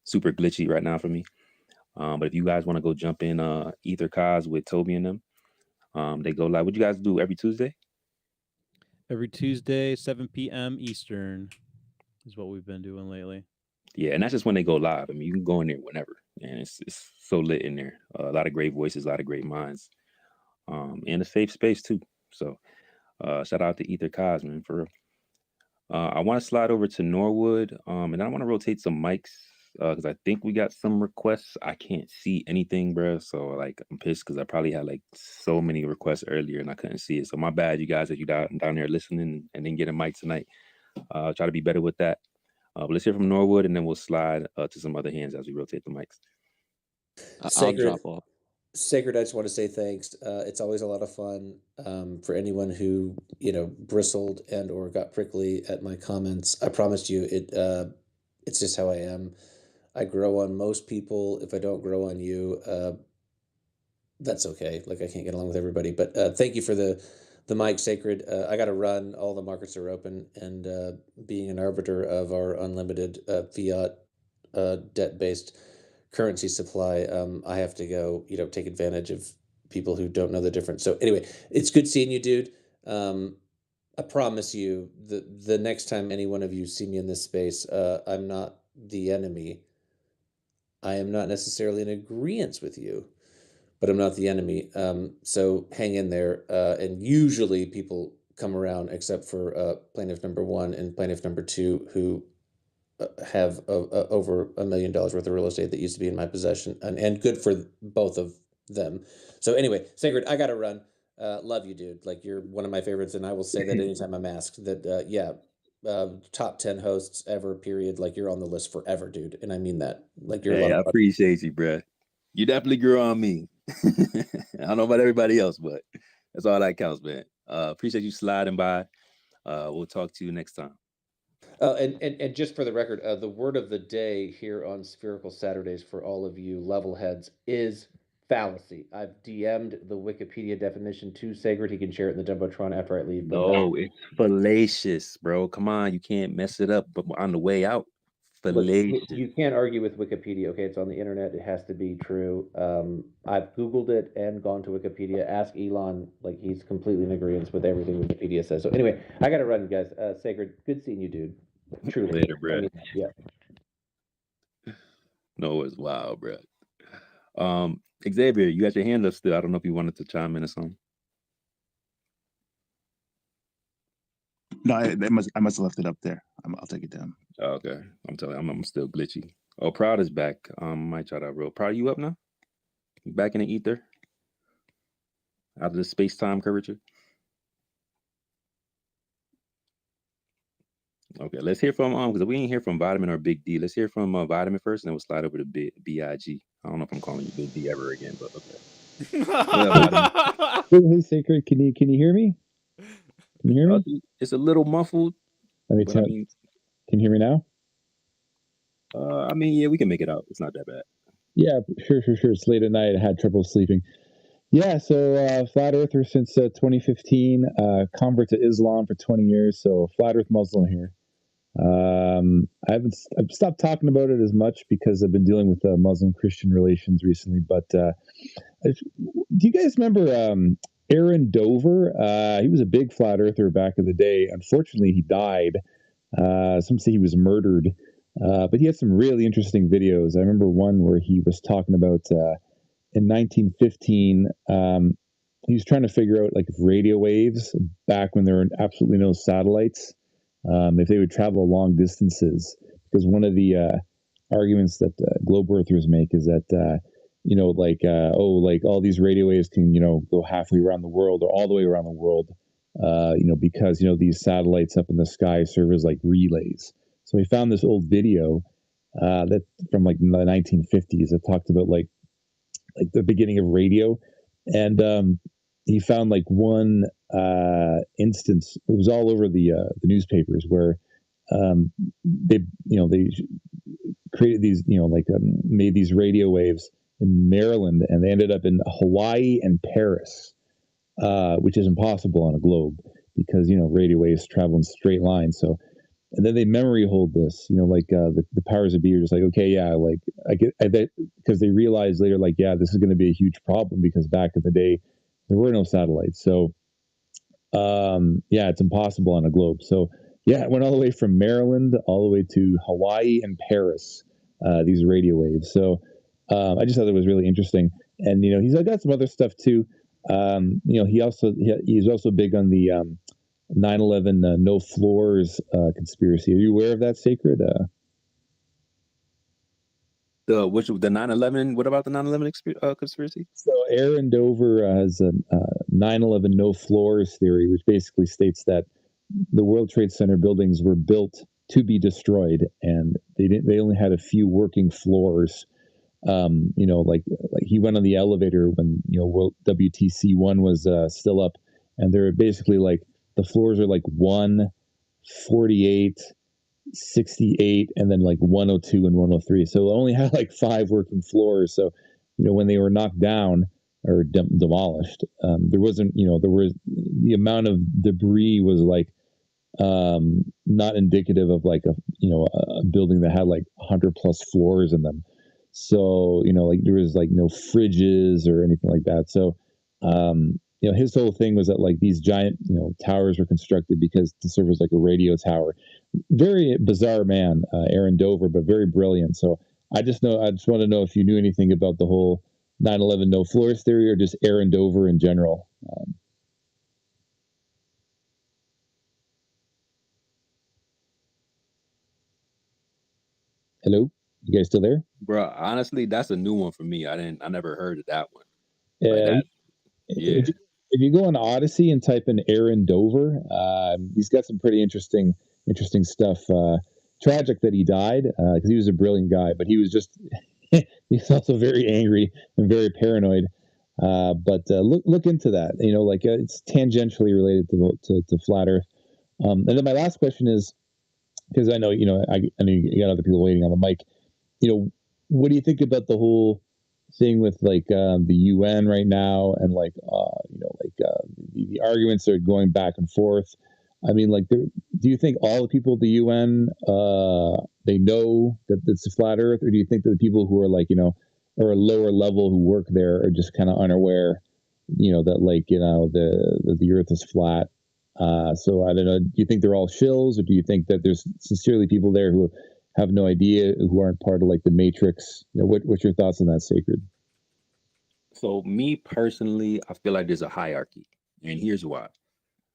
super glitchy right now for me. But if you guys want to go jump in Ether Cause with Toby and them, they go live. What you guys do every Tuesday? Every Tuesday, 7 p.m. Eastern is what we've been doing lately. Yeah, and that's just when they go live. I mean, you can go in there whenever, and it's so lit in there. A lot of great voices, a lot of great minds, and a safe space too. So, shout out to Ether Cosman for real. I want to slide over to Norwood, and I want to rotate some mics because I think we got some requests. I can't see anything, bro. So like, I'm pissed because I probably had like so many requests earlier and I couldn't see it. So my bad, you guys, if you down there listening and didn't get a mic tonight. Try to be better with that. But let's hear from Norwood, and then we'll slide to some other hands as we rotate the mics. I'll drop off. Sacred, I just want to say thanks. It's always a lot of fun for anyone who bristled and or got prickly at my comments. I promised you it's just how I am. I grow on most people. If I don't grow on you, that's okay. Like I can't get along with everybody. But thank you for the mic, Sacred. I got to run. All the markets are open, and being an arbiter of our unlimited fiat debt-based currency supply, I have to go, take advantage of people who don't know the difference. So anyway, it's good seeing you, dude. I promise you, the next time any one of you see me in this space, I'm not the enemy. I am not necessarily in agreement with you, but I'm not the enemy. So hang in there. And usually people come around, except for plaintiff number 1 and plaintiff number 2, who have over $1 million worth of real estate that used to be in my possession, and good for both of them. So anyway, Sacred, I gotta run. Love you, dude. Like, you're one of my favorites, and I will say that anytime I'm asked that, top 10 hosts ever, period. Like, you're on the list forever, dude. And I mean that. Like, you're a lot I of fun. appreciate you, bro. You definitely grew on me. I don't know about everybody else, but that's all that counts, man. Appreciate you sliding by. We'll talk to you next time. And just for the record, the word of the day here on Spherical Saturdays for all of you level heads is fallacy. I've DM'd the Wikipedia definition to Sacred. He can share it in the Jumbotron after I leave. No, it's fallacious, bro. Come on, you can't mess it up. But on the way out, Look, fallacious. you can't argue with Wikipedia. Okay, it's on the internet. It has to be true. I've Googled it and gone to Wikipedia. Ask Elon. Like, he's completely in agreement with everything Wikipedia says. So anyway, I gotta run, guys. Sacred, good seeing you, dude. Truly. Later, I bro. mean, yeah. No, it's wild, bro. Xavier, you got your hand up still. I don't know if you wanted to chime in or something. No, I must have left it up there. I'll take it down. Okay, I'm telling you, I'm still glitchy. Oh, Proud is back. Might try that real. Proud, you up now? You back in the ether? Out of the space-time curvature? Okay, let's hear from because we ain't hear from Vitamin or Big D. Let's hear from Vitamin first, and then we'll slide over to BIG. I don't know if I'm calling you Big D ever again, but okay. Hey, Sacred, can you hear me? Can you hear me? It's a little muffled. Let me but tell. I mean, Can you hear me now? I mean, yeah, we can make it out. It's not that bad. Yeah, sure. It's late at night. I had trouble sleeping. Yeah, so flat earther since 2015, convert to Islam for 20 years, so flat earth Muslim here. I've stopped talking about it as much because I've been dealing with Muslim Christian relations recently. But do you guys remember Aaron Dover? He was a big flat earther back in the day. Unfortunately, he died. Some say he was murdered. But he had some really interesting videos. I remember one where he was talking about in 1915, he was trying to figure out like if radio waves back when there were absolutely no satellites, if they would travel long distances. Because one of the arguments that globe earthers make is that like all these radio waves can go halfway around the world or all the way around the world, because these satellites up in the sky serve as like relays. So we found this old video that from like the 1950s that talked about like the beginning of radio, and he found like one instance. It was all over the newspapers where they created these made these radio waves in Maryland, and they ended up in Hawaii and Paris, which is impossible on a globe because radio waves travel in straight lines. So, and then they memory hold this, the powers that be are just like, okay, yeah, like I get because they realized later, like, yeah, this is going to be a huge problem because back in the day there were no satellites. So, yeah, it's impossible on a globe. So, yeah, it went all the way from Maryland all the way to Hawaii and Paris, these radio waves. So, I just thought it was really interesting. And he's got some other stuff too. He's also big on the 9/11 no floors conspiracy. Are you aware of that, Sacred? The 9/11? What about the 9/11 conspiracy? So Aaron Dover has a 9/11 no floors theory, which basically states that the World Trade Center buildings were built to be destroyed, and they only had a few working floors. Like he went on the elevator when World WTC 1 was still up, and they're basically like the floors are like 1, 48, 68, and then like 102 and 103. So it only had like 5 working floors. So when they were knocked down or demolished, there wasn't there was the amount of debris was like not indicative of like a building that had like 100 plus floors in them. So like there was like no fridges or anything like that. So his whole thing was that like these giant towers were constructed because to serve as like a radio tower. Very bizarre man, Aaron Dover, but very brilliant. So I just want to know if you knew anything about the whole 9/11 no floors theory or just Aaron Dover in general. Hello, you guys still there? Bro, honestly, that's a new one for me. I never heard of that one. Yeah. Yeah. If you go on Odyssey and type in Aaron Dover, he's got some pretty interesting stuff. Tragic that he died because he was a brilliant guy, but he was just he's also very angry and very paranoid. But look into that. It's tangentially related to flat Earth. And then my last question is, because I know I know you got other people waiting on the mic. What do you think about the whole thing with like the UN right now and the arguments are going back and forth? I mean, like, do you think all the people at the UN they know that it's a flat Earth, or do you think that the people who are like or a lower level who work there are just kind of unaware, that like the Earth is flat? So I don't know. Do you think they're all shills, or do you think that there's sincerely people there who have no idea, who aren't part of like the matrix? What's your thoughts on that, Sacred? So me personally, I feel like there's a hierarchy, and here's why.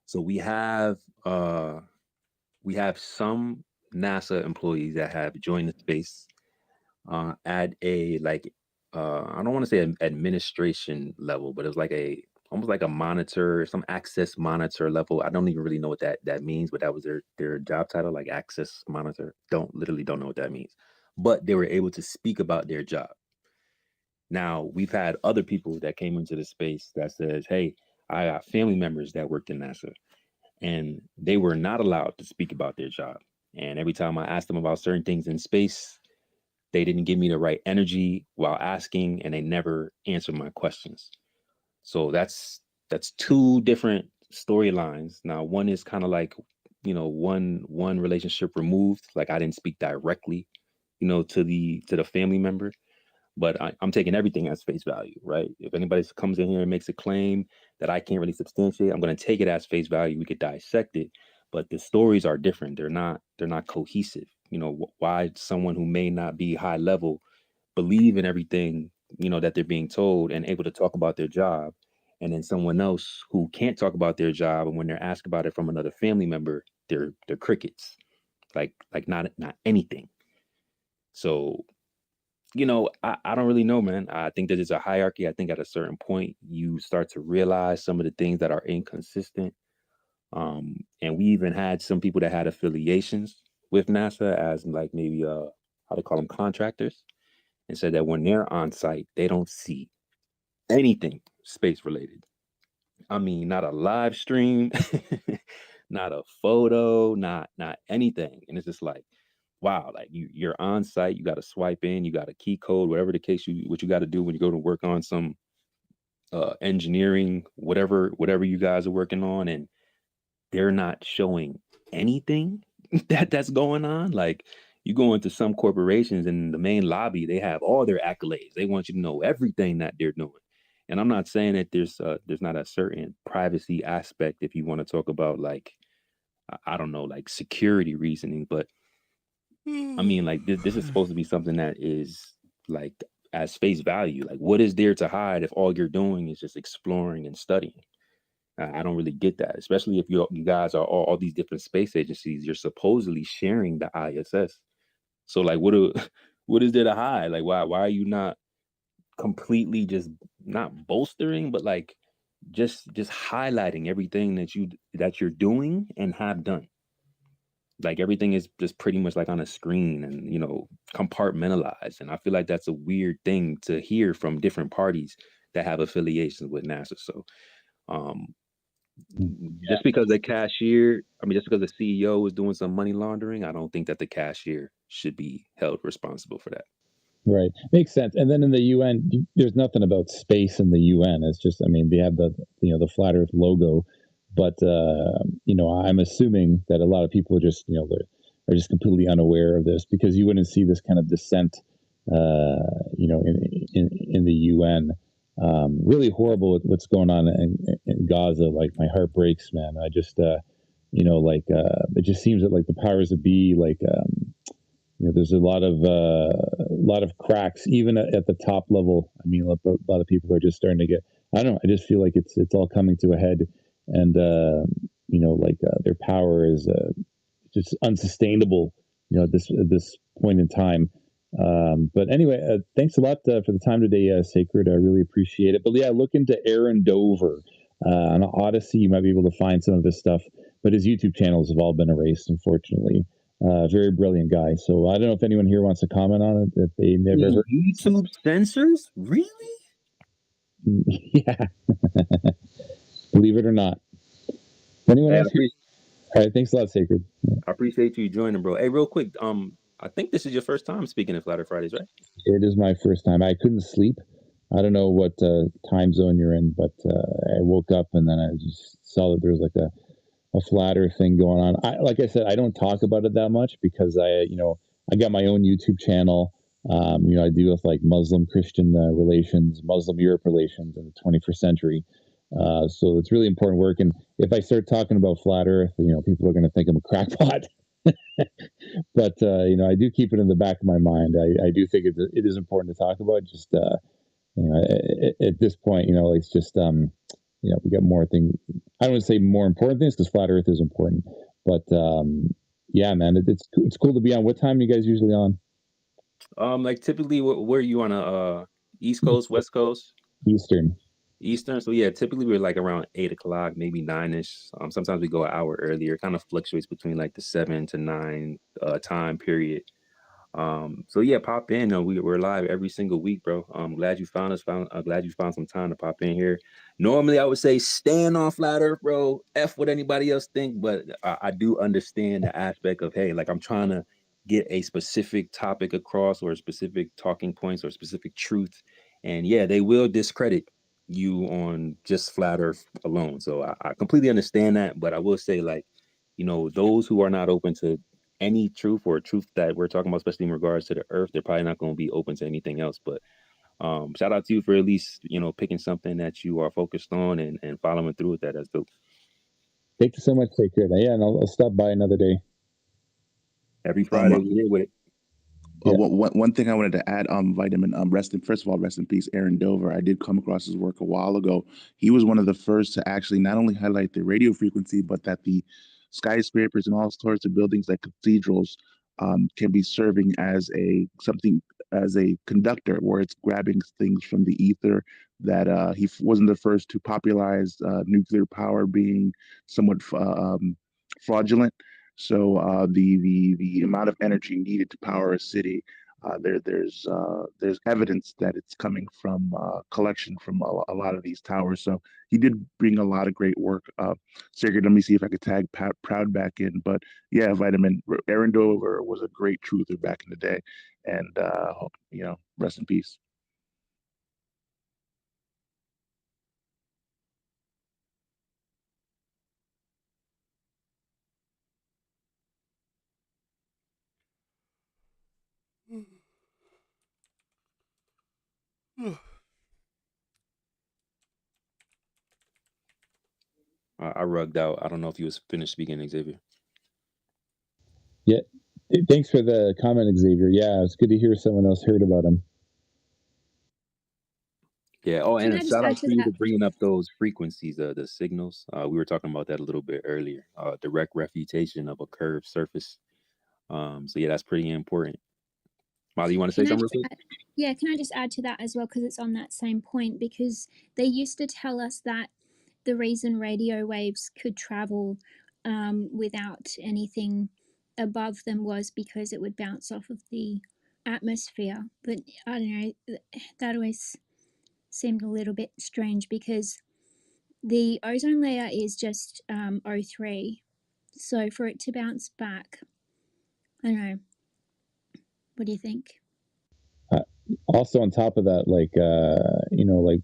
So we have some NASA employees that have joined the space at a I don't want to say an administration level, but it was like almost like a monitor, some access monitor level. I don't even really know what that means, but that was their job title, like access monitor. Don't know what that means, but they were able to speak about their job. Now we've had other people that came into the space that says, "Hey, I got family members that worked in NASA, and they were not allowed to speak about their job. And every time I asked them about certain things in space, they didn't give me the right energy while asking, and they never answered my questions. So that's two different storylines. Now, one is kind of like, one relationship removed, like I didn't speak directly, to the family member, but I'm taking everything as face value, right? If anybody comes in here and makes a claim that I can't really substantiate, I'm going to take it as face value. We could dissect it, but the stories are different. They're not cohesive. Why someone who may not be high level believe in everything, that they're being told and able to talk about their job, and then someone else who can't talk about their job, and when they're asked about it from another family member, they're crickets, like not anything. So I don't really know, man. I think that there's a hierarchy. I think at a certain point you start to realize some of the things that are inconsistent. And we even had some people that had affiliations with NASA as like maybe how they call them, contractors, and said that when they're on site, they don't see anything space related. I mean, not a live stream, not a photo, not anything. And it's just like, wow, like you're on site, you got to swipe in, you got a key code, whatever the case, what you got to do when you go to work on some engineering, whatever you guys are working on, and they're not showing anything that's going on. Like, you go into some corporations and the main lobby, they have all their accolades. They want you to know everything that they're doing. And I'm not saying that there's not a certain privacy aspect if you want to talk about, like, I don't know, like security reasoning, but I mean, like, this is supposed to be something that is like as face value. Like, what is there to hide if all you're doing is just exploring and studying? I don't really get that, especially if you guys are all these different space agencies. You're supposedly sharing the ISS. So, like, what is there to hide? Like, why are you not completely just not bolstering, but like just highlighting everything that you're doing and have done? Like, everything is just pretty much like on a screen and compartmentalized. And I feel like that's a weird thing to hear from different parties that have affiliations with NASA. So just because the cashier, just because the CEO is doing some money laundering, I don't think that the cashier should be held responsible for that. Right, makes sense. And then in the UN, there's nothing about space in the UN. It's just, they have the Flat Earth logo, but I'm assuming that a lot of people are just are just completely unaware of this, because you wouldn't see this kind of dissent, in the UN. Really horrible what's going on in Gaza. Like, my heart breaks, man. I just it just seems that, like, the powers that be, like, there's a lot of cracks even at the top level. I mean, a lot of people are just starting to get, I don't know, I just feel like it's all coming to a head, and their power is just unsustainable, at this point in time. But anyway, thanks a lot for the time today, Sacred. I really appreciate it. But yeah, look into Aaron Dover on Odyssey. You might be able to find some of his stuff, but his YouTube channels have all been erased, unfortunately. Very brilliant guy. So I don't know if anyone here wants to comment on it, if they never heard. YouTube censors? Really? Yeah. Believe it or not. Anyone else? All right, thanks a lot, Sacred. I appreciate you joining, bro. Hey, real quick, I think this is your first time speaking at Flat Earth Fridays, right? It is my first time. I couldn't sleep. I don't know what time zone you're in, but I woke up and then I just saw that there was like a Flat Earth thing going on. Like I said, I don't talk about it that much because I got my own YouTube channel. I deal with like Muslim Christian relations, Muslim Europe relations in the 21st century. So it's really important work. And if I start talking about Flat Earth, people are going to think I'm a crackpot. But I do keep it in the back of my mind. I do think it is important to talk about. Just at this point, it's just we got more things. I don't want to say more important things, because Flat Earth is important. But yeah, man, it's cool to be on. What time are you guys usually on? Like, typically, where are you on a East Coast, West Coast? Eastern. So yeah, typically we're like around 8 o'clock, maybe 9ish. Sometimes we go an hour earlier. It kind of fluctuates between like the 7 to 9 time period. So yeah, pop in. We're live every single week, bro. I'm glad you found us. Glad you found some time to pop in here. Normally, I would say stand on Flat Earth, bro. F what anybody else think, but I do understand the aspect of, hey, like, I'm trying to get a specific topic across or specific talking points or specific truth. And yeah, they will discredit you on just flat earth alone. So I completely understand that, but I will say, like, you know, those who are not open to any truth or truth that we're talking about, especially in regards to the earth, they're probably not going to be open to anything else. But shout out to you for at least, you know, picking something that you are focused on and following through with that. That's dope. Thank you so much. Take care. Yeah, and I'll stop by another day. Every Friday we here with it. Yeah. One thing I wanted to add, Vitamin, first of all, rest in peace, Aaron Dover. I did come across his work a while ago. He was one of the first to actually not only highlight the radio frequency, but that the skyscrapers and all sorts of buildings like cathedrals can be serving as as a conductor, where it's grabbing things from the ether. That he wasn't the first to popularize nuclear power being somewhat fraudulent. So the amount of energy needed to power a city, there's evidence that it's coming from collection from a lot of these towers. So he did bring a lot of great work. Sergey, let me see if I could tag Proud back in. But yeah, Vitamin, Aaron Dover was a great truther back in the day, and you know, rest in peace. I rugged out. I don't know if you was finished speaking, Xavier. Yeah. Thanks for the comment, Xavier. Yeah, it's good to hear someone else heard about him. Yeah. Oh, Can and I a just shout add out to to you that? for bringing up those frequencies, the signals. We were talking about that a little bit earlier. Direct refutation of a curved surface. So yeah, that's pretty important. Molly, you want to say Can I something real just quick? add, yeah, can I just add to that as well, because it's on that same point, because they used to tell us that the reason radio waves could travel without anything above them was because it would bounce off of the atmosphere. But I don't know, that always seemed a little bit strange because the ozone layer is just O3. So for it to bounce back, I don't know. What do you think? Also, on top of that, like you know, like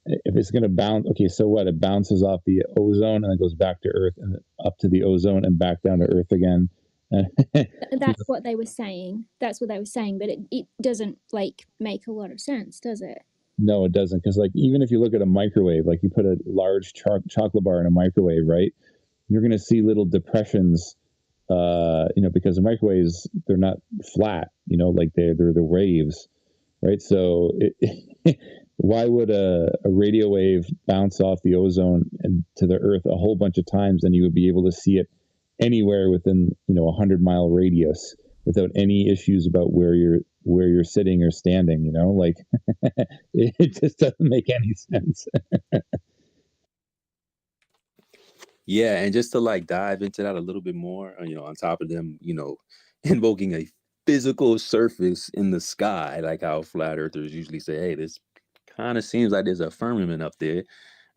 if it's going to bounce, okay, so what? It bounces off the ozone and it goes back to Earth and up to the ozone and back down to Earth again. That's what they were saying. That's what they were saying, but it doesn't like make a lot of sense, does it? No, it doesn't, because like even if you look at a microwave, like you put a large chocolate bar in a microwave, right? You're going to see little depressions, you know, because the microwaves, they're not flat, you know, like they're the waves, right? So why would a radio wave bounce off the ozone and to the Earth a whole bunch of times, and you would be able to see it anywhere within, you know, 100-mile radius without any issues about where you're sitting or standing, you know, like it just doesn't make any sense. Yeah, and just to like dive into that a little bit more, you know, on top of them, you know, invoking a physical surface in the sky, like how flat earthers usually say, hey, this kind of seems like there's a firmament up there,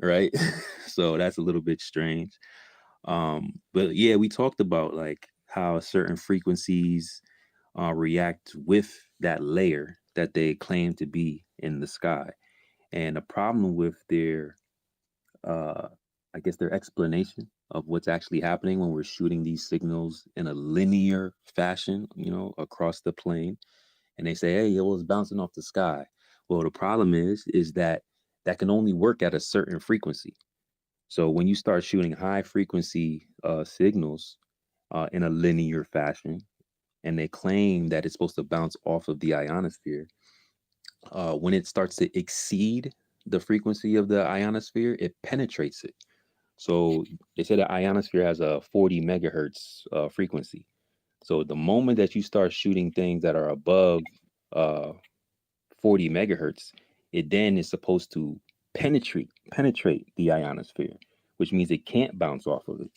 right? So that's a little bit strange. But yeah, we talked about like how certain frequencies react with that layer that they claim to be in the sky. And the problem with their I guess their explanation of what's actually happening when we're shooting these signals in a linear fashion, you know, across the plane. And they say, hey, it was bouncing off the sky. Well, the problem is that that can only work at a certain frequency. So when you start shooting high frequency signals in a linear fashion, and they claim that it's supposed to bounce off of the ionosphere, when it starts to exceed the frequency of the ionosphere, it penetrates it. So they say the ionosphere has a 40 megahertz frequency. So the moment that you start shooting things that are above 40 megahertz, it then is supposed to penetrate the ionosphere, which means it can't bounce off of it.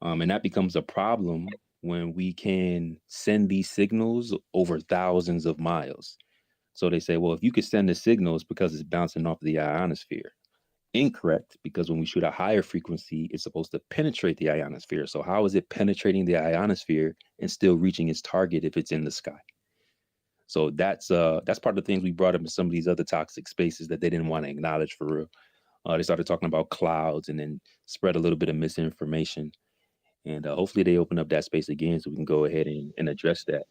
And that becomes a problem when we can send these signals over thousands of miles. So they say, well, if you could send the signals because it's bouncing off the ionosphere, incorrect because when we shoot a higher frequency, it's supposed to penetrate the ionosphere. So how is it penetrating the ionosphere and still reaching its target if it's in the sky? So that's part of the things we brought up in some of these other toxic spaces that they didn't want to acknowledge for real. They started talking about clouds and then spread a little bit of misinformation. And hopefully they open up that space again so we can go ahead and address that.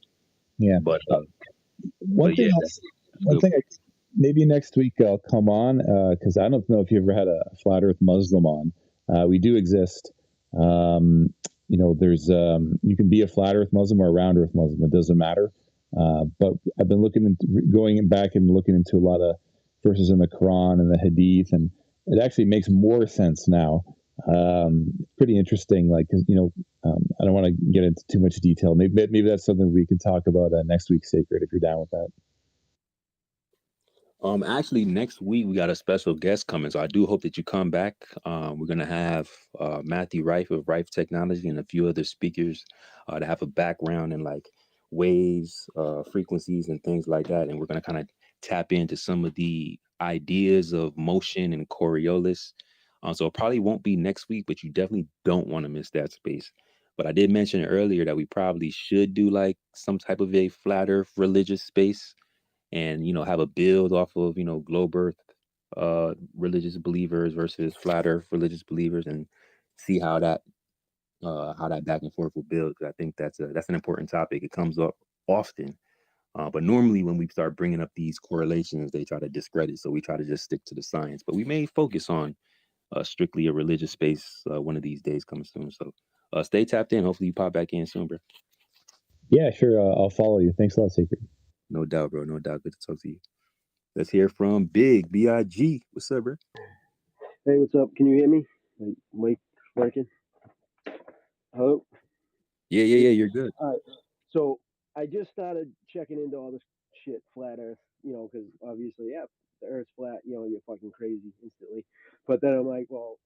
Yeah. But One yeah, thing, that's one good. thing, maybe next week I'll come on because I don't know if you ever had a flat Earth Muslim on. We do exist. There's you can be a flat Earth Muslim or a round Earth Muslim. It doesn't matter. But I've been going back and looking into a lot of verses in the Quran and the Hadith, and it actually makes more sense now. Pretty interesting. Like, I don't want to get into too much detail. Maybe that's something we can talk about next week, Sacred, if you're down with that. Actually, next week we got a special guest coming, so I do hope that you come back. We're gonna have Matthew Rife of Rife Technology and a few other speakers to have a background in like waves, frequencies, and things like that, and we're gonna kind of tap into some of the ideas of motion and Coriolis. So it probably won't be next week, but you definitely don't want to miss that space. But I did mention earlier that we probably should do like some type of a flat Earth religious space and have a build off of globe earth religious believers versus flat earth religious believers and see how that back and forth will build. 'Cause I think that's an important topic. It comes up often, but normally when we start bringing up these correlations they try to discredit, so we try to just stick to the science, but we may focus on strictly a religious space one of these days coming soon. So stay tapped in. Hopefully you pop back in soon, bro. Yeah, sure. I'll follow you. Thanks a lot, Sacred. No doubt, bro. No doubt. Good to talk to you. Let's hear from Big B.I.G. What's up, bro? Hey, what's up? Can you hear me? Mic working? Hello? Yeah, you're good. All right. So I just started checking into all this shit, flat Earth, because obviously, yeah, the Earth's flat, you're fucking crazy instantly. But then I'm like, well,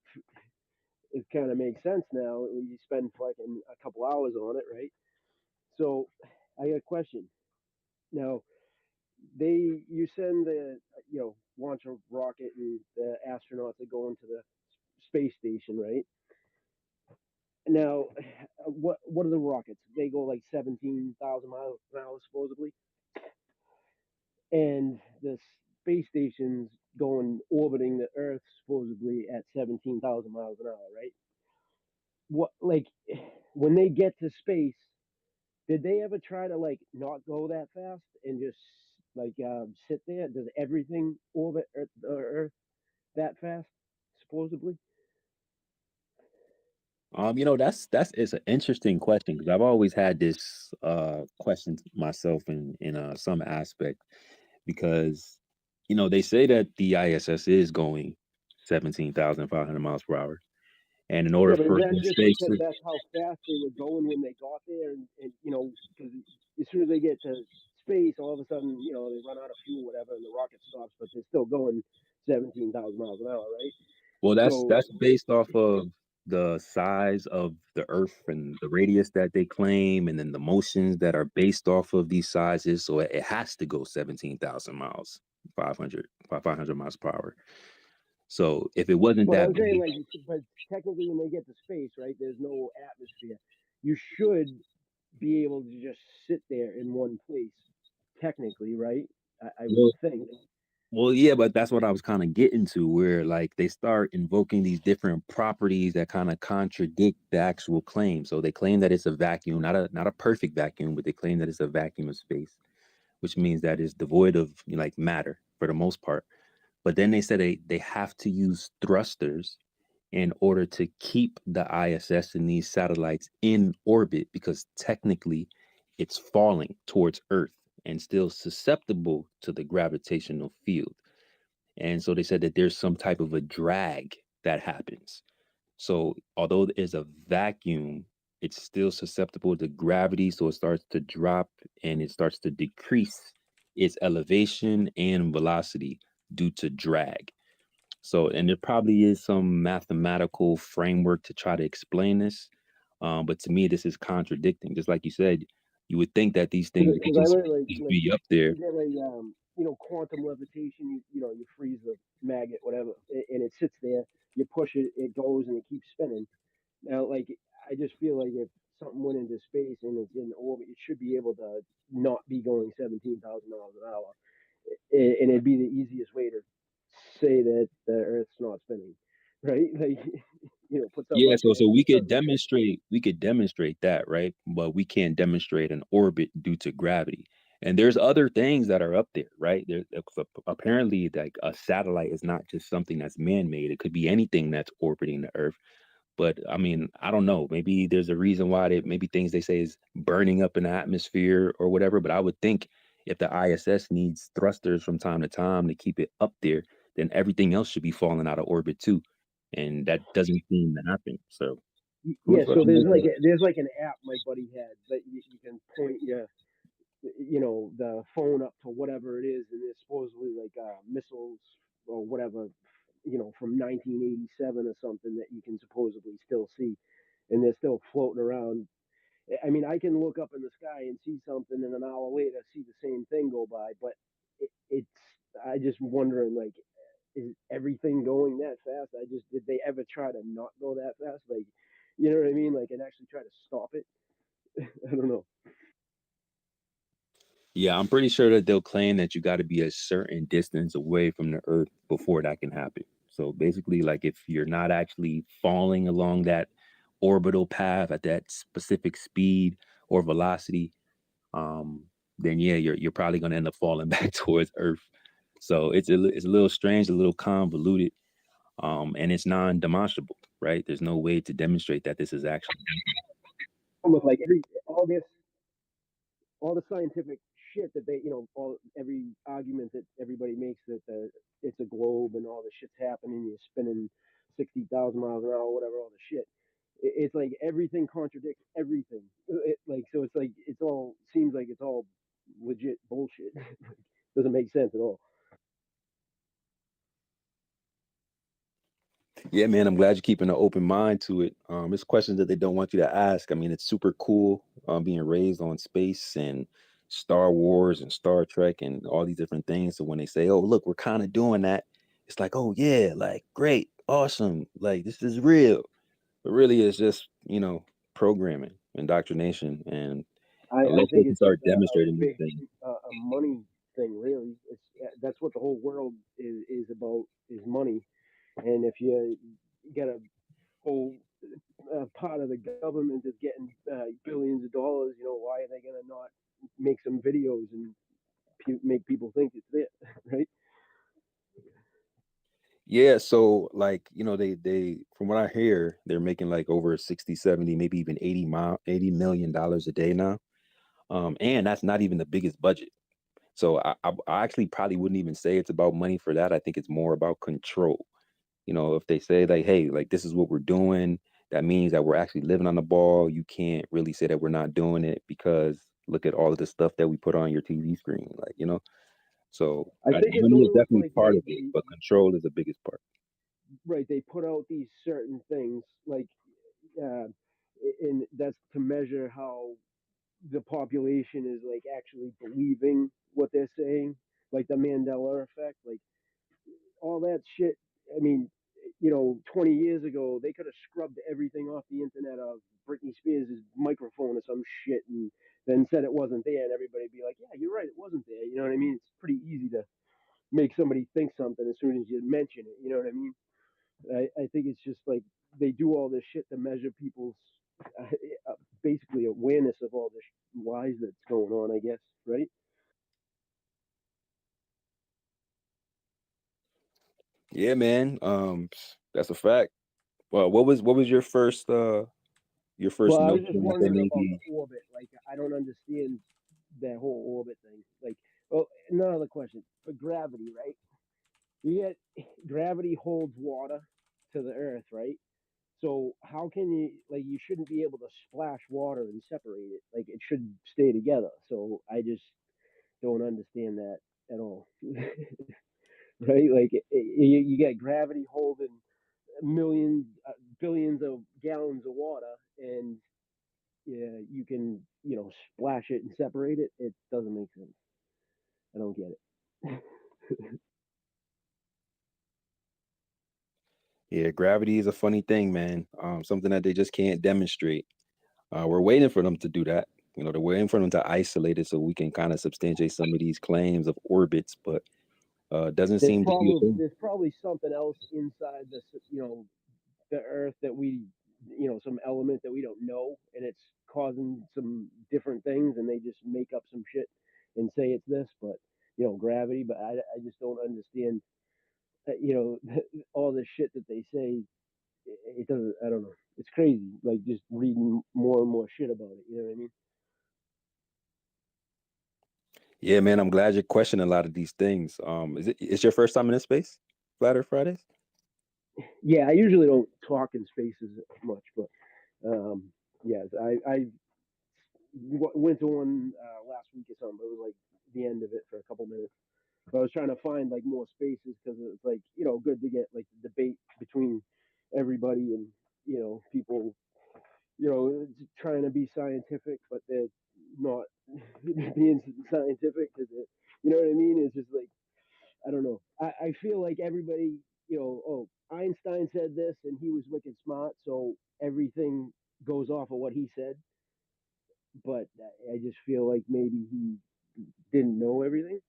it kind of makes sense now when you spend fucking a couple hours on it, right? So I got a question. Now, you send launch a rocket and the astronauts that go into the space station, right? Now, what are the rockets? They go like 17,000 miles an hour supposedly, and the space station's going orbiting the Earth supposedly at 17,000 miles an hour, right? What when they get to space, did they ever try to like not go that fast and just sit there? Does everything orbit Earth that fast supposedly? That's it's an interesting question because I've always had this question myself in some aspect because they say that the ISS is going 17,500 miles per hour, and in order Yeah, but is for that the just space because to that's how fast they were going when they got there, and because as soon as they get to space, all of a sudden, they run out of fuel, whatever, and the rocket stops, but they're still going 17,000 miles an hour, right? well, So, that's based off of the size of the Earth and the radius that they claim, and then the motions that are based off of these sizes. So it has to go 17,000 miles, 500 miles per hour. So if it wasn't but that I'm saying, big, but technically, when they get to space, right, there's no atmosphere. You should be able to just sit there in one place, technically, right? I would well, think. well, yeah, but that's what I was kind of getting to, where like they start invoking these different properties that kind of contradict the actual claim. So they claim that it's a vacuum, not a perfect vacuum, but they claim that it's a vacuum of space, which means that it's devoid of like matter for the most part. But then they said they have to use thrusters in order to keep the ISS and these satellites in orbit because technically it's falling towards Earth and still susceptible to the gravitational field. And so they said that there's some type of a drag that happens. So although there's a vacuum, it's still susceptible to gravity. So it starts to drop and it starts to decrease its elevation and velocity due to drag. So, and there probably is some mathematical framework to try to explain this. But to me, this is contradicting. Just like you said, You would think that these things could Because I learned just be up there. you get quantum levitation. You freeze the magnet, whatever, and it sits there. You push it, it goes, and it keeps spinning. Now, like, I just feel like if something went into space and it's in orbit, it should be able to not be going 17,000 miles an hour, and it'd be the easiest way to say that the Earth's not spinning, right? Like, put something Yeah, up so there. so It doesn't make sense. we could demonstrate that, right? But we can't demonstrate an orbit due to gravity. And there's other things that are up there, right? Apparently like a satellite is not just something that's man-made. It could be anything that's orbiting the Earth. But I mean, I don't know. Maybe there's a reason why maybe things they say is burning up in the atmosphere or whatever. But I would think if the ISS needs thrusters from time to time to keep it up there, then everything else should be falling out of orbit too. And that doesn't seem to happen. So who the Yeah, fuck so knows? there's like an app my buddy had that you can point the phone up to whatever it is, and it's supposedly like missiles or whatever, from 1987 or something that you can supposedly still see, and they're still floating around. I mean, I can look up in the sky and see something, and an hour later see the same thing go by. But it's I just wondering, like, is everything going that fast? Did they ever try to not go that fast? Like, you know what I mean? Like, and actually try to stop it? I don't know. Yeah, I'm pretty sure that they'll claim that you got to be a certain distance away from the Earth before that can happen. So basically, like if you're not actually falling along that orbital path at that specific speed or velocity, um, then yeah, you're probably gonna end up falling back towards Earth. So it's a little strange, a little convoluted, and it's non-demonstrable, right? There's no way to demonstrate that this is actually. Almost like all the scientific shit that every argument that everybody makes that it's a globe and all the shit's happening, you're spinning 60,000 miles an hour, whatever, all the shit. It's like everything contradicts everything. So it's like it's all seems like it's all legit bullshit. Doesn't make sense at all. Yeah, man, I'm glad you're keeping an open mind to it. It's questions that they don't want you to ask. I mean, it's super cool being raised on space and Star Wars and Star Trek and all these different things. So when they say, "Oh, look, we're kind of doing that," it's like, "Oh yeah, like great, awesome, like this is real." But really, it's just programming, indoctrination, and I unless they think can it's just start a demonstrating these big things. a money thing, really. That's what the whole world is about, is money. And if you get a whole part of the government is getting billions of dollars, why are they going to not make some videos and make people think it's there, right? Yeah, so like, they from what I hear, they're making like over 60, 70, maybe even 80 million dollars a day now. And that's not even the biggest budget. So I actually probably wouldn't even say it's about money for that. I think it's more about control. If they say like, hey, like this is what we're doing, that means that we're actually living on the ball. You can't really say that we're not doing it because look at all of the stuff that we put on your TV screen, so I think it's money is almost definitely like part of it, but control is the biggest part. right, they put out these certain things like, uh, and that's to measure how the population is like actually believing what they're saying, like the Mandela effect, like all that shit. I mean, 20 years ago, they could have scrubbed everything off the internet of Britney Spears' microphone or some shit and then said it wasn't there, and everybody'd be like, yeah, you're right, it wasn't there. You know what I mean? It's pretty easy to make somebody think something as soon as you mention it. You know what I mean? I think it's just like they do all this shit to measure people's uh, basically awareness of all this lies that's going on, I guess, right? Yeah, man. That's a fact. Well, what was your first Well, I was just notion that they wondering may about be? the orbit. Like, I don't understand that whole orbit thing. Like, well, another question for gravity, right? You get gravity holds water to the earth, right? So how can you shouldn't be able to splash water and separate it. Like, it should stay together. So I just don't understand that at all. Right? Like, you get gravity holding millions, billions of gallons of water, and yeah, you can, splash flash it and separate it, it doesn't make sense. I don't get it. Yeah, gravity is a funny thing, man. Something that they just can't demonstrate. We're waiting for them to do that. You know, they're waiting for them to isolate it so we can kind of substantiate some of these claims of orbits, but doesn't seem to be a thing. There's probably something else inside this, the Earth that we, some element that we don't know, and it's causing some different things, and they just make up some shit and say it's this, but gravity. But I just don't understand, all the shit that they say. It doesn't. I don't know. It's crazy. Like just reading more and more shit about it. You know what I mean? Yeah, man, I'm glad you're questioning a lot of these things. It's your first time in this space, Flat Earth Fridays? Yeah, I usually don't talk in spaces much, but yes, I went to one last week or something. But it was like the end of it for a couple minutes. But I was trying to find like more spaces because it's like good to get like the debate between everybody and people trying to be scientific, but they're not being scientific because you know what I mean. It's just like I don't know. I feel like everybody, oh, Einstein said this and he was wicked smart, so everything goes off of what he said. But I just feel like maybe he didn't know everything.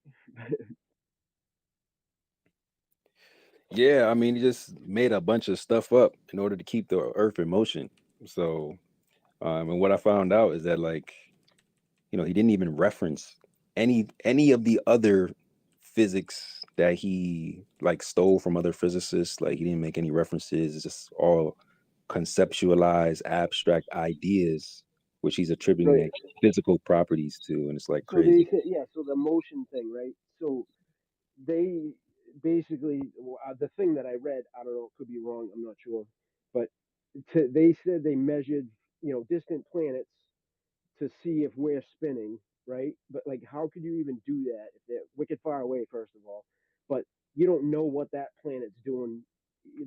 Yeah, I mean, he just made a bunch of stuff up in order to keep the Earth in motion. So, and what I found out is that like, he didn't even reference any of the other physics that he like stole from other physicists. Like he didn't make any references. It's just all conceptualized, abstract ideas, which he's attributing Right. like physical properties to, and it's like So they crazy. said, yeah. So the motion thing, right? So they basically the thing that I read. I don't know. Could be wrong. I'm not sure. But they said they measured, distant planets to see if we're spinning, right? But like, how could you even do that if they're wicked far away, first of all? But you don't know what that planet's doing.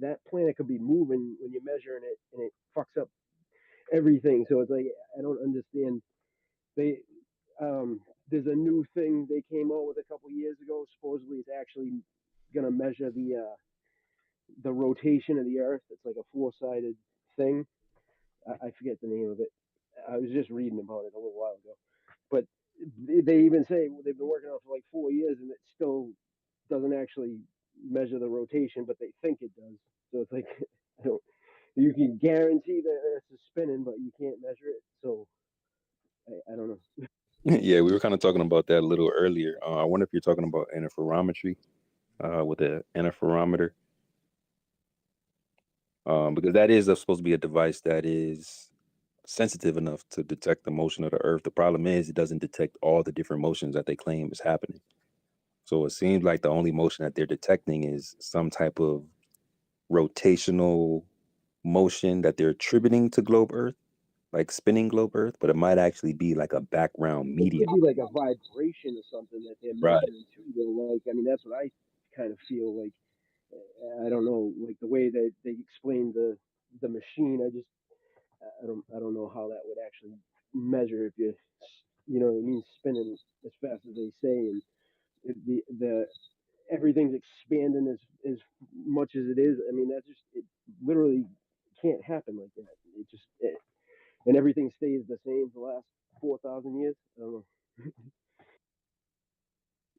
That planet could be moving when you're measuring it, and it fucks up everything. So it's like I don't understand. They there's a new thing they came out with a couple years ago. Supposedly, it's actually gonna measure the rotation of the Earth. It's like a four-sided thing. I forget the name of it. I was just reading about it a little while ago. But they even say they've been working on it for like 4 years and it still doesn't actually measure the rotation, but they think it does. So it's like I don't, you can guarantee the Earth is spinning, but you can't measure it. So I don't know. Yeah, we were kind of talking about that a little earlier. I wonder if you're talking about interferometry with the interferometer, because that is supposed to be a device that is sensitive enough to detect the motion of the Earth. The problem is it doesn't detect all the different motions that they claim is happening. So it seems like the only motion that they're detecting is some type of rotational motion that they're attributing to globe Earth, like spinning globe Earth, but it might actually be like a background It media. could be like a vibration or something that they're Right. measuring too. Though, like I mean, that's what I kind of feel like. I don't know, like the way that they explain the machine. I don't know how that would actually measure if you know what I mean, spinning as fast as they say, and the everything's expanding as much as it is. I mean, that's just it. Literally can't happen like that. And everything stays the same for the last 4,000 years. I don't know.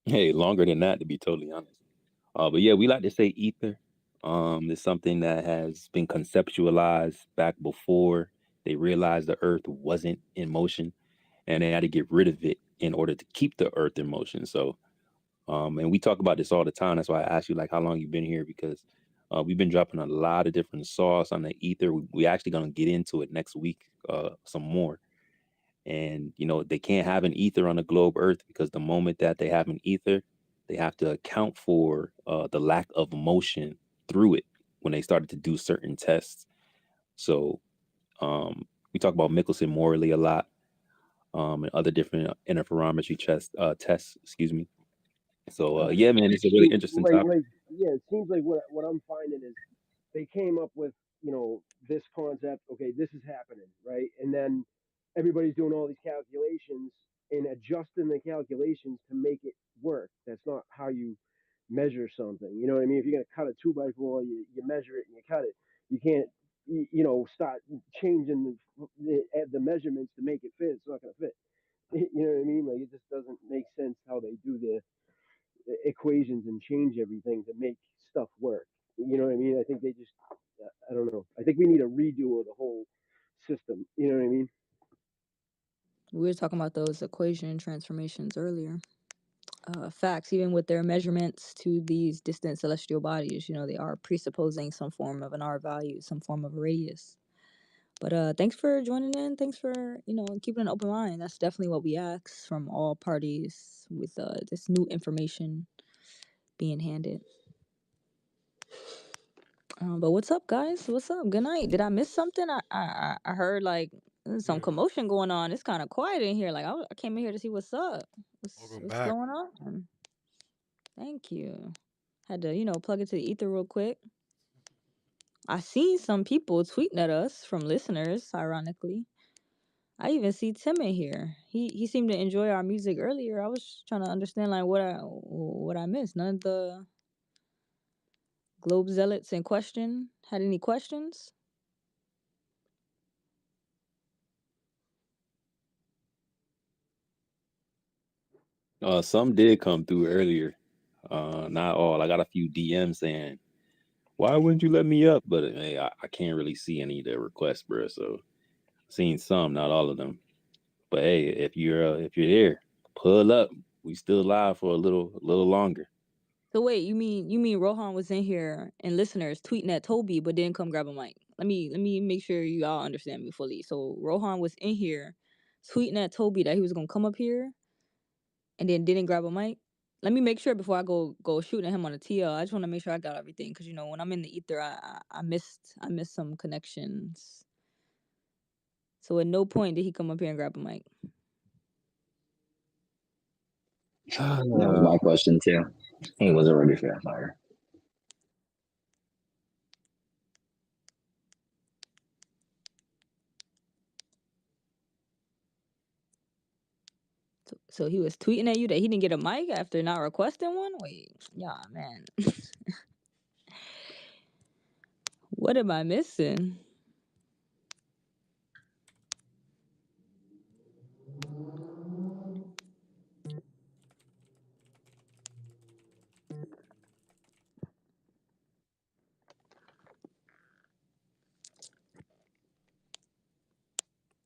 Hey, longer than that, to be totally honest. But yeah, we like to say ether. It's something that has been conceptualized back before they realized the Earth wasn't in motion, and they had to get rid of it in order to keep the Earth in motion. So, and we talk about this all the time. That's why I asked you like how long you've been here because we've been dropping a lot of different sauce on the ether. We actually gonna get into it next week, some more. And they can't have an ether on the globe Earth because the moment that they have an ether, they have to account for the lack of motion through it when they started to do certain tests. So we talk about Michelson Morley a lot, and other different interferometry tests. Excuse me. So yeah, man, it's a really interesting topic. Yeah, it seems like what I'm finding is they came up with this concept. Okay, this is happening, right? And then everybody's doing all these calculations and adjusting the calculations to make it work. That's not how you measure something. You know what I mean? If you're gonna cut a 2x4, you measure it and you cut it. You can't start changing the measurements to make it fit. It's not gonna fit. You know what I mean? Like it just doesn't make sense how they do the equations and change everything to make stuff work. You know what I mean? I think they just, I don't know. I think we need a redo of the whole system. You know what I mean? We were talking about those equation transformations earlier. Facts, even with their measurements to these distant celestial bodies, they are presupposing some form of an R value, some form of a radius. But thanks for joining in. Thanks for, keeping an open mind. That's definitely what we ask from all parties with this new information being handed. But what's up, guys? What's up? Good night. Did I miss something? I heard like there's some commotion going on. It's kind of quiet in here. Like I came in here to see what's up. What's back. going on? Thank you. Had to, plug it to the ether real quick. I seen some people tweeting at us from listeners, ironically. I even see Tim in here. He seemed to enjoy our music earlier. I was trying to understand like what I missed. None of the Globe zealots in question had any questions. Some did come through earlier. Not all. I got a few DMs saying, "Why wouldn't you let me up?" But hey, I can't really see any of their requests, bro. So I've seen some, not all of them. But hey, if you're there, pull up. We still live for a little longer. So wait, you mean Rohan was in here and listeners tweeting at Toby but didn't come grab a mic? Let me make sure you all understand me fully. So Rohan was in here tweeting at Toby that he was gonna come up here and then didn't grab a mic. Let me make sure before I go shooting at him on the TL. I just want to make sure I got everything because when I'm in the ether, I missed some connections. So at no point did he come up here and grab a mic. That was my question too. He wasn't ready for that fire. So he was tweeting at you that he didn't get a mic after not requesting one? Wait, yeah, man. What am I missing?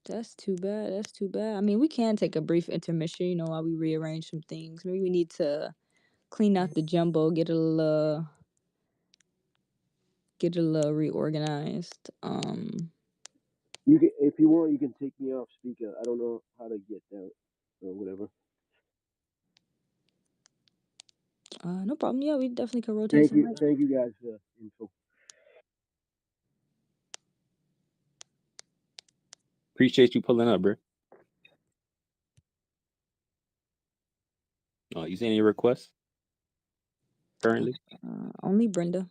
That's too bad. That's too bad. I mean, we can take a brief intermission, while we rearrange some things. Maybe we need to clean out the jumbo, get a little reorganized. You can, if you want, you can take me off speaker. I don't know how to get that or whatever. No problem. Yeah, we definitely can rotate some mics. Thank you guys for the info. Appreciate you pulling up, bro. You see any requests currently? Only Brenda.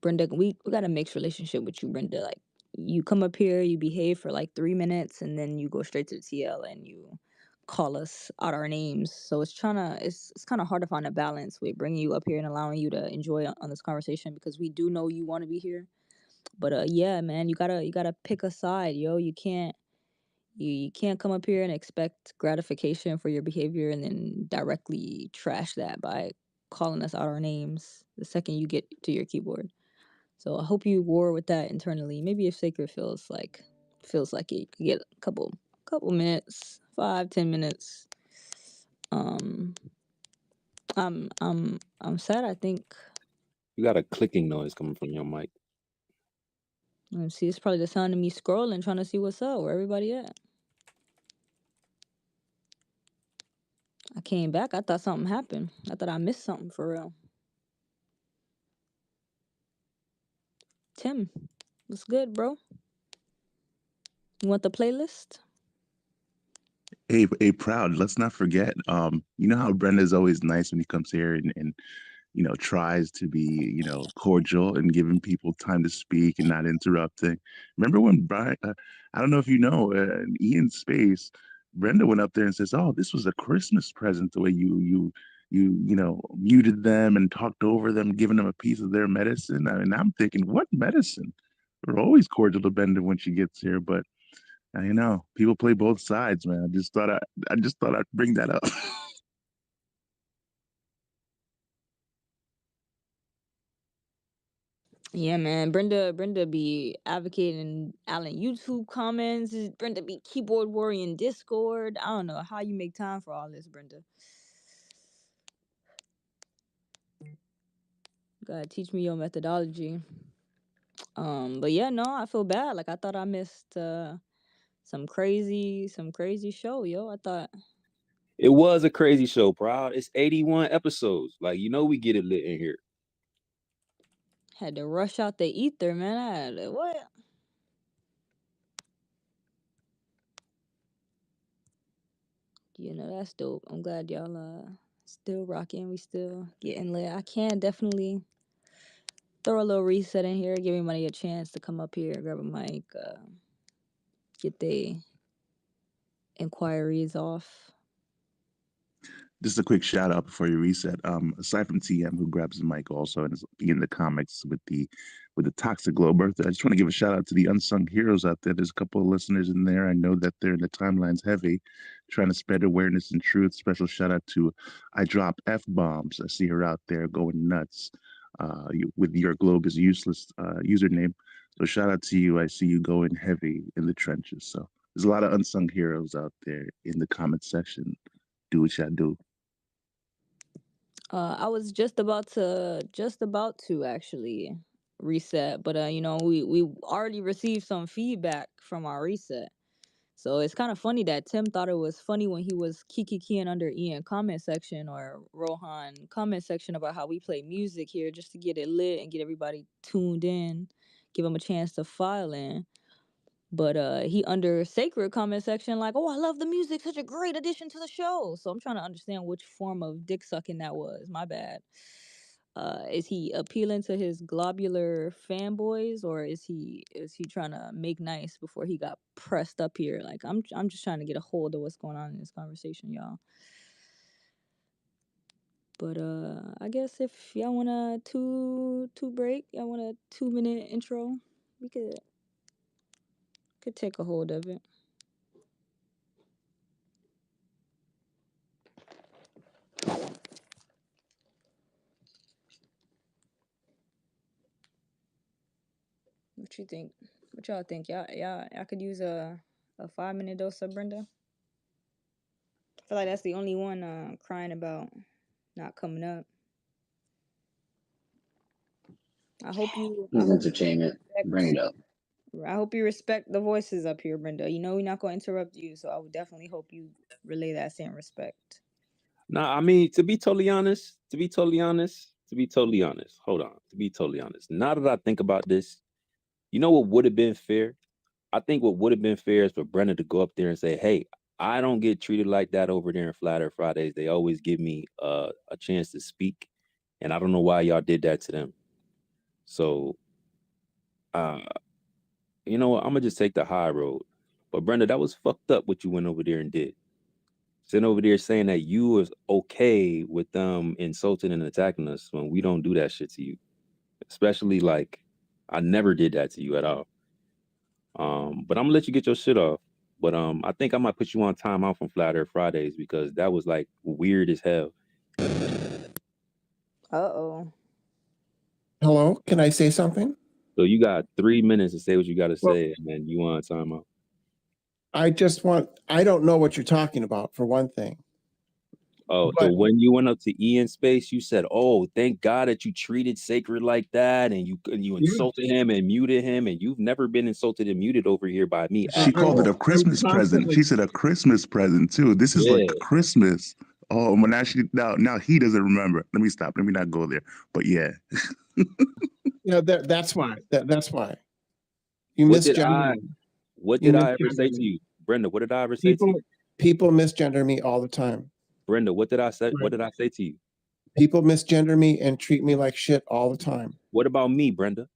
Brenda, we got a mixed relationship with you, Brenda. Like, you come up here, you behave for like 3 minutes, and then you go straight to the TL and you call us out our names. So it's kind of hard to find a balance with bringing you up here and allowing you to enjoy on this conversation because we do know you want to be here. But yeah, man, you gotta pick a side, yo. You can't come up here and expect gratification for your behavior and then directly trash that by calling us out our names the second you get to your keyboard. So I hope you war with that internally. Maybe if Sacred feels like it, you could get a couple minutes, 5-10 minutes. I'm sad. I think. You got a clicking noise coming from your mic. See, it's probably the sound of me scrolling, trying to see what's up, where everybody at. I came back. I thought something happened. I thought I missed something for real. Tim, what's good, bro? You want the playlist? Hey, proud. Let's not forget. You know how Brenda's always nice when he comes here and tries to be, cordial and giving people time to speak and not interrupting. Remember when Brian, I don't know if you know, in Ian's space, Brenda went up there and says, "Oh, this was a Christmas present, the way you muted them and talked over them, giving them a piece of their medicine." I mean, I'm thinking, what medicine? We're always cordial to Brenda when she gets here, but people play both sides, man. I just thought I'd bring that up. Yeah, man. Brenda be advocating Alan YouTube comments. Brenda be keyboard warrior in Discord. I don't know how you make time for all this, Brenda. Gotta teach me your methodology. But yeah, no, I feel bad. Like I thought I missed some crazy show, yo. I thought It was a crazy show, bro. It's 81 episodes. Like, we get it lit in here. had to rush out the ether, man. I had to, what? That's dope. I'm glad y'all still rocking. We still getting lit. I can definitely throw a little reset in here, give everybody a chance to come up here, grab a mic, get their inquiries off. Just a quick shout out before you reset. Aside from TM, who grabs the mic also and is in the comics with the Toxic Glow birthday, I just want to give a shout out to the unsung heroes out there. There's a couple of listeners in there. I know that they're in the timelines heavy, trying to spread awareness and truth. Special shout out to I Drop F Bombs. I see her out there going nuts. With your globe is useless username. So shout out to you. I see you going heavy in the trenches. So there's a lot of unsung heroes out there in the comment section. Do what y'all do. I was just about to actually reset, but we already received some feedback from our reset. So it's kind of funny that Tim thought it was funny when he was keying under Ian comment section or Rohan comment section about how we play music here just to get it lit and get everybody tuned in, give them a chance to file in. But he under sacred comment section like, "Oh, I love the music, such a great addition to the show." So I'm trying to understand which form of dick sucking that was. My bad. Is he appealing to his globular fanboys, or is he trying to make nice before he got pressed up here? Like I'm just trying to get a hold of what's going on in this conversation, y'all. But I guess if y'all want a two break, y'all want a 2-minute intro, we could take a hold of it. What you think? What y'all think? Y'all could use a 5-minute dose of Brenda. I feel like that's the only one crying about not coming up. I hope you entertainment. Bring it up. I hope you respect the voices up here, Brenda. We're not going to interrupt you, so I would definitely hope you relay that same respect. Nah, I mean, to be totally honest, hold on, to be totally honest, now that I think about this, what would have been fair? I think what would have been fair is for Brenda to go up there and say, "Hey, I don't get treated like that over there in Flat Earth Fridays. They always give me a chance to speak, and I don't know why y'all did that to them." So, you know what? I'm gonna just take the high road. But Brenda, that was fucked up what you went over there and did. Sitting over there saying that you was okay with them insulting and attacking us when we don't do that shit to you. Especially like I never did that to you at all. But I'm gonna let you get your shit off. But I think I might put you on timeout from Flat Earth Fridays because that was like weird as hell. Uh-oh. Hello, can I say something? So you got 3 minutes to say what you got to Well, say, and then you want timeout. I don't know what you're talking about, for one thing. Oh, But so when you went up to Ian's space, you said, "Oh, thank God that you treated Sacred like that, and you insulted him and muted him, and you've never been insulted and muted over here by me." She called it a Christmas present. She said a Christmas present too. This is like Christmas. Oh, well, now he doesn't remember. Let me stop. Let me not go there. But yeah, that's why. That's why you What did misgender I? me. What You did I ever misgender say to me. you, Brenda? What did I ever say to you, People misgender me all the time. Brenda? What did I say? What did I say to you? People misgender me and treat me like shit all the time. What about me, Brenda?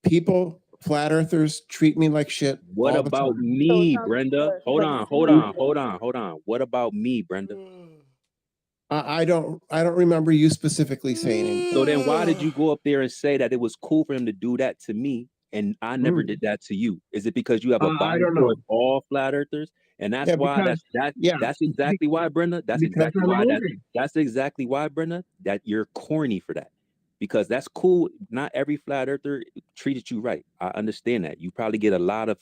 People, flat earthers, treat me like shit What all the about time. me, Brenda? Hold on. What about me, Brenda? I don't remember you specifically saying anything. So then why did you go up there and say that it was cool for him to do that to me and I never did that to you? Is it because you have a I bias don't know. towards all flat earthers? And that's Yeah, why yeah, that's exactly why, Brenda. That's because exactly I'm why angry. that's exactly why, Brenda, that you're corny for that. Because that's cool. Not every flat earther treated you right. I understand that. You probably get a lot of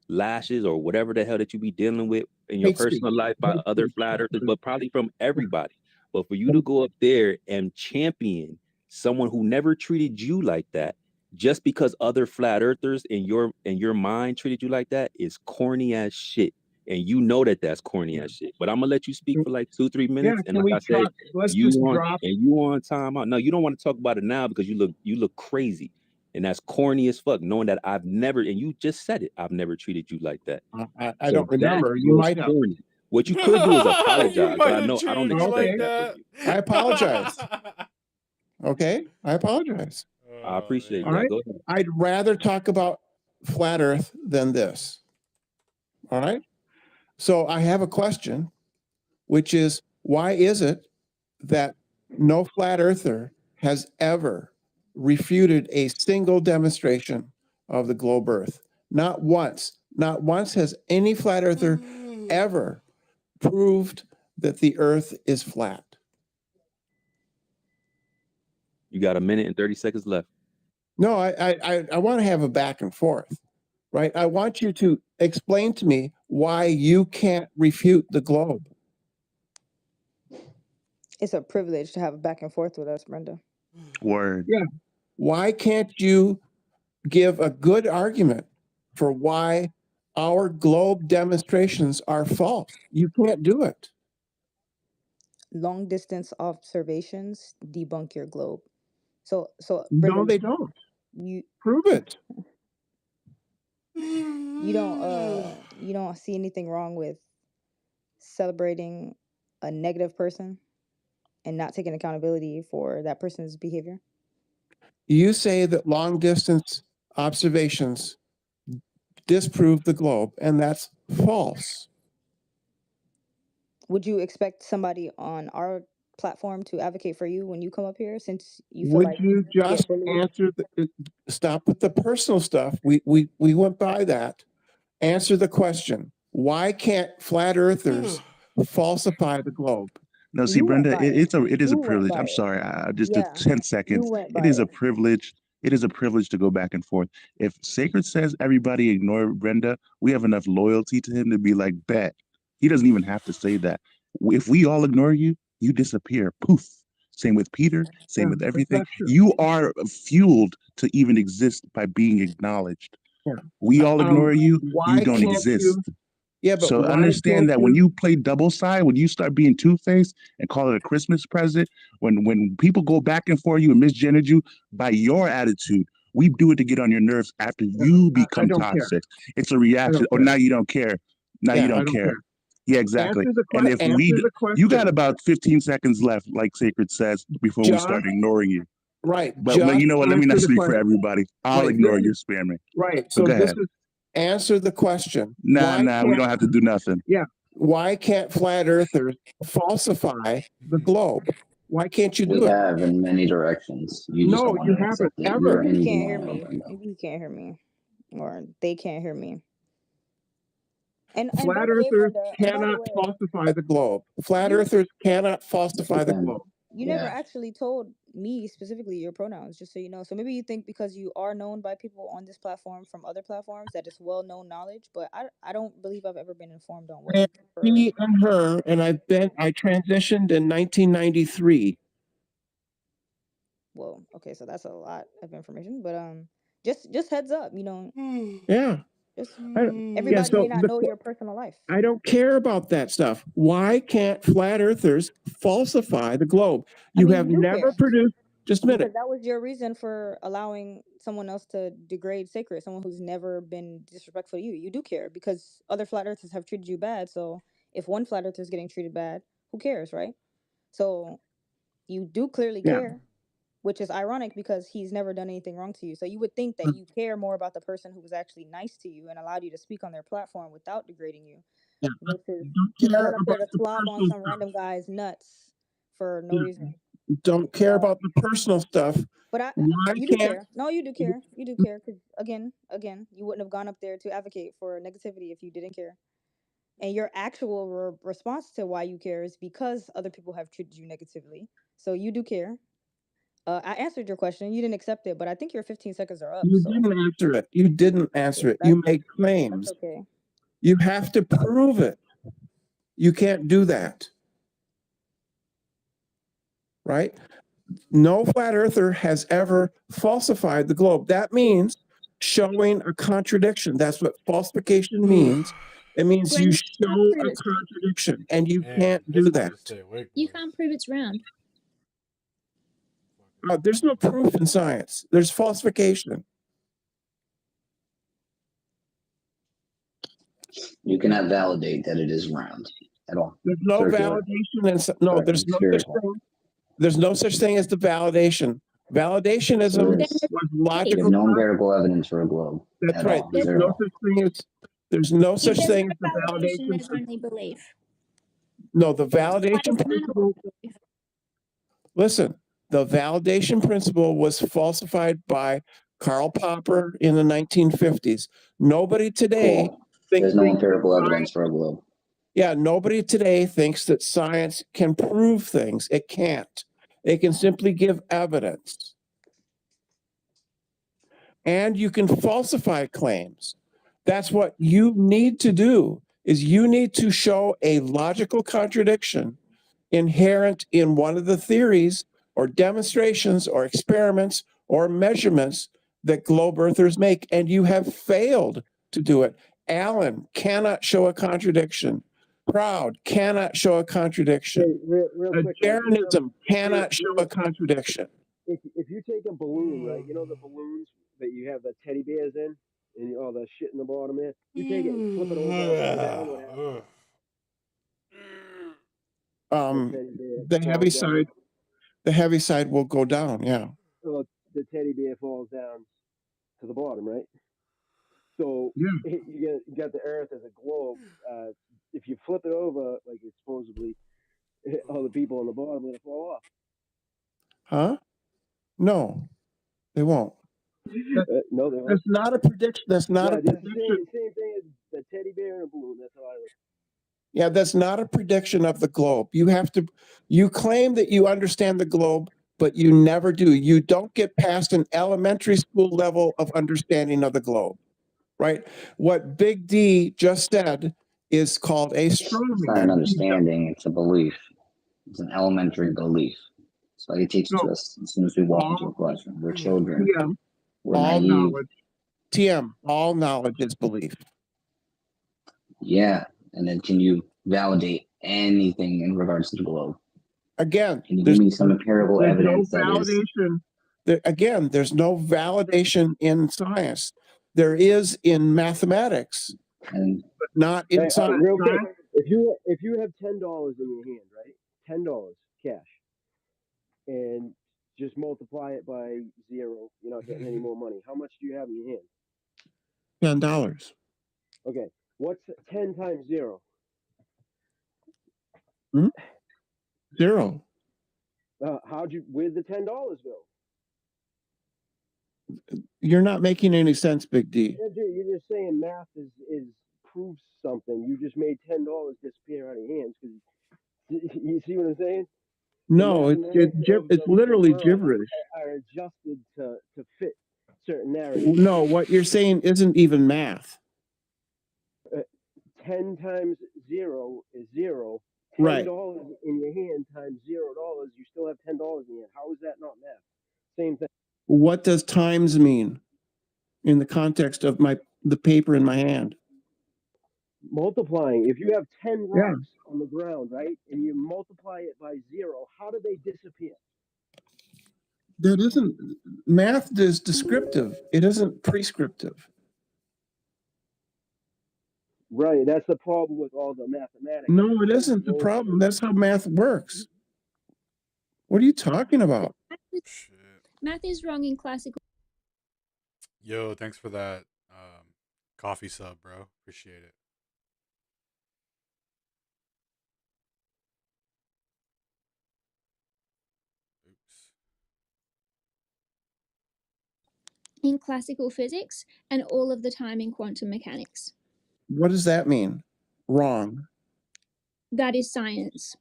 lashes or whatever the hell that you be dealing with in your Hate speech. personal life by other flat earthers, but probably from everybody. But for you to go up there and champion someone who never treated you like that, just because other flat earthers in your mind treated you like that, is corny as shit. And you know that that's corny as shit. But I'm gonna let you speak for like 2-3 minutes. And can like we I said, talk? Let's just drop. you on time out. No, you don't want to talk about it now because you look crazy. And that's corny as fuck, knowing that I've never, and you just said it, I've never treated you like that. I don't remember. You might have. Corny. What you could do is You apologize, but might I have know I don't treated me expect like that from that. you. I apologize. Okay, I apologize. I appreciate All that. right. Go ahead. I'd rather talk about flat Earth than this. All right. So I have a question, which is, why is it that no flat earther has ever refuted a single demonstration of the globe Earth? Not once. Not once has any flat earther ever proved that the Earth is flat. You got 1 minute and 30 seconds left. No, I want to have a back and forth, right? I want you to explain to me why you can't refute the globe. It's a privilege to have a back and forth with us, Brenda. Word. Yeah. Why can't you give a good argument for why our globe demonstrations are false? You can't do it. Long distance observations debunk your globe. So No, Brenda, they don't. you Prove it. you don't see anything wrong with celebrating a negative person and not taking accountability for that person's behavior? You say that long distance observations disprove the globe, and that's false. Would you expect somebody on our platform to advocate for you when you come up here, since you feel Would like you you get just bullied? answer stop with the personal stuff? We went by that. Answer the question. Why can't flat earthers falsify the globe? No, see, You went Brenda, by it. it is a You went privilege. by I'm it. sorry. Just Yeah, 10 you seconds. went It by is a it. privilege. It is a privilege to go back and forth. If Sacred says everybody ignore Brenda, we have enough loyalty to him to be like, bet. He doesn't even have to say that. If we all ignore you, you disappear. Poof. Same with Peter. Same with everything. That's true. You are fueled to even exist by being acknowledged. Yeah. We all ignore you. Why You don't can't exist. you? Yeah, but So why understand can't that when you? you play double side, when you start being two-faced and call it a Christmas present, when people go back and forth you and misgender you by your attitude, we do it to get on your nerves after you I become don't care. toxic. It's a I reaction. don't Or care. now you don't care. Now you Yeah, I don't don't care. care. Yeah, exactly. Answer the And if answer we, the you got question. about 15 seconds left, like Sacred says, before we Just start ignoring you. right. But Just you know what? Let me answer not the speak for question. everybody. I'll Right. ignore This you, is spam me. right. So So go this ahead. is answer the question. Nah, Why we can't? don't have to do nothing. Yeah. Why can't flat earthers falsify the globe? Why can't you We do it? have in many directions. You just No, don't want you to haven't accept it. ever. You're Maybe in you can't hear denial, me. Brenda. Maybe you can't hear me, or they can't hear me. And by Flat the way, earthers Brenda, and by the cannot way, falsify the globe. Flat you earthers cannot Yes, falsify we the can. globe. you never Yeah. actually told me specifically your pronouns, just so you know. So maybe you think because you are known by people on this platform from other platforms that it's well known knowledge, but I don't believe I've ever been informed on what you And prefer. he and her, and I transitioned in 1993. Well, okay, so that's a lot of information, but just heads up, you know, Yeah. just Yeah. everybody So may not know your personal life. I don't care about that stuff. Why can't flat earthers falsify the globe? I You mean, have you do never care. produced. Just a minute. Because that was your reason for allowing someone else to degrade Sacred, someone who's never been disrespectful to you. You do care because other flat earthers have treated you bad. So if one flat earther is getting treated bad, who cares, right? So You do clearly Yeah. care, which is ironic because he's never done anything wrong to you. So you would think that you care more about the person who was actually nice to you and allowed you to speak on their platform without degrading you, Yeah. versus Don't just care going up there about to the slob on personal some stuff. random guy's nuts for no Yeah. reason. Don't care about the personal stuff. But Why you do can't care. No, you do care. You do care because again, you wouldn't have gone up there to advocate for negativity if you didn't care. And your actual response to why you care is because other people have treated you negatively. So you do care. I answered your question. You didn't accept it, but I think your 15 seconds are up. you So didn't answer it? You didn't answer it. that's You made claims. that's okay. You have to prove it. You can't do that. Right? No flat earther has ever falsified the globe. That means showing a contradiction. That's what falsification means. It means you Brenda, you can't show prove a it's round. contradiction, and you Man, can't it's do hard that. to stay awake, You boys. can't prove it's round. There's no proof in science. There's falsification. You cannot validate that it is round at all. There's no Circular. validation in no. Sorry, There's no such spherical. thing. There's no such thing as the validation. Validationism So there was is. You logical. have no empirical evidence for a globe That's at right. all. There's no Zero. such thing as there's no If such there's thing no as the validation, validation. there's only belief. No, the Why validation does it matter principle. what belief? Listen, the validation principle was falsified by Karl Popper in the 1950s. Nobody today Cool. thinks There's no that empirical science, evidence for a globe. yeah, nobody today thinks that science can prove things. It can't. It can simply give evidence. And you can falsify claims. That's what you need to do, is you need to show a logical contradiction inherent in one of the theories or demonstrations or experiments or measurements that globe earthers make, and you have failed to do it. Alan cannot show a contradiction. Proud cannot show a contradiction. Hey, real quick, Jeranism cannot show a contradiction. if you take a balloon, right? You know the balloons that you have the teddy bears in, and all the shit in the bottom there. You take it and flip it over upside down. What happens? The heavy side, the heavy side will go down. Yeah. So the teddy bear falls down to the bottom, right? So Yeah. you got the Earth as a globe. If you flip it over, like it's supposedly, all the people on the bottom are gonna fall off. Huh? No, they won't. No, they won't. That's not a prediction. That's not a It's the prediction. same thing as the teddy bear and a balloon. That's how I look. Yeah, that's not a prediction of the globe. You claim that you understand the globe, but you never do. You don't get past an elementary school level of understanding of the globe, right? What Big D just said is called a straw It's not man. an understanding, it's a belief. It's an elementary belief. It's like it teaches us as soon as we walk into a classroom. We're children. TM, We're all naive. knowledge. TM, all knowledge is belief. Yeah. And then can you validate anything in regards to the globe? Again, can you give me some empirical evidence no that is validation. Again, there's no validation in science. There is in mathematics, but not in science. Real quick, if you have $10 in your hand, right? $10 cash, and just multiply it by 0. You're not getting any more money. How much do you have in your hand? $10. Okay, what's 10 times 0? 0. Where'd the $10 go? You're not making any sense, Big D. Yeah, dude, you're just saying math is proves something. You just made $10 disappear out of your hands because you see what I'm saying? No, it's literally gibberish. Are adjusted to fit certain narratives. No, what you're saying isn't even math. 10 times 0 is 0. $10 Right. in your hand times $0, you still have $10 in your hand. How is that not math? Same thing. What does times mean in the context of the paper in my hand? Multiplying. If you have 10 rocks on the ground, right, and you multiply it by 0, how do they disappear? That isn't math is descriptive. It isn't prescriptive. Right. That's the problem with all the mathematics. No, it isn't the problem. That's how math works. What are you talking about? Math is wrong in classical. Yo, thanks for that coffee sub, bro. Appreciate it. In classical physics and all of the time in quantum mechanics. What does that mean? Wrong. That is science.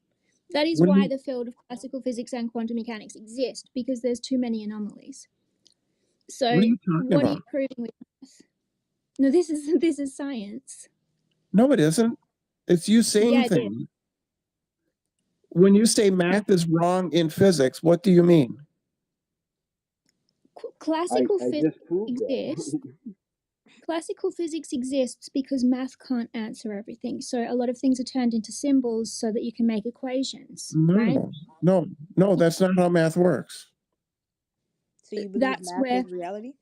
That is What do why you- the field of classical physics and quantum mechanics exist, because there's too many anomalies. So What are you talking what are you about? proving with math? No, this is science. No, it isn't. It's you saying Yeah, it is. things. When you say math is wrong in physics, what do you mean? Classical I physics just proved exists. that. Classical physics exists because math can't answer everything. So a lot of things are turned into symbols so that you can make equations, right? No, that's not how math works. So you believe That's math where is reality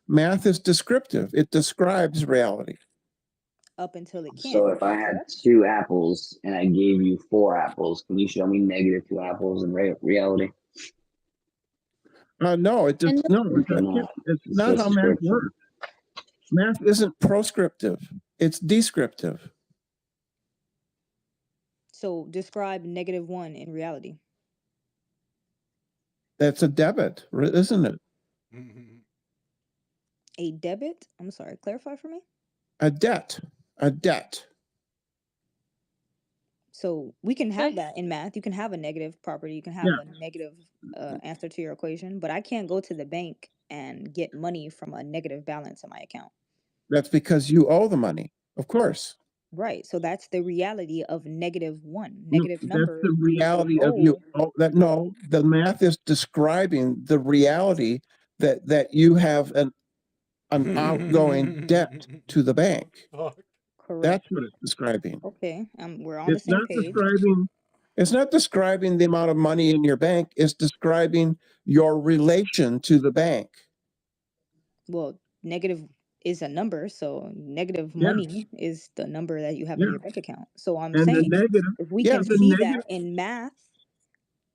Math is descriptive. It describes reality. up until it So can't. if I had Correct? 2 apples and I gave you 4 apples, can you show me negative 2 apples in reality? No, it just no. You cannot. It's It's not just how math description. works. Math isn't proscriptive. It's descriptive. So describe -1 in reality. That's a debit, isn't it? A debit? I'm sorry, clarify for me. A debt. A debt. So we can have that in math. You can have a negative property. You can have Yeah. a negative answer to your equation, but I can't go to the bank and get money from a negative balance in my account. That's because you owe the money. Of course. Right. So that's the reality of -1. No, Negative that's number the reality you of you. owe. No, the math is describing the reality that you have an outgoing debt to the bank. Correct. That's what it's describing. Okay. We're on the same page. It's not describing the amount of money in your bank. It's describing your relation to the bank. Well, negative is a number, so negative Yeah. money is the number that you have in Yeah. your bank account. So I'm And the saying negative, if we yeah, can the see negative, that in math,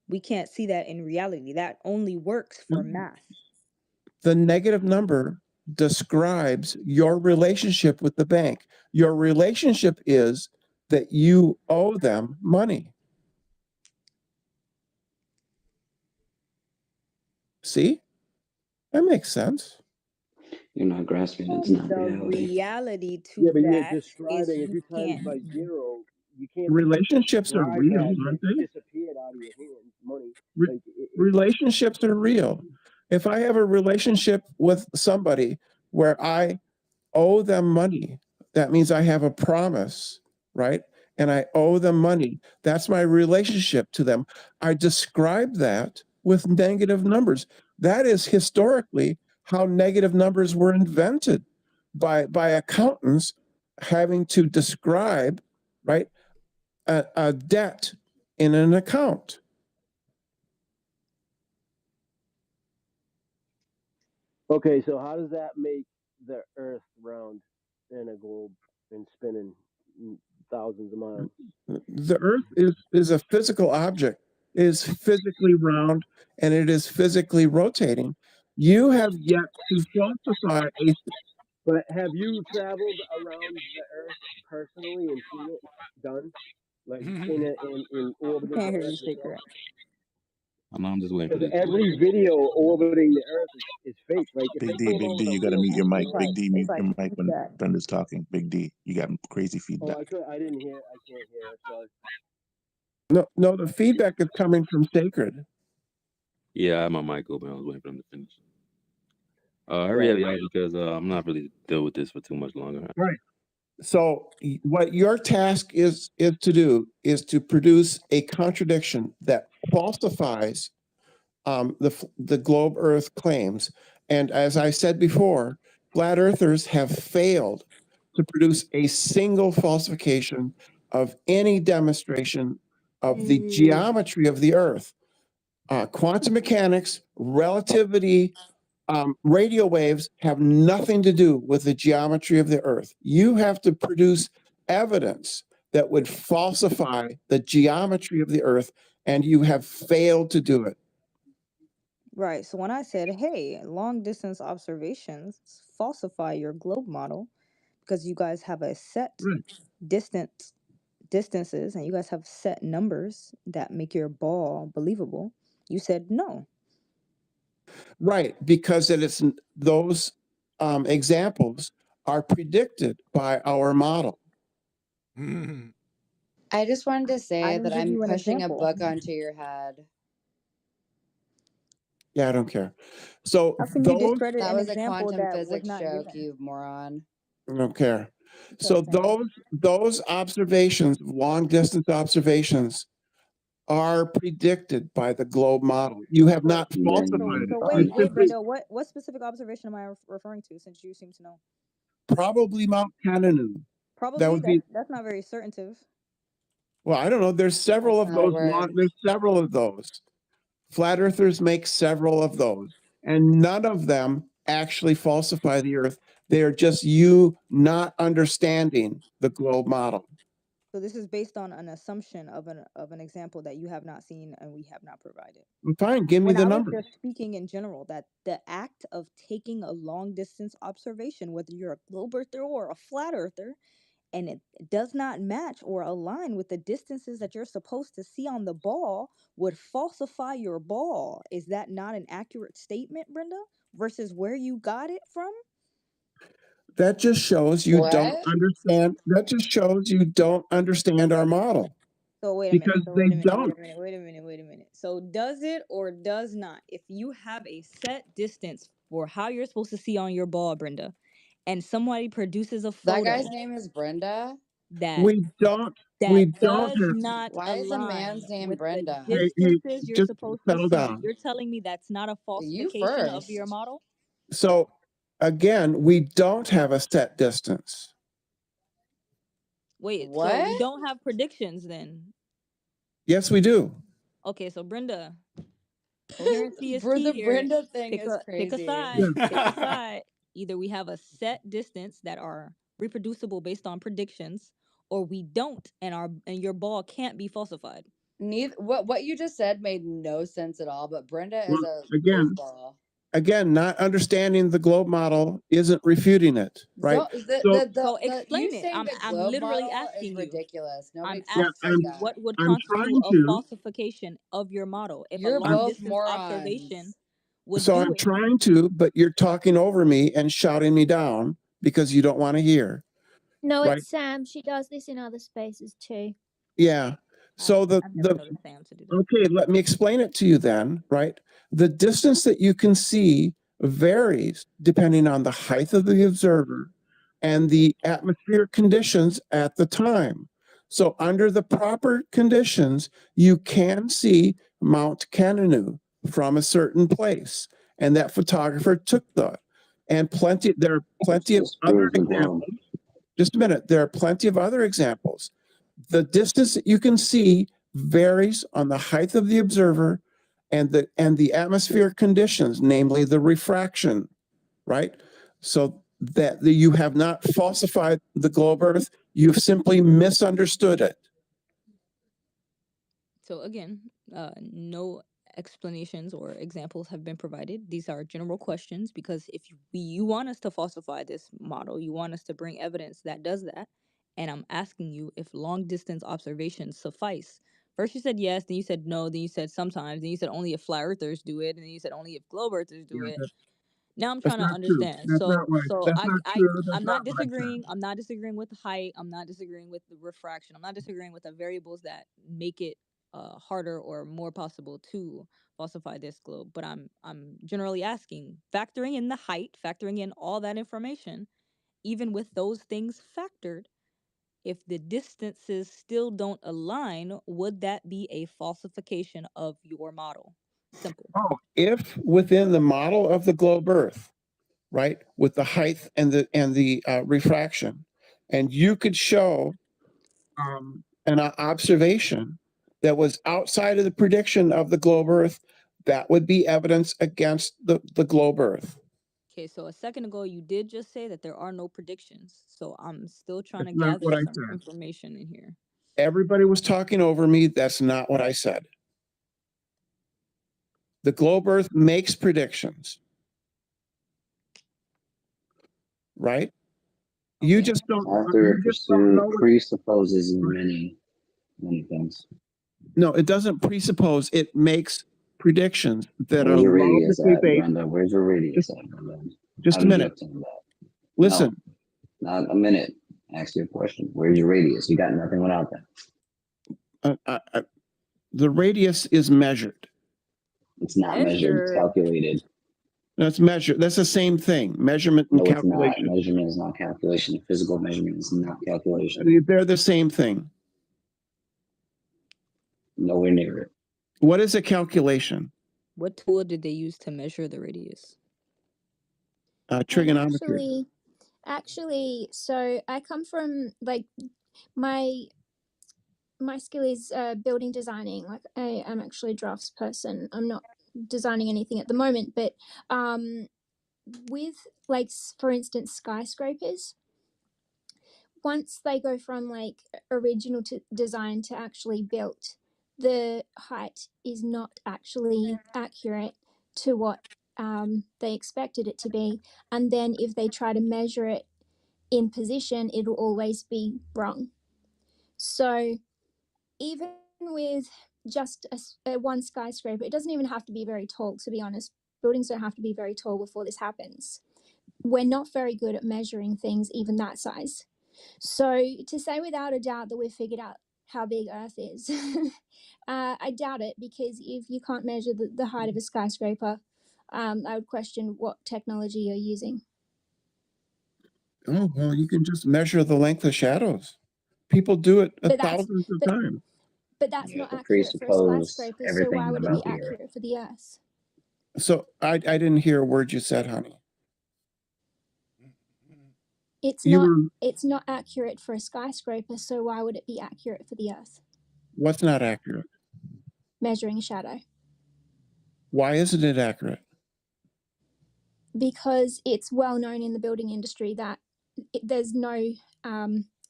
we can't see that in reality. That only works for math. the negative number describes your relationship with the bank. Your relationship is that you owe them money. See? That makes sense. You're not grasping it's not The reality. reality to Yeah, but you're that is describing if you you times can't. by 0, you can't Relationships are describe real, that aren't it they? disappeared out of your hands. Money, Re- like relationships are real. If I have a relationship with somebody where I owe them money, that means I have a promise, right? And I owe them money. That's my relationship to them. I describe that with negative numbers. That is historically how negative numbers were invented by accountants having to describe, right, a debt in an account. okay, so how does that make the Earth round and a globe and spinning thousands of miles? The Earth is a physical object. It is physically round and it is physically rotating. You have yet to falsify a. But have you traveled around the Earth personally and seen it done, like in orbited Can't the hear Earth you, yourself? Secret. I'm just waiting for Because this. every video orbiting the Earth is fake. Like if they Big D, came Big out D, with a you got to real mute your mic. video, Big D, mute your mic when that. Thunder's talking. Big D, you got crazy oh, feedback. I didn't hear. I can't hear. Sorry. No, the feedback is coming from Sacred. Yeah, I had my mic open. I was waiting for them to finish. Hurry up, y'all, because I'm not really deal with this for too much longer. Right. So what your task is to do is to produce a contradiction that falsifies the globe Earth claims. And as I said before, flat earthers have failed to produce a single falsification of any demonstration of the geometry of the Earth. Quantum mechanics, relativity, radio waves have nothing to do with the geometry of the Earth. You have to produce evidence that would falsify the geometry of the Earth and you have failed to do it. Right. So when I said, hey, long distance observations falsify your globe model because you guys have a set Right. distances and you guys have set numbers that make your ball believable, you said no. Right, because those examples are predicted by our model. I just wanted to I say didn't that give I'm you an pushing a example. book onto your head. Yeah, I don't care. So How can you those discredit That an was a example quantum that was physics not joke, given? you moron. I don't care. Okay, So thanks. those observations, long distance observations, are predicted by the globe model. You have not falsified it. So You wait, simply Brenda, what specific observation am I referring to since you seem to know? probably Mount Cananu. That Probably would be that's not very certain. well, I don't know. There's several That's of not a those. word. There's several of those. Flat earthers make several of those, and none of them actually falsify the earth. They are just you not understanding the globe model. So this is based on an assumption of an example that you have not seen and we have not provided. Fine, give me When the I was numbers. just speaking in general, that the act of taking a long distance observation, whether you're a globe earther or a flat earther, and it does not match or align with the distances that you're supposed to see on the ball, would falsify your ball. Is that not an accurate statement, Brenda? Versus where you got it from? That just shows you don't What? understand. That just shows you don't understand our model So wait a minute. because they don't. Wait a minute. So does it or does not? If you have a set distance for how you're supposed to see on your ball, Brenda, and somebody produces a That photo guy's name is Brenda? that We don't. We that don't does have. not Why is a align man's name with the Brenda? Hey, distances you're just supposed to settle see, down. you're telling me that's not a You falsification of your first. model? So again, we don't have a set distance. Wait, so we What? don't have predictions then? Yes, we do. Okay, so Brenda, coherency is For key the here. Brenda thing Pick is a crazy. side. Pick a side. Either we have a set distance that are reproducible based on predictions, or we don't, and your ball can't be falsified. Neither what you just said made no sense at all, but Brenda is Well, a again, goofball. not understanding the globe model isn't refuting it, right? So So So you explain it. saying the I'm globe literally model is asking you. ridiculous. Nobody I'm yeah, talks like asking you that. what would I'm constitute trying a to. falsification of your model if a You're long both distance observation morons. would So do I'm it. trying to, but you're talking over me and shouting me down because you don't want to hear, No, right? it's Sam. She does this in other spaces too. Yeah. So I've never noticed Sam to do that. okay, let me explain it to you then, right? The distance that you can see varies depending on the height of the observer and the atmospheric conditions at the time. So under the proper conditions, you can see Mount Cananu from a certain place. And that photographer took that. And there are plenty of other examples. Just a minute. There are plenty of other examples. The distance that you can see varies on the height of the observer and the atmospheric conditions, namely the refraction, right? So that you have not falsified the globe Earth, you've simply misunderstood it. So again, no explanations or examples have been provided. These are general questions because if you want us to falsify this model, you want us to bring evidence that does that, and I'm asking you if long distance observations suffice. First you said yes, then you said no, then you said sometimes, then you said only if flat earthers do it, and then you said only if globe earthers do it. Now I'm That's trying to not true. understand. That's not right. That's not true. That's I'm not not what I said. disagreeing. I'm not disagreeing with the height. I'm not disagreeing with the refraction. I'm not disagreeing with the variables that make it harder or more possible to falsify this globe. But I'm generally asking, factoring in the height, factoring in all that information, even with those things factored, if the distances still don't align, would that be a falsification of your model? Simple. Oh, if within the model of the globe Earth, right, with the height and the refraction, and you could show an observation that was outside of the prediction of the globe Earth, that would be evidence against the globe Earth. Okay, so a second ago you did just say that there are no predictions. So I'm still trying to That's not gather what I some said. information in here. Everybody was talking over me. That's not what I said. The globe Earth makes predictions, right? You Okay. just don't. After You it just don't know. presupposes many things. No, it doesn't presuppose. It makes predictions that are Where's your radius logically at, based. Brenda? Where's your radius at, Brenda? Just I'm a minute. objecting to that. Listen. No, not a minute. Ask you a question. Where's your radius? You got nothing without that. The radius is measured. It's not measured. It's calculated. That's measured. That's the same thing. Measurement and No, it's not. calculation. Measurement is not calculation. Physical measurement is not calculation. They're the same thing. Nowhere near it. What is a calculation? What tool did they use to measure the radius? Trigonometry. Actually, so I come from like my skill is building designing. Like I am actually a drafts person. I'm not designing anything at the moment, but with like for instance skyscrapers, once they go from like original to design to actually built, the height is not actually accurate to what they expected it to be, and then if they try to measure it in position, it'll always be wrong. So even with just a one skyscraper, it doesn't even have to be very tall, to be honest. Buildings don't have to be very tall before this happens. We're not very good at measuring things even that size. So to say without a doubt that we've figured out how big Earth is, I doubt it, because if you can't measure the height of a skyscraper, I would question what technology you're using. Oh, well, you can just measure the length of shadows. People do it thousands of times. But that's not accurate for a skyscraper, so why would it be accurate for the Earth? So I didn't hear a word you said, honey. It's not accurate for a skyscraper, so why would it be accurate for the Earth? What's not accurate? Measuring shadow. Why isn't it accurate? Because it's well known in the building industry that there's no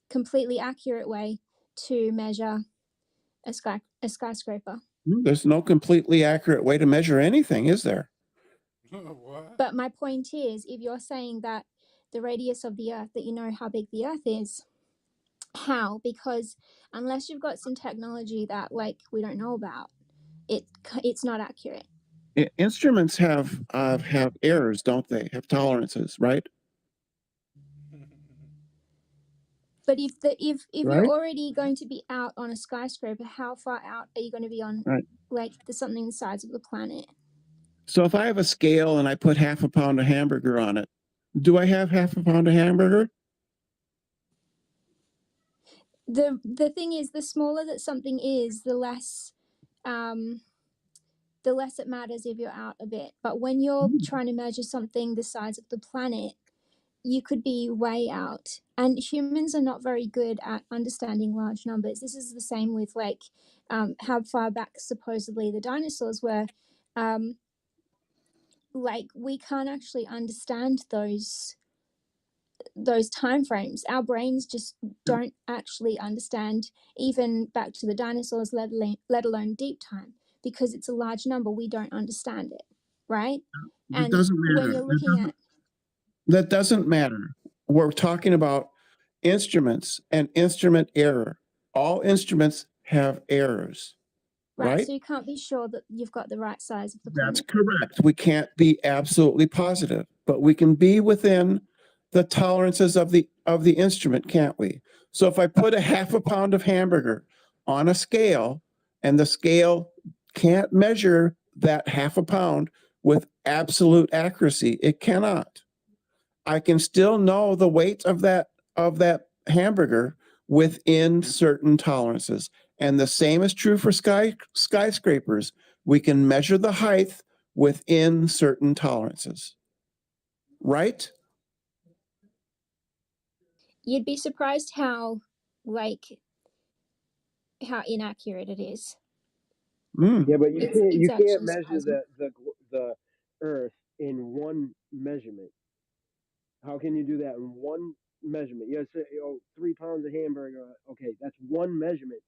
completely accurate way to measure a skyscraper. There's no completely accurate way to measure anything, is there? But my point is, if you're saying that the radius of the Earth, that you know how big the Earth is, how? Because unless you've got some technology that like we don't know about, it's not accurate. Instruments have errors, don't they? Have tolerances, right? But if Right? you're already going to be out on a skyscraper, how far out are you going to be on? Right. Like something the size of the planet? So if I have a scale and I put half a pound of hamburger on it, do I have half a pound of hamburger? The thing is, the smaller that something is, the less it matters if you're out a bit. But when you're trying to measure something the size of the planet, you could be way out. And humans are not very good at understanding large numbers. This is the same with like how far back supposedly the dinosaurs were. Like we can't actually understand those time frames. Our brains just don't actually understand even back to the dinosaurs, let alone deep time, because it's a large number. We don't understand it, right? It doesn't matter. When you're looking at that doesn't matter. We're talking about instruments and instrument error. All instruments have errors, right? So you can't be sure that you've got the right size of the That's planet. correct. We can't be absolutely positive, but we can be within the tolerances of the instrument, can't we? So if I put a half a pound of hamburger on a scale and the scale can't measure that half a pound with absolute accuracy, it cannot. I can still know the weight of that hamburger within certain tolerances. And the same is true for skyscrapers. We can measure the height within certain tolerances. Right? You'd be surprised how inaccurate it is. Yeah, but you It's can't actually measure surprising. the Earth in one measurement. How can you do that in one measurement? You say, 3 pounds of hamburger. Okay, that's one measurement.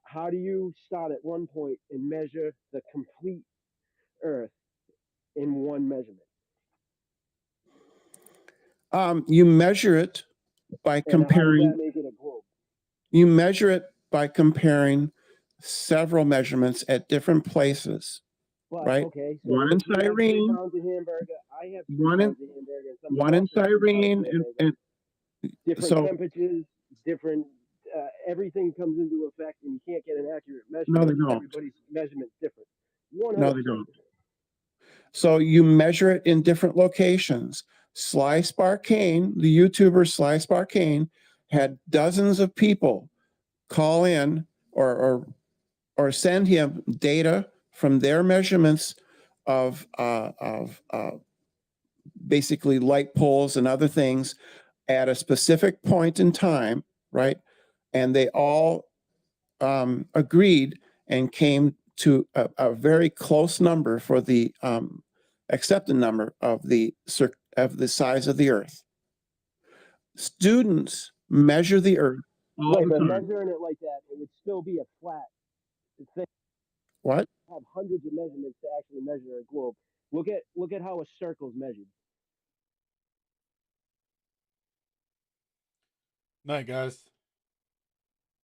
How do you start at one point and measure the complete Earth? one measurement? You measure it by And how does comparing. that make it a globe? You measure it by comparing several measurements at different places, But right? okay, so One in you have 3 Cyrene, pounds of hamburger. I have 3 one in pounds of hamburger, and somebody one in else has 3 pounds Cyrene, of hamburger. Different so temperatures, different everything comes into effect, and you can't get an accurate no, measurement they because don't. everybody's measurement's different. No, 100% they don't. different. So you measure it in different locations. Sly Sparkane, the YouTuber Sly Sparkane, had dozens of people call in or send him data from their measurements of basically light poles and other things at a specific point in time, right? And they all agreed and came to a very close number for the accepted number of the size of the Earth. Students measure the Earth all Right, the but time. measuring it like that, it would still be a flat thing. What? Have hundreds of measurements to actually measure a globe. Look at how a circle's measured. Night, guys.